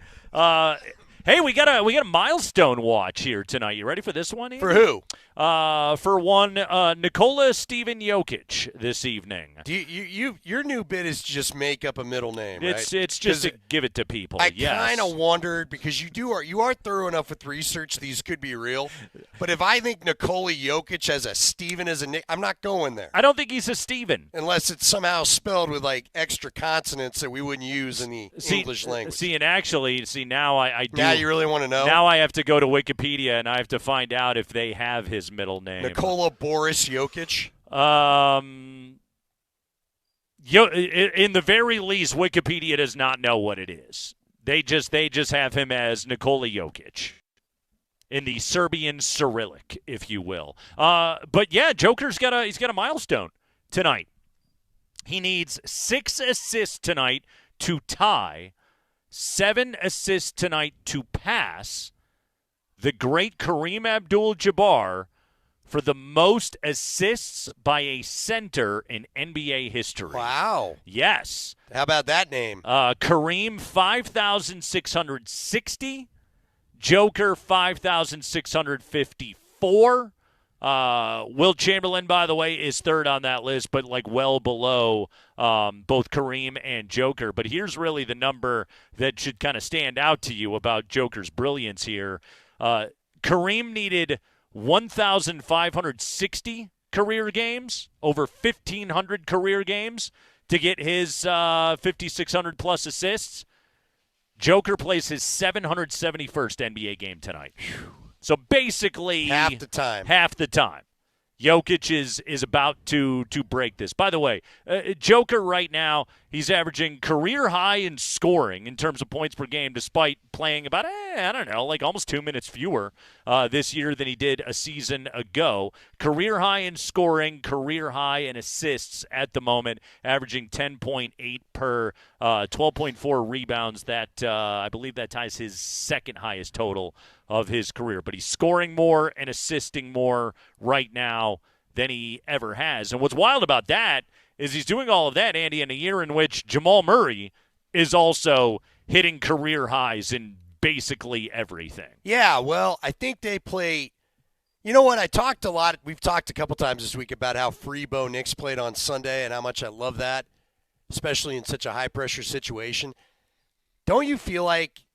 Hey, we got a milestone watch here tonight. You ready for this one, Andy? For who? For one, Nikola Steven Jokic this evening. Your new bit is to just make up a middle name, right? It's just to give it to people. I yes. kind of wondered because you are thorough enough with research. These could be real, but if I think Nikola Jokic has a Steven as a nick, I'm not going there. I don't think he's a Steven unless it's somehow spelled with like extra consonants that we wouldn't use in the English language. Now I do. Now you really want to know? Now I have to go to Wikipedia and I have to find out if they have his middle name. Nikola Boris Jokic? In the very least, Wikipedia does not know what it is. They just have him as Nikola Jokic in the Serbian Cyrillic, if you will. But yeah, Joker's got a milestone tonight. He needs 6 assists tonight to tie, 7 assists tonight to pass the great Kareem Abdul-Jabbar for the most assists by a center in NBA history. Wow. Yes. How about that name? Kareem, 5,660. Joker, 5,654. Wilt Chamberlain, by the way, is third on that list, but well below both Kareem and Joker. But here's really the number that should kind of stand out to you about Joker's brilliance here. Kareem needed 1,560 career games, over 1,500 career games to get his 5,600-plus assists. Joker plays his 771st NBA game tonight. So basically half the time. Jokic is about to break this. By the way, Joker right now, he's averaging career high in scoring in terms of points per game despite playing about, almost 2 minutes fewer this year than he did a season ago. Career high in scoring, career high in assists at the moment, averaging 10.8 per 12.4 rebounds. That I believe that ties his second highest total of his career. But he's scoring more and assisting more right now than he ever has. And what's wild about that is he's doing all of that, Andy, in a year in which Jamal Murray is also hitting career highs in basically everything. Yeah, well, I think they play – you know what? We've talked a couple times this week about how free Bo Nix played on Sunday and how much I love that, especially in such a high-pressure situation. Don't you feel like –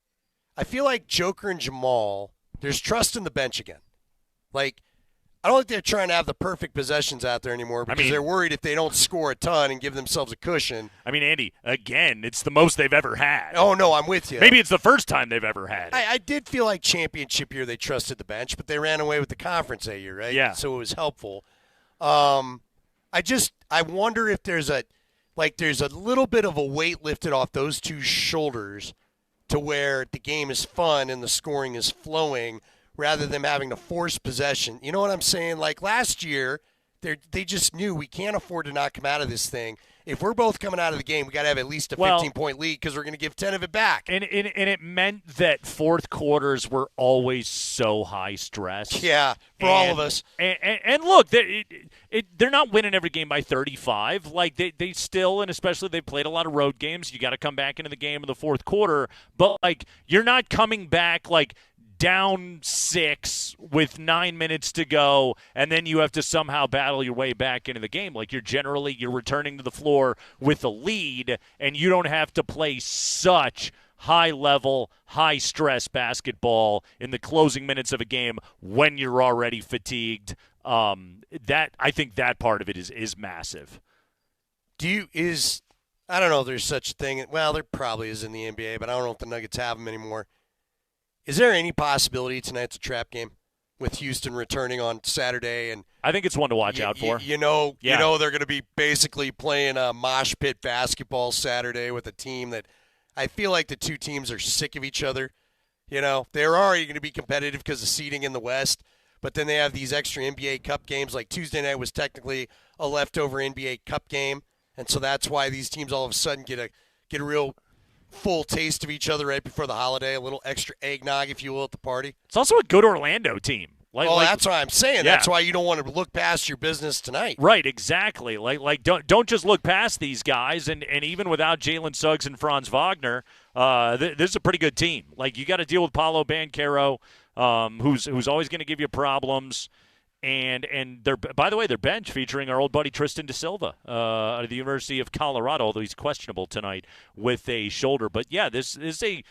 I feel like Joker and Jamal, there's trust in the bench again. Like, I don't think they're trying to have the perfect possessions out there anymore because they're worried if they don't score a ton and give themselves a cushion. I mean, Andy, again, it's the most they've ever had. Oh, no, I'm with you. Maybe it's the first time they've ever had it. I did feel like championship year they trusted the bench, but they ran away with the conference that year, right? Yeah. So it was helpful. I wonder if there's a little bit of a weight lifted off those two shoulders to where the game is fun and the scoring is flowing rather than having to force possession. You know what I'm saying? Like last year, they just knew we can't afford to not come out of this thing. If we're both coming out of the game, we got to have at least a 15-point lead because we're going to give 10 of it back. And it meant that fourth quarters were always so high stress. Yeah, for all of us. And look, they're not winning every game by 35. Like they still, and especially they've played a lot of road games. You got to come back into the game in the fourth quarter. But like you're not coming back like down 6 with 9 minutes to go, and then you have to somehow battle your way back into the game. Like you're returning to the floor with a lead, and you don't have to play such high-level, high-stress basketball in the closing minutes of a game when you're already fatigued. I think that part of it is massive. I don't know if there's such a thing. Well, there probably is in the NBA, but I don't know if the Nuggets have them anymore. Is there any possibility tonight's a trap game with Houston returning on Saturday? And I think it's one to watch out for. You know they're going to be basically playing a mosh pit basketball Saturday with a team that I feel like the two teams are sick of each other. You know, they're already going to be competitive because of seeding in the West, but then they have these extra NBA Cup games. Like Tuesday night was technically a leftover NBA Cup game, and so that's why these teams all of a sudden get a real full taste of each other right before the holiday, a little extra eggnog, if you will, at the party. It's also a good Orlando team. That's what I'm saying. Yeah. That's why you don't want to look past your business tonight. Right, exactly. Like don't just look past these guys. And even without Jalen Suggs and Franz Wagner, this is a pretty good team. Like you got to deal with Paolo Banchero, who's always going to give you problems. And by the way, their bench featuring our old buddy Tristan Da Silva out of the University of Colorado, although he's questionable tonight with a shoulder. But yeah, this is a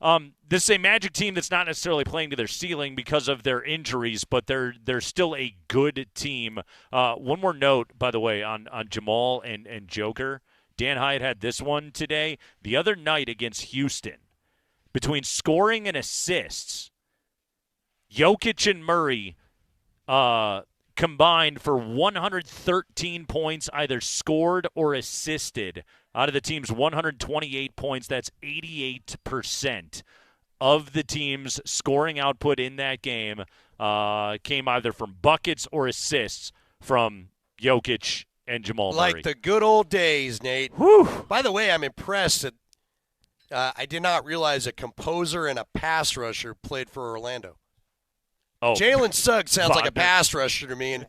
Magic team that's not necessarily playing to their ceiling because of their injuries, but they're still a good team. One more note, by the way, on Jamal and Joker. Dan Hyatt had this one today. The other night against Houston, between scoring and assists, Jokic and Murray combined for 113 points, either scored or assisted. Out of the team's 128 points, that's 88% of the team's scoring output in that game came either from buckets or assists from Jokic and Jamal Murray. Like the good old days, Nate. Whew. By the way, I'm impressed that I did not realize a composer and a pass rusher played for Orlando. Oh, Jalen Suggs sounds Wagner. like a pass rusher to me, and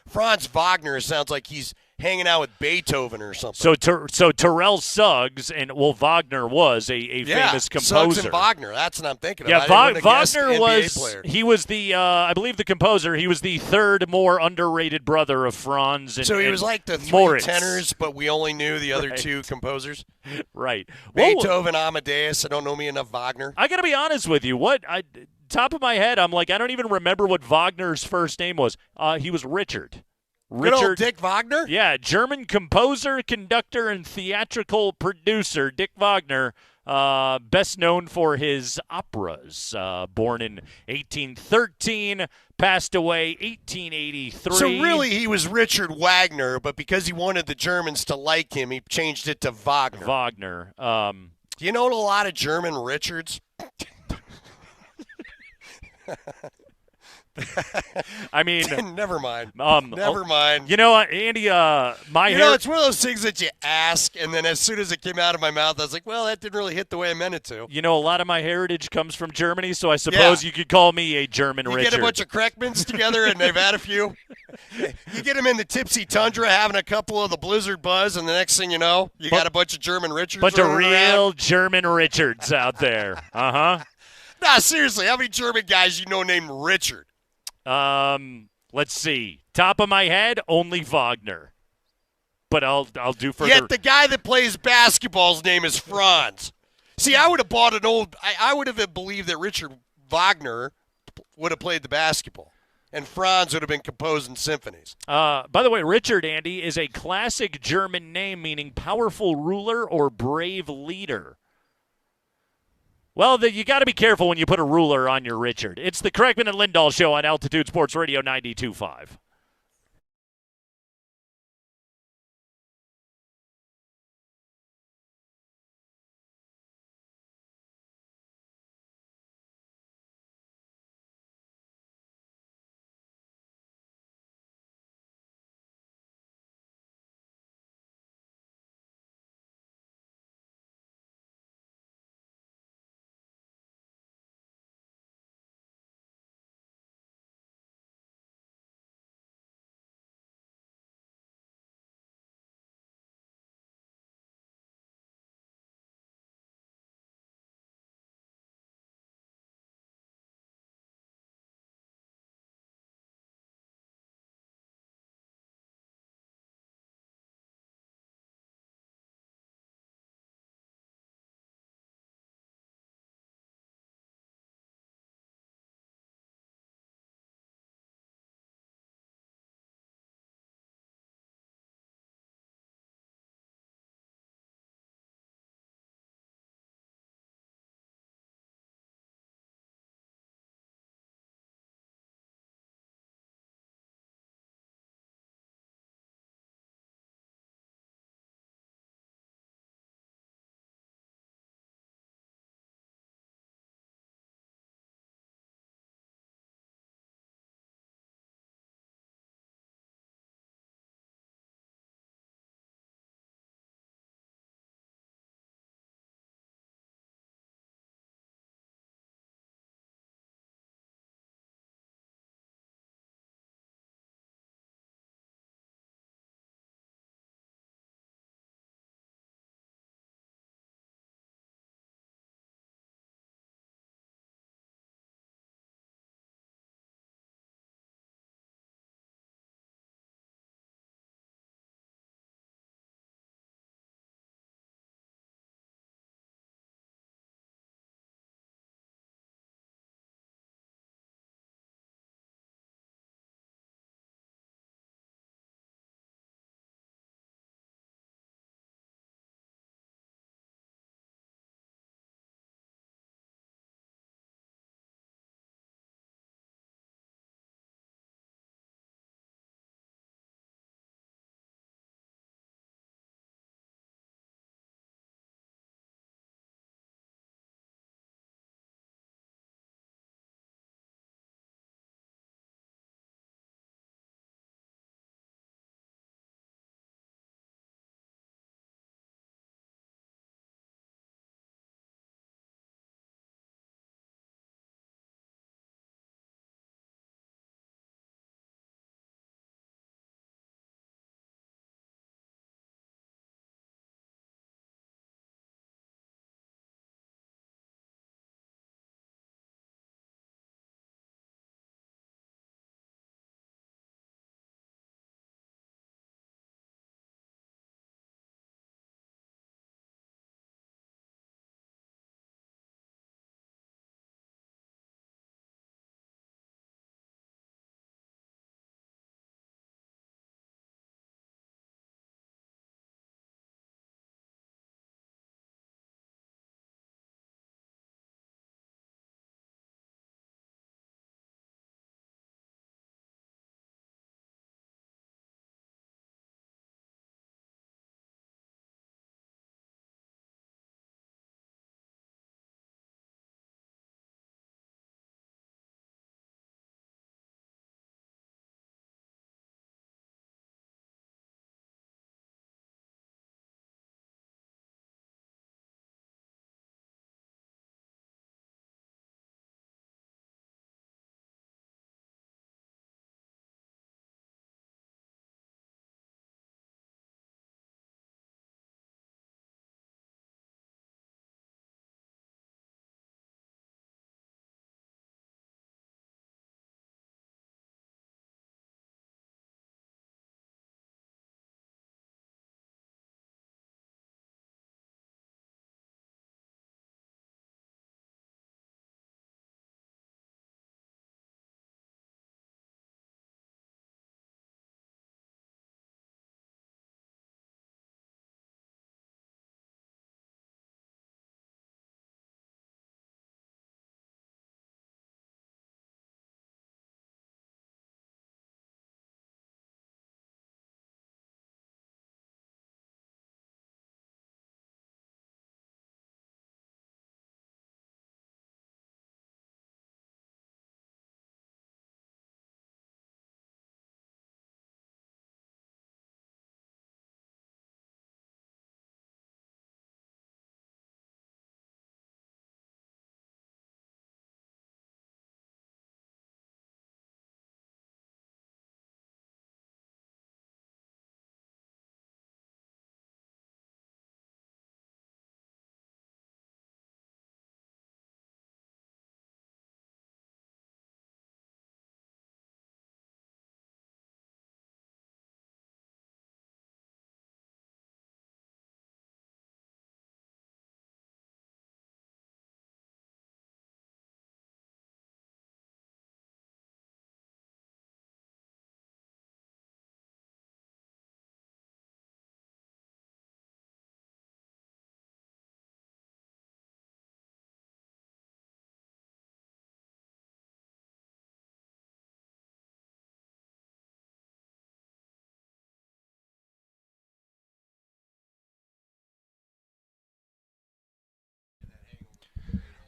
Franz Wagner sounds like he's hanging out with Beethoven or something. So Terrell Suggs Wagner was a famous composer. Suggs and Wagner, that's what I'm thinking of. Yeah, Wagner was he was the I believe the composer. He was the third more underrated brother of Franz. So he was like the three Moritz. tenors, but we only knew the other two composers. Right, Beethoven, Amadeus. I don't know me enough Wagner. I got to be honest with you. Top of my head, I'm like, I don't even remember what Wagner's first name was. He was Richard. Good old Dick Wagner? Yeah, German composer, conductor, and theatrical producer, Dick Wagner, best known for his operas. Born in 1813, passed away 1883. So really he was Richard Wagner, but because he wanted the Germans to like him, he changed it to Wagner. Wagner. Do you know a lot of German Richards? I mean, never mind. Never mind. You know, Andy, it's one of those things that you ask, and then as soon as it came out of my mouth, I was like, well, that didn't really hit the way I meant it to. You know, a lot of my heritage comes from Germany, so I suppose you could call me a German Richard. You get a bunch of Kreckmans together, and they've had a few. You get them in the tipsy tundra having a couple of the Blizzard Buzz, and the next thing you know, you got a bunch of German Richards. Bunch of real German Richards out there. Uh-huh. Nah, seriously, how many German guys you know named Richard? Let's see. Top of my head, only Wagner. But I'll do further. Yet the guy that plays basketball's name is Franz. See, I would have bought I would have believed that Richard Wagner would have played the basketball. and Franz would have been composing symphonies. By the way, Richard, Andy, is a classic German name meaning powerful ruler or brave leader. Well, you got to be careful when you put a ruler on your Richard. It's the Kreckman and Lindahl Show on Altitude Sports Radio 92.5.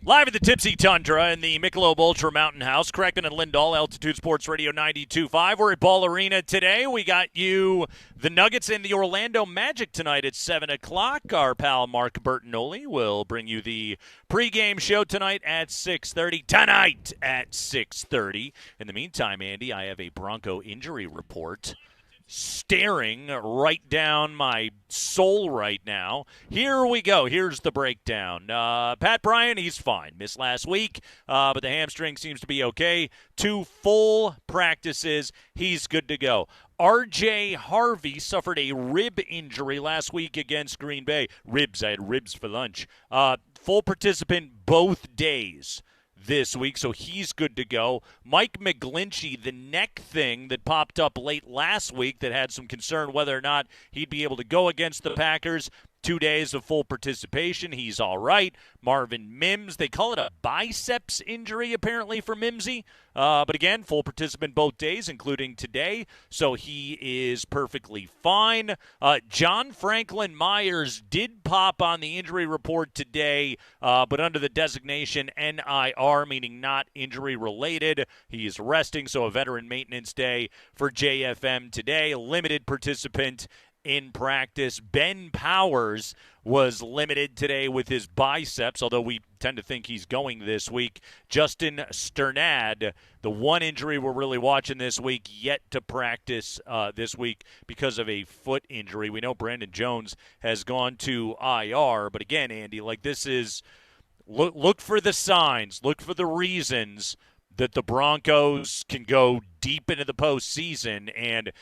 Live at the Tipsy Tundra in the Michelob Ultra Mountain House, Kreckman and Lindahl, Altitude Sports Radio 92.5. We're at Ball Arena today. We got you the Nuggets and the Orlando Magic tonight at 7 o'clock. Our pal Mark Bertinoli will bring you the pregame show tonight at 6:30. Tonight at 6:30. In the meantime, Andy, I have a Bronco injury report staring right down my soul right now. Here we go. Here's the breakdown. Pat Bryant, he's fine. Missed last week, but the hamstring seems to be okay. 2 full practices. He's good to go. R.J. Harvey suffered a rib injury last week against Green Bay. Ribs. I had ribs for lunch. Full participant both days this week, so he's good to go. Mike McGlinchey, the neck thing that popped up late last week that had some concern whether or not he'd be able to go against the Packers. 2 days of full participation. He's all right. Marvin Mims, they call it a biceps injury apparently for Mimsy. But again, full participant both days, including today. So he is perfectly fine. John Franklin Myers did pop on the injury report today, but under the designation NIR, meaning not injury related. He is resting, so a veteran maintenance day for JFM today. A limited participant in practice. Ben Powers was limited today with his biceps, although we tend to think he's going this week. Justin Sternad, the one injury we're really watching this week, yet to practice this week because of a foot injury. We know Brandon Jones has gone to IR, but again, Andy, like this is look for the signs, look for the reasons that the Broncos can go deep into the postseason, and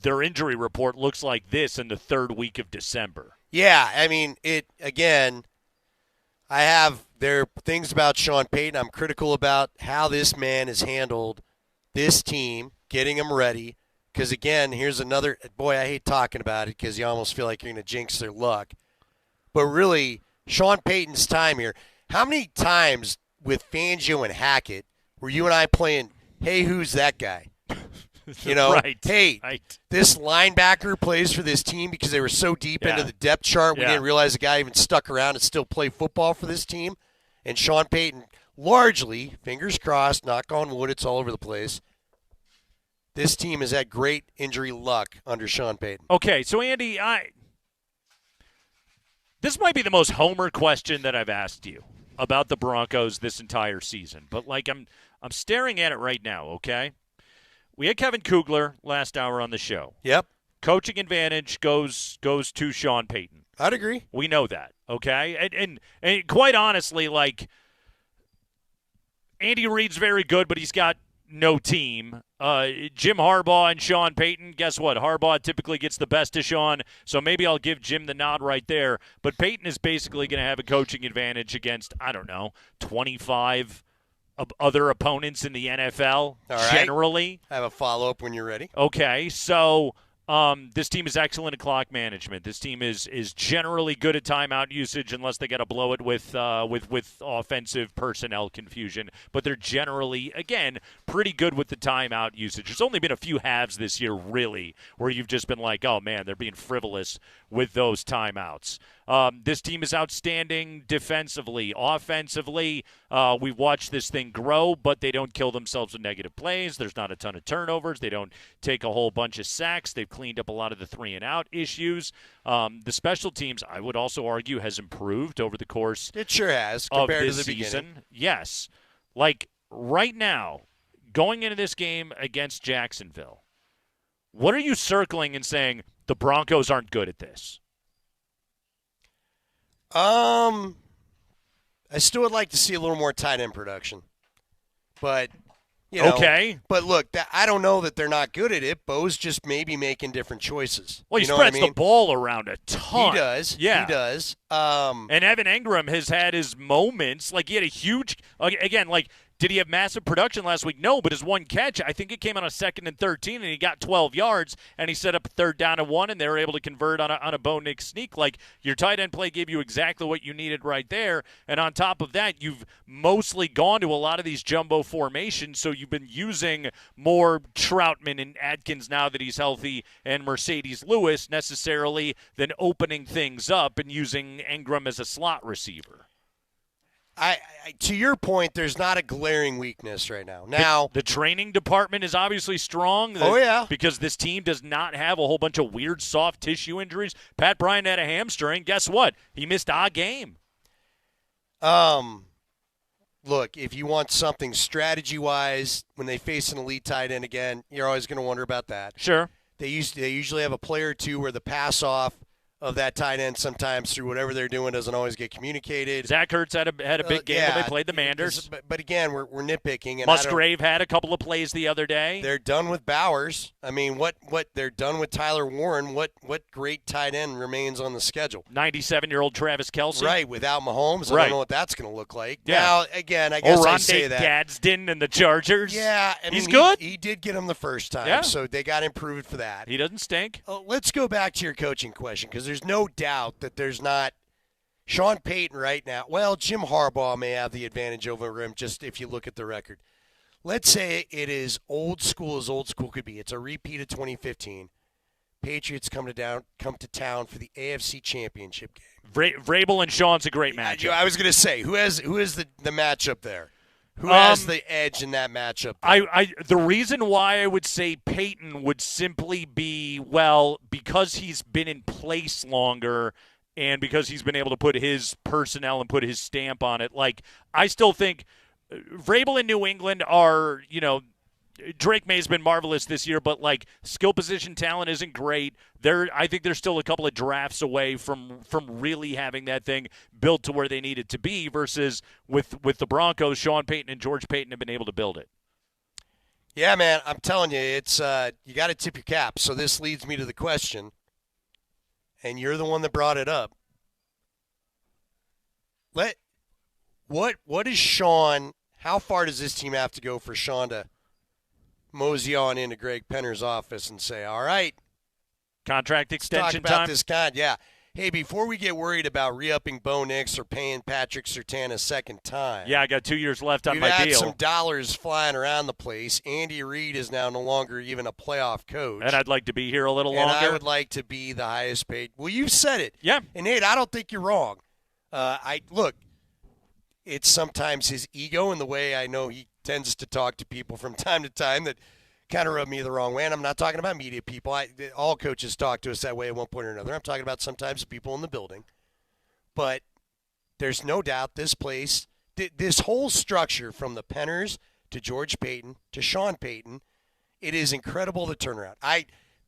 their injury report looks like this in the 3rd week of December. Yeah, I mean, I have there are things about Sean Payton I'm critical about how this man has handled this team, getting them ready. Because, again, here's another – boy, I hate talking about it because you almost feel like you're going to jinx their luck. But really, Sean Payton's time here, how many times with Fangio and Hackett were you and I playing, hey, who's that guy? You know, right, hey, right. This linebacker plays for this team because they were so deep into the depth chart. We didn't realize the guy even stuck around and still play football for this team. And Sean Payton, largely, fingers crossed, knock on wood, it's all over the place. This team has had great injury luck under Sean Payton. Okay, so Andy, this might be the most homer question that I've asked you about the Broncos this entire season. But like I'm staring at it right now, okay? We had Kevin Kugler last hour on the show. Yep. Coaching advantage goes to Sean Payton. I'd agree. We know that, okay? And quite honestly, like, Andy Reid's very good, but he's got no team. Jim Harbaugh and Sean Payton, guess what? Harbaugh typically gets the best of Sean, so maybe I'll give Jim the nod right there. But Payton is basically going to have a coaching advantage against, 25 other opponents in the NFL, generally. I have a follow-up when you're ready. Okay, so this team is excellent at clock management. This team is generally good at timeout usage unless they got to blow it with offensive personnel confusion. But they're generally, again, pretty good with the timeout usage. There's only been a few halves this year, really, where you've just been like, oh, man, they're being frivolous with those timeouts. This team is outstanding defensively. Offensively, we've watched this thing grow, but they don't kill themselves with negative plays. There's not a ton of turnovers. They don't take a whole bunch of sacks. They've cleaned up a lot of the 3-and-out issues. The special teams, I would also argue, has improved over the course it sure has, of compared this to the season. beginning. Yes. Like, right now, going into this game against Jacksonville, what are you circling and saying the Broncos aren't good at this? I still would like to see a little more tight end production, but you know. Okay. But look, I don't know that they're not good at it. Bo's just maybe making different choices. Well, he you know spreads what I mean? the ball around a ton. He does. Yeah, he does. And Evan Engram has had his moments. Like he had a huge. Again, like. Did he have massive production last week? No, but his one catch, I think it came on a 2nd and 13, and he got 12 yards, and he set up a 3rd down and 1, and they were able to convert on a Bo Nix sneak. Like, your tight end play gave you exactly what you needed right there, and on top of that, you've mostly gone to a lot of these jumbo formations, so you've been using more Troutman and Atkins now that he's healthy and Mercedes Lewis necessarily than opening things up and using Engram as a slot receiver. to your point, there's not a glaring weakness right now. Now, the training department is obviously strong. Oh, yeah. Because this team does not have a whole bunch of weird soft tissue injuries. Pat Bryant had a hamstring. Guess what? He missed a game. Look, if you want something strategy-wise, when they face an elite tight end again, you're always going to wonder about that. Sure. They usually have a player or two where the pass-off of that tight end sometimes through whatever they're doing doesn't always get communicated. Zach Ertz had a big game when they played the Manders. But again, we're nitpicking. And Musgrave had a couple of plays the other day. They're done with Bowers. I mean, what they're done with Tyler Warren. What great tight end remains on the schedule? 97-year-old Travis Kelce. Right, without Mahomes. I don't know what that's going to look like. Yeah. Now, again, I guess I say Oronde that. Gadsden and the Chargers. Yeah, I mean, he's good. He did get him the first time, Yeah. so they got improved for that. He doesn't stink. Let's go back to your coaching question, because there's no doubt that there's not Sean Payton right now. Well, Jim Harbaugh may have the advantage over him just if you look at the record. Let's say it is old school as old school could be. It's a repeat of 2015. Patriots come to town for the AFC Championship game. Vrabel and Sean's a great matchup. I was going to say, who is the matchup there? Who has the edge in that matchup? The reason why I would say Payton would simply be, well, because he's been in place longer and because he's been able to put his personnel and put his stamp on it. Like, I still think Vrabel and New England are, Drake May's been marvelous this year, but like skill position talent isn't great. I think they're still a couple of drafts away from really having that thing built to where they need it to be. Versus with the Broncos, Sean Payton and George Payton have been able to build it. Yeah, man, I'm telling you, it's you got to tip your cap. So this leads me to the question, and you're the one that brought it up. What is Sean? How far does this team have to go for Sean to mosey on into Greg Penner's office and say, all right, contract extension talk about time? This guy. Yeah. Hey, before we get worried about re-upping Bo Nix or paying Patrick Surtain a second time. Yeah, I got 2 years left on We've my had deal. some dollars flying around the place. Andy Reid is now no longer even a playoff coach. And I'd like to be here a little and longer. I would like to be the highest paid. Well, you said it. Yeah. And, Nate, I don't think you're wrong. Look, it's sometimes his ego and the way I know he tends to talk to people from time to time that kind of rub me the wrong way. And I'm not talking about media people. All coaches talk to us that way at one point or another. I'm talking about sometimes the people in the building. But there's no doubt this place, this whole structure from the Penners to George Payton to Sean Payton, it is incredible the turnaround.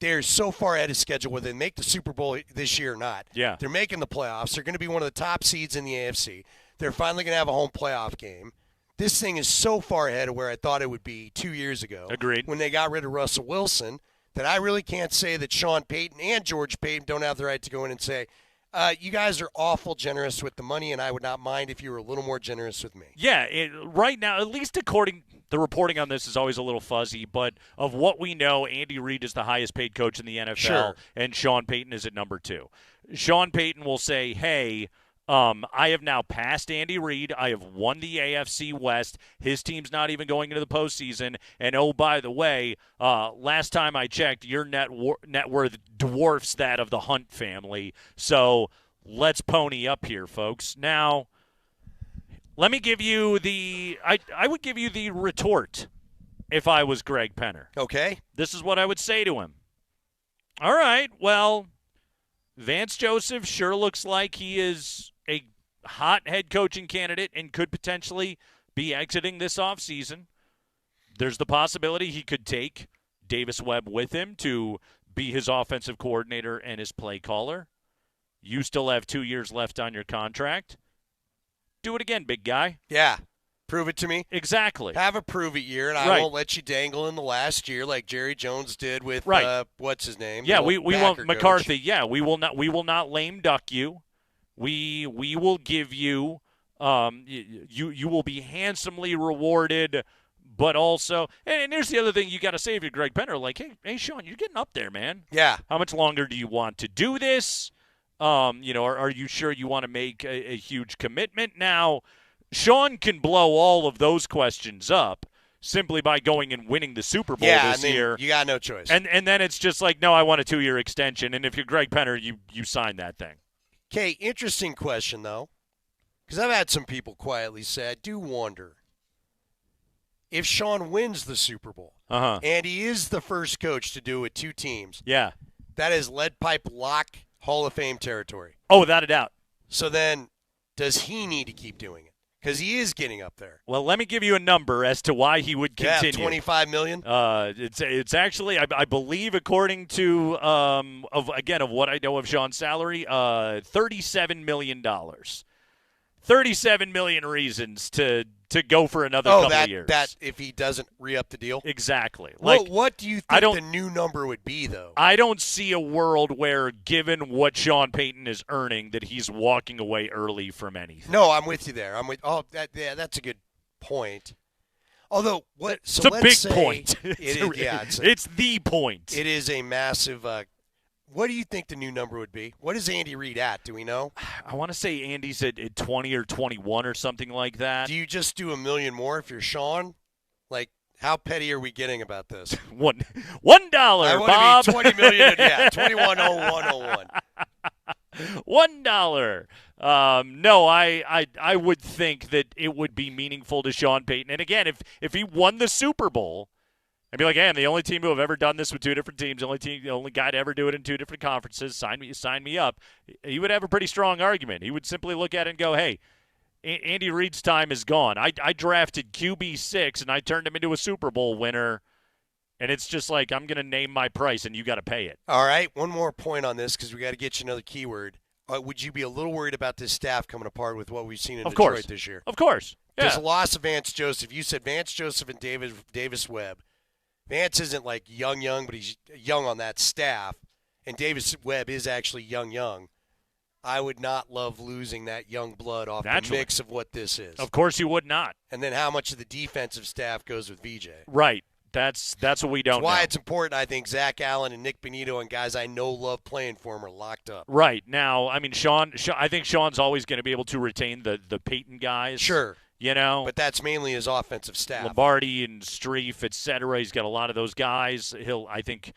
They're so far ahead of schedule whether they make the Super Bowl this year or not. Yeah. They're making the playoffs. They're going to be one of the top seeds in the AFC. They're finally going to have a home playoff game. This thing is so far ahead of where I thought it would be 2 years ago. Agreed. When they got rid of Russell Wilson, that I really can't say that Sean Payton and George Payton don't have the right to go in and say, you guys are awful generous with the money, and I would not mind if you were a little more generous with me. Yeah, right now, at least according the reporting on this is always a little fuzzy, but of what we know, Andy Reid is the highest paid coach in the NFL, Sure. and Sean Payton is at number 2. Sean Payton will say, hey, I have now passed Andy Reid. I have won the AFC West. His team's not even going into the postseason. And, oh, by the way, last time I checked, your net worth dwarfs that of the Hunt family. So let's pony up here, folks. Now, let me give you I would give you the retort if I was Greg Penner. Okay. This is what I would say to him. All right, well, Vance Joseph sure looks like he is a hot head coaching candidate and could potentially be exiting this offseason. There's the possibility he could take Davis Webb with him to be his offensive coordinator and his play caller. You still have 2 years left on your contract. Do it again, big guy. Yeah. Prove it to me. Exactly. Have a prove it year, and I won't let you dangle in the last year like Jerry Jones did with what's his name? Yeah, we won't McCarthy. Coach. Yeah, we will not lame duck you. We will give you you will be handsomely rewarded, but also and here's the other thing you got to say if you're Greg Penner, like, hey Sean, you're getting up there, man. Yeah. How much longer do you want to do this? Are you sure you want to make a huge commitment now? Sean can blow all of those questions up simply by going and winning the Super Bowl this year. You got no choice. And then it's just like, no, I want a 2-year extension. And if you're Greg Penner, you sign that thing. Okay, interesting question, though. because I've had some people quietly say, I do wonder if Sean wins the Super Bowl, and he is the first coach to do it with 2 teams. Yeah. That is lead pipe lock Hall of Fame territory. Oh, without a doubt. So then, does he need to keep doing it? Because he is getting up there. Well, let me give you a number as to why he would continue. Yeah, $25 million. It's actually, I believe, according to of what I know of Sean's salary, $37 million. 37 million reasons to go for another couple of years. That if he doesn't re-up the deal? Exactly. What do you think the new number would be, though? I don't see a world where, given what Sean Payton is earning, that he's walking away early from anything. No, I'm with you there. That's a good point. Although, it's a big point. It's the point. It is a massive. What do you think the new number would be? What is Andy Reid at? Do we know? I want to say Andy's at 20 or 21 or something like that. Do you just do $1 million more if you're Sean? Like, how petty are we getting about this? $1, I Bob. To be $20 million. Yeah, 210101. $1. No, I would think that it would be meaningful to Sean Payton. And again, if he won the Super Bowl, I'd be like, hey, I'm the only team who have ever done this with 2 different teams, the only guy to ever do it in 2 different conferences. Sign me up. He would have a pretty strong argument. He would simply look at it and go, hey, Andy Reid's time is gone. I drafted QB6 and I turned him into a Super Bowl winner, and it's just like, I'm going to name my price and you got to pay it. All right, one more point on this because we got to get you another keyword. Would you be a little worried about this staff coming apart with what we've seen in Detroit this year? Of course. Yeah. There's a loss of Vance Joseph. You said Vance Joseph and Davis Webb. Vance isn't like young, but he's young on that staff. And Davis Webb is actually young. I would not love losing that young blood off the mix of what this is. Of course you would not. And then how much of the defensive staff goes with VJ. Right. That's what we don't know. That's why it's important, I think, Zach Allen and Nick Benito and guys I know love playing for him are locked up. Right. Now, I mean, Sean I think Sean's always going to be able to retain the Payton guys. Sure. You know, but that's mainly his offensive staff. Lombardi and Streif, et cetera. He's got a lot of those guys. I think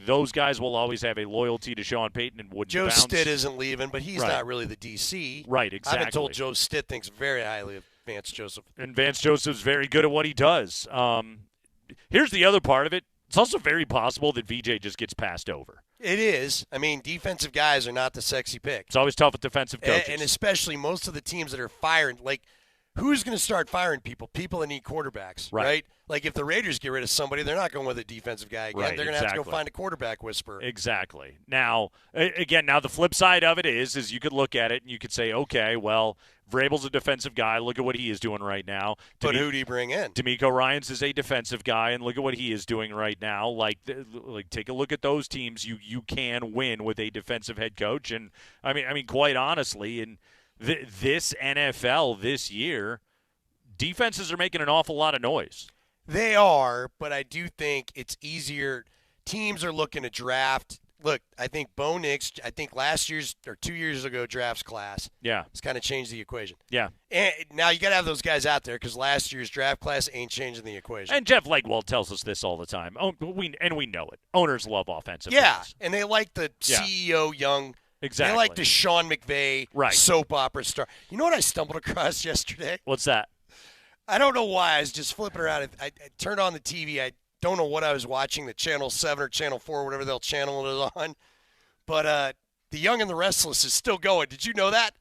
those guys will always have a loyalty to Sean Payton and wouldn't bounce. Joe Stitt isn't leaving, but he's not really the DC. Right, exactly. I've been told Joe Stitt thinks very highly of Vance Joseph. And Vance Joseph's very good at what he does. Here's the other part of it. It's also very possible that VJ just gets passed over. It is. I mean, defensive guys are not the sexy pick. It's always tough with defensive coaches. And especially most of the teams that are firing, like, who's going to start firing people? People that need quarterbacks, right? Like, if the Raiders get rid of somebody, they're not going with a defensive guy again. They're going to have to go find a quarterback whisperer. Exactly. Now, the flip side of it is you could look at it and you could say, okay, well, Vrabel's a defensive guy. Look at what he is doing right now. But who do you bring in? DeMeco Ryans is a defensive guy, and look at what he is doing right now. Like take a look at those teams. You can win with a defensive head coach, and I mean, quite honestly, in this NFL this year, defenses are making an awful lot of noise. They are, but I do think it's easier. Teams are looking to draft. Look, I think Bo Nix, last year's or 2 years ago drafts class. Yeah. It's kind of changed the equation. Yeah. And now you got to have those guys out there because last year's draft class ain't changing the equation. And Jeff Legwald tells us this all the time. We know it. Owners love offensive guys. And they like the CEO young. Exactly. They like the Sean McVay soap opera star. You know what I stumbled across yesterday? What's that? I don't know why. I was just flipping around. I turned on the TV. I don't know what I was watching, the Channel 7 or Channel 4, whatever they'll channel it on. But The Young and the Restless is still going. Did you know that?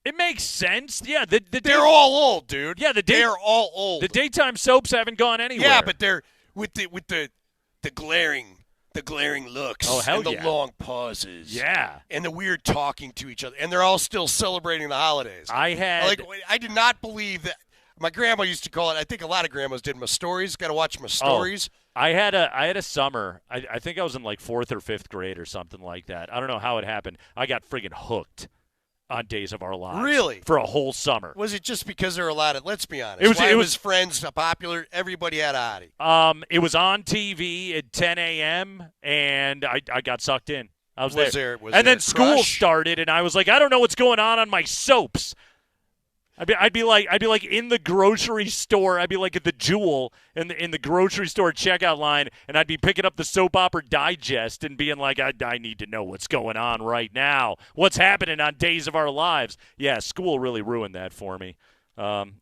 It makes sense. Yeah, they're all old, dude. Yeah, they're all old. The daytime soaps haven't gone anywhere. Yeah, but they're with the glaring looks and the long pauses. Yeah. And the weird talking to each other. And they're all still celebrating the holidays. I did not believe that. My grandma used to call it, I think a lot of grandmas did, my stories. Got to watch my stories. I had a summer. I think I was in like 4th or 5th grade or something like that. I don't know how it happened. I got friggin' hooked on Days of Our Lives. Really? For a whole summer. Was it just because there were a lot of, let's be honest, it was Friends popular, everybody had a hottie. It was on TV at 10 a.m., and I got sucked in. I was there. And then school started, and I was like, I don't know what's going on my soaps. I'd be like in the grocery store. I'd be like at the Jewel in the grocery store checkout line, and I'd be picking up the Soap Opera Digest and being like, I need to know what's going on right now. What's happening on Days of Our Lives? Yeah, school really ruined that for me.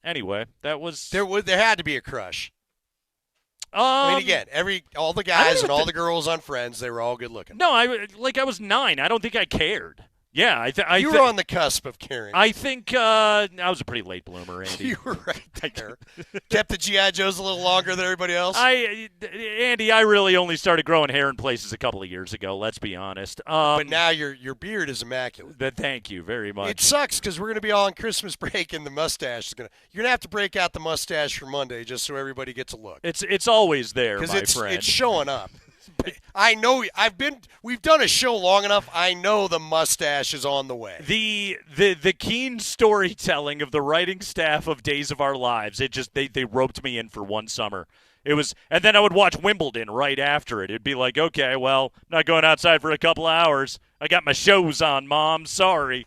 Anyway, that was there had to be a crush. I mean, again, all the guys and all the girls on Friends, they were all good looking. No, I was 9. I don't think I cared. Yeah, you were on the cusp of caring. I think I was a pretty late bloomer, Andy. You were right there. Kept the G.I. Joes a little longer than everybody else. Andy, I really only started growing hair in places a couple of years ago. Let's be honest. But now your beard is immaculate. Thank you very much. It sucks because we're going to be all on Christmas break, and the mustache is you're going to have to break out the mustache for Monday just so everybody gets a look. It's always there, my friend. It's showing up. I know we've done a show long enough. I know the mustache is on the way. The keen storytelling of the writing staff of Days of Our Lives, they roped me in for one summer. It was, and then I would watch Wimbledon right after it. It'd be like, okay, well, I'm not going outside for a couple of hours. I got my shows on, Mom. Sorry.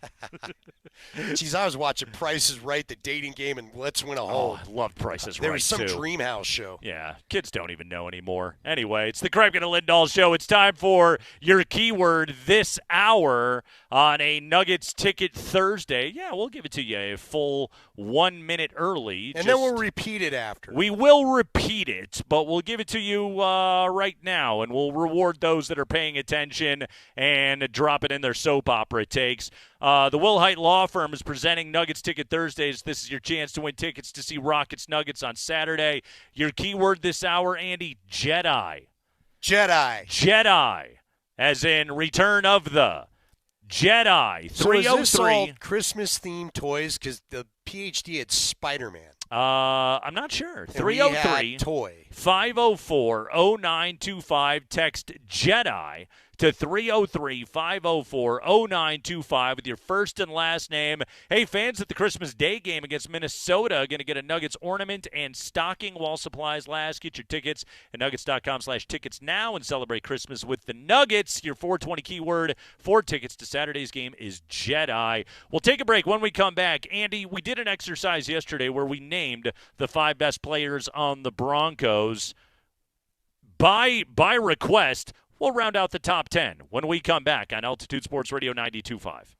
Jeez, I was watching Price is Right, the dating game, and Let's Win a Home. Oh, I loved Price is Right, There was some too. Dream House show. Yeah, kids don't even know anymore. Anyway, it's the Kreckman and Lindahl Show. It's time for your keyword this hour on a Nuggets Ticket Thursday. Yeah, we'll give it to you a full 1 minute early. And then we'll repeat it after. We will repeat it, but we'll give it to you right now, and we'll reward those that are paying attention and drop it in their soap opera takes. The Will Height Law Firm is presenting Nuggets Ticket Thursdays. This is your chance to win tickets to see Rockets Nuggets on Saturday. Your keyword this hour, Andy, Jedi. Jedi. As in Return of the Jedi. 303. So is this all Christmas-themed toys? Because the PhD had Spider-Man. I'm not sure. 303 toy. 504-0925. Text Jedi to 303-504-0925 with your first and last name. Hey, fans at the Christmas Day game against Minnesota are going to get a Nuggets ornament and stocking while supplies last. Get your tickets at nuggets.com/tickets now and celebrate Christmas with the Nuggets. Your 420 keyword for tickets to Saturday's game is Jedi. We'll take a break. When we come back, Andy, we did an exercise yesterday where we named the 5 best players on the Broncos. By request, we'll round out the top 10 when we come back on Altitude Sports Radio 92.5.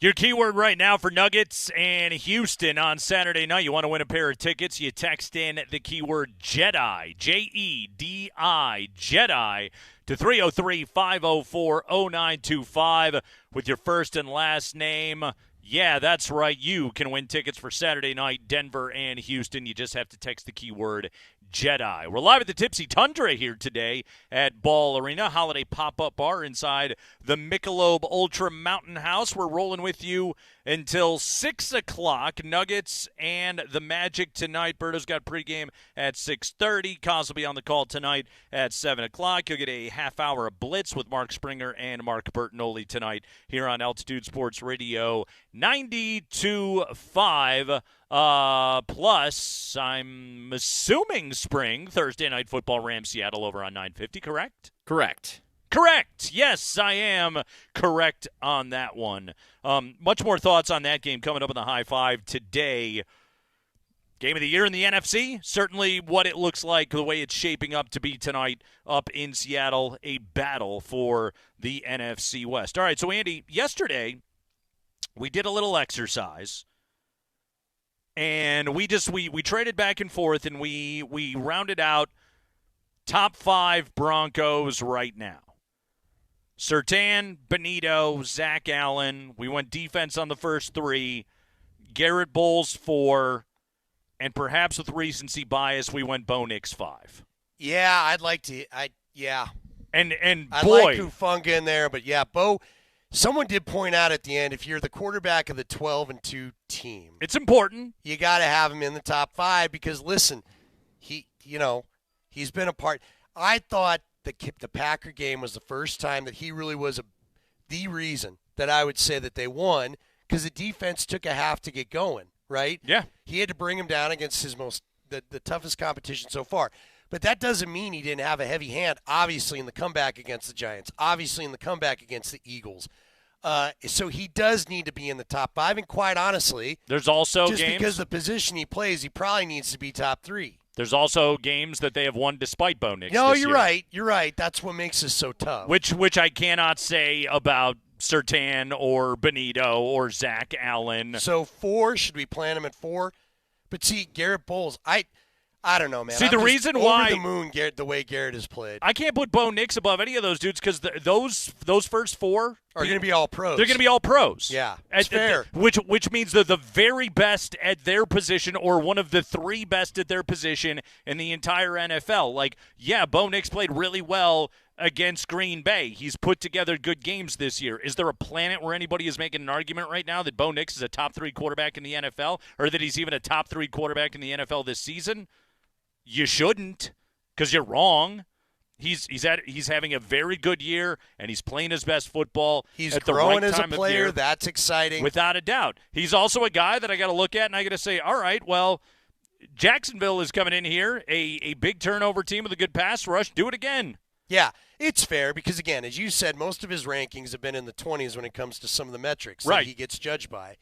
Your keyword right now for Nuggets and Houston on Saturday night. You want to win a pair of tickets, you text in the keyword Jedi, J-E-D-I, Jedi, to 303-504-0925 with your first and last name. Yeah, that's right. You can win tickets for Saturday night, Denver and Houston. You just have to text the keyword Jedi. We're live at the Tipsy Tundra here today at Ball Arena, holiday pop-up bar inside the Michelob Ultra Mountain House. We're rolling with you until 6 o'clock. Nuggets and the Magic tonight. Berto's got pregame at 6:30. Kaz will be on the call tonight at 7 o'clock. You'll get a half hour of Blitz with Mark Springer and Mark Bertinoli tonight here on Altitude Sports Radio 92.5. Plus, I'm assuming spring, Thursday Night Football, Rams Seattle over on 950, correct? Correct. Yes, I am correct on that one. Much more thoughts on that game coming up in the High Five today. Game of the year in the NFC, certainly what it looks like, the way it's shaping up to be tonight up in Seattle, a battle for the NFC West. All right, so Andy, yesterday we did a little exercise. And we traded back and forth, and we rounded out top 5 Broncos right now. Surtain, Benito, Zach Allen. We went defense on the first 3. Garrett Bowles 4. And perhaps with recency bias, we went Bo Nix 5. Yeah, I'd like to. Yeah. And I boy. like Hufanga in there, but yeah, Bo. Someone did point out at the end, if you're the quarterback of the 12-2 team, it's important. You got to have him in the top 5 because, listen, he's been a part. I thought the Packer game was the first time that he really was the reason that I would say that they won because the defense took a half to get going, right? Yeah. He had to bring him down against his the toughest competition so far. But that doesn't mean he didn't have a heavy hand, obviously, in the comeback against the Giants, obviously in the comeback against the Eagles. So he does need to be in the top 5. And quite honestly, there's also just games, because the position he plays, he probably needs to be top 3. There's also games that they have won despite Bo Nix. No, this you're year. right. You're right. That's what makes this so tough. Which I cannot say about Surtain or Benito or Zach Allen. So 4, should we plan him at 4? But see, Garrett Bowles, I don't know, man. See, the reason why over the moon, Garrett, the way Garrett has played, I can't put Bo Nix above any of those dudes because those first 4 are going to be all pros. They're going to be all pros. Yeah, it's fair. Which means they're the very best at their position, or one of the 3 best at their position in the entire NFL. Like, yeah, Bo Nix played really well against Green Bay. He's put together good games this year. Is there a planet where anybody is making an argument right now that Bo Nix is a top 3 quarterback in the NFL, or that he's even a top 3 quarterback in the NFL this season? You shouldn't, because you're wrong. He's having a very good year, and he's playing his best football. He's at the growing right as a time of player. year, That's exciting, without a doubt. He's also a guy that I got to look at, and I got to say, all right, well, Jacksonville is coming in here, a big turnover team with a good pass rush. Do it again. Yeah, it's fair because, again, as you said, most of his rankings have been in the 20s when it comes to some of the metrics that he gets judged by.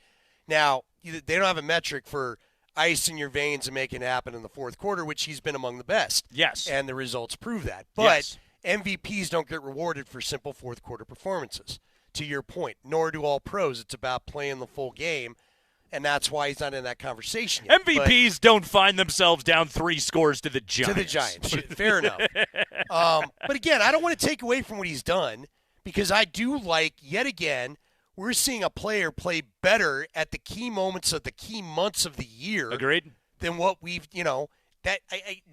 Now, they don't have a metric for ice in your veins and make it happen in the fourth quarter, which he's been among the best. Yes. And the results prove that. But MVPs don't get rewarded for simple fourth quarter performances, to your point, nor do all pros. It's about playing the full game, and that's why he's not in that conversation yet. MVPs don't find themselves down 3 scores to the Giants. To the Giants. Fair enough. But again, I don't want to take away from what he's done because I do like, yet again, we're seeing a player play better at the key moments of the key months of the year. Agreed. Than what we've, that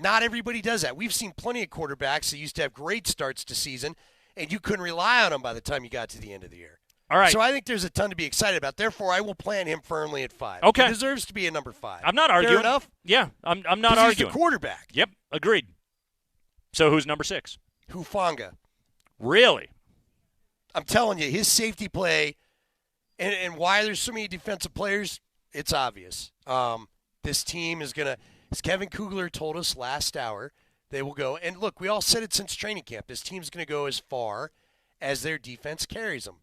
not everybody does that. We've seen plenty of quarterbacks that used to have great starts to season, and you couldn't rely on them by the time you got to the end of the year. All right. So I think there's a ton to be excited about. Therefore, I will plan him firmly at 5. Okay. He deserves to be a number 5. I'm not arguing. Fair enough? Yeah, I'm not arguing. He's the quarterback. Yep, agreed. So who's number 6? Hufanga. Really? I'm telling you, his safety play and why there's so many defensive players, it's obvious. This team is going to, as Kevin Kugler told us last hour, they will go. And look, we all said it since training camp. This team's going to go as far as their defense carries them.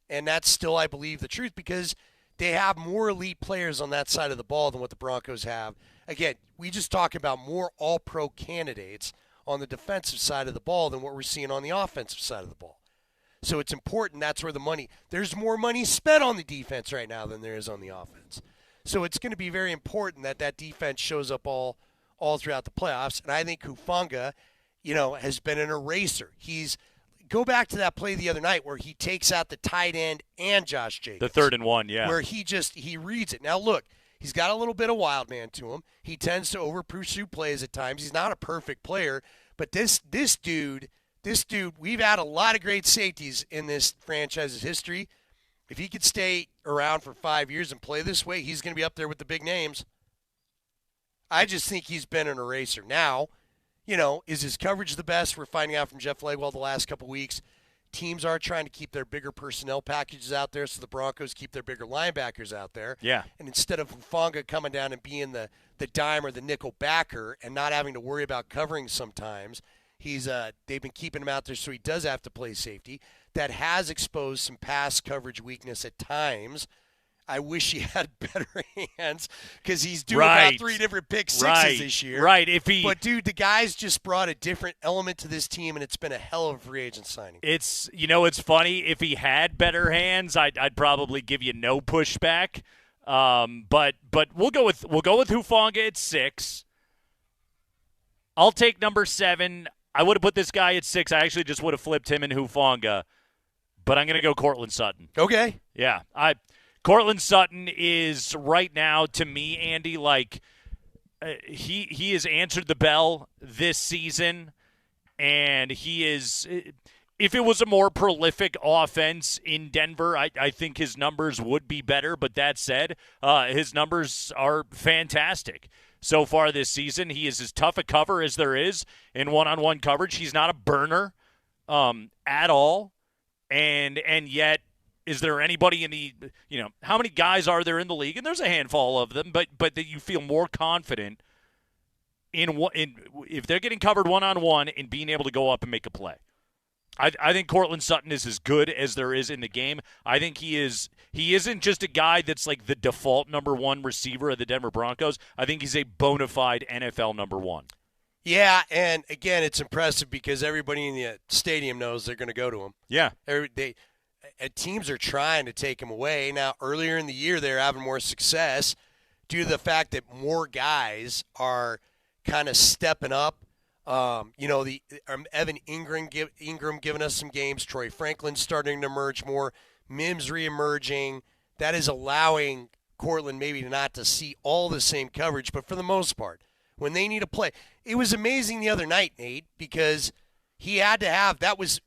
And that's still, I believe, the truth because they have more elite players on that side of the ball than what the Broncos have. Again, we just talk about more all-pro candidates on the defensive side of the ball than what we're seeing on the offensive side of the ball. So it's important. That's where there's more money spent on the defense right now than there is on the offense. So it's going to be very important that defense shows up all throughout the playoffs. And I think Hufanga, has been an eraser. Go back to that play the other night where he takes out the tight end and Josh Jacobs. The 3rd and 1, yeah. Where he reads it. Now, look, he's got a little bit of wild man to him. He tends to over-pursue plays at times. He's not a perfect player. But this dude, we've had a lot of great safeties in this franchise's history. If he could stay around for 5 years and play this way, he's going to be up there with the big names. I just think he's been an eraser. Now, is his coverage the best? We're finding out from Jeff Legwald the last couple weeks. Teams are trying to keep their bigger personnel packages out there, so the Broncos keep their bigger linebackers out there. Yeah. And instead of Hufanga coming down and being the dime or the nickel backer and not having to worry about covering sometimes, they've been keeping him out there so he does have to play safety. That has exposed some pass coverage weakness at times. I wish he had better hands because he's doing about 3 different pick sixes this year. Right. But, dude, the guy's just brought a different element to this team, and it's been a hell of a free agent signing. It's funny. If he had better hands, I'd probably give you no pushback. But we'll go with Hufanga at 6. I'll take number 7. I would have put this guy at 6. I actually just would have flipped him and Hufanga, but I'm going to go Cortland Sutton. Okay. Yeah. Cortland Sutton is right now, to me, Andy, like he has answered the bell this season, and he is – if it was a more prolific offense in Denver, I think his numbers would be better. But that said, his numbers are fantastic so far this season. He is as tough a cover as there is in one-on-one coverage. He's not a burner at all, and yet – is there anybody in the, how many guys are there in the league? And there's a handful of them, but that you feel more confident in if they're getting covered one-on-one in being able to go up and make a play. I think Cortland Sutton is as good as there is in the game. I think he isn't just a guy that's like the default number 1 receiver of the Denver Broncos. I think he's a bona fide NFL number 1. Yeah, and again, it's impressive because everybody in the stadium knows they're going to go to him. Yeah. Teams are trying to take him away. Now, earlier in the year, they're having more success due to the fact that more guys are kind of stepping up. Evan Ingram giving us some games. Troy Franklin starting to emerge more. Mims reemerging. That is allowing Cortland maybe not to see all the same coverage, but for the most part, when they need a play. It was amazing the other night, Nate, because he had to have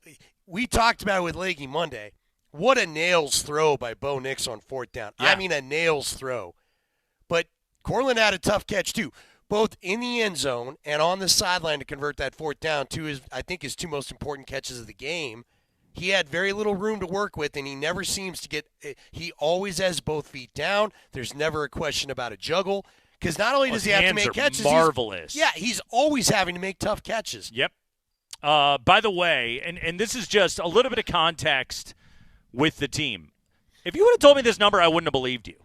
– we talked about it with Leggy Monday. What a nails throw by Bo Nix on 4th down. Yeah. I mean, a nails throw. But Cortland had a tough catch, too, both in the end zone and on the sideline to convert that 4th down to his 2 most important catches of the game. He had very little room to work with, and he never seems to get – he always has both feet down. There's never a question about a juggle because not only does he have to make catches – marvelous. He's always having to make tough catches. Yep. By the way, and this is just a little bit of context – with the team. If you would have told me this number, I wouldn't have believed you.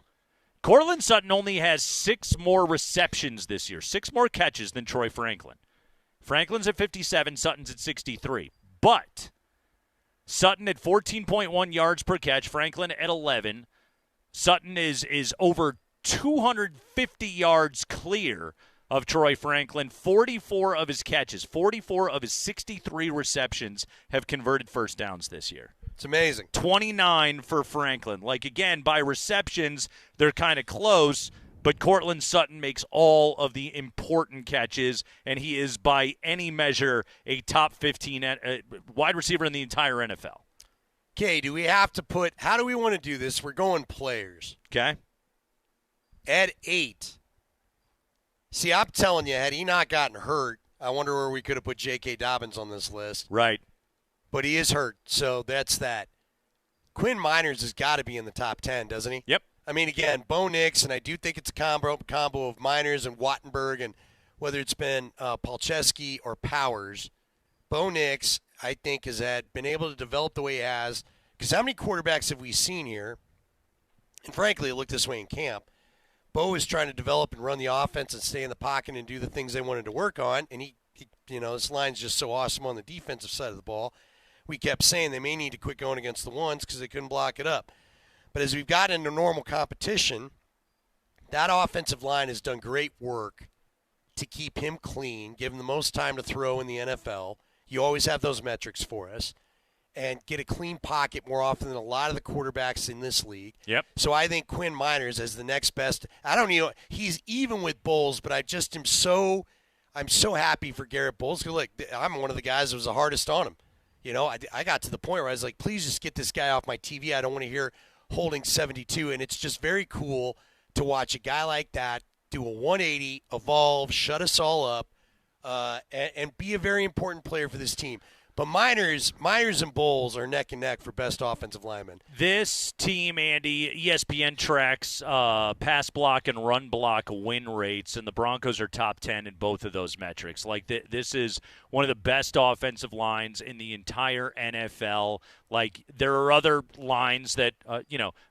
Cortland Sutton only has 6 more receptions this year, 6 more catches than Troy Franklin. Franklin's at 57, Sutton's at 63. But Sutton at 14.1 yards per catch, Franklin at 11. Sutton is over 250 yards clear of Troy Franklin. 44 of his catches, 44 of his 63 receptions have converted first downs this year. It's amazing. 29 for Franklin. Like, again, by receptions, they're kind of close, but Cortland Sutton makes all of the important catches, and he is, by any measure, a top 15 wide receiver in the entire NFL. Okay, do we have to put – how do we want to do this? We're going players. Okay. At 8. See, I'm telling you, had he not gotten hurt, I wonder where we could have put J.K. Dobbins on this list. Right. But he is hurt, so that's that. Quinn Miners has got to be in the top 10, doesn't he? Yep. I mean, again, Bo Nix, and I do think it's a combo of Miners and Wattenberg, and whether it's been Palczewski or Powers, Bo Nix, I think, has been able to develop the way he has. Because how many quarterbacks have we seen here? And frankly, it looked this way in camp. Bo is trying to develop and run the offense and stay in the pocket and do the things they wanted to work on, and he his line's just so awesome on the defensive side of the ball. we kept saying they may need to quit going against the ones because they couldn't block it up. But as we've gotten into normal competition, that offensive line has done great work to keep him clean, give him the most time to throw in the NFL. You always have those metrics for us. And get a clean pocket more often than a lot of the quarterbacks in this league. Yep. So I think Quinn Miners is the next best. I don't know. He's even with Bowles, but I'm so happy for Garrett Bowles. Look, I'm one of the guys that was the hardest on him. You know, I got to the point where I was like, please just get this guy off my TV. I don't want to hear holding 72. And it's just very cool to watch a guy like that do a 180, evolve, shut us all up, and be a very important player for this team. But Miners and Bowles are neck and neck for best offensive linemen. This team, Andy, ESPN tracks pass block and run block win rates, and the Broncos are top 10 in both of those metrics. Like, this is one of the best offensive lines in the entire NFL. Like, there are other lines that,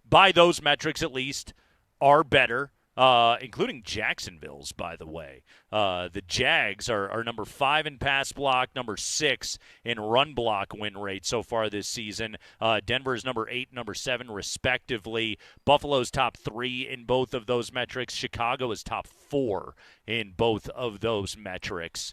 by those metrics at least, are better. Including Jacksonville's, by the way. The Jags are number 5 in pass block, number 6 in run block win rate so far this season. Denver is number 8, number 7, respectively. Buffalo's top 3 in both of those metrics. Chicago is top 4 in both of those metrics.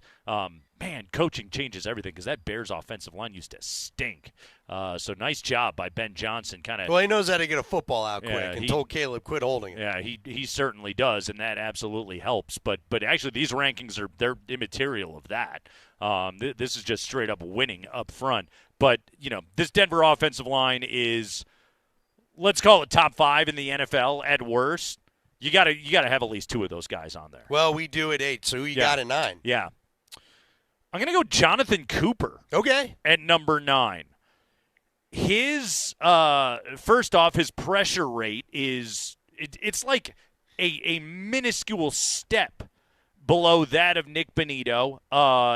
Man, coaching changes everything because that Bears offensive line used to stink. So nice job by Ben Johnson. Well, he knows how to get a football out quick and told Caleb quit holding it. Yeah, he certainly does, and that absolutely helps. But actually, these rankings they're immaterial of that. This is just straight up winning up front. But this Denver offensive line is, let's call it top 5 in the NFL at worst. You gotta have at least 2 of those guys on there. Well, we do at 8, so who you got at 9? Yeah. I'm going to go Jonathan Cooper. Okay. At number 9. His, first off, his pressure rate is, it's like a minuscule step below that of Nick Bonito.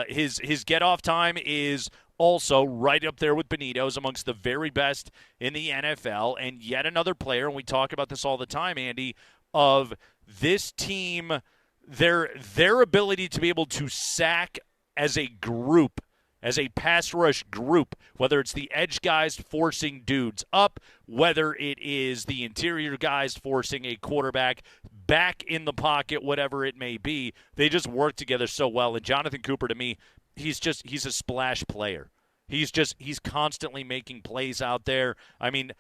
His get-off time is also right up there with Bonito's, amongst the very best in the NFL. And yet another player, and we talk about this all the time, Andy, of this team, their ability to be able to sack as a group, as a pass rush group, whether it's the edge guys forcing dudes up, whether it is the interior guys forcing a quarterback back in the pocket, whatever it may be, they just work together so well. And Jonathan Cooper, to me, he's a splash player. He's constantly making plays out there. I mean,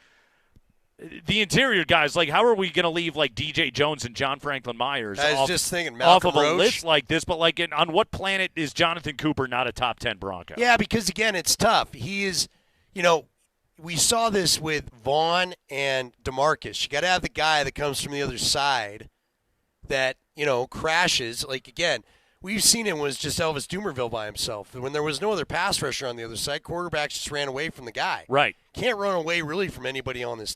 the interior guys, like, how are we going to leave, like, DJ Jones and John Franklin Myers just thinking off Malcolm of a Roach. list like this? But, like, on what planet is Jonathan Cooper not a top 10 Bronco? Yeah, because, again, it's tough. He is, we saw this with Vaughn and DeMarcus. You got to have the guy that comes from the other side that, crashes. Like, again, we've seen it when it was just Elvis Dumerville by himself. When there was no other pass rusher on the other side, quarterbacks just ran away from the guy. Right. Can't run away really from anybody on this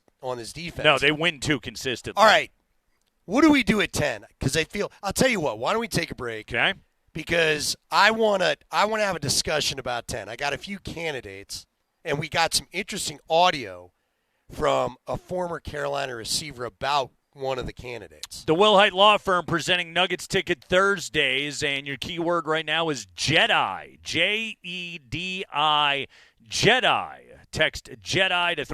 defense. No, they win too consistently. All right. What do we do at 10? Because I'll tell you what, why don't we take a break? Okay. Because I want to have a discussion about 10. I got a few candidates, and we got some interesting audio from a former Carolina receiver about one of the candidates. The Wilhite Law Firm presenting Nuggets Ticket Thursdays, and your keyword right now is Jedi. Jedi. Jedi. Text Jedi to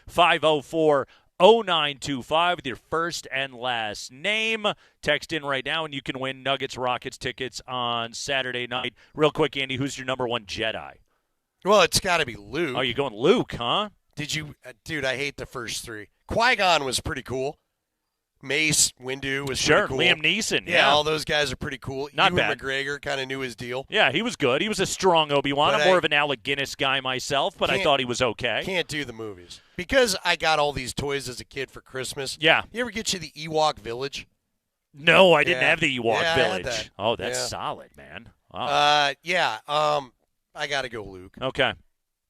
303-504-0925 with your first and last name. Text in right now, and you can win Nuggets Rockets tickets on Saturday night. Real quick, Andy, who's your number 1 Jedi? Well, it's got to be Luke. Oh, you're going Luke, huh? Dude, I hate the first 3. Qui-Gon was pretty cool. Mace Windu was pretty cool. Liam Neeson. Yeah, all those guys are pretty cool. Not Ewan bad. McGregor kind of knew his deal. Yeah, he was good. He was a strong Obi-Wan. But I'm more of an Alec Guinness guy myself, but I thought he was okay. Can't do the movies. Because I got all these toys as a kid for Christmas. Yeah. You ever get you the Ewok Village? No, I didn't have the Ewok Village. I had that. Oh, that's Yeah. solid, man. Wow. I got to go Luke. Okay.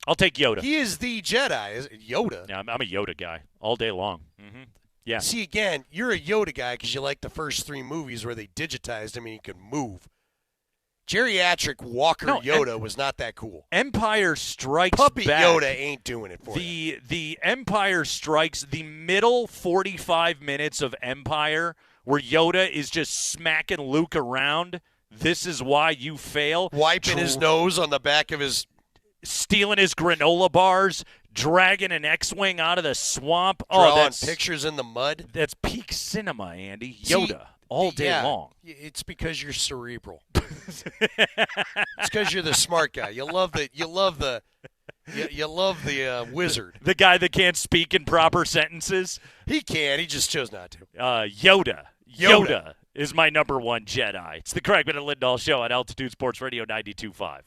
I'll take Yoda. He is the Jedi. Is it Yoda? Yeah, I'm a Yoda guy all day long. Mm-hmm. Yeah. See, again, you're a Yoda guy because you like the first 3 movies where they digitized him and he could move. Geriatric Walker Yoda was not that cool. Empire Strikes Puppy Back. Yoda ain't doing it for you. The Empire Strikes, the middle 45 minutes of Empire where Yoda is just smacking Luke around. This is why you fail. Wiping his nose on the back of his stealing his granola bars, dragging an X-Wing out of the swamp. Drawing pictures in the mud. That's peak cinema, Andy. Yoda. All day long. It's because you're cerebral. It's because you're the smart guy. You love the wizard. The guy that can't speak in proper sentences. He can. He just chose not to. Yoda is my number one Jedi. It's the Kreckman and Lindahl Show on Altitude Sports Radio 92.5.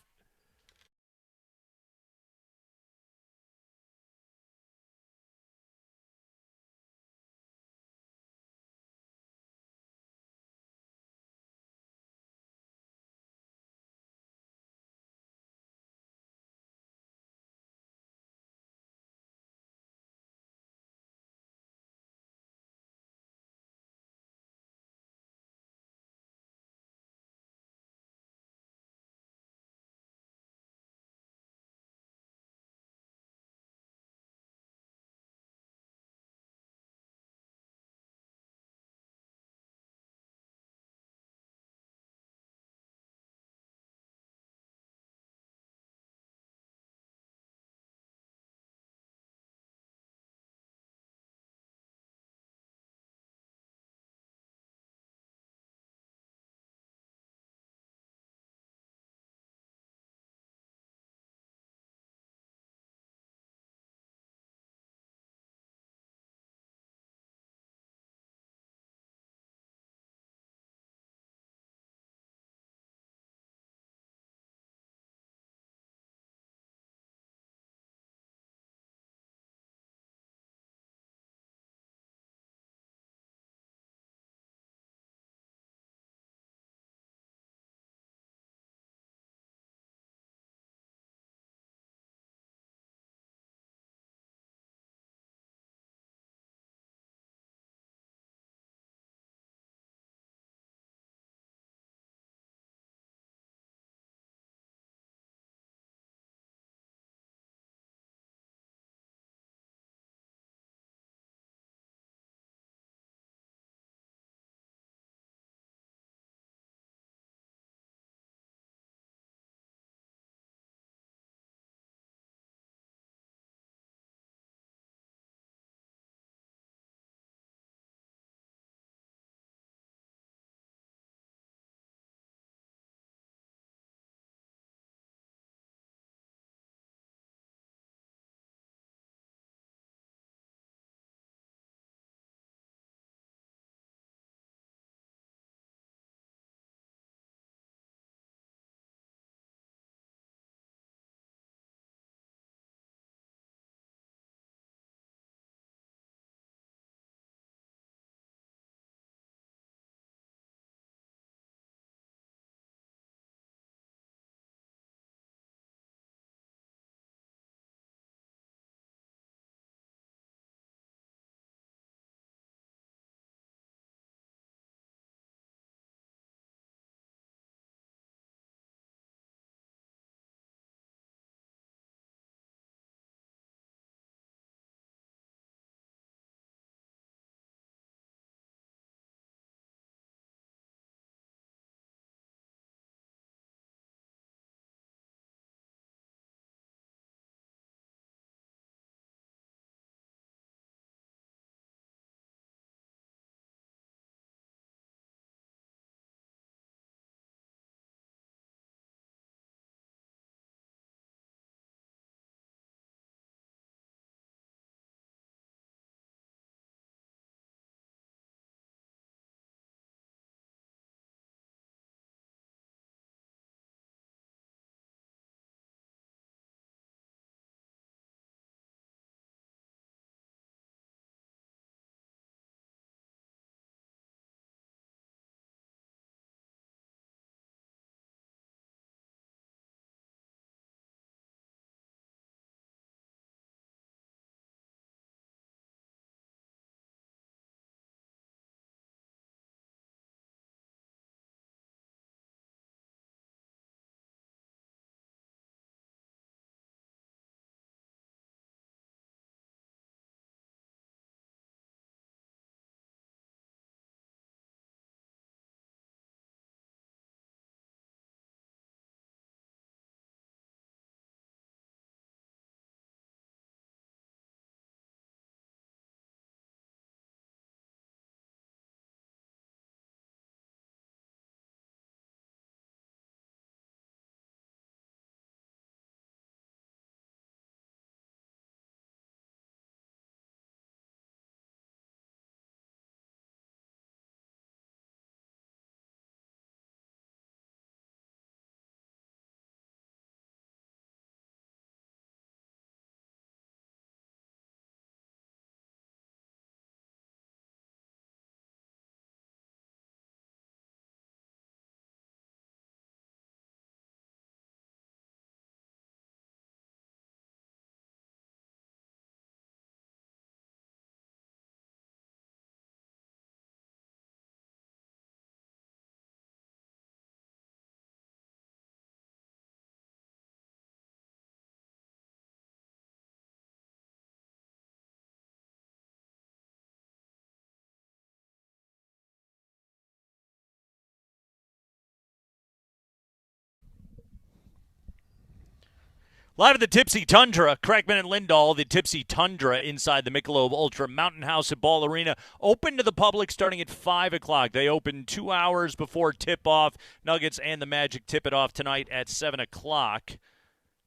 Live at the Tipsy Tundra, Kreckman and Lindahl, the Tipsy Tundra inside the Michelob Ultra Mountain House at Ball Arena. Open to the public starting at 5 o'clock. They open 2 hours before tip-off. Nuggets and the Magic tip it off tonight at 7 o'clock.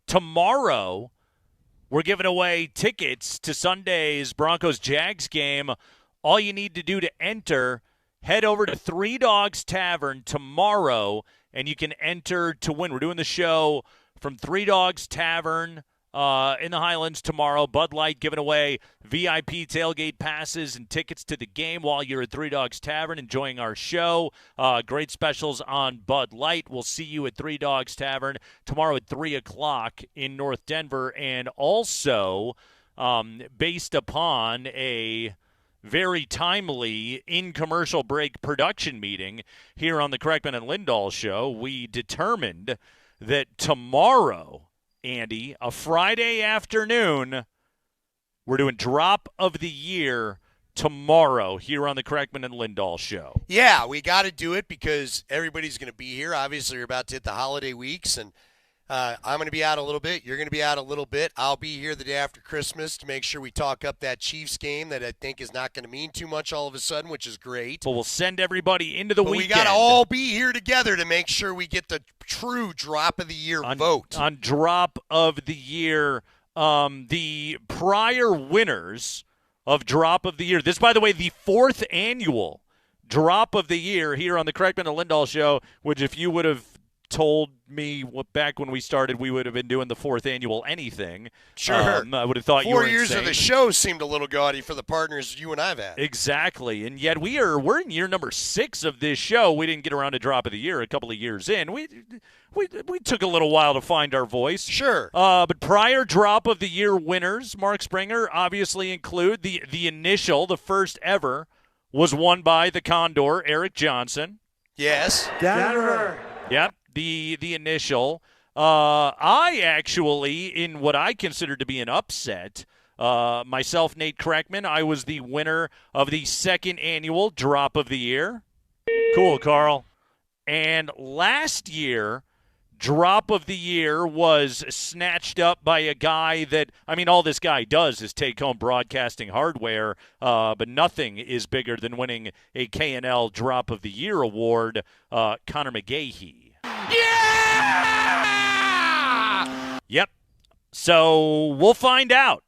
Tomorrow, we're giving away tickets to Sunday's Broncos-Jags game. All you need to do to enter, head over to Three Dogs Tavern tomorrow, and you can enter to win. We're doing the show from Three Dogs Tavern in the Highlands tomorrow. Bud Light giving away VIP tailgate passes and tickets to the game while you're at Three Dogs Tavern enjoying our show. Great specials on Bud Light. We'll see you at Three Dogs Tavern tomorrow at 3 o'clock in North Denver. And also, based upon a very timely in-commercial break production meeting here on the Kreckman and Lindahl show, we determined that tomorrow, Andy, a Friday afternoon, we're doing Drop of the Year tomorrow here on the Kreckman and Lindahl show. Yeah, we got to do it because everybody's going to be here. Obviously, we're about to hit the holiday weeks, and I'm going to be out a little bit. You're going to be out a little bit. I'll be here the day after Christmas to make sure we talk up that Chiefs game that I think is not going to mean too much all of a sudden, which is great. But we'll send everybody into the weekend. We got to all be here together to make sure we get the true Drop of the Year vote. On Drop of the Year, the prior winners of Drop of the Year. This, by the way, the 4th annual Drop of the Year here on the Kreckman and Lindahl show, which if you would have told me back when we started we would have been doing the 4th annual anything. Sure. I would have thought 4 you were years insane. of the show seemed a little gaudy for the partners you and I've had. Exactly. And yet we're in year number 6 of this show. We didn't get around to Drop of the Year a couple of years in. We took a little while to find our voice. Sure. But prior Drop of the Year winners, Mark Springer, obviously include the initial, the first ever, was won by the Condor, Eric Johnson. Yes. Denver. Yep. The initial. I actually, in what I consider to be an upset, myself, Nate Kreckman, I was the winner of the 2nd annual Drop of the Year. Cool, Carl. And last year, Drop of the Year was snatched up by a guy that, I mean, all this guy does is take home broadcasting hardware, but nothing is bigger than winning a K&L Drop of the Year award, Connor McGahee. Yeah! Yep. So we'll find out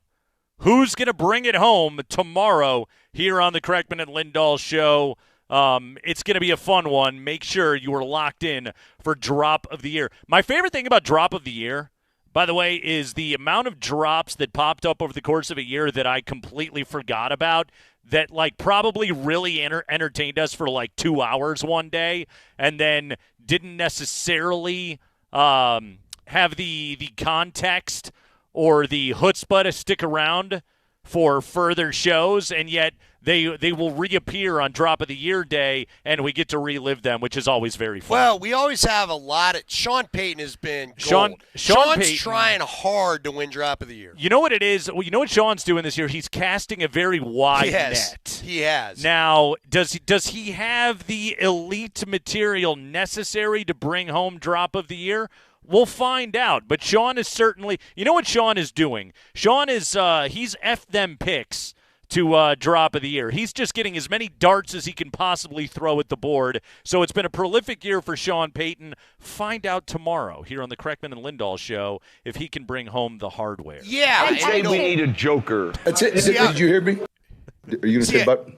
who's going to bring it home tomorrow here on the Kreckman and Lindahl show. It's going to be a fun one. Make sure you are locked in for Drop of the Year. My favorite thing about Drop of the Year, by the way, is the amount of drops that popped up over the course of a year that I completely forgot about, that like probably really entertained us for like 2 hours one day and then didn't necessarily have the context or the chutzpah to stick around for further shows, and yet they will reappear on Drop of the Year day, and we get to relive them, which is always very fun. Well, we always have a lot of – Sean Payton has been gold. Sean's Payton, trying hard to win Drop of the Year. You know what it is? Well, you know what Sean's doing this year? He's casting a very wide net. He has. Now, does he have the elite material necessary to bring home Drop of the Year? We'll find out. But Sean is certainly – you know what Sean is doing? Sean is he's F them picks to Drop of the Year. He's just getting as many darts as he can possibly throw at the board. So it's been a prolific year for Sean Payton. Find out tomorrow here on the Kreckman and Lindahl show if he can bring home the hardware. Yeah. I'd say we need a joker. That's it. Did you hear me? Are you going to say but?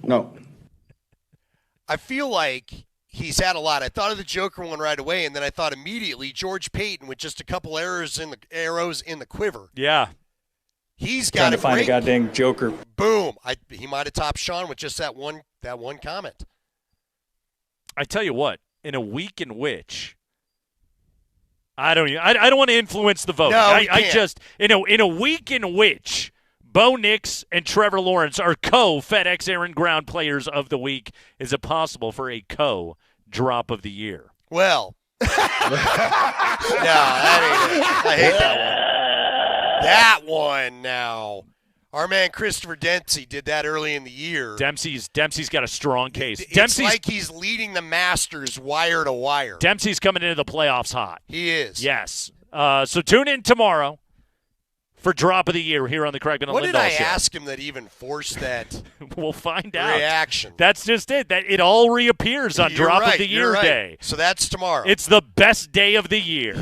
No. I feel like he's had a lot. I thought of the Joker one right away, and then I thought immediately George Payton with just a couple arrows in the quiver. Yeah. He's got trying to find a goddamn Joker. Boom. He might have topped Sean with just that one comment. I tell you what, in a week in which I don't want to influence the vote. No, I just in a week in which Bo Nix and Trevor Lawrence are co-FedEx Aaron Ground Players of the Week, is it possible for a co-Drop of the Year? Well, no, that ain't it. I hate that one. That one now. Our man Christopher Dempsey did that early in the year. Dempsey's got a strong case. It's like he's leading the Masters wire to wire. Dempsey's coming into the playoffs hot. He is. Yes. So tune in tomorrow for Drop of the Year here on the Kreckman and Lindahl What did I Show. ask him that even forced that We'll find out. reaction? That's just it. That it all reappears on You're Drop right, of the you're Year right. day. So that's tomorrow. It's the best day of the year.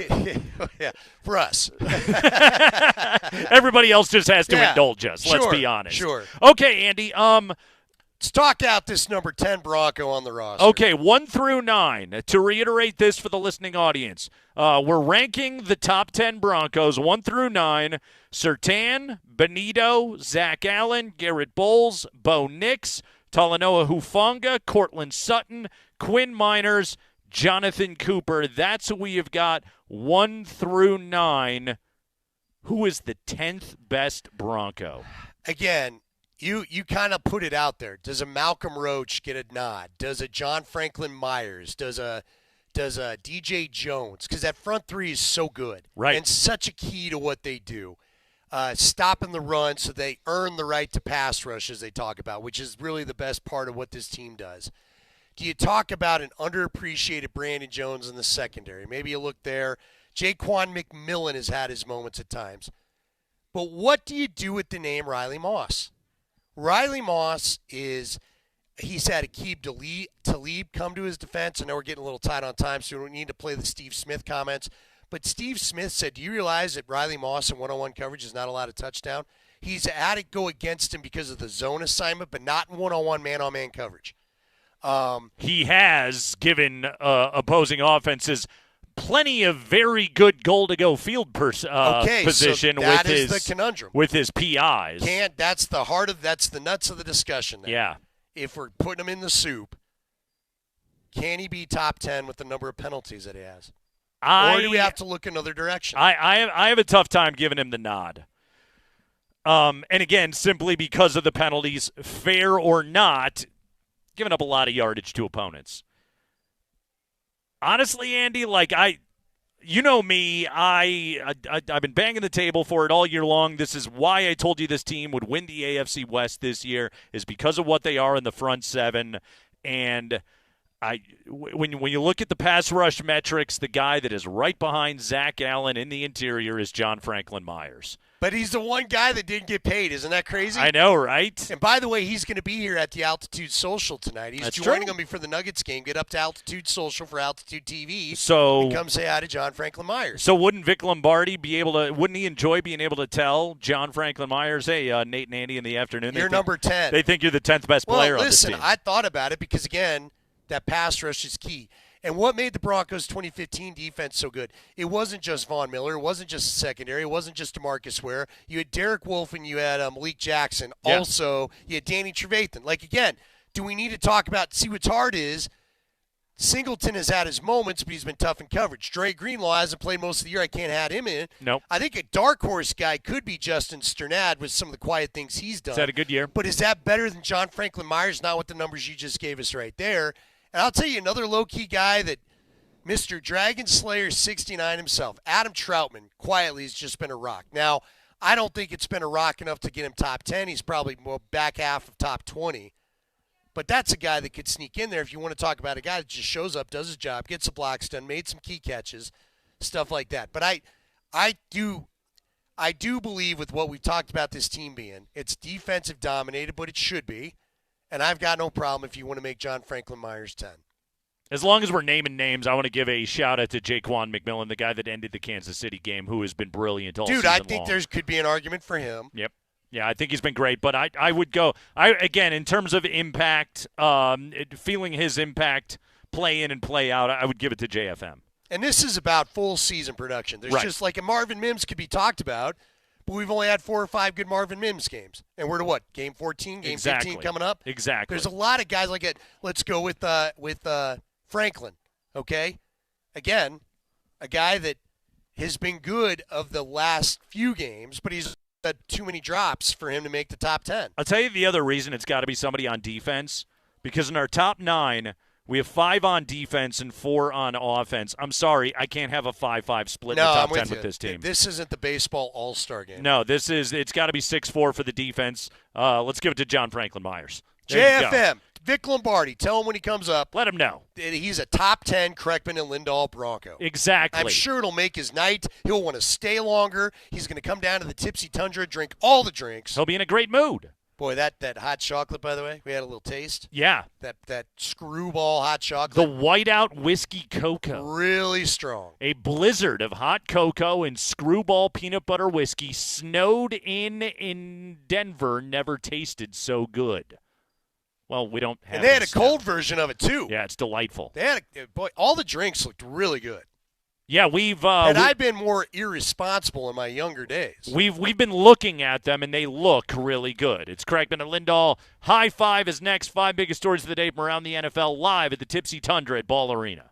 Yeah, for us. Everybody else just has to Yeah, indulge us. Let's sure, be honest. sure. Okay, Andy. Let's talk out this number 10 Bronco on the roster. Okay, 1 through 9. To reiterate this for the listening audience, we're ranking the top 10 Broncos 1 through 9. Surtain, Benito, Zach Allen, Garrett Bowles, Bo Nix, Talanoa Hufanga, Cortland Sutton, Quinn Miners, Jonathan Cooper. That's who we have got 1 through 9. Who is the 10th best Bronco? Again, you kind of put it out there. Does a Malcolm Roach get a nod? Does a John Franklin Myers? Does a DJ Jones? Because that front three is so good. Right. And such a key to what they do. Stopping the run so they earn the right to pass rush, as they talk about, which is really the best part of what this team does. Do you talk about an underappreciated Brandon Jones in the secondary? Maybe you look there. Jaquan McMillan has had his moments at times. But what do you do with the name Riley Moss? Riley Moss he's had Aqib Talib come to his defense. I know we're getting a little tight on time, so we don't need to play the Steve Smith comments. But Steve Smith said, do you realize that Riley Moss in one-on-one coverage is not allowed a touchdown? He's had it go against him because of the zone assignment, but not in one-on-one man-on-man coverage. He has given opposing offenses plenty of very good goal-to-go field position so that with is his the conundrum. with his PIs. That's the nuts of the discussion there. Yeah. If we're putting him in the soup, can he be top 10 with the number of penalties that he has? Or do we have to look another direction? I have a tough time giving him the nod. And again, simply because of the penalties, fair or not, giving up a lot of yardage to opponents. Honestly, Andy, you know me, I've been banging the table for it all year long. This is why I told you this team would win the AFC West this year, is because of what they are in the front seven. And when you look at the pass rush metrics, the guy that is right behind Zach Allen in the interior is John Franklin Myers. But he's the one guy that didn't get paid. Isn't that crazy? I know, right? And by the way, he's going to be here at the Altitude Social tonight. He's That's joining true. them before the Nuggets game. Get up to Altitude Social for Altitude TV. So and come say hi to John Franklin Myers. So wouldn't Vic Lombardi wouldn't he enjoy being able to tell John Franklin Myers, hey, Nate and Andy in the afternoon, You're number 10. They think you're the 10th best player on this team. I thought about it because, again, that pass rush is key. And what made the Broncos' 2015 defense so good? It wasn't just Von Miller. It wasn't just the secondary. It wasn't just DeMarcus Ware. You had Derek Wolfe and you had Malik Jackson. Yeah. Also, you had Danny Trevathan. Again, do we need to talk about – see, what's hard is Singleton has had his moments, but he's been tough in coverage. Dre Greenlaw hasn't played most of the year. I can't add him in. Nope. I think a dark horse guy could be Justin Sternad with some of the quiet things he's done. He's had a good year. But is that better than John Franklin Myers? Not with the numbers you just gave us right there. And I'll tell you another low-key guy that Mr. Dragon Slayer 69 himself, Adam Troutman, quietly has just been a rock. Now, I don't think it's been a rock enough to get him top 10. He's probably more back half of top 20. But that's a guy that could sneak in there if you want to talk about a guy that just shows up, does his job, gets the blocks done, made some key catches, stuff like that. But I do believe with what we've talked about this team being, it's defensive dominated, but it should be. And I've got no problem if you want to make John Franklin Myers 10. As long as we're naming names, I want to give a shout-out to Jaquan McMillan, the guy that ended the Kansas City game, who has been brilliant all season long. Dude, I think there could be an argument for him. Yep. Yeah, I think he's been great. But I would go – again, in terms of impact, feeling his impact play in and play out, I would give it to JFM. And this is about full season production. There's right. just like a Marvin Mims could be talked about, but we've only had 4 or 5 good Marvin Mims games. And we're to what? Game 14, Game 15 coming up? Exactly. There's a lot of guys like it. Let's go with Franklin, okay? Again, a guy that has been good of the last few games, but he's had too many drops for him to make the top 10. I'll tell you the other reason it's got to be somebody on defense, because in our top 9, we have 5 on defense and 4 on offense. I'm sorry, I can't have a 5-5 split in the top 10 with this team. This isn't the baseball all-star game. No, it's got to be 6-4 for the defense. Let's give it to John Franklin Myers. JFM, Vic Lombardi, tell him when he comes up. Let him know. He's a top 10 Kreckman and Lindahl Bronco. Exactly. I'm sure it'll make his night. He'll want to stay longer. He's going to come down to the Tipsy Tundra, drink all the drinks. He'll be in a great mood. Boy, that hot chocolate, by the way, we had a little taste. Yeah. That screwball hot chocolate. The whiteout whiskey cocoa. Really strong. A blizzard of hot cocoa and screwball peanut butter whiskey snowed in Denver never tasted so good. Well, we don't have And they had a snow. cold version of it, too. Yeah, it's delightful. They had all the drinks looked really good. Yeah, we've I've been more irresponsible in my younger days. We've been looking at them, and they look really good. It's Kreckman and Lindahl. High Five is next. 5 biggest stories of the day from around the NFL live at the Tipsy Tundra at Ball Arena.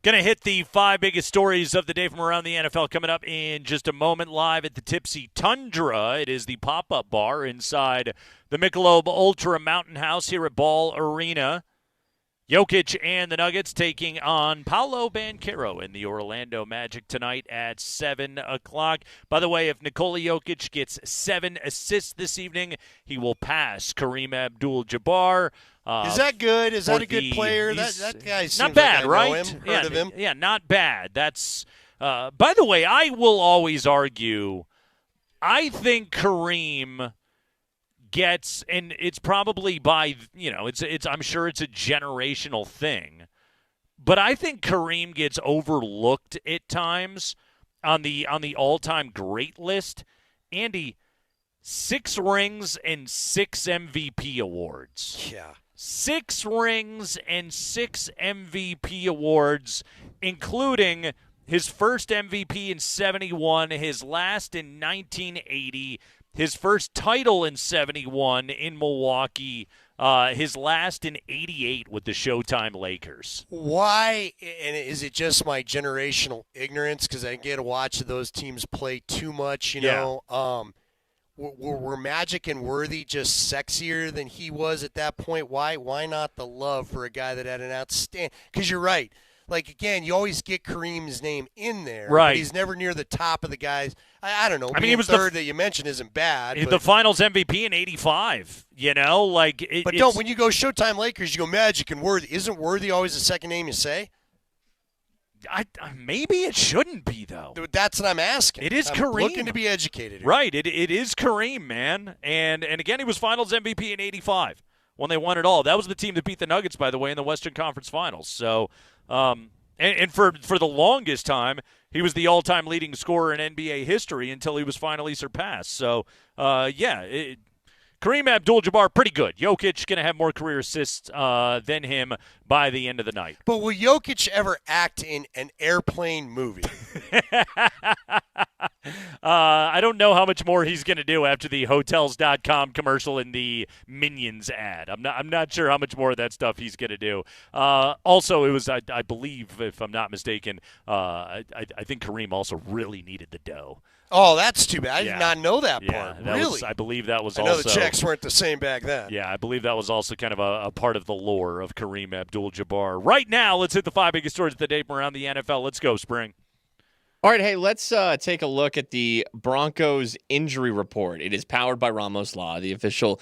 Going to hit the 5 biggest stories of the day from around the NFL coming up in just a moment, live at the Tipsy Tundra. It is the pop-up bar inside the Michelob Ultra Mountain House here at Ball Arena. Jokic and the Nuggets taking on Paolo Banchero in the Orlando Magic tonight at 7 o'clock. By the way, if Nikola Jokic gets 7 assists this evening, he will pass Kareem Abdul-Jabbar. Is that good? Is that a good player? That guy seems not bad, like I know right? him, heard of him. Yeah, not bad. That's. By the way, I will always argue. I think Kareem gets, and it's probably by it's. I'm sure it's a generational thing, but I think Kareem gets overlooked at times on the all-time great list. Andy, 6 rings and 6 MVP awards. Yeah. 6 rings and 6 MVP awards, including his first MVP in 71, his last in 1980, his first title in 71 in Milwaukee, his last in 88 with the Showtime Lakers. Why, and is it just my generational ignorance because I get to watch those teams play too much, you know? Were Magic and Worthy just sexier than he was at that point? Why not the love for a guy that had an outstanding – because you're right. Like, again, you always get Kareem's name in there. Right. But he's never near the top of the guys. I don't know. I mean, he was third that you mentioned isn't bad. The Finals MVP in 85, you know? Like, but don't – when you go Showtime Lakers, you go Magic and Worthy. Isn't Worthy always the second name you say? Maybe it shouldn't be, though. That's what I'm asking. It is I'm Kareem. looking to be educated here. Right. It is Kareem, man. And again, he was Finals MVP in 85 when they won it all. That was the team that beat the Nuggets, by the way, in the Western Conference Finals. So, and for the longest time, he was the all-time leading scorer in NBA history until he was finally surpassed. So, Kareem Abdul-Jabbar, pretty good. Jokic going to have more career assists than him by the end of the night. But will Jokic ever act in an airplane movie? I don't know how much more he's going to do after the Hotels.com commercial and the Minions ad. I'm not sure how much more of that stuff he's going to do. Also, it was, I believe, if I'm not mistaken, I think Kareem also really needed the dough. Oh, that's too bad. I did not know that part. Really? I believe that was I know the checks weren't the same back then. Yeah, I believe that was also kind of a part of the lore of Kareem Abdul-Jabbar. Right now, let's hit the 5 biggest stories of the day from around the NFL. Let's go, Spring. All right, hey, let's take a look at the Broncos injury report. It is powered by Ramos Law, the official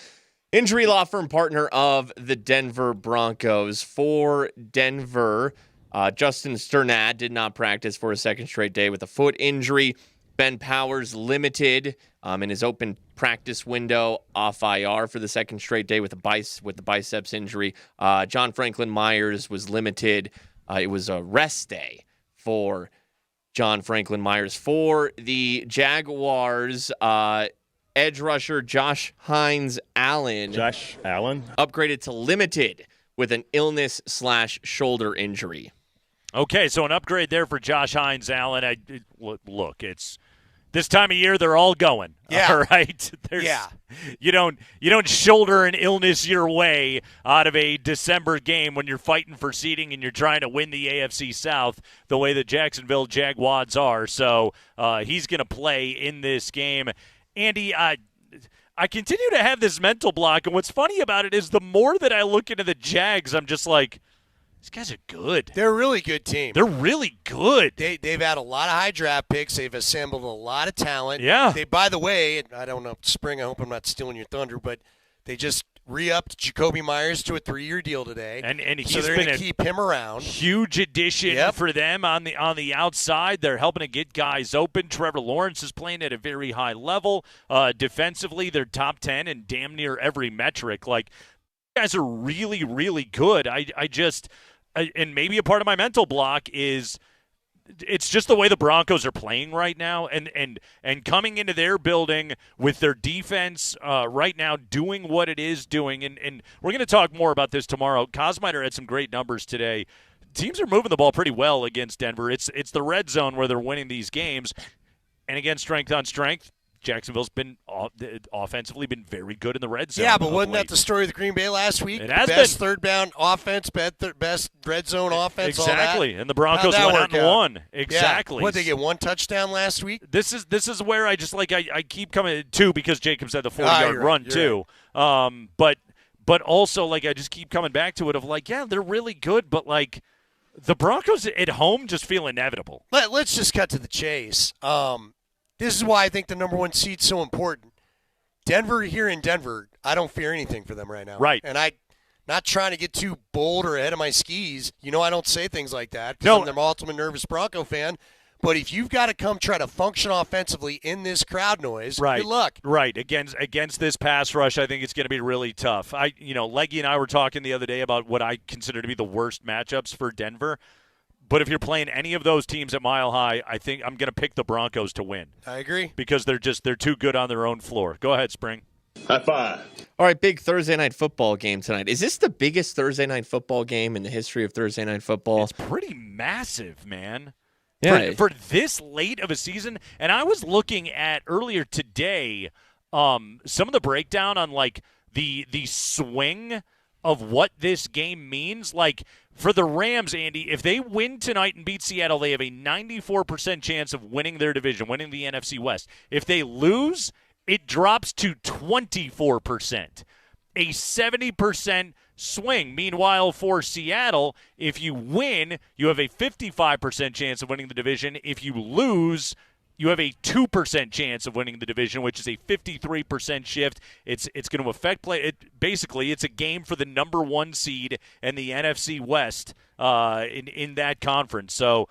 injury law firm partner of the Denver Broncos. For Denver, Justin Sternad did not practice for a second straight day with a foot injury. Ben Powers limited in his open practice window off IR for the second straight day with the biceps injury. John Franklin Myers was limited. It was a rest day for John Franklin Myers. For the Jaguars, edge rusher Josh Hines-Allen. Upgraded to limited with an illness/shoulder injury. Okay, so an upgrade there for Josh Hines-Allen. Look, it's this time of year they're all going. Yeah. All right. You don't shoulder an illness your way out of a December game when you're fighting for seeding and you're trying to win the AFC South the way the Jacksonville Jaguars are. So he's going to play in this game. Andy, I continue to have this mental block, and what's funny about it is the more that I look into the Jags, I'm just like, these guys are good. They're a really good team. They're really good. They've had a lot of high draft picks. They've assembled a lot of talent. Yeah. By the way, I don't know, Spring, I hope I'm not stealing your thunder, but they just re-upped Jacoby Myers to a 3-year deal today. And he's so they're going been to keep him around. Huge addition for them on the outside. They're helping to get guys open. Trevor Lawrence is playing at a very high level. Defensively, they're top 10 in damn near every metric. Like, guys are really, really good. And maybe a part of my mental block is it's just the way the Broncos are playing right now, and coming into their building with their defense right now doing what it is doing. And we're going to talk more about this tomorrow. Kosmider had some great numbers today. Teams are moving the ball pretty well against Denver. It's the red zone where they're winning these games. And again, strength on strength. Jacksonville's been offensively been very good in the red zone. Yeah, but wasn't that the story of the Green Bay last week? It has best been. third down offense, best red zone offense. Exactly, all that. and the Broncos went out and won. Exactly. Yeah. What, they get 1 touchdown last week? This is where I just I keep coming to, because Jacob said the 40-yard run too. Right. But also I just keep coming back to it of they're really good, but the Broncos at home just feel inevitable. Let's just cut to the chase. This is why I think the number 1 seed's so important. Denver, here in Denver, I don't fear anything for them right now. Right. And I'm not trying to get too bold or ahead of my skis. I don't say things like that because I'm the ultimate nervous Bronco fan. But if you've got to come try to function offensively in this crowd noise, good luck. Right. Against this pass rush, I think it's going to be really tough. Leggy and I were talking the other day about what I consider to be the worst matchups for Denver. But if you're playing any of those teams at Mile High, I think I'm going to pick the Broncos to win. I agree. Because they're too good on their own floor. Go ahead, Spring. High five. All right, big Thursday night football game tonight. Is this the biggest Thursday night football game in the history of Thursday night football? It's pretty massive, man. Yeah. For this late of a season. And I was looking at earlier today some of the breakdown on the swing of what this game means. For the Rams, Andy, if they win tonight and beat Seattle, they have a 94% chance of winning their division, winning the NFC West. If they lose, it drops to 24%, a 70% swing. Meanwhile, for Seattle, if you win, you have a 55% chance of winning the division. If you lose, you have a 2% chance of winning the division, which is a 53% shift. It's going to affect play. Basically, it's a game for the number 1 seed and the NFC West in that conference. So,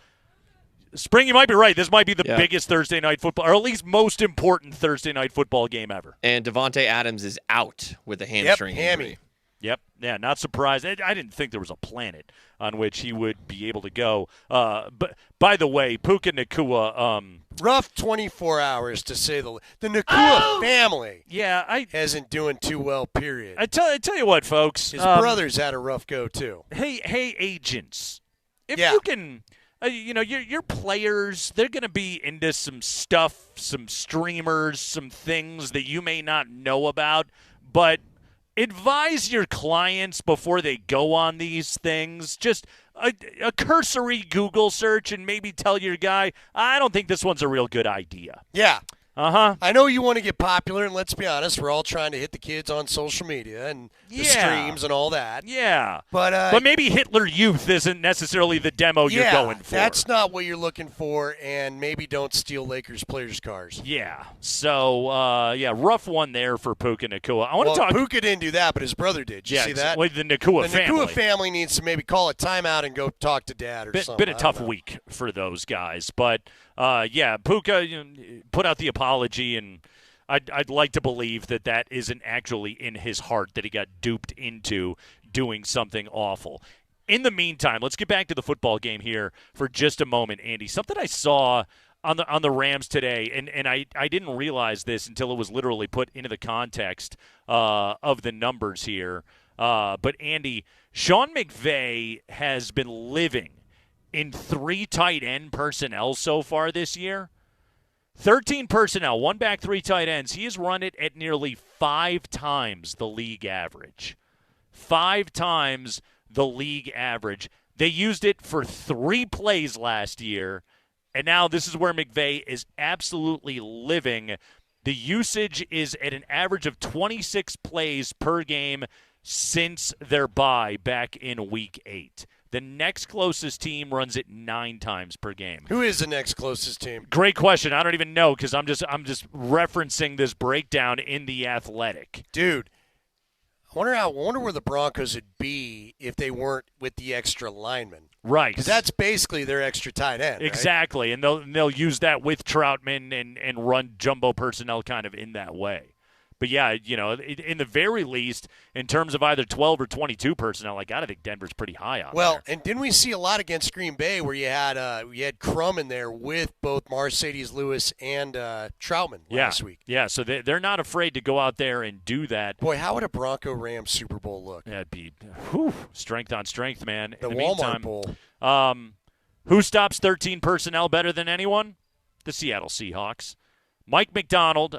Spring, you might be right. This might be the biggest Thursday night football, or at least most important Thursday night football game ever. And Devontae Adams is out with a hamstring injury. Yep. Yeah, not surprised. I didn't think there was a planet on which he would be able to go. But by the way, Puka Nacua. Rough 24 hours, to say the least. The Nacua family isn't doing too well, period. I tell you what, folks. His brothers had a rough go, too. Hey, agents. If you can, your players, they're going to be into some stuff, some streamers, some things that you may not know about, but advise your clients before they go on these things. Just a cursory Google search and maybe tell your guy, I don't think this one's a real good idea. Yeah. Uh-huh. I know you want to get popular, and let's be honest, we're all trying to hit the kids on social media and the streams and all that. Yeah. But maybe Hitler Youth isn't necessarily the demo you're going for. That's not what you're looking for, and maybe don't steal Lakers players' cars. Yeah. So, rough one there for Puka Nacua. I want to talk. Puka didn't do that, but his brother did. You see that? Well, the Nacua family. The Nacua family needs to maybe call a timeout and go talk to dad or something. Been a tough week for those guys, but Puka put out the apology, and I'd like to believe that isn't actually in his heart, that he got duped into doing something awful. In the meantime, let's get back to the football game here for just a moment, Andy. Something I saw on the Rams today, and I didn't realize this until it was literally put into the context of the numbers here. But Andy, Sean McVay has been living in 3 tight end personnel so far this year. 13 personnel, 1 back, 3 tight ends. He has run it at nearly 5 times the league average. 5 times the league average. They used it for 3 plays last year, and now this is where McVay is absolutely living. The usage is at an average of 26 plays per game since their bye back in Week 8. The next closest team runs it 9 times per game. Who is the next closest team? Great question. I don't even know because I'm just referencing this breakdown in The Athletic. Dude, I wonder where the Broncos would be if they weren't with the extra lineman. Right. Because that's basically their extra tight end. Exactly, right? And they'll use that with Troutman and run jumbo personnel kind of in that way. But, yeah, in the very least, in terms of either 12 or 22 personnel, I got to think Denver's pretty high on Well, and didn't we see a lot against Green Bay where you had Crum in there with both Mercedes Lewis and Troutman last week? Yeah, so they're not afraid to go out there and do that. Boy, how would a Bronco-Rams Super Bowl look? That'd be strength on strength, man. The in Walmart meantime, Bowl. Who stops 13 personnel better than anyone? The Seattle Seahawks. Mike McDonald,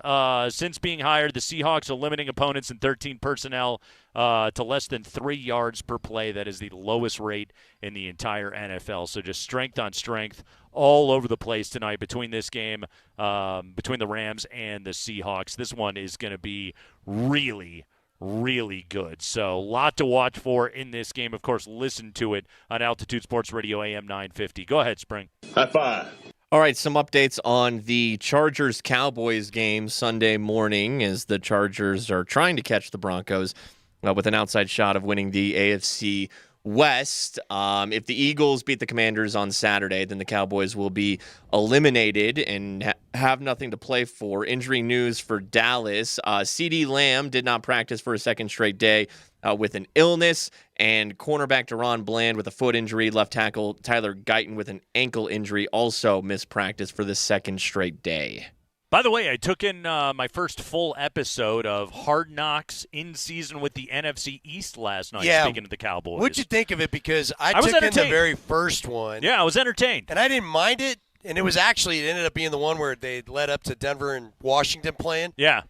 since being hired, the Seahawks are limiting opponents in 13 personnel to less than 3 yards per play. That is the lowest rate in the entire NFL. So just strength on strength all over the place tonight between this game, between the Rams and the Seahawks. This one is going to be really, really good. So a lot to watch for in this game. Of course, listen to it on Altitude Sports Radio AM 950. Go ahead, Spring. High five. All right, some updates on the Chargers-Cowboys game Sunday morning as the Chargers are trying to catch the Broncos with an outside shot of winning the AFC West. If the Eagles beat the Commanders on Saturday, then the Cowboys will be eliminated and have nothing to play for. Injury news for Dallas. CeeDee Lamb did not practice for a second straight day with an illness, and cornerback Deron Bland with a foot injury. Left tackle Tyler Guyton with an ankle injury also missed practice for the second straight day. By the way, I took in my first full episode of Hard Knocks in season with the NFC East last night, speaking of the Cowboys. What'd you think of it? Because I took in the very first one. Yeah, I was entertained. And I didn't mind it. And it ended up being the one where they led up to Denver and Washington playing. Yeah.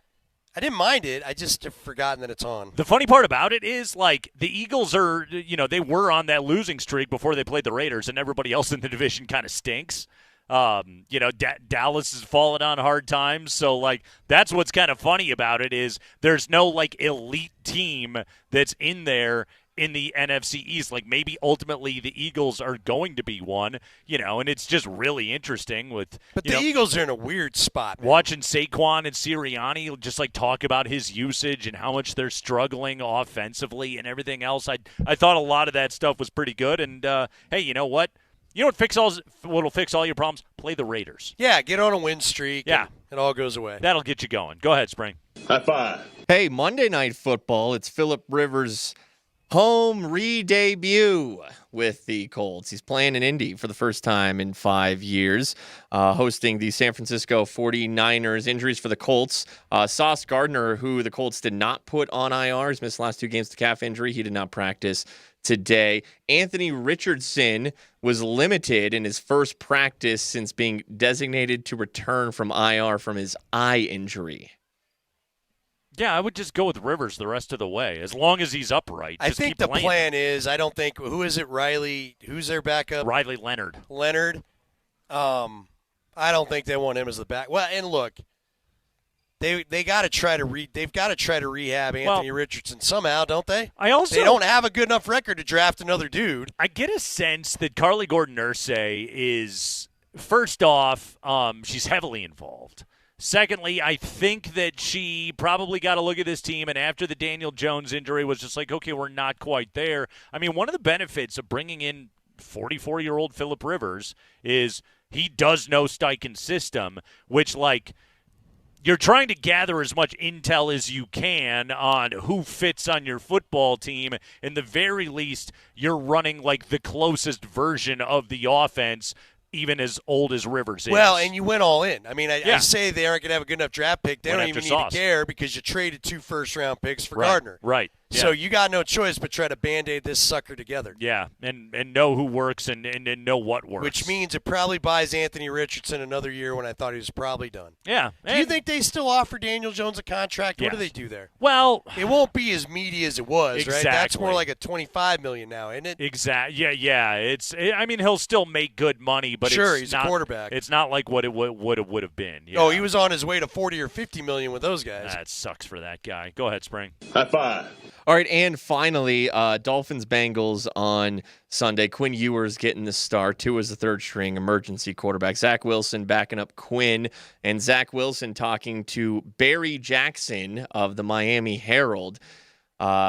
I didn't mind it. I just have forgotten that it's on. The funny part about it is, like, the Eagles are, they were on that losing streak before they played the Raiders, and everybody else in the division kind of stinks. Dallas has fallen on hard times, so like that's what's kind of funny about it is there's no like elite team that's in there in the NFC East. Like maybe ultimately the Eagles are going to be one, and it's just really interesting with. But the Eagles are in a weird spot. Man. Watching Saquon and Sirianni just like talk about his usage and how much they're struggling offensively and everything else. I thought a lot of that stuff was pretty good. And hey, you know what? You know what'll fix all your problems? Play the Raiders. Yeah, get on a win streak. Yeah. And it all goes away. That'll get you going. Go ahead, Spring. High five. Hey, Monday Night Football. It's Phillip Rivers' home re-debut with the Colts. He's playing in Indy for the first time in 5 years, hosting the San Francisco 49ers. Injuries for the Colts. Sauce Gardner, who the Colts did not put on IR, has missed the last 2 games with calf injury. He did not practice today. Anthony Richardson was limited in his first practice since being designated to return from IR from his eye injury. Yeah, I would just go with Rivers the rest of the way, as long as he's upright. I think the plan is, I don't think, who is it, Riley? Who's their backup? Riley Leonard. I don't think they want him as the back. Well, and look, they got to try to rehab Anthony Richardson somehow, don't they? They don't have a good enough record to draft another dude. I get a sense that Carly Gordon-Ursay is, first off, she's heavily involved. Secondly, I think that she probably got a look at this team, and after the Daniel Jones injury was just like, okay, we're not quite there. I mean, one of the benefits of bringing in 44-year-old Phillip Rivers is he does know Steichen's system, which, like, you're trying to gather as much intel as you can on who fits on your football team. In the very least, you're running, like, the closest version of the offense, even as old as Rivers is. Well, and you went all in. I mean, I say they aren't going to have a good enough draft pick. They don't even need to care because you traded 2 first-round picks for Gardner. Right. Yeah. So you got no choice but try to Band-Aid this sucker together. Yeah, and know who works and know what works. Which means it probably buys Anthony Richardson another year when I thought he was probably done. Yeah. Do you think they still offer Daniel Jones a contract? What do they do there? Well, it won't be as meaty as it was, exactly. Right? That's more like a $25 million now, isn't it? Exactly. Yeah. I mean, he'll still make good money, but he's a quarterback. It's not like what it would have been. Yeah. Oh, he was on his way to $40 or $50 million with those guys. That sucks for that guy. Go ahead, Spring. High five. All right, and finally, Dolphins-Bengals on Sunday. Quinn Ewers getting the start. Tua's the third-string emergency quarterback. Zach Wilson backing up Quinn, and Zach Wilson talking to Barry Jackson of the Miami Herald.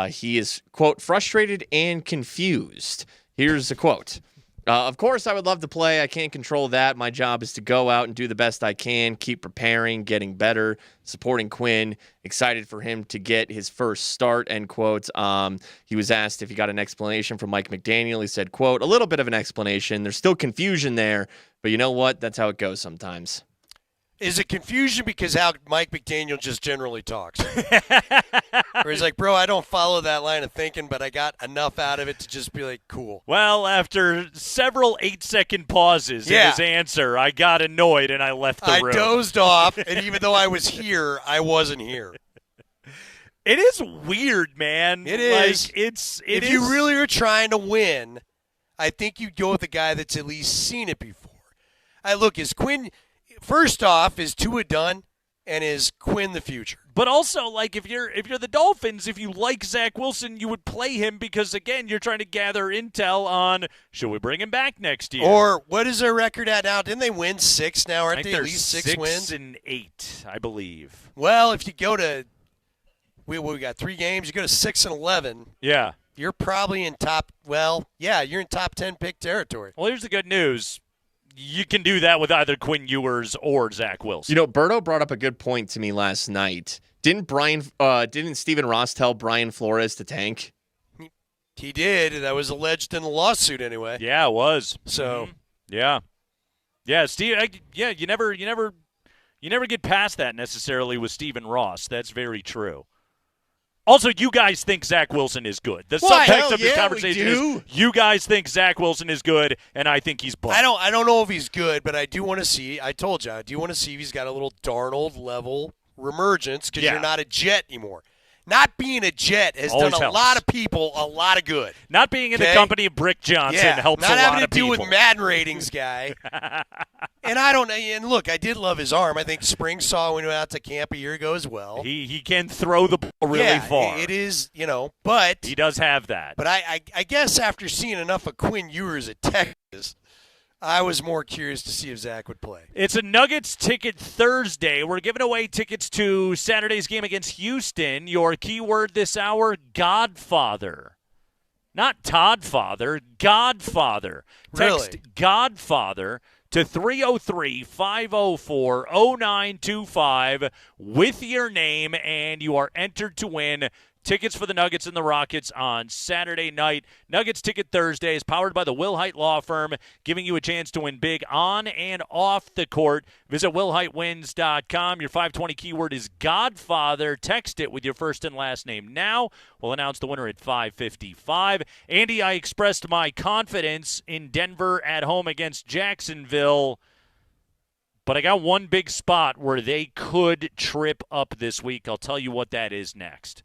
He is, quote, frustrated and confused. Here's the quote. Of course, I would love to play. I can't control that. My job is to go out and do the best I can, keep preparing, getting better, supporting Quinn. Excited for him to get his first start, end quote. He was asked if he got an explanation from Mike McDaniel. He said, quote, a little bit of an explanation. There's still confusion there, but you know what? That's how it goes sometimes. Is it confusion because how Mike McDaniel just generally talks? Or he's like, bro, I don't follow that line of thinking, but I got enough out of it to just be like, cool. Well, after several 8-second pauses in his answer, I got annoyed and I left the room. I dozed off, and even though I was here, I wasn't here. It is weird, man. It is. Like, if you really are trying to win, I think you'd go with a guy that's at least seen it before. Is Quinn – first off, is Tua done, and is Quinn the future? But also, like, if you're the Dolphins, if you like Zach Wilson, you would play him because, again, you're trying to gather intel on should we bring him back next year? Or what is their record at now? Didn't they win 6 now? Aren't they at least 6 wins? 6-8, I believe. Well, if you go to we got 3 games, you go to 6-11. Yeah. You're probably in you're in top 10 pick territory. Well, here's the good news. You can do that with either Quinn Ewers or Zach Wilson. You know, Berto brought up a good point to me last night. Didn't Stephen Ross tell Brian Flores to tank? He did. That was alleged in the lawsuit anyway. Yeah, it was. So, yeah, Steve. You never get past that necessarily with Stephen Ross. That's very true. Also, you guys think Zach Wilson is good. The subtext of this conversation is you guys think Zach Wilson is good, and I think he's bust. I don't know if he's good, but I do want to see. I told you, I do want to see if he's got a little Darnold level reemergence because you're not a Jet anymore. Not being a Jet has Always done a helps. lot of people a lot of good. Not being in the company of Brick Johnson helps a lot of people. Not having to deal with Madden ratings guy. And look, I did love his arm. I think Spring saw when he went out to camp a year ago as well. He can throw the ball really far. It is, but he does have that. But I guess after seeing enough of Quinn Ewers at Texas, I was more curious to see if Zach would play. It's a Nuggets ticket Thursday. We're giving away tickets to Saturday's game against Houston. Your keyword this hour, Godfather. Not Toddfather, Godfather. Text Godfather to 303-504-0925 with your name, and you are entered to win tickets for the Nuggets and the Rockets on Saturday night. Nuggets Ticket Thursday is powered by the Wilhite Law Firm, giving you a chance to win big on and off the court. Visit WilhiteWins.com. Your 520 keyword is Godfather. Text it with your first and last name now. We'll announce the winner at 5:55. Andy, I expressed my confidence in Denver at home against Jacksonville, but I got one big spot where they could trip up this week. I'll tell you what that is next.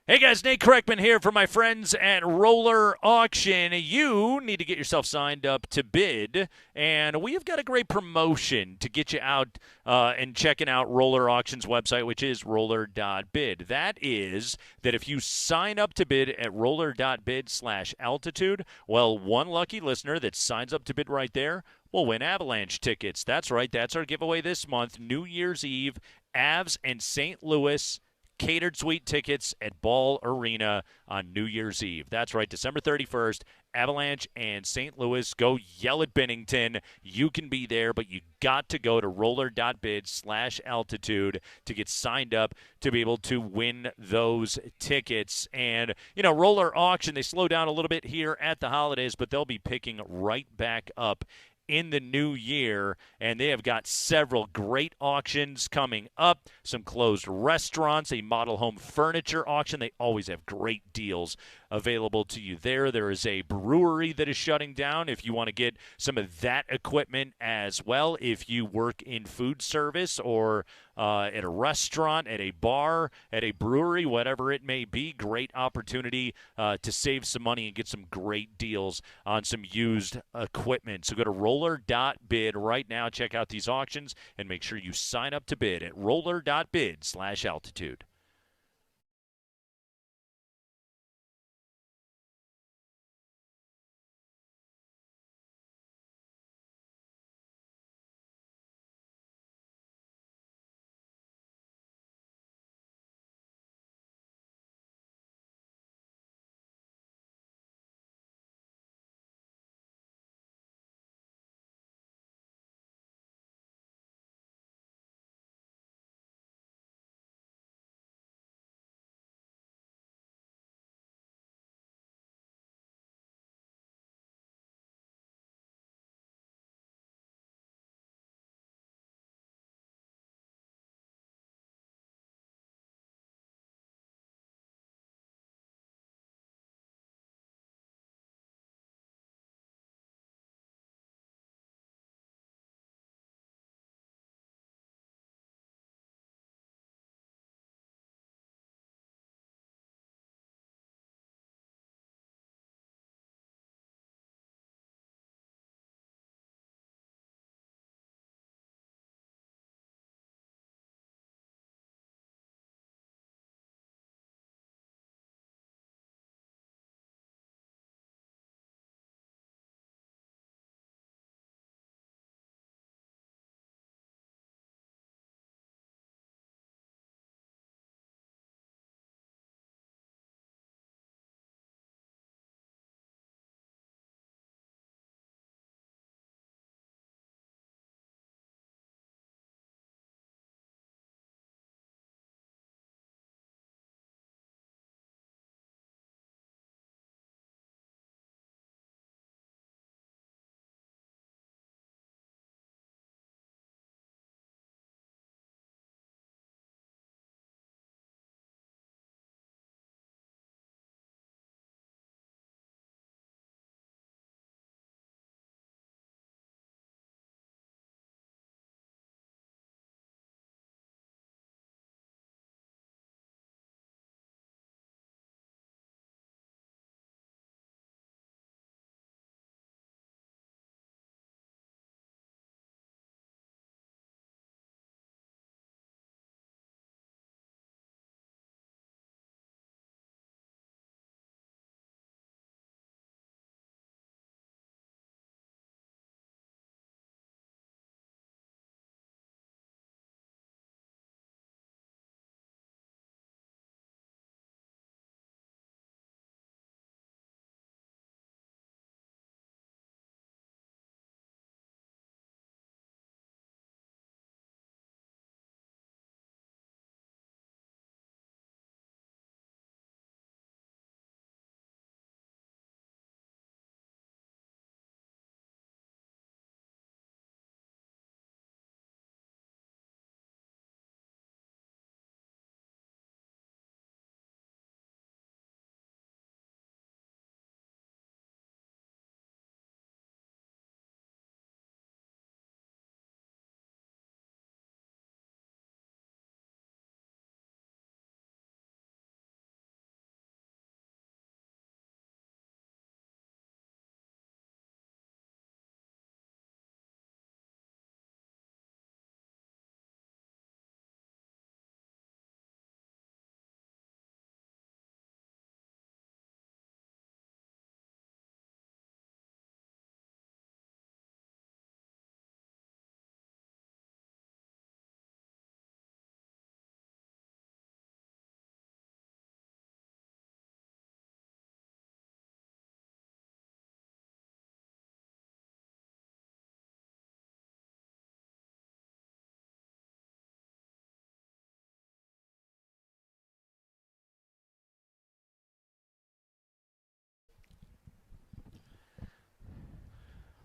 Hey guys, Nate Kreckman here for my friends at Roller Auction. You need to get yourself signed up to bid, and we've got a great promotion to get you out and checking out Roller Auction's website, which is roller.bid. That is that if you sign up to bid at roller.bid/altitude, well, one lucky listener that signs up to bid right there will win Avalanche tickets. That's right, that's our giveaway this month, New Year's Eve, Avs and St. Louis catered suite tickets at Ball Arena on New Year's Eve. That's right, December 31st, Avalanche and St. Louis. Go yell at Bennington. You can be there, but you got to go to roller.bid/altitude to get signed up to be able to win those tickets. And, Roller Auction, they slow down a little bit here at the holidays, but they'll be picking right back up in the new year, and they have got several great auctions coming up, some closed restaurants, a model home furniture auction. They always have great deals available to you there. There is a brewery that is shutting down if you want to get some of that equipment as well. If you work in food service or at a restaurant, at a bar, at a brewery, whatever it may be, great opportunity to save some money and get some great deals on some used equipment. So go to roller.bid right now. Check out these auctions and make sure you sign up to bid at roller.bid/altitude.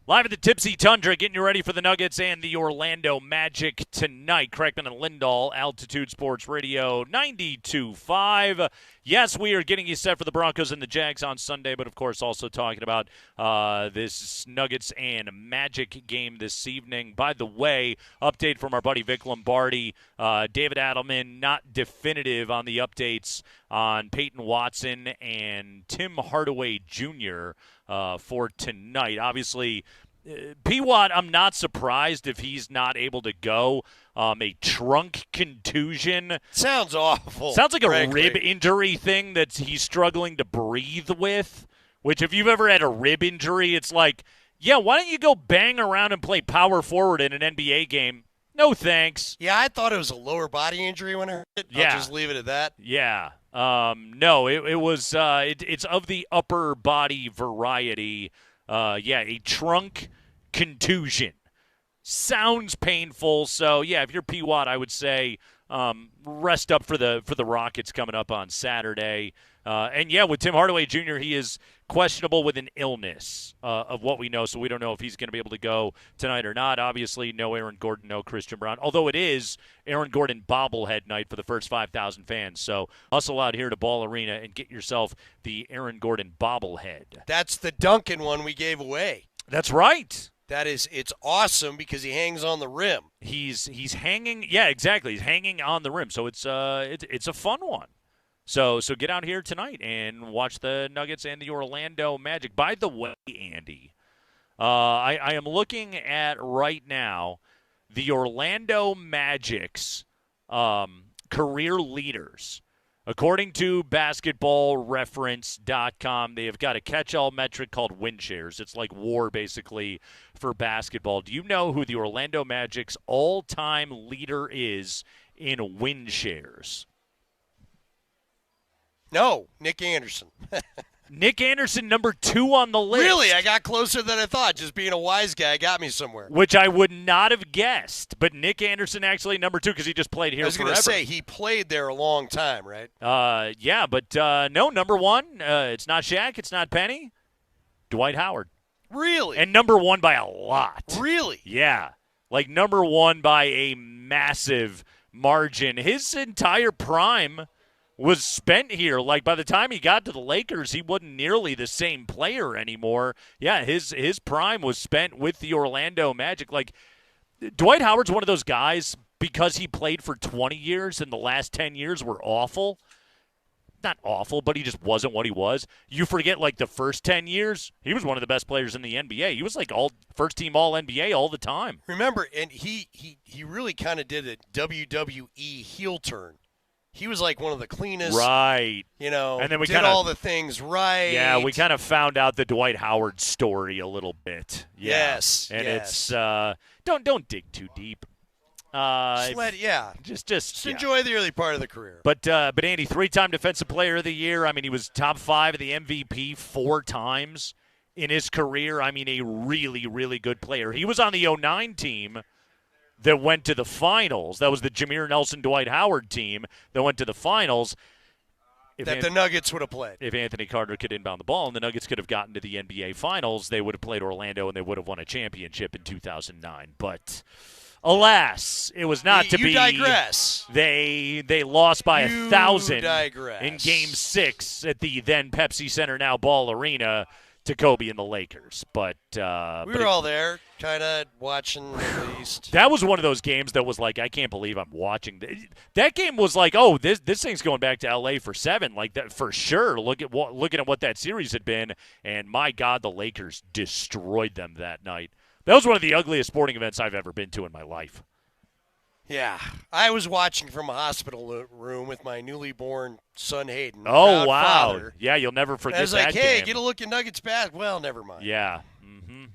Live at the Tipsy Tundra, getting you ready for the Nuggets and the Orlando Magic tonight. Kreckman and Lindahl, Altitude Sports Radio 92.5. Yes, we are getting you set for the Broncos and the Jags on Sunday, but of course also talking about this Nuggets and Magic game this evening. By the way, update from our buddy Vic Lombardi. David Adelman, not definitive on the updates on Payton Watson and Tim Hardaway Jr. For tonight. Obviously, P-Watt, I'm not surprised if he's not able to go. A trunk contusion. Sounds awful. Sounds like frankly. a rib injury thing that he's struggling to breathe with, which if you've ever had a rib injury, it's like, yeah, why don't you go bang around and play power forward in an NBA game? No thanks. Yeah, I thought it was a lower body injury when I heard it. Yeah. I'll just leave it at that. Yeah. No, it was it's of the upper body variety. A trunk contusion. Sounds painful. So, yeah, if you're P-Watt, I would say rest up for the Rockets coming up on Saturday. And, yeah, with Tim Hardaway Jr., he is questionable with an illness of what we know, so we don't know if he's going to be able to go tonight or not. Obviously, no Aaron Gordon, no Christian Brown, although it is Aaron Gordon bobblehead night for the first 5,000 fans. So hustle out here to Ball Arena and get yourself the Aaron Gordon bobblehead. That's the Duncan one we gave away. That's right. It's awesome because he hangs on the rim. He's hanging, yeah, exactly. He's hanging on the rim, so it's a fun one. So get out here tonight and watch the Nuggets and the Orlando Magic. By the way, Andy, I am looking at right now the Orlando Magic's career leaders. According to basketballreference.com, they have got a catch-all metric called win shares. It's like WAR, basically, for basketball. Do you know who the Orlando Magic's all-time leader is in win shares? No, Nick Anderson. Nick Anderson, number 2 on the list. Really? I got closer than I thought. Just being a wise guy got me somewhere. Which I would not have guessed. But Nick Anderson actually number 2 because he just played here forever. I was going to say, he played there a long time, right? Yeah, but no, number 1, it's not Shaq, it's not Penny. Dwight Howard. Really? And number 1 by a lot. Really? Yeah. Like number 1 by a massive margin. His entire prime was spent here. Like, by the time he got to the Lakers, he wasn't nearly the same player anymore. Yeah, his prime was spent with the Orlando Magic. Like, Dwight Howard's one of those guys, because he played for 20 years and the last 10 years were awful. Not awful, but he just wasn't what he was. You forget, like, the first 10 years, he was one of the best players in the NBA. He was, like, first-team All-NBA all the time. Remember, and he really kind of did a WWE heel turn. He was like one of the cleanest, right? And then we did all the things right. Yeah, we kind of found out the Dwight Howard story a little bit. Yeah. Yes, and yes. It's don't dig too deep. Just enjoy the early part of the career. But Andy, 3-time Defensive Player of the Year. I mean, he was top 5 of the MVP 4 times in his career. I mean, a really, really good player. He was on the 2009 team that went to the finals. That was the Jameer Nelson, Dwight Howard team that went to the finals. The Nuggets would have played. If Anthony Carter could inbound the ball and the Nuggets could have gotten to the NBA Finals, they would have played Orlando and they would have won a championship in 2009. But alas, it was not to be. You digress. They lost by 1,000 digress. In Game 6 at the then Pepsi Center, now Ball Arena, to Kobe and the Lakers. But we were all there, kind of watching at least. That was one of those games that was like, I can't believe I'm watching. That game was like, oh, this thing's going back to L.A. for 7, like that for sure. Looking at what that series had been, and my God, the Lakers destroyed them that night. That was one of the ugliest sporting events I've ever been to in my life. Yeah, I was watching from a hospital room with my newly born son Hayden. Oh, wow. Father. Yeah, you'll never forget that. I was like, game. hey, get a look at Nuggets back. Well, never mind. Yeah.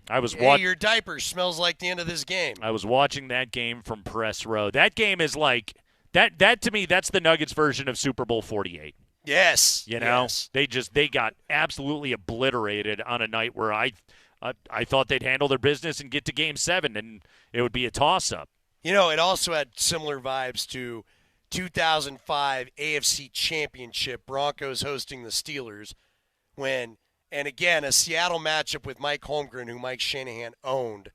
I was Hey, your diaper smells like the end of this game. I was watching that game from press row. That game is like that to me, that's the Nuggets version of Super Bowl 48. Yes. Yes. They got absolutely obliterated on a night where I thought they'd handle their business and get to Game 7 and it would be a toss-up. It also had similar vibes to 2005 AFC Championship, Broncos hosting the Steelers, when And again, a Seattle matchup with Mike Holmgren, who Mike Shanahan owned.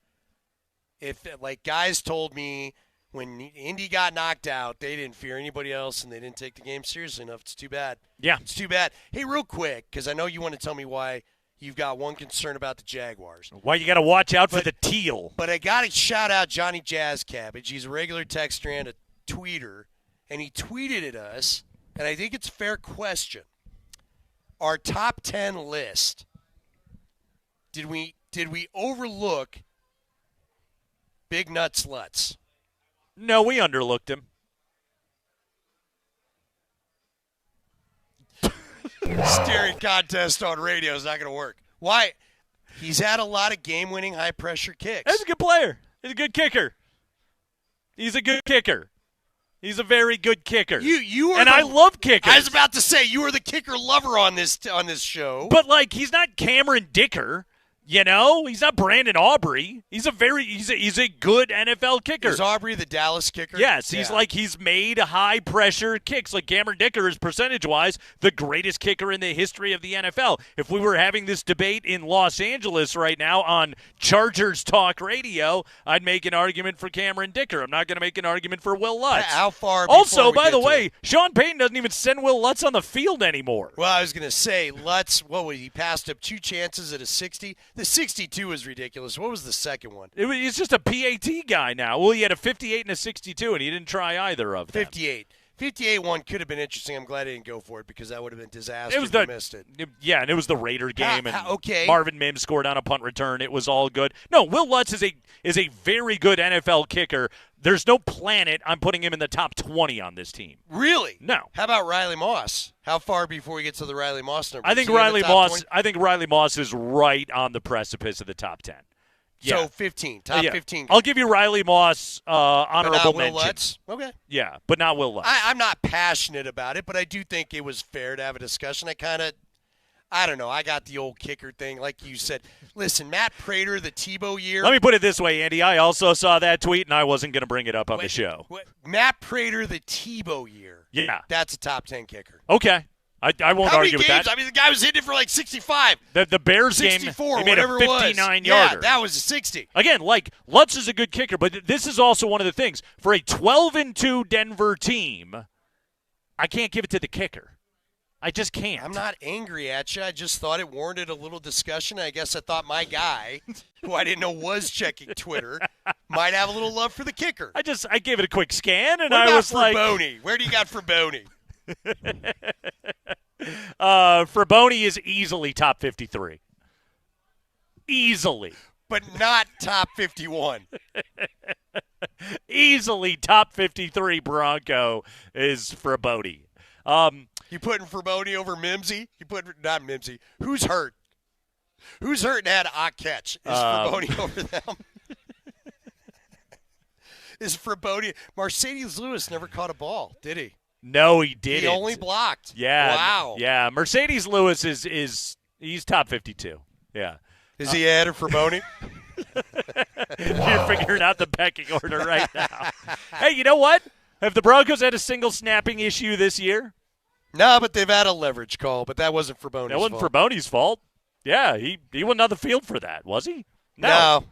If like guys told me when Indy got knocked out, they didn't fear anybody else and they didn't take the game seriously enough. It's too bad. Yeah. It's too bad. Hey, real quick, because I know you want to tell me why you've got one concern about the Jaguars. Why you got to watch out for the teal. But I got to shout out Johnny Jazz Cabbage. He's a regular texter and a tweeter, and he tweeted at us, and I think it's a fair question. Our top 10 list, did we overlook Big Nuts Lutz? No, we underlooked him. Staring contest on radio is not going to work. Why? He's had a lot of game-winning, high-pressure kicks. He's a good player. He's a good kicker. He's a good kicker. He's a very good kicker. You are, and I love kickers. I was about to say you are the kicker lover on this show. But like, he's not Cameron Dicker. You know, he's not Brandon Aubrey. He's a good NFL kicker. Is Aubrey the Dallas kicker? Yes, he's made high pressure kicks. Like Cameron Dicker is percentage-wise the greatest kicker in the history of the NFL. If we were having this debate in Los Angeles right now on Chargers Talk Radio, I'd make an argument for Cameron Dicker. I'm not going to make an argument for Will Lutz. How far? Also, by the way, Sean Payton doesn't even send Will Lutz on the field anymore. Well, I was going to say Lutz. What was he passed up 2 chances at a 60? The 62 is ridiculous. What was the second one? He's just a PAT guy now. Well, he had a 58 and a 62, and he didn't try either of them. 58. 58 one could have been interesting. I'm glad I didn't go for it because that would have been disaster. It was if we missed it. Yeah, and it was the Raider game, and okay. Marvin Mims scored on a punt return. It was all good. No, Will Lutz is a very good NFL kicker. There's no planet I'm putting him in the top 20 on this team. Really? No. How about Riley Moss? How far before we get to the Riley Moss number? I think Riley Moss is right on the precipice of the top 10. Yeah. So 15, top 15. I'll give you Riley Moss honorable Will mention. Lutz? Okay. Yeah, but not Will Lutz. I'm not passionate about it, but I do think it was fair to have a discussion. I don't know. I got the old kicker thing, like you said. Listen, Matt Prater, the Tebow year. Let me put it this way, Andy. I also saw that tweet, and I wasn't going to bring it up on the show. Matt Prater, the Tebow year. Yeah. That's a top 10 kicker. Okay. I won't argue with that. I mean, the guy was hitting it for like 65. The Bears 64, game, he made a 59-yarder. Yeah, that was a 60. Again, like, Lutz is a good kicker, but this is also one of the things. For a 12-2 Denver team, I can't give it to the kicker. I just can't. I'm not angry at you. I just thought it warranted a little discussion. I guess I thought my guy, who I didn't know was checking Twitter, might have a little love for the kicker. I gave it a quick scan, and what I was like, Fraboni? Where do you got Fraboni? Fraboni is easily top 53. Easily. But not top 51. Easily top 53 Bronco is Fraboni. You putting Fraboni over Mimsy? Not Mimsy. Who's hurt? Who's hurt and had a catch? Is Fraboni over them? Is Fraboni? Mercedes Lewis never caught a ball, did he? No, he didn't. He only blocked. Yeah. Wow. Yeah. Mercedes Lewis he's top 52. Yeah. Is he ahead of Fraboni? You're figuring out the pecking order right now. Hey, you know what? Have the Broncos had a single snapping issue this year? No, but they've had a leverage call, but that wasn't Fraboni's fault. That wasn't Fraboni's fault. Yeah, he wasn't on the field for that, was he? No.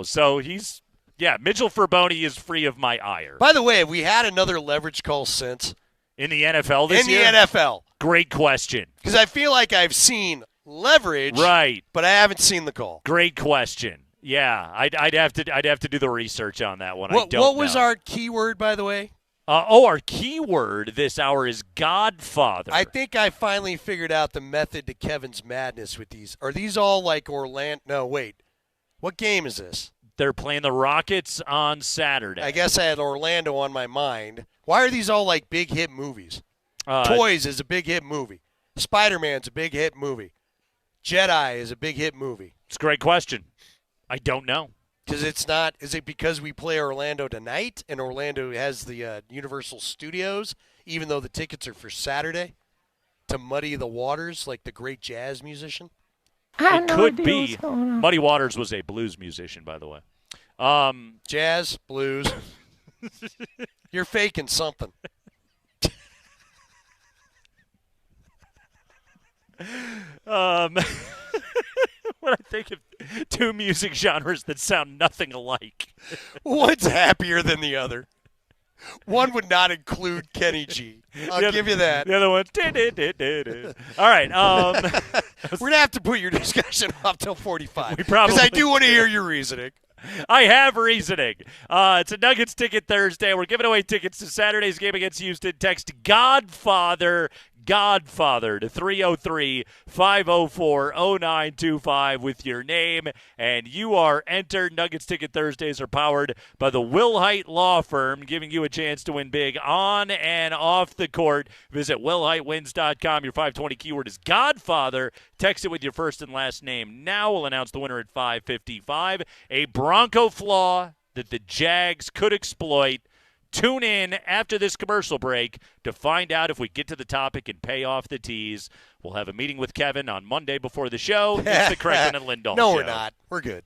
So Mitchell Fraboni is free of my ire. By the way, have we had another leverage call since? In the NFL this year? In the NFL. Great question. Because I feel like I've seen leverage, right, but I haven't seen the call. Great question. Yeah, I'd have to do the research on that one. What was our keyword, by the way? Our keyword this hour is Godfather. I think I finally figured out the method to Kevin's madness with these. Are these all like Orlando? No, wait. What game is this? They're playing the Rockets on Saturday. I guess I had Orlando on my mind. Why are these all like big hit movies? Toys is a big hit movie. Spider-Man's a big hit movie. Jedi is a big hit movie. It's a great question. I don't know. Because it's not. Is it because we play Orlando tonight and Orlando has the Universal Studios, even though the tickets are for Saturday, to muddy the waters like the great jazz musician? It could be. Muddy Waters was a blues musician, by the way. Jazz, blues. You're faking something. When I think of two music genres that sound nothing alike. One's happier than the other. One would not include Kenny G. I'll give you that. The other one. All right. We're going to have to put your discussion off till 45. Because I do want to hear your reasoning. I have reasoning. It's a Nuggets Ticket Thursday. We're giving away tickets to Saturday's game against Houston. Text Godfather to 303-504-0925 with your name, and you are entered. Nuggets Ticket Thursdays are powered by the Wilhite Law Firm, giving you a chance to win big on and off the court. Visit WilhiteWins.com. Your 520 keyword is Godfather. Text it with your first and last name. Now we'll announce the winner at 5:55. A Bronco flaw that the Jags could exploit. Tune in after this commercial break to find out if we get to the topic and pay off the tease. We'll have a meeting with Kevin on Monday before the show. It's the Kreckman and Lindahl No, show. we're not. We're good.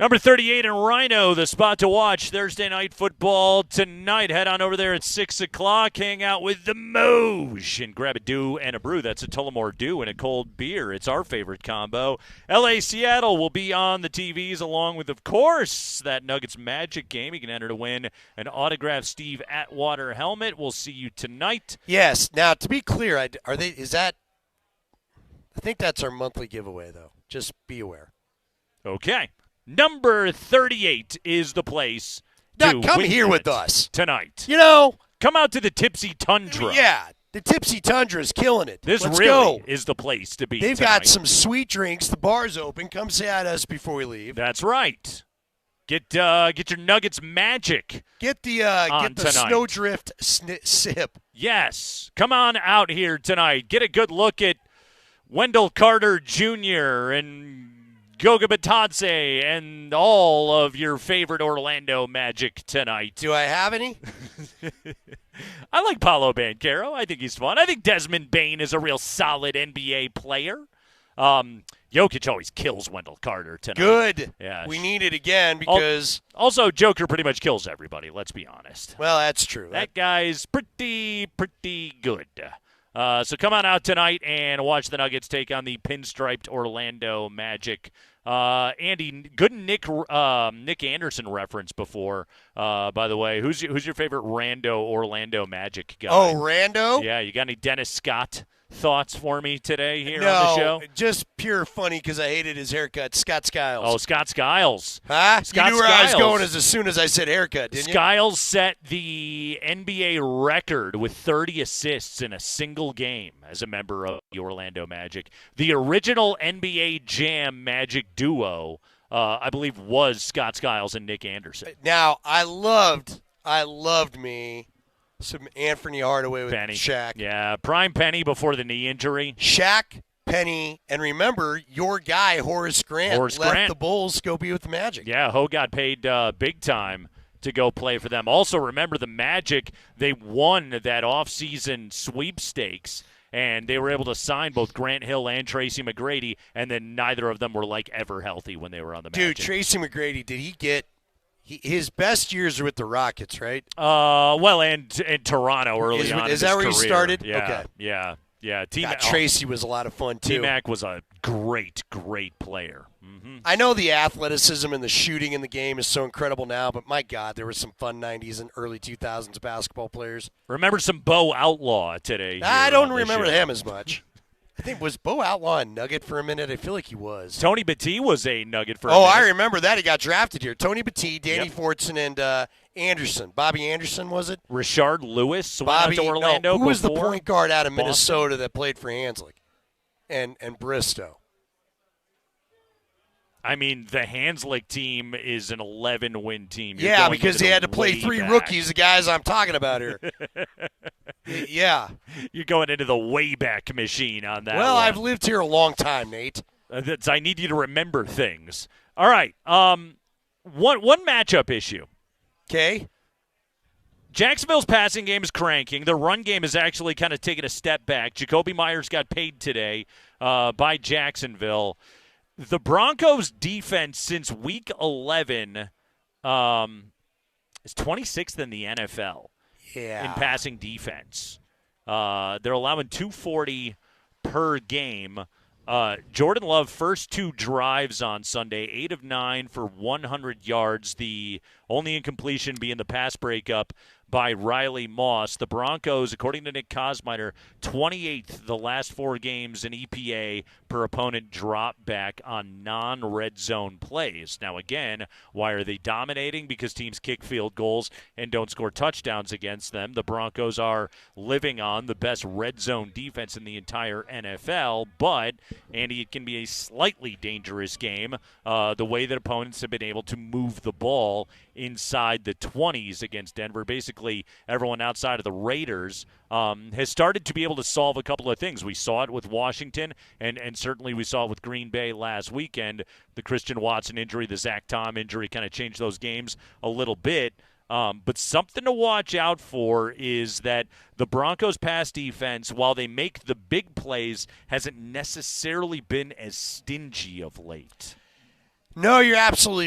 Number 38 in Rhino, the spot to watch Thursday night football tonight. Head on over there at 6 o'clock. Hang out with the Moser and grab a dew and a brew. That's a Tullamore Dew and a cold beer. It's our favorite combo. LA Seattle will be on the TVs along with, of course, that Nuggets Magic game. You can enter to win an autographed Steve Atwater helmet. We'll see you tonight. Yes. Now, to be clear, I think that's our monthly giveaway, though. Just be aware. Okay. Number 38 is the place now, to come win here it with us tonight. You know, come out to the Tipsy Tundra. Yeah, the Tipsy Tundra is killing it. This Let's really go. is the place to be. They've tonight. got some sweet drinks. The bar's open. Come say hi to us before we leave. That's right. Get your Nuggets Magic. Get the Snowdrift sip. Yes, come on out here tonight. Get a good look at Wendell Carter Jr. and Goga Batadze and all of your favorite Orlando Magic tonight. Do I have any? I like Paolo Banchero. I think he's fun. I think Desmond Bain is a real solid NBA player. Jokic always kills Wendell Carter tonight. Good. Yeah. We need it again because also Joker pretty much kills everybody. Let's be honest. Well, that's true. That guy's pretty good. So come on out tonight and watch the Nuggets take on the pinstriped Orlando Magic. Andy, good Nick Anderson reference before. By the way, who's your favorite rando Orlando Magic guy? Oh, Rando? Yeah, you got any Dennis Scott thoughts for me today here no, on the show? Just pure funny because I hated his haircut. Scott Skiles. Oh, Scott Skiles. Huh? Scott you knew where Skiles. I was going as soon as I said haircut, didn't you? Skiles set the NBA record with 30 assists in a single game as a member of the Orlando Magic. The original NBA Jam Magic duo, I believe, was Scott Skiles and Nick Anderson. Now, I loved me some Anthony Hardaway with Penny. Shaq. Yeah, prime Penny before the knee injury. Shaq, Penny, and remember, your guy, Horace Grant, left the Bulls, go be with the Magic. Yeah, Ho got paid big time to go play for them. Also, remember the Magic, they won that offseason sweepstakes, and they were able to sign both Grant Hill and Tracy McGrady, and then neither of them were, ever healthy when they were on the Magic. Dude, Tracy McGrady, did he get his best years are with the Rockets, right? Well, and Toronto early on. Is that where he started? Yeah, okay. Yeah. Tracy was a lot of fun, too. DMac was a great player. Mm-hmm. I know the athleticism and the shooting in the game is so incredible now, but my God, there were some fun 90s and early 2000s basketball players. Remember some Bo Outlaw today. I don't remember him as much. I think, was Bo Outlaw a Nugget for a minute? I feel like he was. Tony Battie was a Nugget for a minute. I remember that. He got drafted here. Tony Battie, Danny Fortson, and Anderson. Bobby Anderson, was it? Richard Lewis went out to Orlando. No, who was the point guard out of Minnesota that played for Hanslick and Bristow? I mean, the Hanslick team is an 11-win team. Yeah, because they had to play three rookies, the guys I'm talking about here. Yeah. You're going into the Wayback Machine on that Well, one. I've lived here a long time, Nate. I need you to remember things. All right. One matchup issue. Okay. Jacksonville's passing game is cranking. The run game is actually kind of taking a step back. Jacoby Myers got paid today by Jacksonville. The Broncos' defense since Week 11 is 26th in the NFL in passing defense. They're allowing 240 per game. Jordan Love, first two drives on Sunday, 8 of 9 for 100 yards. The only incompletion being the pass breakup by Riley Moss. The Broncos, according to Nick Kosmider, 28th the last 4 games in EPA per opponent drop back on non-red zone plays. Now, again, why are they dominating? Because teams kick field goals and don't score touchdowns against them. The Broncos are living on the best red zone defense in the entire NFL, but, Andy, it can be a slightly dangerous game the way that opponents have been able to move the ball inside the 20s against Denver. Basically, everyone outside of the Raiders has started to be able to solve a couple of things. We saw it with Washington, and certainly we saw it with Green Bay last weekend. The Christian Watson injury, the Zach Tom injury kind of changed those games a little bit. But something to watch out for is that the Broncos' pass defense, while they make the big plays, hasn't necessarily been as stingy of late. No, you're absolutely right.